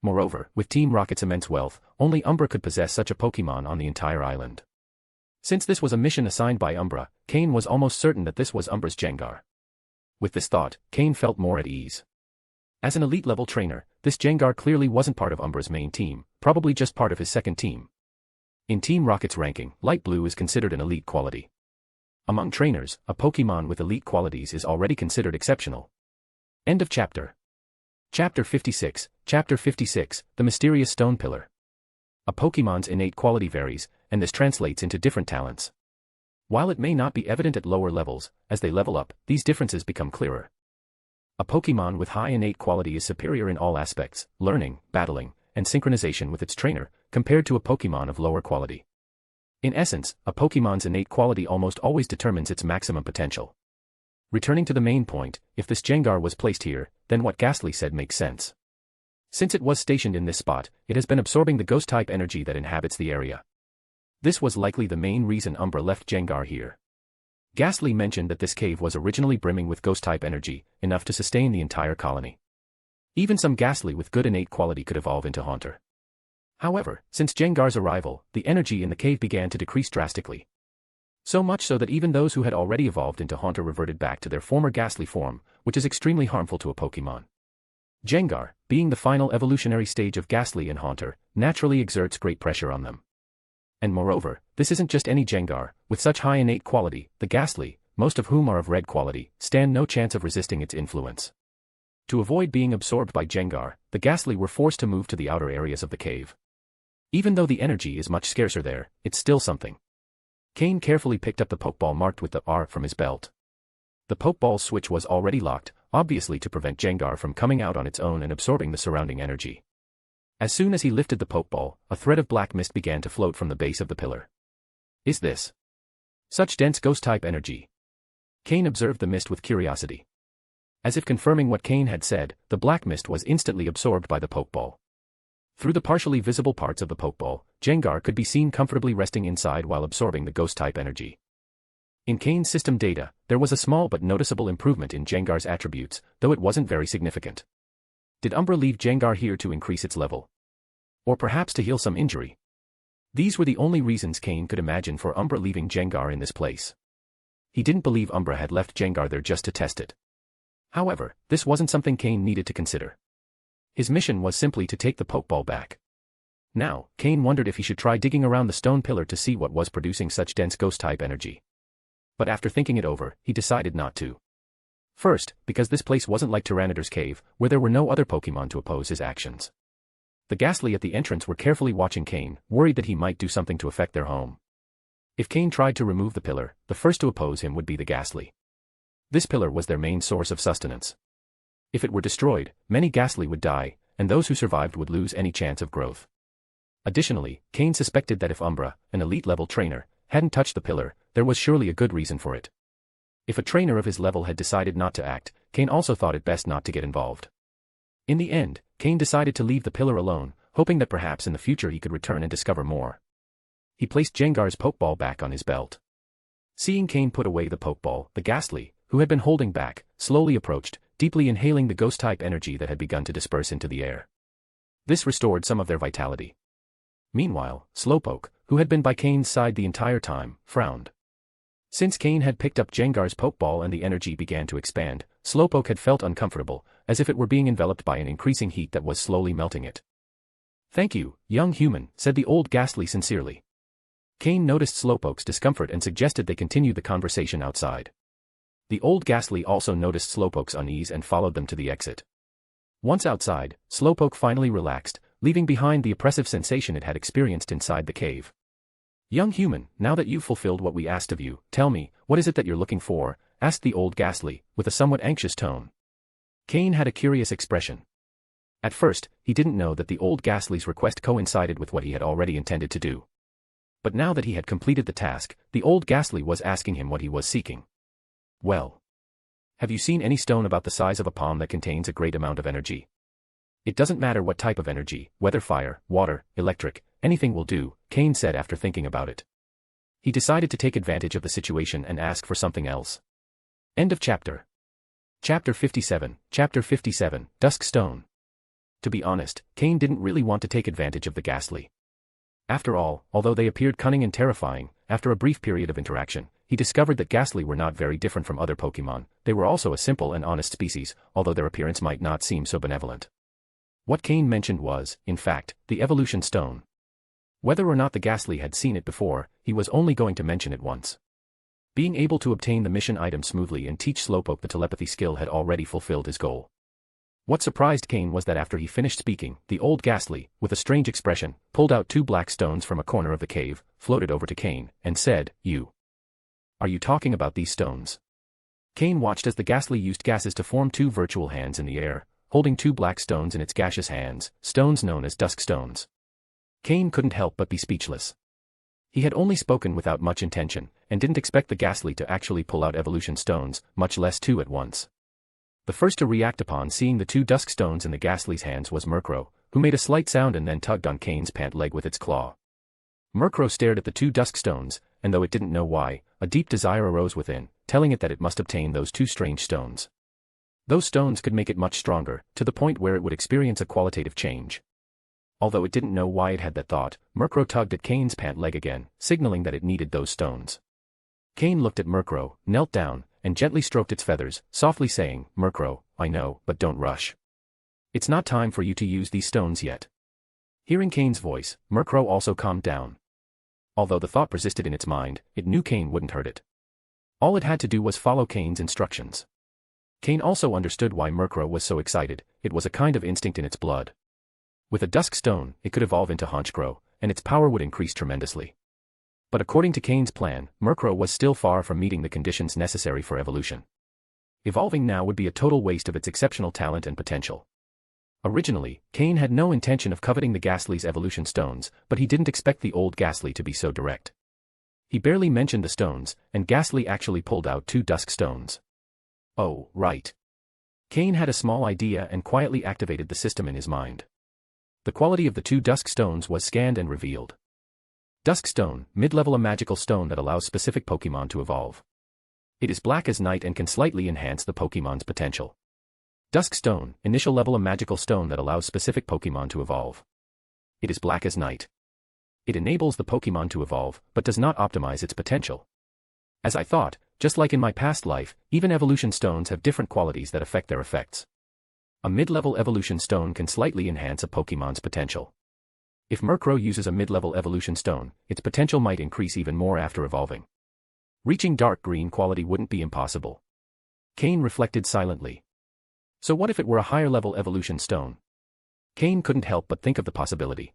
Moreover, with Team Rocket's immense wealth, only Umbra could possess such a Pokémon on the entire island. Since this was a mission assigned by Umbra, Cain was almost certain that this was Umbra's Gengar. With this thought, Cain felt more at ease. As an elite-level trainer, this Gengar clearly wasn't part of Umbra's main team, probably just part of his second team. In Team Rocket's ranking, Light Blue is considered an elite quality. Among trainers, a Pokémon with elite qualities is already considered exceptional. End of chapter. Chapter 56, Chapter 56, The Mysterious Stone Pillar. A Pokémon's innate quality varies, and this translates into different talents. While it may not be evident at lower levels, as they level up, these differences become clearer. A Pokémon with high innate quality is superior in all aspects, learning, battling, and synchronization with its trainer, compared to a Pokémon of lower quality. In essence, a Pokémon's innate quality almost always determines its maximum potential. Returning to the main point, if this Gengar was placed here, then what Ghastly said makes sense. Since it was stationed in this spot, it has been absorbing the ghost-type energy that inhabits the area. This was likely the main reason Umbra left Gengar here. Ghastly mentioned that this cave was originally brimming with ghost-type energy, enough to sustain the entire colony. Even some Ghastly with good innate quality could evolve into Haunter. However, since Gengar's arrival, the energy in the cave began to decrease drastically. So much so that even those who had already evolved into Haunter reverted back to their former Ghastly form, which is extremely harmful to a Pokémon. Gengar, being the final evolutionary stage of Ghastly and Haunter, naturally exerts great pressure on them. And moreover, this isn't just any Gengar, with such high innate quality, the Ghastly, most of whom are of red quality, stand no chance of resisting its influence. To avoid being absorbed by Gengar, the Ghastly were forced to move to the outer areas of the cave. Even though the energy is much scarcer there, it's still something. Cain carefully picked up the Pokeball marked with the R from his belt. The Pokeball's switch was already locked, obviously to prevent Gengar from coming out on its own and absorbing the surrounding energy. As soon as he lifted the Pokeball, a thread of black mist began to float from the base of the pillar. Is this such dense ghost-type energy? Cain observed the mist with curiosity. As if confirming what Cain had said, the black mist was instantly absorbed by the Pokeball. Through the partially visible parts of the Pokeball, Jengar could be seen comfortably resting inside while absorbing the ghost-type energy. In Cain's system data, there was a small but noticeable improvement in Jengar's attributes, though it wasn't very significant. Did Umbra leave Jengar here to increase its level? Or perhaps to heal some injury? These were the only reasons Cain could imagine for Umbra leaving Jengar in this place. He didn't believe Umbra had left Jengar there just to test it. However, this wasn't something Cain needed to consider. His mission was simply to take the Pokeball back. Now, Cain wondered if he should try digging around the stone pillar to see what was producing such dense ghost-type energy. But after thinking it over, he decided not to. First, because this place wasn't like Tyranidar's cave, where there were no other Pokemon to oppose his actions. The Ghastly at the entrance were carefully watching Cain, worried that he might do something to affect their home. If Cain tried to remove the pillar, the first to oppose him would be the Ghastly. This pillar was their main source of sustenance. If it were destroyed, many Ghastly would die, and those who survived would lose any chance of growth. Additionally, Cain suspected that if Umbra, an elite-level trainer, hadn't touched the pillar, there was surely a good reason for it. If a trainer of his level had decided not to act, Cain also thought it best not to get involved. In the end, Cain decided to leave the pillar alone, hoping that perhaps in the future he could return and discover more. He placed Jengar's Pokeball back on his belt. Seeing Cain put away the Pokeball, the Ghastly, who had been holding back, slowly approached, deeply inhaling the ghost-type energy that had begun to disperse into the air. This restored some of their vitality. Meanwhile, Slowpoke, who had been by Cain's side the entire time, frowned. Since Cain had picked up Jengar's Pokeball and the energy began to expand, Slowpoke had felt uncomfortable, as if it were being enveloped by an increasing heat that was slowly melting it. "Thank you, young human," said the old Ghastly sincerely. Cain noticed Slowpoke's discomfort and suggested they continue the conversation outside. The old Ghastly also noticed Slowpoke's unease and followed them to the exit. Once outside, Slowpoke finally relaxed, leaving behind the oppressive sensation it had experienced inside the cave. "Young human, now that you've fulfilled what we asked of you, tell me, what is it that you're looking for?" asked the old Ghastly, with a somewhat anxious tone. Cain had a curious expression. At first, he didn't know that the old Ghastly's request coincided with what he had already intended to do. But now that he had completed the task, the old Ghastly was asking him what he was seeking. "Well, have you seen any stone about the size of a palm that contains a great amount of energy? It doesn't matter what type of energy, whether fire, water, electric, anything will do," Cain said after thinking about it. He decided to take advantage of the situation and ask for something else. End of chapter. Chapter 57, Dusk Stone. To be honest, Cain didn't really want to take advantage of the Ghastly. After all, although they appeared cunning and terrifying, after a brief period of interaction, he discovered that Ghastly were not very different from other Pokemon. They were also a simple and honest species, although their appearance might not seem so benevolent. What Cain mentioned was, in fact, the evolution stone. Whether or not the Ghastly had seen it before, he was only going to mention it once. Being able to obtain the mission item smoothly and teach Slowpoke the telepathy skill had already fulfilled his goal. What surprised Cain was that after he finished speaking, the old Ghastly, with a strange expression, pulled out 2 black stones from a corner of the cave, floated over to Cain, and said, Are you talking about these stones?" Cain watched as the Ghastly used gases to form 2 virtual hands in the air, holding 2 black stones in its gaseous hands, stones known as dusk stones. Cain couldn't help but be speechless. He had only spoken without much intention, and didn't expect the Ghastly to actually pull out evolution stones, much less 2 at once. The first to react upon seeing the 2 dusk stones in the Ghastly's hands was Murkrow, who made a slight sound and then tugged on Cain's pant leg with its claw. Murkrow stared at the 2 dusk stones, and though it didn't know why, a deep desire arose within, telling it that it must obtain those 2 strange stones. Those stones could make it much stronger, to the point where it would experience a qualitative change. Although it didn't know why it had that thought, Murkrow tugged at Cain's pant leg again, signaling that it needed those stones. Cain looked at Murkrow, knelt down, and gently stroked its feathers, softly saying, "Murkrow, I know, but don't rush. It's not time for you to use these stones yet." Hearing Cain's voice, Murkrow also calmed down. Although the thought persisted in its mind, it knew Cain wouldn't hurt it. All it had to do was follow Cain's instructions. Cain also understood why Murkrow was so excited. It was a kind of instinct in its blood. With a dusk stone, it could evolve into Honchkrow, and its power would increase tremendously. But according to Cain's plan, Murkrow was still far from meeting the conditions necessary for evolution. Evolving now would be a total waste of its exceptional talent and potential. Originally, Cain had no intention of coveting the Ghastly's evolution stones, but he didn't expect the old Ghastly to be so direct. He barely mentioned the stones, and Ghastly actually pulled out 2 dusk stones. "Oh, right. Cain had a small idea and quietly activated the system in his mind. The quality of the 2 dusk stones was scanned and revealed. Dusk stone, mid-level, a magical stone that allows specific Pokémon to evolve. It is black as night and can slightly enhance the Pokémon's potential. Dusk stone, initial level, a magical stone that allows specific Pokémon to evolve. It is black as night. It enables the Pokémon to evolve, but does not optimize its potential. As I thought, just like in my past life, even evolution stones have different qualities that affect their effects. A mid-level evolution stone can slightly enhance a Pokémon's potential. If Murkrow uses a mid-level evolution stone, its potential might increase even more after evolving. Reaching dark green quality wouldn't be impossible. Cain reflected silently. So what if it were a higher-level evolution stone? Cain couldn't help but think of the possibility.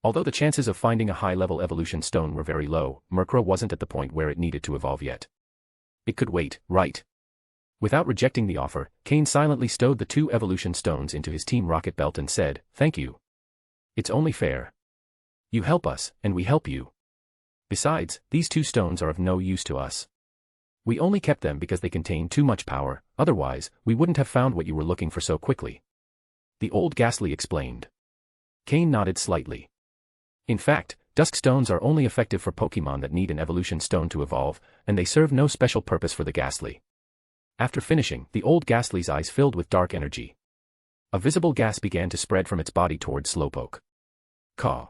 Although the chances of finding a high-level evolution stone were very low, Murkrow wasn't at the point where it needed to evolve yet. It could wait, right? Without rejecting the offer, Cain silently stowed the 2 evolution stones into his Team Rocket belt and said, "Thank you. It's only fair. You help us, and we help you. Besides, these 2 stones are of no use to us. We only kept them because they contain too much power, otherwise, we wouldn't have found what you were looking for so quickly." The old Ghastly explained. Cain nodded slightly. In fact, dusk stones are only effective for Pokémon that need an evolution stone to evolve, and they serve no special purpose for the Ghastly. After finishing, the old Ghastly's eyes filled with dark energy. A visible gas began to spread from its body towards Slowpoke. Caw.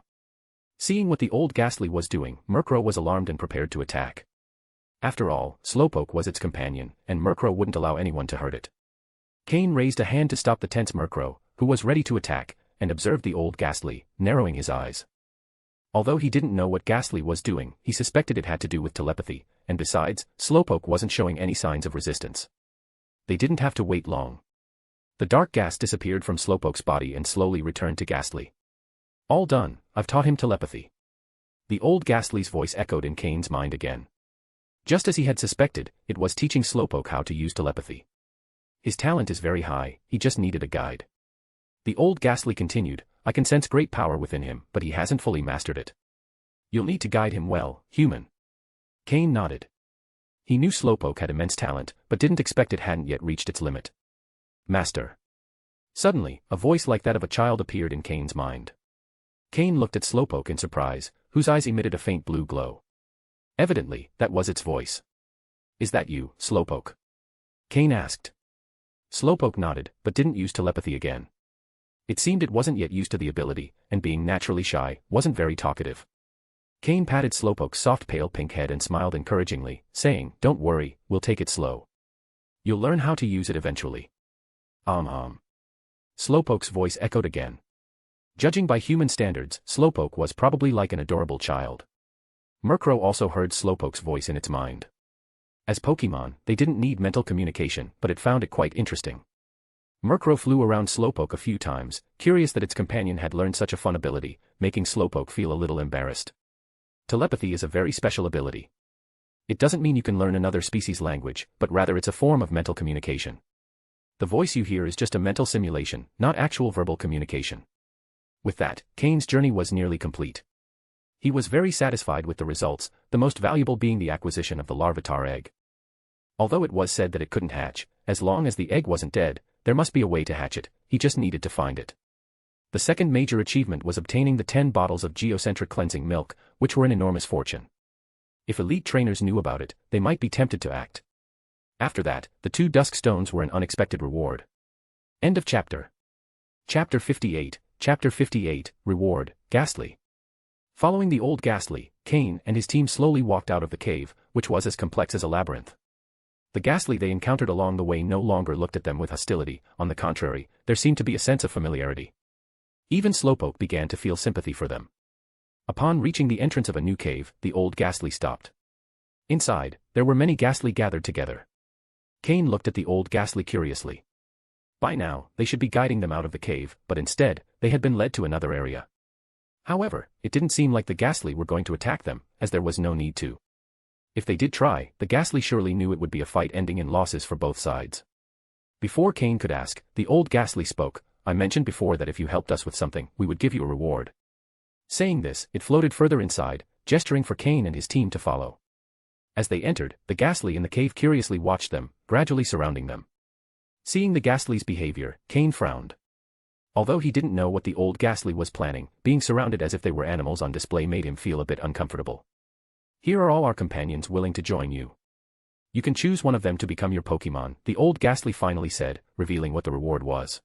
Seeing what the old Ghastly was doing, Murkrow was alarmed and prepared to attack. After all, Slowpoke was its companion, and Murkrow wouldn't allow anyone to hurt it. Cain raised a hand to stop the tense Murkrow, who was ready to attack, and observed the old Ghastly, narrowing his eyes. Although he didn't know what Ghastly was doing, he suspected it had to do with telepathy, and besides, Slowpoke wasn't showing any signs of resistance. They didn't have to wait long. The dark gas disappeared from Slowpoke's body and slowly returned to Ghastly. "All done, I've taught him telepathy." The old Ghastly's voice echoed in Cain's mind again. Just as he had suspected, it was teaching Slowpoke how to use telepathy. His talent is very high, he just needed a guide. The old Ghastly continued, "I can sense great power within him, but he hasn't fully mastered it. You'll need to guide him well, human." Cain nodded. He knew Slowpoke had immense talent, but didn't expect it hadn't yet reached its limit. "Master." Suddenly, a voice like that of a child appeared in Cain's mind. Cain looked at Slowpoke in surprise, whose eyes emitted a faint blue glow. Evidently, that was its voice. "Is that you, Slowpoke?" Cain asked. Slowpoke nodded, but didn't use telepathy again. It seemed it wasn't yet used to the ability, and being naturally shy, wasn't very talkative. Cain patted Slowpoke's soft pale pink head and smiled encouragingly, saying, "Don't worry, we'll take it slow. You'll learn how to use it eventually." Slowpoke's voice echoed again. Judging by human standards, Slowpoke was probably like an adorable child. Murkrow also heard Slowpoke's voice in its mind. As Pokémon, they didn't need mental communication, but it found it quite interesting. Murkrow flew around Slowpoke a few times, curious that its companion had learned such a fun ability, making Slowpoke feel a little embarrassed. Telepathy is a very special ability. It doesn't mean you can learn another species' language, but rather it's a form of mental communication. The voice you hear is just a mental simulation, not actual verbal communication. With that, Cain's journey was nearly complete. He was very satisfied with the results, the most valuable being the acquisition of the Larvitar egg. Although it was said that it couldn't hatch, as long as the egg wasn't dead, there must be a way to hatch it, he just needed to find it. The second major achievement was obtaining the 10 bottles of geocentric cleansing milk, which were an enormous fortune. If elite trainers knew about it, they might be tempted to act. After that, the 2 dusk stones were an unexpected reward. End of chapter. Chapter 58, Reward, Ghastly. Following the old Ghastly, Cain and his team slowly walked out of the cave, which was as complex as a labyrinth. The Ghastly they encountered along the way no longer looked at them with hostility, on the contrary, there seemed to be a sense of familiarity. Even Slowpoke began to feel sympathy for them. Upon reaching the entrance of a new cave, the old Ghastly stopped. Inside, there were many Ghastly gathered together. Cain looked at the old Ghastly curiously. By now, they should be guiding them out of the cave, but instead, they had been led to another area. However, it didn't seem like the Ghastly were going to attack them, as there was no need to. If they did try, the Ghastly surely knew it would be a fight ending in losses for both sides. Before Cain could ask, the old Ghastly spoke. "I mentioned before that if you helped us with something, we would give you a reward." Saying this, it floated further inside, gesturing for Cain and his team to follow. As they entered, the Ghastly in the cave curiously watched them, gradually surrounding them. Seeing the Ghastly's behavior, Cain frowned. Although he didn't know what the old Ghastly was planning, being surrounded as if they were animals on display made him feel a bit uncomfortable. Here are all our companions willing to join you. You can choose one of them to become your Pokémon, the old Ghastly finally said, revealing what the reward was.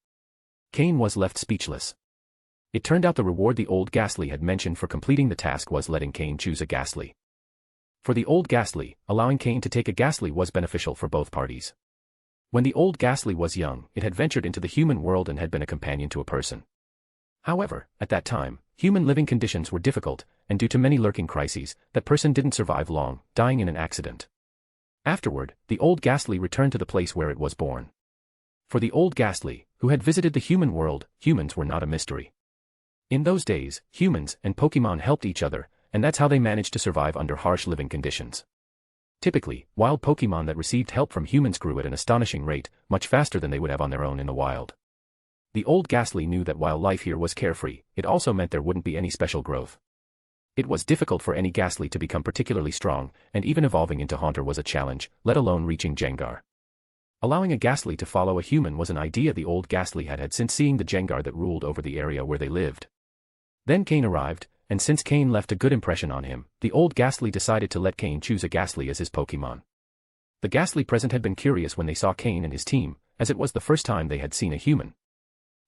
Cain was left speechless. It turned out the reward the old Ghastly had mentioned for completing the task was letting Cain choose a Ghastly. For the old Ghastly, allowing Cain to take a Ghastly was beneficial for both parties. When the old Ghastly was young, it had ventured into the human world and had been a companion to a person. However, at that time, human living conditions were difficult, and due to many lurking crises, that person didn't survive long, dying in an accident. Afterward, the old Ghastly returned to the place where it was born. For the old Ghastly, who had visited the human world, humans were not a mystery. In those days, humans and Pokémon helped each other, and that's how they managed to survive under harsh living conditions. Typically, wild Pokémon that received help from humans grew at an astonishing rate, much faster than they would have on their own in the wild. The old Ghastly knew that while life here was carefree, it also meant there wouldn't be any special growth. It was difficult for any Ghastly to become particularly strong, and even evolving into Haunter was a challenge, let alone reaching Gengar. Allowing a Ghastly to follow a human was an idea the old Ghastly had since seeing the Gengar that ruled over the area where they lived. Then Cain arrived, and since Cain left a good impression on him, the old Ghastly decided to let Cain choose a Ghastly as his Pokémon. The Ghastly present had been curious when they saw Cain and his team, as it was the first time they had seen a human.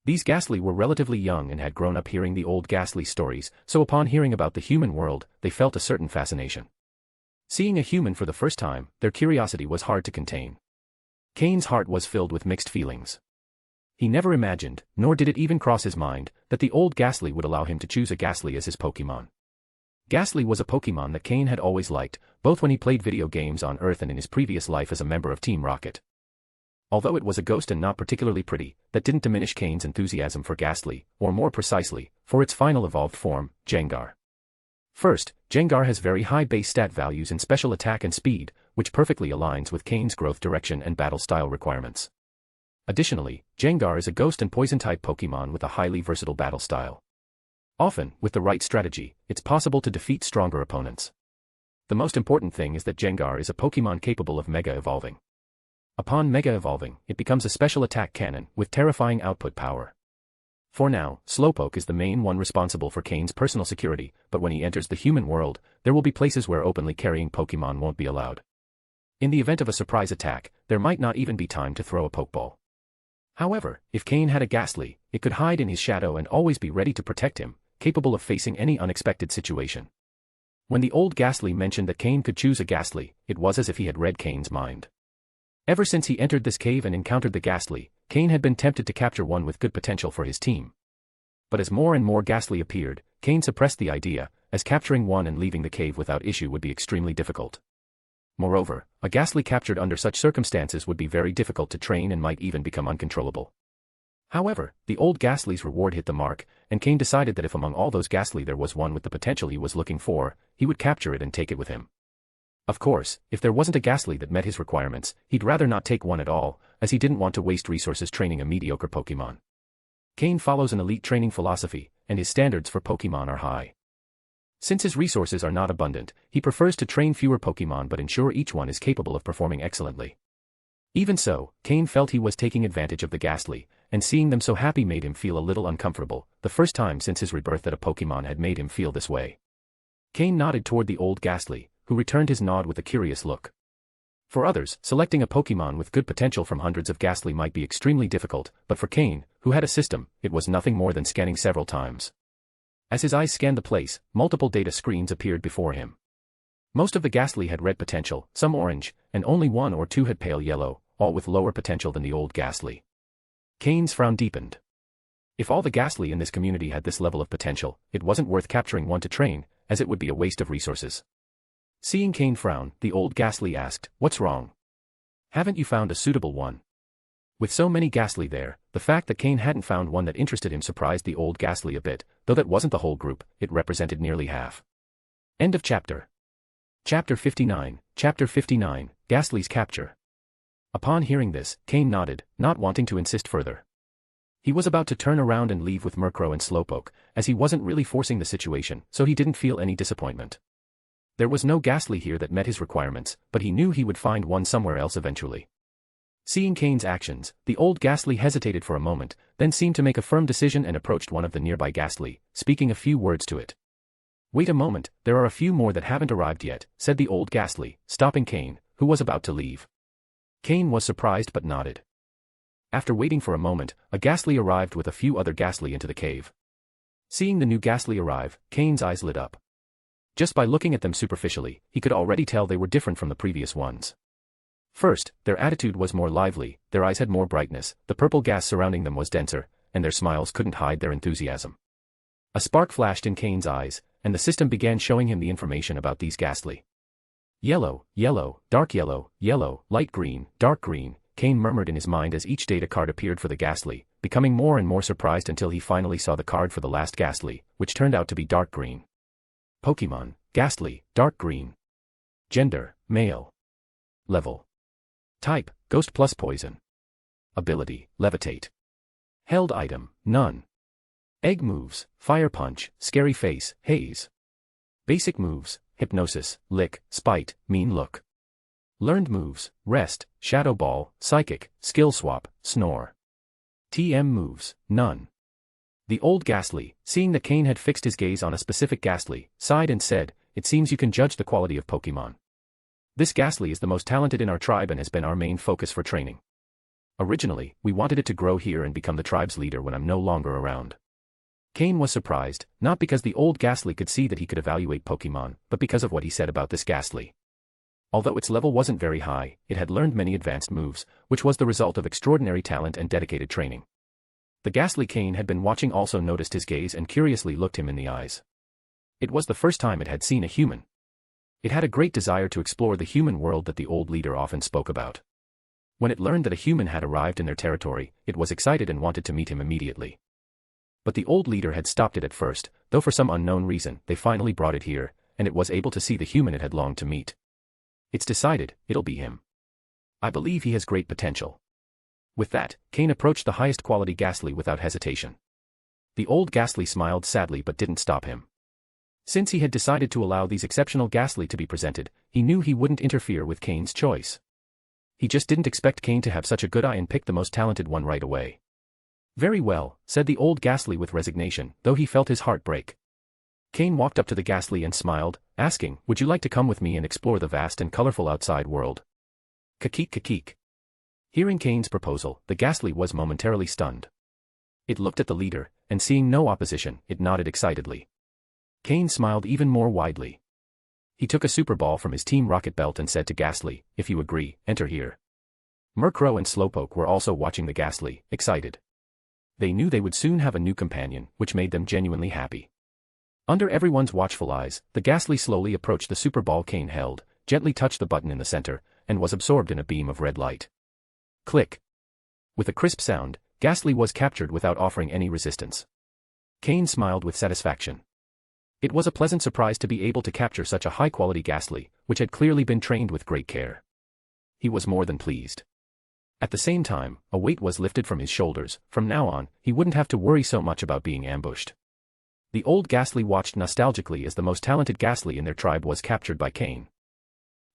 These Ghastly were relatively young and had grown up hearing the old Ghastly stories, so upon hearing about the human world, they felt a certain fascination. Seeing a human for the first time, their curiosity was hard to contain. Cain's heart was filled with mixed feelings. He never imagined, nor did it even cross his mind, that the old Ghastly would allow him to choose a Ghastly as his Pokémon. Ghastly was a Pokémon that Cain had always liked, both when he played video games on Earth and in his previous life as a member of Team Rocket. Although it was a ghost and not particularly pretty, that didn't diminish Cain's enthusiasm for Ghastly, or more precisely, for its final evolved form, Gengar. First, Gengar has very high base stat values in special attack and speed, which perfectly aligns with Cain's growth direction and battle style requirements. Additionally, Gengar is a ghost and poison-type Pokémon with a highly versatile battle style. Often, with the right strategy, it's possible to defeat stronger opponents. The most important thing is that Gengar is a Pokémon capable of Mega Evolving. Upon Mega Evolving, it becomes a special attack cannon, with terrifying output power. For now, Slowpoke is the main one responsible for Cain's personal security, but when he enters the human world, there will be places where openly carrying Pokémon won't be allowed. In the event of a surprise attack, there might not even be time to throw a Pokeball. However, if Cain had a Ghastly, it could hide in his shadow and always be ready to protect him, capable of facing any unexpected situation. When the old Ghastly mentioned that Cain could choose a Ghastly, it was as if he had read Cain's mind. Ever since he entered this cave and encountered the Ghastly, Cain had been tempted to capture one with good potential for his team. But as more and more Ghastly appeared, Cain suppressed the idea, as capturing one and leaving the cave without issue would be extremely difficult. Moreover, a Ghastly captured under such circumstances would be very difficult to train and might even become uncontrollable. However, the old Ghastly's reward hit the mark, and Cain decided that if among all those Ghastly there was one with the potential he was looking for, he would capture it and take it with him. Of course, if there wasn't a Ghastly that met his requirements, he'd rather not take one at all, as he didn't want to waste resources training a mediocre Pokémon. Cain follows an elite training philosophy, and his standards for Pokémon are high. Since his resources are not abundant, he prefers to train fewer Pokémon but ensure each one is capable of performing excellently. Even so, Cain felt he was taking advantage of the Ghastly, and seeing them so happy made him feel a little uncomfortable, the first time since his rebirth that a Pokémon had made him feel this way. Cain nodded toward the old Ghastly, who returned his nod with a curious look. For others, selecting a Pokémon with good potential from hundreds of Ghastly might be extremely difficult, but for Cain, who had a system, it was nothing more than scanning several times. As his eyes scanned the place, multiple data screens appeared before him. Most of the Ghastly had red potential, some orange, and only one or two had pale yellow, all with lower potential than the old Ghastly. Cain's frown deepened. If all the Ghastly in this community had this level of potential, it wasn't worth capturing one to train, as it would be a waste of resources. Seeing Cain frown, the old Ghastly asked, "What's wrong? Haven't you found a suitable one?" With so many Ghastly there, the fact that Cain hadn't found one that interested him surprised the old Ghastly a bit, though that wasn't the whole group, it represented nearly half. End of chapter. Chapter 59, Ghastly's Capture. Upon hearing this, Cain nodded, not wanting to insist further. He was about to turn around and leave with Murkrow and Slowpoke, as he wasn't really forcing the situation, so he didn't feel any disappointment. There was no Ghastly here that met his requirements, but he knew he would find one somewhere else eventually. Seeing Cain's actions, the old Ghastly hesitated for a moment, then seemed to make a firm decision and approached one of the nearby Ghastly, speaking a few words to it. "Wait a moment, there are a few more that haven't arrived yet," said the old Ghastly, stopping Cain, who was about to leave. Cain was surprised but nodded. After waiting for a moment, a Ghastly arrived with a few other Ghastly into the cave. Seeing the new Ghastly arrive, Cain's eyes lit up. Just by looking at them superficially, he could already tell they were different from the previous ones. First, their attitude was more lively, their eyes had more brightness, the purple gas surrounding them was denser, and their smiles couldn't hide their enthusiasm. A spark flashed in Cain's eyes, and the system began showing him the information about these Ghastly. Yellow, yellow, dark yellow, yellow, light green, dark green, Cain murmured in his mind as each data card appeared for the Ghastly, becoming more and more surprised until he finally saw the card for the last Ghastly, which turned out to be dark green. Pokemon, Ghastly, dark green. Gender, male. Level. Type, Ghost plus Poison. Ability, Levitate. Held item, none. Egg moves, Fire Punch, Scary Face, Haze. Basic moves, Hypnosis, Lick, Spite, Mean Look. Learned moves, Rest, Shadow Ball, Psychic, Skill Swap, Snore. TM moves, none. The old Ghastly, seeing that Cain had fixed his gaze on a specific Ghastly, sighed and said, "It seems you can judge the quality of Pokemon. This Ghastly is the most talented in our tribe and has been our main focus for training. Originally, we wanted it to grow here and become the tribe's leader when I'm no longer around." Cain was surprised, not because the old Ghastly could see that he could evaluate Pokemon, but because of what he said about this Ghastly. Although its level wasn't very high, it had learned many advanced moves, which was the result of extraordinary talent and dedicated training. The Ghastly Cain had been watching also noticed his gaze and curiously looked him in the eyes. It was the first time it had seen a human. It had a great desire to explore the human world that the old leader often spoke about. When it learned that a human had arrived in their territory, it was excited and wanted to meet him immediately. But the old leader had stopped it at first, though for some unknown reason, they finally brought it here, and it was able to see the human it had longed to meet. It's decided, it'll be him. I believe he has great potential. With that, Cain approached the highest quality Ghastly without hesitation. The old Ghastly smiled sadly but didn't stop him. Since he had decided to allow these exceptional Ghastly to be presented, he knew he wouldn't interfere with Cain's choice. He just didn't expect Cain to have such a good eye and pick the most talented one right away. "Very well," said the old Ghastly with resignation, though he felt his heart break. Cain walked up to the Ghastly and smiled, asking, "Would you like to come with me and explore the vast and colorful outside world?" Kakik kakik. Hearing Cain's proposal, the Ghastly was momentarily stunned. It looked at the leader, and seeing no opposition, it nodded excitedly. Cain smiled even more widely. He took a Super Ball from his Team Rocket belt and said to Ghastly, "If you agree, enter here." Murkrow and Slowpoke were also watching the Ghastly, excited. They knew they would soon have a new companion, which made them genuinely happy. Under everyone's watchful eyes, the Ghastly slowly approached the Super Ball Cain held, gently touched the button in the center, and was absorbed in a beam of red light. Click. With a crisp sound, Ghastly was captured without offering any resistance. Cain smiled with satisfaction. It was a pleasant surprise to be able to capture such a high-quality Ghastly, which had clearly been trained with great care. He was more than pleased. At the same time, a weight was lifted from his shoulders. From now on, he wouldn't have to worry so much about being ambushed. The old Ghastly watched nostalgically as the most talented Ghastly in their tribe was captured by Cain.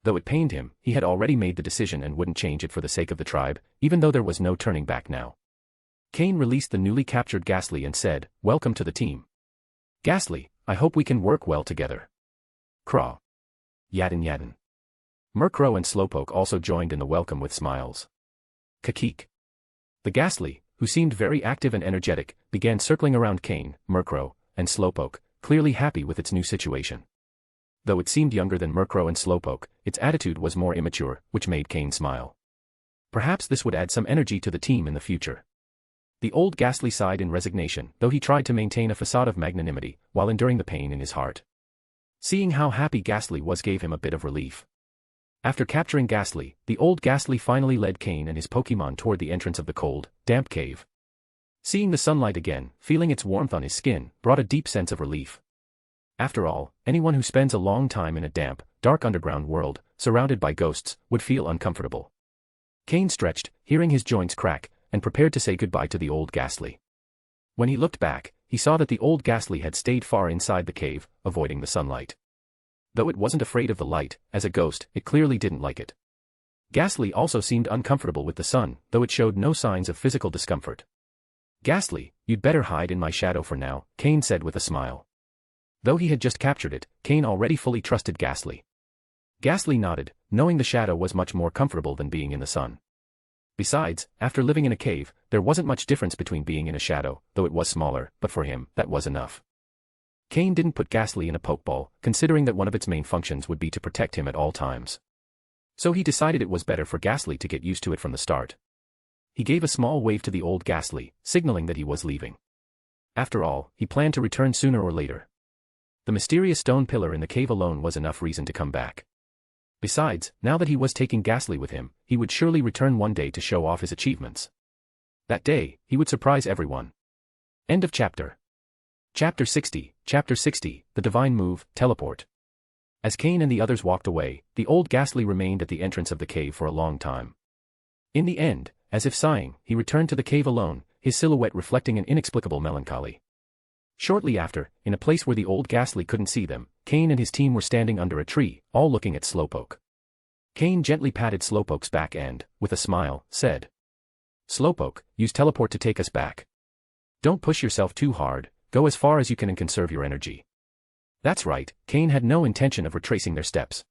Though it pained him, he had already made the decision and wouldn't change it for the sake of the tribe, even though there was no turning back now. Cain released the newly captured Ghastly and said, "Welcome to the team. Ghastly, I hope we can work well together." Craw. Yadin yadin. Murkrow and Slowpoke also joined in the welcome with smiles. Kakik. The Ghastly, who seemed very active and energetic, began circling around Cain, Murkrow, and Slowpoke, clearly happy with its new situation. Though it seemed younger than Murkrow and Slowpoke, its attitude was more immature, which made Cain smile. Perhaps this would add some energy to the team in the future. The old Ghastly sighed in resignation, though he tried to maintain a facade of magnanimity, while enduring the pain in his heart. Seeing how happy Ghastly was gave him a bit of relief. After capturing Ghastly, the old Ghastly finally led Cain and his Pokemon toward the entrance of the cold, damp cave. Seeing the sunlight again, feeling its warmth on his skin, brought a deep sense of relief. After all, anyone who spends a long time in a damp, dark underground world, surrounded by ghosts, would feel uncomfortable. Cain stretched, hearing his joints crack, and prepared to say goodbye to the old Ghastly. When he looked back, he saw that the old Ghastly had stayed far inside the cave, avoiding the sunlight. Though it wasn't afraid of the light, as a ghost, it clearly didn't like it. Ghastly also seemed uncomfortable with the sun, though it showed no signs of physical discomfort. Ghastly, you'd better hide in my shadow for now, Cain said with a smile. Though he had just captured it, Cain already fully trusted Ghastly. Ghastly nodded, knowing the shadow was much more comfortable than being in the sun. Besides, after living in a cave, there wasn't much difference between being in a shadow, though it was smaller, but for him, that was enough. Cain didn't put Ghastly in a pokeball, considering that one of its main functions would be to protect him at all times. So he decided it was better for Ghastly to get used to it from the start. He gave a small wave to the old Ghastly, signaling that he was leaving. After all, he planned to return sooner or later. The mysterious stone pillar in the cave alone was enough reason to come back. Besides, now that he was taking Ghastly with him, he would surely return one day to show off his achievements. That day, he would surprise everyone. End of chapter. Chapter 60, The Divine Move, Teleport. As Cain and the others walked away, the old Ghastly remained at the entrance of the cave for a long time. In the end, as if sighing, he returned to the cave alone, his silhouette reflecting an inexplicable melancholy. Shortly after, in a place where the old Ghastly couldn't see them, Cain and his team were standing under a tree, all looking at Slowpoke. Cain gently patted Slowpoke's back and, with a smile, said, "Slowpoke, use teleport to take us back. Don't push yourself too hard, go as far as you can and conserve your energy." That's right, Cain had no intention of retracing their steps.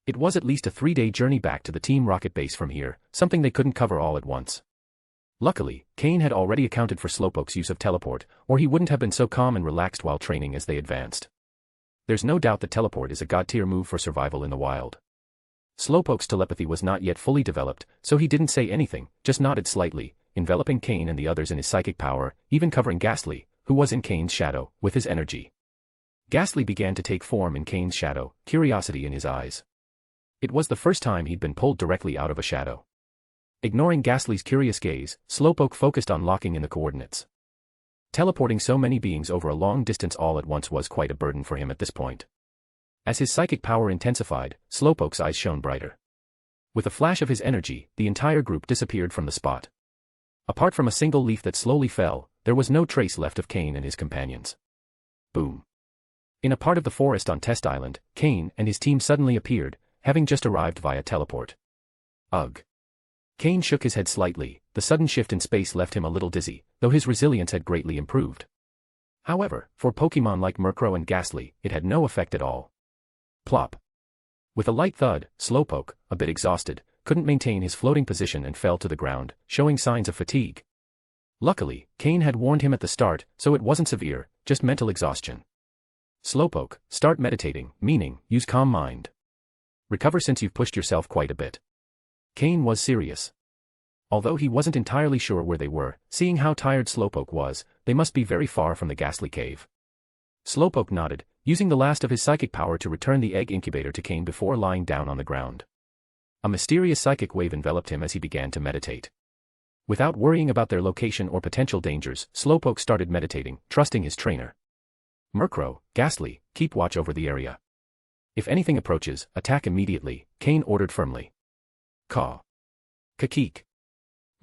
It was at least a 3-day journey back to the Team Rocket base from here, something they couldn't cover all at once. Luckily, Cain had already accounted for Slowpoke's use of teleport, or he wouldn't have been so calm and relaxed while training as they advanced. There's no doubt that teleport is a god-tier move for survival in the wild. Slowpoke's telepathy was not yet fully developed, so he didn't say anything, just nodded slightly, enveloping Cain and the others in his psychic power, even covering Ghastly, who was in Cain's shadow, with his energy. Ghastly began to take form in Cain's shadow, curiosity in his eyes. It was the first time he'd been pulled directly out of a shadow. Ignoring Ghastly's curious gaze, Slowpoke focused on locking in the coordinates. Teleporting so many beings over a long distance all at once was quite a burden for him at this point. As his psychic power intensified, Slowpoke's eyes shone brighter. With a flash of his energy, the entire group disappeared from the spot. Apart from a single leaf that slowly fell, there was no trace left of Cain and his companions. Boom. In a part of the forest on Test Island, Cain and his team suddenly appeared, having just arrived via teleport. Ugh. Cain shook his head slightly, the sudden shift in space left him a little dizzy, though his resilience had greatly improved. However, for Pokémon like Murkrow and Ghastly, it had no effect at all. Plop. With a light thud, Slowpoke, a bit exhausted, couldn't maintain his floating position and fell to the ground, showing signs of fatigue. Luckily, Cain had warned him at the start, so it wasn't severe, just mental exhaustion. Slowpoke, start meditating, meaning, use calm mind. Recover since you've pushed yourself quite a bit. Cain was serious. Although he wasn't entirely sure where they were, seeing how tired Slowpoke was, they must be very far from the Ghastly cave. Slowpoke nodded, using the last of his psychic power to return the egg incubator to Cain before lying down on the ground. A mysterious psychic wave enveloped him as he began to meditate. Without worrying about their location or potential dangers, Slowpoke started meditating, trusting his trainer. Murkrow, Ghastly, keep watch over the area. If anything approaches, attack immediately, Cain ordered firmly. Caw. Kakeek.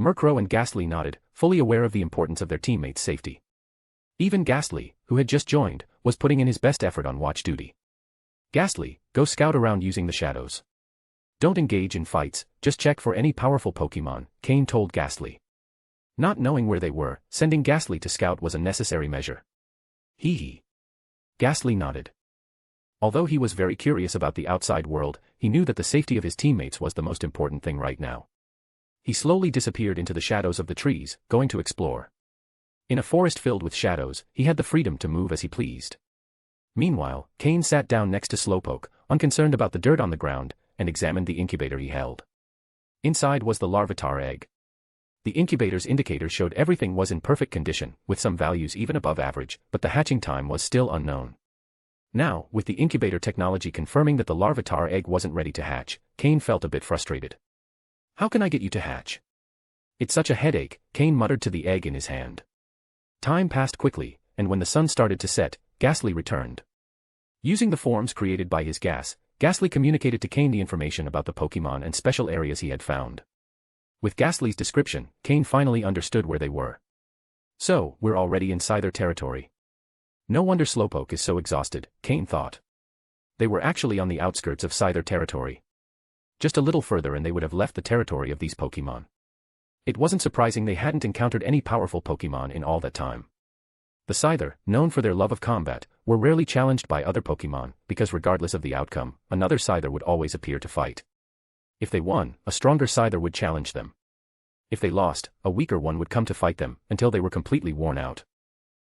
Murkrow and Ghastly nodded, fully aware of the importance of their teammates' safety. Even Ghastly, who had just joined, was putting in his best effort on watch duty. Ghastly, go scout around using the shadows. Don't engage in fights, just check for any powerful Pokémon, Cain told Ghastly. Not knowing where they were, sending Ghastly to scout was a necessary measure. Hee hee. Ghastly nodded. Although he was very curious about the outside world, he knew that the safety of his teammates was the most important thing right now. He slowly disappeared into the shadows of the trees, going to explore. In a forest filled with shadows, he had the freedom to move as he pleased. Meanwhile, Cain sat down next to Slowpoke, unconcerned about the dirt on the ground, and examined the incubator he held. Inside was the Larvitar egg. The incubator's indicator showed everything was in perfect condition, with some values even above average, but the hatching time was still unknown. Now, with the incubator technology confirming that the Larvitar egg wasn't ready to hatch, Cain felt a bit frustrated. How can I get you to hatch? It's such a headache, Cain muttered to the egg in his hand. Time passed quickly, and when the sun started to set, Ghastly returned. Using the forms created by his Ghastly communicated to Cain the information about the Pokémon and special areas he had found. With Ghastly's description, Cain finally understood where they were. So, we're already inside their territory. No wonder Slowpoke is so exhausted, Cain thought. They were actually on the outskirts of Scyther territory. Just a little further and they would have left the territory of these Pokémon. It wasn't surprising they hadn't encountered any powerful Pokémon in all that time. The Scyther, known for their love of combat, were rarely challenged by other Pokémon, because regardless of the outcome, another Scyther would always appear to fight. If they won, a stronger Scyther would challenge them. If they lost, a weaker one would come to fight them, until they were completely worn out.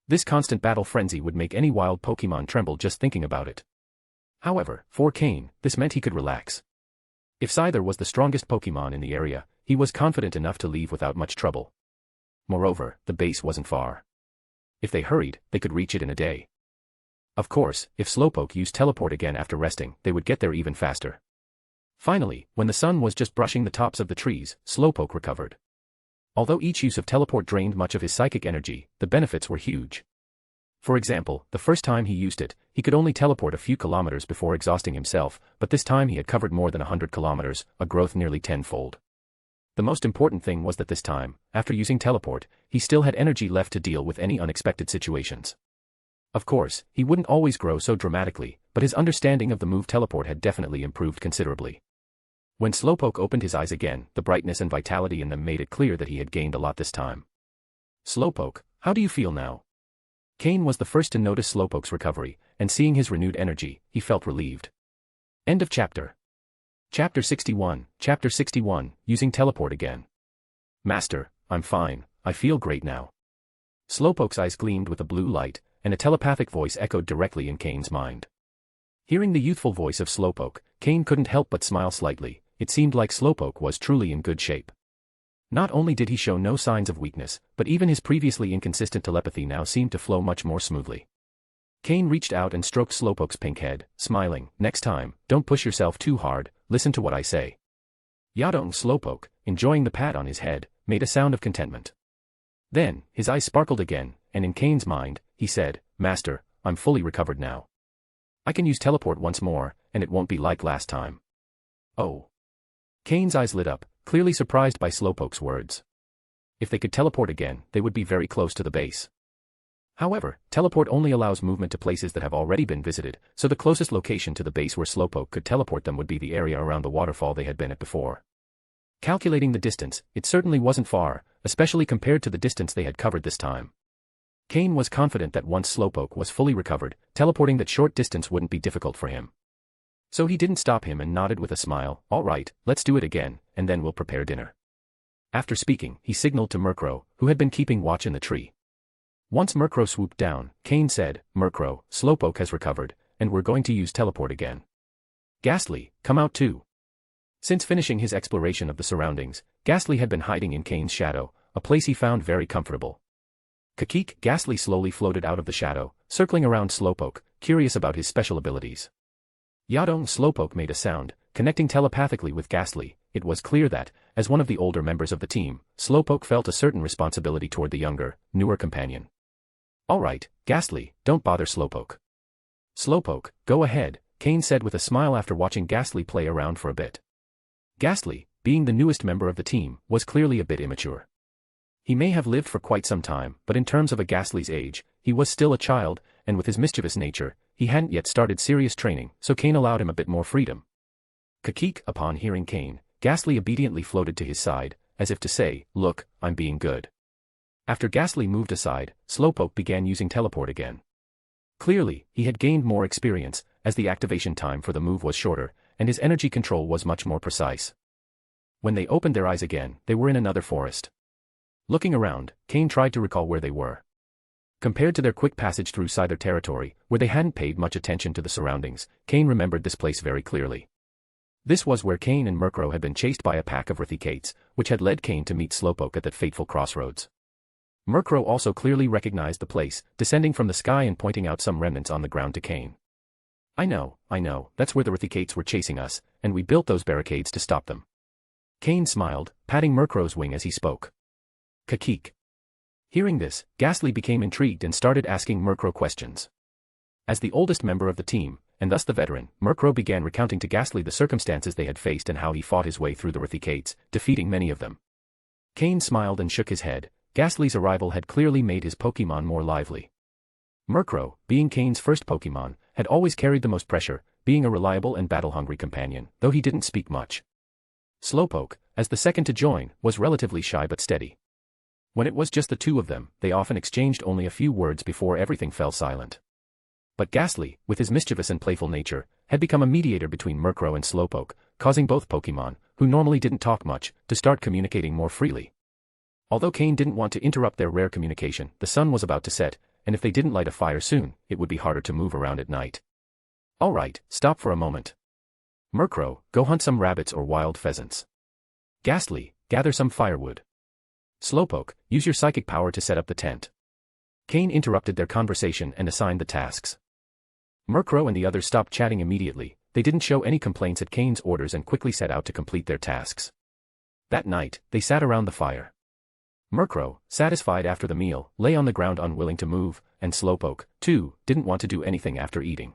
This constant battle frenzy would make any wild Pokémon tremble just thinking about it. However, for Cain, this meant he could relax. If Scyther was the strongest Pokémon in the area, he was confident enough to leave without much trouble. Moreover, the base wasn't far. If they hurried, they could reach it in a day. Of course, if Slowpoke used teleport again after resting, they would get there even faster. Finally, when the sun was just brushing the tops of the trees, Slowpoke recovered. Although each use of teleport drained much of his psychic energy, the benefits were huge. For example, the first time he used it, he could only teleport a few kilometers before exhausting himself, but this time he had covered more than 100 kilometers, a growth nearly tenfold. The most important thing was that this time, after using teleport, he still had energy left to deal with any unexpected situations. Of course, he wouldn't always grow so dramatically, but his understanding of the move teleport had definitely improved considerably. When Slowpoke opened his eyes again, the brightness and vitality in them made it clear that he had gained a lot this time. Slowpoke, how do you feel now? Cain was the first to notice Slowpoke's recovery, and seeing his renewed energy, he felt relieved. End of chapter. Chapter 61, using teleport again. Master, I'm fine, I feel great now. Slowpoke's eyes gleamed with a blue light, and a telepathic voice echoed directly in Cain's mind. Hearing the youthful voice of Slowpoke, Cain couldn't help but smile slightly. It seemed like Slowpoke was truly in good shape. Not only did he show no signs of weakness, but even his previously inconsistent telepathy now seemed to flow much more smoothly. Cain reached out and stroked Slowpoke's pink head, smiling. Next time, don't push yourself too hard, listen to what I say. Yadong Slowpoke, enjoying the pat on his head, made a sound of contentment. Then, his eyes sparkled again, and in Cain's mind, he said, Master, I'm fully recovered now. I can use teleport once more, and it won't be like last time. Oh. Cain's eyes lit up, clearly surprised by Slowpoke's words. If they could teleport again, they would be very close to the base. However, teleport only allows movement to places that have already been visited, so the closest location to the base where Slowpoke could teleport them would be the area around the waterfall they had been at before. Calculating the distance, it certainly wasn't far, especially compared to the distance they had covered this time. Cain was confident that once Slowpoke was fully recovered, teleporting that short distance wouldn't be difficult for him. So he didn't stop him and nodded with a smile. All right, let's do it again, and then we'll prepare dinner. After speaking, he signaled to Murkrow, who had been keeping watch in the tree. Once Murkrow swooped down, Cain said, Murkrow, Slowpoke has recovered, and we're going to use teleport again. Ghastly, come out too. Since finishing his exploration of the surroundings, Ghastly had been hiding in Cain's shadow, a place he found very comfortable. Kakik, Ghastly slowly floated out of the shadow, circling around Slowpoke, curious about his special abilities. Yadong Slowpoke made a sound, connecting telepathically with Ghastly. It was clear that, as one of the older members of the team, Slowpoke felt a certain responsibility toward the younger, newer companion. All right, Ghastly, don't bother Slowpoke. Slowpoke, go ahead, Cain said with a smile after watching Ghastly play around for a bit. Ghastly, being the newest member of the team, was clearly a bit immature. He may have lived for quite some time, but in terms of a Ghastly's age, he was still a child, and with his mischievous nature, he hadn't yet started serious training, so Cain allowed him a bit more freedom. Kakik, upon hearing Cain, Ghastly obediently floated to his side, as if to say, look, I'm being good. After Ghastly moved aside, Slowpoke began using teleport again. Clearly, he had gained more experience, as the activation time for the move was shorter, and his energy control was much more precise. When they opened their eyes again, they were in another forest. Looking around, Cain tried to recall where they were. Compared to their quick passage through Scyther territory, where they hadn't paid much attention to the surroundings, Cain remembered this place very clearly. This was where Cain and Murkrow had been chased by a pack of Rithikates, which had led Cain to meet Slowpoke at that fateful crossroads. Murkrow also clearly recognized the place, descending from the sky and pointing out some remnants on the ground to Cain. I know, that's where the Rithikates were chasing us, and we built those barricades to stop them. Cain smiled, patting Murkrow's wing as he spoke. Kakik. Hearing this, Ghastly became intrigued and started asking Murkrow questions. As the oldest member of the team, and thus the veteran, Murkrow began recounting to Ghastly the circumstances they had faced and how he fought his way through the Rithikates, defeating many of them. Cain smiled and shook his head. Ghastly's arrival had clearly made his Pokémon more lively. Murkrow, being Cain's first Pokémon, had always carried the most pressure, being a reliable and battle-hungry companion, though he didn't speak much. Slowpoke, as the second to join, was relatively shy but steady. When it was just the two of them, they often exchanged only a few words before everything fell silent. But Ghastly, with his mischievous and playful nature, had become a mediator between Murkrow and Slowpoke, causing both Pokémon, who normally didn't talk much, to start communicating more freely. Although Cain didn't want to interrupt their rare communication, the sun was about to set, and if they didn't light a fire soon, it would be harder to move around at night. Alright, stop for a moment. Murkrow, go hunt some rabbits or wild pheasants. Ghastly, gather some firewood. Slowpoke, use your psychic power to set up the tent. Cain interrupted their conversation and assigned the tasks. Murkrow and the others stopped chatting immediately. They didn't show any complaints at Cain's orders and quickly set out to complete their tasks. That night, they sat around the fire. Murkrow, satisfied after the meal, lay on the ground unwilling to move, and Slowpoke, too, didn't want to do anything after eating.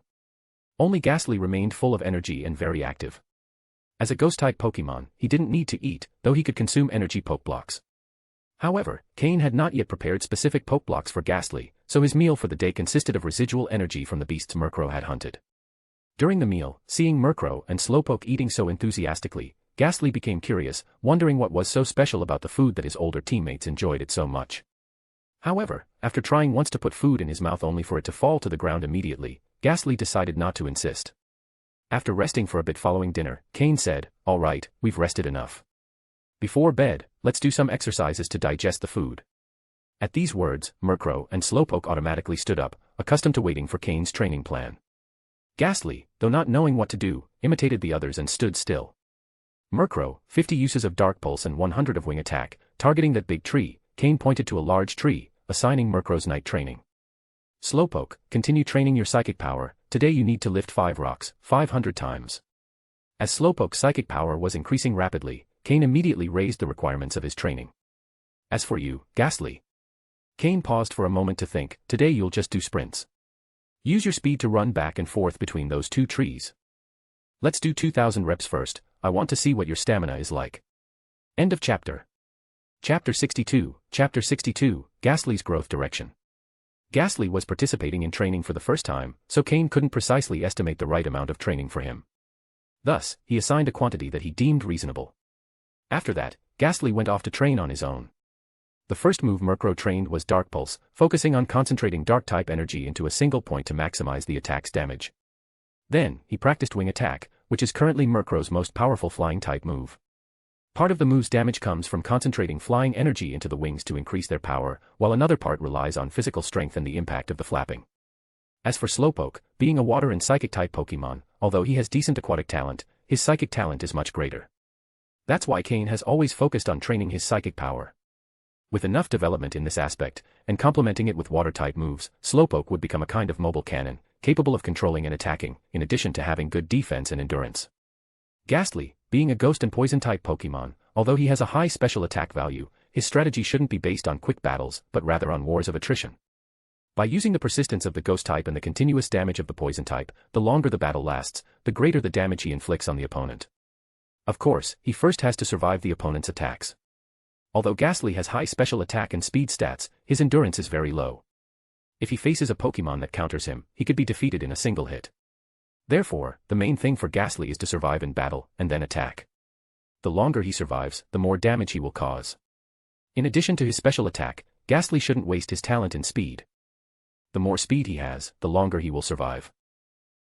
Only Ghastly remained full of energy and very active. As a Ghost-type Pokémon, he didn't need to eat, though he could consume energy poke blocks. However, Cain had not yet prepared specific poke blocks for Ghastly, so his meal for the day consisted of residual energy from the beasts Murkrow had hunted. During the meal, seeing Murkrow and Slowpoke eating so enthusiastically, Ghastly became curious, wondering what was so special about the food that his older teammates enjoyed it so much. However, after trying once to put food in his mouth only for it to fall to the ground immediately, Ghastly decided not to insist. After resting for a bit following dinner, Cain said, "All right, we've rested enough. Before bed, let's do some exercises to digest the food." At these words, Murkrow and Slowpoke automatically stood up, accustomed to waiting for Cain's training plan. Ghastly, though not knowing what to do, imitated the others and stood still. Murkrow, 50 uses of Dark Pulse and 100 of Wing Attack, targeting that big tree. Cain pointed to a large tree, assigning Murkrow's night training. Slowpoke, continue training your psychic power. Today you need to lift 5 rocks, 500 times. As Slowpoke's psychic power was increasing rapidly, Cain immediately raised the requirements of his training. As for you, Ghastly. Cain paused for a moment to think. Today you'll just do sprints. Use your speed to run back and forth between those two trees. Let's do 2,000 reps first. I want to see what your stamina is like. End of chapter. Chapter 62, Ghastly's Growth Direction. Ghastly was participating in training for the first time, so Cain couldn't precisely estimate the right amount of training for him. Thus, he assigned a quantity that he deemed reasonable. After that, Ghastly went off to train on his own. The first move Murkrow trained was Dark Pulse, focusing on concentrating Dark-type energy into a single point to maximize the attack's damage. Then, he practiced Wing Attack, which is currently Murkrow's most powerful flying-type move. Part of the move's damage comes from concentrating flying energy into the wings to increase their power, while another part relies on physical strength and the impact of the flapping. As for Slowpoke, being a water and psychic-type Pokémon, although he has decent aquatic talent, his psychic talent is much greater. That's why Cain has always focused on training his psychic power. With enough development in this aspect, and complementing it with water-type moves, Slowpoke would become a kind of mobile cannon, capable of controlling and attacking, in addition to having good defense and endurance. Ghastly, being a ghost and poison-type Pokémon, although he has a high special attack value, his strategy shouldn't be based on quick battles, but rather on wars of attrition. By using the persistence of the ghost type and the continuous damage of the poison type, the longer the battle lasts, the greater the damage he inflicts on the opponent. Of course, he first has to survive the opponent's attacks. Although Ghastly has high special attack and speed stats, his endurance is very low. If he faces a Pokémon that counters him, he could be defeated in a single hit. Therefore, the main thing for Ghastly is to survive in battle, and then attack. The longer he survives, the more damage he will cause. In addition to his special attack, Ghastly shouldn't waste his talent in speed. The more speed he has, the longer he will survive.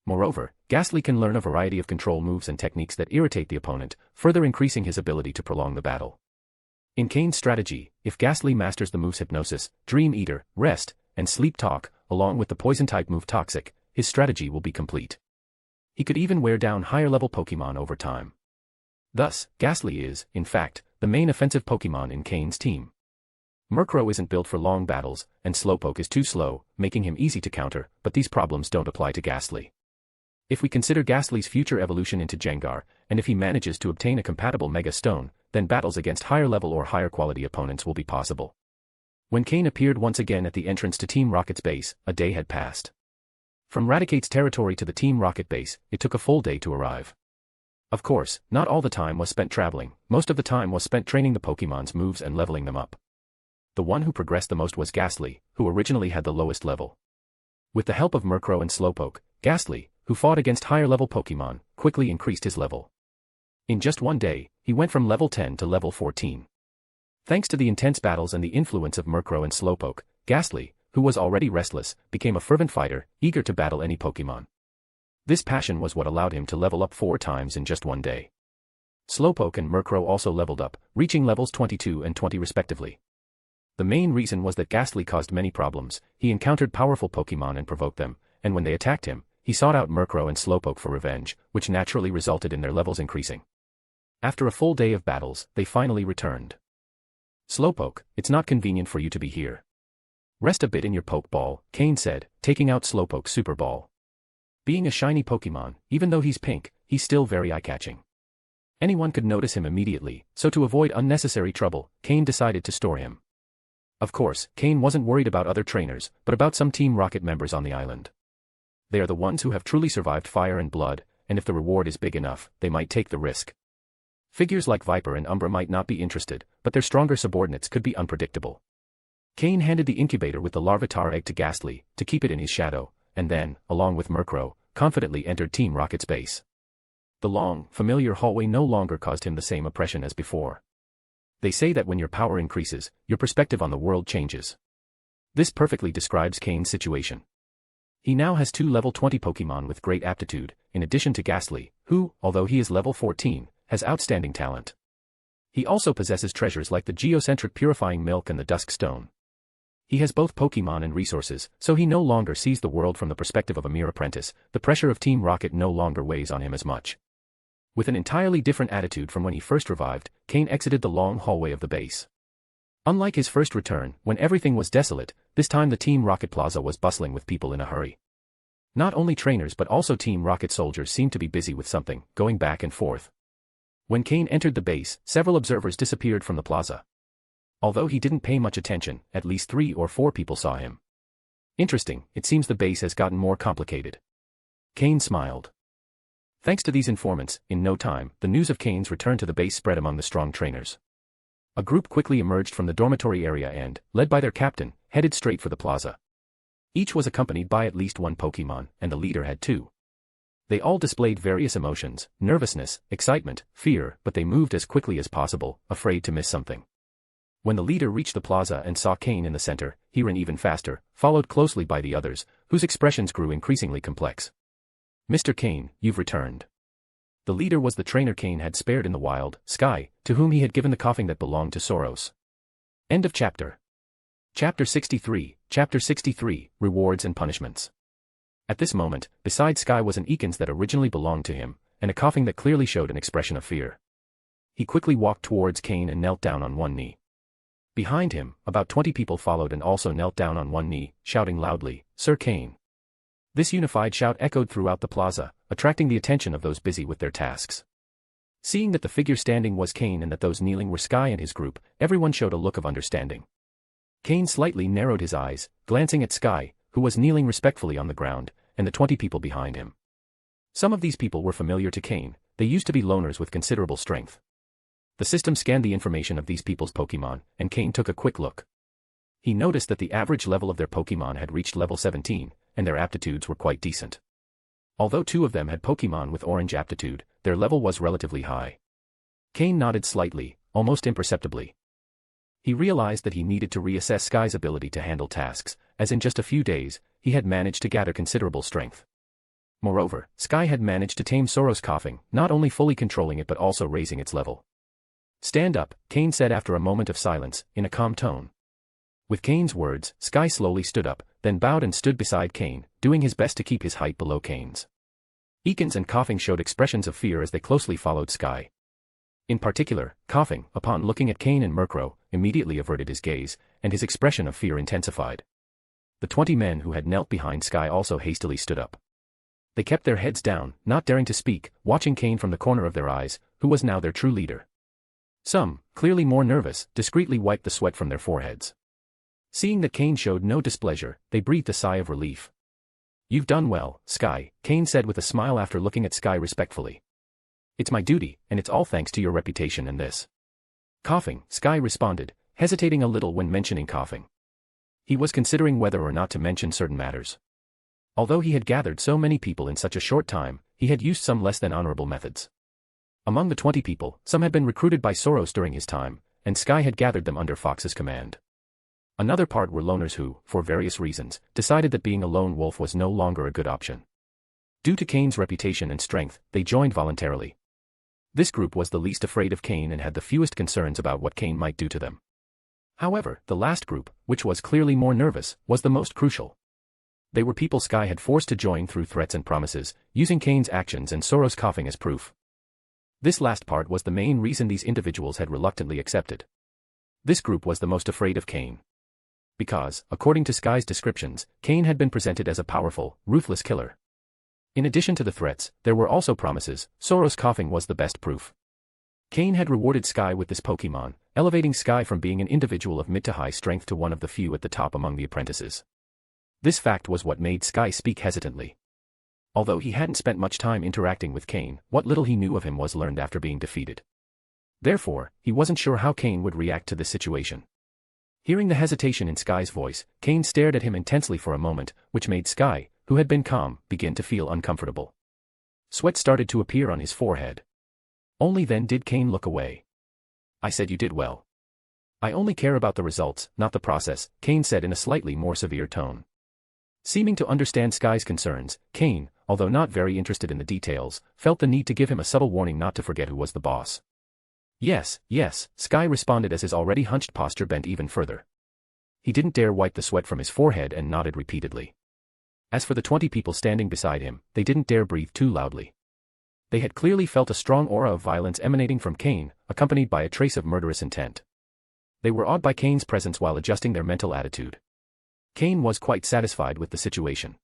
Moreover, Ghastly can learn a variety of control moves and techniques that irritate the opponent, further increasing his ability to prolong the battle. In Cain's strategy, if Ghastly masters the moves Hypnosis, Dream Eater, Rest, and Sleep Talk, along with the poison-type move Toxic, his strategy will be complete. He could even wear down higher-level Pokémon over time. Thus, Ghastly is, in fact, the main offensive Pokémon in Cain's team. Murkrow isn't built for long battles, and Slowpoke is too slow, making him easy to counter, but these problems don't apply to Ghastly. If we consider Ghastly's future evolution into Gengar, and if he manages to obtain a compatible Mega Stone, then battles against higher-level or higher-quality opponents will be possible. When Cain appeared once again at the entrance to Team Rocket's base, a day had passed. From Raticate's territory to the Team Rocket base, it took a full day to arrive. Of course, not all the time was spent traveling, most of the time was spent training the Pokémon's moves and leveling them up. The one who progressed the most was Ghastly, who originally had the lowest level. With the help of Murkrow and Slowpoke, Ghastly, who fought against higher-level Pokémon, quickly increased his level. In just one day, he went from level 10 to level 14. Thanks to the intense battles and the influence of Murkrow and Slowpoke, Ghastly, who was already restless, became a fervent fighter, eager to battle any Pokémon. This passion was what allowed him to level up 4 times in just one day. Slowpoke and Murkrow also leveled up, reaching levels 22 and 20 respectively. The main reason was that Ghastly caused many problems. He encountered powerful Pokémon and provoked them, and when they attacked him, he sought out Murkrow and Slowpoke for revenge, which naturally resulted in their levels increasing. After a full day of battles, they finally returned. Slowpoke, it's not convenient for you to be here. Rest a bit in your Pokeball, Cain said, taking out Slowpoke's Super Ball. Being a shiny Pokémon, even though he's pink, he's still very eye-catching. Anyone could notice him immediately, so to avoid unnecessary trouble, Cain decided to store him. Of course, Cain wasn't worried about other trainers, but about some Team Rocket members on the island. They are the ones who have truly survived fire and blood, and if the reward is big enough, they might take the risk. Figures like Viper and Umbra might not be interested, but their stronger subordinates could be unpredictable. Cain handed the incubator with the Larvitar egg to Ghastly, to keep it in his shadow, and then, along with Murkrow, confidently entered Team Rocket's base. The long, familiar hallway no longer caused him the same oppression as before. They say that when your power increases, your perspective on the world changes. This perfectly describes Cain's situation. He now has 2 level 20 Pokémon with great aptitude, in addition to Ghastly, who, although he is level 14, has outstanding talent. He also possesses treasures like the geocentric purifying milk and the dusk stone. He has both Pokémon and resources, so he no longer sees the world from the perspective of a mere apprentice. The pressure of Team Rocket no longer weighs on him as much. With an entirely different attitude from when he first revived, Cain exited the long hallway of the base. Unlike his first return, when everything was desolate, this time the Team Rocket Plaza was bustling with people in a hurry. Not only trainers but also Team Rocket soldiers seemed to be busy with something, going back and forth. When Cain entered the base, several observers disappeared from the plaza. Although he didn't pay much attention, at least 3 or 4 people saw him. Interesting, it seems the base has gotten more complicated. Cain smiled. Thanks to these informants, in no time, the news of Cain's return to the base spread among the strong trainers. A group quickly emerged from the dormitory area and, led by their captain, headed straight for the plaza. Each was accompanied by at least 1 Pokémon, and the leader had 2. They all displayed various emotions, nervousness, excitement, fear, but they moved as quickly as possible, afraid to miss something. When the leader reached the plaza and saw Cain in the center, he ran even faster, followed closely by the others, whose expressions grew increasingly complex. Mr. Cain, you've returned. The leader was the trainer Cain had spared in the wild, Sky, to whom he had given the coughing that belonged to Soros. End of chapter. Chapter 63, Rewards and Punishments. At this moment, beside Sky was an Ekans that originally belonged to him, and a coughing that clearly showed an expression of fear. He quickly walked towards Cain and knelt down on one knee. Behind him, about 20 people followed and also knelt down on one knee, shouting loudly, Sir Cain. This unified shout echoed throughout the plaza, attracting the attention of those busy with their tasks. Seeing that the figure standing was Cain and that those kneeling were Sky and his group, everyone showed a look of understanding. Cain slightly narrowed his eyes, glancing at Sky, who was kneeling respectfully on the ground, and the 20 people behind him. Some of these people were familiar to Cain. They used to be loners with considerable strength. The system scanned the information of these people's Pokémon, and Cain took a quick look. He noticed that the average level of their Pokémon had reached level 17, and their aptitudes were quite decent. Although 2 of them had Pokémon with orange aptitude, their level was relatively high. Cain nodded slightly, almost imperceptibly. He realized that he needed to reassess Sky's ability to handle tasks, as in just a few days, he had managed to gather considerable strength. Moreover, Sky had managed to tame Soros' coughing, not only fully controlling it but also raising its level. Stand up, Cain said after a moment of silence, in a calm tone. With Cain's words, Sky slowly stood up, then bowed and stood beside Cain, doing his best to keep his height below Cain's. Ekans and Coughing showed expressions of fear as they closely followed Sky. In particular, Coughing, upon looking at Cain and Murkrow, immediately averted his gaze, and his expression of fear intensified. The 20 men who had knelt behind Sky also hastily stood up. They kept their heads down, not daring to speak, watching Cain from the corner of their eyes, who was now their true leader. Some, clearly more nervous, discreetly wiped the sweat from their foreheads. Seeing that Cain showed no displeasure, they breathed a sigh of relief. You've done well, Sky, Cain said with a smile after looking at Sky respectfully. It's my duty, and it's all thanks to your reputation and this. Coughing, Sky responded, hesitating a little when mentioning Coughing. He was considering whether or not to mention certain matters. Although he had gathered so many people in such a short time, he had used some less than honorable methods. Among the 20 people, some had been recruited by Soros during his time, and Sky had gathered them under Fox's command. Another part were loners who, for various reasons, decided that being a lone wolf was no longer a good option. Due to Cain's reputation and strength, they joined voluntarily. This group was the least afraid of Cain and had the fewest concerns about what Cain might do to them. However, the last group, which was clearly more nervous, was the most crucial. They were people Sky had forced to join through threats and promises, using Cain's actions and Soros coughing as proof. This last part was the main reason these individuals had reluctantly accepted. This group was the most afraid of Cain. Because, according to Sky's descriptions, Cain had been presented as a powerful, ruthless killer. In addition to the threats, there were also promises. Soros coughing was the best proof. Cain had rewarded Sky with this Pokémon, elevating Sky from being an individual of mid to high strength to one of the few at the top among the apprentices. This fact was what made Sky speak hesitantly. Although he hadn't spent much time interacting with Cain, what little he knew of him was learned after being defeated. Therefore, he wasn't sure how Cain would react to this situation. Hearing the hesitation in Sky's voice, Cain stared at him intensely for a moment, which made Sky, who had been calm, begin to feel uncomfortable. Sweat started to appear on his forehead. Only then did Cain look away. "I said you did well. I only care about the results, not the process," Cain said in a slightly more severe tone. Seeming to understand Sky's concerns, Cain, although not very interested in the details, felt the need to give him a subtle warning not to forget who was the boss. "Yes, yes," Sky responded as his already hunched posture bent even further. He didn't dare wipe the sweat from his forehead and nodded repeatedly. As for the 20 people standing beside him, they didn't dare breathe too loudly. They had clearly felt a strong aura of violence emanating from Cain, accompanied by a trace of murderous intent. They were awed by Cain's presence while adjusting their mental attitude. Cain was quite satisfied with the situation.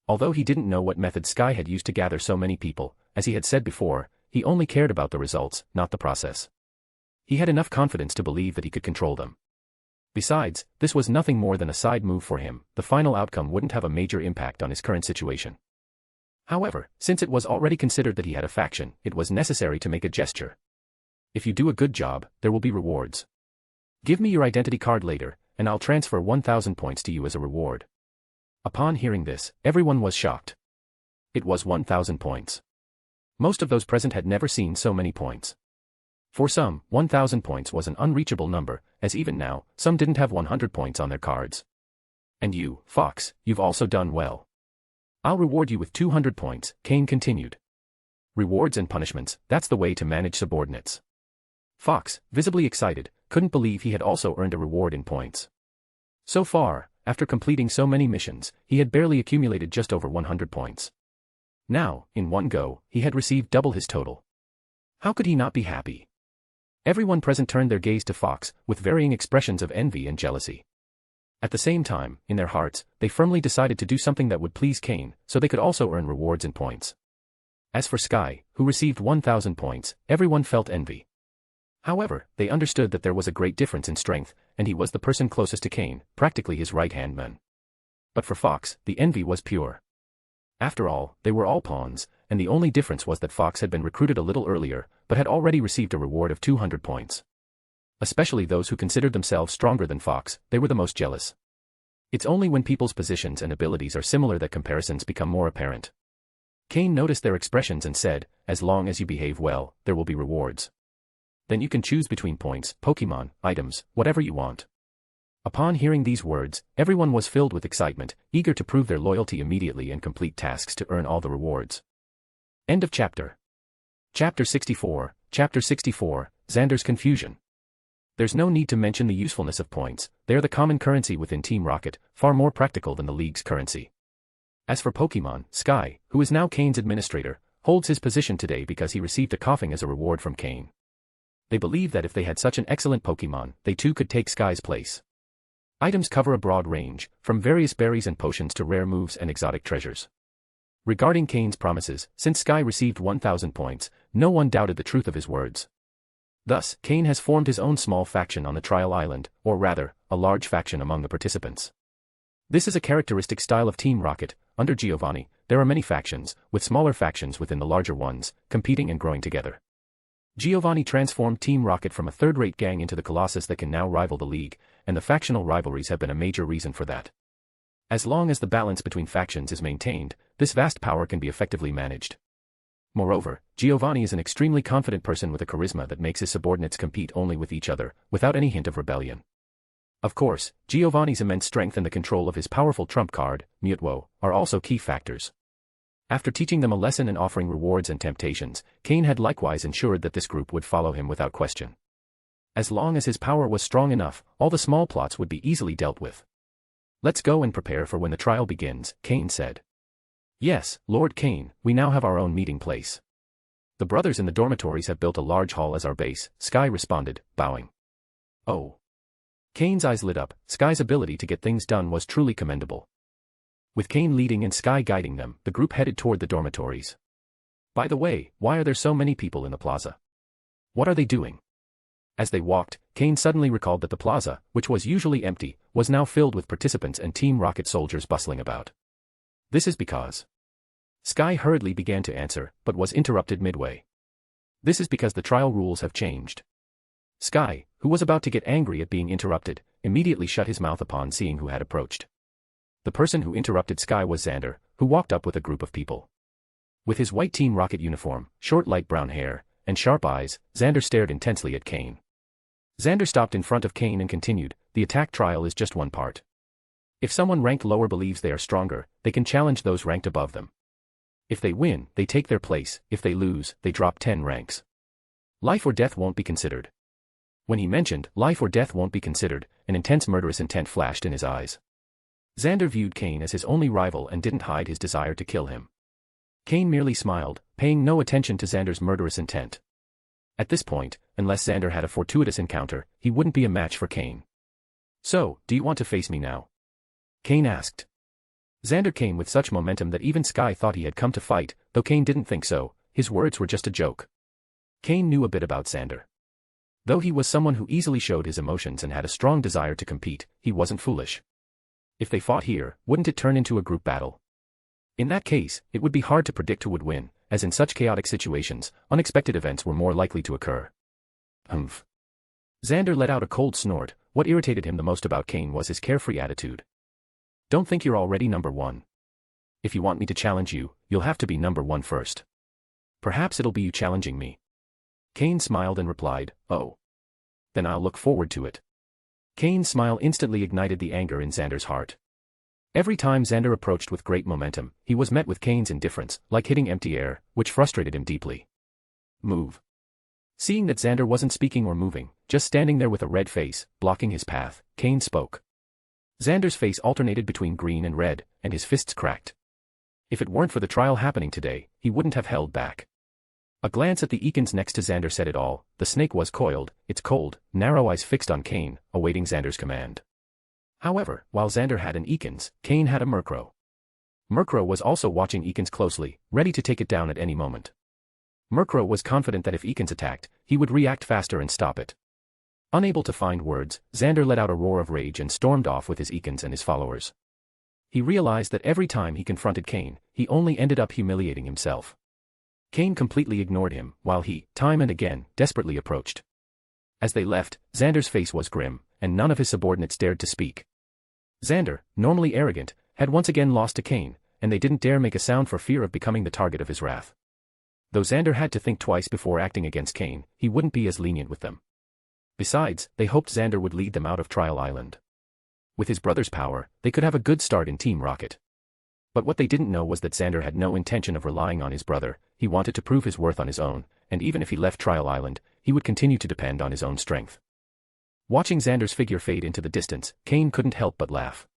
Although he didn't know what method Sky had used to gather so many people, as he had said before, he only cared about the results, not the process. He had enough confidence to believe that he could control them. Besides, this was nothing more than a side move for him. The final outcome wouldn't have a major impact on his current situation. However, since it was already considered that he had a faction, it was necessary to make a gesture. "If you do a good job, there will be rewards. Give me your identity card later, and I'll transfer 1,000 points to you as a reward." Upon hearing this, everyone was shocked. It was 1,000 points. Most of those present had never seen so many points. For some, 1,000 points was an unreachable number, as even now, some didn't have 100 points on their cards. "And you, Fox, you've also done well. I'll reward you with 200 points, Cain continued. Rewards and punishments, that's the way to manage subordinates. Fox, visibly excited, couldn't believe he had also earned a reward in points. So far, after completing so many missions, he had barely accumulated just over 100 points. Now, in one go, he had received double his total. How could he not be happy? Everyone present turned their gaze to Fox, with varying expressions of envy and jealousy. At the same time, in their hearts, they firmly decided to do something that would please Cain, so they could also earn rewards and points. As for Sky, who received 1,000 points, everyone felt envy. However, they understood that there was a great difference in strength, and he was the person closest to Cain, practically his right-hand man. But for Fox, the envy was pure. After all, they were all pawns, and the only difference was that Fox had been recruited a little earlier, but had already received a reward of 200 points. Especially those who considered themselves stronger than Fox, they were the most jealous. It's only when people's positions and abilities are similar that comparisons become more apparent. Cain noticed their expressions and said, "As long as you behave well, there will be rewards. Then you can choose between points, Pokémon, items, whatever you want." Upon hearing these words, everyone was filled with excitement, eager to prove their loyalty immediately and complete tasks to earn all the rewards. End of chapter. Chapter 64, Xander's confusion. There's no need to mention the usefulness of points, they are the common currency within Team Rocket, far more practical than the League's currency. As for Pokémon, Sky, who is now Cain's administrator, holds his position today because he received a coughing as a reward from Cain. They believe that if they had such an excellent Pokémon, they too could take Sky's place. Items cover a broad range, from various berries and potions to rare moves and exotic treasures. Regarding Cain's promises, since Sky received 1,000 points, no one doubted the truth of his words. Thus, Cain has formed his own small faction on the Trial Island, or rather, a large faction among the participants. This is a characteristic style of Team Rocket. Under Giovanni, there are many factions, with smaller factions within the larger ones, competing and growing together. Giovanni transformed Team Rocket from a third-rate gang into the colossus that can now rival the League, and the factional rivalries have been a major reason for that. As long as the balance between factions is maintained, this vast power can be effectively managed. Moreover, Giovanni is an extremely confident person with a charisma that makes his subordinates compete only with each other, without any hint of rebellion. Of course, Giovanni's immense strength and the control of his powerful trump card, Mutwo, are also key factors. After teaching them a lesson and offering rewards and temptations, Cain had likewise ensured that this group would follow him without question. As long as his power was strong enough, all the small plots would be easily dealt with. "Let's go and prepare for when the trial begins," Cain said. "Yes, Lord Cain, we now have our own meeting place. The brothers in the dormitories have built a large hall as our base," Sky responded, bowing. "Oh." Cain's eyes lit up. Sky's ability to get things done was truly commendable. With Cain leading and Sky guiding them, the group headed toward the dormitories. "By the way, why are there so many people in the plaza? What are they doing?" As they walked, Cain suddenly recalled that the plaza, which was usually empty, was now filled with participants and Team Rocket soldiers bustling about. "This is because..." Sky hurriedly began to answer, but was interrupted midway. "This is because the trial rules have changed." Sky, who was about to get angry at being interrupted, immediately shut his mouth upon seeing who had approached. The person who interrupted Sky was Xander, who walked up with a group of people. With his white Team Rocket uniform, short light brown hair, and sharp eyes, Xander stared intensely at Cain. Xander stopped in front of Cain and continued, "The attack trial is just one part. If someone ranked lower believes they are stronger, they can challenge those ranked above them. If they win, they take their place, if they lose, they drop 10 ranks. Life or death won't be considered." When he mentioned, "life or death won't be considered," an intense murderous intent flashed in his eyes. Xander viewed Cain as his only rival and didn't hide his desire to kill him. Cain merely smiled, paying no attention to Xander's murderous intent. At this point, unless Xander had a fortuitous encounter, he wouldn't be a match for Cain. "So, do you want to face me now?" Cain asked. Xander came with such momentum that even Sky thought he had come to fight, though Cain didn't think so. His words were just a joke. Cain knew a bit about Xander. Though he was someone who easily showed his emotions and had a strong desire to compete, he wasn't foolish. If they fought here, wouldn't it turn into a group battle? In that case, it would be hard to predict who would win, as in such chaotic situations, unexpected events were more likely to occur. Humph. Xander let out a cold snort. What irritated him the most about Cain was his carefree attitude. "Don't think you're already number one. If you want me to challenge you, you'll have to be number one first. Perhaps it'll be you challenging me." Cain smiled and replied, "Oh. Then I'll look forward to it." Cain's smile instantly ignited the anger in Xander's heart. Every time Xander approached with great momentum, he was met with Cain's indifference, like hitting empty air, which frustrated him deeply. "Move." Seeing that Xander wasn't speaking or moving, just standing there with a red face, blocking his path, Cain spoke. Xander's face alternated between green and red, and his fists cracked. If it weren't for the trial happening today, he wouldn't have held back. A glance at the Eakins next to Xander said it all. The snake was coiled, its cold, narrow eyes fixed on Cain, awaiting Xander's command. However, while Xander had an Eakins, Cain had a Murkrow. Murkrow was also watching Eakins closely, ready to take it down at any moment. Murkrow was confident that if Eakins attacked, he would react faster and stop it. Unable to find words, Xander let out a roar of rage and stormed off with his Eakins and his followers. He realized that every time he confronted Cain, he only ended up humiliating himself. Cain completely ignored him, while he, time and again, desperately approached. As they left, Xander's face was grim, and none of his subordinates dared to speak. Xander, normally arrogant, had once again lost to Cain, and they didn't dare make a sound for fear of becoming the target of his wrath. Though Xander had to think twice before acting against Cain, he wouldn't be as lenient with them. Besides, they hoped Xander would lead them out of Trial Island. With his brother's power, they could have a good start in Team Rocket. But what they didn't know was that Xander had no intention of relying on his brother. He wanted to prove his worth on his own, and even if he left Trial Island, he would continue to depend on his own strength. Watching Xander's figure fade into the distance, Cain couldn't help but laugh.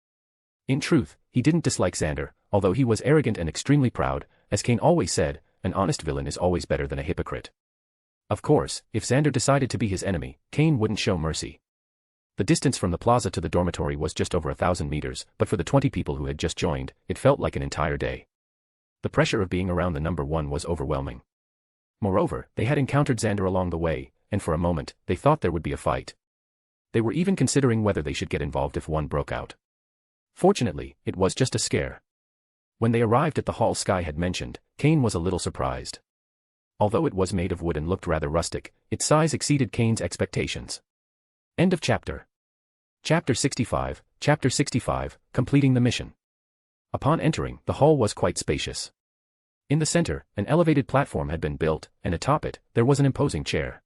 In truth, he didn't dislike Xander, although he was arrogant and extremely proud. As Cain always said, an honest villain is always better than a hypocrite. Of course, if Xander decided to be his enemy, Cain wouldn't show mercy. The distance from the plaza to the dormitory was just over 1,000 meters, but for the 20 people who had just joined, it felt like an entire day. The pressure of being around the number one was overwhelming. Moreover, they had encountered Xander along the way, and for a moment, they thought there would be a fight. They were even considering whether they should get involved if one broke out. Fortunately, it was just a scare. When they arrived at the hall Sky had mentioned, Cain was a little surprised. Although it was made of wood and looked rather rustic, its size exceeded Cain's expectations. End of chapter. Chapter 65, completing the mission. Upon entering, the hall was quite spacious. In the center, an elevated platform had been built, and atop it, there was an imposing chair.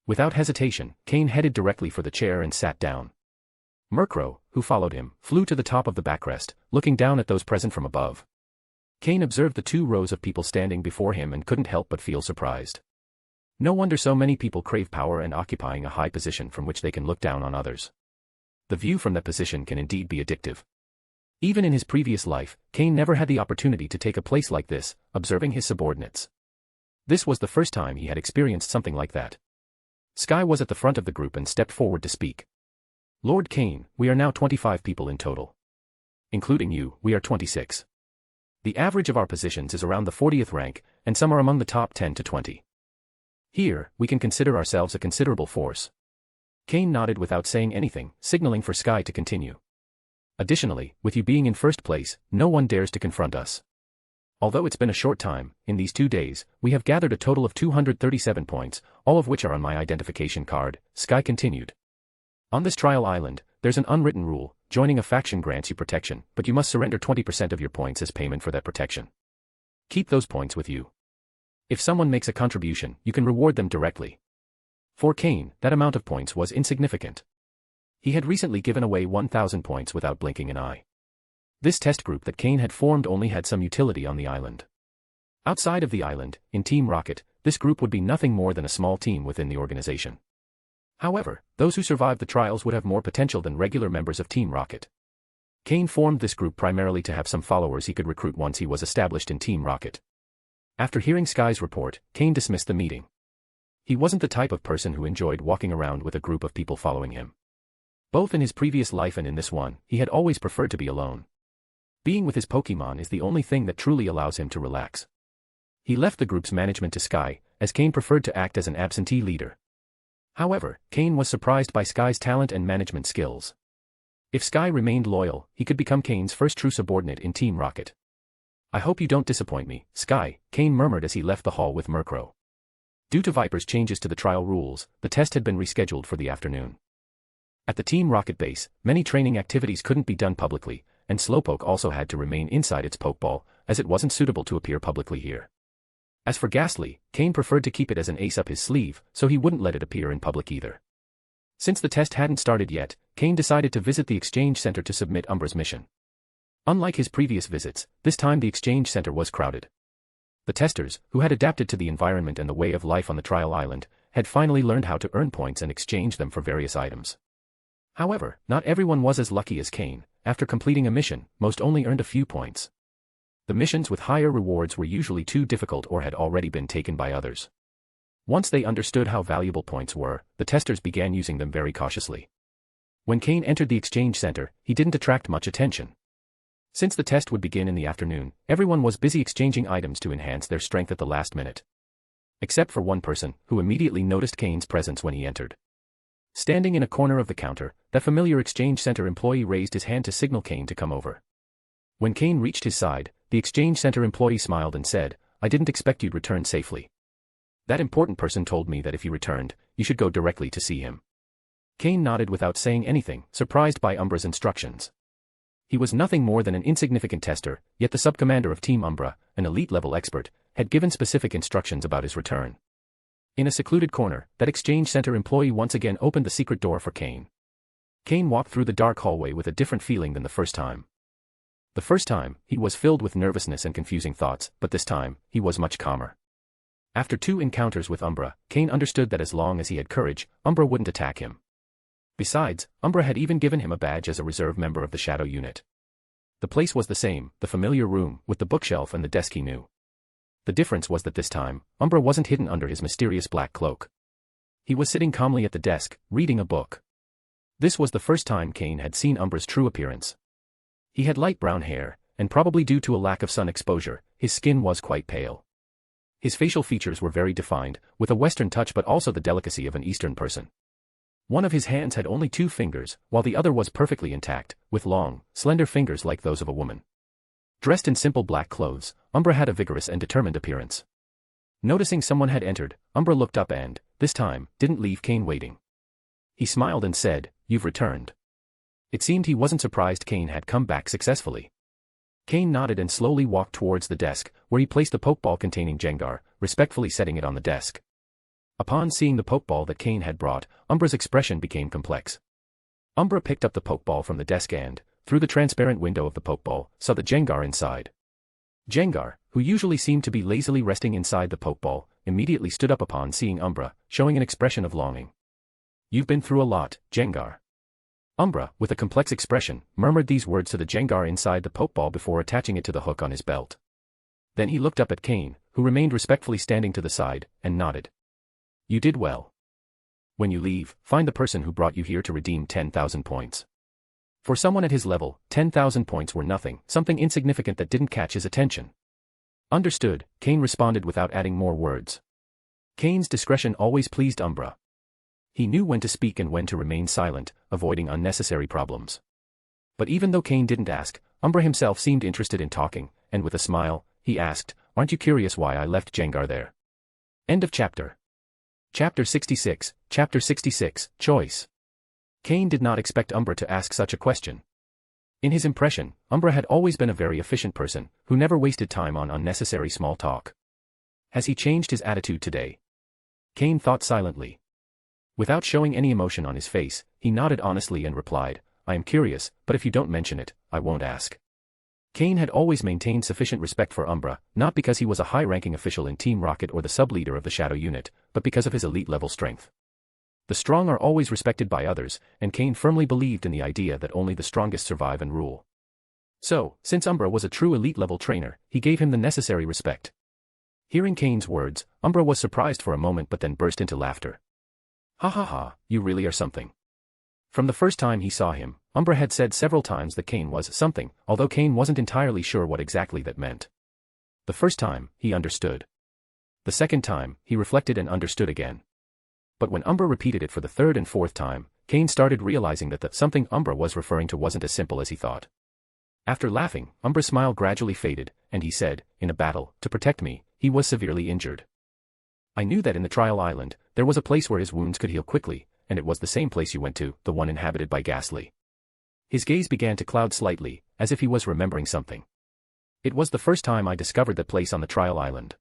Without hesitation, Cain headed directly for the chair and sat down. Murkrow, who followed him, flew to the top of the backrest, looking down at those present from above. Cain observed the 2 rows of people standing before him and couldn't help but feel surprised. No wonder so many people crave power and occupying a high position from which they can look down on others. The view from that position can indeed be addictive. Even in his previous life, Cain never had the opportunity to take a place like this, observing his subordinates. This was the first time he had experienced something like that. Sky was at the front of the group and stepped forward to speak. Lord Cain, we are now 25 people in total. Including you, we are 26. The average of our positions is around the 40th rank, and some are among the top 10 to 20. Here, we can consider ourselves a considerable force. Cain nodded without saying anything, signaling for Sky to continue. Additionally, with you being in first place, no one dares to confront us. Although it's been a short time, in these 2 days, we have gathered a total of 237 points, all of which are on my identification card, Sky continued. On this trial island, there's an unwritten rule: joining a faction grants you protection, but you must surrender 20% of your points as payment for that protection. Keep those points with you. If someone makes a contribution, you can reward them directly. For Cain, that amount of points was insignificant. He had recently given away 1,000 points without blinking an eye. This test group that Cain had formed only had some utility on the island. Outside of the island, in Team Rocket, this group would be nothing more than a small team within the organization. However, those who survived the trials would have more potential than regular members of Team Rocket. Cain formed this group primarily to have some followers he could recruit once he was established in Team Rocket. After hearing Sky's report, Cain dismissed the meeting. He wasn't the type of person who enjoyed walking around with a group of people following him. Both in his previous life and in this one, he had always preferred to be alone. Being with his Pokémon is the only thing that truly allows him to relax. He left the group's management to Sky, as Cain preferred to act as an absentee leader. However, Cain was surprised by Sky's talent and management skills. If Sky remained loyal, he could become Cain's first true subordinate in Team Rocket. I hope you don't disappoint me, Sky, Cain murmured as he left the hall with Murkrow. Due to Viper's changes to the trial rules, the test had been rescheduled for the afternoon. At the Team Rocket base, many training activities couldn't be done publicly, and Slowpoke also had to remain inside its Pokeball, as it wasn't suitable to appear publicly here. As for Ghastly, Cain preferred to keep it as an ace up his sleeve, so he wouldn't let it appear in public either. Since the test hadn't started yet, Cain decided to visit the Exchange Center to submit Umbra's mission. Unlike his previous visits, this time the Exchange Center was crowded. The testers, who had adapted to the environment and the way of life on the trial island, had finally learned how to earn points and exchange them for various items. However, not everyone was as lucky as Cain. After completing a mission, most only earned a few points. The missions with higher rewards were usually too difficult or had already been taken by others. Once they understood how valuable points were, the testers began using them very cautiously. When Cain entered the Exchange Center, he didn't attract much attention. Since the test would begin in the afternoon, everyone was busy exchanging items to enhance their strength at the last minute. Except for one person, who immediately noticed Cain's presence when he entered. Standing in a corner of the counter, that familiar Exchange Center employee raised his hand to signal Cain to come over. When Cain reached his side, the Exchange Center employee smiled and said, "I didn't expect you'd return safely. That important person told me that if you returned, you should go directly to see him." Cain nodded without saying anything, surprised by Umbra's instructions. He was nothing more than an insignificant tester, yet the subcommander of Team Umbra, an elite-level expert, had given specific instructions about his return. In a secluded corner, that Exchange Center employee once again opened the secret door for Cain. Cain walked through the dark hallway with a different feeling than the first time. The first time, he was filled with nervousness and confusing thoughts, but this time, he was much calmer. After 2 encounters with Umbra, Cain understood that as long as he had courage, Umbra wouldn't attack him. Besides, Umbra had even given him a badge as a reserve member of the Shadow Unit. The place was the same, the familiar room, with the bookshelf and the desk he knew. The difference was that this time, Umbra wasn't hidden under his mysterious black cloak. He was sitting calmly at the desk, reading a book. This was the first time Cain had seen Umbra's true appearance. He had light brown hair, and probably due to a lack of sun exposure, his skin was quite pale. His facial features were very defined, with a Western touch but also the delicacy of an Eastern person. One of his hands had only 2 fingers, while the other was perfectly intact, with long, slender fingers like those of a woman. Dressed in simple black clothes, Umbra had a vigorous and determined appearance. Noticing someone had entered, Umbra looked up and, this time, didn't leave Cain waiting. He smiled and said, "You've returned." It seemed he wasn't surprised Cain had come back successfully. Cain nodded and slowly walked towards the desk, where he placed the Pokeball containing Jengar, respectfully setting it on the desk. Upon seeing the Pokeball that Cain had brought, Umbra's expression became complex. Umbra picked up the Pokeball from the desk and, through the transparent window of the Pokeball, saw the Jengar inside. Jengar, who usually seemed to be lazily resting inside the Pokeball, immediately stood up upon seeing Umbra, showing an expression of longing. "You've been through a lot, Jengar." Umbra, with a complex expression, murmured these words to the Jengar inside the Pokeball before attaching it to the hook on his belt. Then he looked up at Cain, who remained respectfully standing to the side, and nodded. "You did well. When you leave, find the person who brought you here to redeem 10,000 points." For someone at his level, 10,000 points were nothing, something insignificant that didn't catch his attention. "Understood," Cain responded without adding more words. Cain's discretion always pleased Umbra. He knew when to speak and when to remain silent, avoiding unnecessary problems. But even though Cain didn't ask, Umbra himself seemed interested in talking, and with a smile, he asked, "Aren't you curious why I left Jengar there?" End of chapter. Chapter 66, Choice. Cain did not expect Umbra to ask such a question. In his impression, Umbra had always been a very efficient person, who never wasted time on unnecessary small talk. Has he changed his attitude today? Cain thought silently. Without showing any emotion on his face, he nodded honestly and replied, "I am curious, but if you don't mention it, I won't ask." Cain had always maintained sufficient respect for Umbra, not because he was a high-ranking official in Team Rocket or the sub-leader of the Shadow Unit, but because of his elite-level strength. The strong are always respected by others, and Cain firmly believed in the idea that only the strongest survive and rule. So, since Umbra was a true elite-level trainer, he gave him the necessary respect. Hearing Cain's words, Umbra was surprised for a moment but then burst into laughter. "Ha ha ha, you really are something." From the first time he saw him, Umbra had said several times that Cain was something, although Cain wasn't entirely sure what exactly that meant. The first time, he understood. The second time, he reflected and understood again. But when Umbra repeated it for the third and fourth time, Cain started realizing that the something Umbra was referring to wasn't as simple as he thought. After laughing, Umbra's smile gradually faded, and he said, "In a battle, to protect me, he was severely injured. I knew that in the Trial Island, there was a place where his wounds could heal quickly, and it was the same place you went to, the one inhabited by Ghastly." His gaze began to cloud slightly, as if he was remembering something. "It was the first time I discovered that place on the Trial Island.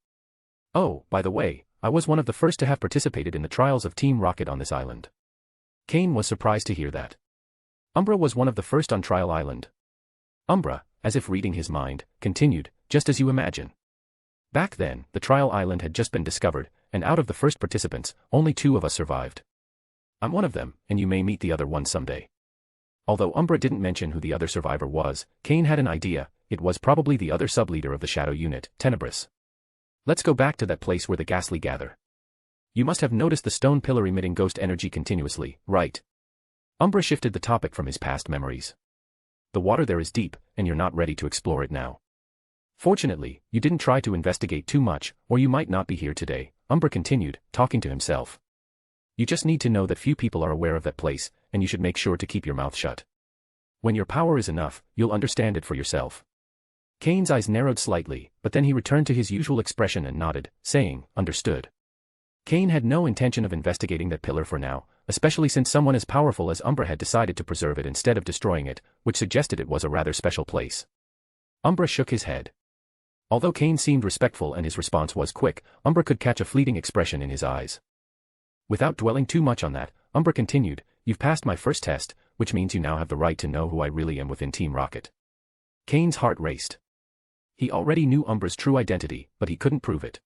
Oh, by the way, I was one of the first to have participated in the trials of Team Rocket on this island." Cain was surprised to hear that. Umbra was one of the first on Trial Island. Umbra, as if reading his mind, continued, "Just as you imagine. Back then, the Trial Island had just been discovered, and out of the first participants, only 2 of us survived. I'm one of them, and you may meet the other one someday." Although Umbra didn't mention who the other survivor was, Cain had an idea. It was probably the other sub-leader of the Shadow Unit, Tenebris. "Let's go back to that place where the Ghastly gather. You must have noticed the stone pillar emitting ghost energy continuously, right?" Umbra shifted the topic from his past memories. "The water there is deep, and you're not ready to explore it now. Fortunately, you didn't try to investigate too much, or you might not be here today," Umbra continued, talking to himself. "You just need to know that few people are aware of that place, and you should make sure to keep your mouth shut. When your power is enough, you'll understand it for yourself." Cain's eyes narrowed slightly, but then he returned to his usual expression and nodded, saying, "Understood." Cain had no intention of investigating that pillar for now, especially since someone as powerful as Umbra had decided to preserve it instead of destroying it, which suggested it was a rather special place. Umbra shook his head. Although Cain seemed respectful and his response was quick, Umbra could catch a fleeting expression in his eyes. Without dwelling too much on that, Umbra continued, "You've passed my first test, which means you now have the right to know who I really am within Team Rocket." Cain's heart raced. He already knew Umbra's true identity, but he couldn't prove it.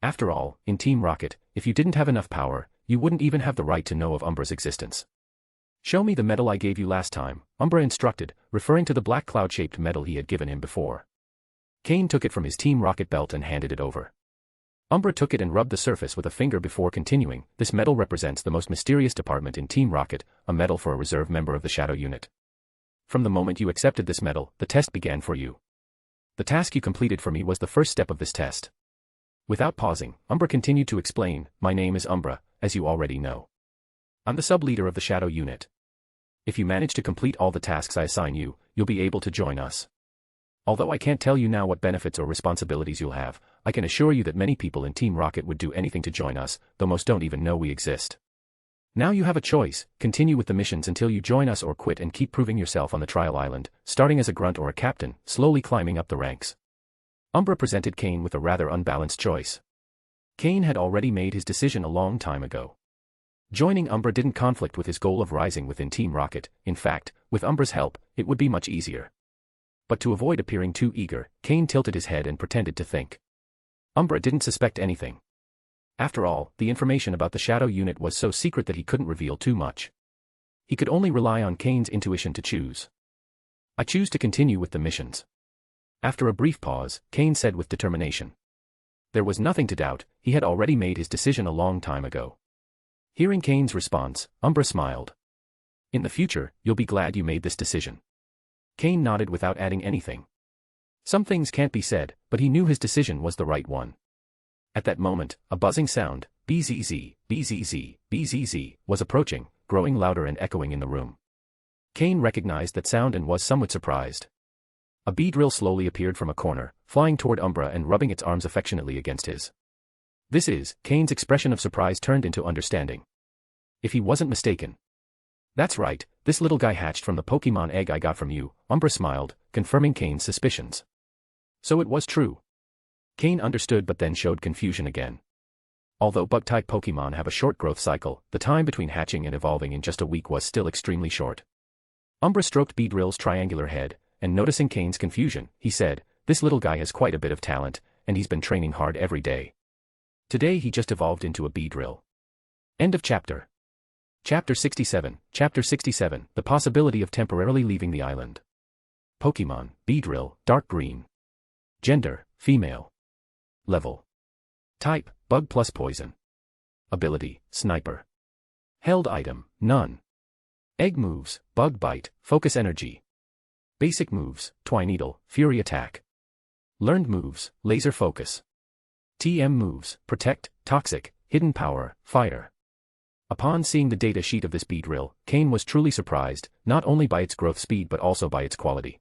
After all, in Team Rocket, if you didn't have enough power, you wouldn't even have the right to know of Umbra's existence. "Show me the medal I gave you last time," Umbra instructed, referring to the black cloud-shaped medal he had given him before. Cain took it from his Team Rocket belt and handed it over. Umbra took it and rubbed the surface with a finger before continuing, "This medal represents the most mysterious department in Team Rocket, a medal for a reserve member of the Shadow Unit. From the moment you accepted this medal, the test began for you. The task you completed for me was the first step of this test." Without pausing, Umbra continued to explain, "My name is Umbra, as you already know. I'm the sub-leader of the Shadow Unit. If you manage to complete all the tasks I assign you, you'll be able to join us. Although I can't tell you now what benefits or responsibilities you'll have, I can assure you that many people in Team Rocket would do anything to join us, though most don't even know we exist." Now you have a choice: continue with the missions until you join us or quit and keep proving yourself on the trial island, starting as a grunt or a captain, slowly climbing up the ranks. Umbra presented Cain with a rather unbalanced choice. Cain had already made his decision a long time ago. Joining Umbra didn't conflict with his goal of rising within Team Rocket. In fact, with Umbra's help, it would be much easier. But to avoid appearing too eager, Cain tilted his head and pretended to think. Umbra didn't suspect anything. After all, the information about the Shadow Unit was so secret that he couldn't reveal too much. He could only rely on Cain's intuition to choose. I choose to continue with the missions. After a brief pause, Cain said with determination. There was nothing to doubt, he had already made his decision a long time ago. Hearing Cain's response, Umbra smiled. In the future, you'll be glad you made this decision. Cain nodded without adding anything. Some things can't be said, but he knew his decision was the right one. At that moment, a buzzing sound, bzz, bzz, bzz, was approaching, growing louder and echoing in the room. Cain recognized that sound and was somewhat surprised. A beedrill slowly appeared from a corner, flying toward Umbra and rubbing its arms affectionately against his. Cain's expression of surprise turned into understanding. If he wasn't mistaken. That's right, this little guy hatched from the Pokémon egg I got from you, Umbra smiled, confirming Cain's suspicions. So it was true. Cain understood but then showed confusion again. Although bug-type Pokémon have a short growth cycle, the time between hatching and evolving in just a week was still extremely short. Umbra stroked Beedrill's triangular head, and noticing Cain's confusion, he said, this little guy has quite a bit of talent, and he's been training hard every day. Today he just evolved into a Beedrill. End of chapter. Chapter 67, the possibility of temporarily leaving the island. Pokémon, Beedrill, dark green. Gender, female. Level. Type, bug plus poison. Ability, sniper. Held item, none. Egg moves, bug bite, focus energy. Basic moves, twine needle, fury attack. Learned moves, laser focus. TM moves, protect, toxic, hidden power, fire. Upon seeing the data sheet of this Beedrill, Cain was truly surprised, not only by its growth speed but also by its quality.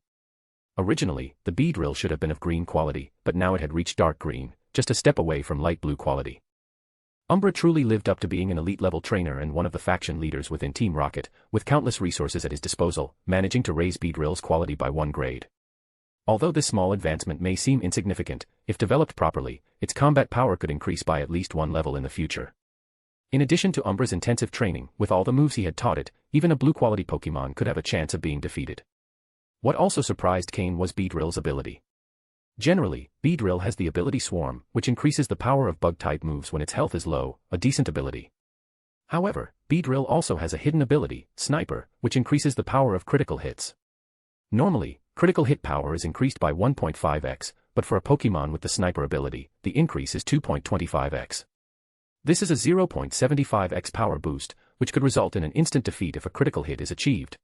Originally, the Beedrill should have been of green quality, but now it had reached dark green, just a step away from light blue quality. Umbra truly lived up to being an elite-level trainer and one of the faction leaders within Team Rocket, with countless resources at his disposal, managing to raise Beedrill's quality by 1 grade. Although this small advancement may seem insignificant, if developed properly, its combat power could increase by at least 1 level in the future. In addition to Umbra's intensive training, with all the moves he had taught it, even a blue-quality Pokémon could have a chance of being defeated. What also surprised Cain was Beedrill's ability. Generally, Beedrill has the ability Swarm, which increases the power of bug-type moves when its health is low, a decent ability. However, Beedrill also has a hidden ability, Sniper, which increases the power of critical hits. Normally, critical hit power is increased by 1.5x, but for a Pokémon with the Sniper ability, the increase is 2.25x. This is a 0.75x power boost, which could result in an instant defeat if a critical hit is achieved.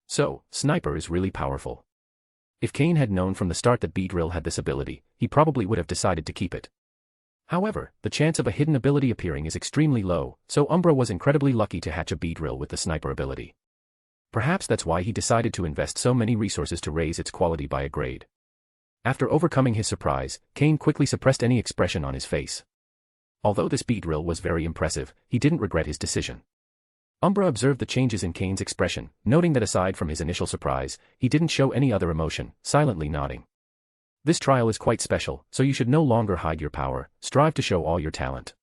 So, Sniper is really powerful. If Cain had known from the start that Beedrill had this ability, he probably would have decided to keep it. However, the chance of a hidden ability appearing is extremely low, so Umbra was incredibly lucky to hatch a Beedrill with the Sniper ability. Perhaps that's why he decided to invest so many resources to raise its quality by a grade. After overcoming his surprise, Cain quickly suppressed any expression on his face. Although this Beedrill was very impressive, he didn't regret his decision. Umbra observed the changes in Cain's expression, noting that aside from his initial surprise, he didn't show any other emotion, silently nodding. This trial is quite special, so you should no longer hide your power, strive to show all your talent.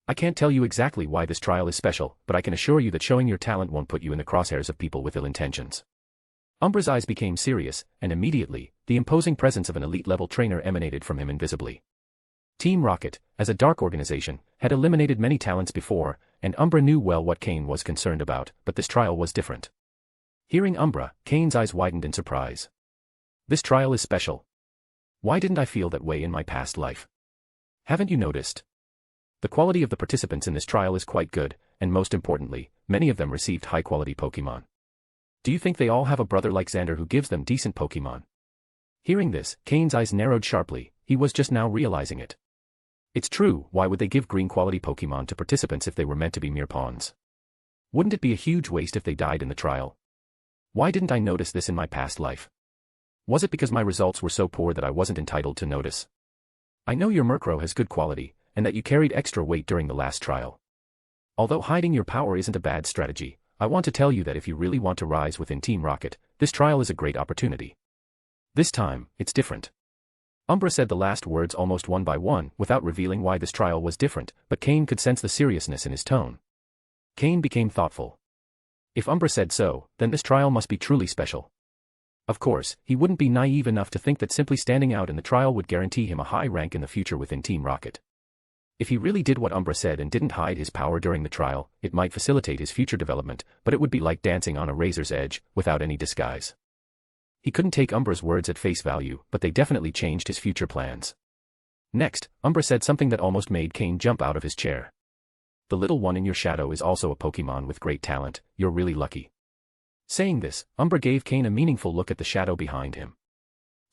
I can't tell you exactly why this trial is special, but I can assure you that showing your talent won't put you in the crosshairs of people with ill intentions. Umbra's eyes became serious, and immediately, the imposing presence of an elite-level trainer emanated from him invisibly. Team Rocket, as a dark organization, had eliminated many talents before, and Umbra knew well what Cain was concerned about, but this trial was different. Hearing Umbra, Cain's eyes widened in surprise. This trial is special. Why didn't I feel that way in my past life? Haven't you noticed? The quality of the participants in this trial is quite good, and most importantly, many of them received high-quality Pokémon. Do you think they all have a brother like Xander who gives them decent Pokémon? Hearing this, Cain's eyes narrowed sharply, he was just now realizing it. It's true, why would they give green-quality Pokémon to participants if they were meant to be mere pawns? Wouldn't it be a huge waste if they died in the trial? Why didn't I notice this in my past life? Was it because my results were so poor that I wasn't entitled to notice? I know your Murkrow has good quality, and that you carried extra weight during the last trial. Although hiding your power isn't a bad strategy, I want to tell you that if you really want to rise within Team Rocket, this trial is a great opportunity. This time, it's different. Umbra said the last words almost one by one without revealing why this trial was different, but Cain could sense the seriousness in his tone. Cain became thoughtful. If Umbra said so, then this trial must be truly special. Of course, he wouldn't be naive enough to think that simply standing out in the trial would guarantee him a high rank in the future within Team Rocket. If he really did what Umbra said and didn't hide his power during the trial, it might facilitate his future development, but it would be like dancing on a razor's edge, without any disguise. He couldn't take Umbra's words at face value, but they definitely changed his future plans. Next, Umbra said something that almost made Cain jump out of his chair. The little one in your shadow is also a Pokémon with great talent, you're really lucky. Saying this, Umbra gave Cain a meaningful look at the shadow behind him.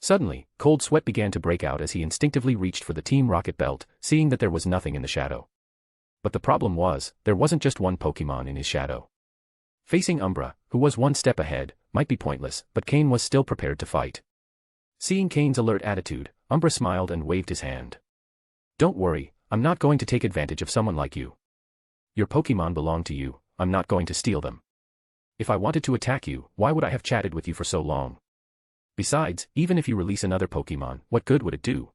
Suddenly, cold sweat began to break out as he instinctively reached for the Team Rocket belt, seeing that there was nothing in the shadow. But the problem was, there wasn't just one Pokémon in his shadow. Facing Umbra, who was one step ahead, might be pointless, but Cain was still prepared to fight. Seeing Cain's alert attitude, Umbra smiled and waved his hand. Don't worry, I'm not going to take advantage of someone like you. Your Pokémon belong to you, I'm not going to steal them. If I wanted to attack you, why would I have chatted with you for so long? Besides, even if you release another Pokémon, what good would it do?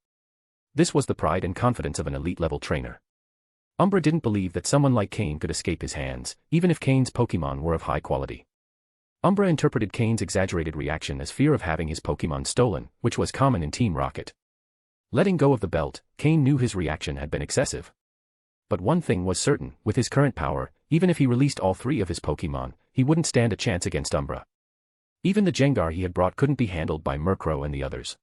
This was the pride and confidence of an elite-level trainer. Umbra didn't believe that someone like Cain could escape his hands, even if Cain's Pokémon were of high quality. Umbra interpreted Cain's exaggerated reaction as fear of having his Pokémon stolen, which was common in Team Rocket. Letting go of the belt, Cain knew his reaction had been excessive. But one thing was certain, with his current power, even if he released all three of his Pokémon, he wouldn't stand a chance against Umbra. Even the Jengar he had brought couldn't be handled by Murkrow and the others.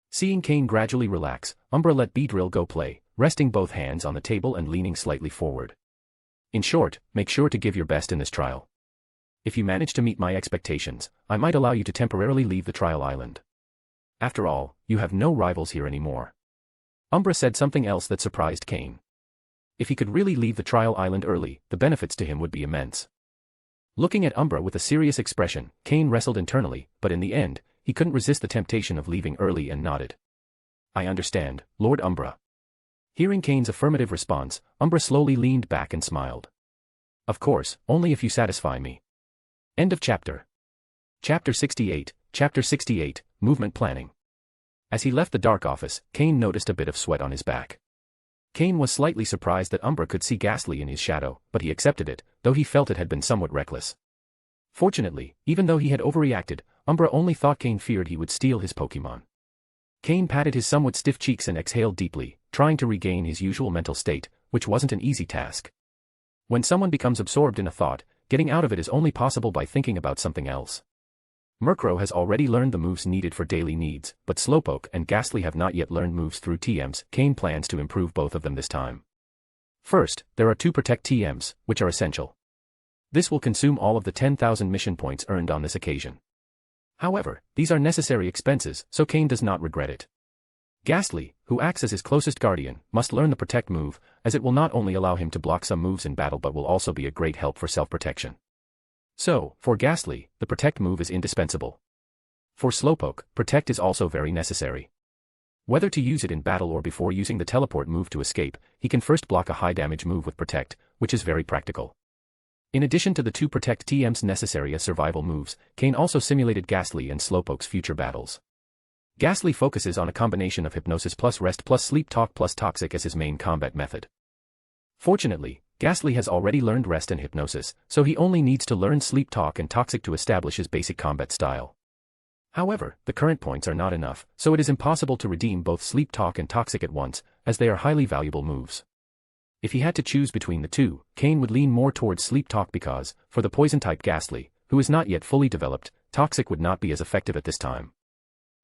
Seeing Cain gradually relax, Umbra let Beedrill go play, resting both hands on the table and leaning slightly forward. In short, make sure to give your best in this trial. If you manage to meet my expectations, I might allow you to temporarily leave the trial island. After all, you have no rivals here anymore. Umbra said something else that surprised Cain. If he could really leave the trial island early, the benefits to him would be immense. Looking at Umbra with a serious expression, Cain wrestled internally, but in the end, he couldn't resist the temptation of leaving early and nodded. I understand, Lord Umbra. Hearing Cain's affirmative response, Umbra slowly leaned back and smiled. Of course, only if you satisfy me. End of chapter. Chapter 68, Movement Planning. As he left the dark office, Cain noticed a bit of sweat on his back. Cain was slightly surprised that Umbra could see Ghastly in his shadow, but he accepted it, though he felt it had been somewhat reckless. Fortunately, even though he had overreacted, Umbra only thought Cain feared he would steal his Pokémon. Cain patted his somewhat stiff cheeks and exhaled deeply, trying to regain his usual mental state, which wasn't an easy task. When someone becomes absorbed in a thought, getting out of it is only possible by thinking about something else. Murkrow has already learned the moves needed for daily needs, but Slowpoke and Ghastly have not yet learned moves through TMs. Cain plans to improve both of them this time. First, there are 2 Protect TMs, which are essential. This will consume all of the 10,000 mission points earned on this occasion. However, these are necessary expenses, so Cain does not regret it. Ghastly, who acts as his closest guardian, must learn the Protect move, as it will not only allow him to block some moves in battle but will also be a great help for self-protection. So, for Ghastly, the Protect move is indispensable. For Slowpoke, Protect is also very necessary. Whether to use it in battle or before using the teleport move to escape, he can first block a high damage move with Protect, which is very practical. In addition to the 2 Protect TMs necessary as survival moves, Cain also simulated Ghastly and Slowpoke's future battles. Ghastly focuses on a combination of Hypnosis plus Rest plus Sleep Talk plus Toxic as his main combat method. Fortunately, Ghastly has already learned Rest and Hypnosis, so he only needs to learn Sleep Talk and Toxic to establish his basic combat style. However, the current points are not enough, so it is impossible to redeem both Sleep Talk and Toxic at once, as they are highly valuable moves. If he had to choose between the two, Cain would lean more towards Sleep Talk because, for the Poison-type Ghastly, who is not yet fully developed, Toxic would not be as effective at this time.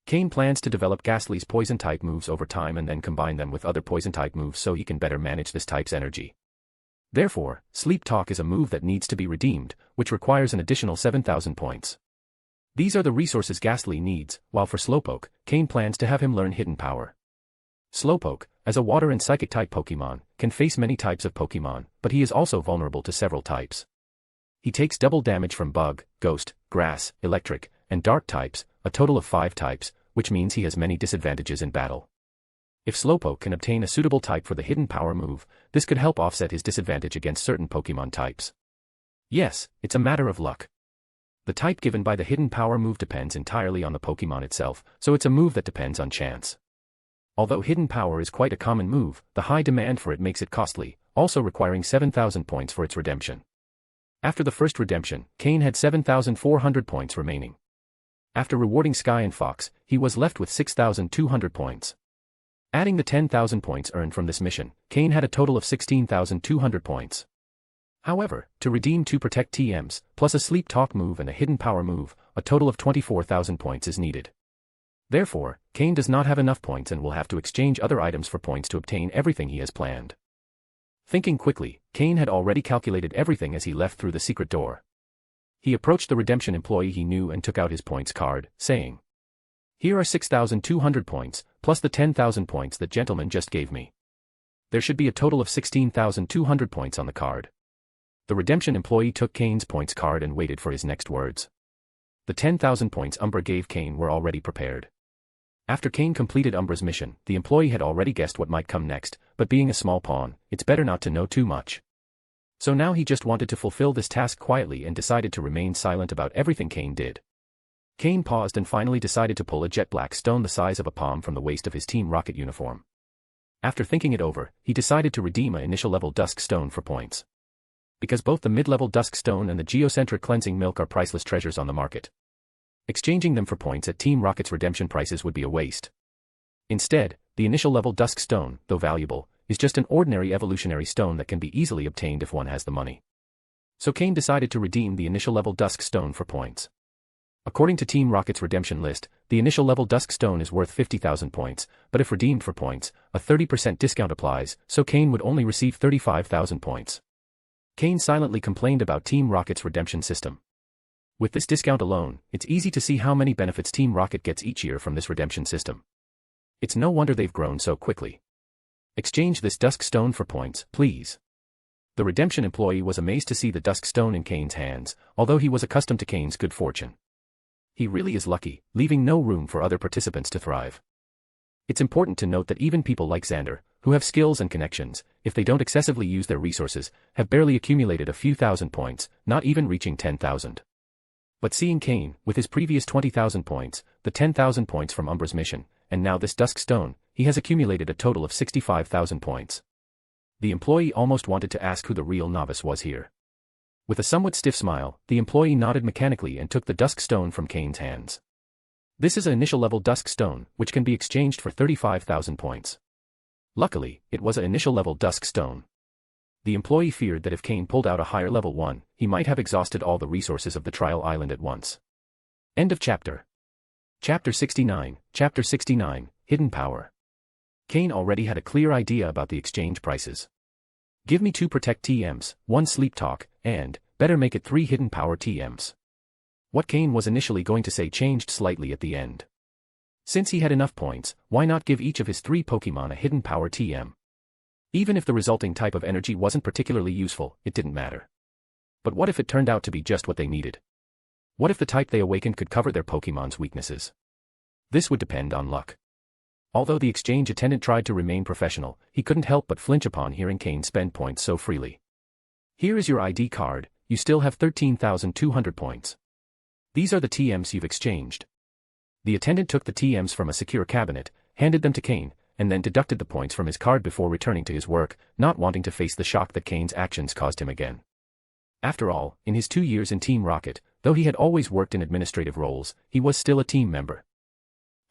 Cain plans to develop Ghastly's Poison-type moves over time and then combine them with other Poison-type moves so he can better manage this type's energy. Therefore, Sleep Talk is a move that needs to be redeemed, which requires an additional 7,000 points. These are the resources Ghastly needs, while for Slowpoke, Cain plans to have him learn Hidden Power. Slowpoke, as a Water and Psychic-type Pokémon, can face many types of Pokémon, but he is also vulnerable to several types. He takes double damage from Bug, Ghost, Grass, Electric, and Dark types, a total of 5 types, which means he has many disadvantages in battle. If Slowpoke can obtain a suitable type for the Hidden Power move, this could help offset his disadvantage against certain Pokémon types. Yes, it's a matter of luck. The type given by the hidden power move depends entirely on the Pokémon itself, so it's a move that depends on chance. Although hidden power is quite a common move, the high demand for it makes it costly, also requiring 7,000 points for its redemption. After the first redemption, Cain had 7,400 points remaining. After rewarding Sky and Fox, he was left with 6,200 points. Adding the 10,000 points earned from this mission, Cain had a total of 16,200 points. However, to redeem 2 Protect TMs, plus a Sleep Talk move and a Hidden Power move, a total of 24,000 points is needed. Therefore, Cain does not have enough points and will have to exchange other items for points to obtain everything he has planned. Thinking quickly, Cain had already calculated everything as he left through the secret door. He approached the redemption employee he knew and took out his points card, saying, "Here are 6,200 points, plus the 10,000 points that gentleman just gave me. There should be a total of 16,200 points on the card." The redemption employee took Cain's points card and waited for his next words. The 10,000 points Umbra gave Cain were already prepared. After Cain completed Umbra's mission, the employee had already guessed what might come next, but being a small pawn, it's better not to know too much. So now he just wanted to fulfill this task quietly and decided to remain silent about everything Cain did. Cain paused and finally decided to pull a jet black stone the size of a palm from the waist of his Team Rocket uniform. After thinking it over, he decided to redeem an initial level Dusk Stone for points. Because both the mid-level Dusk Stone and the Geocentric Cleansing Milk are priceless treasures on the market. Exchanging them for points at Team Rocket's redemption prices would be a waste. Instead, the initial level Dusk Stone, though valuable, is just an ordinary evolutionary stone that can be easily obtained if one has the money. So Cain decided to redeem the initial level Dusk Stone for points. According to Team Rocket's redemption list, the initial level Dusk Stone is worth 50,000 points, but if redeemed for points, a 30% discount applies, so Cain would only receive 35,000 points. Cain silently complained about Team Rocket's redemption system. With this discount alone, it's easy to see how many benefits Team Rocket gets each year from this redemption system. It's no wonder they've grown so quickly. Exchange this Dusk Stone for points, please. The redemption employee was amazed to see the Dusk Stone in Cain's hands, although he was accustomed to Cain's good fortune. He really is lucky, leaving no room for other participants to thrive. It's important to note that even people like Xander, who have skills and connections, if they don't excessively use their resources, have barely accumulated a few thousand points, not even reaching 10,000. But seeing Cain, with his previous 20,000 points, the 10,000 points from Umbra's mission, and now this Dusk Stone, he has accumulated a total of 65,000 points. The employee almost wanted to ask who the real novice was here. With a somewhat stiff smile, the employee nodded mechanically and took the Dusk Stone from Cain's hands. This is an initial level Dusk Stone, which can be exchanged for 35,000 points. Luckily, it was an initial level Dusk Stone. The employee feared that if Cain pulled out a higher level one, he might have exhausted all the resources of the trial island at once. End of chapter. Chapter 69, Hidden Power. Cain already had a clear idea about the exchange prices. Give me 2 Protect TMs, 1 Sleep Talk, and, better make it 3 Hidden Power TMs. What Cain was initially going to say changed slightly at the end. Since he had enough points, why not give each of his 3 Pokémon a Hidden Power TM? Even if the resulting type of energy wasn't particularly useful, it didn't matter. But what if it turned out to be just what they needed? What if the type they awakened could cover their Pokémon's weaknesses? This would depend on luck. Although the exchange attendant tried to remain professional, he couldn't help but flinch upon hearing Cain spend points so freely. Here is your ID card, you still have 13,200 points. These are the TMs you've exchanged. The attendant took the TMs from a secure cabinet, handed them to Cain, and then deducted the points from his card before returning to his work, not wanting to face the shock that Cain's actions caused him again. After all, in his 2 years in Team Rocket, though he had always worked in administrative roles, he was still a team member.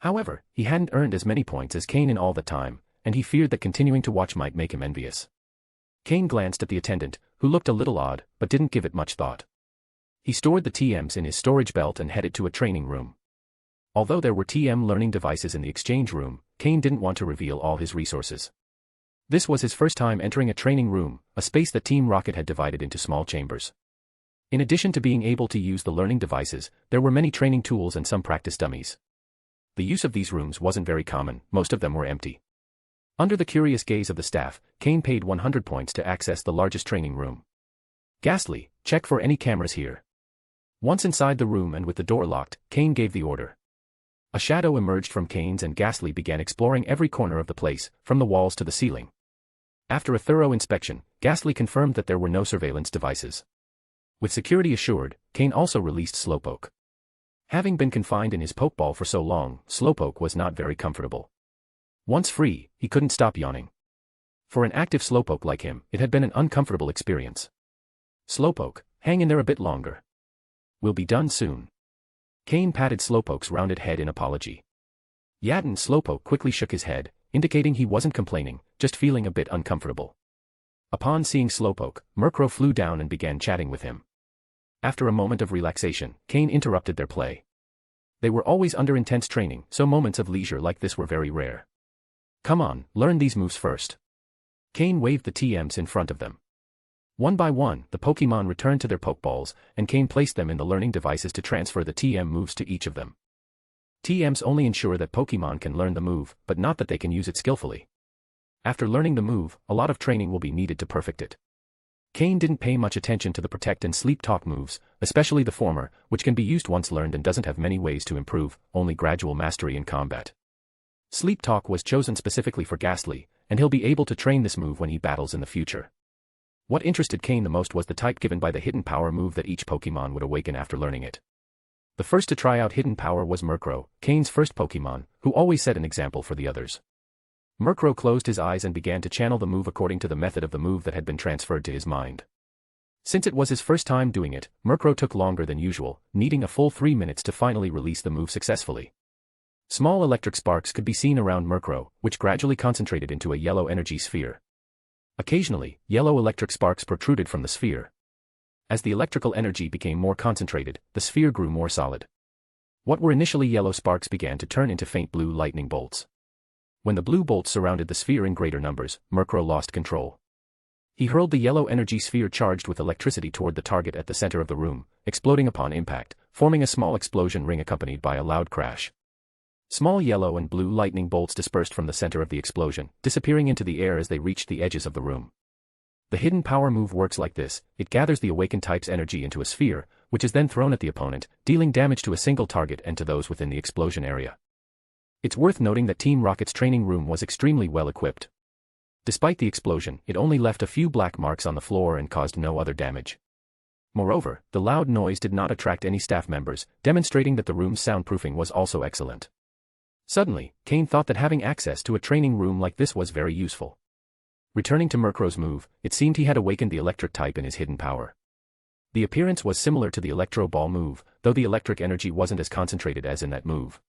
However, he hadn't earned as many points as Cain in all that time, and he feared that continuing to watch might make him envious. Cain glanced at the attendant, who looked a little odd, but didn't give it much thought. He stored the TMs in his storage belt and headed to a training room. Although there were TM learning devices in the exchange room, Cain didn't want to reveal all his resources. This was his first time entering a training room, a space that Team Rocket had divided into small chambers. In addition to being able to use the learning devices, there were many training tools and some practice dummies. The use of these rooms wasn't very common, most of them were empty. Under the curious gaze of the staff, Cain paid 100 points to access the largest training room. Ghastly, check for any cameras here. Once inside the room and with the door locked, Cain gave the order. A shadow emerged from Cain's and Ghastly began exploring every corner of the place, from the walls to the ceiling. After a thorough inspection, Ghastly confirmed that there were no surveillance devices. With security assured, Cain also released Slowpoke. Having been confined in his Pokeball for so long, Slowpoke was not very comfortable. Once free, he couldn't stop yawning. For an active Slowpoke like him, it had been an uncomfortable experience. Slowpoke, hang in there a bit longer. We'll be done soon. Cain patted Slowpoke's rounded head in apology. Slowpoke quickly shook his head, indicating he wasn't complaining, just feeling a bit uncomfortable. Upon seeing Slowpoke, Murkrow flew down and began chatting with him. After a moment of relaxation, Cain interrupted their play. They were always under intense training, so moments of leisure like this were very rare. Come on, learn these moves first. Cain waved the TMs in front of them. One by one, the Pokémon returned to their Pokeballs, and Cain placed them in the learning devices to transfer the TM moves to each of them. TMs only ensure that Pokémon can learn the move, but not that they can use it skillfully. After learning the move, a lot of training will be needed to perfect it. Cain didn't pay much attention to the Protect and Sleep Talk moves, especially the former, which can be used once learned and doesn't have many ways to improve, only gradual mastery in combat. Sleep Talk was chosen specifically for Ghastly, and he'll be able to train this move when he battles in the future. What interested Cain the most was the type given by the Hidden Power move that each Pokémon would awaken after learning it. The first to try out Hidden Power was Murkrow, Cain's first Pokémon, who always set an example for the others. Murkrow closed his eyes and began to channel the move according to the method of the move that had been transferred to his mind. Since it was his first time doing it, Murkrow took longer than usual, needing a full 3 minutes to finally release the move successfully. Small electric sparks could be seen around Murkrow, which gradually concentrated into a yellow energy sphere. Occasionally, yellow electric sparks protruded from the sphere. As the electrical energy became more concentrated, the sphere grew more solid. What were initially yellow sparks began to turn into faint blue lightning bolts. When the blue bolts surrounded the sphere in greater numbers, Murkrow lost control. He hurled the yellow energy sphere charged with electricity toward the target at the center of the room, exploding upon impact, forming a small explosion ring accompanied by a loud crash. Small yellow and blue lightning bolts dispersed from the center of the explosion, disappearing into the air as they reached the edges of the room. The Hidden Power move works like this: it gathers the awakened type's energy into a sphere, which is then thrown at the opponent, dealing damage to a single target and to those within the explosion area. It's worth noting that Team Rocket's training room was extremely well equipped. Despite the explosion, it only left a few black marks on the floor and caused no other damage. Moreover, the loud noise did not attract any staff members, demonstrating that the room's soundproofing was also excellent. Suddenly, Cain thought that having access to a training room like this was very useful. Returning to Murkrow's move, it seemed he had awakened the electric type in his Hidden Power. The appearance was similar to the Electro Ball move, though the electric energy wasn't as concentrated as in that move.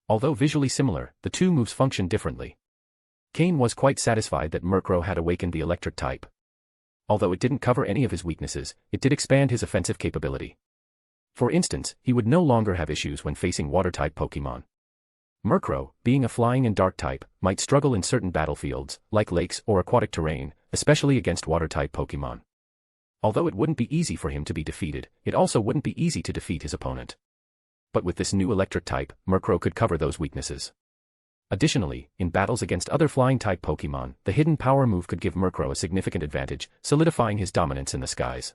Although visually similar, the two moves functioned differently. Cain was quite satisfied that Murkrow had awakened the electric type. Although it didn't cover any of his weaknesses, it did expand his offensive capability. For instance, he would no longer have issues when facing water-type Pokémon. Murkrow, being a flying and dark type, might struggle in certain battlefields, like lakes or aquatic terrain, especially against water-type Pokémon. Although it wouldn't be easy for him to be defeated, it also wouldn't be easy to defeat his opponent. But with this new electric type, Murkrow could cover those weaknesses. Additionally, in battles against other flying-type Pokémon, the Hidden Power move could give Murkrow a significant advantage, solidifying his dominance in the skies.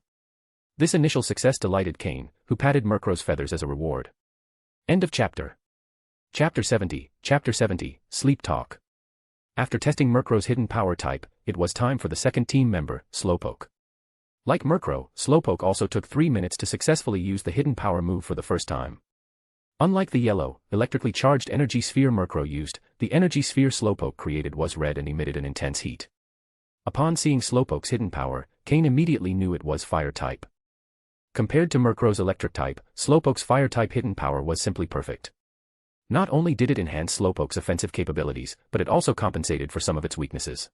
This initial success delighted Cain, who patted Murkrow's feathers as a reward. End of chapter. Chapter 70, Sleep Talk. After testing Murkrow's Hidden Power type, it was time for the second team member, Slowpoke. Like Murkrow, Slowpoke also took 3 minutes to successfully use the Hidden Power move for the first time. Unlike the yellow, electrically charged energy sphere Murkrow used, the energy sphere Slowpoke created was red and emitted an intense heat. Upon seeing Slowpoke's Hidden Power, Cain immediately knew it was Fire type. Compared to Murkrow's electric type, Slowpoke's Fire type Hidden Power was simply perfect. Not only did it enhance Slowpoke's offensive capabilities, but it also compensated for some of its weaknesses.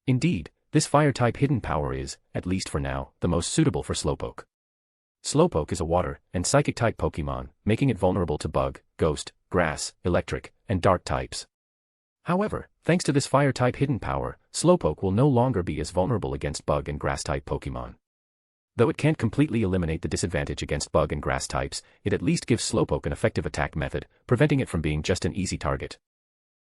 Indeed, this Fire-type Hidden Power is, at least for now, the most suitable for Slowpoke. Slowpoke is a water and psychic-type Pokémon, making it vulnerable to bug, ghost, grass, electric, and dark types. However, thanks to this Fire-type Hidden Power, Slowpoke will no longer be as vulnerable against bug and grass-type Pokémon. Though it can't completely eliminate the disadvantage against bug and grass types, it at least gives Slowpoke an effective attack method, preventing it from being just an easy target.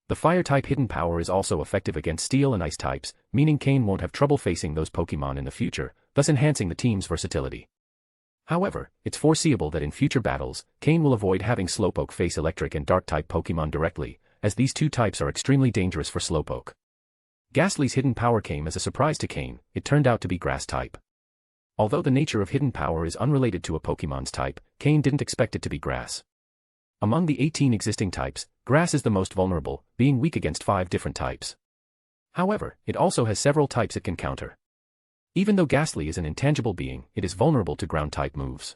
The Fire-type Hidden Power is also effective against Steel and Ice types, meaning Cain won't have trouble facing those Pokémon in the future, thus enhancing the team's versatility. However, it's foreseeable that in future battles, Cain will avoid having Slowpoke face Electric and Dark-type Pokémon directly, as these two types are extremely dangerous for Slowpoke. Ghastly's hidden power came as a surprise to Cain. It turned out to be grass type. Although the nature of hidden power is unrelated to a Pokémon's type, Cain didn't expect it to be grass. Among the 18 existing types, grass is the most vulnerable, being weak against 5 different types. However, it also has several types it can counter. Even though Ghastly is an intangible being, it is vulnerable to ground-type moves.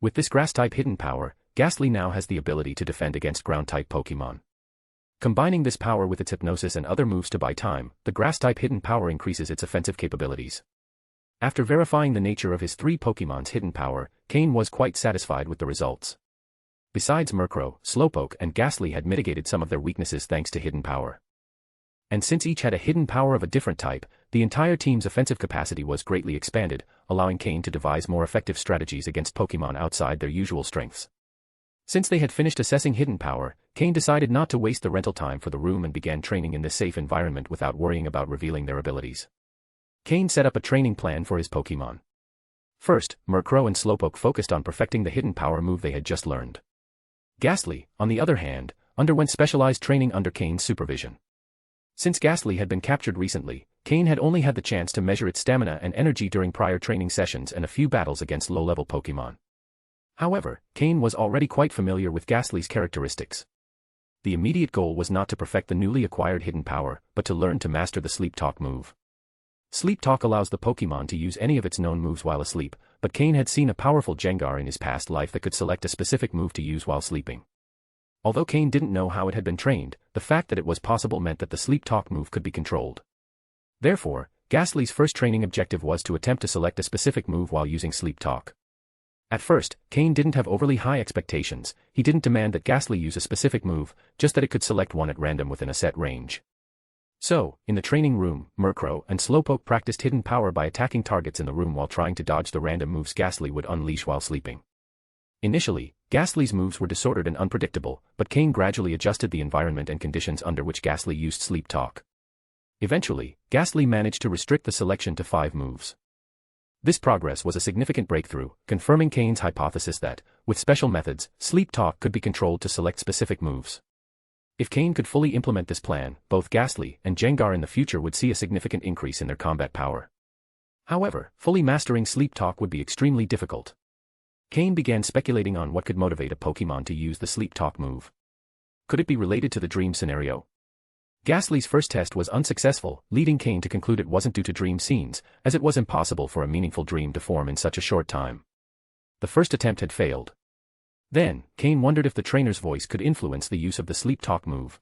With this grass-type hidden power, Ghastly now has the ability to defend against ground-type Pokémon. Combining this power with its hypnosis and other moves to buy time, the grass-type hidden power increases its offensive capabilities. After verifying the nature of his 3 Pokémon's hidden power, Cain was quite satisfied with the results. Besides, Murkrow, Slowpoke and Ghastly had mitigated some of their weaknesses thanks to hidden power. And since each had a hidden power of a different type, the entire team's offensive capacity was greatly expanded, allowing Cain to devise more effective strategies against Pokémon outside their usual strengths. Since they had finished assessing hidden power, Cain decided not to waste the rental time for the room and began training in this safe environment without worrying about revealing their abilities. Cain set up a training plan for his Pokémon. First, Murkrow and Slowpoke focused on perfecting the hidden power move they had just learned. Ghastly, on the other hand, underwent specialized training under Cain's supervision. Since Ghastly had been captured recently, Cain had only had the chance to measure its stamina and energy during prior training sessions and a few battles against low-level Pokémon. However, Cain was already quite familiar with Ghastly's characteristics. The immediate goal was not to perfect the newly acquired hidden power, but to learn to master the Sleep Talk move. Sleep Talk allows the Pokémon to use any of its known moves while asleep, but Cain had seen a powerful Gengar in his past life that could select a specific move to use while sleeping. Although Cain didn't know how it had been trained, the fact that it was possible meant that the Sleep Talk move could be controlled. Therefore, Ghastly's first training objective was to attempt to select a specific move while using Sleep Talk. At first, Cain didn't have overly high expectations. He didn't demand that Ghastly use a specific move, just that it could select one at random within a set range. So, in the training room, Murkrow and Slowpoke practiced hidden power by attacking targets in the room while trying to dodge the random moves Ghastly would unleash while sleeping. Initially, Ghastly's moves were disordered and unpredictable, but Cain gradually adjusted the environment and conditions under which Ghastly used Sleep Talk. Eventually, Ghastly managed to restrict the selection to 5 moves. This progress was a significant breakthrough, confirming Cain's hypothesis that, with special methods, Sleep Talk could be controlled to select specific moves. If Cain could fully implement this plan, both Ghastly and Gengar in the future would see a significant increase in their combat power. However, fully mastering Sleep Talk would be extremely difficult. Cain began speculating on what could motivate a Pokémon to use the Sleep Talk move. Could it be related to the dream scenario? Ghastly's first test was unsuccessful, leading Cain to conclude it wasn't due to dream scenes, as it was impossible for a meaningful dream to form in such a short time. The first attempt had failed. Then, Cain wondered if the trainer's voice could influence the use of the Sleep Talk move.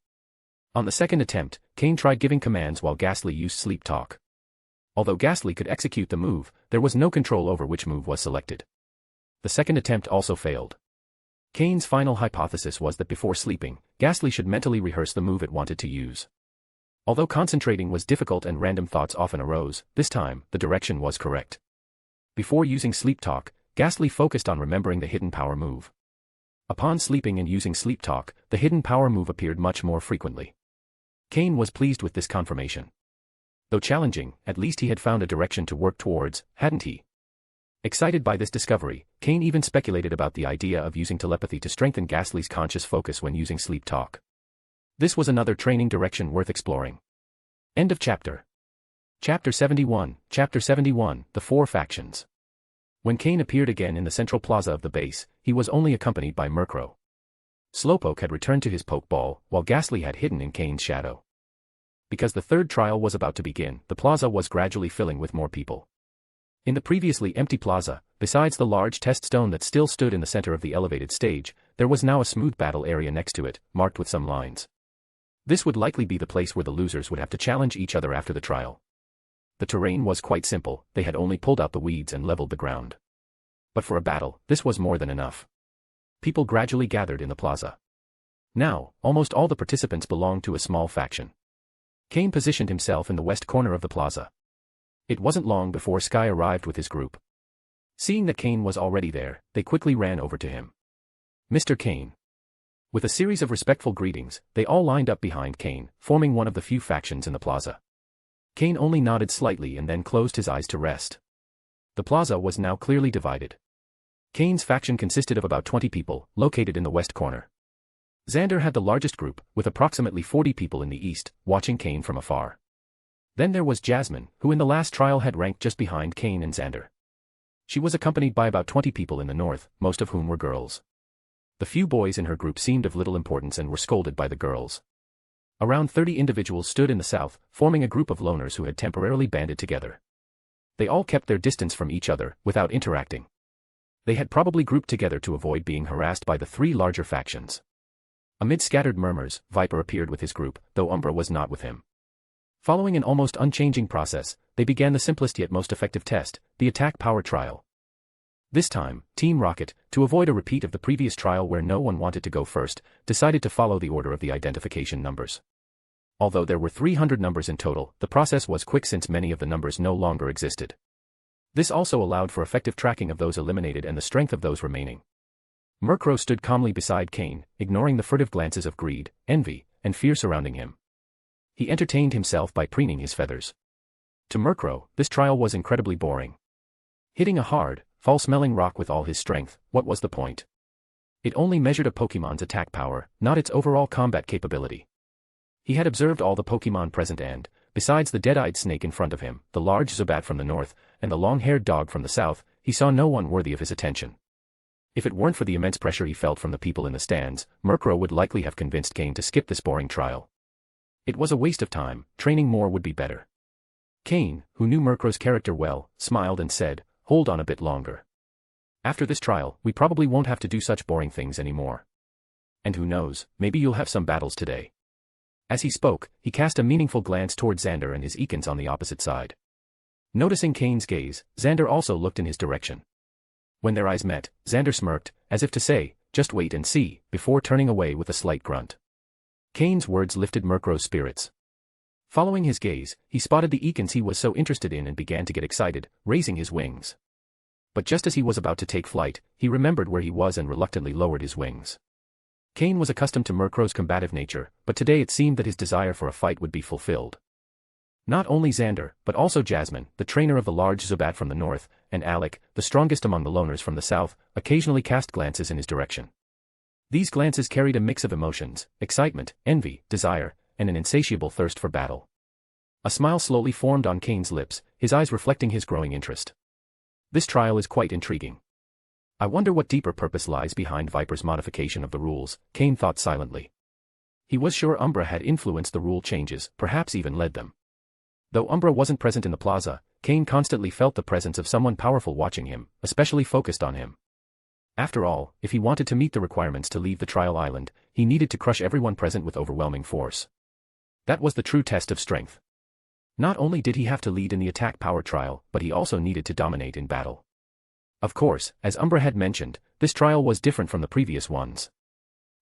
On the second attempt, Cain tried giving commands while Ghastly used Sleep Talk. Although Ghastly could execute the move, there was no control over which move was selected. The second attempt also failed. Cain's final hypothesis was that before sleeping, Ghastly should mentally rehearse the move it wanted to use. Although concentrating was difficult and random thoughts often arose, this time, the direction was correct. Before using Sleep Talk, Ghastly focused on remembering the hidden power move. Upon sleeping and using Sleep Talk, the hidden power move appeared much more frequently. Cain was pleased with this confirmation. Though challenging, at least he had found a direction to work towards, hadn't he? Excited by this discovery, Cain even speculated about the idea of using telepathy to strengthen Ghastly's conscious focus when using Sleep Talk. This was another training direction worth exploring. End of chapter. Chapter 71, The 4 Factions. When Cain appeared again in the central plaza of the base, he was only accompanied by Murkrow. Slowpoke had returned to his Pokeball, while Ghastly had hidden in Cain's shadow. Because the third trial was about to begin, the plaza was gradually filling with more people. In the previously empty plaza, besides the large test stone that still stood in the center of the elevated stage, there was now a smooth battle area next to it, marked with some lines. This would likely be the place where the losers would have to challenge each other after the trial. The terrain was quite simple, they had only pulled out the weeds and leveled the ground. But for a battle, this was more than enough. People gradually gathered in the plaza. Now, almost all the participants belonged to a small faction. Cain positioned himself in the west corner of the plaza. It wasn't long before Sky arrived with his group. Seeing that Cain was already there, they quickly ran over to him. Mr. Cain. With a series of respectful greetings, they all lined up behind Cain, forming one of the few factions in the plaza. Cain only nodded slightly and then closed his eyes to rest. The plaza was now clearly divided. Cain's faction consisted of about 20 people, located in the west corner. Xander had the largest group, with approximately 40 people in the east, watching Cain from afar. Then there was Jasmine, who in the last trial had ranked just behind Cain and Xander. She was accompanied by about 20 people in the north, most of whom were girls. The few boys in her group seemed of little importance and were scolded by the girls. Around 30 individuals stood in the south, forming a group of loners who had temporarily banded together. They all kept their distance from each other, without interacting. They had probably grouped together to avoid being harassed by the three larger factions. Amid scattered murmurs, Viper appeared with his group, though Umbra was not with him. Following an almost unchanging process, they began the simplest yet most effective test, the attack power trial. This time, Team Rocket, to avoid a repeat of the previous trial where no one wanted to go first, decided to follow the order of the identification numbers. Although there were 300 numbers in total, the process was quick since many of the numbers no longer existed. This also allowed for effective tracking of those eliminated and the strength of those remaining. Murkrow stood calmly beside Cain, ignoring the furtive glances of greed, envy, and fear surrounding him. He entertained himself by preening his feathers. To Murkrow, this trial was incredibly boring. Hitting a hard, foul-smelling rock with all his strength, what was the point? It only measured a Pokémon's attack power, not its overall combat capability. He had observed all the Pokémon present and, besides the dead-eyed snake in front of him, the large Zubat from the north, and the long-haired dog from the south, he saw no one worthy of his attention. If it weren't for the immense pressure he felt from the people in the stands, Murkrow would likely have convinced Cain to skip this boring trial. It was a waste of time, training more would be better. Cain, who knew Murkrow's character well, smiled and said, "Hold on a bit longer. After this trial, we probably won't have to do such boring things anymore. And who knows, maybe you'll have some battles today." As he spoke, he cast a meaningful glance toward Xander and his Ekans on the opposite side. Noticing Cain's gaze, Xander also looked in his direction. When their eyes met, Xander smirked, as if to say, "Just wait and see," before turning away with a slight grunt. Cain's words lifted Murkrow's spirits. Following his gaze, he spotted the Ekans he was so interested in and began to get excited, raising his wings. But just as he was about to take flight, he remembered where he was and reluctantly lowered his wings. Cain was accustomed to Murkrow's combative nature, but today it seemed that his desire for a fight would be fulfilled. Not only Xander, but also Jasmine, the trainer of the large Zubat from the north, and Alec, the strongest among the loners from the south, occasionally cast glances in his direction. These glances carried a mix of emotions, excitement, envy, desire, and an insatiable thirst for battle. A smile slowly formed on Cain's lips, his eyes reflecting his growing interest. This trial is quite intriguing. I wonder what deeper purpose lies behind Viper's modification of the rules, Cain thought silently. He was sure Umbra had influenced the rule changes, perhaps even led them. Though Umbra wasn't present in the plaza, Cain constantly felt the presence of someone powerful watching him, especially focused on him. After all, if he wanted to meet the requirements to leave the trial island, he needed to crush everyone present with overwhelming force. That was the true test of strength. Not only did he have to lead in the attack power trial, but he also needed to dominate in battle. Of course, as Umbra had mentioned, this trial was different from the previous ones.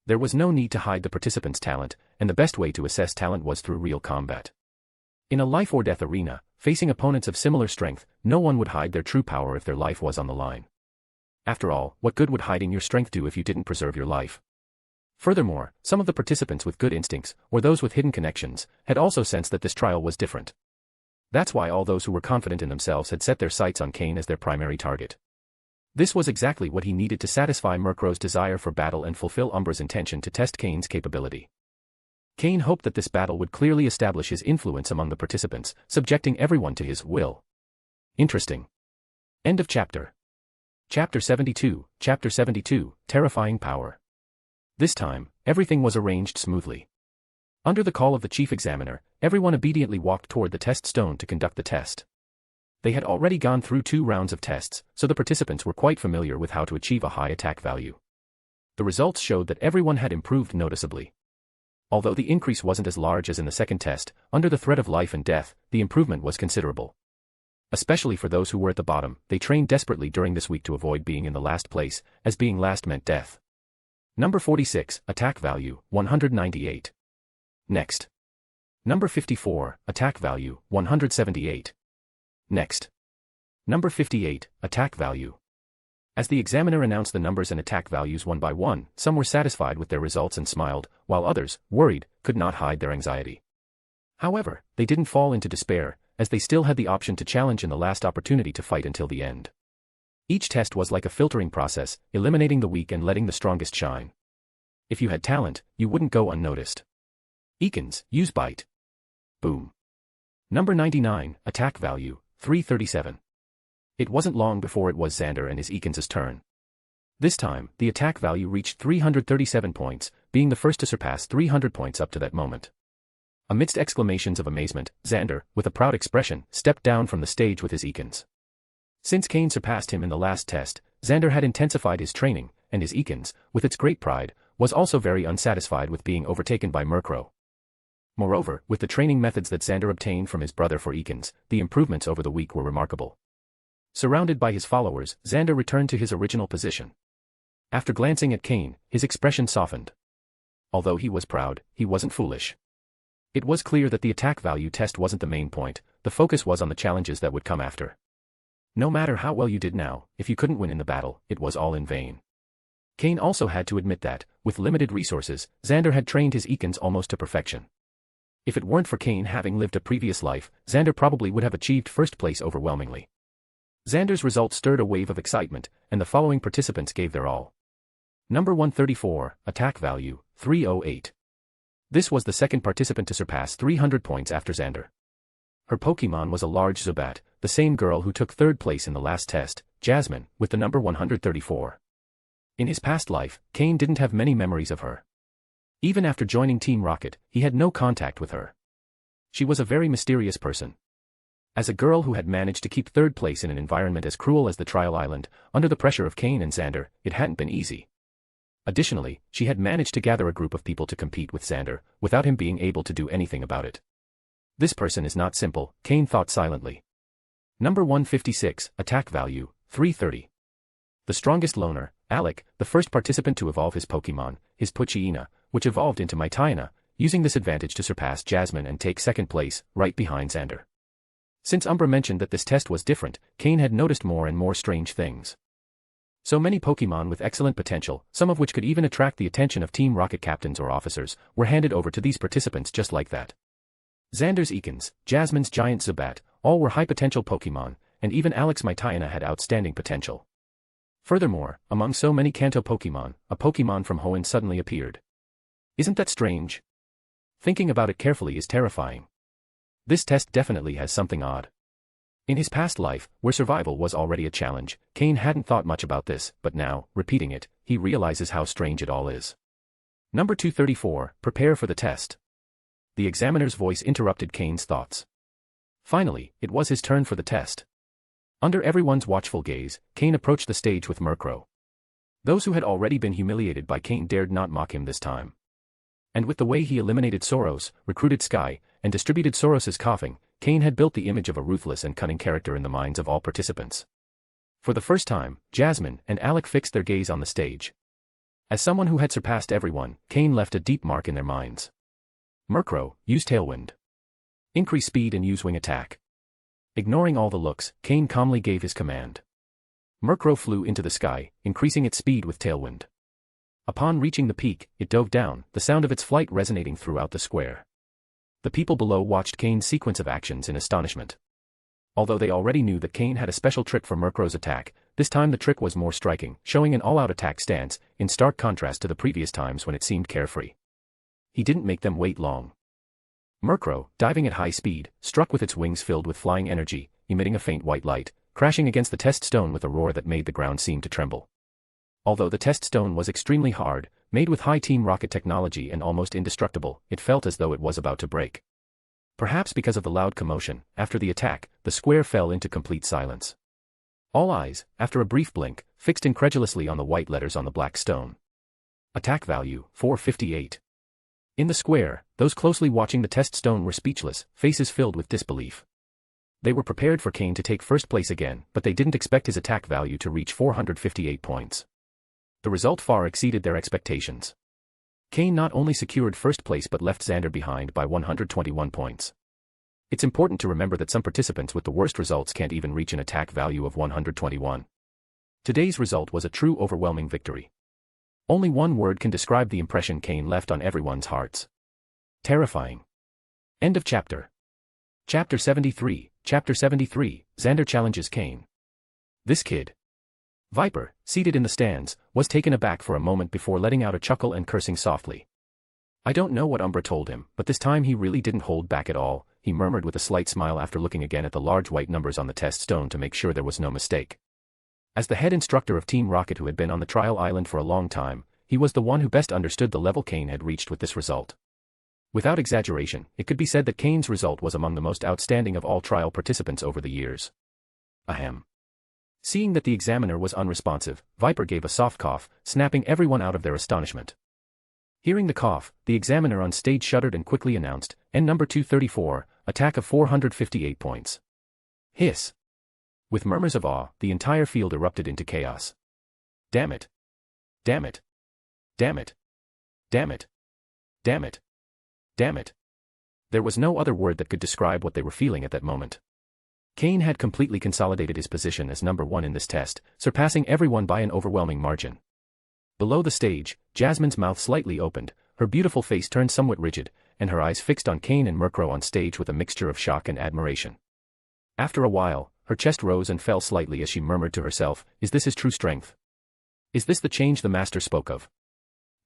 There was no need to hide the participants' talent, and the best way to assess talent was through real combat. In a life-or-death arena, facing opponents of similar strength, no one would hide their true power if their life was on the line. After all, what good would hiding your strength do if you didn't preserve your life? Furthermore, some of the participants with good instincts, or those with hidden connections, had also sensed that this trial was different. That's why all those who were confident in themselves had set their sights on Cain as their primary target. This was exactly what he needed to satisfy Murkrow's desire for battle and fulfill Umbra's intention to test Cain's capability. Cain hoped that this battle would clearly establish his influence among the participants, subjecting everyone to his will. Interesting. End of chapter. Chapter 72, Terrifying Power. This time, everything was arranged smoothly. Under the call of the chief examiner, everyone obediently walked toward the test stone to conduct the test. They had already gone through 2 rounds of tests, so the participants were quite familiar with how to achieve a high attack value. The results showed that everyone had improved noticeably. Although the increase wasn't as large as in the second test, under the threat of life and death, the improvement was considerable. Especially for those who were at the bottom, they trained desperately during this week to avoid being in the last place, as being last meant death. Number 46, attack value, 198. Next. Number 54, attack value, 178. Next. Number 58, attack value. As the examiner announced the numbers and attack values one by one, some were satisfied with their results and smiled, while others, worried, could not hide their anxiety. However, they didn't fall into despair, as they still had the option to challenge in the last opportunity to fight until the end. Each test was like a filtering process, eliminating the weak and letting the strongest shine. If you had talent, you wouldn't go unnoticed. Ekans, use bite. Boom. Number 99, attack value, 337. It wasn't long before it was Xander and his Ekans' turn. This time, the attack value reached 337 points, being the first to surpass 300 points up to that moment. Amidst exclamations of amazement, Xander, with a proud expression, stepped down from the stage with his Ekans. Since Cain surpassed him in the last test, Xander had intensified his training, and his Ekans, with its great pride, was also very unsatisfied with being overtaken by Murkrow. Moreover, with the training methods that Xander obtained from his brother for Ekans, the improvements over the week were remarkable. Surrounded by his followers, Xander returned to his original position. After glancing at Cain, his expression softened. Although he was proud, he wasn't foolish. It was clear that the attack value test wasn't the main point, the focus was on the challenges that would come after. No matter how well you did now, if you couldn't win in the battle, it was all in vain. Cain also had to admit that, with limited resources, Xander had trained his Ekans almost to perfection. If it weren't for Cain having lived a previous life, Xander probably would have achieved first place overwhelmingly. Xander's results stirred a wave of excitement, and the following participants gave their all. Number 134, attack value, 308. This was the second participant to surpass 300 points after Xander. Her Pokémon was a large Zubat, the same girl who took third place in the last test, Jasmine, with the number 134. In his past life, Cain didn't have many memories of her. Even after joining Team Rocket, he had no contact with her. She was a very mysterious person. As a girl who had managed to keep third place in an environment as cruel as the Trial Island, under the pressure of Cain and Xander, it hadn't been easy. Additionally, she had managed to gather a group of people to compete with Xander, without him being able to do anything about it. This person is not simple, Cain thought silently. Number 156, attack value, 330. The strongest loner, Alec, the first participant to evolve his Pokémon, his Poochyena, which evolved into Mytyena, using this advantage to surpass Jasmine and take second place, right behind Xander. Since Umbra mentioned that this test was different, Cain had noticed more and more strange things. So many Pokémon with excellent potential, some of which could even attract the attention of Team Rocket captains or officers, were handed over to these participants just like that. Xander's Ekans, Jasmine's giant Zubat, all were high-potential Pokémon, and even Alec's Mytyena had outstanding potential. Furthermore, among so many Kanto Pokémon, a Pokémon from Hoenn suddenly appeared. Isn't that strange? Thinking about it carefully is terrifying. This test definitely has something odd. In his past life, where survival was already a challenge, Cain hadn't thought much about this, but now, repeating it, he realizes how strange it all is. Number 234, prepare for the test. The examiner's voice interrupted Cain's thoughts. Finally, it was his turn for the test. Under everyone's watchful gaze, Cain approached the stage with Murkrow. Those who had already been humiliated by Cain dared not mock him this time. And with the way he eliminated Soros, recruited Sky, and distributed Soros's coughing, Cain had built the image of a ruthless and cunning character in the minds of all participants. For the first time, Jasmine and Alec fixed their gaze on the stage. As someone who had surpassed everyone, Cain left a deep mark in their minds. Murkrow, use Tailwind. Increase speed and use Wing Attack. Ignoring all the looks, Cain calmly gave his command. Murkrow flew into the sky, increasing its speed with Tailwind. Upon reaching the peak, it dove down, the sound of its flight resonating throughout the square. The people below watched Cain's sequence of actions in astonishment. Although they already knew that Cain had a special trick for Murkrow's attack, this time the trick was more striking, showing an all-out attack stance, in stark contrast to the previous times when it seemed carefree. He didn't make them wait long. Murkrow, diving at high speed, struck with its wings filled with flying energy, emitting a faint white light, crashing against the test stone with a roar that made the ground seem to tremble. Although the test stone was extremely hard, made with high Team Rocket technology and almost indestructible, it felt as though it was about to break. Perhaps because of the loud commotion, after the attack, the square fell into complete silence. All eyes, after a brief blink, fixed incredulously on the white letters on the black stone. Attack value, 458. In the square, those closely watching the test stone were speechless, faces filled with disbelief. They were prepared for Cain to take first place again, but they didn't expect his attack value to reach 458 points. The result far exceeded their expectations. Cain not only secured first place but left Xander behind by 121 points. It's important to remember that some participants with the worst results can't even reach an attack value of 121. Today's result was a true overwhelming victory. Only one word can describe the impression Cain left on everyone's hearts. Terrifying. End of chapter. Chapter 73, Xander challenges Cain. This kid, Viper, seated in the stands, was taken aback for a moment before letting out a chuckle and cursing softly. I don't know what Umbra told him, but this time he really didn't hold back at all, he murmured with a slight smile after looking again at the large white numbers on the test stone to make sure there was no mistake. As the head instructor of Team Rocket who had been on the trial island for a long time, he was the one who best understood the level Cain had reached with this result. Without exaggeration, it could be said that Cain's result was among the most outstanding of all trial participants over the years. Ahem. Seeing that the examiner was unresponsive, Viper gave a soft cough, snapping everyone out of their astonishment. Hearing the cough, the examiner on stage shuddered and quickly announced, N number 234, attack of 458 points. Hiss. With murmurs of awe, the entire field erupted into chaos. Damn it. Damn it. Damn it. Damn it. Damn it. Damn it. There was no other word that could describe what they were feeling at that moment. Cain had completely consolidated his position as number 1 in this test, surpassing everyone by an overwhelming margin. Below the stage, Jasmine's mouth slightly opened, her beautiful face turned somewhat rigid, and her eyes fixed on Cain and Murkrow on stage with a mixture of shock and admiration. After a while, her chest rose and fell slightly as she murmured to herself, "Is this his true strength? Is this the change the master spoke of?"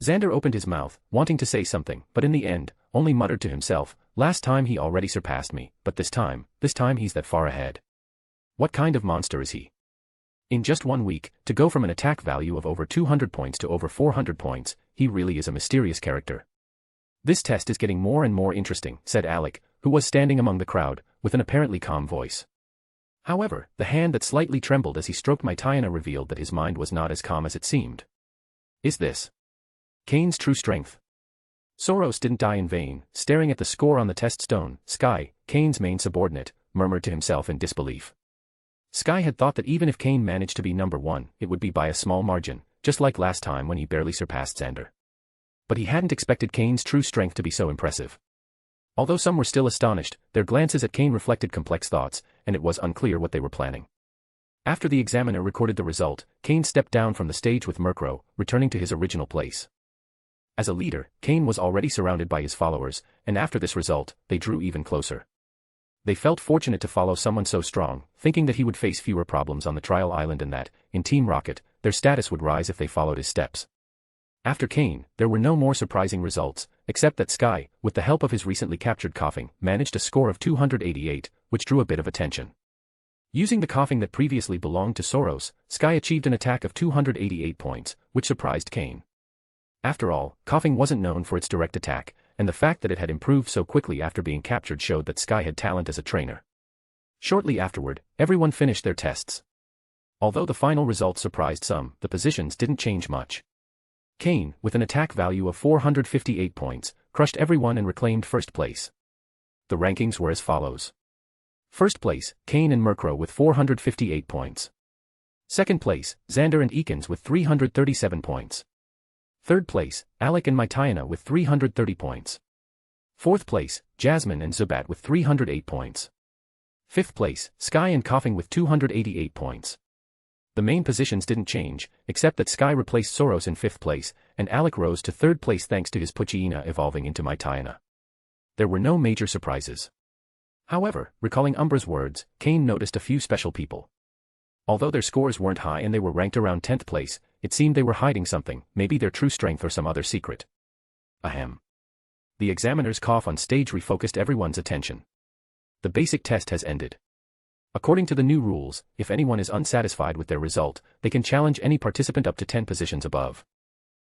Xander opened his mouth, wanting to say something, but in the end, only muttered to himself, "Last time he already surpassed me, but this time he's that far ahead. What kind of monster is he?" In just 1 week, to go from an attack value of over 200 points to over 400 points, he really is a mysterious character. "This test is getting more and more interesting," said Alec, who was standing among the crowd, with an apparently calm voice. However, the hand that slightly trembled as he stroked my Tiana revealed that his mind was not as calm as it seemed. Is this Cain's true strength? Soros didn't die in vain. Staring at the score on the test stone, Sky, Cain's main subordinate, murmured to himself in disbelief. Sky had thought that even if Cain managed to be number 1, it would be by a small margin, just like last time when he barely surpassed Xander. But he hadn't expected Cain's true strength to be so impressive. Although some were still astonished, their glances at Cain reflected complex thoughts, and it was unclear what they were planning. After the examiner recorded the result, Cain stepped down from the stage with Murkrow, returning to his original place. As a leader, Cain was already surrounded by his followers, and after this result, they drew even closer. They felt fortunate to follow someone so strong, thinking that he would face fewer problems on the trial island and that, in Team Rocket, their status would rise if they followed his steps. After Cain, there were no more surprising results, except that Sky, with the help of his recently captured coughing, managed a score of 288, which drew a bit of attention. Using the coughing that previously belonged to Soros, Sky achieved an attack of 288 points, which surprised Cain. After all, coughing wasn't known for its direct attack, and the fact that it had improved so quickly after being captured showed that Sky had talent as a trainer. Shortly afterward, everyone finished their tests. Although the final results surprised some, the positions didn't change much. Cain, with an attack value of 458 points, crushed everyone and reclaimed first place. The rankings were as follows. First place, Cain and Murkrow with 458 points. Second place, Xander and Eakins with 337 points. Third place, Alec and Mytiana with 330 points. Fourth place, Jasmine and Zubat with 308 points. Fifth place, Sky and Coughing with 288 points. The main positions didn't change, except that Sky replaced Soros in 5th place, and Alec rose to 3rd place thanks to his Poochyena evolving into Mytiana. There were no major surprises. However, recalling Umbra's words, Cain noticed a few special people. Although their scores weren't high and they were ranked around 10th place, it seemed they were hiding something, maybe their true strength or some other secret. Ahem. The examiner's cough on stage refocused everyone's attention. The basic test has ended. According to the new rules, if anyone is unsatisfied with their result, they can challenge any participant up to 10 positions above.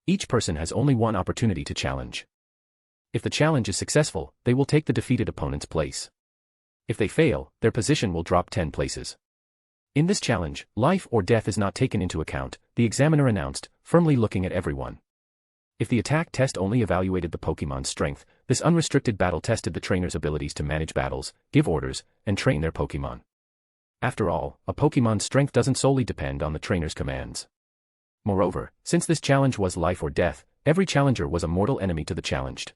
Each person has only one opportunity to challenge. If the challenge is successful, they will take the defeated opponent's place. If they fail, their position will drop 10 places. In this challenge, life or death is not taken into account, the examiner announced, firmly looking at everyone. If the attack test only evaluated the Pokémon's strength, this unrestricted battle tested the trainer's abilities to manage battles, give orders, and train their Pokémon. After all, a Pokémon's strength doesn't solely depend on the trainer's commands. Moreover, since this challenge was life or death, every challenger was a mortal enemy to the challenged.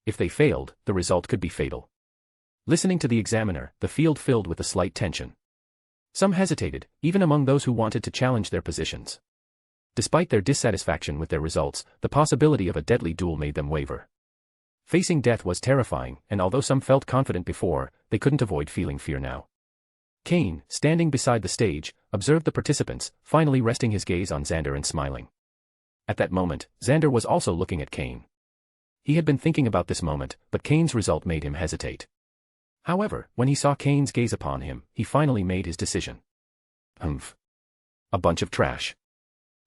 If they failed, the result could be fatal. Listening to the examiner, the field filled with a slight tension. Some hesitated, even among those who wanted to challenge their positions. Despite their dissatisfaction with their results, the possibility of a deadly duel made them waver. Facing death was terrifying, and although some felt confident before, they couldn't avoid feeling fear now. Cain, standing beside the stage, observed the participants, finally resting his gaze on Xander and smiling. At that moment, Xander was also looking at Cain. He had been thinking about this moment, but Cain's result made him hesitate. However, when he saw Cain's gaze upon him, he finally made his decision. Humph. A bunch of trash.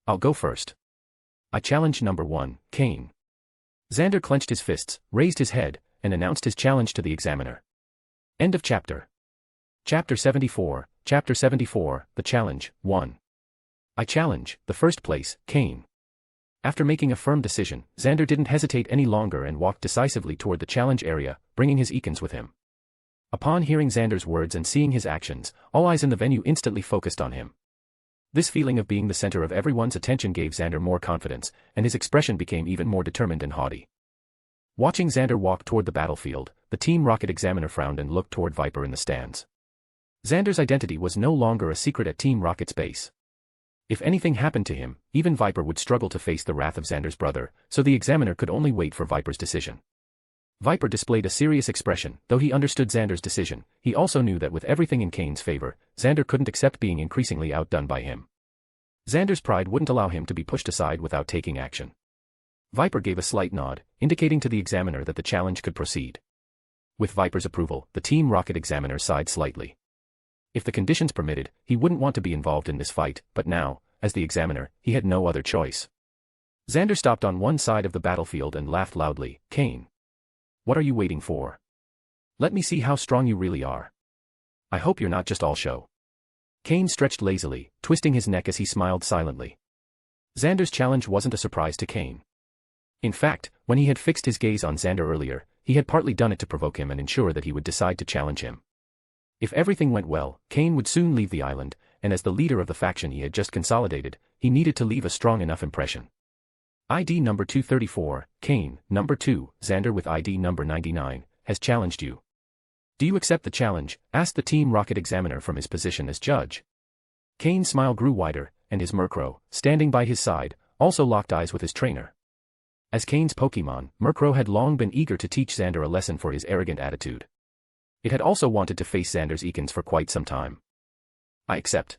I'll go first. I challenge number 1, Cain. Xander clenched his fists, raised his head, and announced his challenge to the examiner. End of chapter. Chapter 74, The Challenge, 1. I challenge, the first place, Cain. After making a firm decision, Xander didn't hesitate any longer and walked decisively toward the challenge area, bringing his Eakins with him. Upon hearing Xander's words and seeing his actions, all eyes in the venue instantly focused on him. This feeling of being the center of everyone's attention gave Xander more confidence, and his expression became even more determined and haughty. Watching Xander walk toward the battlefield, the Team Rocket examiner frowned and looked toward Viper in the stands. Xander's identity was no longer a secret at Team Rocket's base. If anything happened to him, even Viper would struggle to face the wrath of Xander's brother, so the examiner could only wait for Viper's decision. Viper displayed a serious expression. Though he understood Xander's decision, he also knew that with everything in Cain's favor, Xander couldn't accept being increasingly outdone by him. Xander's pride wouldn't allow him to be pushed aside without taking action. Viper gave a slight nod, indicating to the examiner that the challenge could proceed. With Viper's approval, the Team Rocket examiner sighed slightly. If the conditions permitted, he wouldn't want to be involved in this fight, but now, as the examiner, he had no other choice. Xander stopped on one side of the battlefield and laughed loudly. Cain. What are you waiting for? Let me see how strong you really are. I hope you're not just all show. Cain stretched lazily, twisting his neck as he smiled silently. Xander's challenge wasn't a surprise to Cain. In fact, when he had fixed his gaze on Xander earlier, he had partly done it to provoke him and ensure that he would decide to challenge him. If everything went well, Cain would soon leave the island, and as the leader of the faction he had just consolidated, he needed to leave a strong enough impression. ID number 234, Cain, number 2, Xander with ID number 99, has challenged you. Do you accept the challenge? Asked the Team Rocket examiner from his position as judge. Cain's smile grew wider, and his Murkrow, standing by his side, also locked eyes with his trainer. As Cain's Pokémon, Murkrow had long been eager to teach Xander a lesson for his arrogant attitude. It had also wanted to face Xander's Eakins for quite some time. I accept.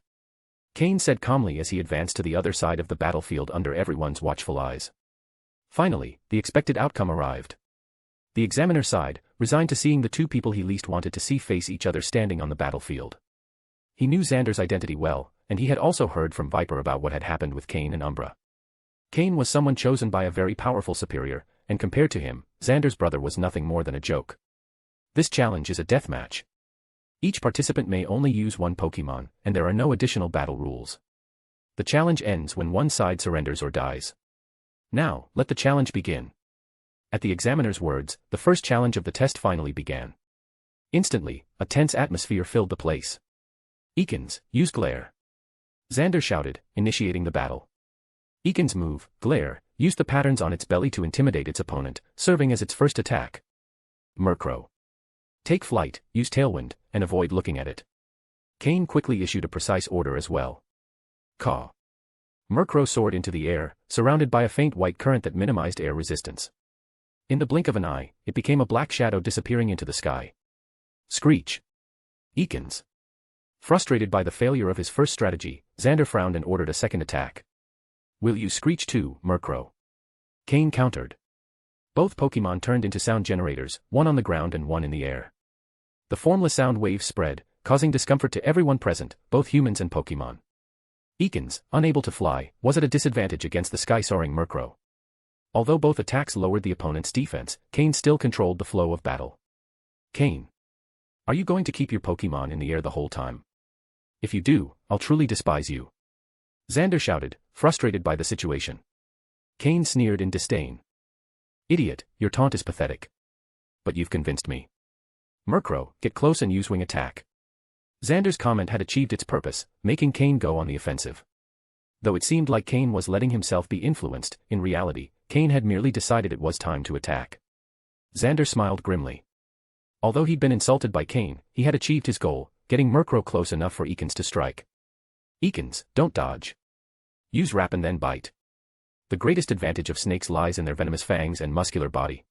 Cain said calmly as he advanced to the other side of the battlefield under everyone's watchful eyes. Finally, the expected outcome arrived. The examiner sighed, resigned to seeing the two people he least wanted to see face each other standing on the battlefield. He knew Xander's identity well, and he had also heard from Viper about what had happened with Cain and Umbra. Cain was someone chosen by a very powerful superior, and compared to him, Xander's brother was nothing more than a joke. This challenge is a deathmatch. Each participant may only use one Pokémon, and there are no additional battle rules. The challenge ends when one side surrenders or dies. Now, let the challenge begin. At the examiner's words, the first challenge of the test finally began. Instantly, a tense atmosphere filled the place. Eakins, use Glare. Xander shouted, initiating the battle. Eakins' move, Glare, used the patterns on its belly to intimidate its opponent, serving as its first attack. Murkrow. Take flight, use Tailwind, and avoid looking at it. Cain quickly issued a precise order as well. Caw. Murkrow soared into the air, surrounded by a faint white current that minimized air resistance. In the blink of an eye, it became a black shadow disappearing into the sky. Screech. Eakins. Frustrated by the failure of his first strategy, Xander frowned and ordered a second attack. Will you Screech too, Murkrow? Cain countered. Both Pokémon turned into sound generators, one on the ground and one in the air. The formless sound waves spread, causing discomfort to everyone present, both humans and Pokémon. Eakins, unable to fly, was at a disadvantage against the sky-soaring Murkrow. Although both attacks lowered the opponent's defense, Cain still controlled the flow of battle. Cain. Are you going to keep your Pokémon in the air the whole time? If you do, I'll truly despise you. Xander shouted, frustrated by the situation. Cain sneered in disdain. Idiot, your taunt is pathetic. But you've convinced me. Murkrow, get close and use wing attack. Xander's comment had achieved its purpose, making Cain go on the offensive. Though it seemed like Cain was letting himself be influenced, in reality, Cain had merely decided it was time to attack. Xander smiled grimly. Although he'd been insulted by Cain, he had achieved his goal, getting Murkrow close enough for Eakins to strike. Eakins, don't dodge. Use Wrap and then bite. The greatest advantage of snakes lies in their venomous fangs and muscular body.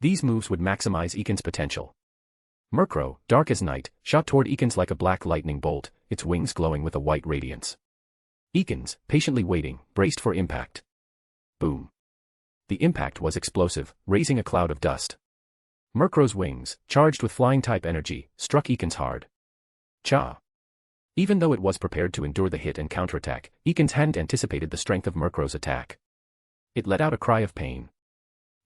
These moves would maximize Eakins' potential. Murkrow, dark as night, shot toward Eakins like a black lightning bolt, its wings glowing with a white radiance. Eakins, patiently waiting, braced for impact. Boom. The impact was explosive, raising a cloud of dust. Murkrow's wings, charged with flying-type energy, struck Eakins hard. Cha! Even though it was prepared to endure the hit and counterattack, Eakins hadn't anticipated the strength of Murkrow's attack. It let out a cry of pain.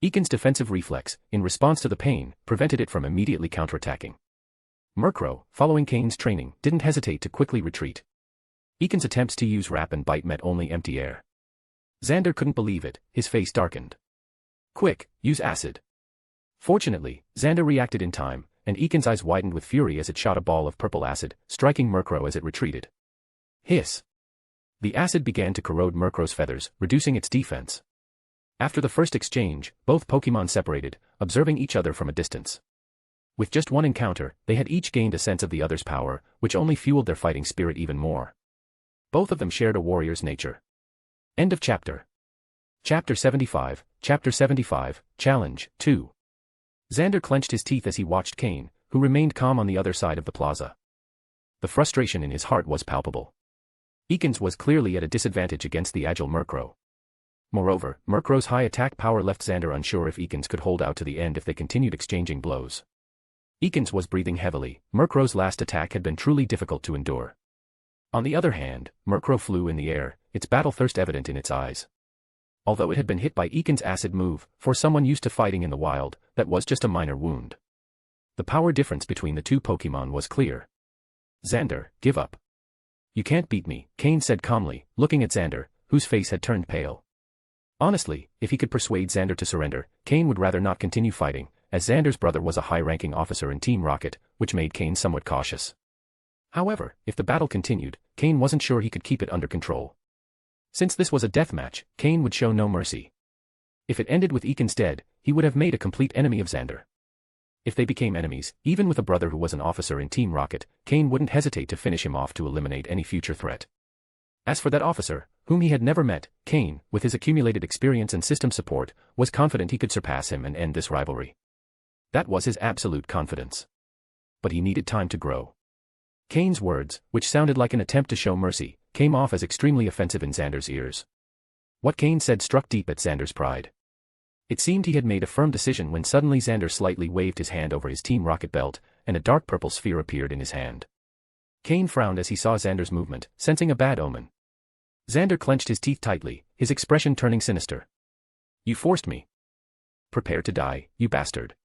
Eakins' defensive reflex, in response to the pain, prevented it from immediately counterattacking. Murkrow, following Cain's training, didn't hesitate to quickly retreat. Eakins' attempts to use Wrap and Bite met only empty air. Xander couldn't believe it, his face darkened. Quick, use acid. Fortunately, Xander reacted in time, and Eakins' eyes widened with fury as it shot a ball of purple acid, striking Murkrow as it retreated. Hiss! The acid began to corrode Murkrow's feathers, reducing its defense. After the first exchange, both Pokémon separated, observing each other from a distance. With just one encounter, they had each gained a sense of the other's power, which only fueled their fighting spirit even more. Both of them shared a warrior's nature. End of chapter. Chapter 75, Challenge 2. Xander clenched his teeth as he watched Cain, who remained calm on the other side of the plaza. The frustration in his heart was palpable. Eakins was clearly at a disadvantage against the agile Murkrow. Moreover, Murkrow's high attack power left Xander unsure if Eakins could hold out to the end if they continued exchanging blows. Eakins was breathing heavily. Murkrow's last attack had been truly difficult to endure. On the other hand, Murkrow flew in the air, its battle thirst evident in its eyes. Although it had been hit by Eakins' acid move, for someone used to fighting in the wild, that was just a minor wound. The power difference between the two Pokémon was clear. Xander, give up. You can't beat me, Cain said calmly, looking at Xander, whose face had turned pale. Honestly, if he could persuade Xander to surrender, Cain would rather not continue fighting, as Xander's brother was a high-ranking officer in Team Rocket, which made Cain somewhat cautious. However, if the battle continued, Cain wasn't sure he could keep it under control. Since this was a deathmatch, Cain would show no mercy. If it ended with Eakins dead, he would have made a complete enemy of Xander. If they became enemies, even with a brother who was an officer in Team Rocket, Cain wouldn't hesitate to finish him off to eliminate any future threat. As for that officer, whom he had never met, Cain, with his accumulated experience and system support, was confident he could surpass him and end this rivalry. That was his absolute confidence. But he needed time to grow. Cain's words, which sounded like an attempt to show mercy, came off as extremely offensive in Xander's ears. What Cain said struck deep at Xander's pride. It seemed he had made a firm decision when suddenly Xander slightly waved his hand over his Team Rocket belt, and a dark purple sphere appeared in his hand. Cain frowned as he saw Xander's movement, sensing a bad omen. Xander clenched his teeth tightly, his expression turning sinister. You forced me. Prepare to die, you bastard.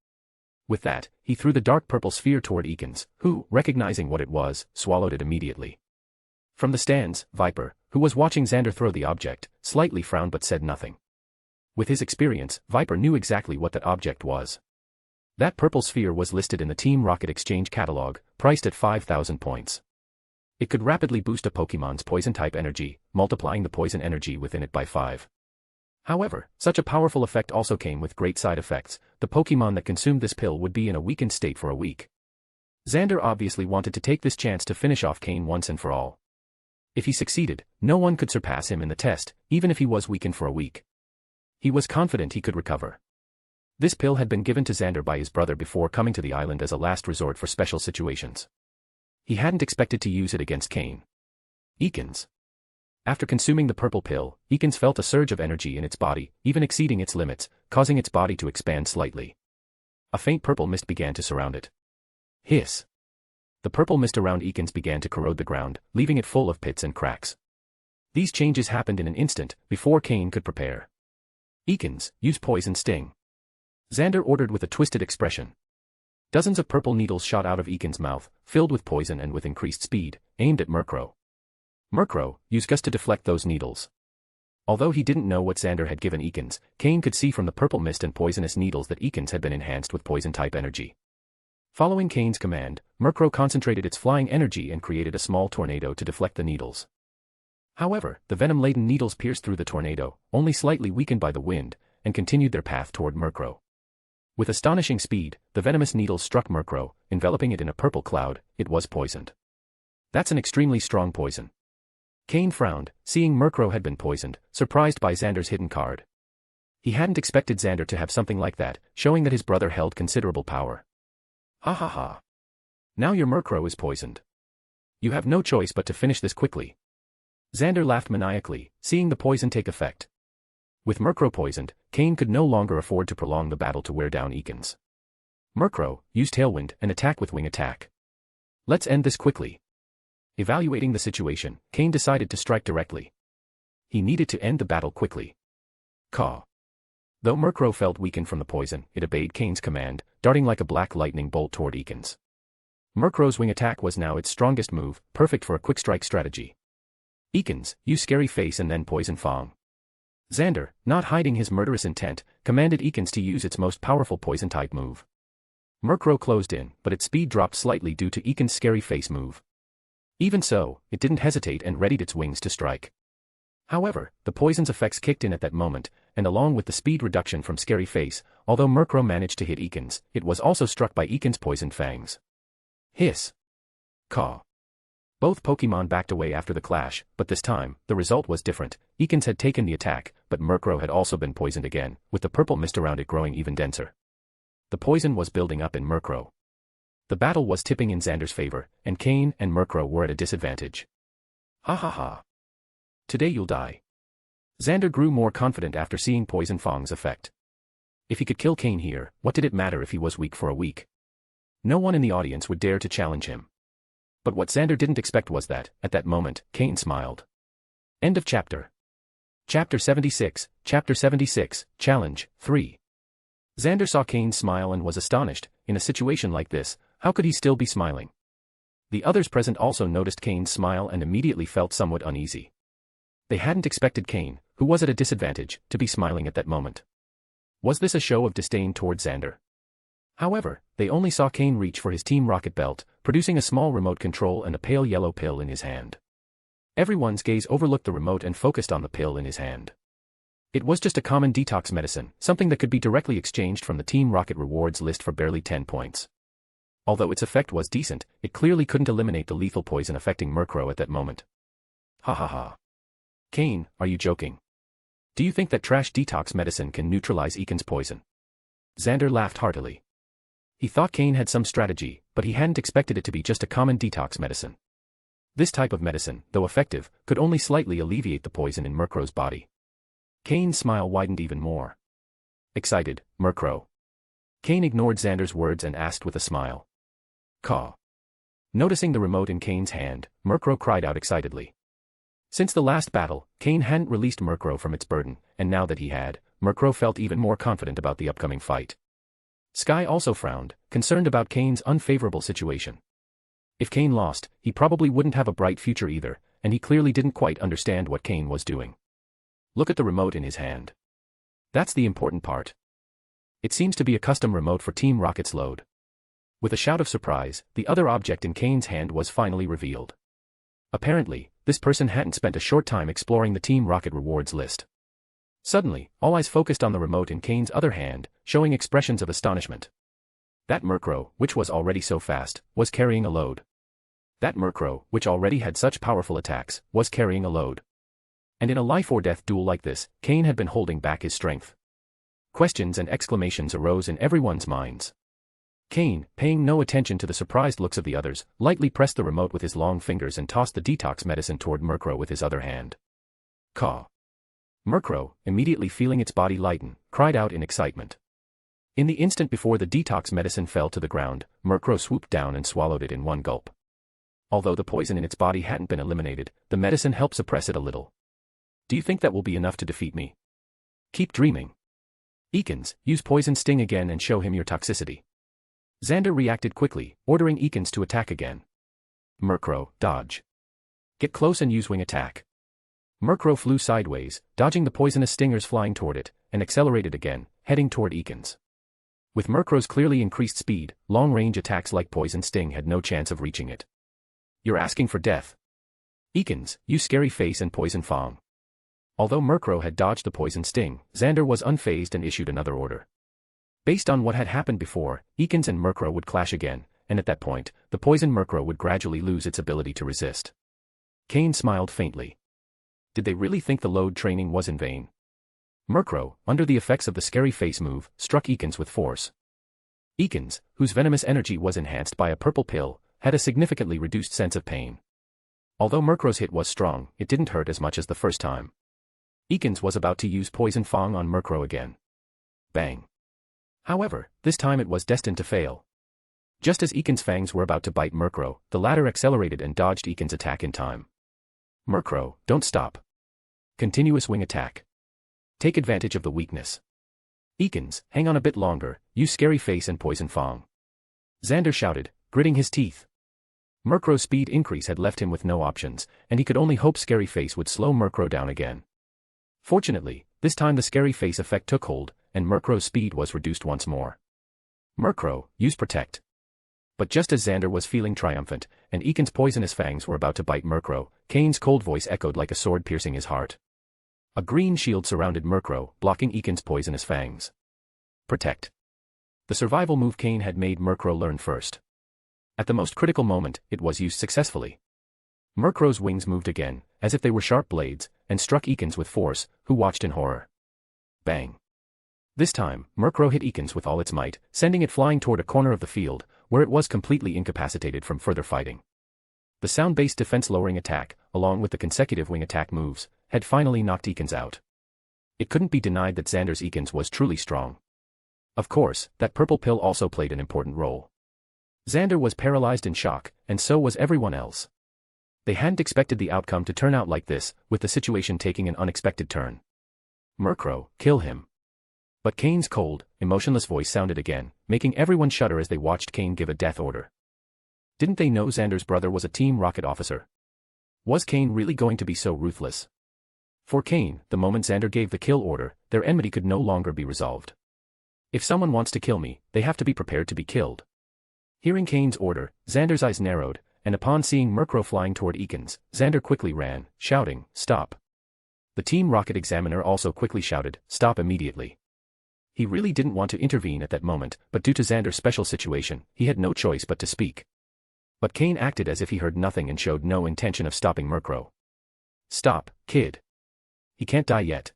With that, he threw the dark purple sphere toward Eakins, who, recognizing what it was, swallowed it immediately. From the stands, Viper, who was watching Xander throw the object, slightly frowned but said nothing. With his experience, Viper knew exactly what that object was. That purple sphere was listed in the Team Rocket exchange catalog, priced at 5,000 points. It could rapidly boost a Pokémon's poison-type energy, multiplying the poison energy within it by 5. However, such a powerful effect also came with great side effects. The Pokémon that consumed this pill would be in a weakened state for a week. Xander obviously wanted to take this chance to finish off Cain once and for all. If he succeeded, no one could surpass him in the test, even if he was weakened for a week. He was confident he could recover. This pill had been given to Xander by his brother before coming to the island as a last resort for special situations. He hadn't expected to use it against Cain. Eakins. After consuming the purple pill, Eakins felt a surge of energy in its body, even exceeding its limits, causing its body to expand slightly. A faint purple mist began to surround it. Hiss. The purple mist around Eakins began to corrode the ground, leaving it full of pits and cracks. These changes happened in an instant, before Cain could prepare. Eakins, use Poison Sting. Xander ordered with a twisted expression. Dozens of purple needles shot out of Eakins' mouth, filled with poison and with increased speed, aimed at Murkrow. Murkrow, use Gust to deflect those needles. Although he didn't know what Xander had given Eakins, Cain could see from the purple mist and poisonous needles that Eakins had been enhanced with poison-type energy. Following Cain's command, Murkrow concentrated its flying energy and created a small tornado to deflect the needles. However, the venom-laden needles pierced through the tornado, only slightly weakened by the wind, and continued their path toward Murkrow. With astonishing speed, the venomous needles struck Murkrow, enveloping it in a purple cloud. It was poisoned. That's an extremely strong poison. Cain frowned, seeing Murkrow had been poisoned, surprised by Xander's hidden card. He hadn't expected Xander to have something like that, showing that his brother held considerable power. Ha ha ha. Now your Murkrow is poisoned. You have no choice but to finish this quickly. Xander laughed maniacally, seeing the poison take effect. With Murkrow poisoned, Cain could no longer afford to prolong the battle to wear down Eakins. Murkrow, use Tailwind and attack with Wing Attack. Let's end this quickly. Evaluating the situation, Cain decided to strike directly. He needed to end the battle quickly. Caw. Though Murkrow felt weakened from the poison, it obeyed Cain's command, darting like a black lightning bolt toward Ekans. Murkrow's Wing Attack was now its strongest move, perfect for a quick strike strategy. Ekans, use Scary Face and then Poison Fang. Xander, not hiding his murderous intent, commanded Ekans to use its most powerful poison-type move. Murkrow closed in, but its speed dropped slightly due to Ekans' Scary Face move. Even so, it didn't hesitate and readied its wings to strike. However, the poison's effects kicked in at that moment, and along with the speed reduction from Scary Face, although Murkrow managed to hit Ekans, it was also struck by Ekans' poisoned fangs. Hiss. Caw. Both Pokémon backed away after the clash, but this time, the result was different. Ekans had taken the attack, but Murkrow had also been poisoned again, with the purple mist around it growing even denser. The poison was building up in Murkrow. The battle was tipping in Xander's favor, and Cain and Murkrow were at a disadvantage. Ha ha ha. Today you'll die. Xander grew more confident after seeing Poison Fang's effect. If he could kill Cain here, what did it matter if he was weak for a week? No one in the audience would dare to challenge him. But what Xander didn't expect was that, at that moment, Cain smiled. End of chapter. Chapter 76, Challenge, 3. Xander saw Cain smile and was astonished. In a situation like this, how could he still be smiling? The others present also noticed Cain's smile and immediately felt somewhat uneasy. They hadn't expected Cain, who was at a disadvantage, to be smiling at that moment. Was this a show of disdain toward Xander? However, they only saw Cain reach for his Team Rocket belt, producing a small remote control and a pale yellow pill in his hand. Everyone's gaze overlooked the remote and focused on the pill in his hand. It was just a common detox medicine, something that could be directly exchanged from the Team Rocket rewards list for barely 10 points. Although its effect was decent, it clearly couldn't eliminate the lethal poison affecting Murkrow at that moment. Ha ha ha. Cain, are you joking? Do you think that trash detox medicine can neutralize Ekans' poison? Xander laughed heartily. He thought Cain had some strategy, but he hadn't expected it to be just a common detox medicine. This type of medicine, though effective, could only slightly alleviate the poison in Murkrow's body. Cain's smile widened even more. Excited, Murkrow. Cain ignored Xander's words and asked with a smile. Caw. Noticing the remote in Cain's hand, Murkrow cried out excitedly. Since the last battle, Cain hadn't released Murkrow from its burden, and now that he had, Murkrow felt even more confident about the upcoming fight. Sky also frowned, concerned about Cain's unfavorable situation. If Cain lost, he probably wouldn't have a bright future either, and he clearly didn't quite understand what Cain was doing. Look at the remote in his hand. That's the important part. It seems to be a custom remote for Team Rocket's load. With a shout of surprise, the other object in Cain's hand was finally revealed. Apparently, this person hadn't spent a short time exploring the Team Rocket rewards list. Suddenly, all eyes focused on the remote in Cain's other hand, showing expressions of astonishment. That Murkrow, which was already so fast, was carrying a load. That Murkrow, which already had such powerful attacks, was carrying a load. And in a life-or-death duel like this, Cain had been holding back his strength. Questions and exclamations arose in everyone's minds. Cain, paying no attention to the surprised looks of the others, lightly pressed the remote with his long fingers and tossed the detox medicine toward Murkrow with his other hand. Caw. Murkrow, immediately feeling its body lighten, cried out in excitement. In the instant before the detox medicine fell to the ground, Murkrow swooped down and swallowed it in one gulp. Although the poison in its body hadn't been eliminated, the medicine helped suppress it a little. Do you think that will be enough to defeat me? Keep dreaming. Ekans, use Poison Sting again and show him your toxicity. Xander reacted quickly, ordering Ekans to attack again. Murkrow, dodge. Get close and use Wing Attack. Murkrow flew sideways, dodging the poisonous stingers flying toward it, and accelerated again, heading toward Ekans. With Murkrow's clearly increased speed, long-range attacks like Poison Sting had no chance of reaching it. You're asking for death. Ekans, use Scary Face and Poison Fang. Although Murkrow had dodged the Poison Sting, Xander was unfazed and issued another order. Based on what had happened before, Ekans and Murkrow would clash again, and at that point, the poison Murkrow would gradually lose its ability to resist. Cain smiled faintly. Did they really think the load training was in vain? Murkrow, under the effects of the Scary Face move, struck Ekans with force. Ekans, whose venomous energy was enhanced by a purple pill, had a significantly reduced sense of pain. Although Murkrow's hit was strong, it didn't hurt as much as the first time. Ekans was about to use Poison Fang on Murkrow again. Bang. However, this time it was destined to fail. Just as Eakin's fangs were about to bite Murkrow, the latter accelerated and dodged Eakin's attack in time. Murkrow, don't stop. Continuous wing attack. Take advantage of the weakness. Eakins, hang on a bit longer, use Scary Face and Poison Fang. Xander shouted, gritting his teeth. Murkrow's speed increase had left him with no options, and he could only hope Scary Face would slow Murkrow down again. Fortunately, this time the Scary Face effect took hold, and Murkrow's speed was reduced once more. Murkrow, use Protect. But just as Xander was feeling triumphant, and Eakin's poisonous fangs were about to bite Murkrow, Cain's cold voice echoed like a sword piercing his heart. A green shield surrounded Murkrow, blocking Eakin's poisonous fangs. Protect. The survival move Cain had made Murkrow learn first. At the most critical moment, it was used successfully. Murkrow's wings moved again, as if they were sharp blades, and struck Eakins with force, who watched in horror. Bang. This time, Murkrow hit Eakins with all its might, sending it flying toward a corner of the field, where it was completely incapacitated from further fighting. The sound-based defense-lowering attack, along with the consecutive wing attack moves, had finally knocked Eakins out. It couldn't be denied that Xander's Eakins was truly strong. Of course, that purple pill also played an important role. Xander was paralyzed in shock, and so was everyone else. They hadn't expected the outcome to turn out like this, with the situation taking an unexpected turn. Murkrow, kill him. But Cain's cold, emotionless voice sounded again, making everyone shudder as they watched Cain give a death order. Didn't they know Xander's brother was a Team Rocket officer? Was Cain really going to be so ruthless? For Cain, the moment Xander gave the kill order, their enmity could no longer be resolved. If someone wants to kill me, they have to be prepared to be killed. Hearing Cain's order, Xander's eyes narrowed, and upon seeing Murkrow flying toward Eakins, Xander quickly ran, shouting, "Stop." The Team Rocket examiner also quickly shouted, "Stop immediately." He really didn't want to intervene at that moment, but due to Xander's special situation, he had no choice but to speak. But Cain acted as if he heard nothing and showed no intention of stopping Murkrow. "Stop, kid. He can't die yet."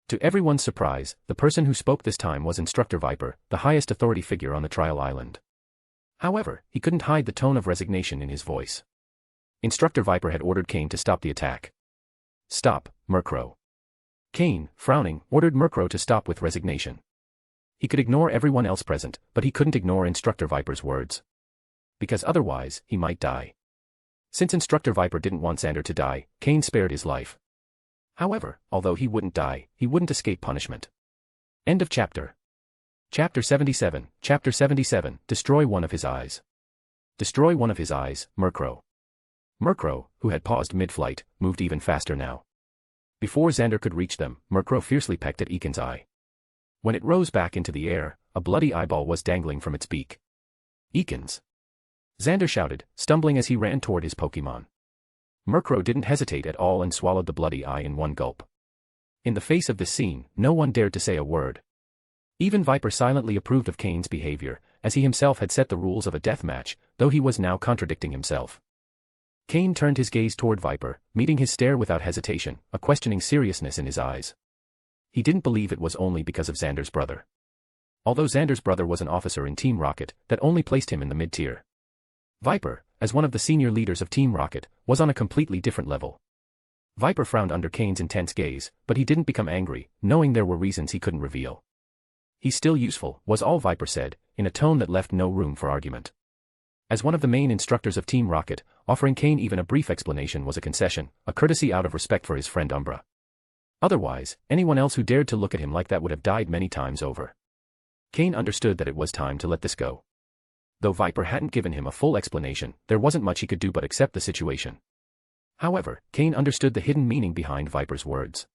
To everyone's surprise, the person who spoke this time was Instructor Viper, the highest authority figure on the trial island. However, he couldn't hide the tone of resignation in his voice. Instructor Viper had ordered Cain to stop the attack. "Stop, Murkrow." Cain, frowning, ordered Murkrow to stop with resignation. He could ignore everyone else present, but he couldn't ignore Instructor Viper's words. Because otherwise, he might die. Since Instructor Viper didn't want Xander to die, Cain spared his life. However, although he wouldn't die, he wouldn't escape punishment. End of chapter. Chapter 77, Chapter 77, Destroy One of His Eyes. Destroy one of his eyes, Murkrow. Murkrow, who had paused mid-flight, moved even faster now. Before Xander could reach them, Murkrow fiercely pecked at Eakin's eye. When it rose back into the air, a bloody eyeball was dangling from its beak. "Eakins!" Xander shouted, stumbling as he ran toward his Pokémon. Murkrow didn't hesitate at all and swallowed the bloody eye in one gulp. In the face of this scene, no one dared to say a word. Even Viper silently approved of Cain's behavior, as he himself had set the rules of a death match, though he was now contradicting himself. Cain turned his gaze toward Viper, meeting his stare without hesitation, a questioning seriousness in his eyes. He didn't believe it was only because of Xander's brother. Although Xander's brother was an officer in Team Rocket, that only placed him in the mid-tier. Viper, as one of the senior leaders of Team Rocket, was on a completely different level. Viper frowned under Cain's intense gaze, but he didn't become angry, knowing there were reasons he couldn't reveal. "He's still useful," was all Viper said, in a tone that left no room for argument. As one of the main instructors of Team Rocket, offering Cain even a brief explanation was a concession, a courtesy out of respect for his friend Umbra. Otherwise, anyone else who dared to look at him like that would have died many times over. Cain understood that it was time to let this go. Though Viper hadn't given him a full explanation, there wasn't much he could do but accept the situation. However, Cain understood the hidden meaning behind Viper's words.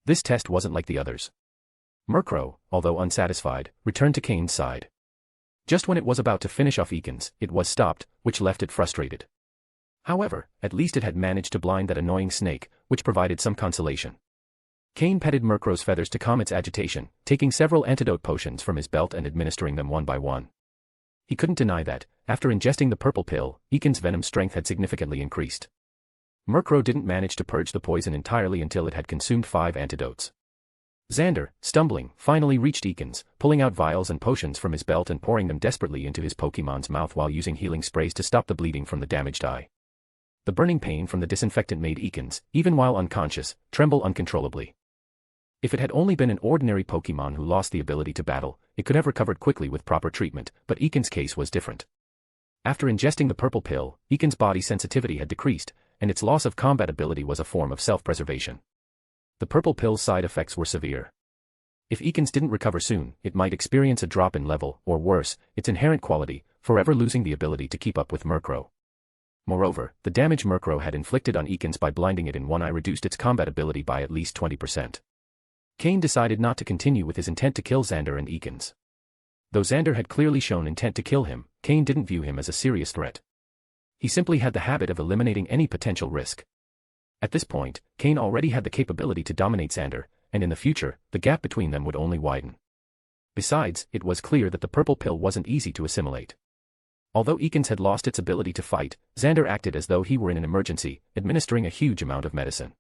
This test wasn't like the others. Murkrow, although unsatisfied, returned to Cain's side. Just when it was about to finish off Eakins, it was stopped, which left it frustrated. However, at least it had managed to blind that annoying snake, which provided some consolation. Cain petted Murkrow's feathers to calm its agitation, taking several antidote potions from his belt and administering them one by one. He couldn't deny that, after ingesting the purple pill, Eakin's venom strength had significantly increased. Murkrow didn't manage to purge the poison entirely until it had consumed 5 antidotes. Xander, stumbling, finally reached Eakins, pulling out vials and potions from his belt and pouring them desperately into his Pokémon's mouth while using healing sprays to stop the bleeding from the damaged eye. The burning pain from the disinfectant made Eakins, even while unconscious, tremble uncontrollably. If it had only been an ordinary Pokémon who lost the ability to battle, it could have recovered quickly with proper treatment, but Ekin's case was different. After ingesting the purple pill, Ekin's body sensitivity had decreased, and its loss of combat ability was a form of self-preservation. The purple pill's side effects were severe. If Ekins didn't recover soon, it might experience a drop in level, or worse, its inherent quality, forever losing the ability to keep up with Murkrow. Moreover, the damage Murkrow had inflicted on Ekins by blinding it in one eye reduced its combat ability by at least 20%. Cain decided not to continue with his intent to kill Xander and Ekins. Though Xander had clearly shown intent to kill him, Cain didn't view him as a serious threat. He simply had the habit of eliminating any potential risk. At this point, Cain already had the capability to dominate Xander, and in the future, the gap between them would only widen. Besides, it was clear that the purple pill wasn't easy to assimilate. Although Ekins had lost its ability to fight, Xander acted as though he were in an emergency, administering a huge amount of medicine.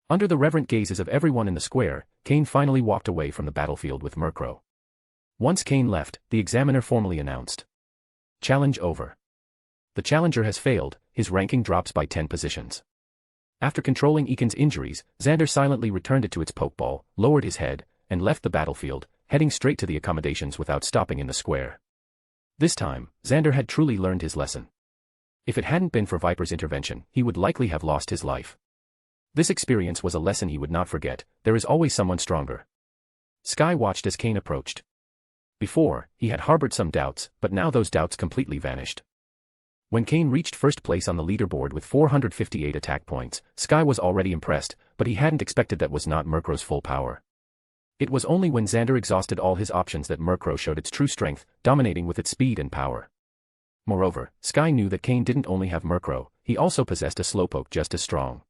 Under the reverent gazes of everyone in the square, Cain finally walked away from the battlefield with Murkrow. Once Cain left, the examiner formally announced. Challenge over. The challenger has failed, his ranking drops by 10 positions. After controlling Ekins' injuries, Xander silently returned it to its Pokeball, lowered his head, and left the battlefield, heading straight to the accommodations without stopping in the square. This time, Xander had truly learned his lesson. If it hadn't been for Viper's intervention, he would likely have lost his life. This experience was a lesson he would not forget. There is always someone stronger. Sky watched as Cain approached. Before, he had harbored some doubts, but now those doubts completely vanished. When Cain reached first place on the leaderboard with 458 attack points, Sky was already impressed, but he hadn't expected that was not Murkrow's full power. It was only when Xander exhausted all his options that Murkrow showed its true strength, dominating with its speed and power. Moreover, Sky knew that Cain didn't only have Murkrow, he also possessed a Slowpoke just as strong.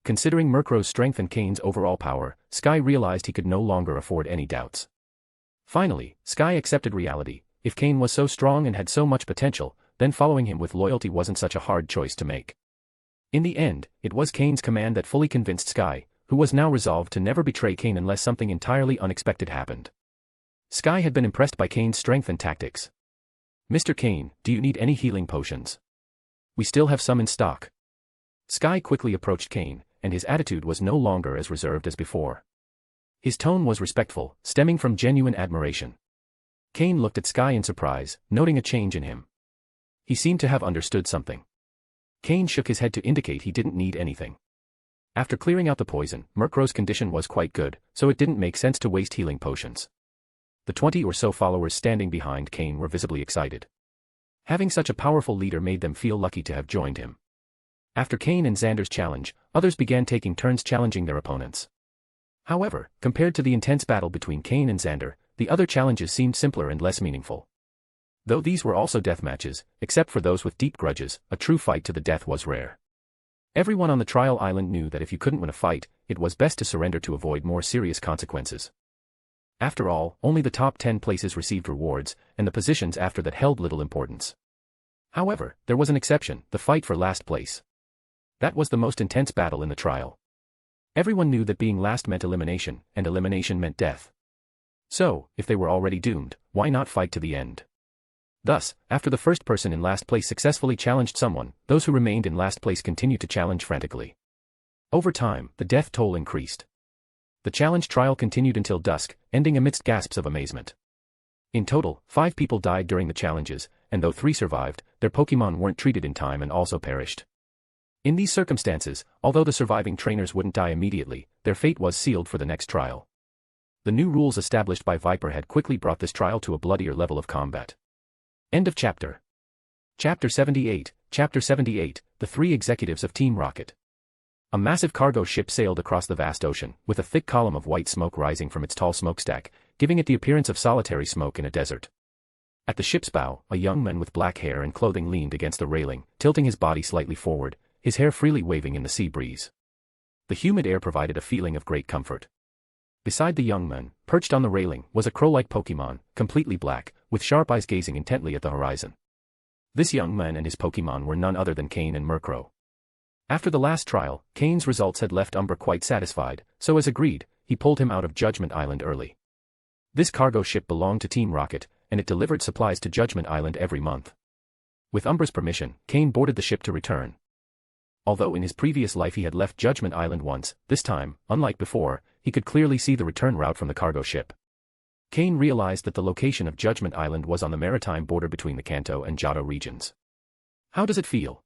Considering Murkrow's strength and Cain's overall power, Sky realized he could no longer afford any doubts. Finally, Sky accepted reality. If Cain was so strong and had so much potential, then following him with loyalty wasn't such a hard choice to make. In the end, it was Cain's command that fully convinced Sky, who was now resolved to never betray Cain unless something entirely unexpected happened. Sky had been impressed by Cain's strength and tactics. "Mr. Cain, do you need any healing potions? We still have some in stock." Sky quickly approached Cain, and his attitude was no longer as reserved as before. His tone was respectful, stemming from genuine admiration. Cain looked at Sky in surprise, noting a change in him. He seemed to have understood something. Cain shook his head to indicate he didn't need anything. After clearing out the poison, Murkrow's condition was quite good, so it didn't make sense to waste healing potions. The 20 or so followers standing behind Cain were visibly excited. Having such a powerful leader made them feel lucky to have joined him. After Cain and Xander's challenge, others began taking turns challenging their opponents. However, compared to the intense battle between Cain and Xander, the other challenges seemed simpler and less meaningful. Though these were also death matches, except for those with deep grudges, a true fight to the death was rare. Everyone on the trial island knew that if you couldn't win a fight, it was best to surrender to avoid more serious consequences. After all, only the top 10 places received rewards, and the positions after that held little importance. However, there was an exception, the fight for last place. That was the most intense battle in the trial. Everyone knew that being last meant elimination, and elimination meant death. So, if they were already doomed, why not fight to the end? Thus, after the first person in last place successfully challenged someone, those who remained in last place continued to challenge frantically. Over time, the death toll increased. The challenge trial continued until dusk, ending amidst gasps of amazement. In total, 5 people died during the challenges, and though 3 survived, their Pokémon weren't treated in time and also perished. In these circumstances, although the surviving trainers wouldn't die immediately, their fate was sealed for the next trial. The new rules established by Viper had quickly brought this trial to a bloodier level of combat. End of chapter. Chapter 78, The 3 Executives of Team Rocket. A massive cargo ship sailed across the vast ocean, with a thick column of white smoke rising from its tall smokestack, giving it the appearance of solitary smoke in a desert. At the ship's bow, a young man with black hair and clothing leaned against the railing, tilting his body slightly forward, his hair freely waving in the sea breeze. The humid air provided a feeling of great comfort. Beside the young man, perched on the railing, was a crow-like Pokémon, completely black, with sharp eyes gazing intently at the horizon. This young man and his Pokémon were none other than Cain and Murkrow. After the last trial, Cain's results had left Umber quite satisfied, so as agreed, he pulled him out of Judgment Island early. This cargo ship belonged to Team Rocket, and it delivered supplies to Judgment Island every month. With Umber's permission, Cain boarded the ship to return. Although in his previous life he had left Judgment Island once, this time, unlike before, he could clearly see the return route from the cargo ship. Cain realized that the location of Judgment Island was on the maritime border between the Kanto and Johto regions. How does it feel?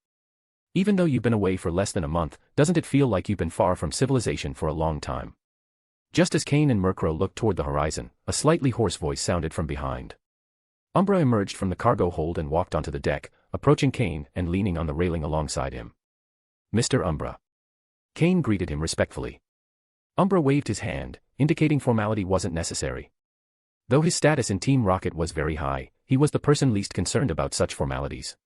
Even though you've been away for less than a month, doesn't it feel like you've been far from civilization for a long time? Just as Cain and Murkrow looked toward the horizon, a slightly hoarse voice sounded from behind. Umbra emerged from the cargo hold and walked onto the deck, approaching Cain and leaning on the railing alongside him. Mr. Umbra. Cain greeted him respectfully. Umbra waved his hand, indicating formality wasn't necessary. Though his status in Team Rocket was very high, he was the person least concerned about such formalities.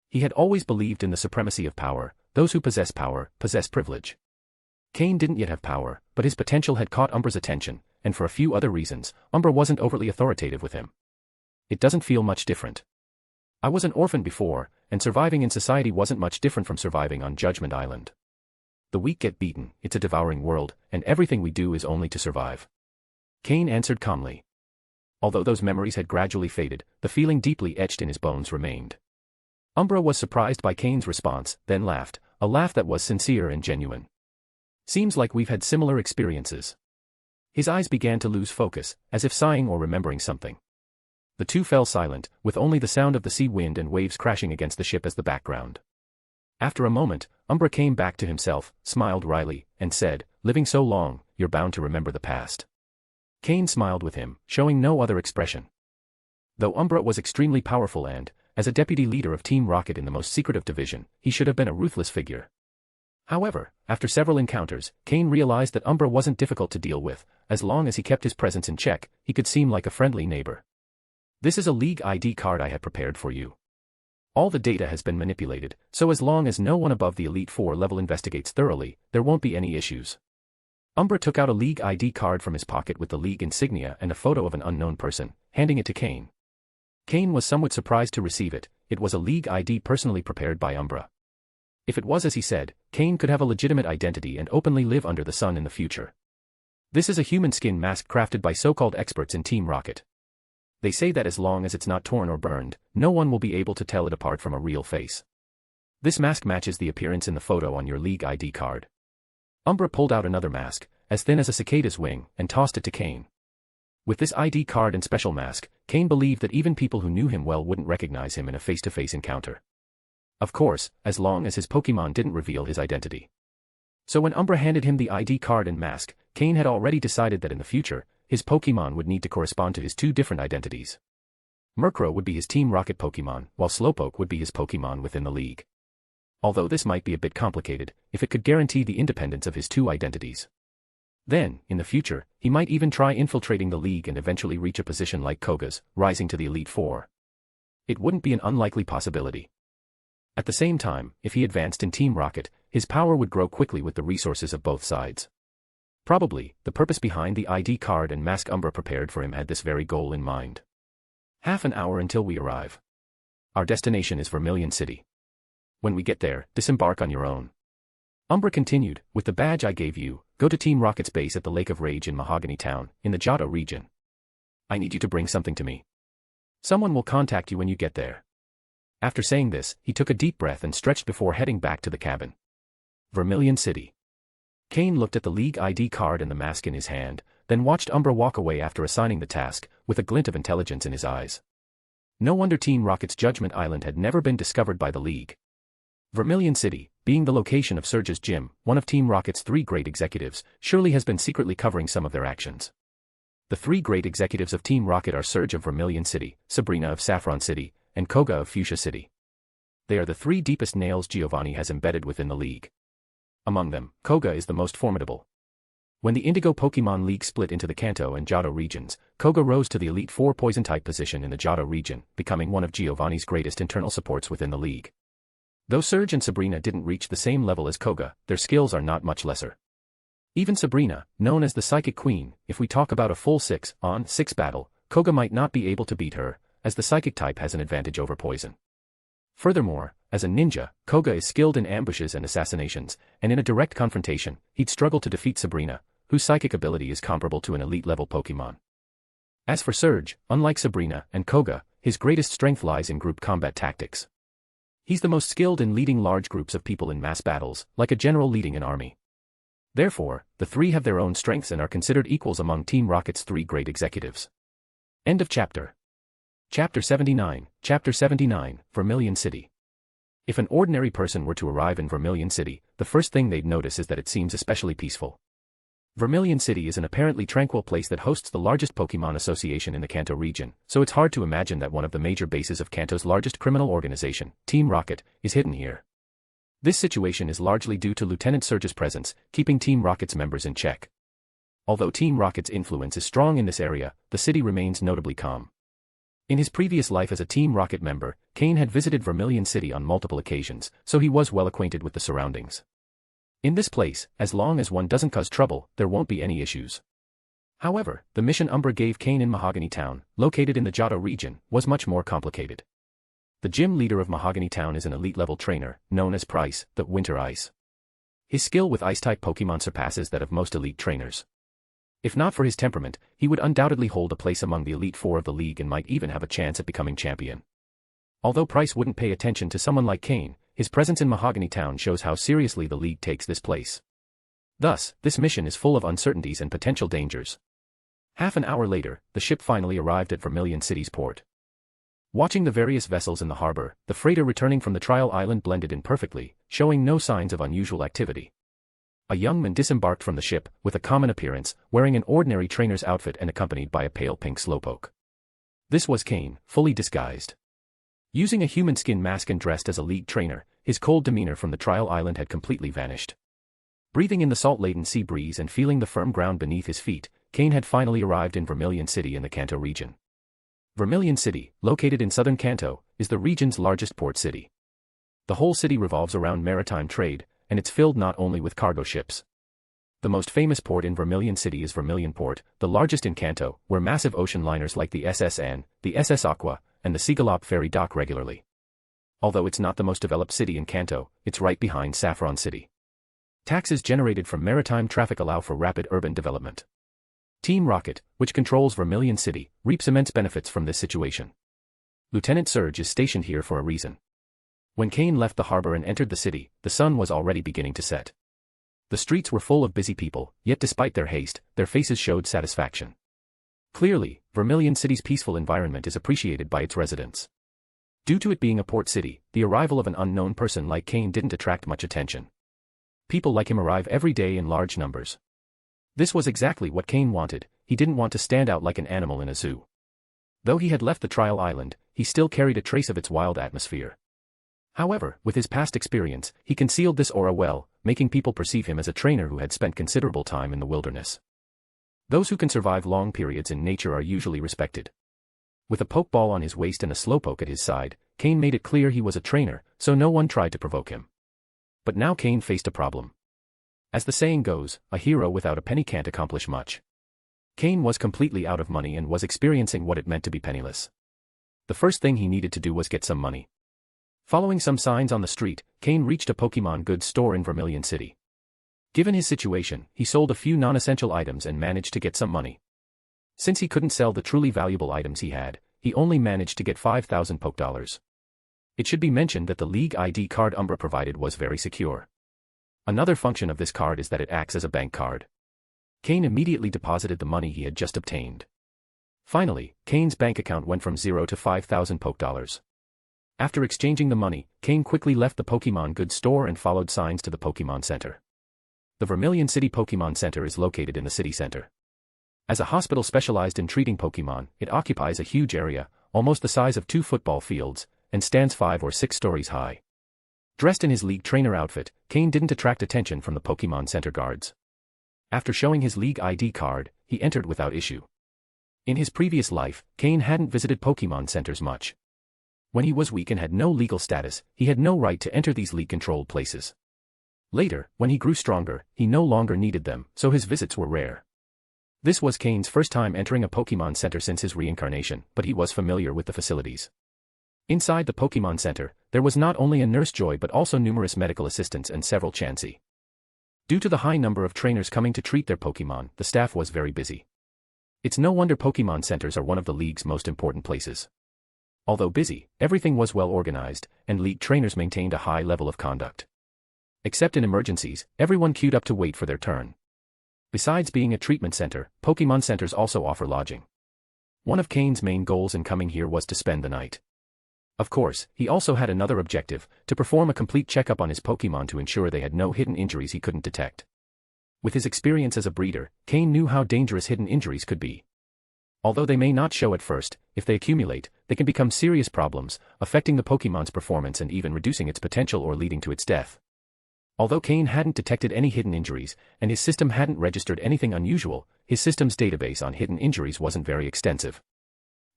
He had always believed in the supremacy of power. Those who possess power, possess privilege. Cain didn't yet have power, but his potential had caught Umbra's attention, and for a few other reasons, Umbra wasn't overtly authoritative with him. It doesn't feel much different. I was an orphan before, and surviving in society wasn't much different from surviving on Judgment Island. The weak get beaten, it's a devouring world, and everything we do is only to survive. Cain answered calmly. Although those memories had gradually faded, the feeling deeply etched in his bones remained. Umbra was surprised by Cain's response, then laughed, a laugh that was sincere and genuine. Seems like we've had similar experiences. His eyes began to lose focus, as if sighing or remembering something. The two fell silent, with only the sound of the sea wind and waves crashing against the ship as the background. After a moment, Umbra came back to himself, smiled wryly, and said, "Living so long, you're bound to remember the past." Cain smiled with him, showing no other expression. Though Umbra was extremely powerful and, as a deputy leader of Team Rocket in the most secretive division, he should have been a ruthless figure. However, after several encounters, Cain realized that Umbra wasn't difficult to deal with. As long as he kept his presence in check, he could seem like a friendly neighbor. "This is a League ID card I had prepared for you. All the data has been manipulated, so as long as no one above the Elite 4 level investigates thoroughly, there won't be any issues." Umbra took out a League ID card from his pocket with the League insignia and a photo of an unknown person, handing it to Cain. Cain was somewhat surprised to receive it. It was a League ID personally prepared by Umbra. If it was as he said, Cain could have a legitimate identity and openly live under the sun in the future. This is a human skin mask crafted by so-called experts in Team Rocket. They say that as long as it's not torn or burned, no one will be able to tell it apart from a real face. This mask matches the appearance in the photo on your League ID card. Umbra pulled out another mask, as thin as a cicada's wing, and tossed it to Cain. With this ID card and special mask, Cain believed that even people who knew him well wouldn't recognize him in a face-to-face encounter. Of course, as long as his Pokémon didn't reveal his identity. So when Umbra handed him the ID card and mask, Cain had already decided that in the future, his Pokémon would need to correspond to his two different identities. Murkrow would be his Team Rocket Pokémon, while Slowpoke would be his Pokémon within the League. Although this might be a bit complicated, if it could guarantee the independence of his two identities. Then, in the future, he might even try infiltrating the League and eventually reach a position like Koga's, rising to the Elite 4. It wouldn't be an unlikely possibility. At the same time, if he advanced in Team Rocket, his power would grow quickly with the resources of both sides. Probably, the purpose behind the ID card and mask Umbra prepared for him had this very goal in mind. Half an hour until we arrive. Our destination is Vermilion City. When we get there, disembark on your own. Umbra continued, with the badge I gave you, go to Team Rocket's base at the Lake of Rage in Mahogany Town, in the Johto region. I need you to bring something to me. Someone will contact you when you get there. After saying this, he took a deep breath and stretched before heading back to the cabin. Vermilion City. Cain looked at the League ID card and the mask in his hand, then watched Umbra walk away after assigning the task, with a glint of intelligence in his eyes. No wonder Team Rocket's Judgment Island had never been discovered by the League. Vermilion City, being the location of Surge's gym, one of Team Rocket's 3 great executives, surely has been secretly covering some of their actions. The 3 great executives of Team Rocket are Surge of Vermilion City, Sabrina of Saffron City, and Koga of Fuchsia City. They are the 3 deepest nails Giovanni has embedded within the League. Among them, Koga is the most formidable. When the Indigo Pokémon League split into the Kanto and Johto regions, Koga rose to the Elite 4 Poison-type position in the Johto region, becoming one of Giovanni's greatest internal supports within the League. Though Surge and Sabrina didn't reach the same level as Koga, their skills are not much lesser. Even Sabrina, known as the Psychic Queen, if we talk about a full 6-on-6 battle, Koga might not be able to beat her, as the Psychic type has an advantage over Poison. Furthermore, as a ninja, Koga is skilled in ambushes and assassinations, and in a direct confrontation, he'd struggle to defeat Sabrina, whose psychic ability is comparable to an elite-level Pokémon. As for Surge, unlike Sabrina and Koga, his greatest strength lies in group combat tactics. He's the most skilled in leading large groups of people in mass battles, like a general leading an army. Therefore, the three have their own strengths and are considered equals among Team Rocket's three great executives. End of chapter. Chapter 79, Vermilion City. If an ordinary person were to arrive in Vermilion City, the first thing they'd notice is that it seems especially peaceful. Vermilion City is an apparently tranquil place that hosts the largest Pokémon association in the Kanto region, so it's hard to imagine that one of the major bases of Kanto's largest criminal organization, Team Rocket, is hidden here. This situation is largely due to Lieutenant Surge's presence, keeping Team Rocket's members in check. Although Team Rocket's influence is strong in this area, the city remains notably calm. In his previous life as a Team Rocket member, Cain had visited Vermilion City on multiple occasions, so he was well acquainted with the surroundings. In this place, as long as one doesn't cause trouble, there won't be any issues. However, the mission Umbra gave Cain in Mahogany Town, located in the Johto region, was much more complicated. The gym leader of Mahogany Town is an elite-level trainer, known as Price, the Winter Ice. His skill with Ice-type Pokémon surpasses that of most elite trainers. If not for his temperament, he would undoubtedly hold a place among the Elite Four of the league and might even have a chance at becoming champion. Although Price wouldn't pay attention to someone like Cain, his presence in Mahogany Town shows how seriously the league takes this place. Thus, this mission is full of uncertainties and potential dangers. Half an hour later, the ship finally arrived at Vermilion City's port. Watching the various vessels in the harbor, the freighter returning from the trial island blended in perfectly, showing no signs of unusual activity. A young man disembarked from the ship, with a common appearance, wearing an ordinary trainer's outfit and accompanied by a pale pink slowpoke. This was Cain, fully disguised. Using a human skin mask and dressed as a league trainer, his cold demeanor from the trial island had completely vanished. Breathing in the salt-laden sea breeze and feeling the firm ground beneath his feet, Cain had finally arrived in Vermilion City in the Kanto region. Vermilion City, located in southern Kanto, is the region's largest port city. The whole city revolves around maritime trade, and it's filled not only with cargo ships. The most famous port in Vermilion City is Vermilion Port, the largest in Kanto, where massive ocean liners like the SS Anne, the SS Aqua, and the Seagalop ferry dock regularly. Although it's not the most developed city in Kanto, it's right behind Saffron City. Taxes generated from maritime traffic allow for rapid urban development. Team Rocket, which controls Vermilion City, reaps immense benefits from this situation. Lieutenant Surge is stationed here for a reason. When Cain left the harbor and entered the city, the sun was already beginning to set. The streets were full of busy people, yet despite their haste, their faces showed satisfaction. Clearly, Vermilion City's peaceful environment is appreciated by its residents. Due to it being a port city, the arrival of an unknown person like Cain didn't attract much attention. People like him arrive every day in large numbers. This was exactly what Cain wanted. He didn't want to stand out like an animal in a zoo. Though he had left the trial island, he still carried a trace of its wild atmosphere. However, with his past experience, he concealed this aura well, making people perceive him as a trainer who had spent considerable time in the wilderness. Those who can survive long periods in nature are usually respected. With a pokeball on his waist and a slowpoke at his side, Cain made it clear he was a trainer, so no one tried to provoke him. But now Cain faced a problem. As the saying goes, a hero without a penny can't accomplish much. Cain was completely out of money and was experiencing what it meant to be penniless. The first thing he needed to do was get some money. Following some signs on the street, Cain reached a Pokémon goods store in Vermilion City. Given his situation, he sold a few non-essential items and managed to get some money. Since he couldn't sell the truly valuable items he had, he only managed to get 5,000 Poke Dollars. It should be mentioned that the League ID card Umbra provided was very secure. Another function of this card is that it acts as a bank card. Cain immediately deposited the money he had just obtained. Finally, Cain's bank account went from 0 to 5,000 Poke Dollars. After exchanging the money, Cain quickly left the Pokémon goods store and followed signs to the Pokémon Center. The Vermilion City Pokémon Center is located in the city center. As a hospital specialized in treating Pokémon, it occupies a huge area, almost the size of 2 football fields, and stands 5 or 6 stories high. Dressed in his League trainer outfit, Cain didn't attract attention from the Pokémon Center guards. After showing his League ID card, he entered without issue. In his previous life, Cain hadn't visited Pokémon Centers much. When he was weak and had no legal status, he had no right to enter these League-controlled places. Later, when he grew stronger, he no longer needed them, so his visits were rare. This was Cain's first time entering a Pokémon Center since his reincarnation, but he was familiar with the facilities. Inside the Pokémon Center, there was not only a Nurse Joy but also numerous medical assistants and several Chansey. Due to the high number of trainers coming to treat their Pokémon, the staff was very busy. It's no wonder Pokémon Centers are one of the League's most important places. Although busy, everything was well organized, and League trainers maintained a high level of conduct. Except in emergencies, everyone queued up to wait for their turn. Besides being a treatment center, Pokémon centers also offer lodging. One of Cain's main goals in coming here was to spend the night. Of course, he also had another objective, to perform a complete checkup on his Pokémon to ensure they had no hidden injuries he couldn't detect. With his experience as a breeder, Cain knew how dangerous hidden injuries could be. Although they may not show at first, if they accumulate, they can become serious problems, affecting the Pokémon's performance and even reducing its potential or leading to its death. Although Cain hadn't detected any hidden injuries, and his system hadn't registered anything unusual, his system's database on hidden injuries wasn't very extensive.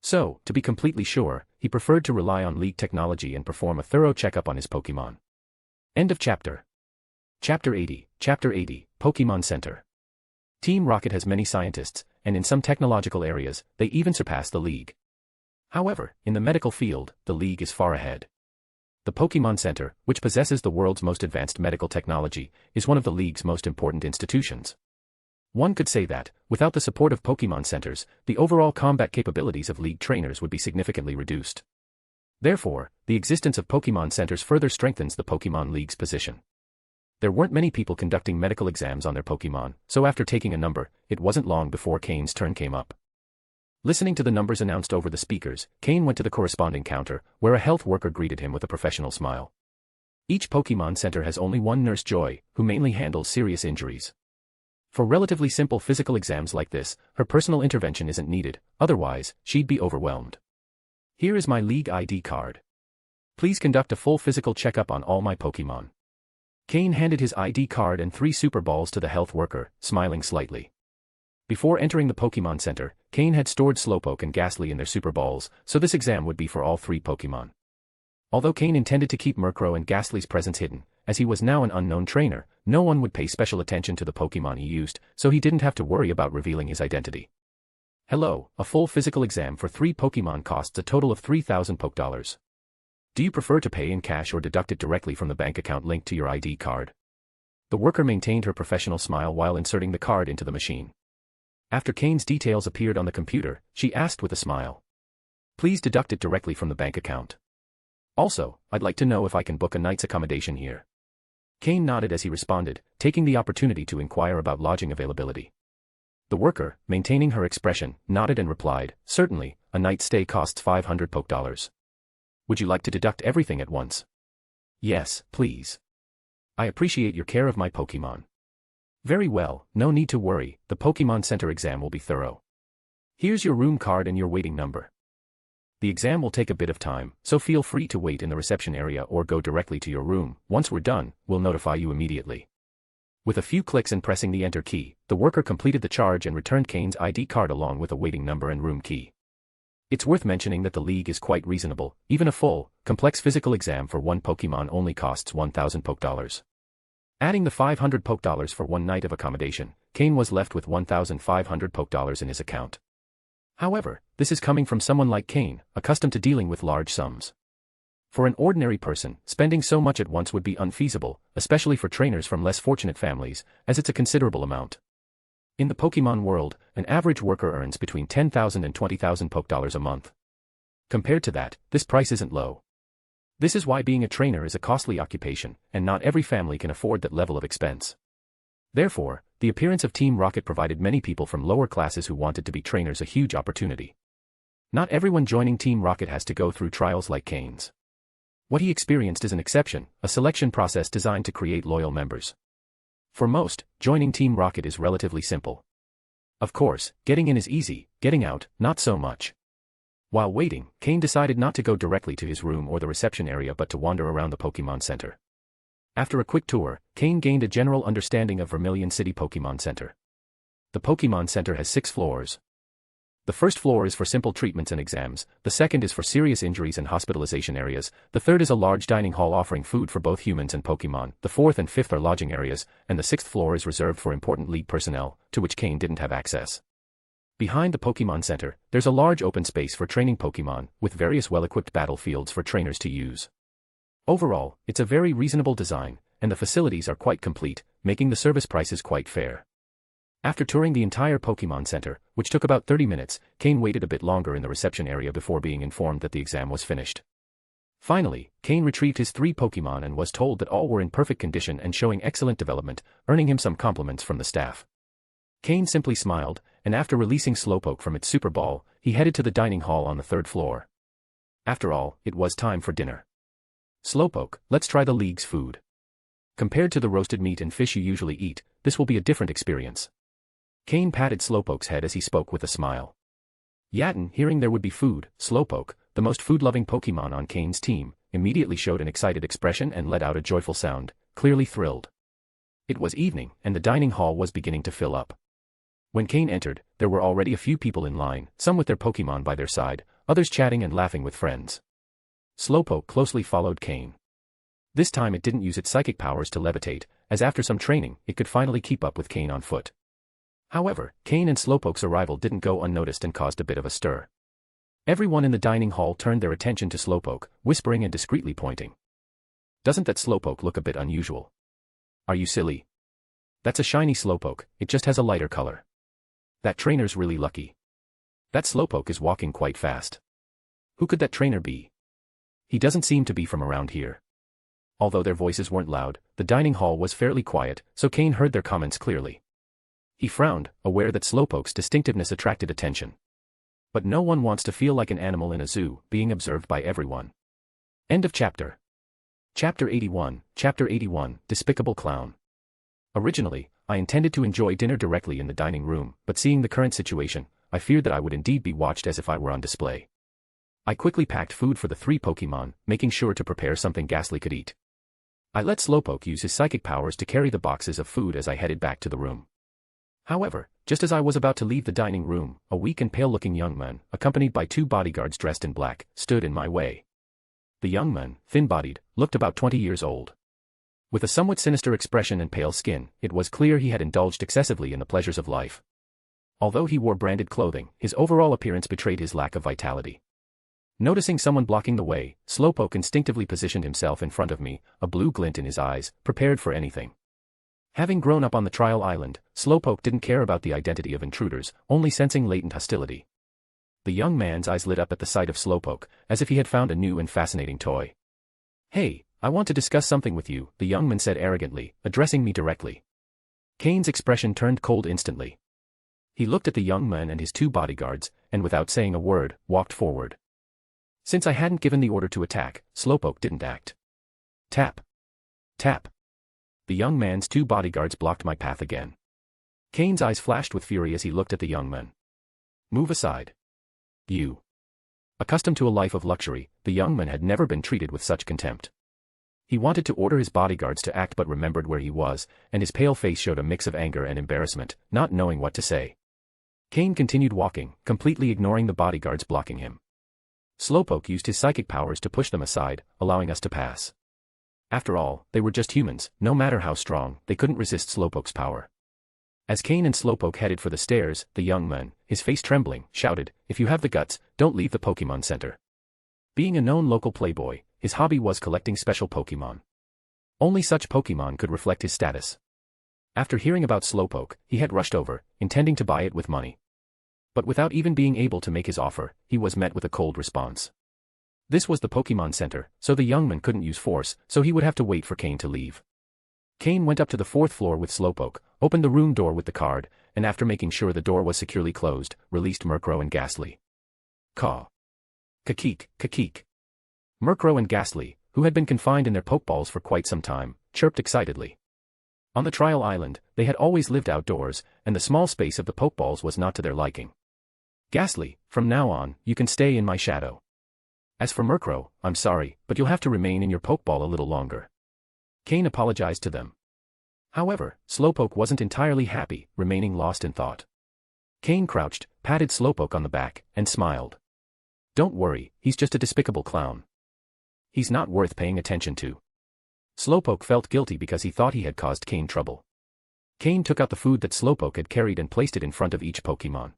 So, to be completely sure, he preferred to rely on League technology and perform a thorough checkup on his Pokémon. End of chapter. Chapter 80, Pokémon Center. Team Rocket has many scientists, and in some technological areas, they even surpass the League. However, in the medical field, the League is far ahead. The Pokémon Center, which possesses the world's most advanced medical technology, is one of the League's most important institutions. One could say that, without the support of Pokémon centers, the overall combat capabilities of League trainers would be significantly reduced. Therefore, the existence of Pokémon centers further strengthens the Pokémon League's position. There weren't many people conducting medical exams on their Pokémon, so after taking a number, it wasn't long before Cain's turn came up. Listening to the numbers announced over the speakers, Cain went to the corresponding counter, where a health worker greeted him with a professional smile. Each Pokémon center has only one Nurse Joy, who mainly handles serious injuries. For relatively simple physical exams like this, her personal intervention isn't needed, otherwise, she'd be overwhelmed. Here is my League ID card. Please conduct a full physical checkup on all my Pokémon. Cain handed his ID card and 3 Super Balls to the health worker, smiling slightly. Before entering the Pokémon Center, Cain had stored Slowpoke and Ghastly in their Super Balls, so this exam would be for all 3 Pokémon. Although Cain intended to keep Murkrow and Ghastly's presence hidden, as he was now an unknown trainer, no one would pay special attention to the Pokémon he used, so he didn't have to worry about revealing his identity. Hello, a full physical exam for 3 Pokémon costs a total of 3,000 Pokédollars. Do you prefer to pay in cash or deduct it directly from the bank account linked to your ID card? The worker maintained her professional smile while inserting the card into the machine. After Cain's details appeared on the computer, she asked with a smile. Please deduct it directly from the bank account. Also, I'd like to know if I can book a night's accommodation here. Cain nodded as he responded, taking the opportunity to inquire about lodging availability. The worker, maintaining her expression, nodded and replied, certainly, a night's stay costs 500 Pokédollars. Would you like to deduct everything at once? Yes, please. I appreciate your care of my Pokémon. Very well, no need to worry, the Pokémon Center exam will be thorough. Here's your room card and your waiting number. The exam will take a bit of time, so feel free to wait in the reception area or go directly to your room. Once we're done, we'll notify you immediately. With a few clicks and pressing the enter key, the worker completed the charge and returned Cain's ID card along with a waiting number and room key. It's worth mentioning that the League is quite reasonable, even a full, complex physical exam for one Pokémon only costs 1,000 Pokédollars. Adding the 500 Pokédollars for one night of accommodation, Cain was left with 1,500 Pokédollars in his account. However, this is coming from someone like Cain, accustomed to dealing with large sums. For an ordinary person, spending so much at once would be unfeasible, especially for trainers from less fortunate families, as it's a considerable amount. In the Pokémon world, an average worker earns between 10,000 and 20,000 Pokédollars a month. Compared to that, this price isn't low. This is why being a trainer is a costly occupation, and not every family can afford that level of expense. Therefore, the appearance of Team Rocket provided many people from lower classes who wanted to be trainers a huge opportunity. Not everyone joining Team Rocket has to go through trials like Cain's. What he experienced is an exception, a selection process designed to create loyal members. For most, joining Team Rocket is relatively simple. Of course, getting in is easy, getting out, not so much. While waiting, Cain decided not to go directly to his room or the reception area but to wander around the Pokémon Center. After a quick tour, Cain gained a general understanding of Vermilion City Pokémon Center. The Pokémon Center has 6 floors. The first floor is for simple treatments and exams, the second is for serious injuries and hospitalization areas, the third is a large dining hall offering food for both humans and Pokémon, the fourth and fifth are lodging areas, and the 6th floor is reserved for important League personnel, to which Cain didn't have access. Behind the Pokémon Center, there's a large open space for training Pokémon, with various well-equipped battlefields for trainers to use. Overall, it's a very reasonable design, and the facilities are quite complete, making the service prices quite fair. After touring the entire Pokémon Center, which took about 30 minutes, Cain waited a bit longer in the reception area before being informed that the exam was finished. Finally, Cain retrieved his 3 Pokémon and was told that all were in perfect condition and showing excellent development, earning him some compliments from the staff. Cain simply smiled, and after releasing Slowpoke from its Super Ball, he headed to the dining hall on the 3rd floor. After all, it was time for dinner. Slowpoke, let's try the league's food. Compared to the roasted meat and fish you usually eat, this will be a different experience. Cain patted Slowpoke's head as he spoke with a smile. Yatten, hearing there would be food, Slowpoke, the most food-loving Pokémon on Cain's team, immediately showed an excited expression and let out a joyful sound, clearly thrilled. It was evening, and the dining hall was beginning to fill up. When Cain entered, there were already a few people in line, some with their Pokémon by their side, others chatting and laughing with friends. Slowpoke closely followed Cain. This time it didn't use its psychic powers to levitate, as after some training, it could finally keep up with Cain on foot. However, Cain and Slowpoke's arrival didn't go unnoticed and caused a bit of a stir. Everyone in the dining hall turned their attention to Slowpoke, whispering and discreetly pointing. Doesn't that Slowpoke look a bit unusual? Are you silly? That's a shiny Slowpoke, it just has a lighter color. That trainer's really lucky. That Slowpoke is walking quite fast. Who could that trainer be? He doesn't seem to be from around here. Although their voices weren't loud, the dining hall was fairly quiet, so Cain heard their comments clearly. He frowned, aware that Slowpoke's distinctiveness attracted attention. But no one wants to feel like an animal in a zoo, being observed by everyone. End of chapter. Chapter 81, Despicable Clown. Originally, I intended to enjoy dinner directly in the dining room, but seeing the current situation, I feared that I would indeed be watched as if I were on display. I quickly packed food for the 3 Pokémon, making sure to prepare something Ghastly could eat. I let Slowpoke use his psychic powers to carry the boxes of food as I headed back to the room. However, just as I was about to leave the dining room, a weak and pale-looking young man, accompanied by 2 bodyguards dressed in black, stood in my way. The young man, thin-bodied, looked about 20 years old. With a somewhat sinister expression and pale skin, it was clear he had indulged excessively in the pleasures of life. Although he wore branded clothing, his overall appearance betrayed his lack of vitality. Noticing someone blocking the way, Slowpoke instinctively positioned himself in front of me, a blue glint in his eyes, prepared for anything. Having grown up on the trial island, Slowpoke didn't care about the identity of intruders, only sensing latent hostility. The young man's eyes lit up at the sight of Slowpoke, as if he had found a new and fascinating toy. "Hey, I want to discuss something with you," the young man said arrogantly, addressing me directly. Cain's expression turned cold instantly. He looked at the young man and his 2 bodyguards, and without saying a word, walked forward. Since I hadn't given the order to attack, Slowpoke didn't act. Tap. Tap. The young man's 2 bodyguards blocked my path again. Cain's eyes flashed with fury as he looked at the young man. "Move aside. You." Accustomed to a life of luxury, the young man had never been treated with such contempt. He wanted to order his bodyguards to act but remembered where he was, and his pale face showed a mix of anger and embarrassment, not knowing what to say. Cain continued walking, completely ignoring the bodyguards blocking him. Slowpoke used his psychic powers to push them aside, allowing us to pass. After all, they were just humans, no matter how strong, they couldn't resist Slowpoke's power. As Cain and Slowpoke headed for the stairs, the young man, his face trembling, shouted, "If you have the guts, don't leave the Pokémon Center." Being a known local playboy, his hobby was collecting special Pokémon. Only such Pokémon could reflect his status. After hearing about Slowpoke, he had rushed over, intending to buy it with money. But without even being able to make his offer, he was met with a cold response. This was the Pokémon Center, so the young man couldn't use force, so he would have to wait for Cain to leave. Cain went up to the 4th floor with Slowpoke, opened the room door with the card, and after making sure the door was securely closed, released Murkrow and Ghastly. Caw. Kakeek, kakeek. Murkrow and Ghastly, who had been confined in their Pokeballs for quite some time, chirped excitedly. On the trial island, they had always lived outdoors, and the small space of the Pokeballs was not to their liking. "Ghastly, from now on, you can stay in my shadow. As for Murkrow, I'm sorry, but you'll have to remain in your Pokeball a little longer." Cain apologized to them. However, Slowpoke wasn't entirely happy, remaining lost in thought. Cain crouched, patted Slowpoke on the back, and smiled. "Don't worry, he's just a despicable clown. He's not worth paying attention to." Slowpoke felt guilty because he thought he had caused Cain trouble. Cain took out the food that Slowpoke had carried and placed it in front of each Pokémon.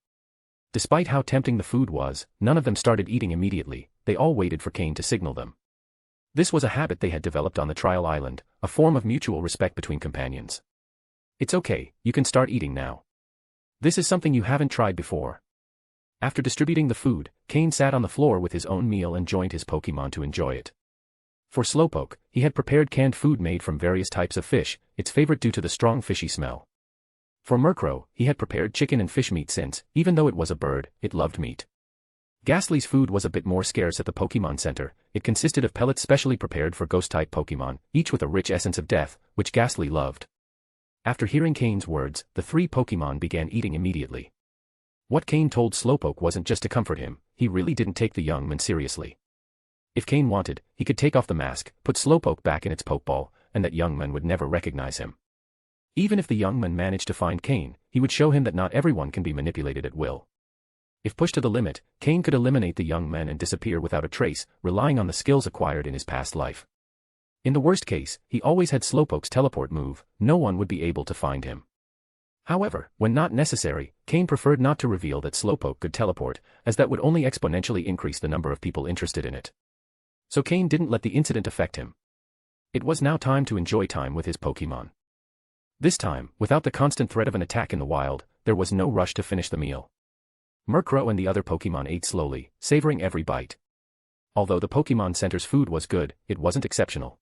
Despite how tempting the food was, none of them started eating immediately, they all waited for Cain to signal them. This was a habit they had developed on the trial island, a form of mutual respect between companions. "It's okay, you can start eating now. This is something you haven't tried before." After distributing the food, Cain sat on the floor with his own meal and joined his Pokémon to enjoy it. For Slowpoke, he had prepared canned food made from various types of fish, its favorite due to the strong fishy smell. For Murkrow, he had prepared chicken and fish meat since, even though it was a bird, it loved meat. Ghastly's food was a bit more scarce at the Pokémon Center. It consisted of pellets specially prepared for ghost-type Pokémon, each with a rich essence of death, which Ghastly loved. After hearing Cain's words, the three Pokémon began eating immediately. What Cain told Slowpoke wasn't just to comfort him, he really didn't take the young man seriously. If Cain wanted, he could take off the mask, put Slowpoke back in its Pokeball, and that young man would never recognize him. Even if the young man managed to find Cain, he would show him that not everyone can be manipulated at will. If pushed to the limit, Cain could eliminate the young man and disappear without a trace, relying on the skills acquired in his past life. In the worst case, he always had Slowpoke's teleport move, no one would be able to find him. However, when not necessary, Cain preferred not to reveal that Slowpoke could teleport, as that would only exponentially increase the number of people interested in it. So Cain didn't let the incident affect him. It was now time to enjoy time with his Pokémon. This time, without the constant threat of an attack in the wild, there was no rush to finish the meal. Murkrow and the other Pokémon ate slowly, savoring every bite. Although the Pokémon Center's food was good, it wasn't exceptional.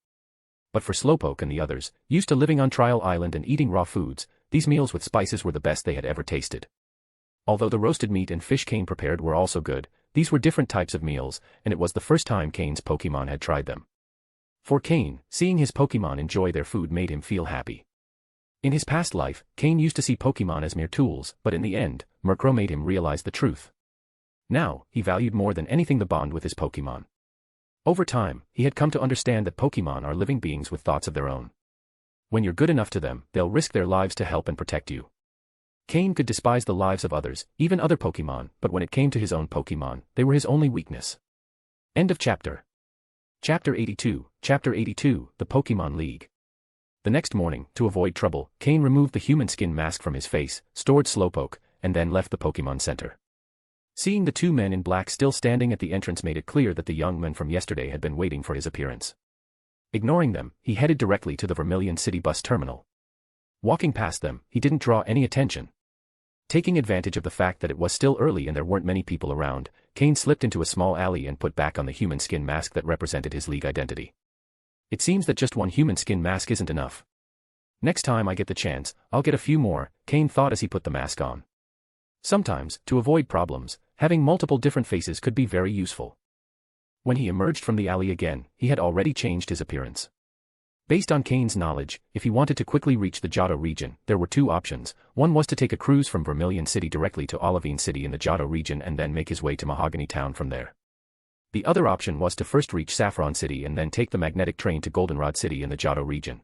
But for Slowpoke and the others, used to living on Trial Island and eating raw foods, these meals with spices were the best they had ever tasted. Although the roasted meat and fish Cain prepared were also good, these were different types of meals, and it was the first time Cain's Pokémon had tried them. For Cain, seeing his Pokémon enjoy their food made him feel happy. In his past life, Cain used to see Pokémon as mere tools, but in the end, Murkrow made him realize the truth. Now, he valued more than anything the bond with his Pokémon. Over time, he had come to understand that Pokémon are living beings with thoughts of their own. When you're good enough to them, they'll risk their lives to help and protect you. Cain could despise the lives of others, even other Pokémon, but when it came to his own Pokémon, they were his only weakness. End of chapter. Chapter 82, The Pokémon League. The next morning, to avoid trouble, Cain removed the human skin mask from his face, stored Slowpoke, and then left the Pokémon Center. Seeing the two men in black still standing at the entrance made it clear that the young man from yesterday had been waiting for his appearance. Ignoring them, he headed directly to the Vermilion City bus terminal. Walking past them, he didn't draw any attention. Taking advantage of the fact that it was still early and there weren't many people around, Cain slipped into a small alley and put back on the human skin mask that represented his league identity. It seems that just one human skin mask isn't enough. Next time I get the chance, I'll get a few more, Cain thought as he put the mask on. Sometimes, to avoid problems, having multiple different faces could be very useful. When he emerged from the alley again, he had already changed his appearance. Based on Cain's knowledge, if he wanted to quickly reach the Johto region, there were two options. One was to take a cruise from Vermilion City directly to Olivine City in the Johto region and then make his way to Mahogany Town from there. The other option was to first reach Saffron City and then take the magnetic train to Goldenrod City in the Johto region.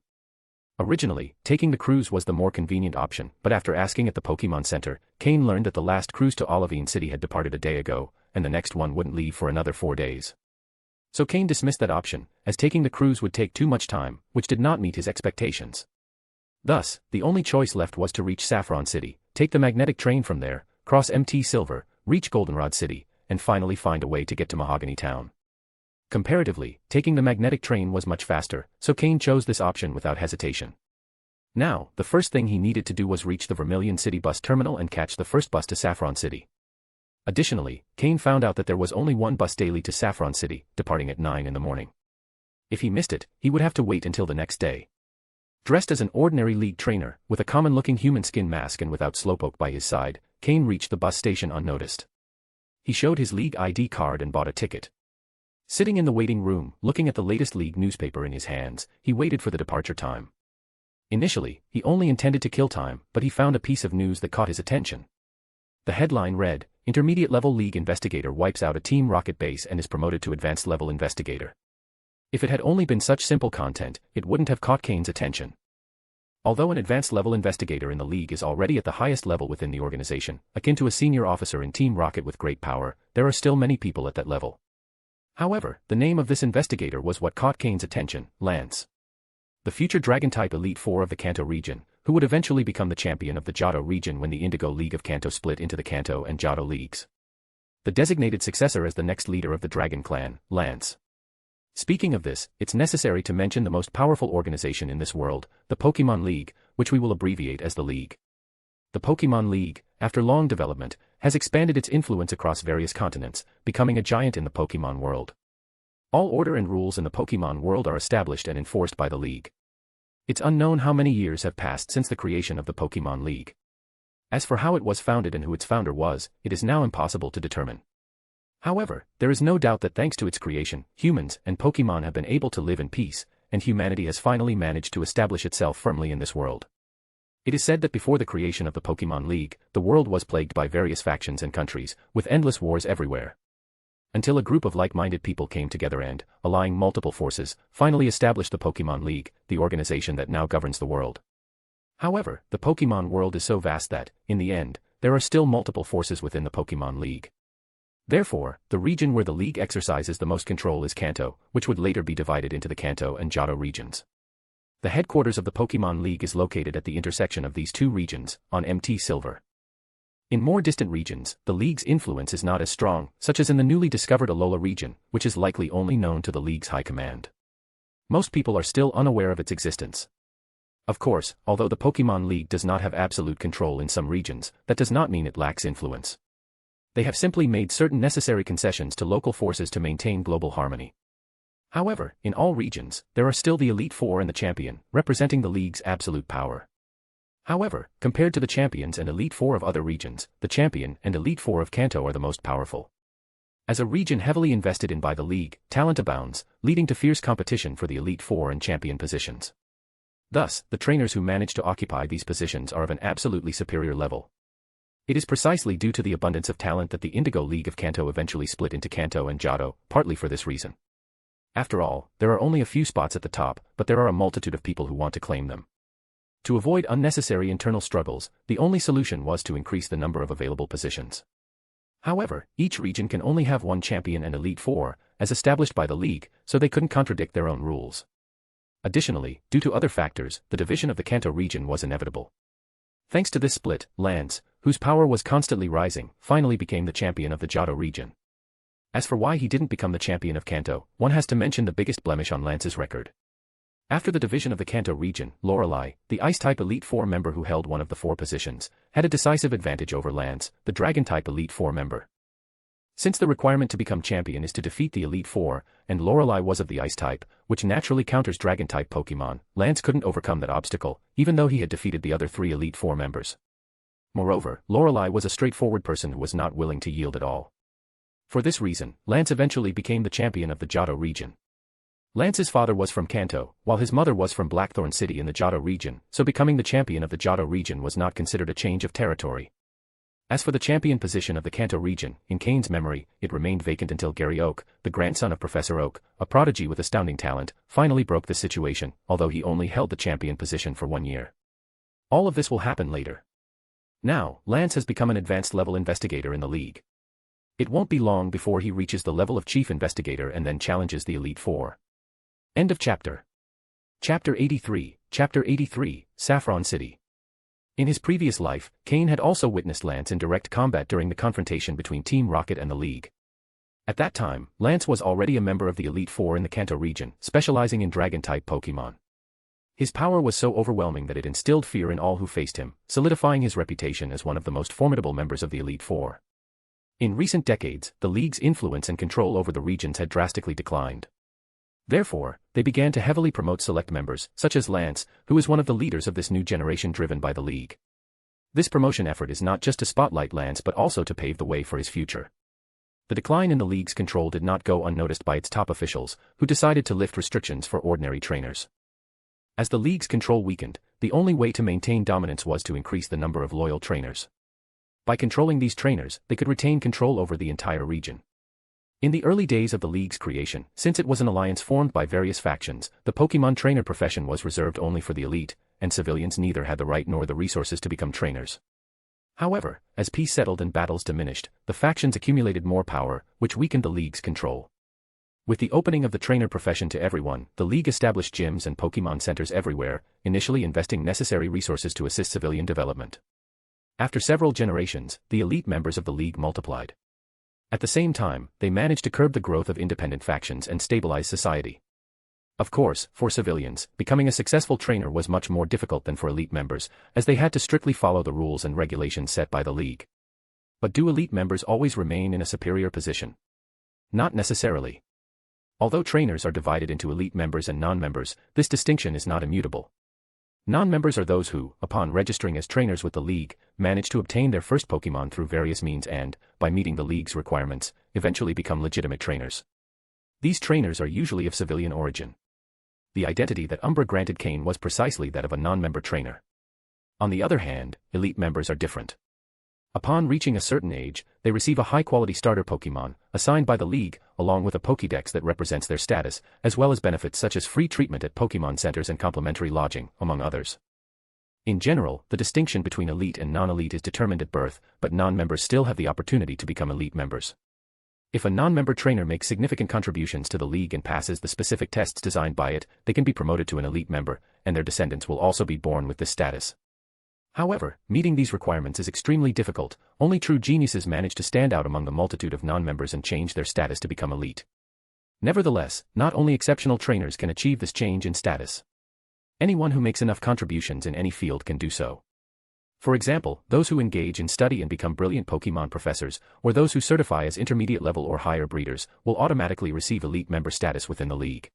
Originally, taking the cruise was the more convenient option, but after asking at the Pokémon Center, Cain learned that the last cruise to Olivine City had departed a day ago, and the next one wouldn't leave for another 4 days. So Cain dismissed that option, as taking the cruise would take too much time, which did not meet his expectations. Thus, the only choice left was to reach Saffron City, take the magnetic train from there, cross MT Silver, reach Goldenrod City, and finally find a way to get to Mahogany Town. Comparatively, taking the magnetic train was much faster, so Cain chose this option without hesitation. Now, the first thing he needed to do was reach the Vermilion City bus terminal and catch the first bus to Saffron City. Additionally, Cain found out that there was only one bus daily to Saffron City, departing at 9 in the morning. If he missed it, he would have to wait until the next day. Dressed as an ordinary league trainer, with a common-looking human skin mask and without Slowpoke by his side, Cain reached the bus station unnoticed. He showed his league ID card and bought a ticket. Sitting in the waiting room, looking at the latest league newspaper in his hands, he waited for the departure time. Initially, he only intended to kill time, but he found a piece of news that caught his attention. The headline read, Intermediate-level League Investigator wipes out a Team Rocket base and is promoted to Advanced-level Investigator. If it had only been such simple content, it wouldn't have caught Cain's attention. Although an Advanced-level Investigator in the League is already at the highest level within the organization, akin to a senior officer in Team Rocket with great power, there are still many people at that level. However, the name of this investigator was what caught Cain's attention, Lance. The future Dragon-type Elite Four of the Kanto region, who would eventually become the champion of the Johto region when the Indigo League of Kanto split into the Kanto and Johto leagues. The designated successor as the next leader of the Dragon Clan, Lance. Speaking of this, it's necessary to mention the most powerful organization in this world, the Pokémon League, which we will abbreviate as the League. The Pokémon League, after long development, has expanded its influence across various continents, becoming a giant in the Pokémon world. All order and rules in the Pokémon world are established and enforced by the League. It's unknown how many years have passed since the creation of the Pokémon League. As for how it was founded and who its founder was, it is now impossible to determine. However, there is no doubt that thanks to its creation, humans and Pokémon have been able to live in peace, and humanity has finally managed to establish itself firmly in this world. It is said that before the creation of the Pokémon League, the world was plagued by various factions and countries, with endless wars everywhere. Until a group of like-minded people came together and, allying multiple forces, finally established the Pokémon League, the organization that now governs the world. However, the Pokémon world is so vast that, in the end, there are still multiple forces within the Pokémon League. Therefore, the region where the League exercises the most control is Kanto, which would later be divided into the Kanto and Johto regions. The headquarters of the Pokémon League is located at the intersection of these two regions, on MT Silver. In more distant regions, the League's influence is not as strong, such as in the newly discovered Alola region, which is likely only known to the League's high command. Most people are still unaware of its existence. Of course, although the Pokémon League does not have absolute control in some regions, that does not mean it lacks influence. They have simply made certain necessary concessions to local forces to maintain global harmony. However, in all regions, there are still the Elite Four and the Champion, representing the League's absolute power. However, compared to the Champions and Elite Four of other regions, the Champion and Elite Four of Kanto are the most powerful. As a region heavily invested in by the League, talent abounds, leading to fierce competition for the Elite Four and Champion positions. Thus, the trainers who manage to occupy these positions are of an absolutely superior level. It is precisely due to the abundance of talent that the Indigo League of Kanto eventually split into Kanto and Johto, partly for this reason. After all, there are only a few spots at the top, but there are a multitude of people who want to claim them. To avoid unnecessary internal struggles, the only solution was to increase the number of available positions. However, each region can only have one champion and Elite Four, as established by the League, so they couldn't contradict their own rules. Additionally, due to other factors, the division of the Kanto region was inevitable. Thanks to this split, Lance, whose power was constantly rising, finally became the champion of the Johto region. As for why he didn't become the champion of Kanto, one has to mention the biggest blemish on Lance's record. After the division of the Kanto region, Lorelei, the Ice-type Elite Four member who held one of the four positions, had a decisive advantage over Lance, the Dragon-type Elite Four member. Since the requirement to become champion is to defeat the Elite Four, and Lorelei was of the Ice-type, which naturally counters Dragon-type Pokémon, Lance couldn't overcome that obstacle, even though he had defeated the other three Elite Four members. Moreover, Lorelei was a straightforward person who was not willing to yield at all. For this reason, Lance eventually became the champion of the Johto region. Lance's father was from Kanto, while his mother was from Blackthorn City in the Johto region, so becoming the champion of the Johto region was not considered a change of territory. As for the champion position of the Kanto region, in Cain's memory, it remained vacant until Gary Oak, the grandson of Professor Oak, a prodigy with astounding talent, finally broke the situation, although he only held the champion position for 1 year. All of this will happen later. Now, Lance has become an advanced-level investigator in the League. It won't be long before he reaches the level of Chief Investigator and then challenges the Elite Four. End of chapter. Chapter 83, Chapter 83, Saffron City. In his previous life, Cain had also witnessed Lance in direct combat during the confrontation between Team Rocket and the League. At that time, Lance was already a member of the Elite Four in the Kanto region, specializing in Dragon-type Pokémon. His power was so overwhelming that it instilled fear in all who faced him, solidifying his reputation as one of the most formidable members of the Elite Four. In recent decades, the League's influence and control over the regions had drastically declined. Therefore, they began to heavily promote select members, such as Lance, who is one of the leaders of this new generation driven by the League. This promotion effort is not just to spotlight Lance but also to pave the way for his future. The decline in the League's control did not go unnoticed by its top officials, who decided to lift restrictions for ordinary trainers. As the League's control weakened, the only way to maintain dominance was to increase the number of loyal trainers. By controlling these trainers, they could retain control over the entire region. In the early days of the League's creation, since it was an alliance formed by various factions, the Pokémon trainer profession was reserved only for the elite, and civilians neither had the right nor the resources to become trainers. However, as peace settled and battles diminished, the factions accumulated more power, which weakened the League's control. With the opening of the trainer profession to everyone, the League established gyms and Pokémon centers everywhere, initially investing necessary resources to assist civilian development. After several generations, the elite members of the League multiplied. At the same time, they managed to curb the growth of independent factions and stabilize society. Of course, for civilians, becoming a successful trainer was much more difficult than for elite members, as they had to strictly follow the rules and regulations set by the League. But do elite members always remain in a superior position? Not necessarily. Although trainers are divided into elite members and non-members, this distinction is not immutable. Non-members are those who, upon registering as trainers with the league, manage to obtain their first Pokémon through various means and, by meeting the league's requirements, eventually become legitimate trainers. These trainers are usually of civilian origin. The identity that Umbra granted Cain was precisely that of a non-member trainer. On the other hand, elite members are different. Upon reaching a certain age, they receive a high-quality starter Pokémon, assigned by the league, along with a Pokédex that represents their status, as well as benefits such as free treatment at Pokémon centers and complimentary lodging, among others. In general, the distinction between elite and non-elite is determined at birth, but non-members still have the opportunity to become elite members. If a non-member trainer makes significant contributions to the league and passes the specific tests designed by it, they can be promoted to an elite member, and their descendants will also be born with this status. However, meeting these requirements is extremely difficult. Only true geniuses manage to stand out among the multitude of non-members and change their status to become elite. Nevertheless, not only exceptional trainers can achieve this change in status. Anyone who makes enough contributions in any field can do so. For example, those who engage in study and become brilliant Pokémon professors, or those who certify as intermediate level or higher breeders, will automatically receive elite member status within the league.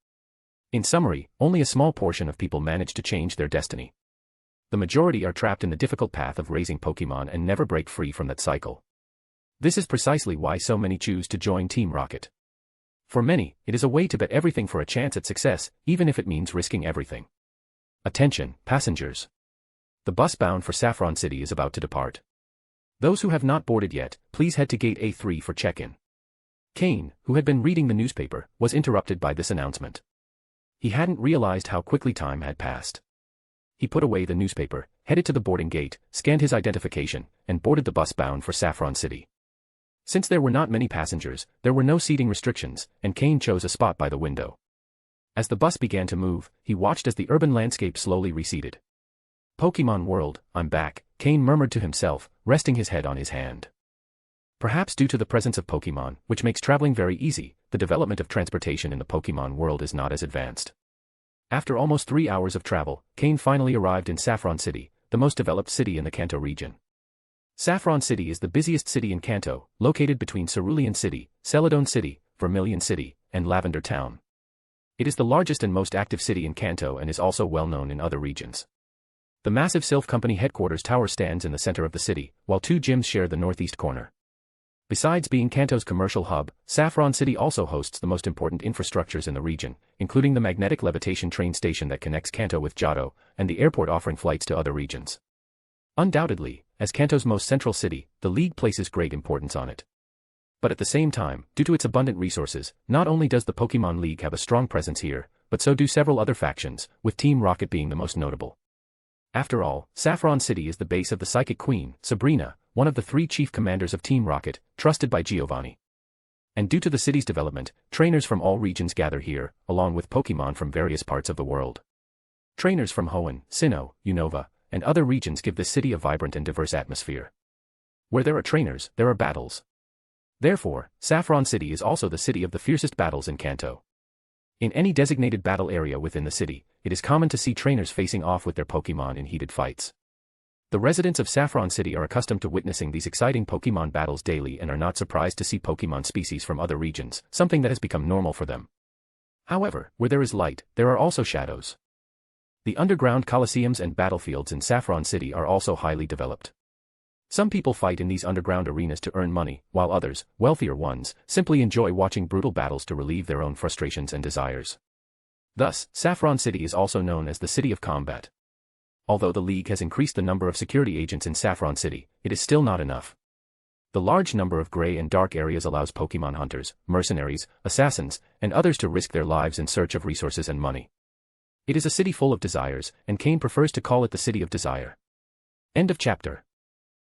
In summary, only a small portion of people manage to change their destiny. The majority are trapped in the difficult path of raising Pokémon and never break free from that cycle. This is precisely why so many choose to join Team Rocket. For many, it is a way to bet everything for a chance at success, even if it means risking everything. Attention, passengers. The bus bound for Saffron City is about to depart. Those who have not boarded yet, please head to Gate A3 for check-in. Cain, who had been reading the newspaper, was interrupted by this announcement. He hadn't realized how quickly time had passed. He put away the newspaper, headed to the boarding gate, scanned his identification, and boarded the bus bound for Saffron City. Since there were not many passengers, there were no seating restrictions, and Cain chose a spot by the window. As the bus began to move, he watched as the urban landscape slowly receded. Pokémon World, I'm back, Cain murmured to himself, resting his head on his hand. Perhaps due to the presence of Pokémon, which makes traveling very easy, the development of transportation in the Pokémon world is not as advanced. After almost 3 hours of travel, Cain finally arrived in Saffron City, the most developed city in the Kanto region. Saffron City is the busiest city in Kanto, located between Cerulean City, Celadon City, Vermilion City, and Lavender Town. It is the largest and most active city in Kanto and is also well known in other regions. The massive Sylph Company headquarters tower stands in the center of the city, while 2 gyms share the northeast corner. Besides being Kanto's commercial hub, Saffron City also hosts the most important infrastructures in the region, including the magnetic levitation train station that connects Kanto with Johto, and the airport offering flights to other regions. Undoubtedly, as Kanto's most central city, the League places great importance on it. But at the same time, due to its abundant resources, not only does the Pokémon League have a strong presence here, but so do several other factions, with Team Rocket being the most notable. After all, Saffron City is the base of the Psychic Queen, Sabrina, one of the 3 chief commanders of Team Rocket, trusted by Giovanni. And due to the city's development, trainers from all regions gather here, along with Pokémon from various parts of the world. Trainers from Hoenn, Sinnoh, Unova, and other regions give this city a vibrant and diverse atmosphere. Where there are trainers, there are battles. Therefore, Saffron City is also the city of the fiercest battles in Kanto. In any designated battle area within the city, it is common to see trainers facing off with their Pokémon in heated fights. The residents of Saffron City are accustomed to witnessing these exciting Pokémon battles daily and are not surprised to see Pokémon species from other regions, something that has become normal for them. However, where there is light, there are also shadows. The underground coliseums and battlefields in Saffron City are also highly developed. Some people fight in these underground arenas to earn money, while others, wealthier ones, simply enjoy watching brutal battles to relieve their own frustrations and desires. Thus, Saffron City is also known as the City of Combat. Although the League has increased the number of security agents in Saffron City, it is still not enough. The large number of gray and dark areas allows Pokémon hunters, mercenaries, assassins, and others to risk their lives in search of resources and money. It is a city full of desires, and Cain prefers to call it the City of Desire. End of chapter.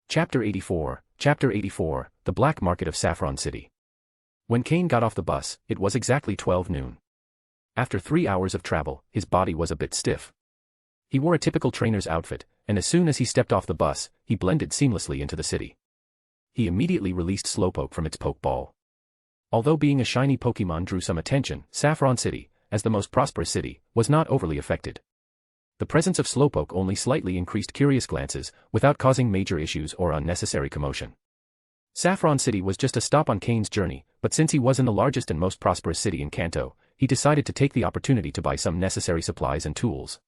Chapter 84, The Black Market of Saffron City. When Cain got off the bus, it was exactly 12 noon. After 3 hours of travel, his body was a bit stiff. He wore a typical trainer's outfit, and as soon as he stepped off the bus, he blended seamlessly into the city. He immediately released Slowpoke from its Pokeball. Although being a shiny Pokémon drew some attention, Saffron City, as the most prosperous city, was not overly affected. The presence of Slowpoke only slightly increased curious glances, without causing major issues or unnecessary commotion. Saffron City was just a stop on Cain's journey, but since he was in the largest and most prosperous city in Kanto, he decided to take the opportunity to buy some necessary supplies and tools.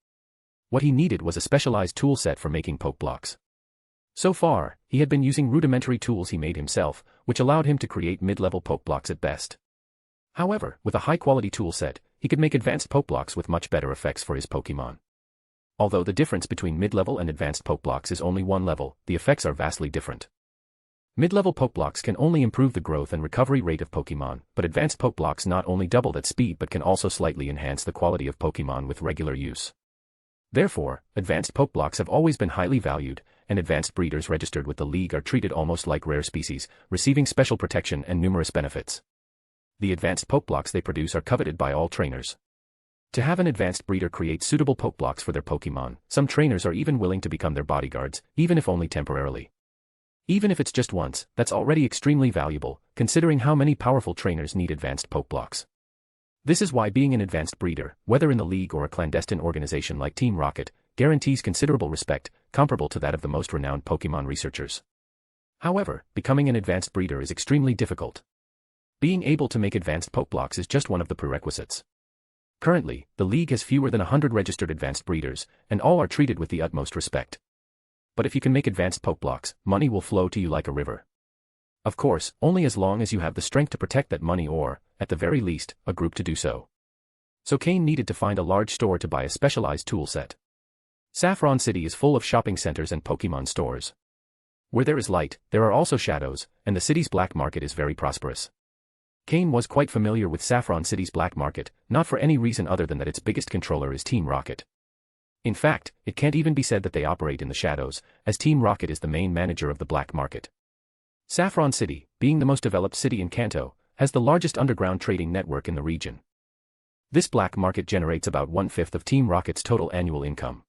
What he needed was a specialized tool set for making poke blocks. So far, he had been using rudimentary tools he made himself, which allowed him to create mid-level poke blocks at best. However, with a high-quality tool set, he could make advanced poke blocks with much better effects for his Pokémon. Although the difference between mid-level and advanced poke blocks is only one level, the effects are vastly different. Mid-level poke blocks can only improve the growth and recovery rate of Pokémon, but advanced poke blocks not only double that speed but can also slightly enhance the quality of Pokémon with regular use. Therefore, advanced poke blocks have always been highly valued, and advanced breeders registered with the League are treated almost like rare species, receiving special protection and numerous benefits. The advanced poke blocks they produce are coveted by all trainers. To have an advanced breeder create suitable poke blocks for their Pokémon, some trainers are even willing to become their bodyguards, even if only temporarily. Even if it's just once, that's already extremely valuable, considering how many powerful trainers need advanced poke blocks. This is why being an advanced breeder, whether in the League or a clandestine organization like Team Rocket, guarantees considerable respect, comparable to that of the most renowned Pokémon researchers. However, becoming an advanced breeder is extremely difficult. Being able to make advanced poke blocks is just one of the prerequisites. Currently, the League has fewer than 100 registered advanced breeders, and all are treated with the utmost respect. But if you can make advanced poke blocks, money will flow to you like a river. Of course, only as long as you have the strength to protect that money or, at the very least, a group to do so. So Cain needed to find a large store to buy a specialized tool set. Saffron City is full of shopping centers and Pokémon stores. Where there is light, there are also shadows, and the city's black market is very prosperous. Cain was quite familiar with Saffron City's black market, not for any reason other than that its biggest controller is Team Rocket. In fact, it can't even be said that they operate in the shadows, as Team Rocket is the main manager of the black market. Saffron City, being the most developed city in Kanto, has the largest underground trading network in the region. This black market generates about 1/5 of Team Rocket's total annual income.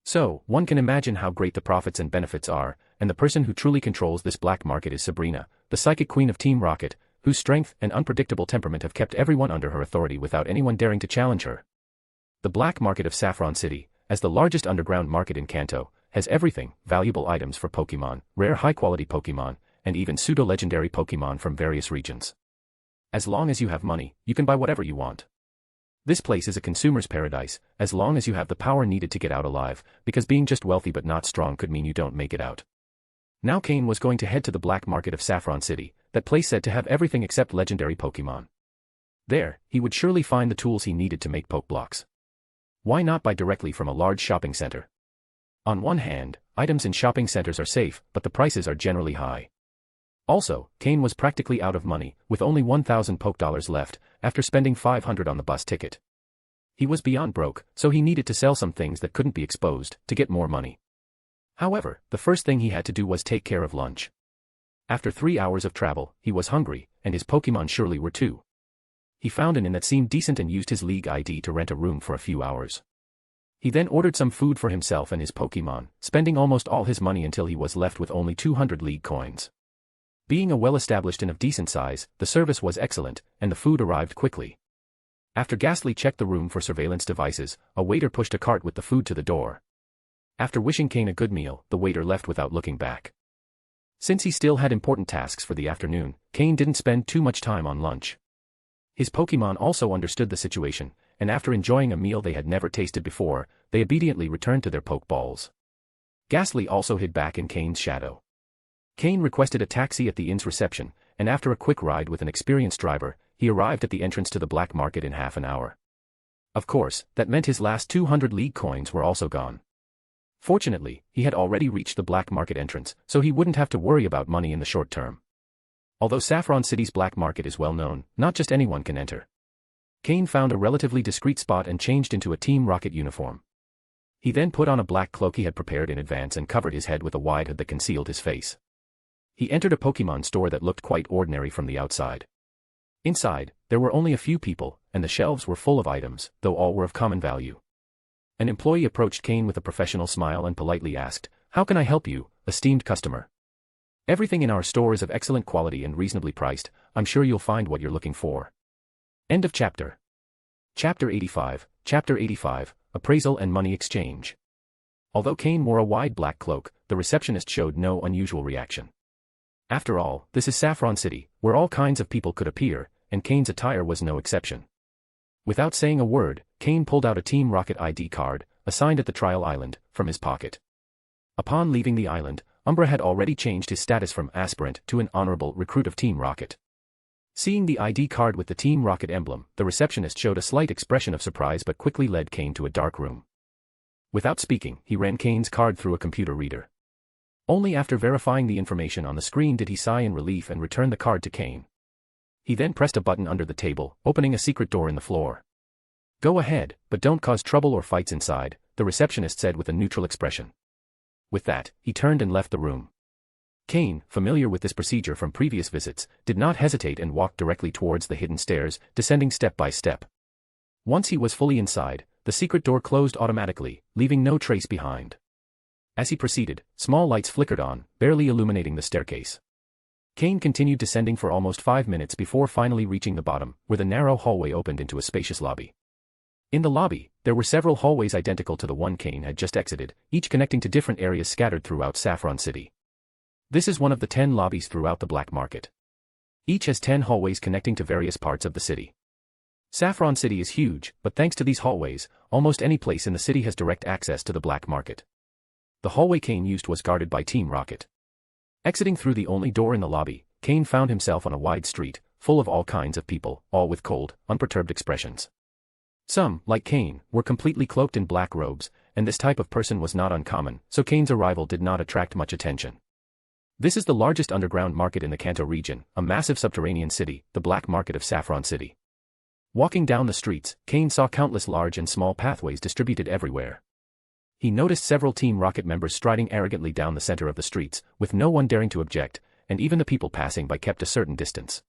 So, one can imagine how great the profits and benefits are, and the person who truly controls this black market is Sabrina, the psychic queen of Team Rocket, whose strength and unpredictable temperament have kept everyone under her authority without anyone daring to challenge her. The black market of Saffron City, as the largest underground market in Kanto, has everything: valuable items for Pokémon, rare high-quality Pokémon, and even pseudo-legendary Pokémon from various regions. As long as you have money, you can buy whatever you want. This place is a consumer's paradise, as long as you have the power needed to get out alive, because being just wealthy but not strong could mean you don't make it out. Now Cain was going to head to the black market of Saffron City, that place said to have everything except legendary Pokémon. There, he would surely find the tools he needed to make poke blocks. Why not buy directly from a large shopping center? On one hand, items in shopping centers are safe, but the prices are generally high. Also, Cain was practically out of money, with only 1,000 poke dollars left, after spending 500 on the bus ticket. He was beyond broke, so he needed to sell some things that couldn't be exposed, to get more money. However, the first thing he had to do was take care of lunch. After 3 hours of travel, he was hungry, and his Pokémon surely were too. He found an inn that seemed decent and used his League ID to rent a room for a few hours. He then ordered some food for himself and his Pokémon, spending almost all his money until he was left with only 200 League coins. Being a well-established inn of decent size, the service was excellent, and the food arrived quickly. After Ghastly checked the room for surveillance devices, a waiter pushed a cart with the food to the door. After wishing Cain a good meal, the waiter left without looking back. Since he still had important tasks for the afternoon, Cain didn't spend too much time on lunch. His Pokémon also understood the situation, and after enjoying a meal they had never tasted before, they obediently returned to their Pokeballs. Ghastly also hid back in Cain's shadow. Cain requested a taxi at the inn's reception, and after a quick ride with an experienced driver, he arrived at the entrance to the black market in half an hour. Of course, that meant his last 200 League coins were also gone. Fortunately, he had already reached the black market entrance, so he wouldn't have to worry about money in the short term. Although Saffron City's black market is well known, not just anyone can enter. Cain found a relatively discreet spot and changed into a Team Rocket uniform. He then put on a black cloak he had prepared in advance and covered his head with a wide hood that concealed his face. He entered a Pokémon store that looked quite ordinary from the outside. Inside, there were only a few people, and the shelves were full of items, though all were of common value. An employee approached Cain with a professional smile and politely asked, "How can I help you, esteemed customer? Everything in our store is of excellent quality and reasonably priced. I'm sure you'll find what you're looking for." End of chapter. Chapter 85, Chapter 85, Appraisal and Money Exchange. Although Cain wore a wide black cloak, the receptionist showed no unusual reaction. After all, this is Saffron City, where all kinds of people could appear, and Cain's attire was no exception. Without saying a word, Cain pulled out a Team Rocket ID card, assigned at the trial island, from his pocket. Upon leaving the island, Umbra had already changed his status from aspirant to an honorable recruit of Team Rocket. Seeing the ID card with the Team Rocket emblem, the receptionist showed a slight expression of surprise but quickly led Cain to a dark room. Without speaking, he ran Cain's card through a computer reader. Only after verifying the information on the screen did he sigh in relief and return the card to Cain. He then pressed a button under the table, opening a secret door in the floor. "Go ahead, but don't cause trouble or fights inside," the receptionist said with a neutral expression. With that, he turned and left the room. Cain, familiar with this procedure from previous visits, did not hesitate and walked directly towards the hidden stairs, descending step by step. Once he was fully inside, the secret door closed automatically, leaving no trace behind. As he proceeded, small lights flickered on, barely illuminating the staircase. Cain continued descending for almost 5 minutes before finally reaching the bottom, where the narrow hallway opened into a spacious lobby. In the lobby, there were several hallways identical to the one Cain had just exited, each connecting to different areas scattered throughout Saffron City. This is one of the 10 lobbies throughout the black market. Each has 10 hallways connecting to various parts of the city. Saffron City is huge, but thanks to these hallways, almost any place in the city has direct access to the black market. The hallway Cain used was guarded by Team Rocket. Exiting through the only door in the lobby, Cain found himself on a wide street, full of all kinds of people, all with cold, unperturbed expressions. Some, like Cain, were completely cloaked in black robes, and this type of person was not uncommon, so Cain's arrival did not attract much attention. This is the largest underground market in the Kanto region, a massive subterranean city, the black market of Saffron City. Walking down the streets, Cain saw countless large and small pathways distributed everywhere. He noticed several Team Rocket members striding arrogantly down the center of the streets, with no one daring to object, and even the people passing by kept a certain distance.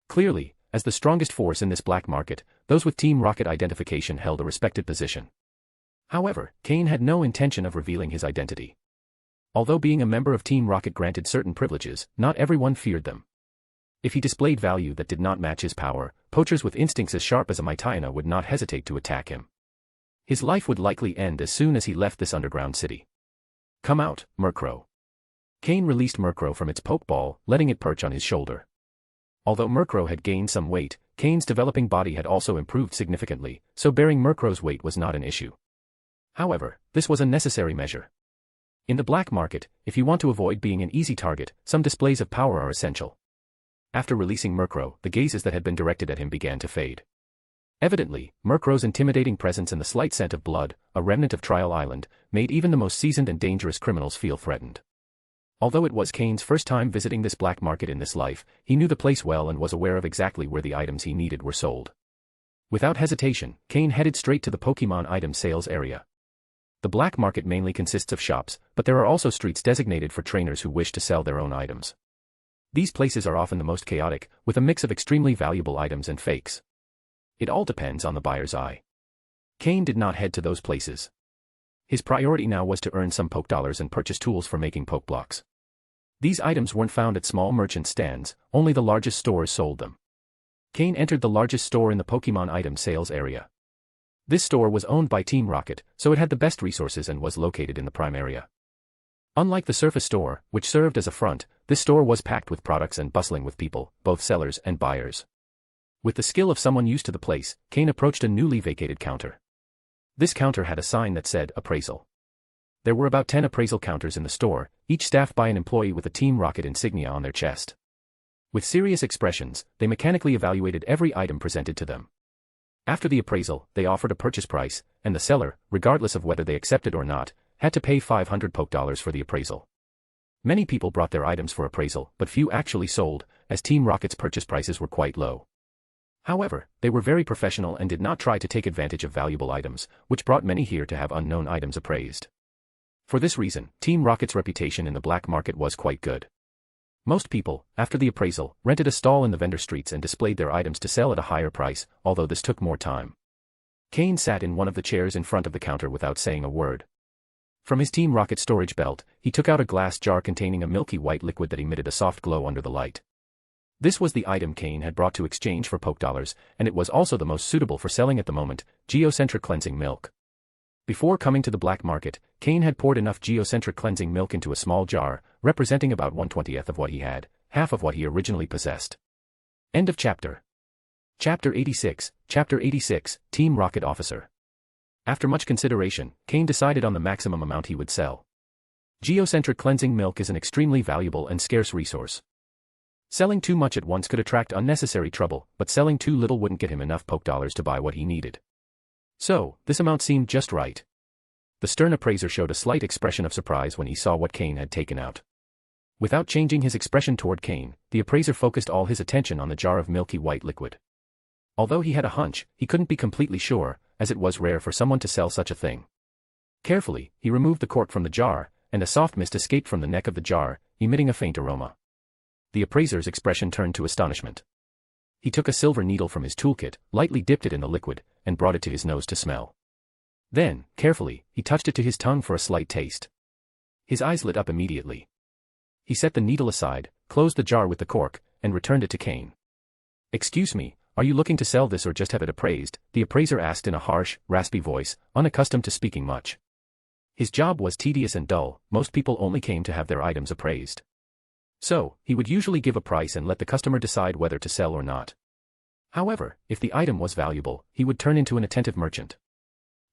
Clearly, as the strongest force in this black market, those with Team Rocket identification held a respected position. However, Cain had no intention of revealing his identity. Although being a member of Team Rocket granted certain privileges, not everyone feared them. If he displayed value that did not match his power, poachers with instincts as sharp as a Maitaiana would not hesitate to attack him. His life would likely end as soon as he left this underground city. "Come out, Murkrow." Cain released Murkrow from its pokeball, letting it perch on his shoulder. Although Murkrow had gained some weight, Cain's developing body had also improved significantly, so bearing Murkrow's weight was not an issue. However, this was a necessary measure. In the black market, if you want to avoid being an easy target, some displays of power are essential. After releasing Murkrow, the gazes that had been directed at him began to fade. Evidently, Murkrow's intimidating presence and the slight scent of blood, a remnant of Trial Island, made even the most seasoned and dangerous criminals feel threatened. Although it was Cain's first time visiting this black market in this life, he knew the place well and was aware of exactly where the items he needed were sold. Without hesitation, Cain headed straight to the Pokémon item sales area. The black market mainly consists of shops, but there are also streets designated for trainers who wish to sell their own items. These places are often the most chaotic, with a mix of extremely valuable items and fakes. It all depends on the buyer's eye. Cain did not head to those places. His priority now was to earn some poke dollars and purchase tools for making poke blocks. These items weren't found at small merchant stands, only the largest stores sold them. Cain entered the largest store in the Pokémon item sales area. This store was owned by Team Rocket, so it had the best resources and was located in the prime area. Unlike the surface store, which served as a front, this store was packed with products and bustling with people, both sellers and buyers. With the skill of someone used to the place, Cain approached a newly vacated counter. This counter had a sign that said, "Appraisal." There were about 10 appraisal counters in the store, each staffed by an employee with a Team Rocket insignia on their chest. With serious expressions, they mechanically evaluated every item presented to them. After the appraisal, they offered a purchase price, and the seller, regardless of whether they accepted or not, had to pay 500 poke dollars for the appraisal. Many people brought their items for appraisal, but few actually sold, as Team Rocket's purchase prices were quite low. However, they were very professional and did not try to take advantage of valuable items, which brought many here to have unknown items appraised. For this reason, Team Rocket's reputation in the black market was quite good. Most people, after the appraisal, rented a stall in the vendor streets and displayed their items to sell at a higher price, although this took more time. Cain sat in one of the chairs in front of the counter without saying a word. From his Team Rocket storage belt, he took out a glass jar containing a milky white liquid that emitted a soft glow under the light. This was the item Cain had brought to exchange for poke dollars, and it was also the most suitable for selling at the moment, geocentric cleansing milk. Before coming to the black market, Cain had poured enough geocentric cleansing milk into a small jar, representing about 1/20th of what he had, half of what he originally possessed. End of chapter. Chapter 86, Team Rocket Officer. After much consideration, Cain decided on the maximum amount he would sell. Geocentric cleansing milk is an extremely valuable and scarce resource. Selling too much at once could attract unnecessary trouble, but selling too little wouldn't get him enough poke dollars to buy what he needed. So, this amount seemed just right. The stern appraiser showed a slight expression of surprise when he saw what Cain had taken out. Without changing his expression toward Cain, the appraiser focused all his attention on the jar of milky white liquid. Although he had a hunch, he couldn't be completely sure, as it was rare for someone to sell such a thing. Carefully, he removed the cork from the jar, and a soft mist escaped from the neck of the jar, emitting a faint aroma. The appraiser's expression turned to astonishment. He took a silver needle from his toolkit, lightly dipped it in the liquid, and brought it to his nose to smell. Then, carefully, he touched it to his tongue for a slight taste. His eyes lit up immediately. He set the needle aside, closed the jar with the cork, and returned it to Cain. "Excuse me, are you looking to sell this or just have it appraised?" the appraiser asked in a harsh, raspy voice, unaccustomed to speaking much. His job was tedious and dull, most people only came to have their items appraised. So, he would usually give a price and let the customer decide whether to sell or not. However, if the item was valuable, he would turn into an attentive merchant.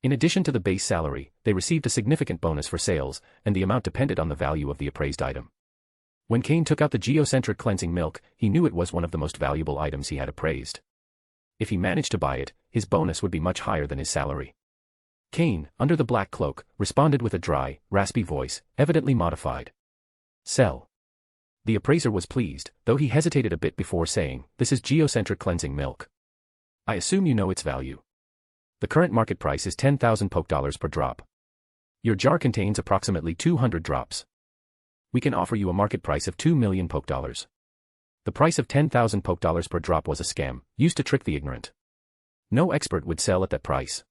In addition to the base salary, they received a significant bonus for sales, and the amount depended on the value of the appraised item. When Cain took out the geocentric cleansing milk, he knew it was one of the most valuable items he had appraised. If he managed to buy it, his bonus would be much higher than his salary. Cain, under the black cloak, responded with a dry, raspy voice, evidently modified. "Sell." The appraiser was pleased, though he hesitated a bit before saying, "This is geocentric cleansing milk. I assume you know its value. The current market price is 10,000 poke dollars per drop. Your jar contains approximately 200 drops. We can offer you a market price of 2 million poke dollars." The price of 10,000 poke dollars per drop was a scam, used to trick the ignorant. No expert would sell at that price.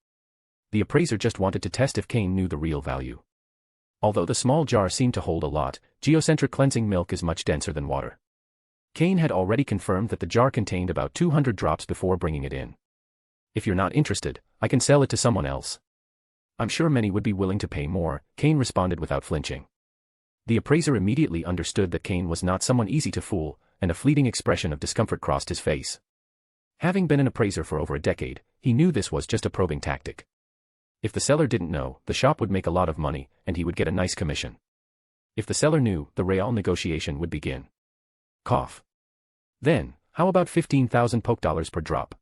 The appraiser just wanted to test if Cain knew the real value. Although the small jar seemed to hold a lot, geocentric cleansing milk is much denser than water. Cain had already confirmed that the jar contained about 200 drops before bringing it in. "If you're not interested, I can sell it to someone else. I'm sure many would be willing to pay more," Cain responded without flinching. The appraiser immediately understood that Cain was not someone easy to fool, and a fleeting expression of discomfort crossed his face. Having been an appraiser for over a decade, he knew this was just a probing tactic. If the seller didn't know, the shop would make a lot of money, and he would get a nice commission. If the seller knew, the real negotiation would begin. Cough. "Then, how about 15,000 poke dollars per drop?"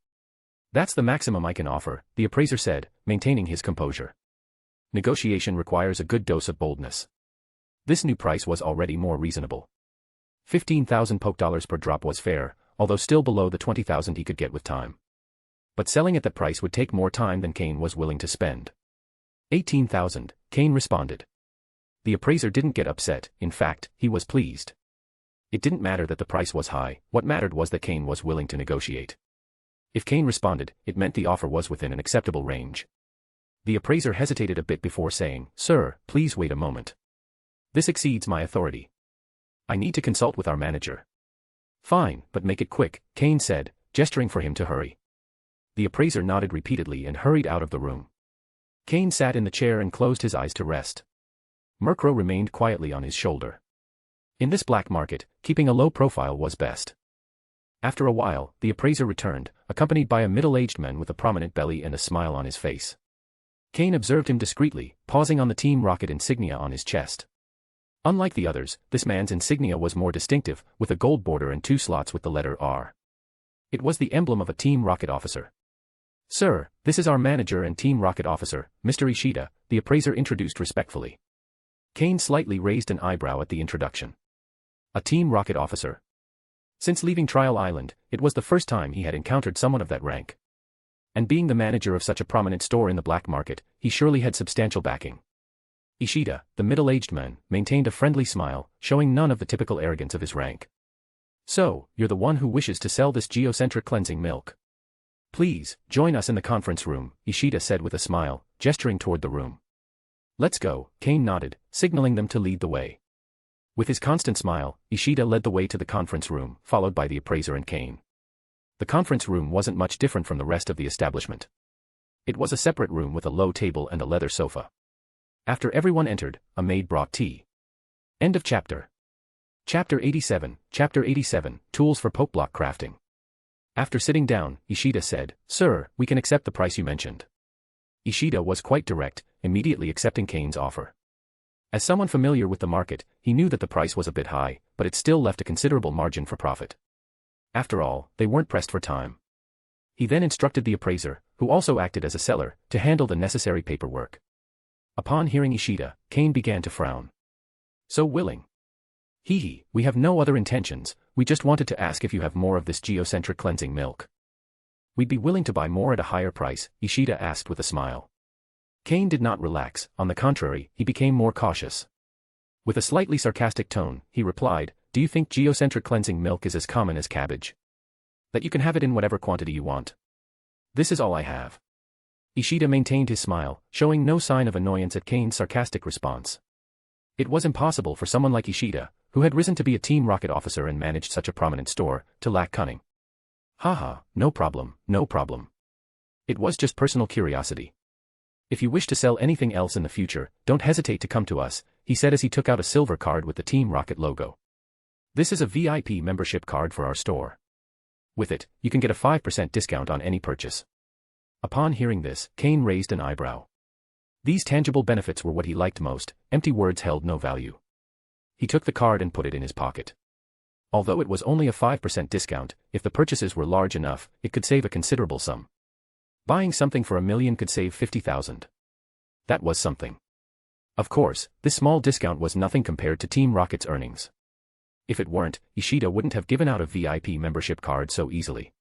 "That's the maximum I can offer," the appraiser said, maintaining his composure. Negotiation requires a good dose of boldness. This new price was already more reasonable. 15,000 poke dollars per drop was fair, although still below the 20,000 he could get with time. But selling at that price would take more time than Cain was willing to spend. 18,000, Cain responded. The appraiser didn't get upset, in fact, he was pleased. It didn't matter that the price was high, what mattered was that Cain was willing to negotiate. If Cain responded, it meant the offer was within an acceptable range. The appraiser hesitated a bit before saying, "Sir, please wait a moment. This exceeds my authority. I need to consult with our manager." "Fine, but make it quick," Cain said, gesturing for him to hurry. The appraiser nodded repeatedly and hurried out of the room. Cain sat in the chair and closed his eyes to rest. Murkrow remained quietly on his shoulder. In this black market, keeping a low profile was best. After a while, the appraiser returned, accompanied by a middle-aged man with a prominent belly and a smile on his face. Cain observed him discreetly, pausing on the Team Rocket insignia on his chest. Unlike the others, this man's insignia was more distinctive, with a gold border and 2 slots with the letter R. It was the emblem of a Team Rocket officer. "Sir, this is our manager and Team Rocket officer, Mr. Ishida," the appraiser introduced respectfully. Cain slightly raised an eyebrow at the introduction. A Team Rocket officer? Since leaving Trial Island, it was the first time he had encountered someone of that rank. And being the manager of such a prominent store in the black market, he surely had substantial backing. Ishida, the middle-aged man, maintained a friendly smile, showing none of the typical arrogance of his rank. "So, you're the one who wishes to sell this geocentric cleansing milk. Please, join us in the conference room," Ishida said with a smile, gesturing toward the room. "Let's go," Cain nodded, signaling them to lead the way. With his constant smile, Ishida led the way to the conference room, followed by the appraiser and Cain. The conference room wasn't much different from the rest of the establishment. It was a separate room with a low table and a leather sofa. After everyone entered, a maid brought tea. End of chapter. Chapter 87, Tools for Pokeblock Crafting. After sitting down, Ishida said, "Sir, we can accept the price you mentioned." Ishida was quite direct, immediately accepting Cain's offer. As someone familiar with the market, he knew that the price was a bit high, but it still left a considerable margin for profit. After all, they weren't pressed for time. He then instructed the appraiser, who also acted as a seller, to handle the necessary paperwork. Upon hearing Ishida, Cain began to frown. "So willing? Hee, we have no other intentions, we just wanted to ask if you have more of this geocentric cleansing milk." "We'd be willing to buy more at a higher price," Ishida asked with a smile. Cain did not relax, on the contrary, he became more cautious. With a slightly sarcastic tone, he replied, "Do you think geocentric cleansing milk is as common as cabbage? That you can have it in whatever quantity you want? This is all I have." Ishida maintained his smile, showing no sign of annoyance at Cain's sarcastic response. It was impossible for someone like Ishida, who had risen to be a Team Rocket officer and managed such a prominent store, to lack cunning. "Haha, no problem, no problem. It was just personal curiosity. If you wish to sell anything else in the future, don't hesitate to come to us," he said as he took out a silver card with the Team Rocket logo. "This is a VIP membership card for our store. With it, you can get a 5% discount on any purchase." Upon hearing this, Cain raised an eyebrow. These tangible benefits were what he liked most, empty words held no value. He took the card and put it in his pocket. Although it was only a 5% discount, if the purchases were large enough, it could save a considerable sum. Buying something for $1 million could save $50,000. That was something. Of course, this small discount was nothing compared to Team Rocket's earnings. If it weren't, Ishida wouldn't have given out a VIP membership card so easily.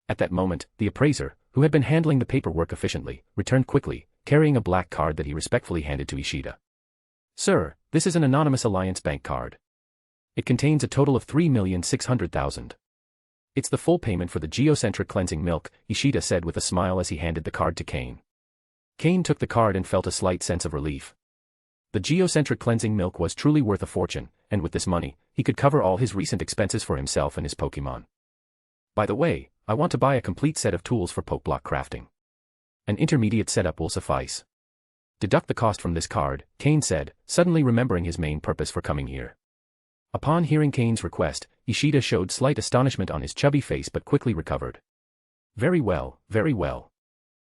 At that moment, the appraiser, who had been handling the paperwork efficiently, returned quickly, carrying a black card that he respectfully handed to Ishida. "Sir, this is an anonymous Alliance Bank card. It contains a total of $3,600,000. It's the full payment for the geocentric cleansing milk," Ishida said with a smile as he handed the card to Cain. Cain took the card and felt a slight sense of relief. The geocentric cleansing milk was truly worth a fortune, and with this money, he could cover all his recent expenses for himself and his Pokémon. "By the way, I want to buy a complete set of tools for Pokeblock crafting. An intermediate setup will suffice." "Deduct the cost from this card," Cain said, suddenly remembering his main purpose for coming here. Upon hearing Cain's request, Ishida showed slight astonishment on his chubby face but quickly recovered. Very well, very well.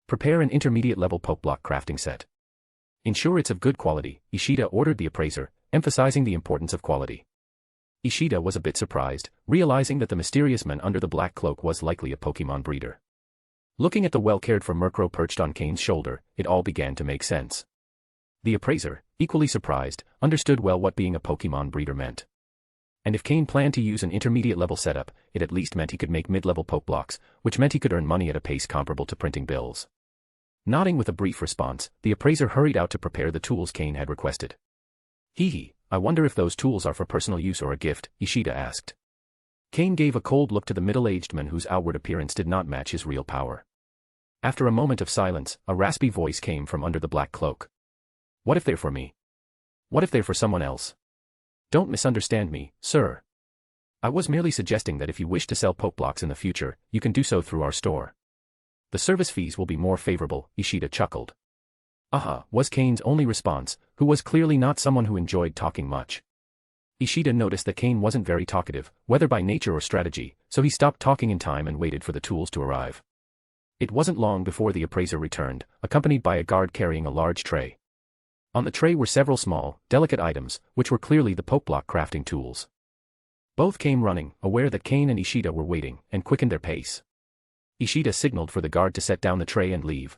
Prepare an intermediate-level Pokeblock crafting set. Ensure it's of good quality," Ishida ordered the appraiser, emphasizing the importance of quality. Ishida was a bit surprised, realizing that the mysterious man under the black cloak was likely a Pokémon breeder. Looking at the well-cared-for Murkrow perched on Cain's shoulder, it all began to make sense. The appraiser, equally surprised, understood well what being a Pokémon breeder meant. And if Cain planned to use an intermediate-level setup, it at least meant he could make mid-level Pokeblocks, which meant he could earn money at a pace comparable to printing bills. Nodding with a brief response, the appraiser hurried out to prepare the tools Cain had requested. "Hee, I wonder if those tools are for personal use or a gift," Ishida asked. Cain gave a cold look to the middle-aged man whose outward appearance did not match his real power. After a moment of silence, a raspy voice came from under the black cloak. "What if they're for me? What if they're for someone else? Don't misunderstand me, sir. I was merely suggesting that if you wish to sell Pokeblocks in the future, you can do so through our store. The service fees will be more favorable," Ishida chuckled. "Aha," was Cain's only response, who was clearly not someone who enjoyed talking much. Ishida noticed that Cain wasn't very talkative, whether by nature or strategy, so he stopped talking in time and waited for the tools to arrive. It wasn't long before the appraiser returned, accompanied by a guard carrying a large tray. On the tray were several small, delicate items, which were clearly the Pokeblock crafting tools. Both came running, aware that Cain and Ishida were waiting, and quickened their pace. Ishida signaled for the guard to set down the tray and leave.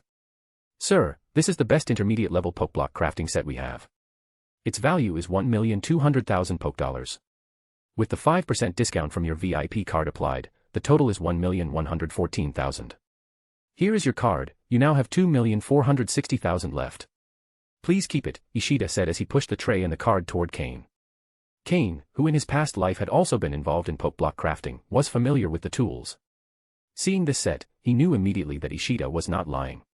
"Sir, this is the best intermediate-level Pokeblock crafting set we have. Its value is 1,200,000 Pokedollars. With the 5% discount from your VIP card applied, the total is 1,114,000. Here is your card, you now have 2,460,000 left. Please keep it," Ishida said as he pushed the tray and the card toward Cain. Cain, who in his past life had also been involved in Pokeblock crafting, was familiar with the tools. Seeing this set, he knew immediately that Ishida was not lying.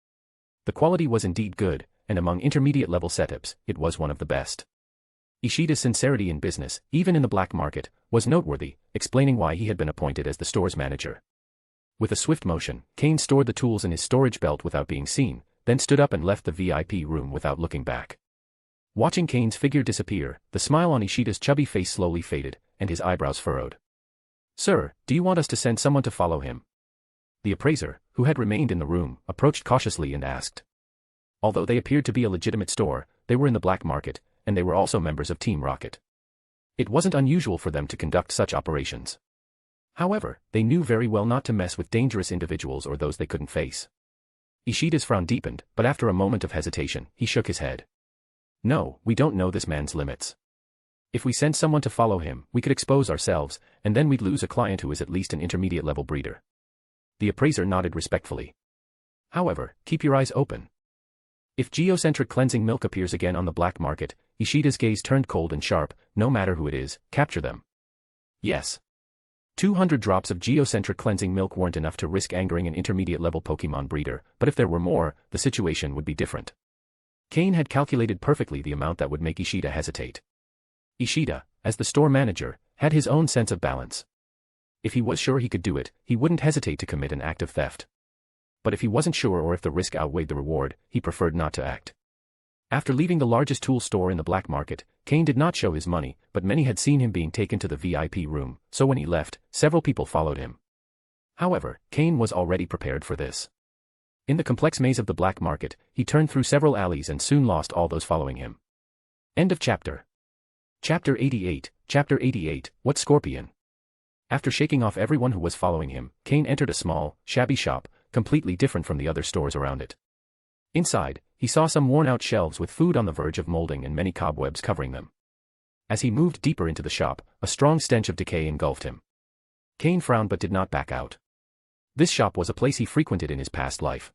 The quality was indeed good, and among intermediate-level setups, it was one of the best. Ishida's sincerity in business, even in the black market, was noteworthy, explaining why he had been appointed as the store's manager. With a swift motion, Cain stored the tools in his storage belt without being seen, then stood up and left the VIP room without looking back. Watching Cain's figure disappear, the smile on Ishida's chubby face slowly faded, and his eyebrows furrowed. "Sir, do you want us to send someone to follow him?" The appraiser, who had remained in the room, approached cautiously and asked. Although they appeared to be a legitimate store, they were in the black market, and they were also members of Team Rocket. It wasn't unusual for them to conduct such operations. However, they knew very well not to mess with dangerous individuals or those they couldn't face. Ishida's frown deepened, but after a moment of hesitation, he shook his head. "No, we don't know this man's limits. If we send someone to follow him, we could expose ourselves, and then we'd lose a client who is at least an intermediate-level breeder." The appraiser nodded respectfully. "However, keep your eyes open. If geocentric cleansing milk appears again on the black market," Ishida's gaze turned cold and sharp, "no matter who it is, capture them." Yes. 200 drops of geocentric cleansing milk weren't enough to risk angering an intermediate-level Pokémon breeder, but if there were more, the situation would be different. Cain had calculated perfectly the amount that would make Ishida hesitate. Ishida, as the store manager, had his own sense of balance. If he was sure he could do it, he wouldn't hesitate to commit an act of theft. But if he wasn't sure or if the risk outweighed the reward, he preferred not to act. After leaving the largest tool store in the black market, Cain did not show his money, but many had seen him being taken to the VIP room, so when he left, several people followed him. However, Cain was already prepared for this. In the complex maze of the black market, he turned through several alleys and soon lost all those following him. End of chapter. Chapter 88, Chapter 88, What Scorpion? After shaking off everyone who was following him, Cain entered a small, shabby shop, completely different from the other stores around it. Inside, he saw some worn-out shelves with food on the verge of molding and many cobwebs covering them. As he moved deeper into the shop, a strong stench of decay engulfed him. Cain frowned but did not back out. This shop was a place he frequented in his past life.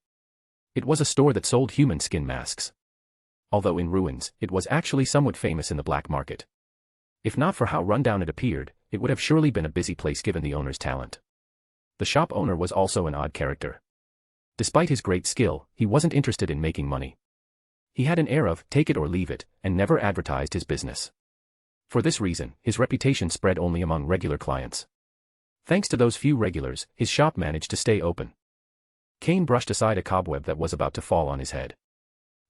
It was a store that sold human skin masks. Although in ruins, it was actually somewhat famous in the black market. If not for how run-down it appeared, it would have surely been a busy place given the owner's talent. The shop owner was also an odd character. Despite his great skill, he wasn't interested in making money. He had an air of, take it or leave it, and never advertised his business. For this reason, his reputation spread only among regular clients. Thanks to those few regulars, his shop managed to stay open. Cain brushed aside a cobweb that was about to fall on his head.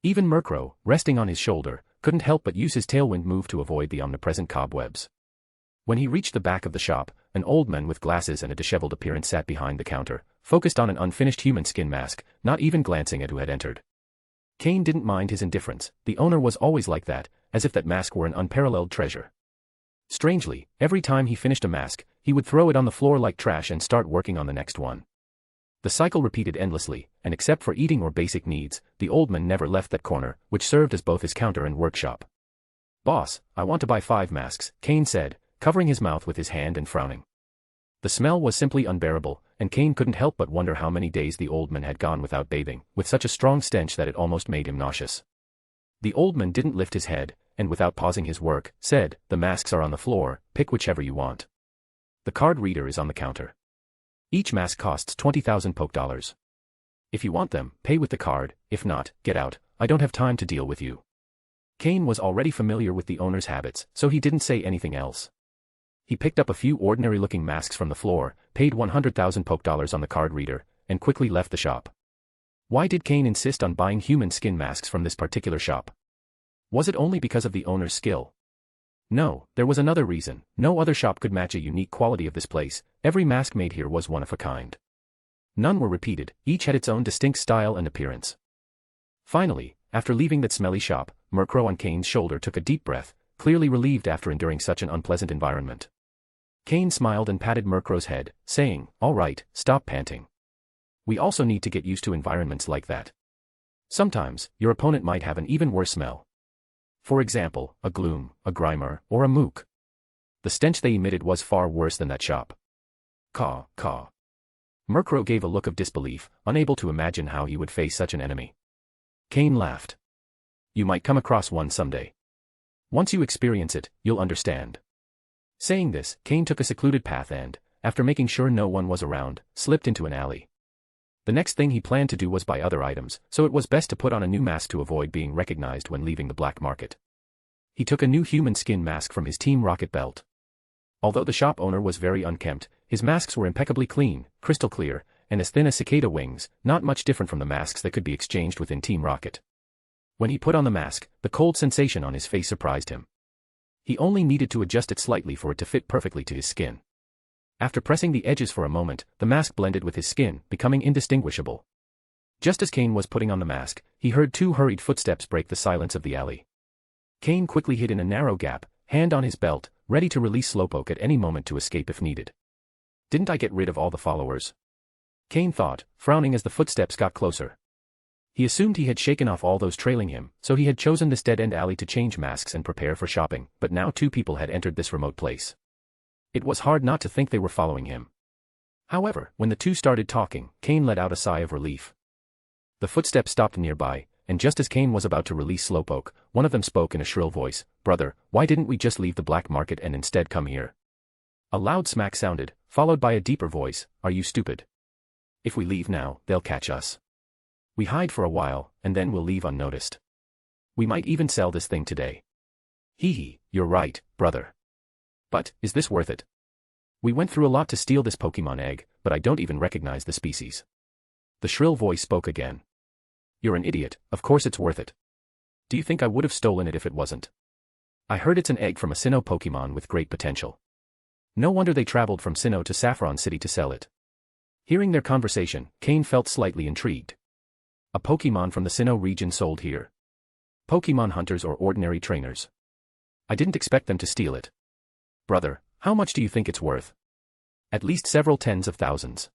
Even Murkrow, resting on his shoulder, couldn't help but use his tailwind move to avoid the omnipresent cobwebs. When he reached the back of the shop, an old man with glasses and a disheveled appearance sat behind the counter, focused on an unfinished human skin mask, not even glancing at who had entered. Cain didn't mind his indifference, the owner was always like that, as if that mask were an unparalleled treasure. Strangely, every time he finished a mask, he would throw it on the floor like trash and start working on the next one. The cycle repeated endlessly, and except for eating or basic needs, the old man never left that corner, which served as both his counter and workshop. "Boss, I want to buy 5 masks, Cain said, covering his mouth with his hand and frowning. The smell was simply unbearable, and Cain couldn't help but wonder how many days the old man had gone without bathing, with such a strong stench that it almost made him nauseous. The old man didn't lift his head, and without pausing his work, said, "The masks are on the floor, pick whichever you want. The card reader is on the counter. Each mask costs 20,000 poke dollars. If you want them, pay with the card, if not, get out, I don't have time to deal with you." Cain was already familiar with the owner's habits, so he didn't say anything else. He picked up a few ordinary-looking masks from the floor, paid 100,000 poke dollars on the card reader, and quickly left the shop. Why did Cain insist on buying human skin masks from this particular shop? Was it only because of the owner's skill? No, there was another reason. No other shop could match a unique quality of this place. Every mask made here was one of a kind. None were repeated, each had its own distinct style and appearance. Finally, after leaving that smelly shop, Murkrow on Cain's shoulder took a deep breath, clearly relieved after enduring such an unpleasant environment. Cain smiled and patted Murkrow's head, saying, "All right, stop panting. We also need to get used to environments like that. Sometimes, your opponent might have an even worse smell. For example, a Gloom, a Grimer, or a Mook. The stench they emitted was far worse than that shop." Caw, caw. Murkrow gave a look of disbelief, unable to imagine how he would face such an enemy. Cain laughed. "You might come across one someday. Once you experience it, you'll understand." Saying this, Cain took a secluded path and, after making sure no one was around, slipped into an alley. The next thing he planned to do was buy other items, so it was best to put on a new mask to avoid being recognized when leaving the black market. He took a new human skin mask from his Team Rocket belt. Although the shop owner was very unkempt, his masks were impeccably clean, crystal clear, and as thin as cicada wings, not much different from the masks that could be exchanged within Team Rocket. When he put on the mask, the cold sensation on his face surprised him. He only needed to adjust it slightly for it to fit perfectly to his skin. After pressing the edges for a moment, the mask blended with his skin, becoming indistinguishable. Just as Cain was putting on the mask, he heard two hurried footsteps break the silence of the alley. Cain quickly hid in a narrow gap, hand on his belt, ready to release Slowpoke at any moment to escape if needed. Didn't I get rid of all the followers? Cain thought, frowning as the footsteps got closer. He assumed he had shaken off all those trailing him, so he had chosen this dead-end alley to change masks and prepare for shopping, but now two people had entered this remote place. It was hard not to think they were following him. However, when the two started talking, Cain let out a sigh of relief. The footsteps stopped nearby, and just as Cain was about to release Slowpoke, one of them spoke in a shrill voice, "Brother, why didn't we just leave the black market and instead come here?" A loud smack sounded, followed by a deeper voice, "Are you stupid? If we leave now, they'll catch us. We hide for a while, and then we'll leave unnoticed. We might even sell this thing today." "Hee hee, you're right, brother. But, is this worth it? We went through a lot to steal this Pokémon egg, but I don't even recognize the species." The shrill voice spoke again. "You're an idiot, of course it's worth it. Do you think I would have stolen it if it wasn't? I heard it's an egg from a Sinnoh Pokémon with great potential. No wonder they traveled from Sinnoh to Saffron City to sell it." Hearing their conversation, Cain felt slightly intrigued. A Pokémon from the Sinnoh region sold here. Pokémon hunters or ordinary trainers? I didn't expect them to steal it. "Brother, how much do you think it's worth?" "At least several tens of thousands.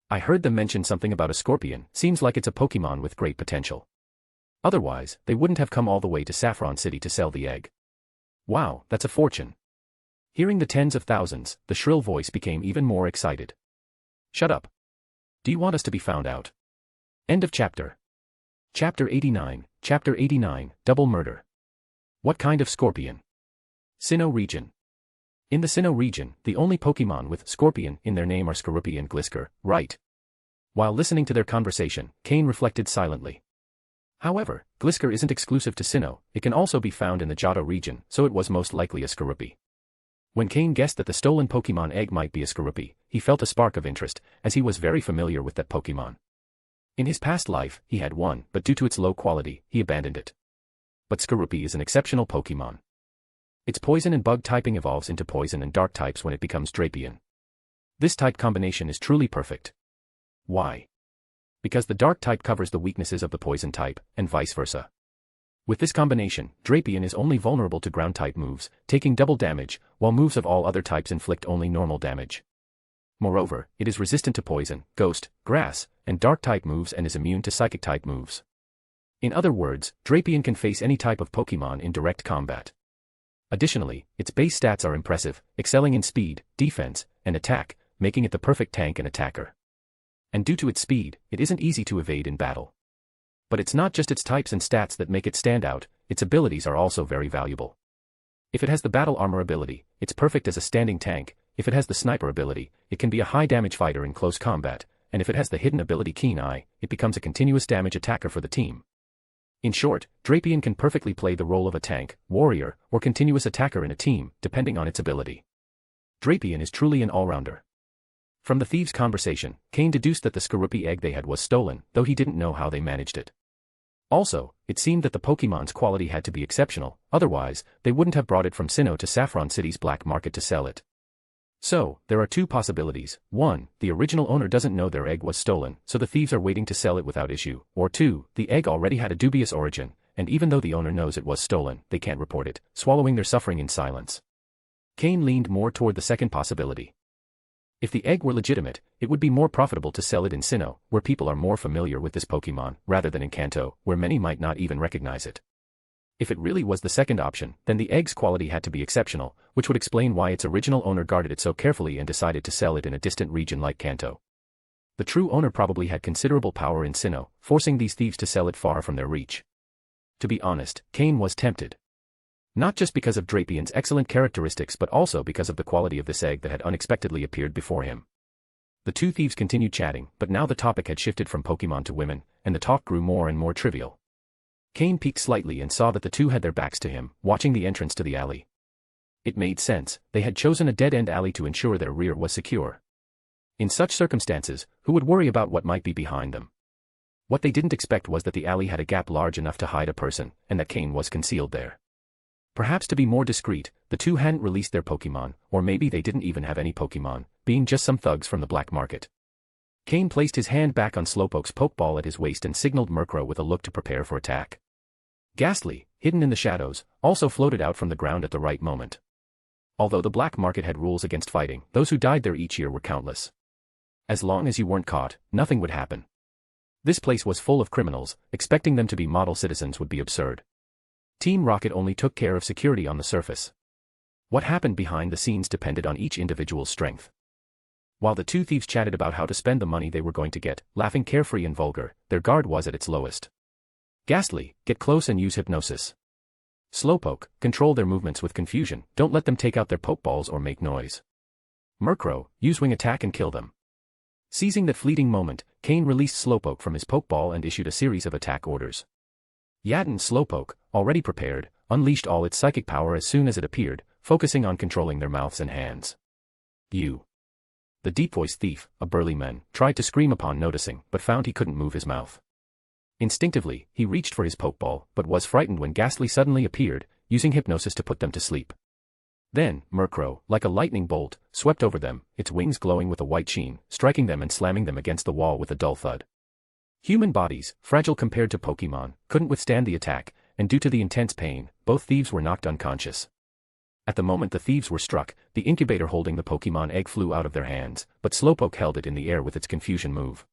I heard them mention something about a scorpion, seems like it's a Pokémon with great potential. Otherwise, they wouldn't have come all the way to Saffron City to sell the egg." "Wow, that's a fortune." Hearing the tens of thousands, the shrill voice became even more excited. "Shut up. Do you want us to be found out?" End of chapter. Chapter 89, Double Murder. What kind of scorpion? Sinnoh region. In the Sinnoh region, the only Pokémon with scorpion in their name are Skorupi and Glisker, right? While listening to their conversation, Cain reflected silently. However, Glisker isn't exclusive to Sinnoh, it can also be found in the Johto region, so it was most likely a Skorupi. When Cain guessed that the stolen Pokémon egg might be a Skorupi, he felt a spark of interest, as he was very familiar with that Pokémon. In his past life, he had one, but due to its low quality, he abandoned it. But Skorupi is an exceptional Pokémon. Its poison and bug typing evolves into poison and dark types when it becomes Drapion. This type combination is truly perfect. Why? Because the dark type covers the weaknesses of the poison type, and vice versa. With this combination, Drapion is only vulnerable to ground type moves, taking double damage, while moves of all other types inflict only normal damage. Moreover, it is resistant to poison, ghost, grass, and dark type moves and is immune to psychic type moves. In other words, Drapion can face any type of Pokémon in direct combat. Additionally, its base stats are impressive, excelling in speed, defense, and attack, making it the perfect tank and attacker. And due to its speed, it isn't easy to evade in battle. But it's not just its types and stats that make it stand out, its abilities are also very valuable. If it has the battle armor ability, it's perfect as a standing tank. If it has the sniper ability, it can be a high damage fighter in close combat, and if it has the hidden ability Keen Eye, it becomes a continuous damage attacker for the team. In short, Drapion can perfectly play the role of a tank, warrior, or continuous attacker in a team, depending on its ability. Drapion is truly an all-rounder. From the thieves' conversation, Cain deduced that the Skorupi egg they had was stolen, though he didn't know how they managed it. Also, it seemed that the Pokémon's quality had to be exceptional, otherwise, they wouldn't have brought it from Sinnoh to Saffron City's black market to sell it. So, there are two possibilities. 1, the original owner doesn't know their egg was stolen, so the thieves are waiting to sell it without issue. Or 2, the egg already had a dubious origin, and even though the owner knows it was stolen, they can't report it, swallowing their suffering in silence. Cain leaned more toward the second possibility. If the egg were legitimate, it would be more profitable to sell it in Sinnoh, where people are more familiar with this Pokémon, rather than in Kanto, where many might not even recognize it. If it really was the second option, then the egg's quality had to be exceptional, which would explain why its original owner guarded it so carefully and decided to sell it in a distant region like Kanto. The true owner probably had considerable power in Sinnoh, forcing these thieves to sell it far from their reach. To be honest, Cain was tempted. Not just because of Drapion's excellent characteristics but also because of the quality of this egg that had unexpectedly appeared before him. The two thieves continued chatting, but now the topic had shifted from Pokémon to women, and the talk grew more and more trivial. Cain peeked slightly and saw that the two had their backs to him, watching the entrance to the alley. It made sense, they had chosen a dead-end alley to ensure their rear was secure. In such circumstances, who would worry about what might be behind them? What they didn't expect was that the alley had a gap large enough to hide a person, and that Cain was concealed there. Perhaps to be more discreet, the two hadn't released their Pokémon, or maybe they didn't even have any Pokémon, being just some thugs from the black market. Cain placed his hand back on Slowpoke's Pokeball at his waist and signaled Murkrow with a look to prepare for attack. Ghastly, hidden in the shadows, also floated out from the ground at the right moment. Although the black market had rules against fighting, those who died there each year were countless. As long as you weren't caught, nothing would happen. This place was full of criminals, expecting them to be model citizens would be absurd. Team Rocket only took care of security on the surface. What happened behind the scenes depended on each individual's strength. While the two thieves chatted about how to spend the money they were going to get, laughing carefree and vulgar, their guard was at its lowest. Ghastly, get close and use hypnosis. Slowpoke, control their movements with confusion, don't let them take out their Pokeballs or make noise. Murkrow, use wing attack and kill them. Seizing that fleeting moment, Cain released Slowpoke from his Pokeball and issued a series of attack orders. Yatten Slowpoke, already prepared, unleashed all its psychic power as soon as it appeared, focusing on controlling their mouths and hands. You. The deep-voiced thief, a burly man, tried to scream upon noticing, but found he couldn't move his mouth. Instinctively, he reached for his Pokeball, but was frightened when Ghastly suddenly appeared, using hypnosis to put them to sleep. Then, Murkrow, like a lightning bolt, swept over them, its wings glowing with a white sheen, striking them and slamming them against the wall with a dull thud. Human bodies, fragile compared to Pokémon, couldn't withstand the attack, and due to the intense pain, both thieves were knocked unconscious. At the moment the thieves were struck, the incubator holding the Pokémon egg flew out of their hands, but Slowpoke held it in the air with its confusion move.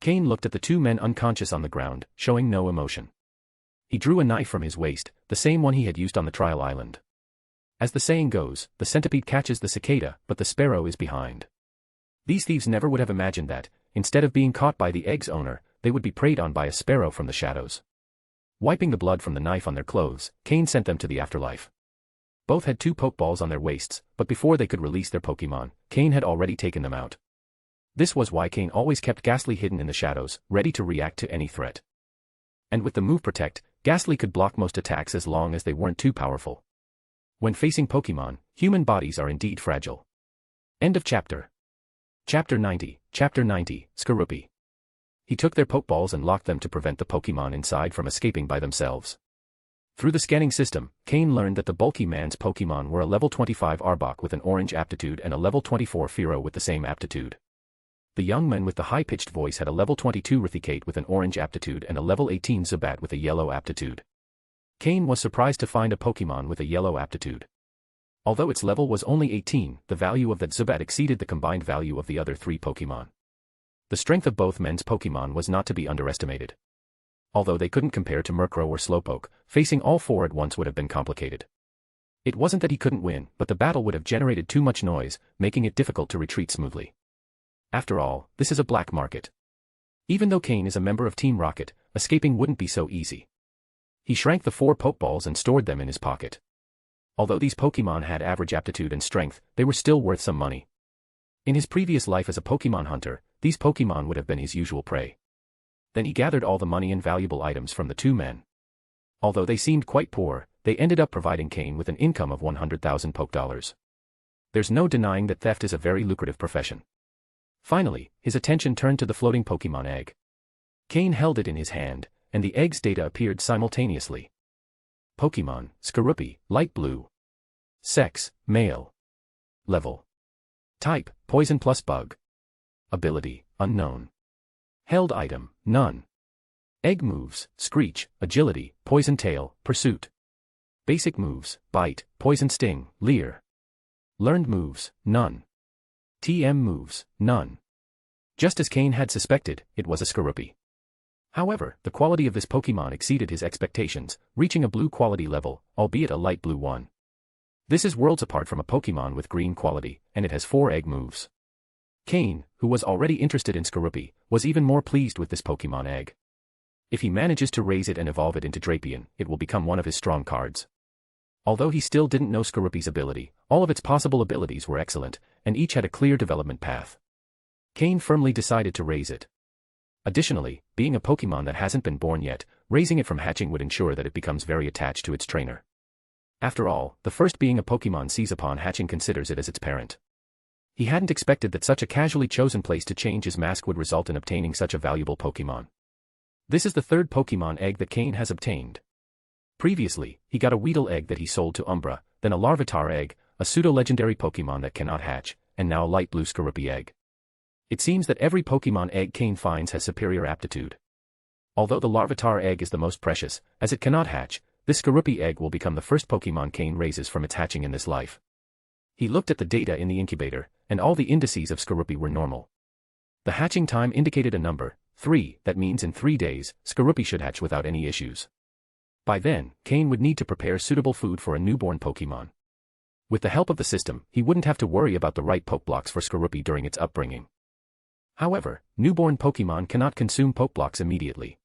Cain looked at the two men unconscious on the ground, showing no emotion. He drew a knife from his waist, the same one he had used on the trial island. As the saying goes, the centipede catches the cicada, but the sparrow is behind. These thieves never would have imagined that, instead of being caught by the egg's owner, they would be preyed on by a sparrow from the shadows. Wiping the blood from the knife on their clothes, Cain sent them to the afterlife. Both had two Pokeballs on their waists, but before they could release their Pokémon, Cain had already taken them out. This was why Cain always kept Ghastly hidden in the shadows, ready to react to any threat. And with the move Protect, Ghastly could block most attacks as long as they weren't too powerful. When facing Pokémon, human bodies are indeed fragile. End of chapter. Chapter 90, Skorupi. He took their Pokeballs and locked them to prevent the Pokémon inside from escaping by themselves. Through the scanning system, Cain learned that the bulky man's Pokémon were a level 25 Arbok with an orange aptitude and a level 24 Fearow with the same aptitude. The young man with the high-pitched voice had a level 22 Raticate with an orange aptitude and a level 18 Zubat with a yellow aptitude. Cain was surprised to find a Pokémon with a yellow aptitude. Although its level was only 18, the value of that Zubat exceeded the combined value of the other three Pokémon. The strength of both men's Pokémon was not to be underestimated. Although they couldn't compare to Murkrow or Slowpoke, facing all four at once would have been complicated. It wasn't that he couldn't win, but the battle would have generated too much noise, making it difficult to retreat smoothly. After all, this is a black market. Even though Cain is a member of Team Rocket, escaping wouldn't be so easy. He shrank the 4 Pokeballs and stored them in his pocket. Although these Pokémon had average aptitude and strength, they were still worth some money. In his previous life as a Pokémon hunter, these Pokémon would have been his usual prey. Then he gathered all the money and valuable items from the two men. Although they seemed quite poor, they ended up providing Cain with an income of 100,000 Pokedollars. There's no denying that theft is a very lucrative profession. Finally, his attention turned to the floating Pokémon egg. Cain held it in his hand, and the egg's data appeared simultaneously. Pokémon, Skorupi, light blue. Sex, male. Level. Type, poison plus bug. Ability, unknown. Held item, none. Egg moves, Screech, Agility, Poison Tail, Pursuit. Basic moves, Bite, Poison Sting, Leer. Learned moves, none. TM moves, none. Just as Cain had suspected, it was a Skorupi. However, the quality of this Pokémon exceeded his expectations, reaching a blue quality level, albeit a light blue one. This is worlds apart from a Pokémon with green quality, and it has 4 egg moves. Cain, who was already interested in Skorupi, was even more pleased with this Pokémon egg. If he manages to raise it and evolve it into Drapion, it will become one of his strong cards. Although he still didn't know Skorupi's ability, all of its possible abilities were excellent, and each had a clear development path. Cain firmly decided to raise it. Additionally, being a Pokémon that hasn't been born yet, raising it from hatching would ensure that it becomes very attached to its trainer. After all, the first being a Pokémon sees upon hatching considers it as its parent. He hadn't expected that such a casually chosen place to change his mask would result in obtaining such a valuable Pokémon. This is the 3rd Pokémon egg that Cain has obtained. Previously, he got a Weedle egg that he sold to Umbra, then a Larvitar egg, a pseudo-legendary Pokémon that cannot hatch, and now a light blue Skorupi egg. It seems that every Pokémon egg Cain finds has superior aptitude. Although the Larvitar egg is the most precious, as it cannot hatch, this Skorupi egg will become the first Pokémon Cain raises from its hatching in this life. He looked at the data in the incubator, and all the indices of Skorupi were normal. The hatching time indicated a number, 3, that means in 3 days, Skorupi should hatch without any issues. By then, Cain would need to prepare suitable food for a newborn Pokémon. With the help of the system, he wouldn't have to worry about the right Pokeblocks for Skorupi during its upbringing. However, newborn Pokémon cannot consume Pokeblocks immediately.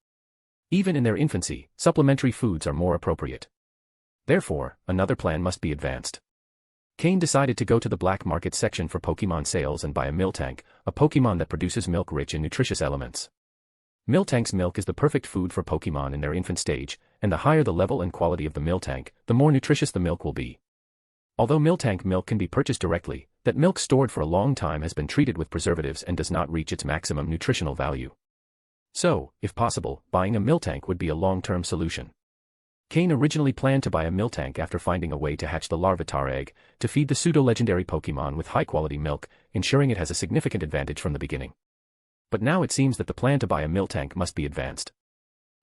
Even in their infancy, supplementary foods are more appropriate. Therefore, another plan must be advanced. Cain decided to go to the black market section for Pokémon sales and buy a Miltank, a Pokémon that produces milk rich in nutritious elements. Miltank's milk is the perfect food for Pokémon in their infant stage, and the higher the level and quality of the Miltank, the more nutritious the milk will be. Although Miltank milk can be purchased directly, that milk stored for a long time has been treated with preservatives and does not reach its maximum nutritional value. So, if possible, buying a Miltank would be a long-term solution. Cain originally planned to buy a Miltank after finding a way to hatch the Larvitar egg, to feed the pseudo-legendary Pokémon with high-quality milk, ensuring it has a significant advantage from the beginning. But now it seems that the plan to buy a Miltank must be advanced.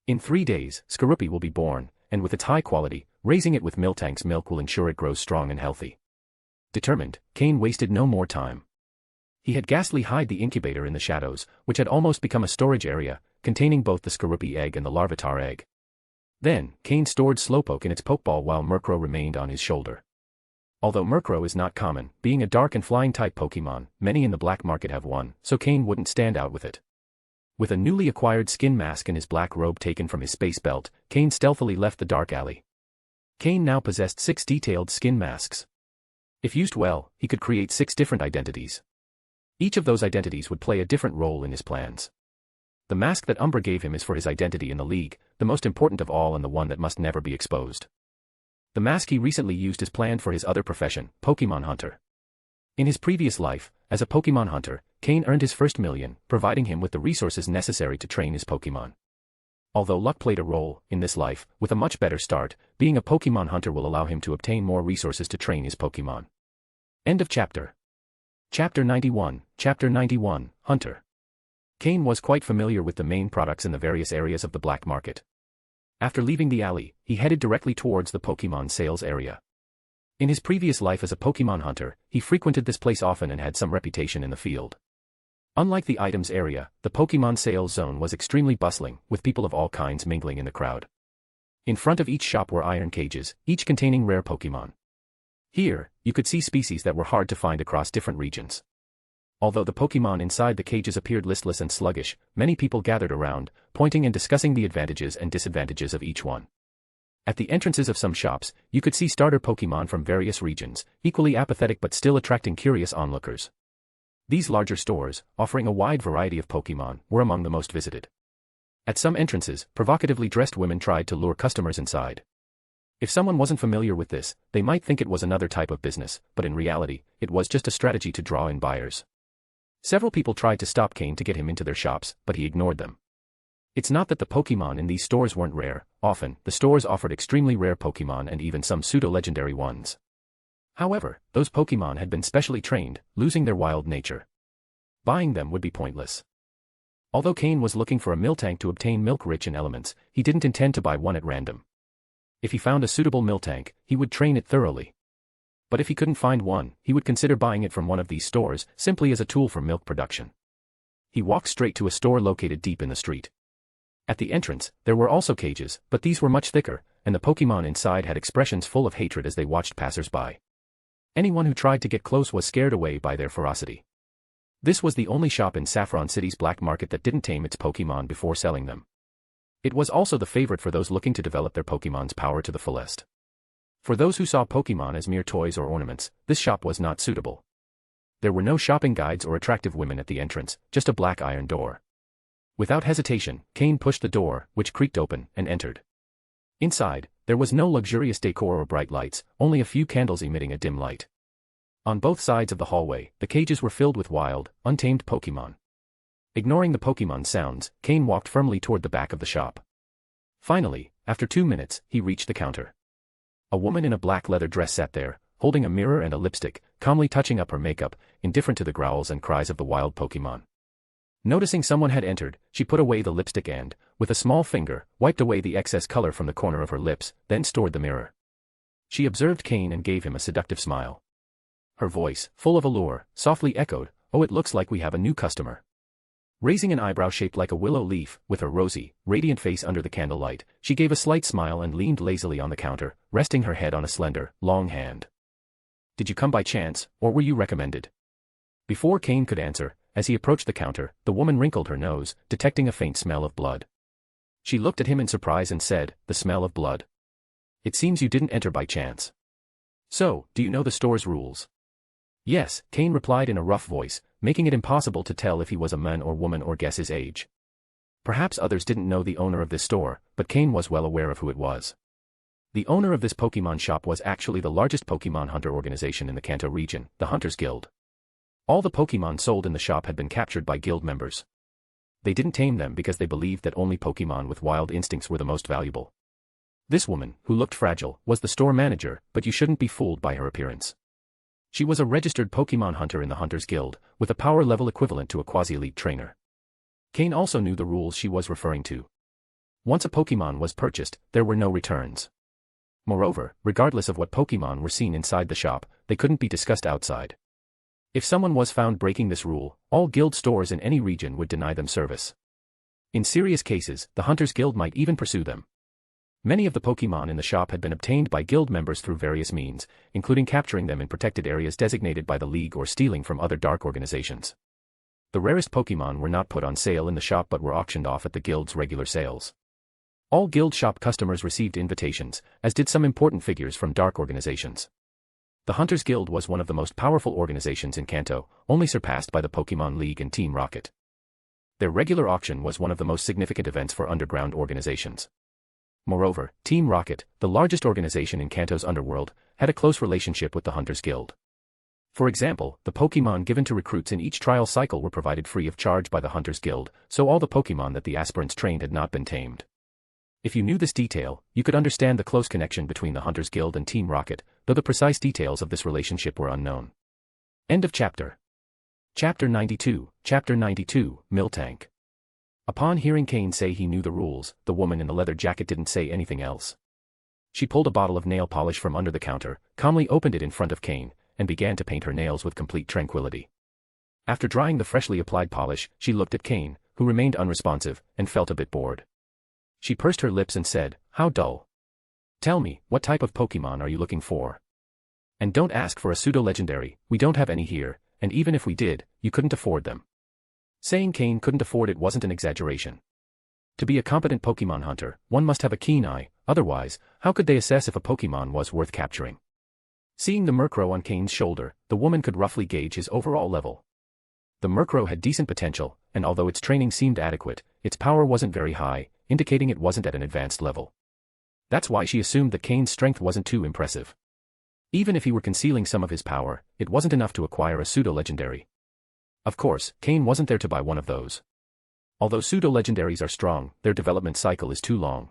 In 3 days, Skorupi will be born, and with its high quality, raising it with Miltank's milk will ensure it grows strong and healthy. Determined, Cain wasted no more time. He had Ghastly hide the incubator in the shadows, which had almost become a storage area, containing both the Skorupi egg and the Larvitar egg. Then, Cain stored Slowpoke in its Pokeball while Murkrow remained on his shoulder. Although Murkrow is not common, being a dark and flying type Pokémon, many in the black market have one, so Cain wouldn't stand out with it. With a newly acquired skin mask and his black robe taken from his space belt, Cain stealthily left the dark alley. Cain now possessed 6 detailed skin masks. If used well, he could create 6 different identities. Each of those identities would play a different role in his plans. The mask that Umbra gave him is for his identity in the league, the most important of all and the one that must never be exposed. The mask he recently used is planned for his other profession, Pokémon Hunter. In his previous life, as a Pokémon Hunter, Cain earned his first million, providing him with the resources necessary to train his Pokémon. Although luck played a role, in this life, with a much better start, being a Pokémon Hunter will allow him to obtain more resources to train his Pokémon. End of chapter. Chapter 91, Hunter. Cain was quite familiar with the main products in the various areas of the black market. After leaving the alley, he headed directly towards the Pokémon sales area. In his previous life as a Pokémon Hunter, he frequented this place often and had some reputation in the field. Unlike the items area, the Pokémon sales zone was extremely bustling, with people of all kinds mingling in the crowd. In front of each shop were iron cages, each containing rare Pokémon. Here, you could see species that were hard to find across different regions. Although the Pokémon inside the cages appeared listless and sluggish, many people gathered around, pointing and discussing the advantages and disadvantages of each one. At the entrances of some shops, you could see starter Pokémon from various regions, equally apathetic but still attracting curious onlookers. These larger stores, offering a wide variety of Pokémon, were among the most visited. At some entrances, provocatively dressed women tried to lure customers inside. If someone wasn't familiar with this, they might think it was another type of business, but in reality, it was just a strategy to draw in buyers. Several people tried to stop Cain to get him into their shops, but he ignored them. It's not that the Pokémon in these stores weren't rare, often, the stores offered extremely rare Pokémon and even some pseudo-legendary ones. However, those Pokémon had been specially trained, losing their wild nature. Buying them would be pointless. Although Cain was looking for a Miltank to obtain milk rich in elements, he didn't intend to buy one at random. If he found a suitable Miltank, he would train it thoroughly. But if he couldn't find one, he would consider buying it from one of these stores, simply as a tool for milk production. He walked straight to a store located deep in the street. At the entrance, there were also cages, but these were much thicker, and the Pokémon inside had expressions full of hatred as they watched passers-by. Anyone who tried to get close was scared away by their ferocity. This was the only shop in Saffron City's black market that didn't tame its Pokémon before selling them. It was also the favorite for those looking to develop their Pokémon's power to the fullest. For those who saw Pokémon as mere toys or ornaments, this shop was not suitable. There were no shopping guides or attractive women at the entrance, just a black iron door. Without hesitation, Cain pushed the door, which creaked open, and entered. Inside, there was no luxurious decor or bright lights, only a few candles emitting a dim light. On both sides of the hallway, the cages were filled with wild, untamed Pokémon. Ignoring the Pokémon sounds, Cain walked firmly toward the back of the shop. Finally, After 2 minutes, he reached the counter. A woman in a black leather dress sat there, holding a mirror and a lipstick, calmly touching up her makeup, indifferent to the growls and cries of the wild Pokémon. Noticing someone had entered, she put away the lipstick and, with a small finger, wiped away the excess color from the corner of her lips, then stored the mirror. She observed Cain and gave him a seductive smile. Her voice, full of allure, softly echoed, "Oh, it looks like we have a new customer." Raising an eyebrow shaped like a willow leaf, with her rosy, radiant face under the candlelight, she gave a slight smile and leaned lazily on the counter, resting her head on a slender, long hand. "Did you come by chance, or were you recommended?" Before Cain could answer, as he approached the counter, the woman wrinkled her nose, detecting a faint smell of blood. She looked at him in surprise and said, "The smell of blood. It seems you didn't enter by chance. So, do you know the store's rules?" "Yes," Cain replied in a rough voice, making it impossible to tell if he was a man or woman or guess his age. Perhaps others didn't know the owner of this store, but Cain was well aware of who it was. The owner of this Pokémon shop was actually the largest Pokémon hunter organization in the Kanto region, the Hunters Guild. All the Pokémon sold in the shop had been captured by guild members. They didn't tame them because they believed that only Pokémon with wild instincts were the most valuable. This woman, who looked fragile, was the store manager, but you shouldn't be fooled by her appearance. She was a registered Pokémon hunter in the Hunters Guild, with a power level equivalent to a quasi-elite trainer. Cain also knew the rules she was referring to. Once a Pokémon was purchased, there were no returns. Moreover, regardless of what Pokémon were seen inside the shop, they couldn't be discussed outside. If someone was found breaking this rule, all guild stores in any region would deny them service. In serious cases, the Hunters Guild might even pursue them. Many of the Pokémon in the shop had been obtained by guild members through various means, including capturing them in protected areas designated by the League or stealing from other dark organizations. The rarest Pokémon were not put on sale in the shop but were auctioned off at the guild's regular sales. All guild shop customers received invitations, as did some important figures from dark organizations. The Hunters Guild was one of the most powerful organizations in Kanto, only surpassed by the Pokémon League and Team Rocket. Their regular auction was one of the most significant events for underground organizations. Moreover, Team Rocket, the largest organization in Kanto's underworld, had a close relationship with the Hunters Guild. For example, the Pokémon given to recruits in each trial cycle were provided free of charge by the Hunters Guild, so all the Pokémon that the aspirants trained had not been tamed. If you knew this detail, you could understand the close connection between the Hunters Guild and Team Rocket, though the precise details of this relationship were unknown. End of chapter. Chapter 92, Miltank. Upon hearing Cain say he knew the rules, the woman in the leather jacket didn't say anything else. She pulled a bottle of nail polish from under the counter, calmly opened it in front of Cain, and began to paint her nails with complete tranquility. After drying the freshly applied polish, she looked at Cain, who remained unresponsive, and felt a bit bored. She pursed her lips and said, "How dull. Tell me, what type of Pokémon are you looking for? And don't ask for a pseudo-legendary, we don't have any here, and even if we did, you couldn't afford them." Saying Cain couldn't afford it wasn't an exaggeration. To be a competent Pokémon hunter, one must have a keen eye, otherwise, how could they assess if a Pokémon was worth capturing? Seeing the Murkrow on Cain's shoulder, the woman could roughly gauge his overall level. The Murkrow had decent potential, and although its training seemed adequate, its power wasn't very high, indicating it wasn't at an advanced level. That's why she assumed that Cain's strength wasn't too impressive. Even if he were concealing some of his power, it wasn't enough to acquire a pseudo-legendary. Of course, Cain wasn't there to buy one of those. Although pseudo-legendaries are strong, their development cycle is too long.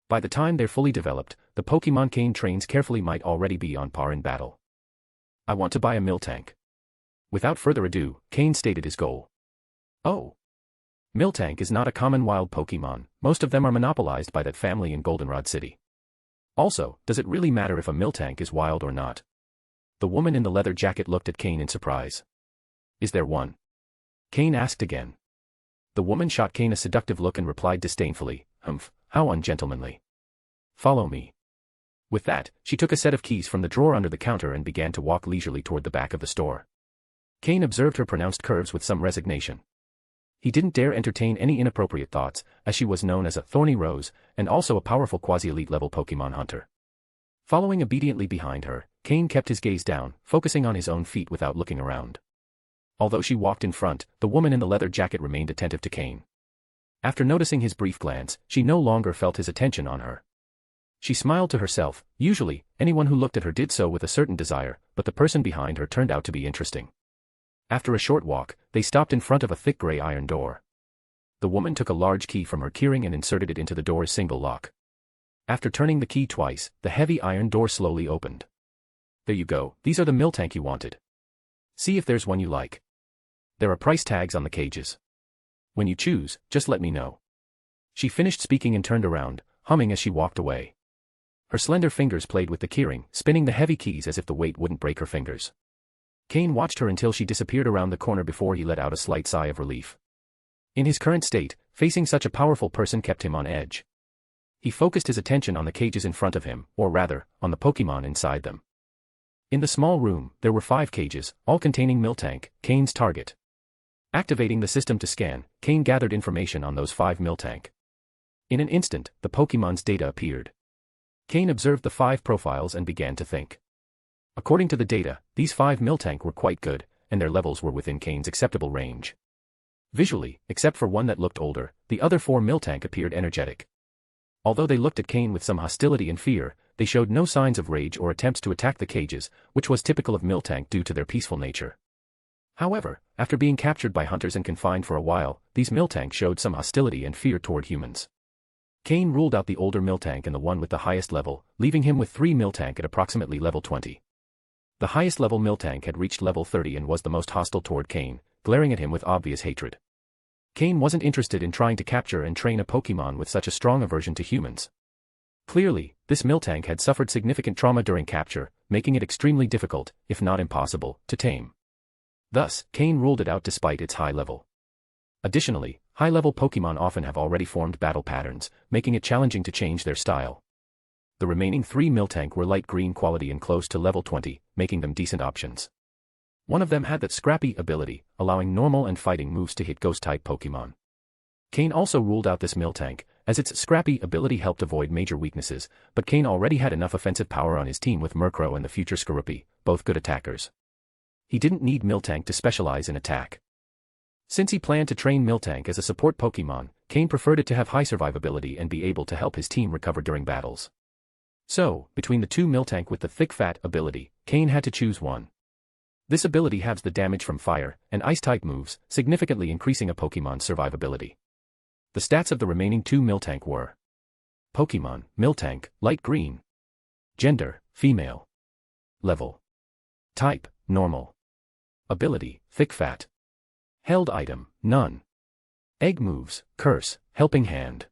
By the time they're fully developed, the Pokémon Cain trains carefully might already be on par in battle. "I want to buy a Miltank." Without further ado, Cain stated his goal. "Oh. Miltank is not a common wild Pokémon, most of them are monopolized by that family in Goldenrod City. Also, does it really matter if a Miltank is wild or not?" The woman in the leather jacket looked at Cain in surprise. "Is there one?" Cain asked again. The woman shot Cain a seductive look and replied disdainfully, "Humph, how ungentlemanly. Follow me." With that, she took a set of keys from the drawer under the counter and began to walk leisurely toward the back of the store. Cain observed her pronounced curves with some resignation. He didn't dare entertain any inappropriate thoughts, as she was known as a thorny rose, and also a powerful quasi-elite level Pokémon hunter. Following obediently behind her, Cain kept his gaze down, focusing on his own feet without looking around. Although she walked in front, the woman in the leather jacket remained attentive to Cain. After noticing his brief glance, she no longer felt his attention on her. She smiled to herself. Usually, anyone who looked at her did so with a certain desire, but the person behind her turned out to be interesting. After a short walk, they stopped in front of a thick gray iron door. The woman took a large key from her keyring and inserted it into the door's single lock. After turning the key twice, the heavy iron door slowly opened. There you go, these are the miltank you wanted. See if there's one you like. There are price tags on the cages. When you choose, just let me know. She finished speaking and turned around, humming as she walked away. Her slender fingers played with the keyring, spinning the heavy keys as if the weight wouldn't break her fingers. Cain watched her until she disappeared around the corner before he let out a slight sigh of relief. In his current state, facing such a powerful person kept him on edge. He focused his attention on the cages in front of him, or rather, on the Pokémon inside them. In the small room, there were 5 cages, all containing miltank, Cain's target. Activating the system to scan, Cain gathered information on those 5 miltank. In an instant, the Pokémon's data appeared. Cain observed the 5 profiles and began to think. According to the data, these 5 miltank were quite good, and their levels were within Cain's acceptable range. Visually, except for one that looked older, the other 4 miltank appeared energetic. Although they looked at Cain with some hostility and fear, they showed no signs of rage or attempts to attack the cages, which was typical of miltank due to their peaceful nature. However, after being captured by hunters and confined for a while, these miltank showed some hostility and fear toward humans. Cain ruled out the older miltank and the one with the highest level, leaving him with 3 miltank at approximately level 20. The highest level miltank had reached level 30 and was the most hostile toward Cain, glaring at him with obvious hatred. Cain wasn't interested in trying to capture and train a Pokémon with such a strong aversion to humans. Clearly, this miltank had suffered significant trauma during capture, making it extremely difficult, if not impossible, to tame. Thus, Cain ruled it out despite its high level. Additionally, high-level Pokémon often have already formed battle patterns, making it challenging to change their style. The remaining 3 miltank were light green quality and close to level 20, making them decent options. One of them had that Scrappy ability, allowing normal and fighting moves to hit Ghost-type Pokémon. Cain also ruled out this miltank, as its Scrappy ability helped avoid major weaknesses, but Cain already had enough offensive power on his team with Murkrow and the future Skorupi, both good attackers. He didn't need miltank to specialize in attack. Since he planned to train miltank as a support Pokémon, Cain preferred it to have high survivability and be able to help his team recover during battles. So, between the 2 miltank with the thick fat ability, Cain had to choose one. This ability halves the damage from fire and ice-type moves, significantly increasing a Pokémon's survivability. The stats of the remaining 2 miltank were: Pokémon, miltank, light green. Gender, female. Level. Type, normal. Ability, thick fat. Held item, none. Egg moves, curse, helping hand.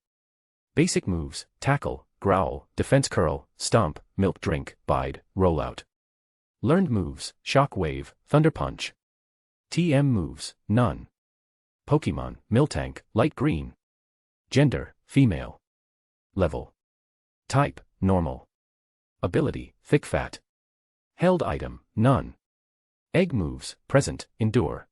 Basic moves, tackle, growl, defense curl, stomp, milk drink, bide, rollout. Learned moves, shock wave, thunder punch. TM moves, none. Pokémon, miltank, light green. Gender, female. Level. Type, normal. Ability, thick fat. Held item, none. Egg moves, present, endure.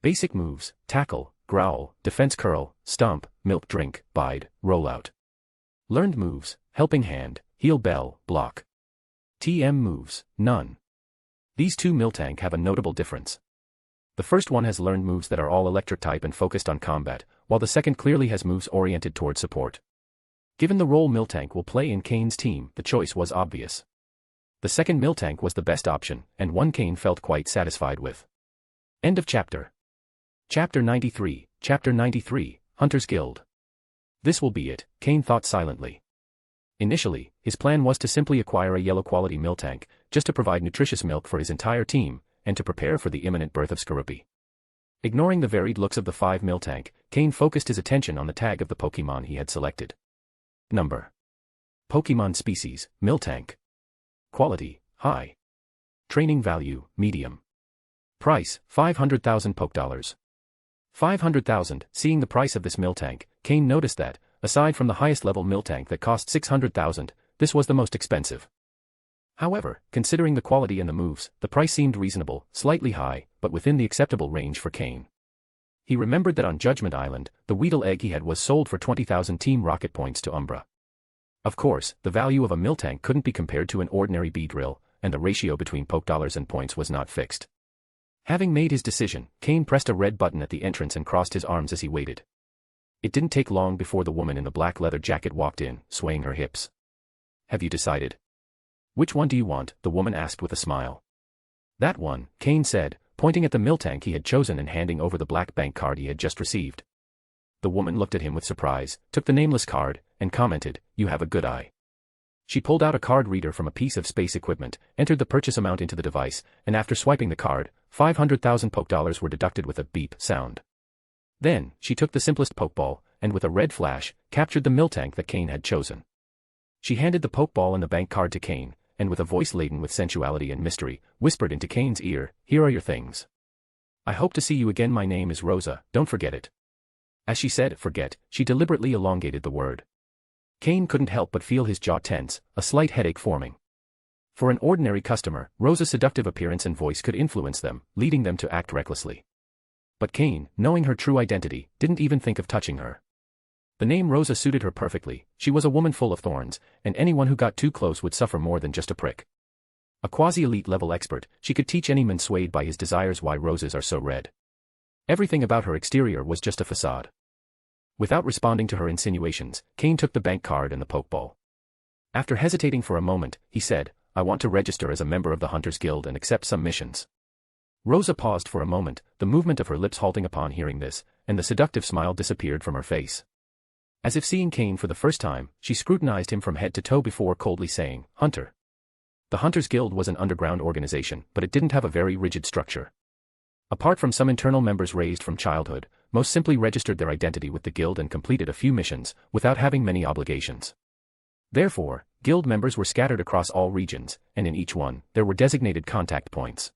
Basic moves, tackle, growl, defense curl, stomp, milk drink, bide, rollout. Learned moves, helping hand, heal bell, block. TM moves, none. These 2 miltank have a notable difference. The first one has learned moves that are all electric type and focused on combat, while the second clearly has moves oriented toward support. Given the role miltank will play in Cain's team, the choice was obvious. The second miltank was the best option, and one Cain felt quite satisfied with. End of chapter. Chapter 93, Chapter 93, Hunter's Guild. This will be it, Cain thought silently. Initially, his plan was to simply acquire a yellow-quality miltank, just to provide nutritious milk for his entire team, and to prepare for the imminent birth of Skorupi. Ignoring the varied looks of the 5 miltank, Cain focused his attention on the tag of the Pokémon he had selected. Number. Pokémon species, miltank. Quality, high. Training value, medium. Price, 500,000 Pokédollars. 500,000. Seeing the price of this miltank, Cain noticed that, aside from the highest level miltank that cost 600,000, this was the most expensive. However, considering the quality and the moves, the price seemed reasonable, slightly high, but within the acceptable range for Cain. He remembered that on Judgment Island, the Weedle egg he had was sold for 20,000 Team Rocket points to Umbra. Of course, the value of a miltank couldn't be compared to an ordinary Beedrill, and the ratio between Pokédollars and points was not fixed. Having made his decision, Cain pressed a red button at the entrance and crossed his arms as he waited. It didn't take long before the woman in the black leather jacket walked in, swaying her hips. Have you decided? Which one do you want? The woman asked with a smile. That one, Cain said, pointing at the miltank he had chosen and handing over the black bank card he had just received. The woman looked at him with surprise, took the nameless card, and commented, "You have a good eye." She pulled out a card reader from a piece of space equipment, entered the purchase amount into the device, and after swiping the card, 500,000 poke dollars were deducted with a beep sound. Then, she took the simplest pokeball, and with a red flash, captured the Miltank that Cain had chosen. She handed the pokeball and the bank card to Cain, and with a voice laden with sensuality and mystery, whispered into Cain's ear, "Here are your things. I hope to see you again. My name is Rosa, don't forget it." As she said "forget," she deliberately elongated the word. Cain couldn't help but feel his jaw tense, a slight headache forming. For an ordinary customer, Rosa's seductive appearance and voice could influence them, leading them to act recklessly. But Cain, knowing her true identity, didn't even think of touching her. The name Rosa suited her perfectly. She was a woman full of thorns, and anyone who got too close would suffer more than just a prick. A quasi-elite level expert, she could teach any man swayed by his desires why roses are so red. Everything about her exterior was just a facade. Without responding to her insinuations, Cain took the bank card and the pokeball. After hesitating for a moment, he said, "I want to register as a member of the Hunters Guild and accept some missions." Rosa paused for a moment, the movement of her lips halting upon hearing this, and the seductive smile disappeared from her face. As if seeing Cain for the first time, she scrutinized him from head to toe before coldly saying, "Hunter." The Hunters Guild was an underground organization, but it didn't have a very rigid structure. Apart from some internal members raised from childhood, most simply registered their identity with the guild and completed a few missions, without having many obligations. Therefore, guild members were scattered across all regions, and in each one, there were designated contact points.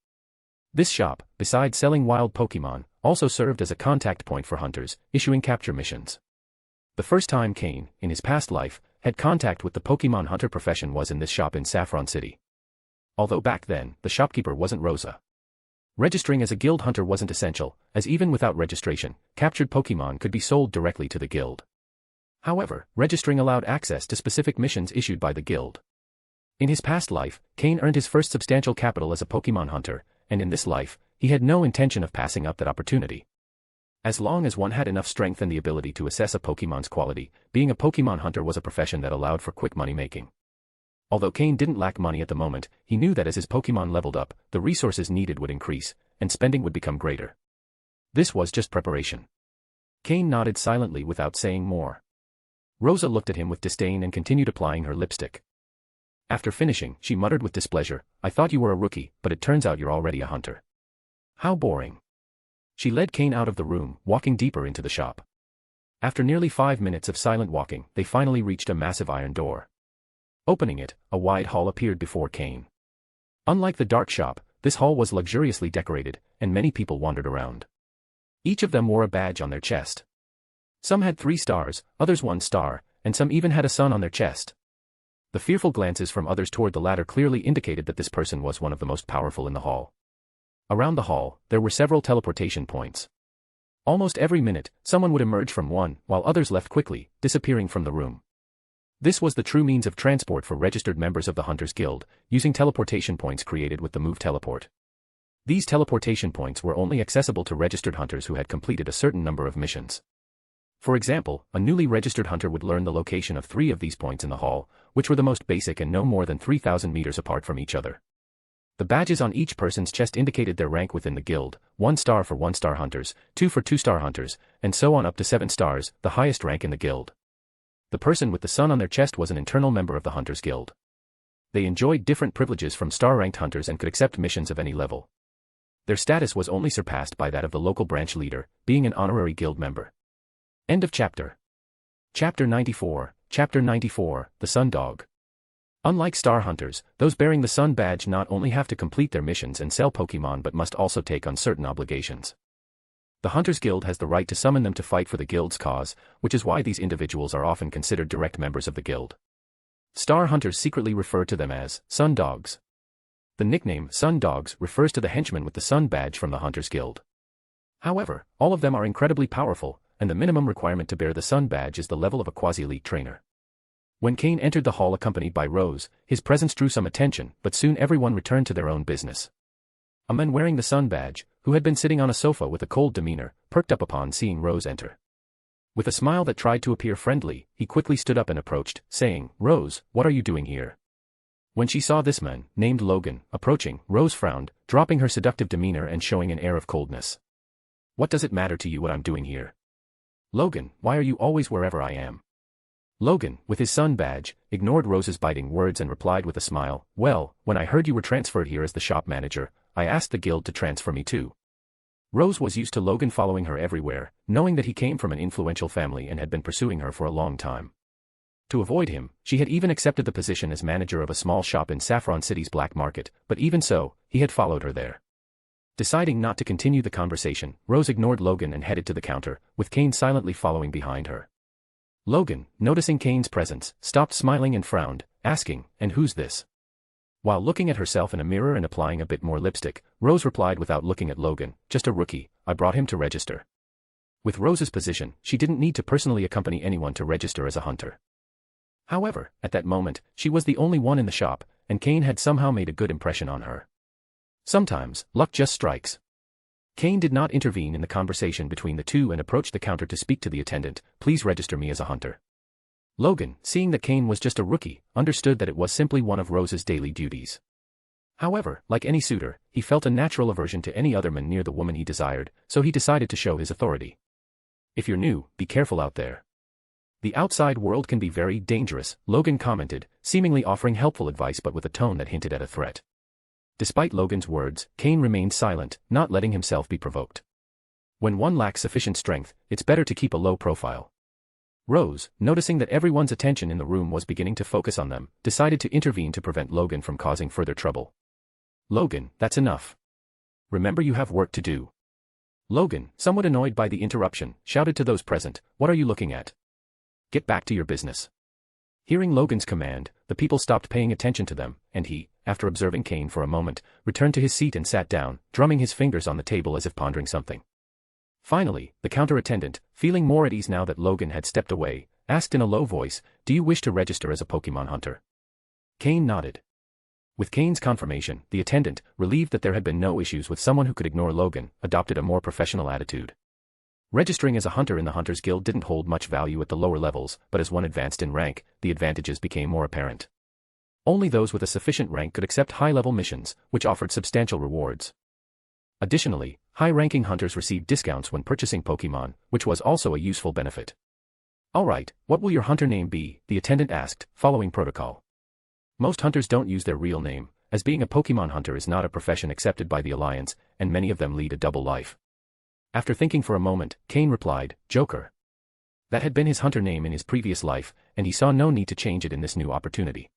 This shop, besides selling wild Pokémon, also served as a contact point for hunters, issuing capture missions. The first time Cain, in his past life, had contact with the Pokémon hunter profession was in this shop in Saffron City. Although back then, the shopkeeper wasn't Rosa. Registering as a guild hunter wasn't essential, as even without registration, captured Pokémon could be sold directly to the guild. However, registering allowed access to specific missions issued by the guild. In his past life, Cain earned his first substantial capital as a Pokémon hunter, and in this life, he had no intention of passing up that opportunity. As long as one had enough strength and the ability to assess a Pokémon's quality, being a Pokémon hunter was a profession that allowed for quick money making. Although Cain didn't lack money at the moment, he knew that as his Pokémon leveled up, the resources needed would increase, and spending would become greater. This was just preparation. Cain nodded silently without saying more. Rosa looked at him with disdain and continued applying her lipstick. After finishing, she muttered with displeasure, "I thought you were a rookie, but it turns out you're already a hunter. How boring." She led Cain out of the room, walking deeper into the shop. After nearly 5 minutes of silent walking, they finally reached a massive iron door. Opening it, a wide hall appeared before Cain. Unlike the dark shop, this hall was luxuriously decorated, and many people wandered around. Each of them wore a badge on their chest. Some had 3 stars, others 1 star, and some even had a sun on their chest. The fearful glances from others toward the latter clearly indicated that this person was one of the most powerful in the hall. Around the hall, there were several teleportation points. Almost every minute, someone would emerge from one, while others left quickly, disappearing from the room. This was the true means of transport for registered members of the Hunters Guild, using teleportation points created with the move teleport. These teleportation points were only accessible to registered hunters who had completed a certain number of missions. For example, a newly registered hunter would learn the location of 3 of these points in the hall, which were the most basic and no more than 3,000 meters apart from each other. The badges on each person's chest indicated their rank within the guild, 1 star for 1-star hunters, 2 for 2-star hunters, and so on up to 7 stars, the highest rank in the guild. The person with the sun on their chest was an internal member of the Hunters Guild. They enjoyed different privileges from star-ranked hunters and could accept missions of any level. Their status was only surpassed by that of the local branch leader, being an honorary guild member. End of chapter. Chapter 94, Chapter 94, The Sun Dog. Unlike star hunters, those bearing the sun badge not only have to complete their missions and sell Pokémon but must also take on certain obligations. The Hunters Guild has the right to summon them to fight for the guild's cause, which is why these individuals are often considered direct members of the guild. Star hunters secretly refer to them as Sun Dogs. The nickname Sun Dogs refers to the henchmen with the sun badge from the Hunters Guild. However, all of them are incredibly powerful, and the minimum requirement to bear the sun badge is the level of a quasi-elite trainer. When Cain entered the hall accompanied by Rose, his presence drew some attention, but soon everyone returned to their own business. A man wearing the sun badge, who had been sitting on a sofa with a cold demeanor, perked up upon seeing Rose enter. With a smile that tried to appear friendly, he quickly stood up and approached, saying, "Rose, what are you doing here?" When she saw this man, named Logan, approaching, Rose frowned, dropping her seductive demeanor and showing an air of coldness. "What does it matter to you what I'm doing here? Logan, why are you always wherever I am?" Logan, with his son badge, ignored Rose's biting words and replied with a smile, "Well, when I heard you were transferred here as the shop manager, I asked the guild to transfer me too." Rose was used to Logan following her everywhere, knowing that he came from an influential family and had been pursuing her for a long time. To avoid him, she had even accepted the position as manager of a small shop in Saffron City's black market, but even so, he had followed her there. Deciding not to continue the conversation, Rose ignored Logan and headed to the counter, with Cain silently following behind her. Logan, noticing Cain's presence, stopped smiling and frowned, asking, "And who's this?" While looking at herself in a mirror and applying a bit more lipstick, Rose replied without looking at Logan, "Just a rookie, I brought him to register." With Rose's position, she didn't need to personally accompany anyone to register as a hunter. However, at that moment, she was the only one in the shop, and Cain had somehow made a good impression on her. Sometimes, luck just strikes. Cain did not intervene in the conversation between the two and approached the counter to speak to the attendant, "Please register me as a hunter." Logan, seeing that Cain was just a rookie, understood that it was simply one of Rose's daily duties. However, like any suitor, he felt a natural aversion to any other man near the woman he desired, so he decided to show his authority. "If you're new, be careful out there. The outside world can be very dangerous," Logan commented, seemingly offering helpful advice but with a tone that hinted at a threat. Despite Logan's words, Cain remained silent, not letting himself be provoked. When one lacks sufficient strength, it's better to keep a low profile. Rose, noticing that everyone's attention in the room was beginning to focus on them, decided to intervene to prevent Logan from causing further trouble. "Logan, that's enough. Remember you have work to do." Logan, somewhat annoyed by the interruption, shouted to those present, "What are you looking at? Get back to your business." Hearing Logan's command, the people stopped paying attention to them, and he, after observing Cain for a moment, returned to his seat and sat down, drumming his fingers on the table as if pondering something. Finally, the counter attendant, feeling more at ease now that Logan had stepped away, asked in a low voice, "Do you wish to register as a Pokémon hunter?" Cain nodded. With Cain's confirmation, the attendant, relieved that there had been no issues with someone who could ignore Logan, adopted a more professional attitude. Registering as a hunter in the Hunters Guild didn't hold much value at the lower levels, but as one advanced in rank, the advantages became more apparent. Only those with a sufficient rank could accept high-level missions, which offered substantial rewards. Additionally, high-ranking hunters received discounts when purchasing Pokémon, which was also a useful benefit. "Alright, what will your hunter name be?" the attendant asked, following protocol. Most hunters don't use their real name, as being a Pokémon hunter is not a profession accepted by the Alliance, and many of them lead a double life. After thinking for a moment, Cain replied, "Joker." That had been his hunter name in his previous life, and he saw no need to change it in this new opportunity.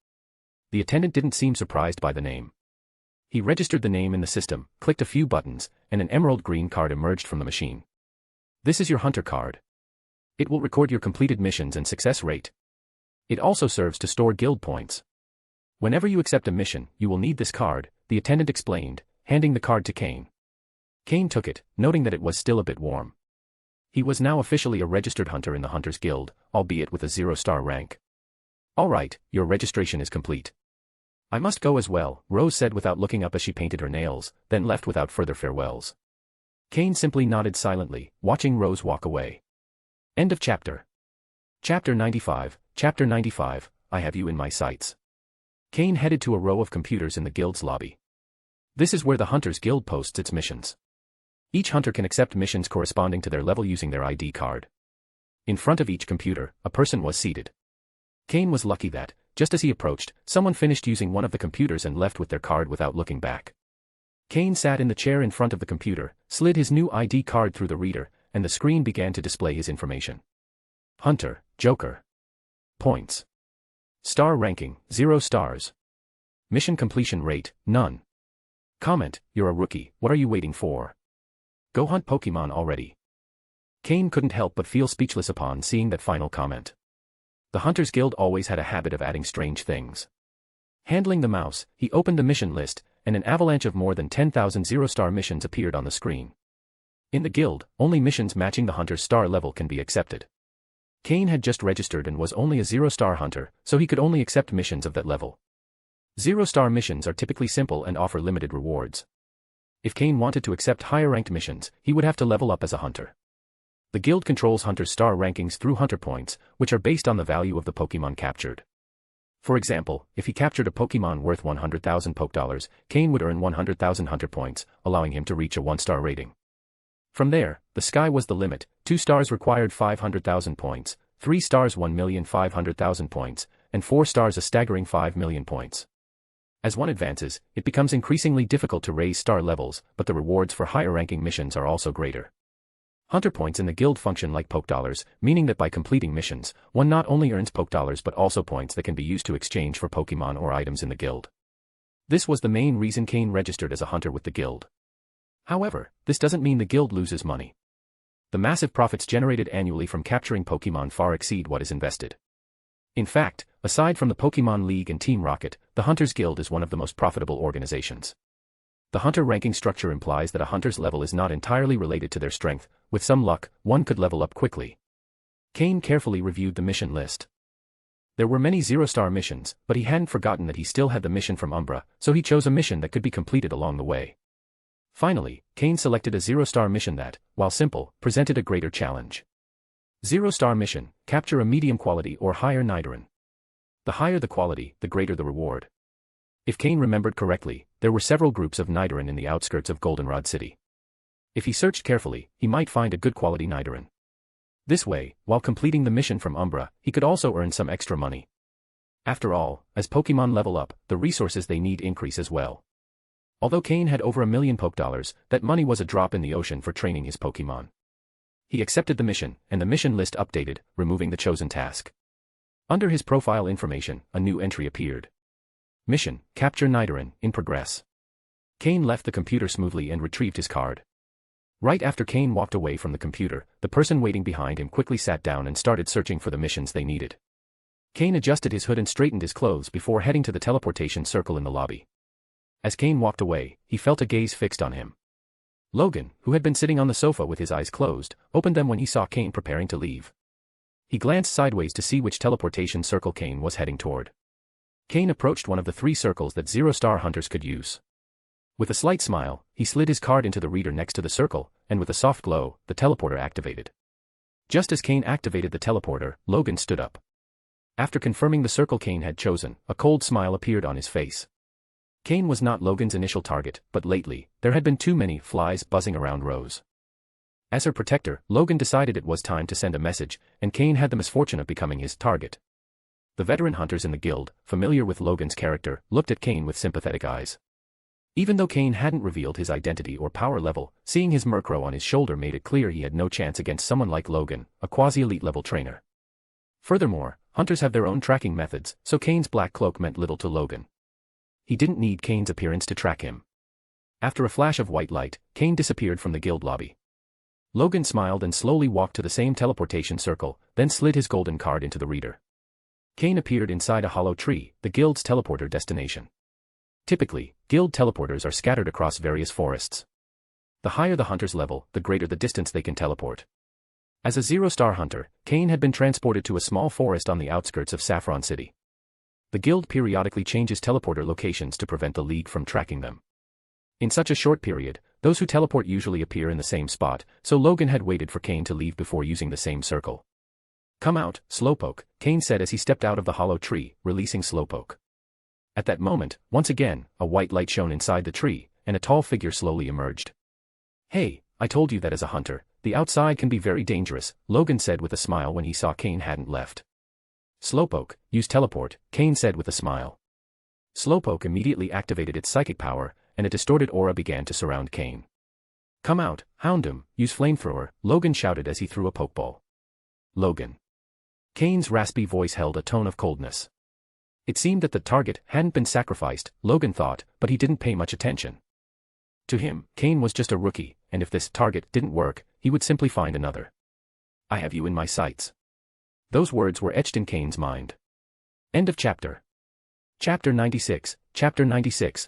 The attendant didn't seem surprised by the name. He registered the name in the system, clicked a few buttons, and an emerald green card emerged from the machine. "This is your hunter card. It will record your completed missions and success rate. It also serves to store guild points. Whenever you accept a mission, you will need this card," the attendant explained, handing the card to Cain. Cain took it, noting that it was still a bit warm. He was now officially a registered hunter in the Hunters Guild, albeit with a 0-star rank. "Alright, your registration is complete. I must go as well," Rose said without looking up as she painted her nails, then left without further farewells. Cain simply nodded silently, watching Rose walk away. End of chapter. Chapter 95, Chapter 95, I have you in my sights. Cain headed to a row of computers in the guild's lobby. This is where the Hunters Guild posts its missions. Each hunter can accept missions corresponding to their level using their ID card. In front of each computer, a person was seated. Cain was lucky that, just as he approached, someone finished using one of the computers and left with their card without looking back. Cain sat in the chair in front of the computer, slid his new ID card through the reader, and the screen began to display his information. Hunter, Joker. Points. Star ranking, 0 stars. Mission completion rate, none. Comment, you're a rookie, what are you waiting for? Go hunt Pokemon already. Cain couldn't help but feel speechless upon seeing that final comment. The Hunters Guild always had a habit of adding strange things. Handling the mouse, he opened the mission list, and an avalanche of more than 10,000 0-star missions appeared on the screen. In the guild, only missions matching the hunter's star level can be accepted. Cain had just registered and was only a 0-star hunter, so he could only accept missions of that level. 0-star missions are typically simple and offer limited rewards. If Cain wanted to accept higher-ranked missions, he would have to level up as a hunter. The guild controls hunters' star rankings through hunter points, which are based on the value of the Pokemon captured. For example, if he captured a Pokemon worth 100,000 Pokedollars, Cain would earn 100,000 hunter points, allowing him to reach a 1-star rating. From there, the sky was the limit. 2 stars required 500,000 points, 3 stars 1,500,000 points, and 4 stars a staggering 5 million points. As one advances, it becomes increasingly difficult to raise star levels, but the rewards for higher-ranking missions are also greater. Hunter points in the guild function like Pokedollars, meaning that by completing missions, one not only earns Pokedollars but also points that can be used to exchange for Pokemon or items in the guild. This was the main reason Cain registered as a hunter with the guild. However, this doesn't mean the guild loses money. The massive profits generated annually from capturing Pokemon far exceed what is invested. In fact, aside from the Pokemon League and Team Rocket, the Hunters Guild is one of the most profitable organizations. The hunter ranking structure implies that a hunter's level is not entirely related to their strength. With some luck, one could level up quickly. Cain carefully reviewed the mission list. There were many 0-star missions, but he hadn't forgotten that he still had the mission from Umbra, so he chose a mission that could be completed along the way. Finally, Cain selected a 0-star mission that, while simple, presented a greater challenge. 0-star mission, capture a medium quality or higher Nidoran. The higher the quality, the greater the reward. If Cain remembered correctly, there were several groups of Nidoran in the outskirts of Goldenrod City. If he searched carefully, he might find a good quality Nidoran. This way, while completing the mission from Umbra, he could also earn some extra money. After all, as Pokemon level up, the resources they need increase as well. Although Cain had over 1 million Pokedollars, that money was a drop in the ocean for training his Pokemon. He accepted the mission, and the mission list updated, removing the chosen task. Under his profile information, a new entry appeared. Mission, Capture Nidoran, in progress. Cain left the computer smoothly and retrieved his card. Right after Cain walked away from the computer, the person waiting behind him quickly sat down and started searching for the missions they needed. Cain adjusted his hood and straightened his clothes before heading to the teleportation circle in the lobby. As Cain walked away, he felt a gaze fixed on him. Logan, who had been sitting on the sofa with his eyes closed, opened them when he saw Cain preparing to leave. He glanced sideways to see which teleportation circle Cain was heading toward. Cain approached one of the 3 circles that 0-star hunters could use. With a slight smile, he slid his card into the reader next to the circle, and with a soft glow, the teleporter activated. Just as Cain activated the teleporter, Logan stood up. After confirming the circle Cain had chosen, a cold smile appeared on his face. Cain was not Logan's initial target, but lately, there had been too many flies buzzing around Rose. As her protector, Logan decided it was time to send a message, and Cain had the misfortune of becoming his target. The veteran hunters in the guild, familiar with Logan's character, looked at Cain with sympathetic eyes. Even though Cain hadn't revealed his identity or power level, seeing his Murkrow on his shoulder made it clear he had no chance against someone like Logan, a quasi-elite level trainer. Furthermore, hunters have their own tracking methods, so Cain's black cloak meant little to Logan. He didn't need Cain's appearance to track him. After a flash of white light, Cain disappeared from the guild lobby. Logan smiled and slowly walked to the same teleportation circle, then slid his golden card into the reader. Cain appeared inside a hollow tree, the guild's teleporter destination. Typically, guild teleporters are scattered across various forests. The higher the hunter's level, the greater the distance they can teleport. As a 0-star hunter, Cain had been transported to a small forest on the outskirts of Saffron City. The guild periodically changes teleporter locations to prevent the League from tracking them. In such a short period, those who teleport usually appear in the same spot, so Logan had waited for Cain to leave before using the same circle. "Come out, Slowpoke," Cain said as he stepped out of the hollow tree, releasing Slowpoke. At that moment, once again, a white light shone inside the tree, and a tall figure slowly emerged. "Hey, I told you that as a hunter, the outside can be very dangerous," Logan said with a smile when he saw Cain hadn't left. "Slowpoke, use teleport," Cain said with a smile. Slowpoke immediately activated its psychic power, and a distorted aura began to surround Cain. "Come out, Houndoom, use flamethrower," Logan shouted as he threw a Pokeball. "Logan." Cain's raspy voice held a tone of coldness. It seemed that the target hadn't been sacrificed, Logan thought, but he didn't pay much attention. To him, Cain was just a rookie, and if this target didn't work, he would simply find another. "I have you in my sights." Those words were etched in Cain's mind. End of chapter. Chapter 96,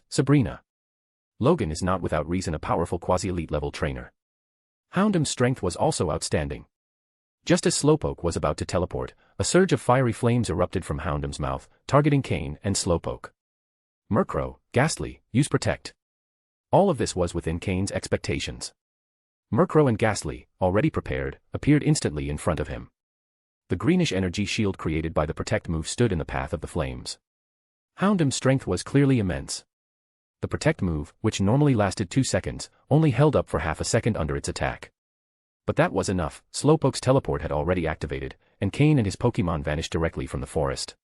Sabrina. Logan is not without reason a powerful quasi-elite level trainer. Houndoom's strength was also outstanding. Just as Slowpoke was about to teleport, a surge of fiery flames erupted from Houndoom's mouth, targeting Cain and Slowpoke. Murkrow, Ghastly, use Protect. All of this was within Cain's expectations. Murkrow and Ghastly, already prepared, appeared instantly in front of him. The greenish energy shield created by the Protect move stood in the path of the flames. Houndoom's strength was clearly immense. The Protect move, which normally lasted 2 seconds, only held up for half a second under its attack. But that was enough. Slowpoke's teleport had already activated, and Cain and his Pokémon vanished directly from the forest.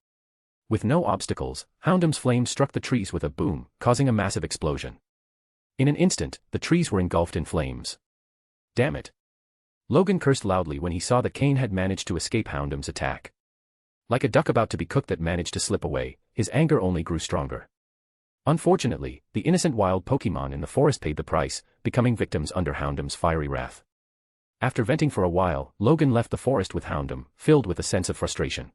With no obstacles, Houndoom's flame struck the trees with a boom, causing a massive explosion. In an instant, the trees were engulfed in flames. Damn it. Logan cursed loudly when he saw that Cain had managed to escape Houndoom's attack. Like a duck about to be cooked that managed to slip away, his anger only grew stronger. Unfortunately, the innocent wild Pokémon in the forest paid the price, becoming victims under Houndoom's fiery wrath. After venting for a while, Logan left the forest with Houndoom, filled with a sense of frustration.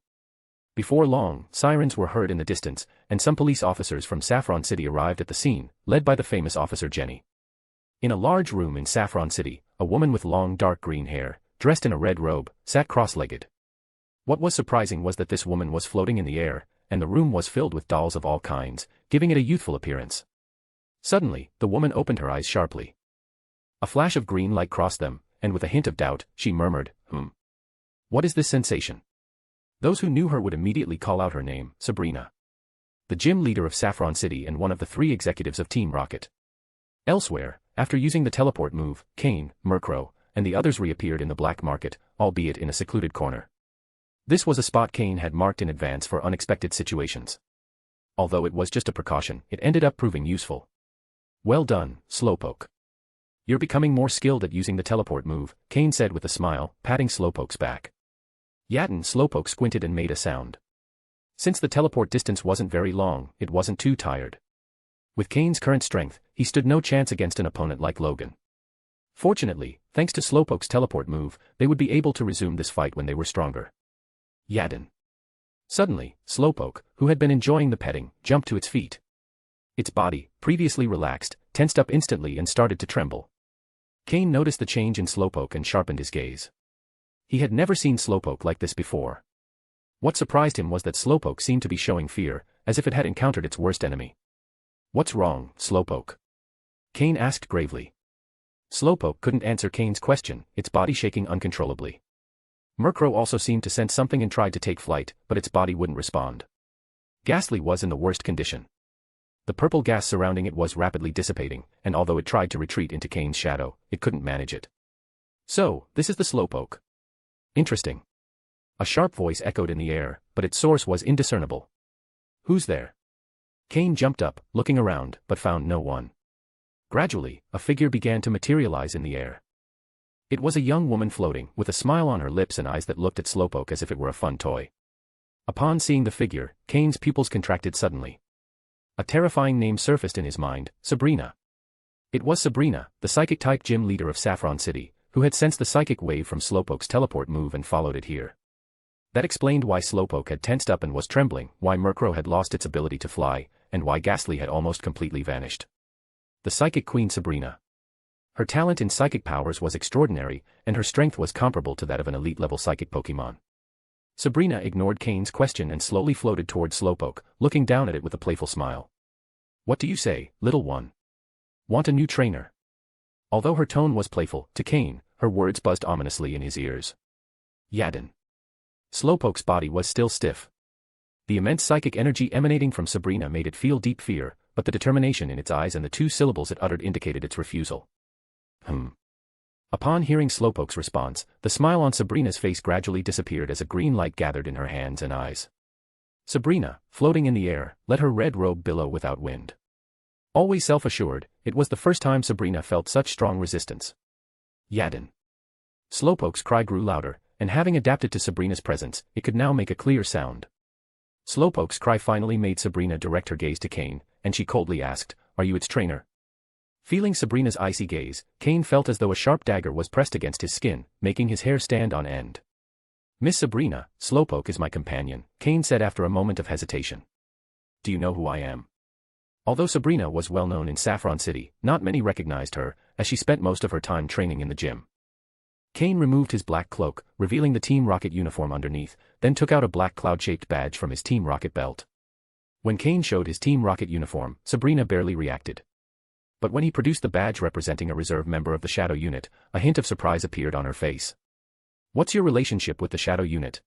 Before long, sirens were heard in the distance, and some police officers from Saffron City arrived at the scene, led by the famous Officer Jenny. In a large room in Saffron City, a woman with long dark green hair, dressed in a red robe, sat cross-legged. What was surprising was that this woman was floating in the air, and the room was filled with dolls of all kinds, giving it a youthful appearance. Suddenly, the woman opened her eyes sharply. A flash of green light crossed them, and with a hint of doubt, she murmured, What is this sensation? Those who knew her would immediately call out her name, Sabrina. The gym leader of Saffron City and one of the 3 executives of Team Rocket. Elsewhere, after using the teleport move, Cain, Murkrow, and the others reappeared in the black market, albeit in a secluded corner. This was a spot Cain had marked in advance for unexpected situations. Although it was just a precaution, it ended up proving useful. Well done, Slowpoke. You're becoming more skilled at using the teleport move, Cain said with a smile, patting Slowpoke's back. Yatten. Slowpoke squinted and made a sound. Since the teleport distance wasn't very long, it wasn't too tired. With Cain's current strength, he stood no chance against an opponent like Logan. Fortunately, thanks to Slowpoke's teleport move, they would be able to resume this fight when they were stronger. Yatten. Suddenly, Slowpoke, who had been enjoying the petting, jumped to its feet. Its body, previously relaxed, tensed up instantly and started to tremble. Cain noticed the change in Slowpoke and sharpened his gaze. He had never seen Slowpoke like this before. What surprised him was that Slowpoke seemed to be showing fear, as if it had encountered its worst enemy. What's wrong, Slowpoke? Cain asked gravely. Slowpoke couldn't answer Cain's question, its body shaking uncontrollably. Murkrow also seemed to sense something and tried to take flight, but its body wouldn't respond. Ghastly was in the worst condition. The purple gas surrounding it was rapidly dissipating, and although it tried to retreat into Cain's shadow, it couldn't manage it. So, this is the Slowpoke. Interesting. A sharp voice echoed in the air, but its source was indiscernible. Who's there? Cain jumped up, looking around, but found no one. Gradually, a figure began to materialize in the air. It was a young woman floating, with a smile on her lips and eyes that looked at Slowpoke as if it were a fun toy. Upon seeing the figure, Cain's pupils contracted suddenly. A terrifying name surfaced in his mind, Sabrina. It was Sabrina, the psychic-type gym leader of Saffron City, who had sensed the psychic wave from Slowpoke's teleport move and followed it here. That explained why Slowpoke had tensed up and was trembling, why Murkrow had lost its ability to fly, and why Ghastly had almost completely vanished. The psychic queen Sabrina. Her talent in psychic powers was extraordinary, and her strength was comparable to that of an elite-level psychic Pokémon. Sabrina ignored Cain's question and slowly floated toward Slowpoke, looking down at it with a playful smile. What do you say, little one? Want a new trainer? Although her tone was playful, to Cain, her words buzzed ominously in his ears. Yatten. Slowpoke's body was still stiff. The immense psychic energy emanating from Sabrina made it feel deep fear, but the determination in its eyes and the 2 syllables it uttered indicated its refusal. Upon hearing Slowpoke's response, the smile on Sabrina's face gradually disappeared as a green light gathered in her hands and eyes. Sabrina, floating in the air, let her red robe billow without wind. Always self-assured, it was the first time Sabrina felt such strong resistance. Yatten. Slowpoke's cry grew louder, and having adapted to Sabrina's presence, it could now make a clear sound. Slowpoke's cry finally made Sabrina direct her gaze to Cain, and she coldly asked, "Are you its trainer?" Feeling Sabrina's icy gaze, Cain felt as though a sharp dagger was pressed against his skin, making his hair stand on end. "Miss Sabrina, Slowpoke is my companion," Cain said after a moment of hesitation. "Do you know who I am?" Although Sabrina was well known in Saffron City, not many recognized her, as she spent most of her time training in the gym. Cain removed his black cloak, revealing the Team Rocket uniform underneath, then took out a black cloud-shaped badge from his Team Rocket belt. When Cain showed his Team Rocket uniform, Sabrina barely reacted. But when he produced the badge representing a reserve member of the Shadow Unit, a hint of surprise appeared on her face. "What's your relationship with the Shadow Unit?"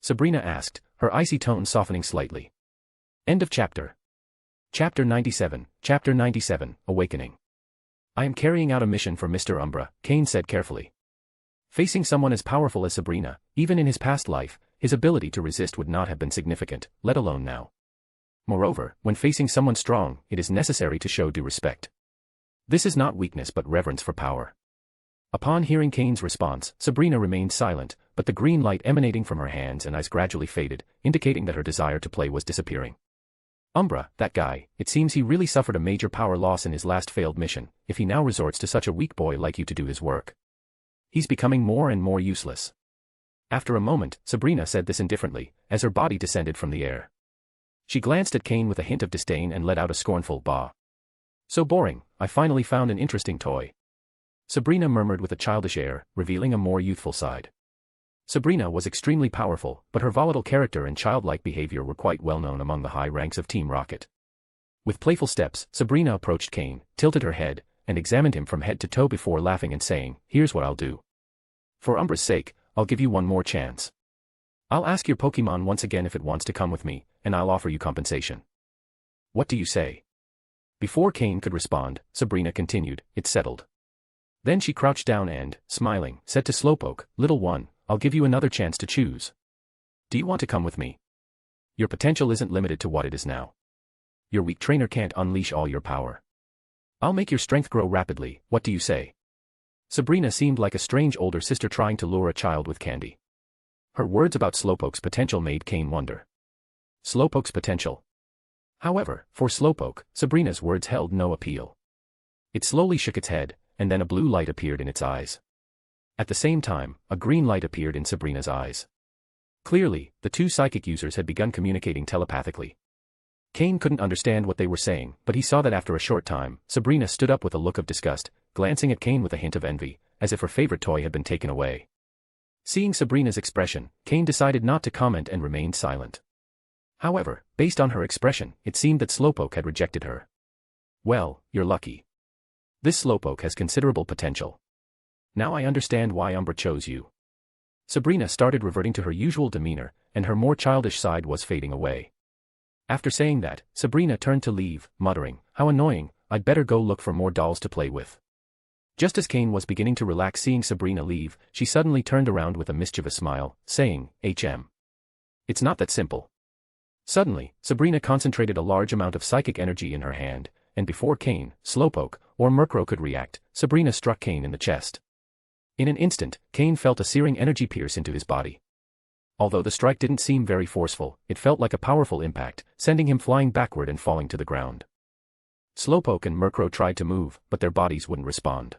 Sabrina asked, her icy tone softening slightly. End of chapter. Chapter 97, Awakening. "I am carrying out a mission for Mr. Umbra," Cain said carefully. Facing someone as powerful as Sabrina, even in his past life, his ability to resist would not have been significant, let alone now. Moreover, when facing someone strong, it is necessary to show due respect. This is not weakness but reverence for power. Upon hearing Cain's response, Sabrina remained silent, but the green light emanating from her hands and eyes gradually faded, indicating that her desire to play was disappearing. Umbra, that guy, it seems he really suffered a major power loss in his last failed mission, if he now resorts to such a weak boy like you to do his work. He's becoming more and more useless. After a moment, Sabrina said this indifferently, as her body descended from the air. She glanced at Cain with a hint of disdain and let out a scornful bah. So boring, I finally found an interesting toy. Sabrina murmured with a childish air, revealing a more youthful side. Sabrina was extremely powerful, but her volatile character and childlike behavior were quite well known among the high ranks of Team Rocket. With playful steps, Sabrina approached Cain, tilted her head, and examined him from head to toe before laughing and saying, "Here's what I'll do. For Umbra's sake, I'll give you one more chance. I'll ask your Pokémon once again if it wants to come with me, and I'll offer you compensation. What do you say?" Before Cain could respond, Sabrina continued, "It's settled." Then she crouched down and, smiling, said to Slowpoke, "Little one, I'll give you another chance to choose. Do you want to come with me? Your potential isn't limited to what it is now. Your weak trainer can't unleash all your power. I'll make your strength grow rapidly, what do you say?" Sabrina seemed like a strange older sister trying to lure a child with candy. Her words about Slowpoke's potential made Cain wonder. Slowpoke's potential. However, for Slowpoke, Sabrina's words held no appeal. It slowly shook its head, and then a blue light appeared in its eyes. At the same time, a green light appeared in Sabrina's eyes. Clearly, the two psychic users had begun communicating telepathically. Cain couldn't understand what they were saying, but he saw that after a short time, Sabrina stood up with a look of disgust, glancing at Cain with a hint of envy, as if her favorite toy had been taken away. Seeing Sabrina's expression, Cain decided not to comment and remained silent. However, based on her expression, it seemed that Slowpoke had rejected her. Well, you're lucky. This Slowpoke has considerable potential. Now I understand why Umbra chose you. Sabrina started reverting to her usual demeanor, and her more childish side was fading away. After saying that, Sabrina turned to leave, muttering, "How annoying, I'd better go look for more dolls to play with." Just as Cain was beginning to relax seeing Sabrina leave, she suddenly turned around with a mischievous smile, saying, It's not that simple." Suddenly, Sabrina concentrated a large amount of psychic energy in her hand, and before Cain, Slowpoke, or Murkrow could react, Sabrina struck Cain in the chest. In an instant, Cain felt a searing energy pierce into his body. Although the strike didn't seem very forceful, it felt like a powerful impact, sending him flying backward and falling to the ground. Slowpoke and Murkrow tried to move, but their bodies wouldn't respond.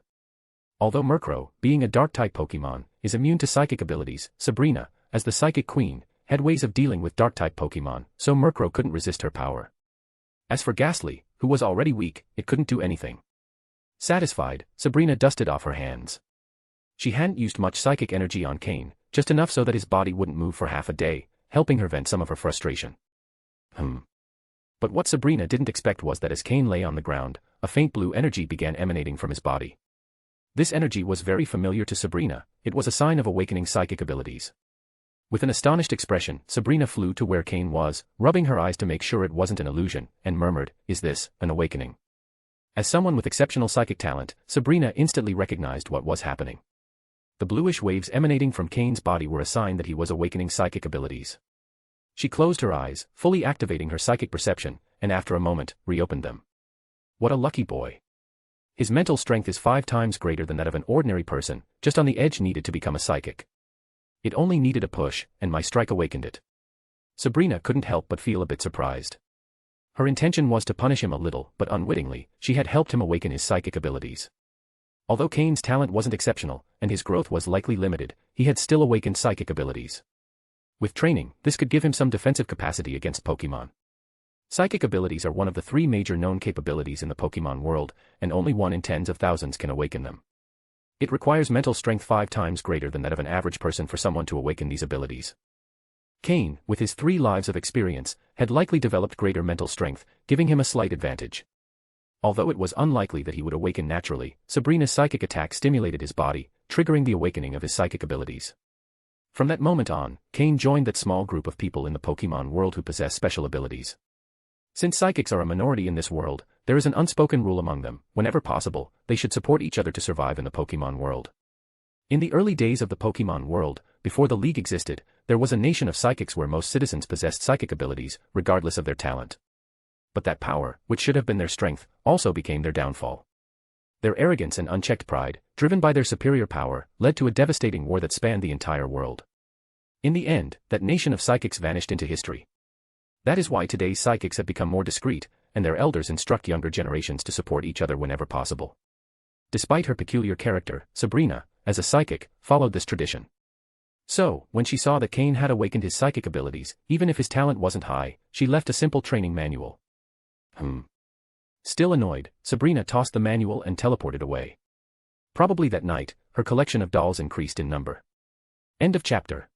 Although Murkrow, being a dark-type Pokémon, is immune to psychic abilities, Sabrina, as the Psychic Queen, had ways of dealing with dark-type Pokémon, so Murkrow couldn't resist her power. As for Ghastly, who was already weak, it couldn't do anything. Satisfied, Sabrina dusted off her hands. She hadn't used much psychic energy on Cain, just enough so that his body wouldn't move for half a day, helping her vent some of her frustration. But what Sabrina didn't expect was that as Cain lay on the ground, a faint blue energy began emanating from his body. This energy was very familiar to Sabrina, it was a sign of awakening psychic abilities. With an astonished expression, Sabrina flew to where Cain was, rubbing her eyes to make sure it wasn't an illusion, and murmured, "Is this an awakening?" As someone with exceptional psychic talent, Sabrina instantly recognized what was happening. The bluish waves emanating from Cain's body were a sign that he was awakening psychic abilities. She closed her eyes, fully activating her psychic perception, and after a moment, reopened them. What a lucky boy. His mental strength is 5 times greater than that of an ordinary person, just on the edge needed to become a psychic. It only needed a push, and my strike awakened it. Sabrina couldn't help but feel a bit surprised. Her intention was to punish him a little, but unwittingly, she had helped him awaken his psychic abilities. Although Cain's talent wasn't exceptional, and his growth was likely limited, he had still awakened psychic abilities. With training, this could give him some defensive capacity against Pokémon. Psychic abilities are one of the 3 major known capabilities in the Pokémon world, and only 1 in tens of thousands can awaken them. It requires mental strength 5 times greater than that of an average person for someone to awaken these abilities. Cain, with his 3 lives of experience, had likely developed greater mental strength, giving him a slight advantage. Although it was unlikely that he would awaken naturally, Sabrina's psychic attack stimulated his body, triggering the awakening of his psychic abilities. From that moment on, Cain joined that small group of people in the Pokémon world who possess special abilities. Since psychics are a minority in this world, there is an unspoken rule among them: whenever possible, they should support each other to survive in the Pokémon world. In the early days of the Pokémon World, before the League existed, there was a nation of psychics where most citizens possessed psychic abilities, regardless of their talent. But that power, which should have been their strength, also became their downfall. Their arrogance and unchecked pride, driven by their superior power, led to a devastating war that spanned the entire world. In the end, that nation of psychics vanished into history. That is why today's psychics have become more discreet, and their elders instruct younger generations to support each other whenever possible. Despite her peculiar character, Sabrina, as a psychic, followed this tradition. So, when she saw that Cain had awakened his psychic abilities, even if his talent wasn't high, she left a simple training manual. Still annoyed, Sabrina tossed the manual and teleported away. Probably that night, her collection of dolls increased in number. End of chapter.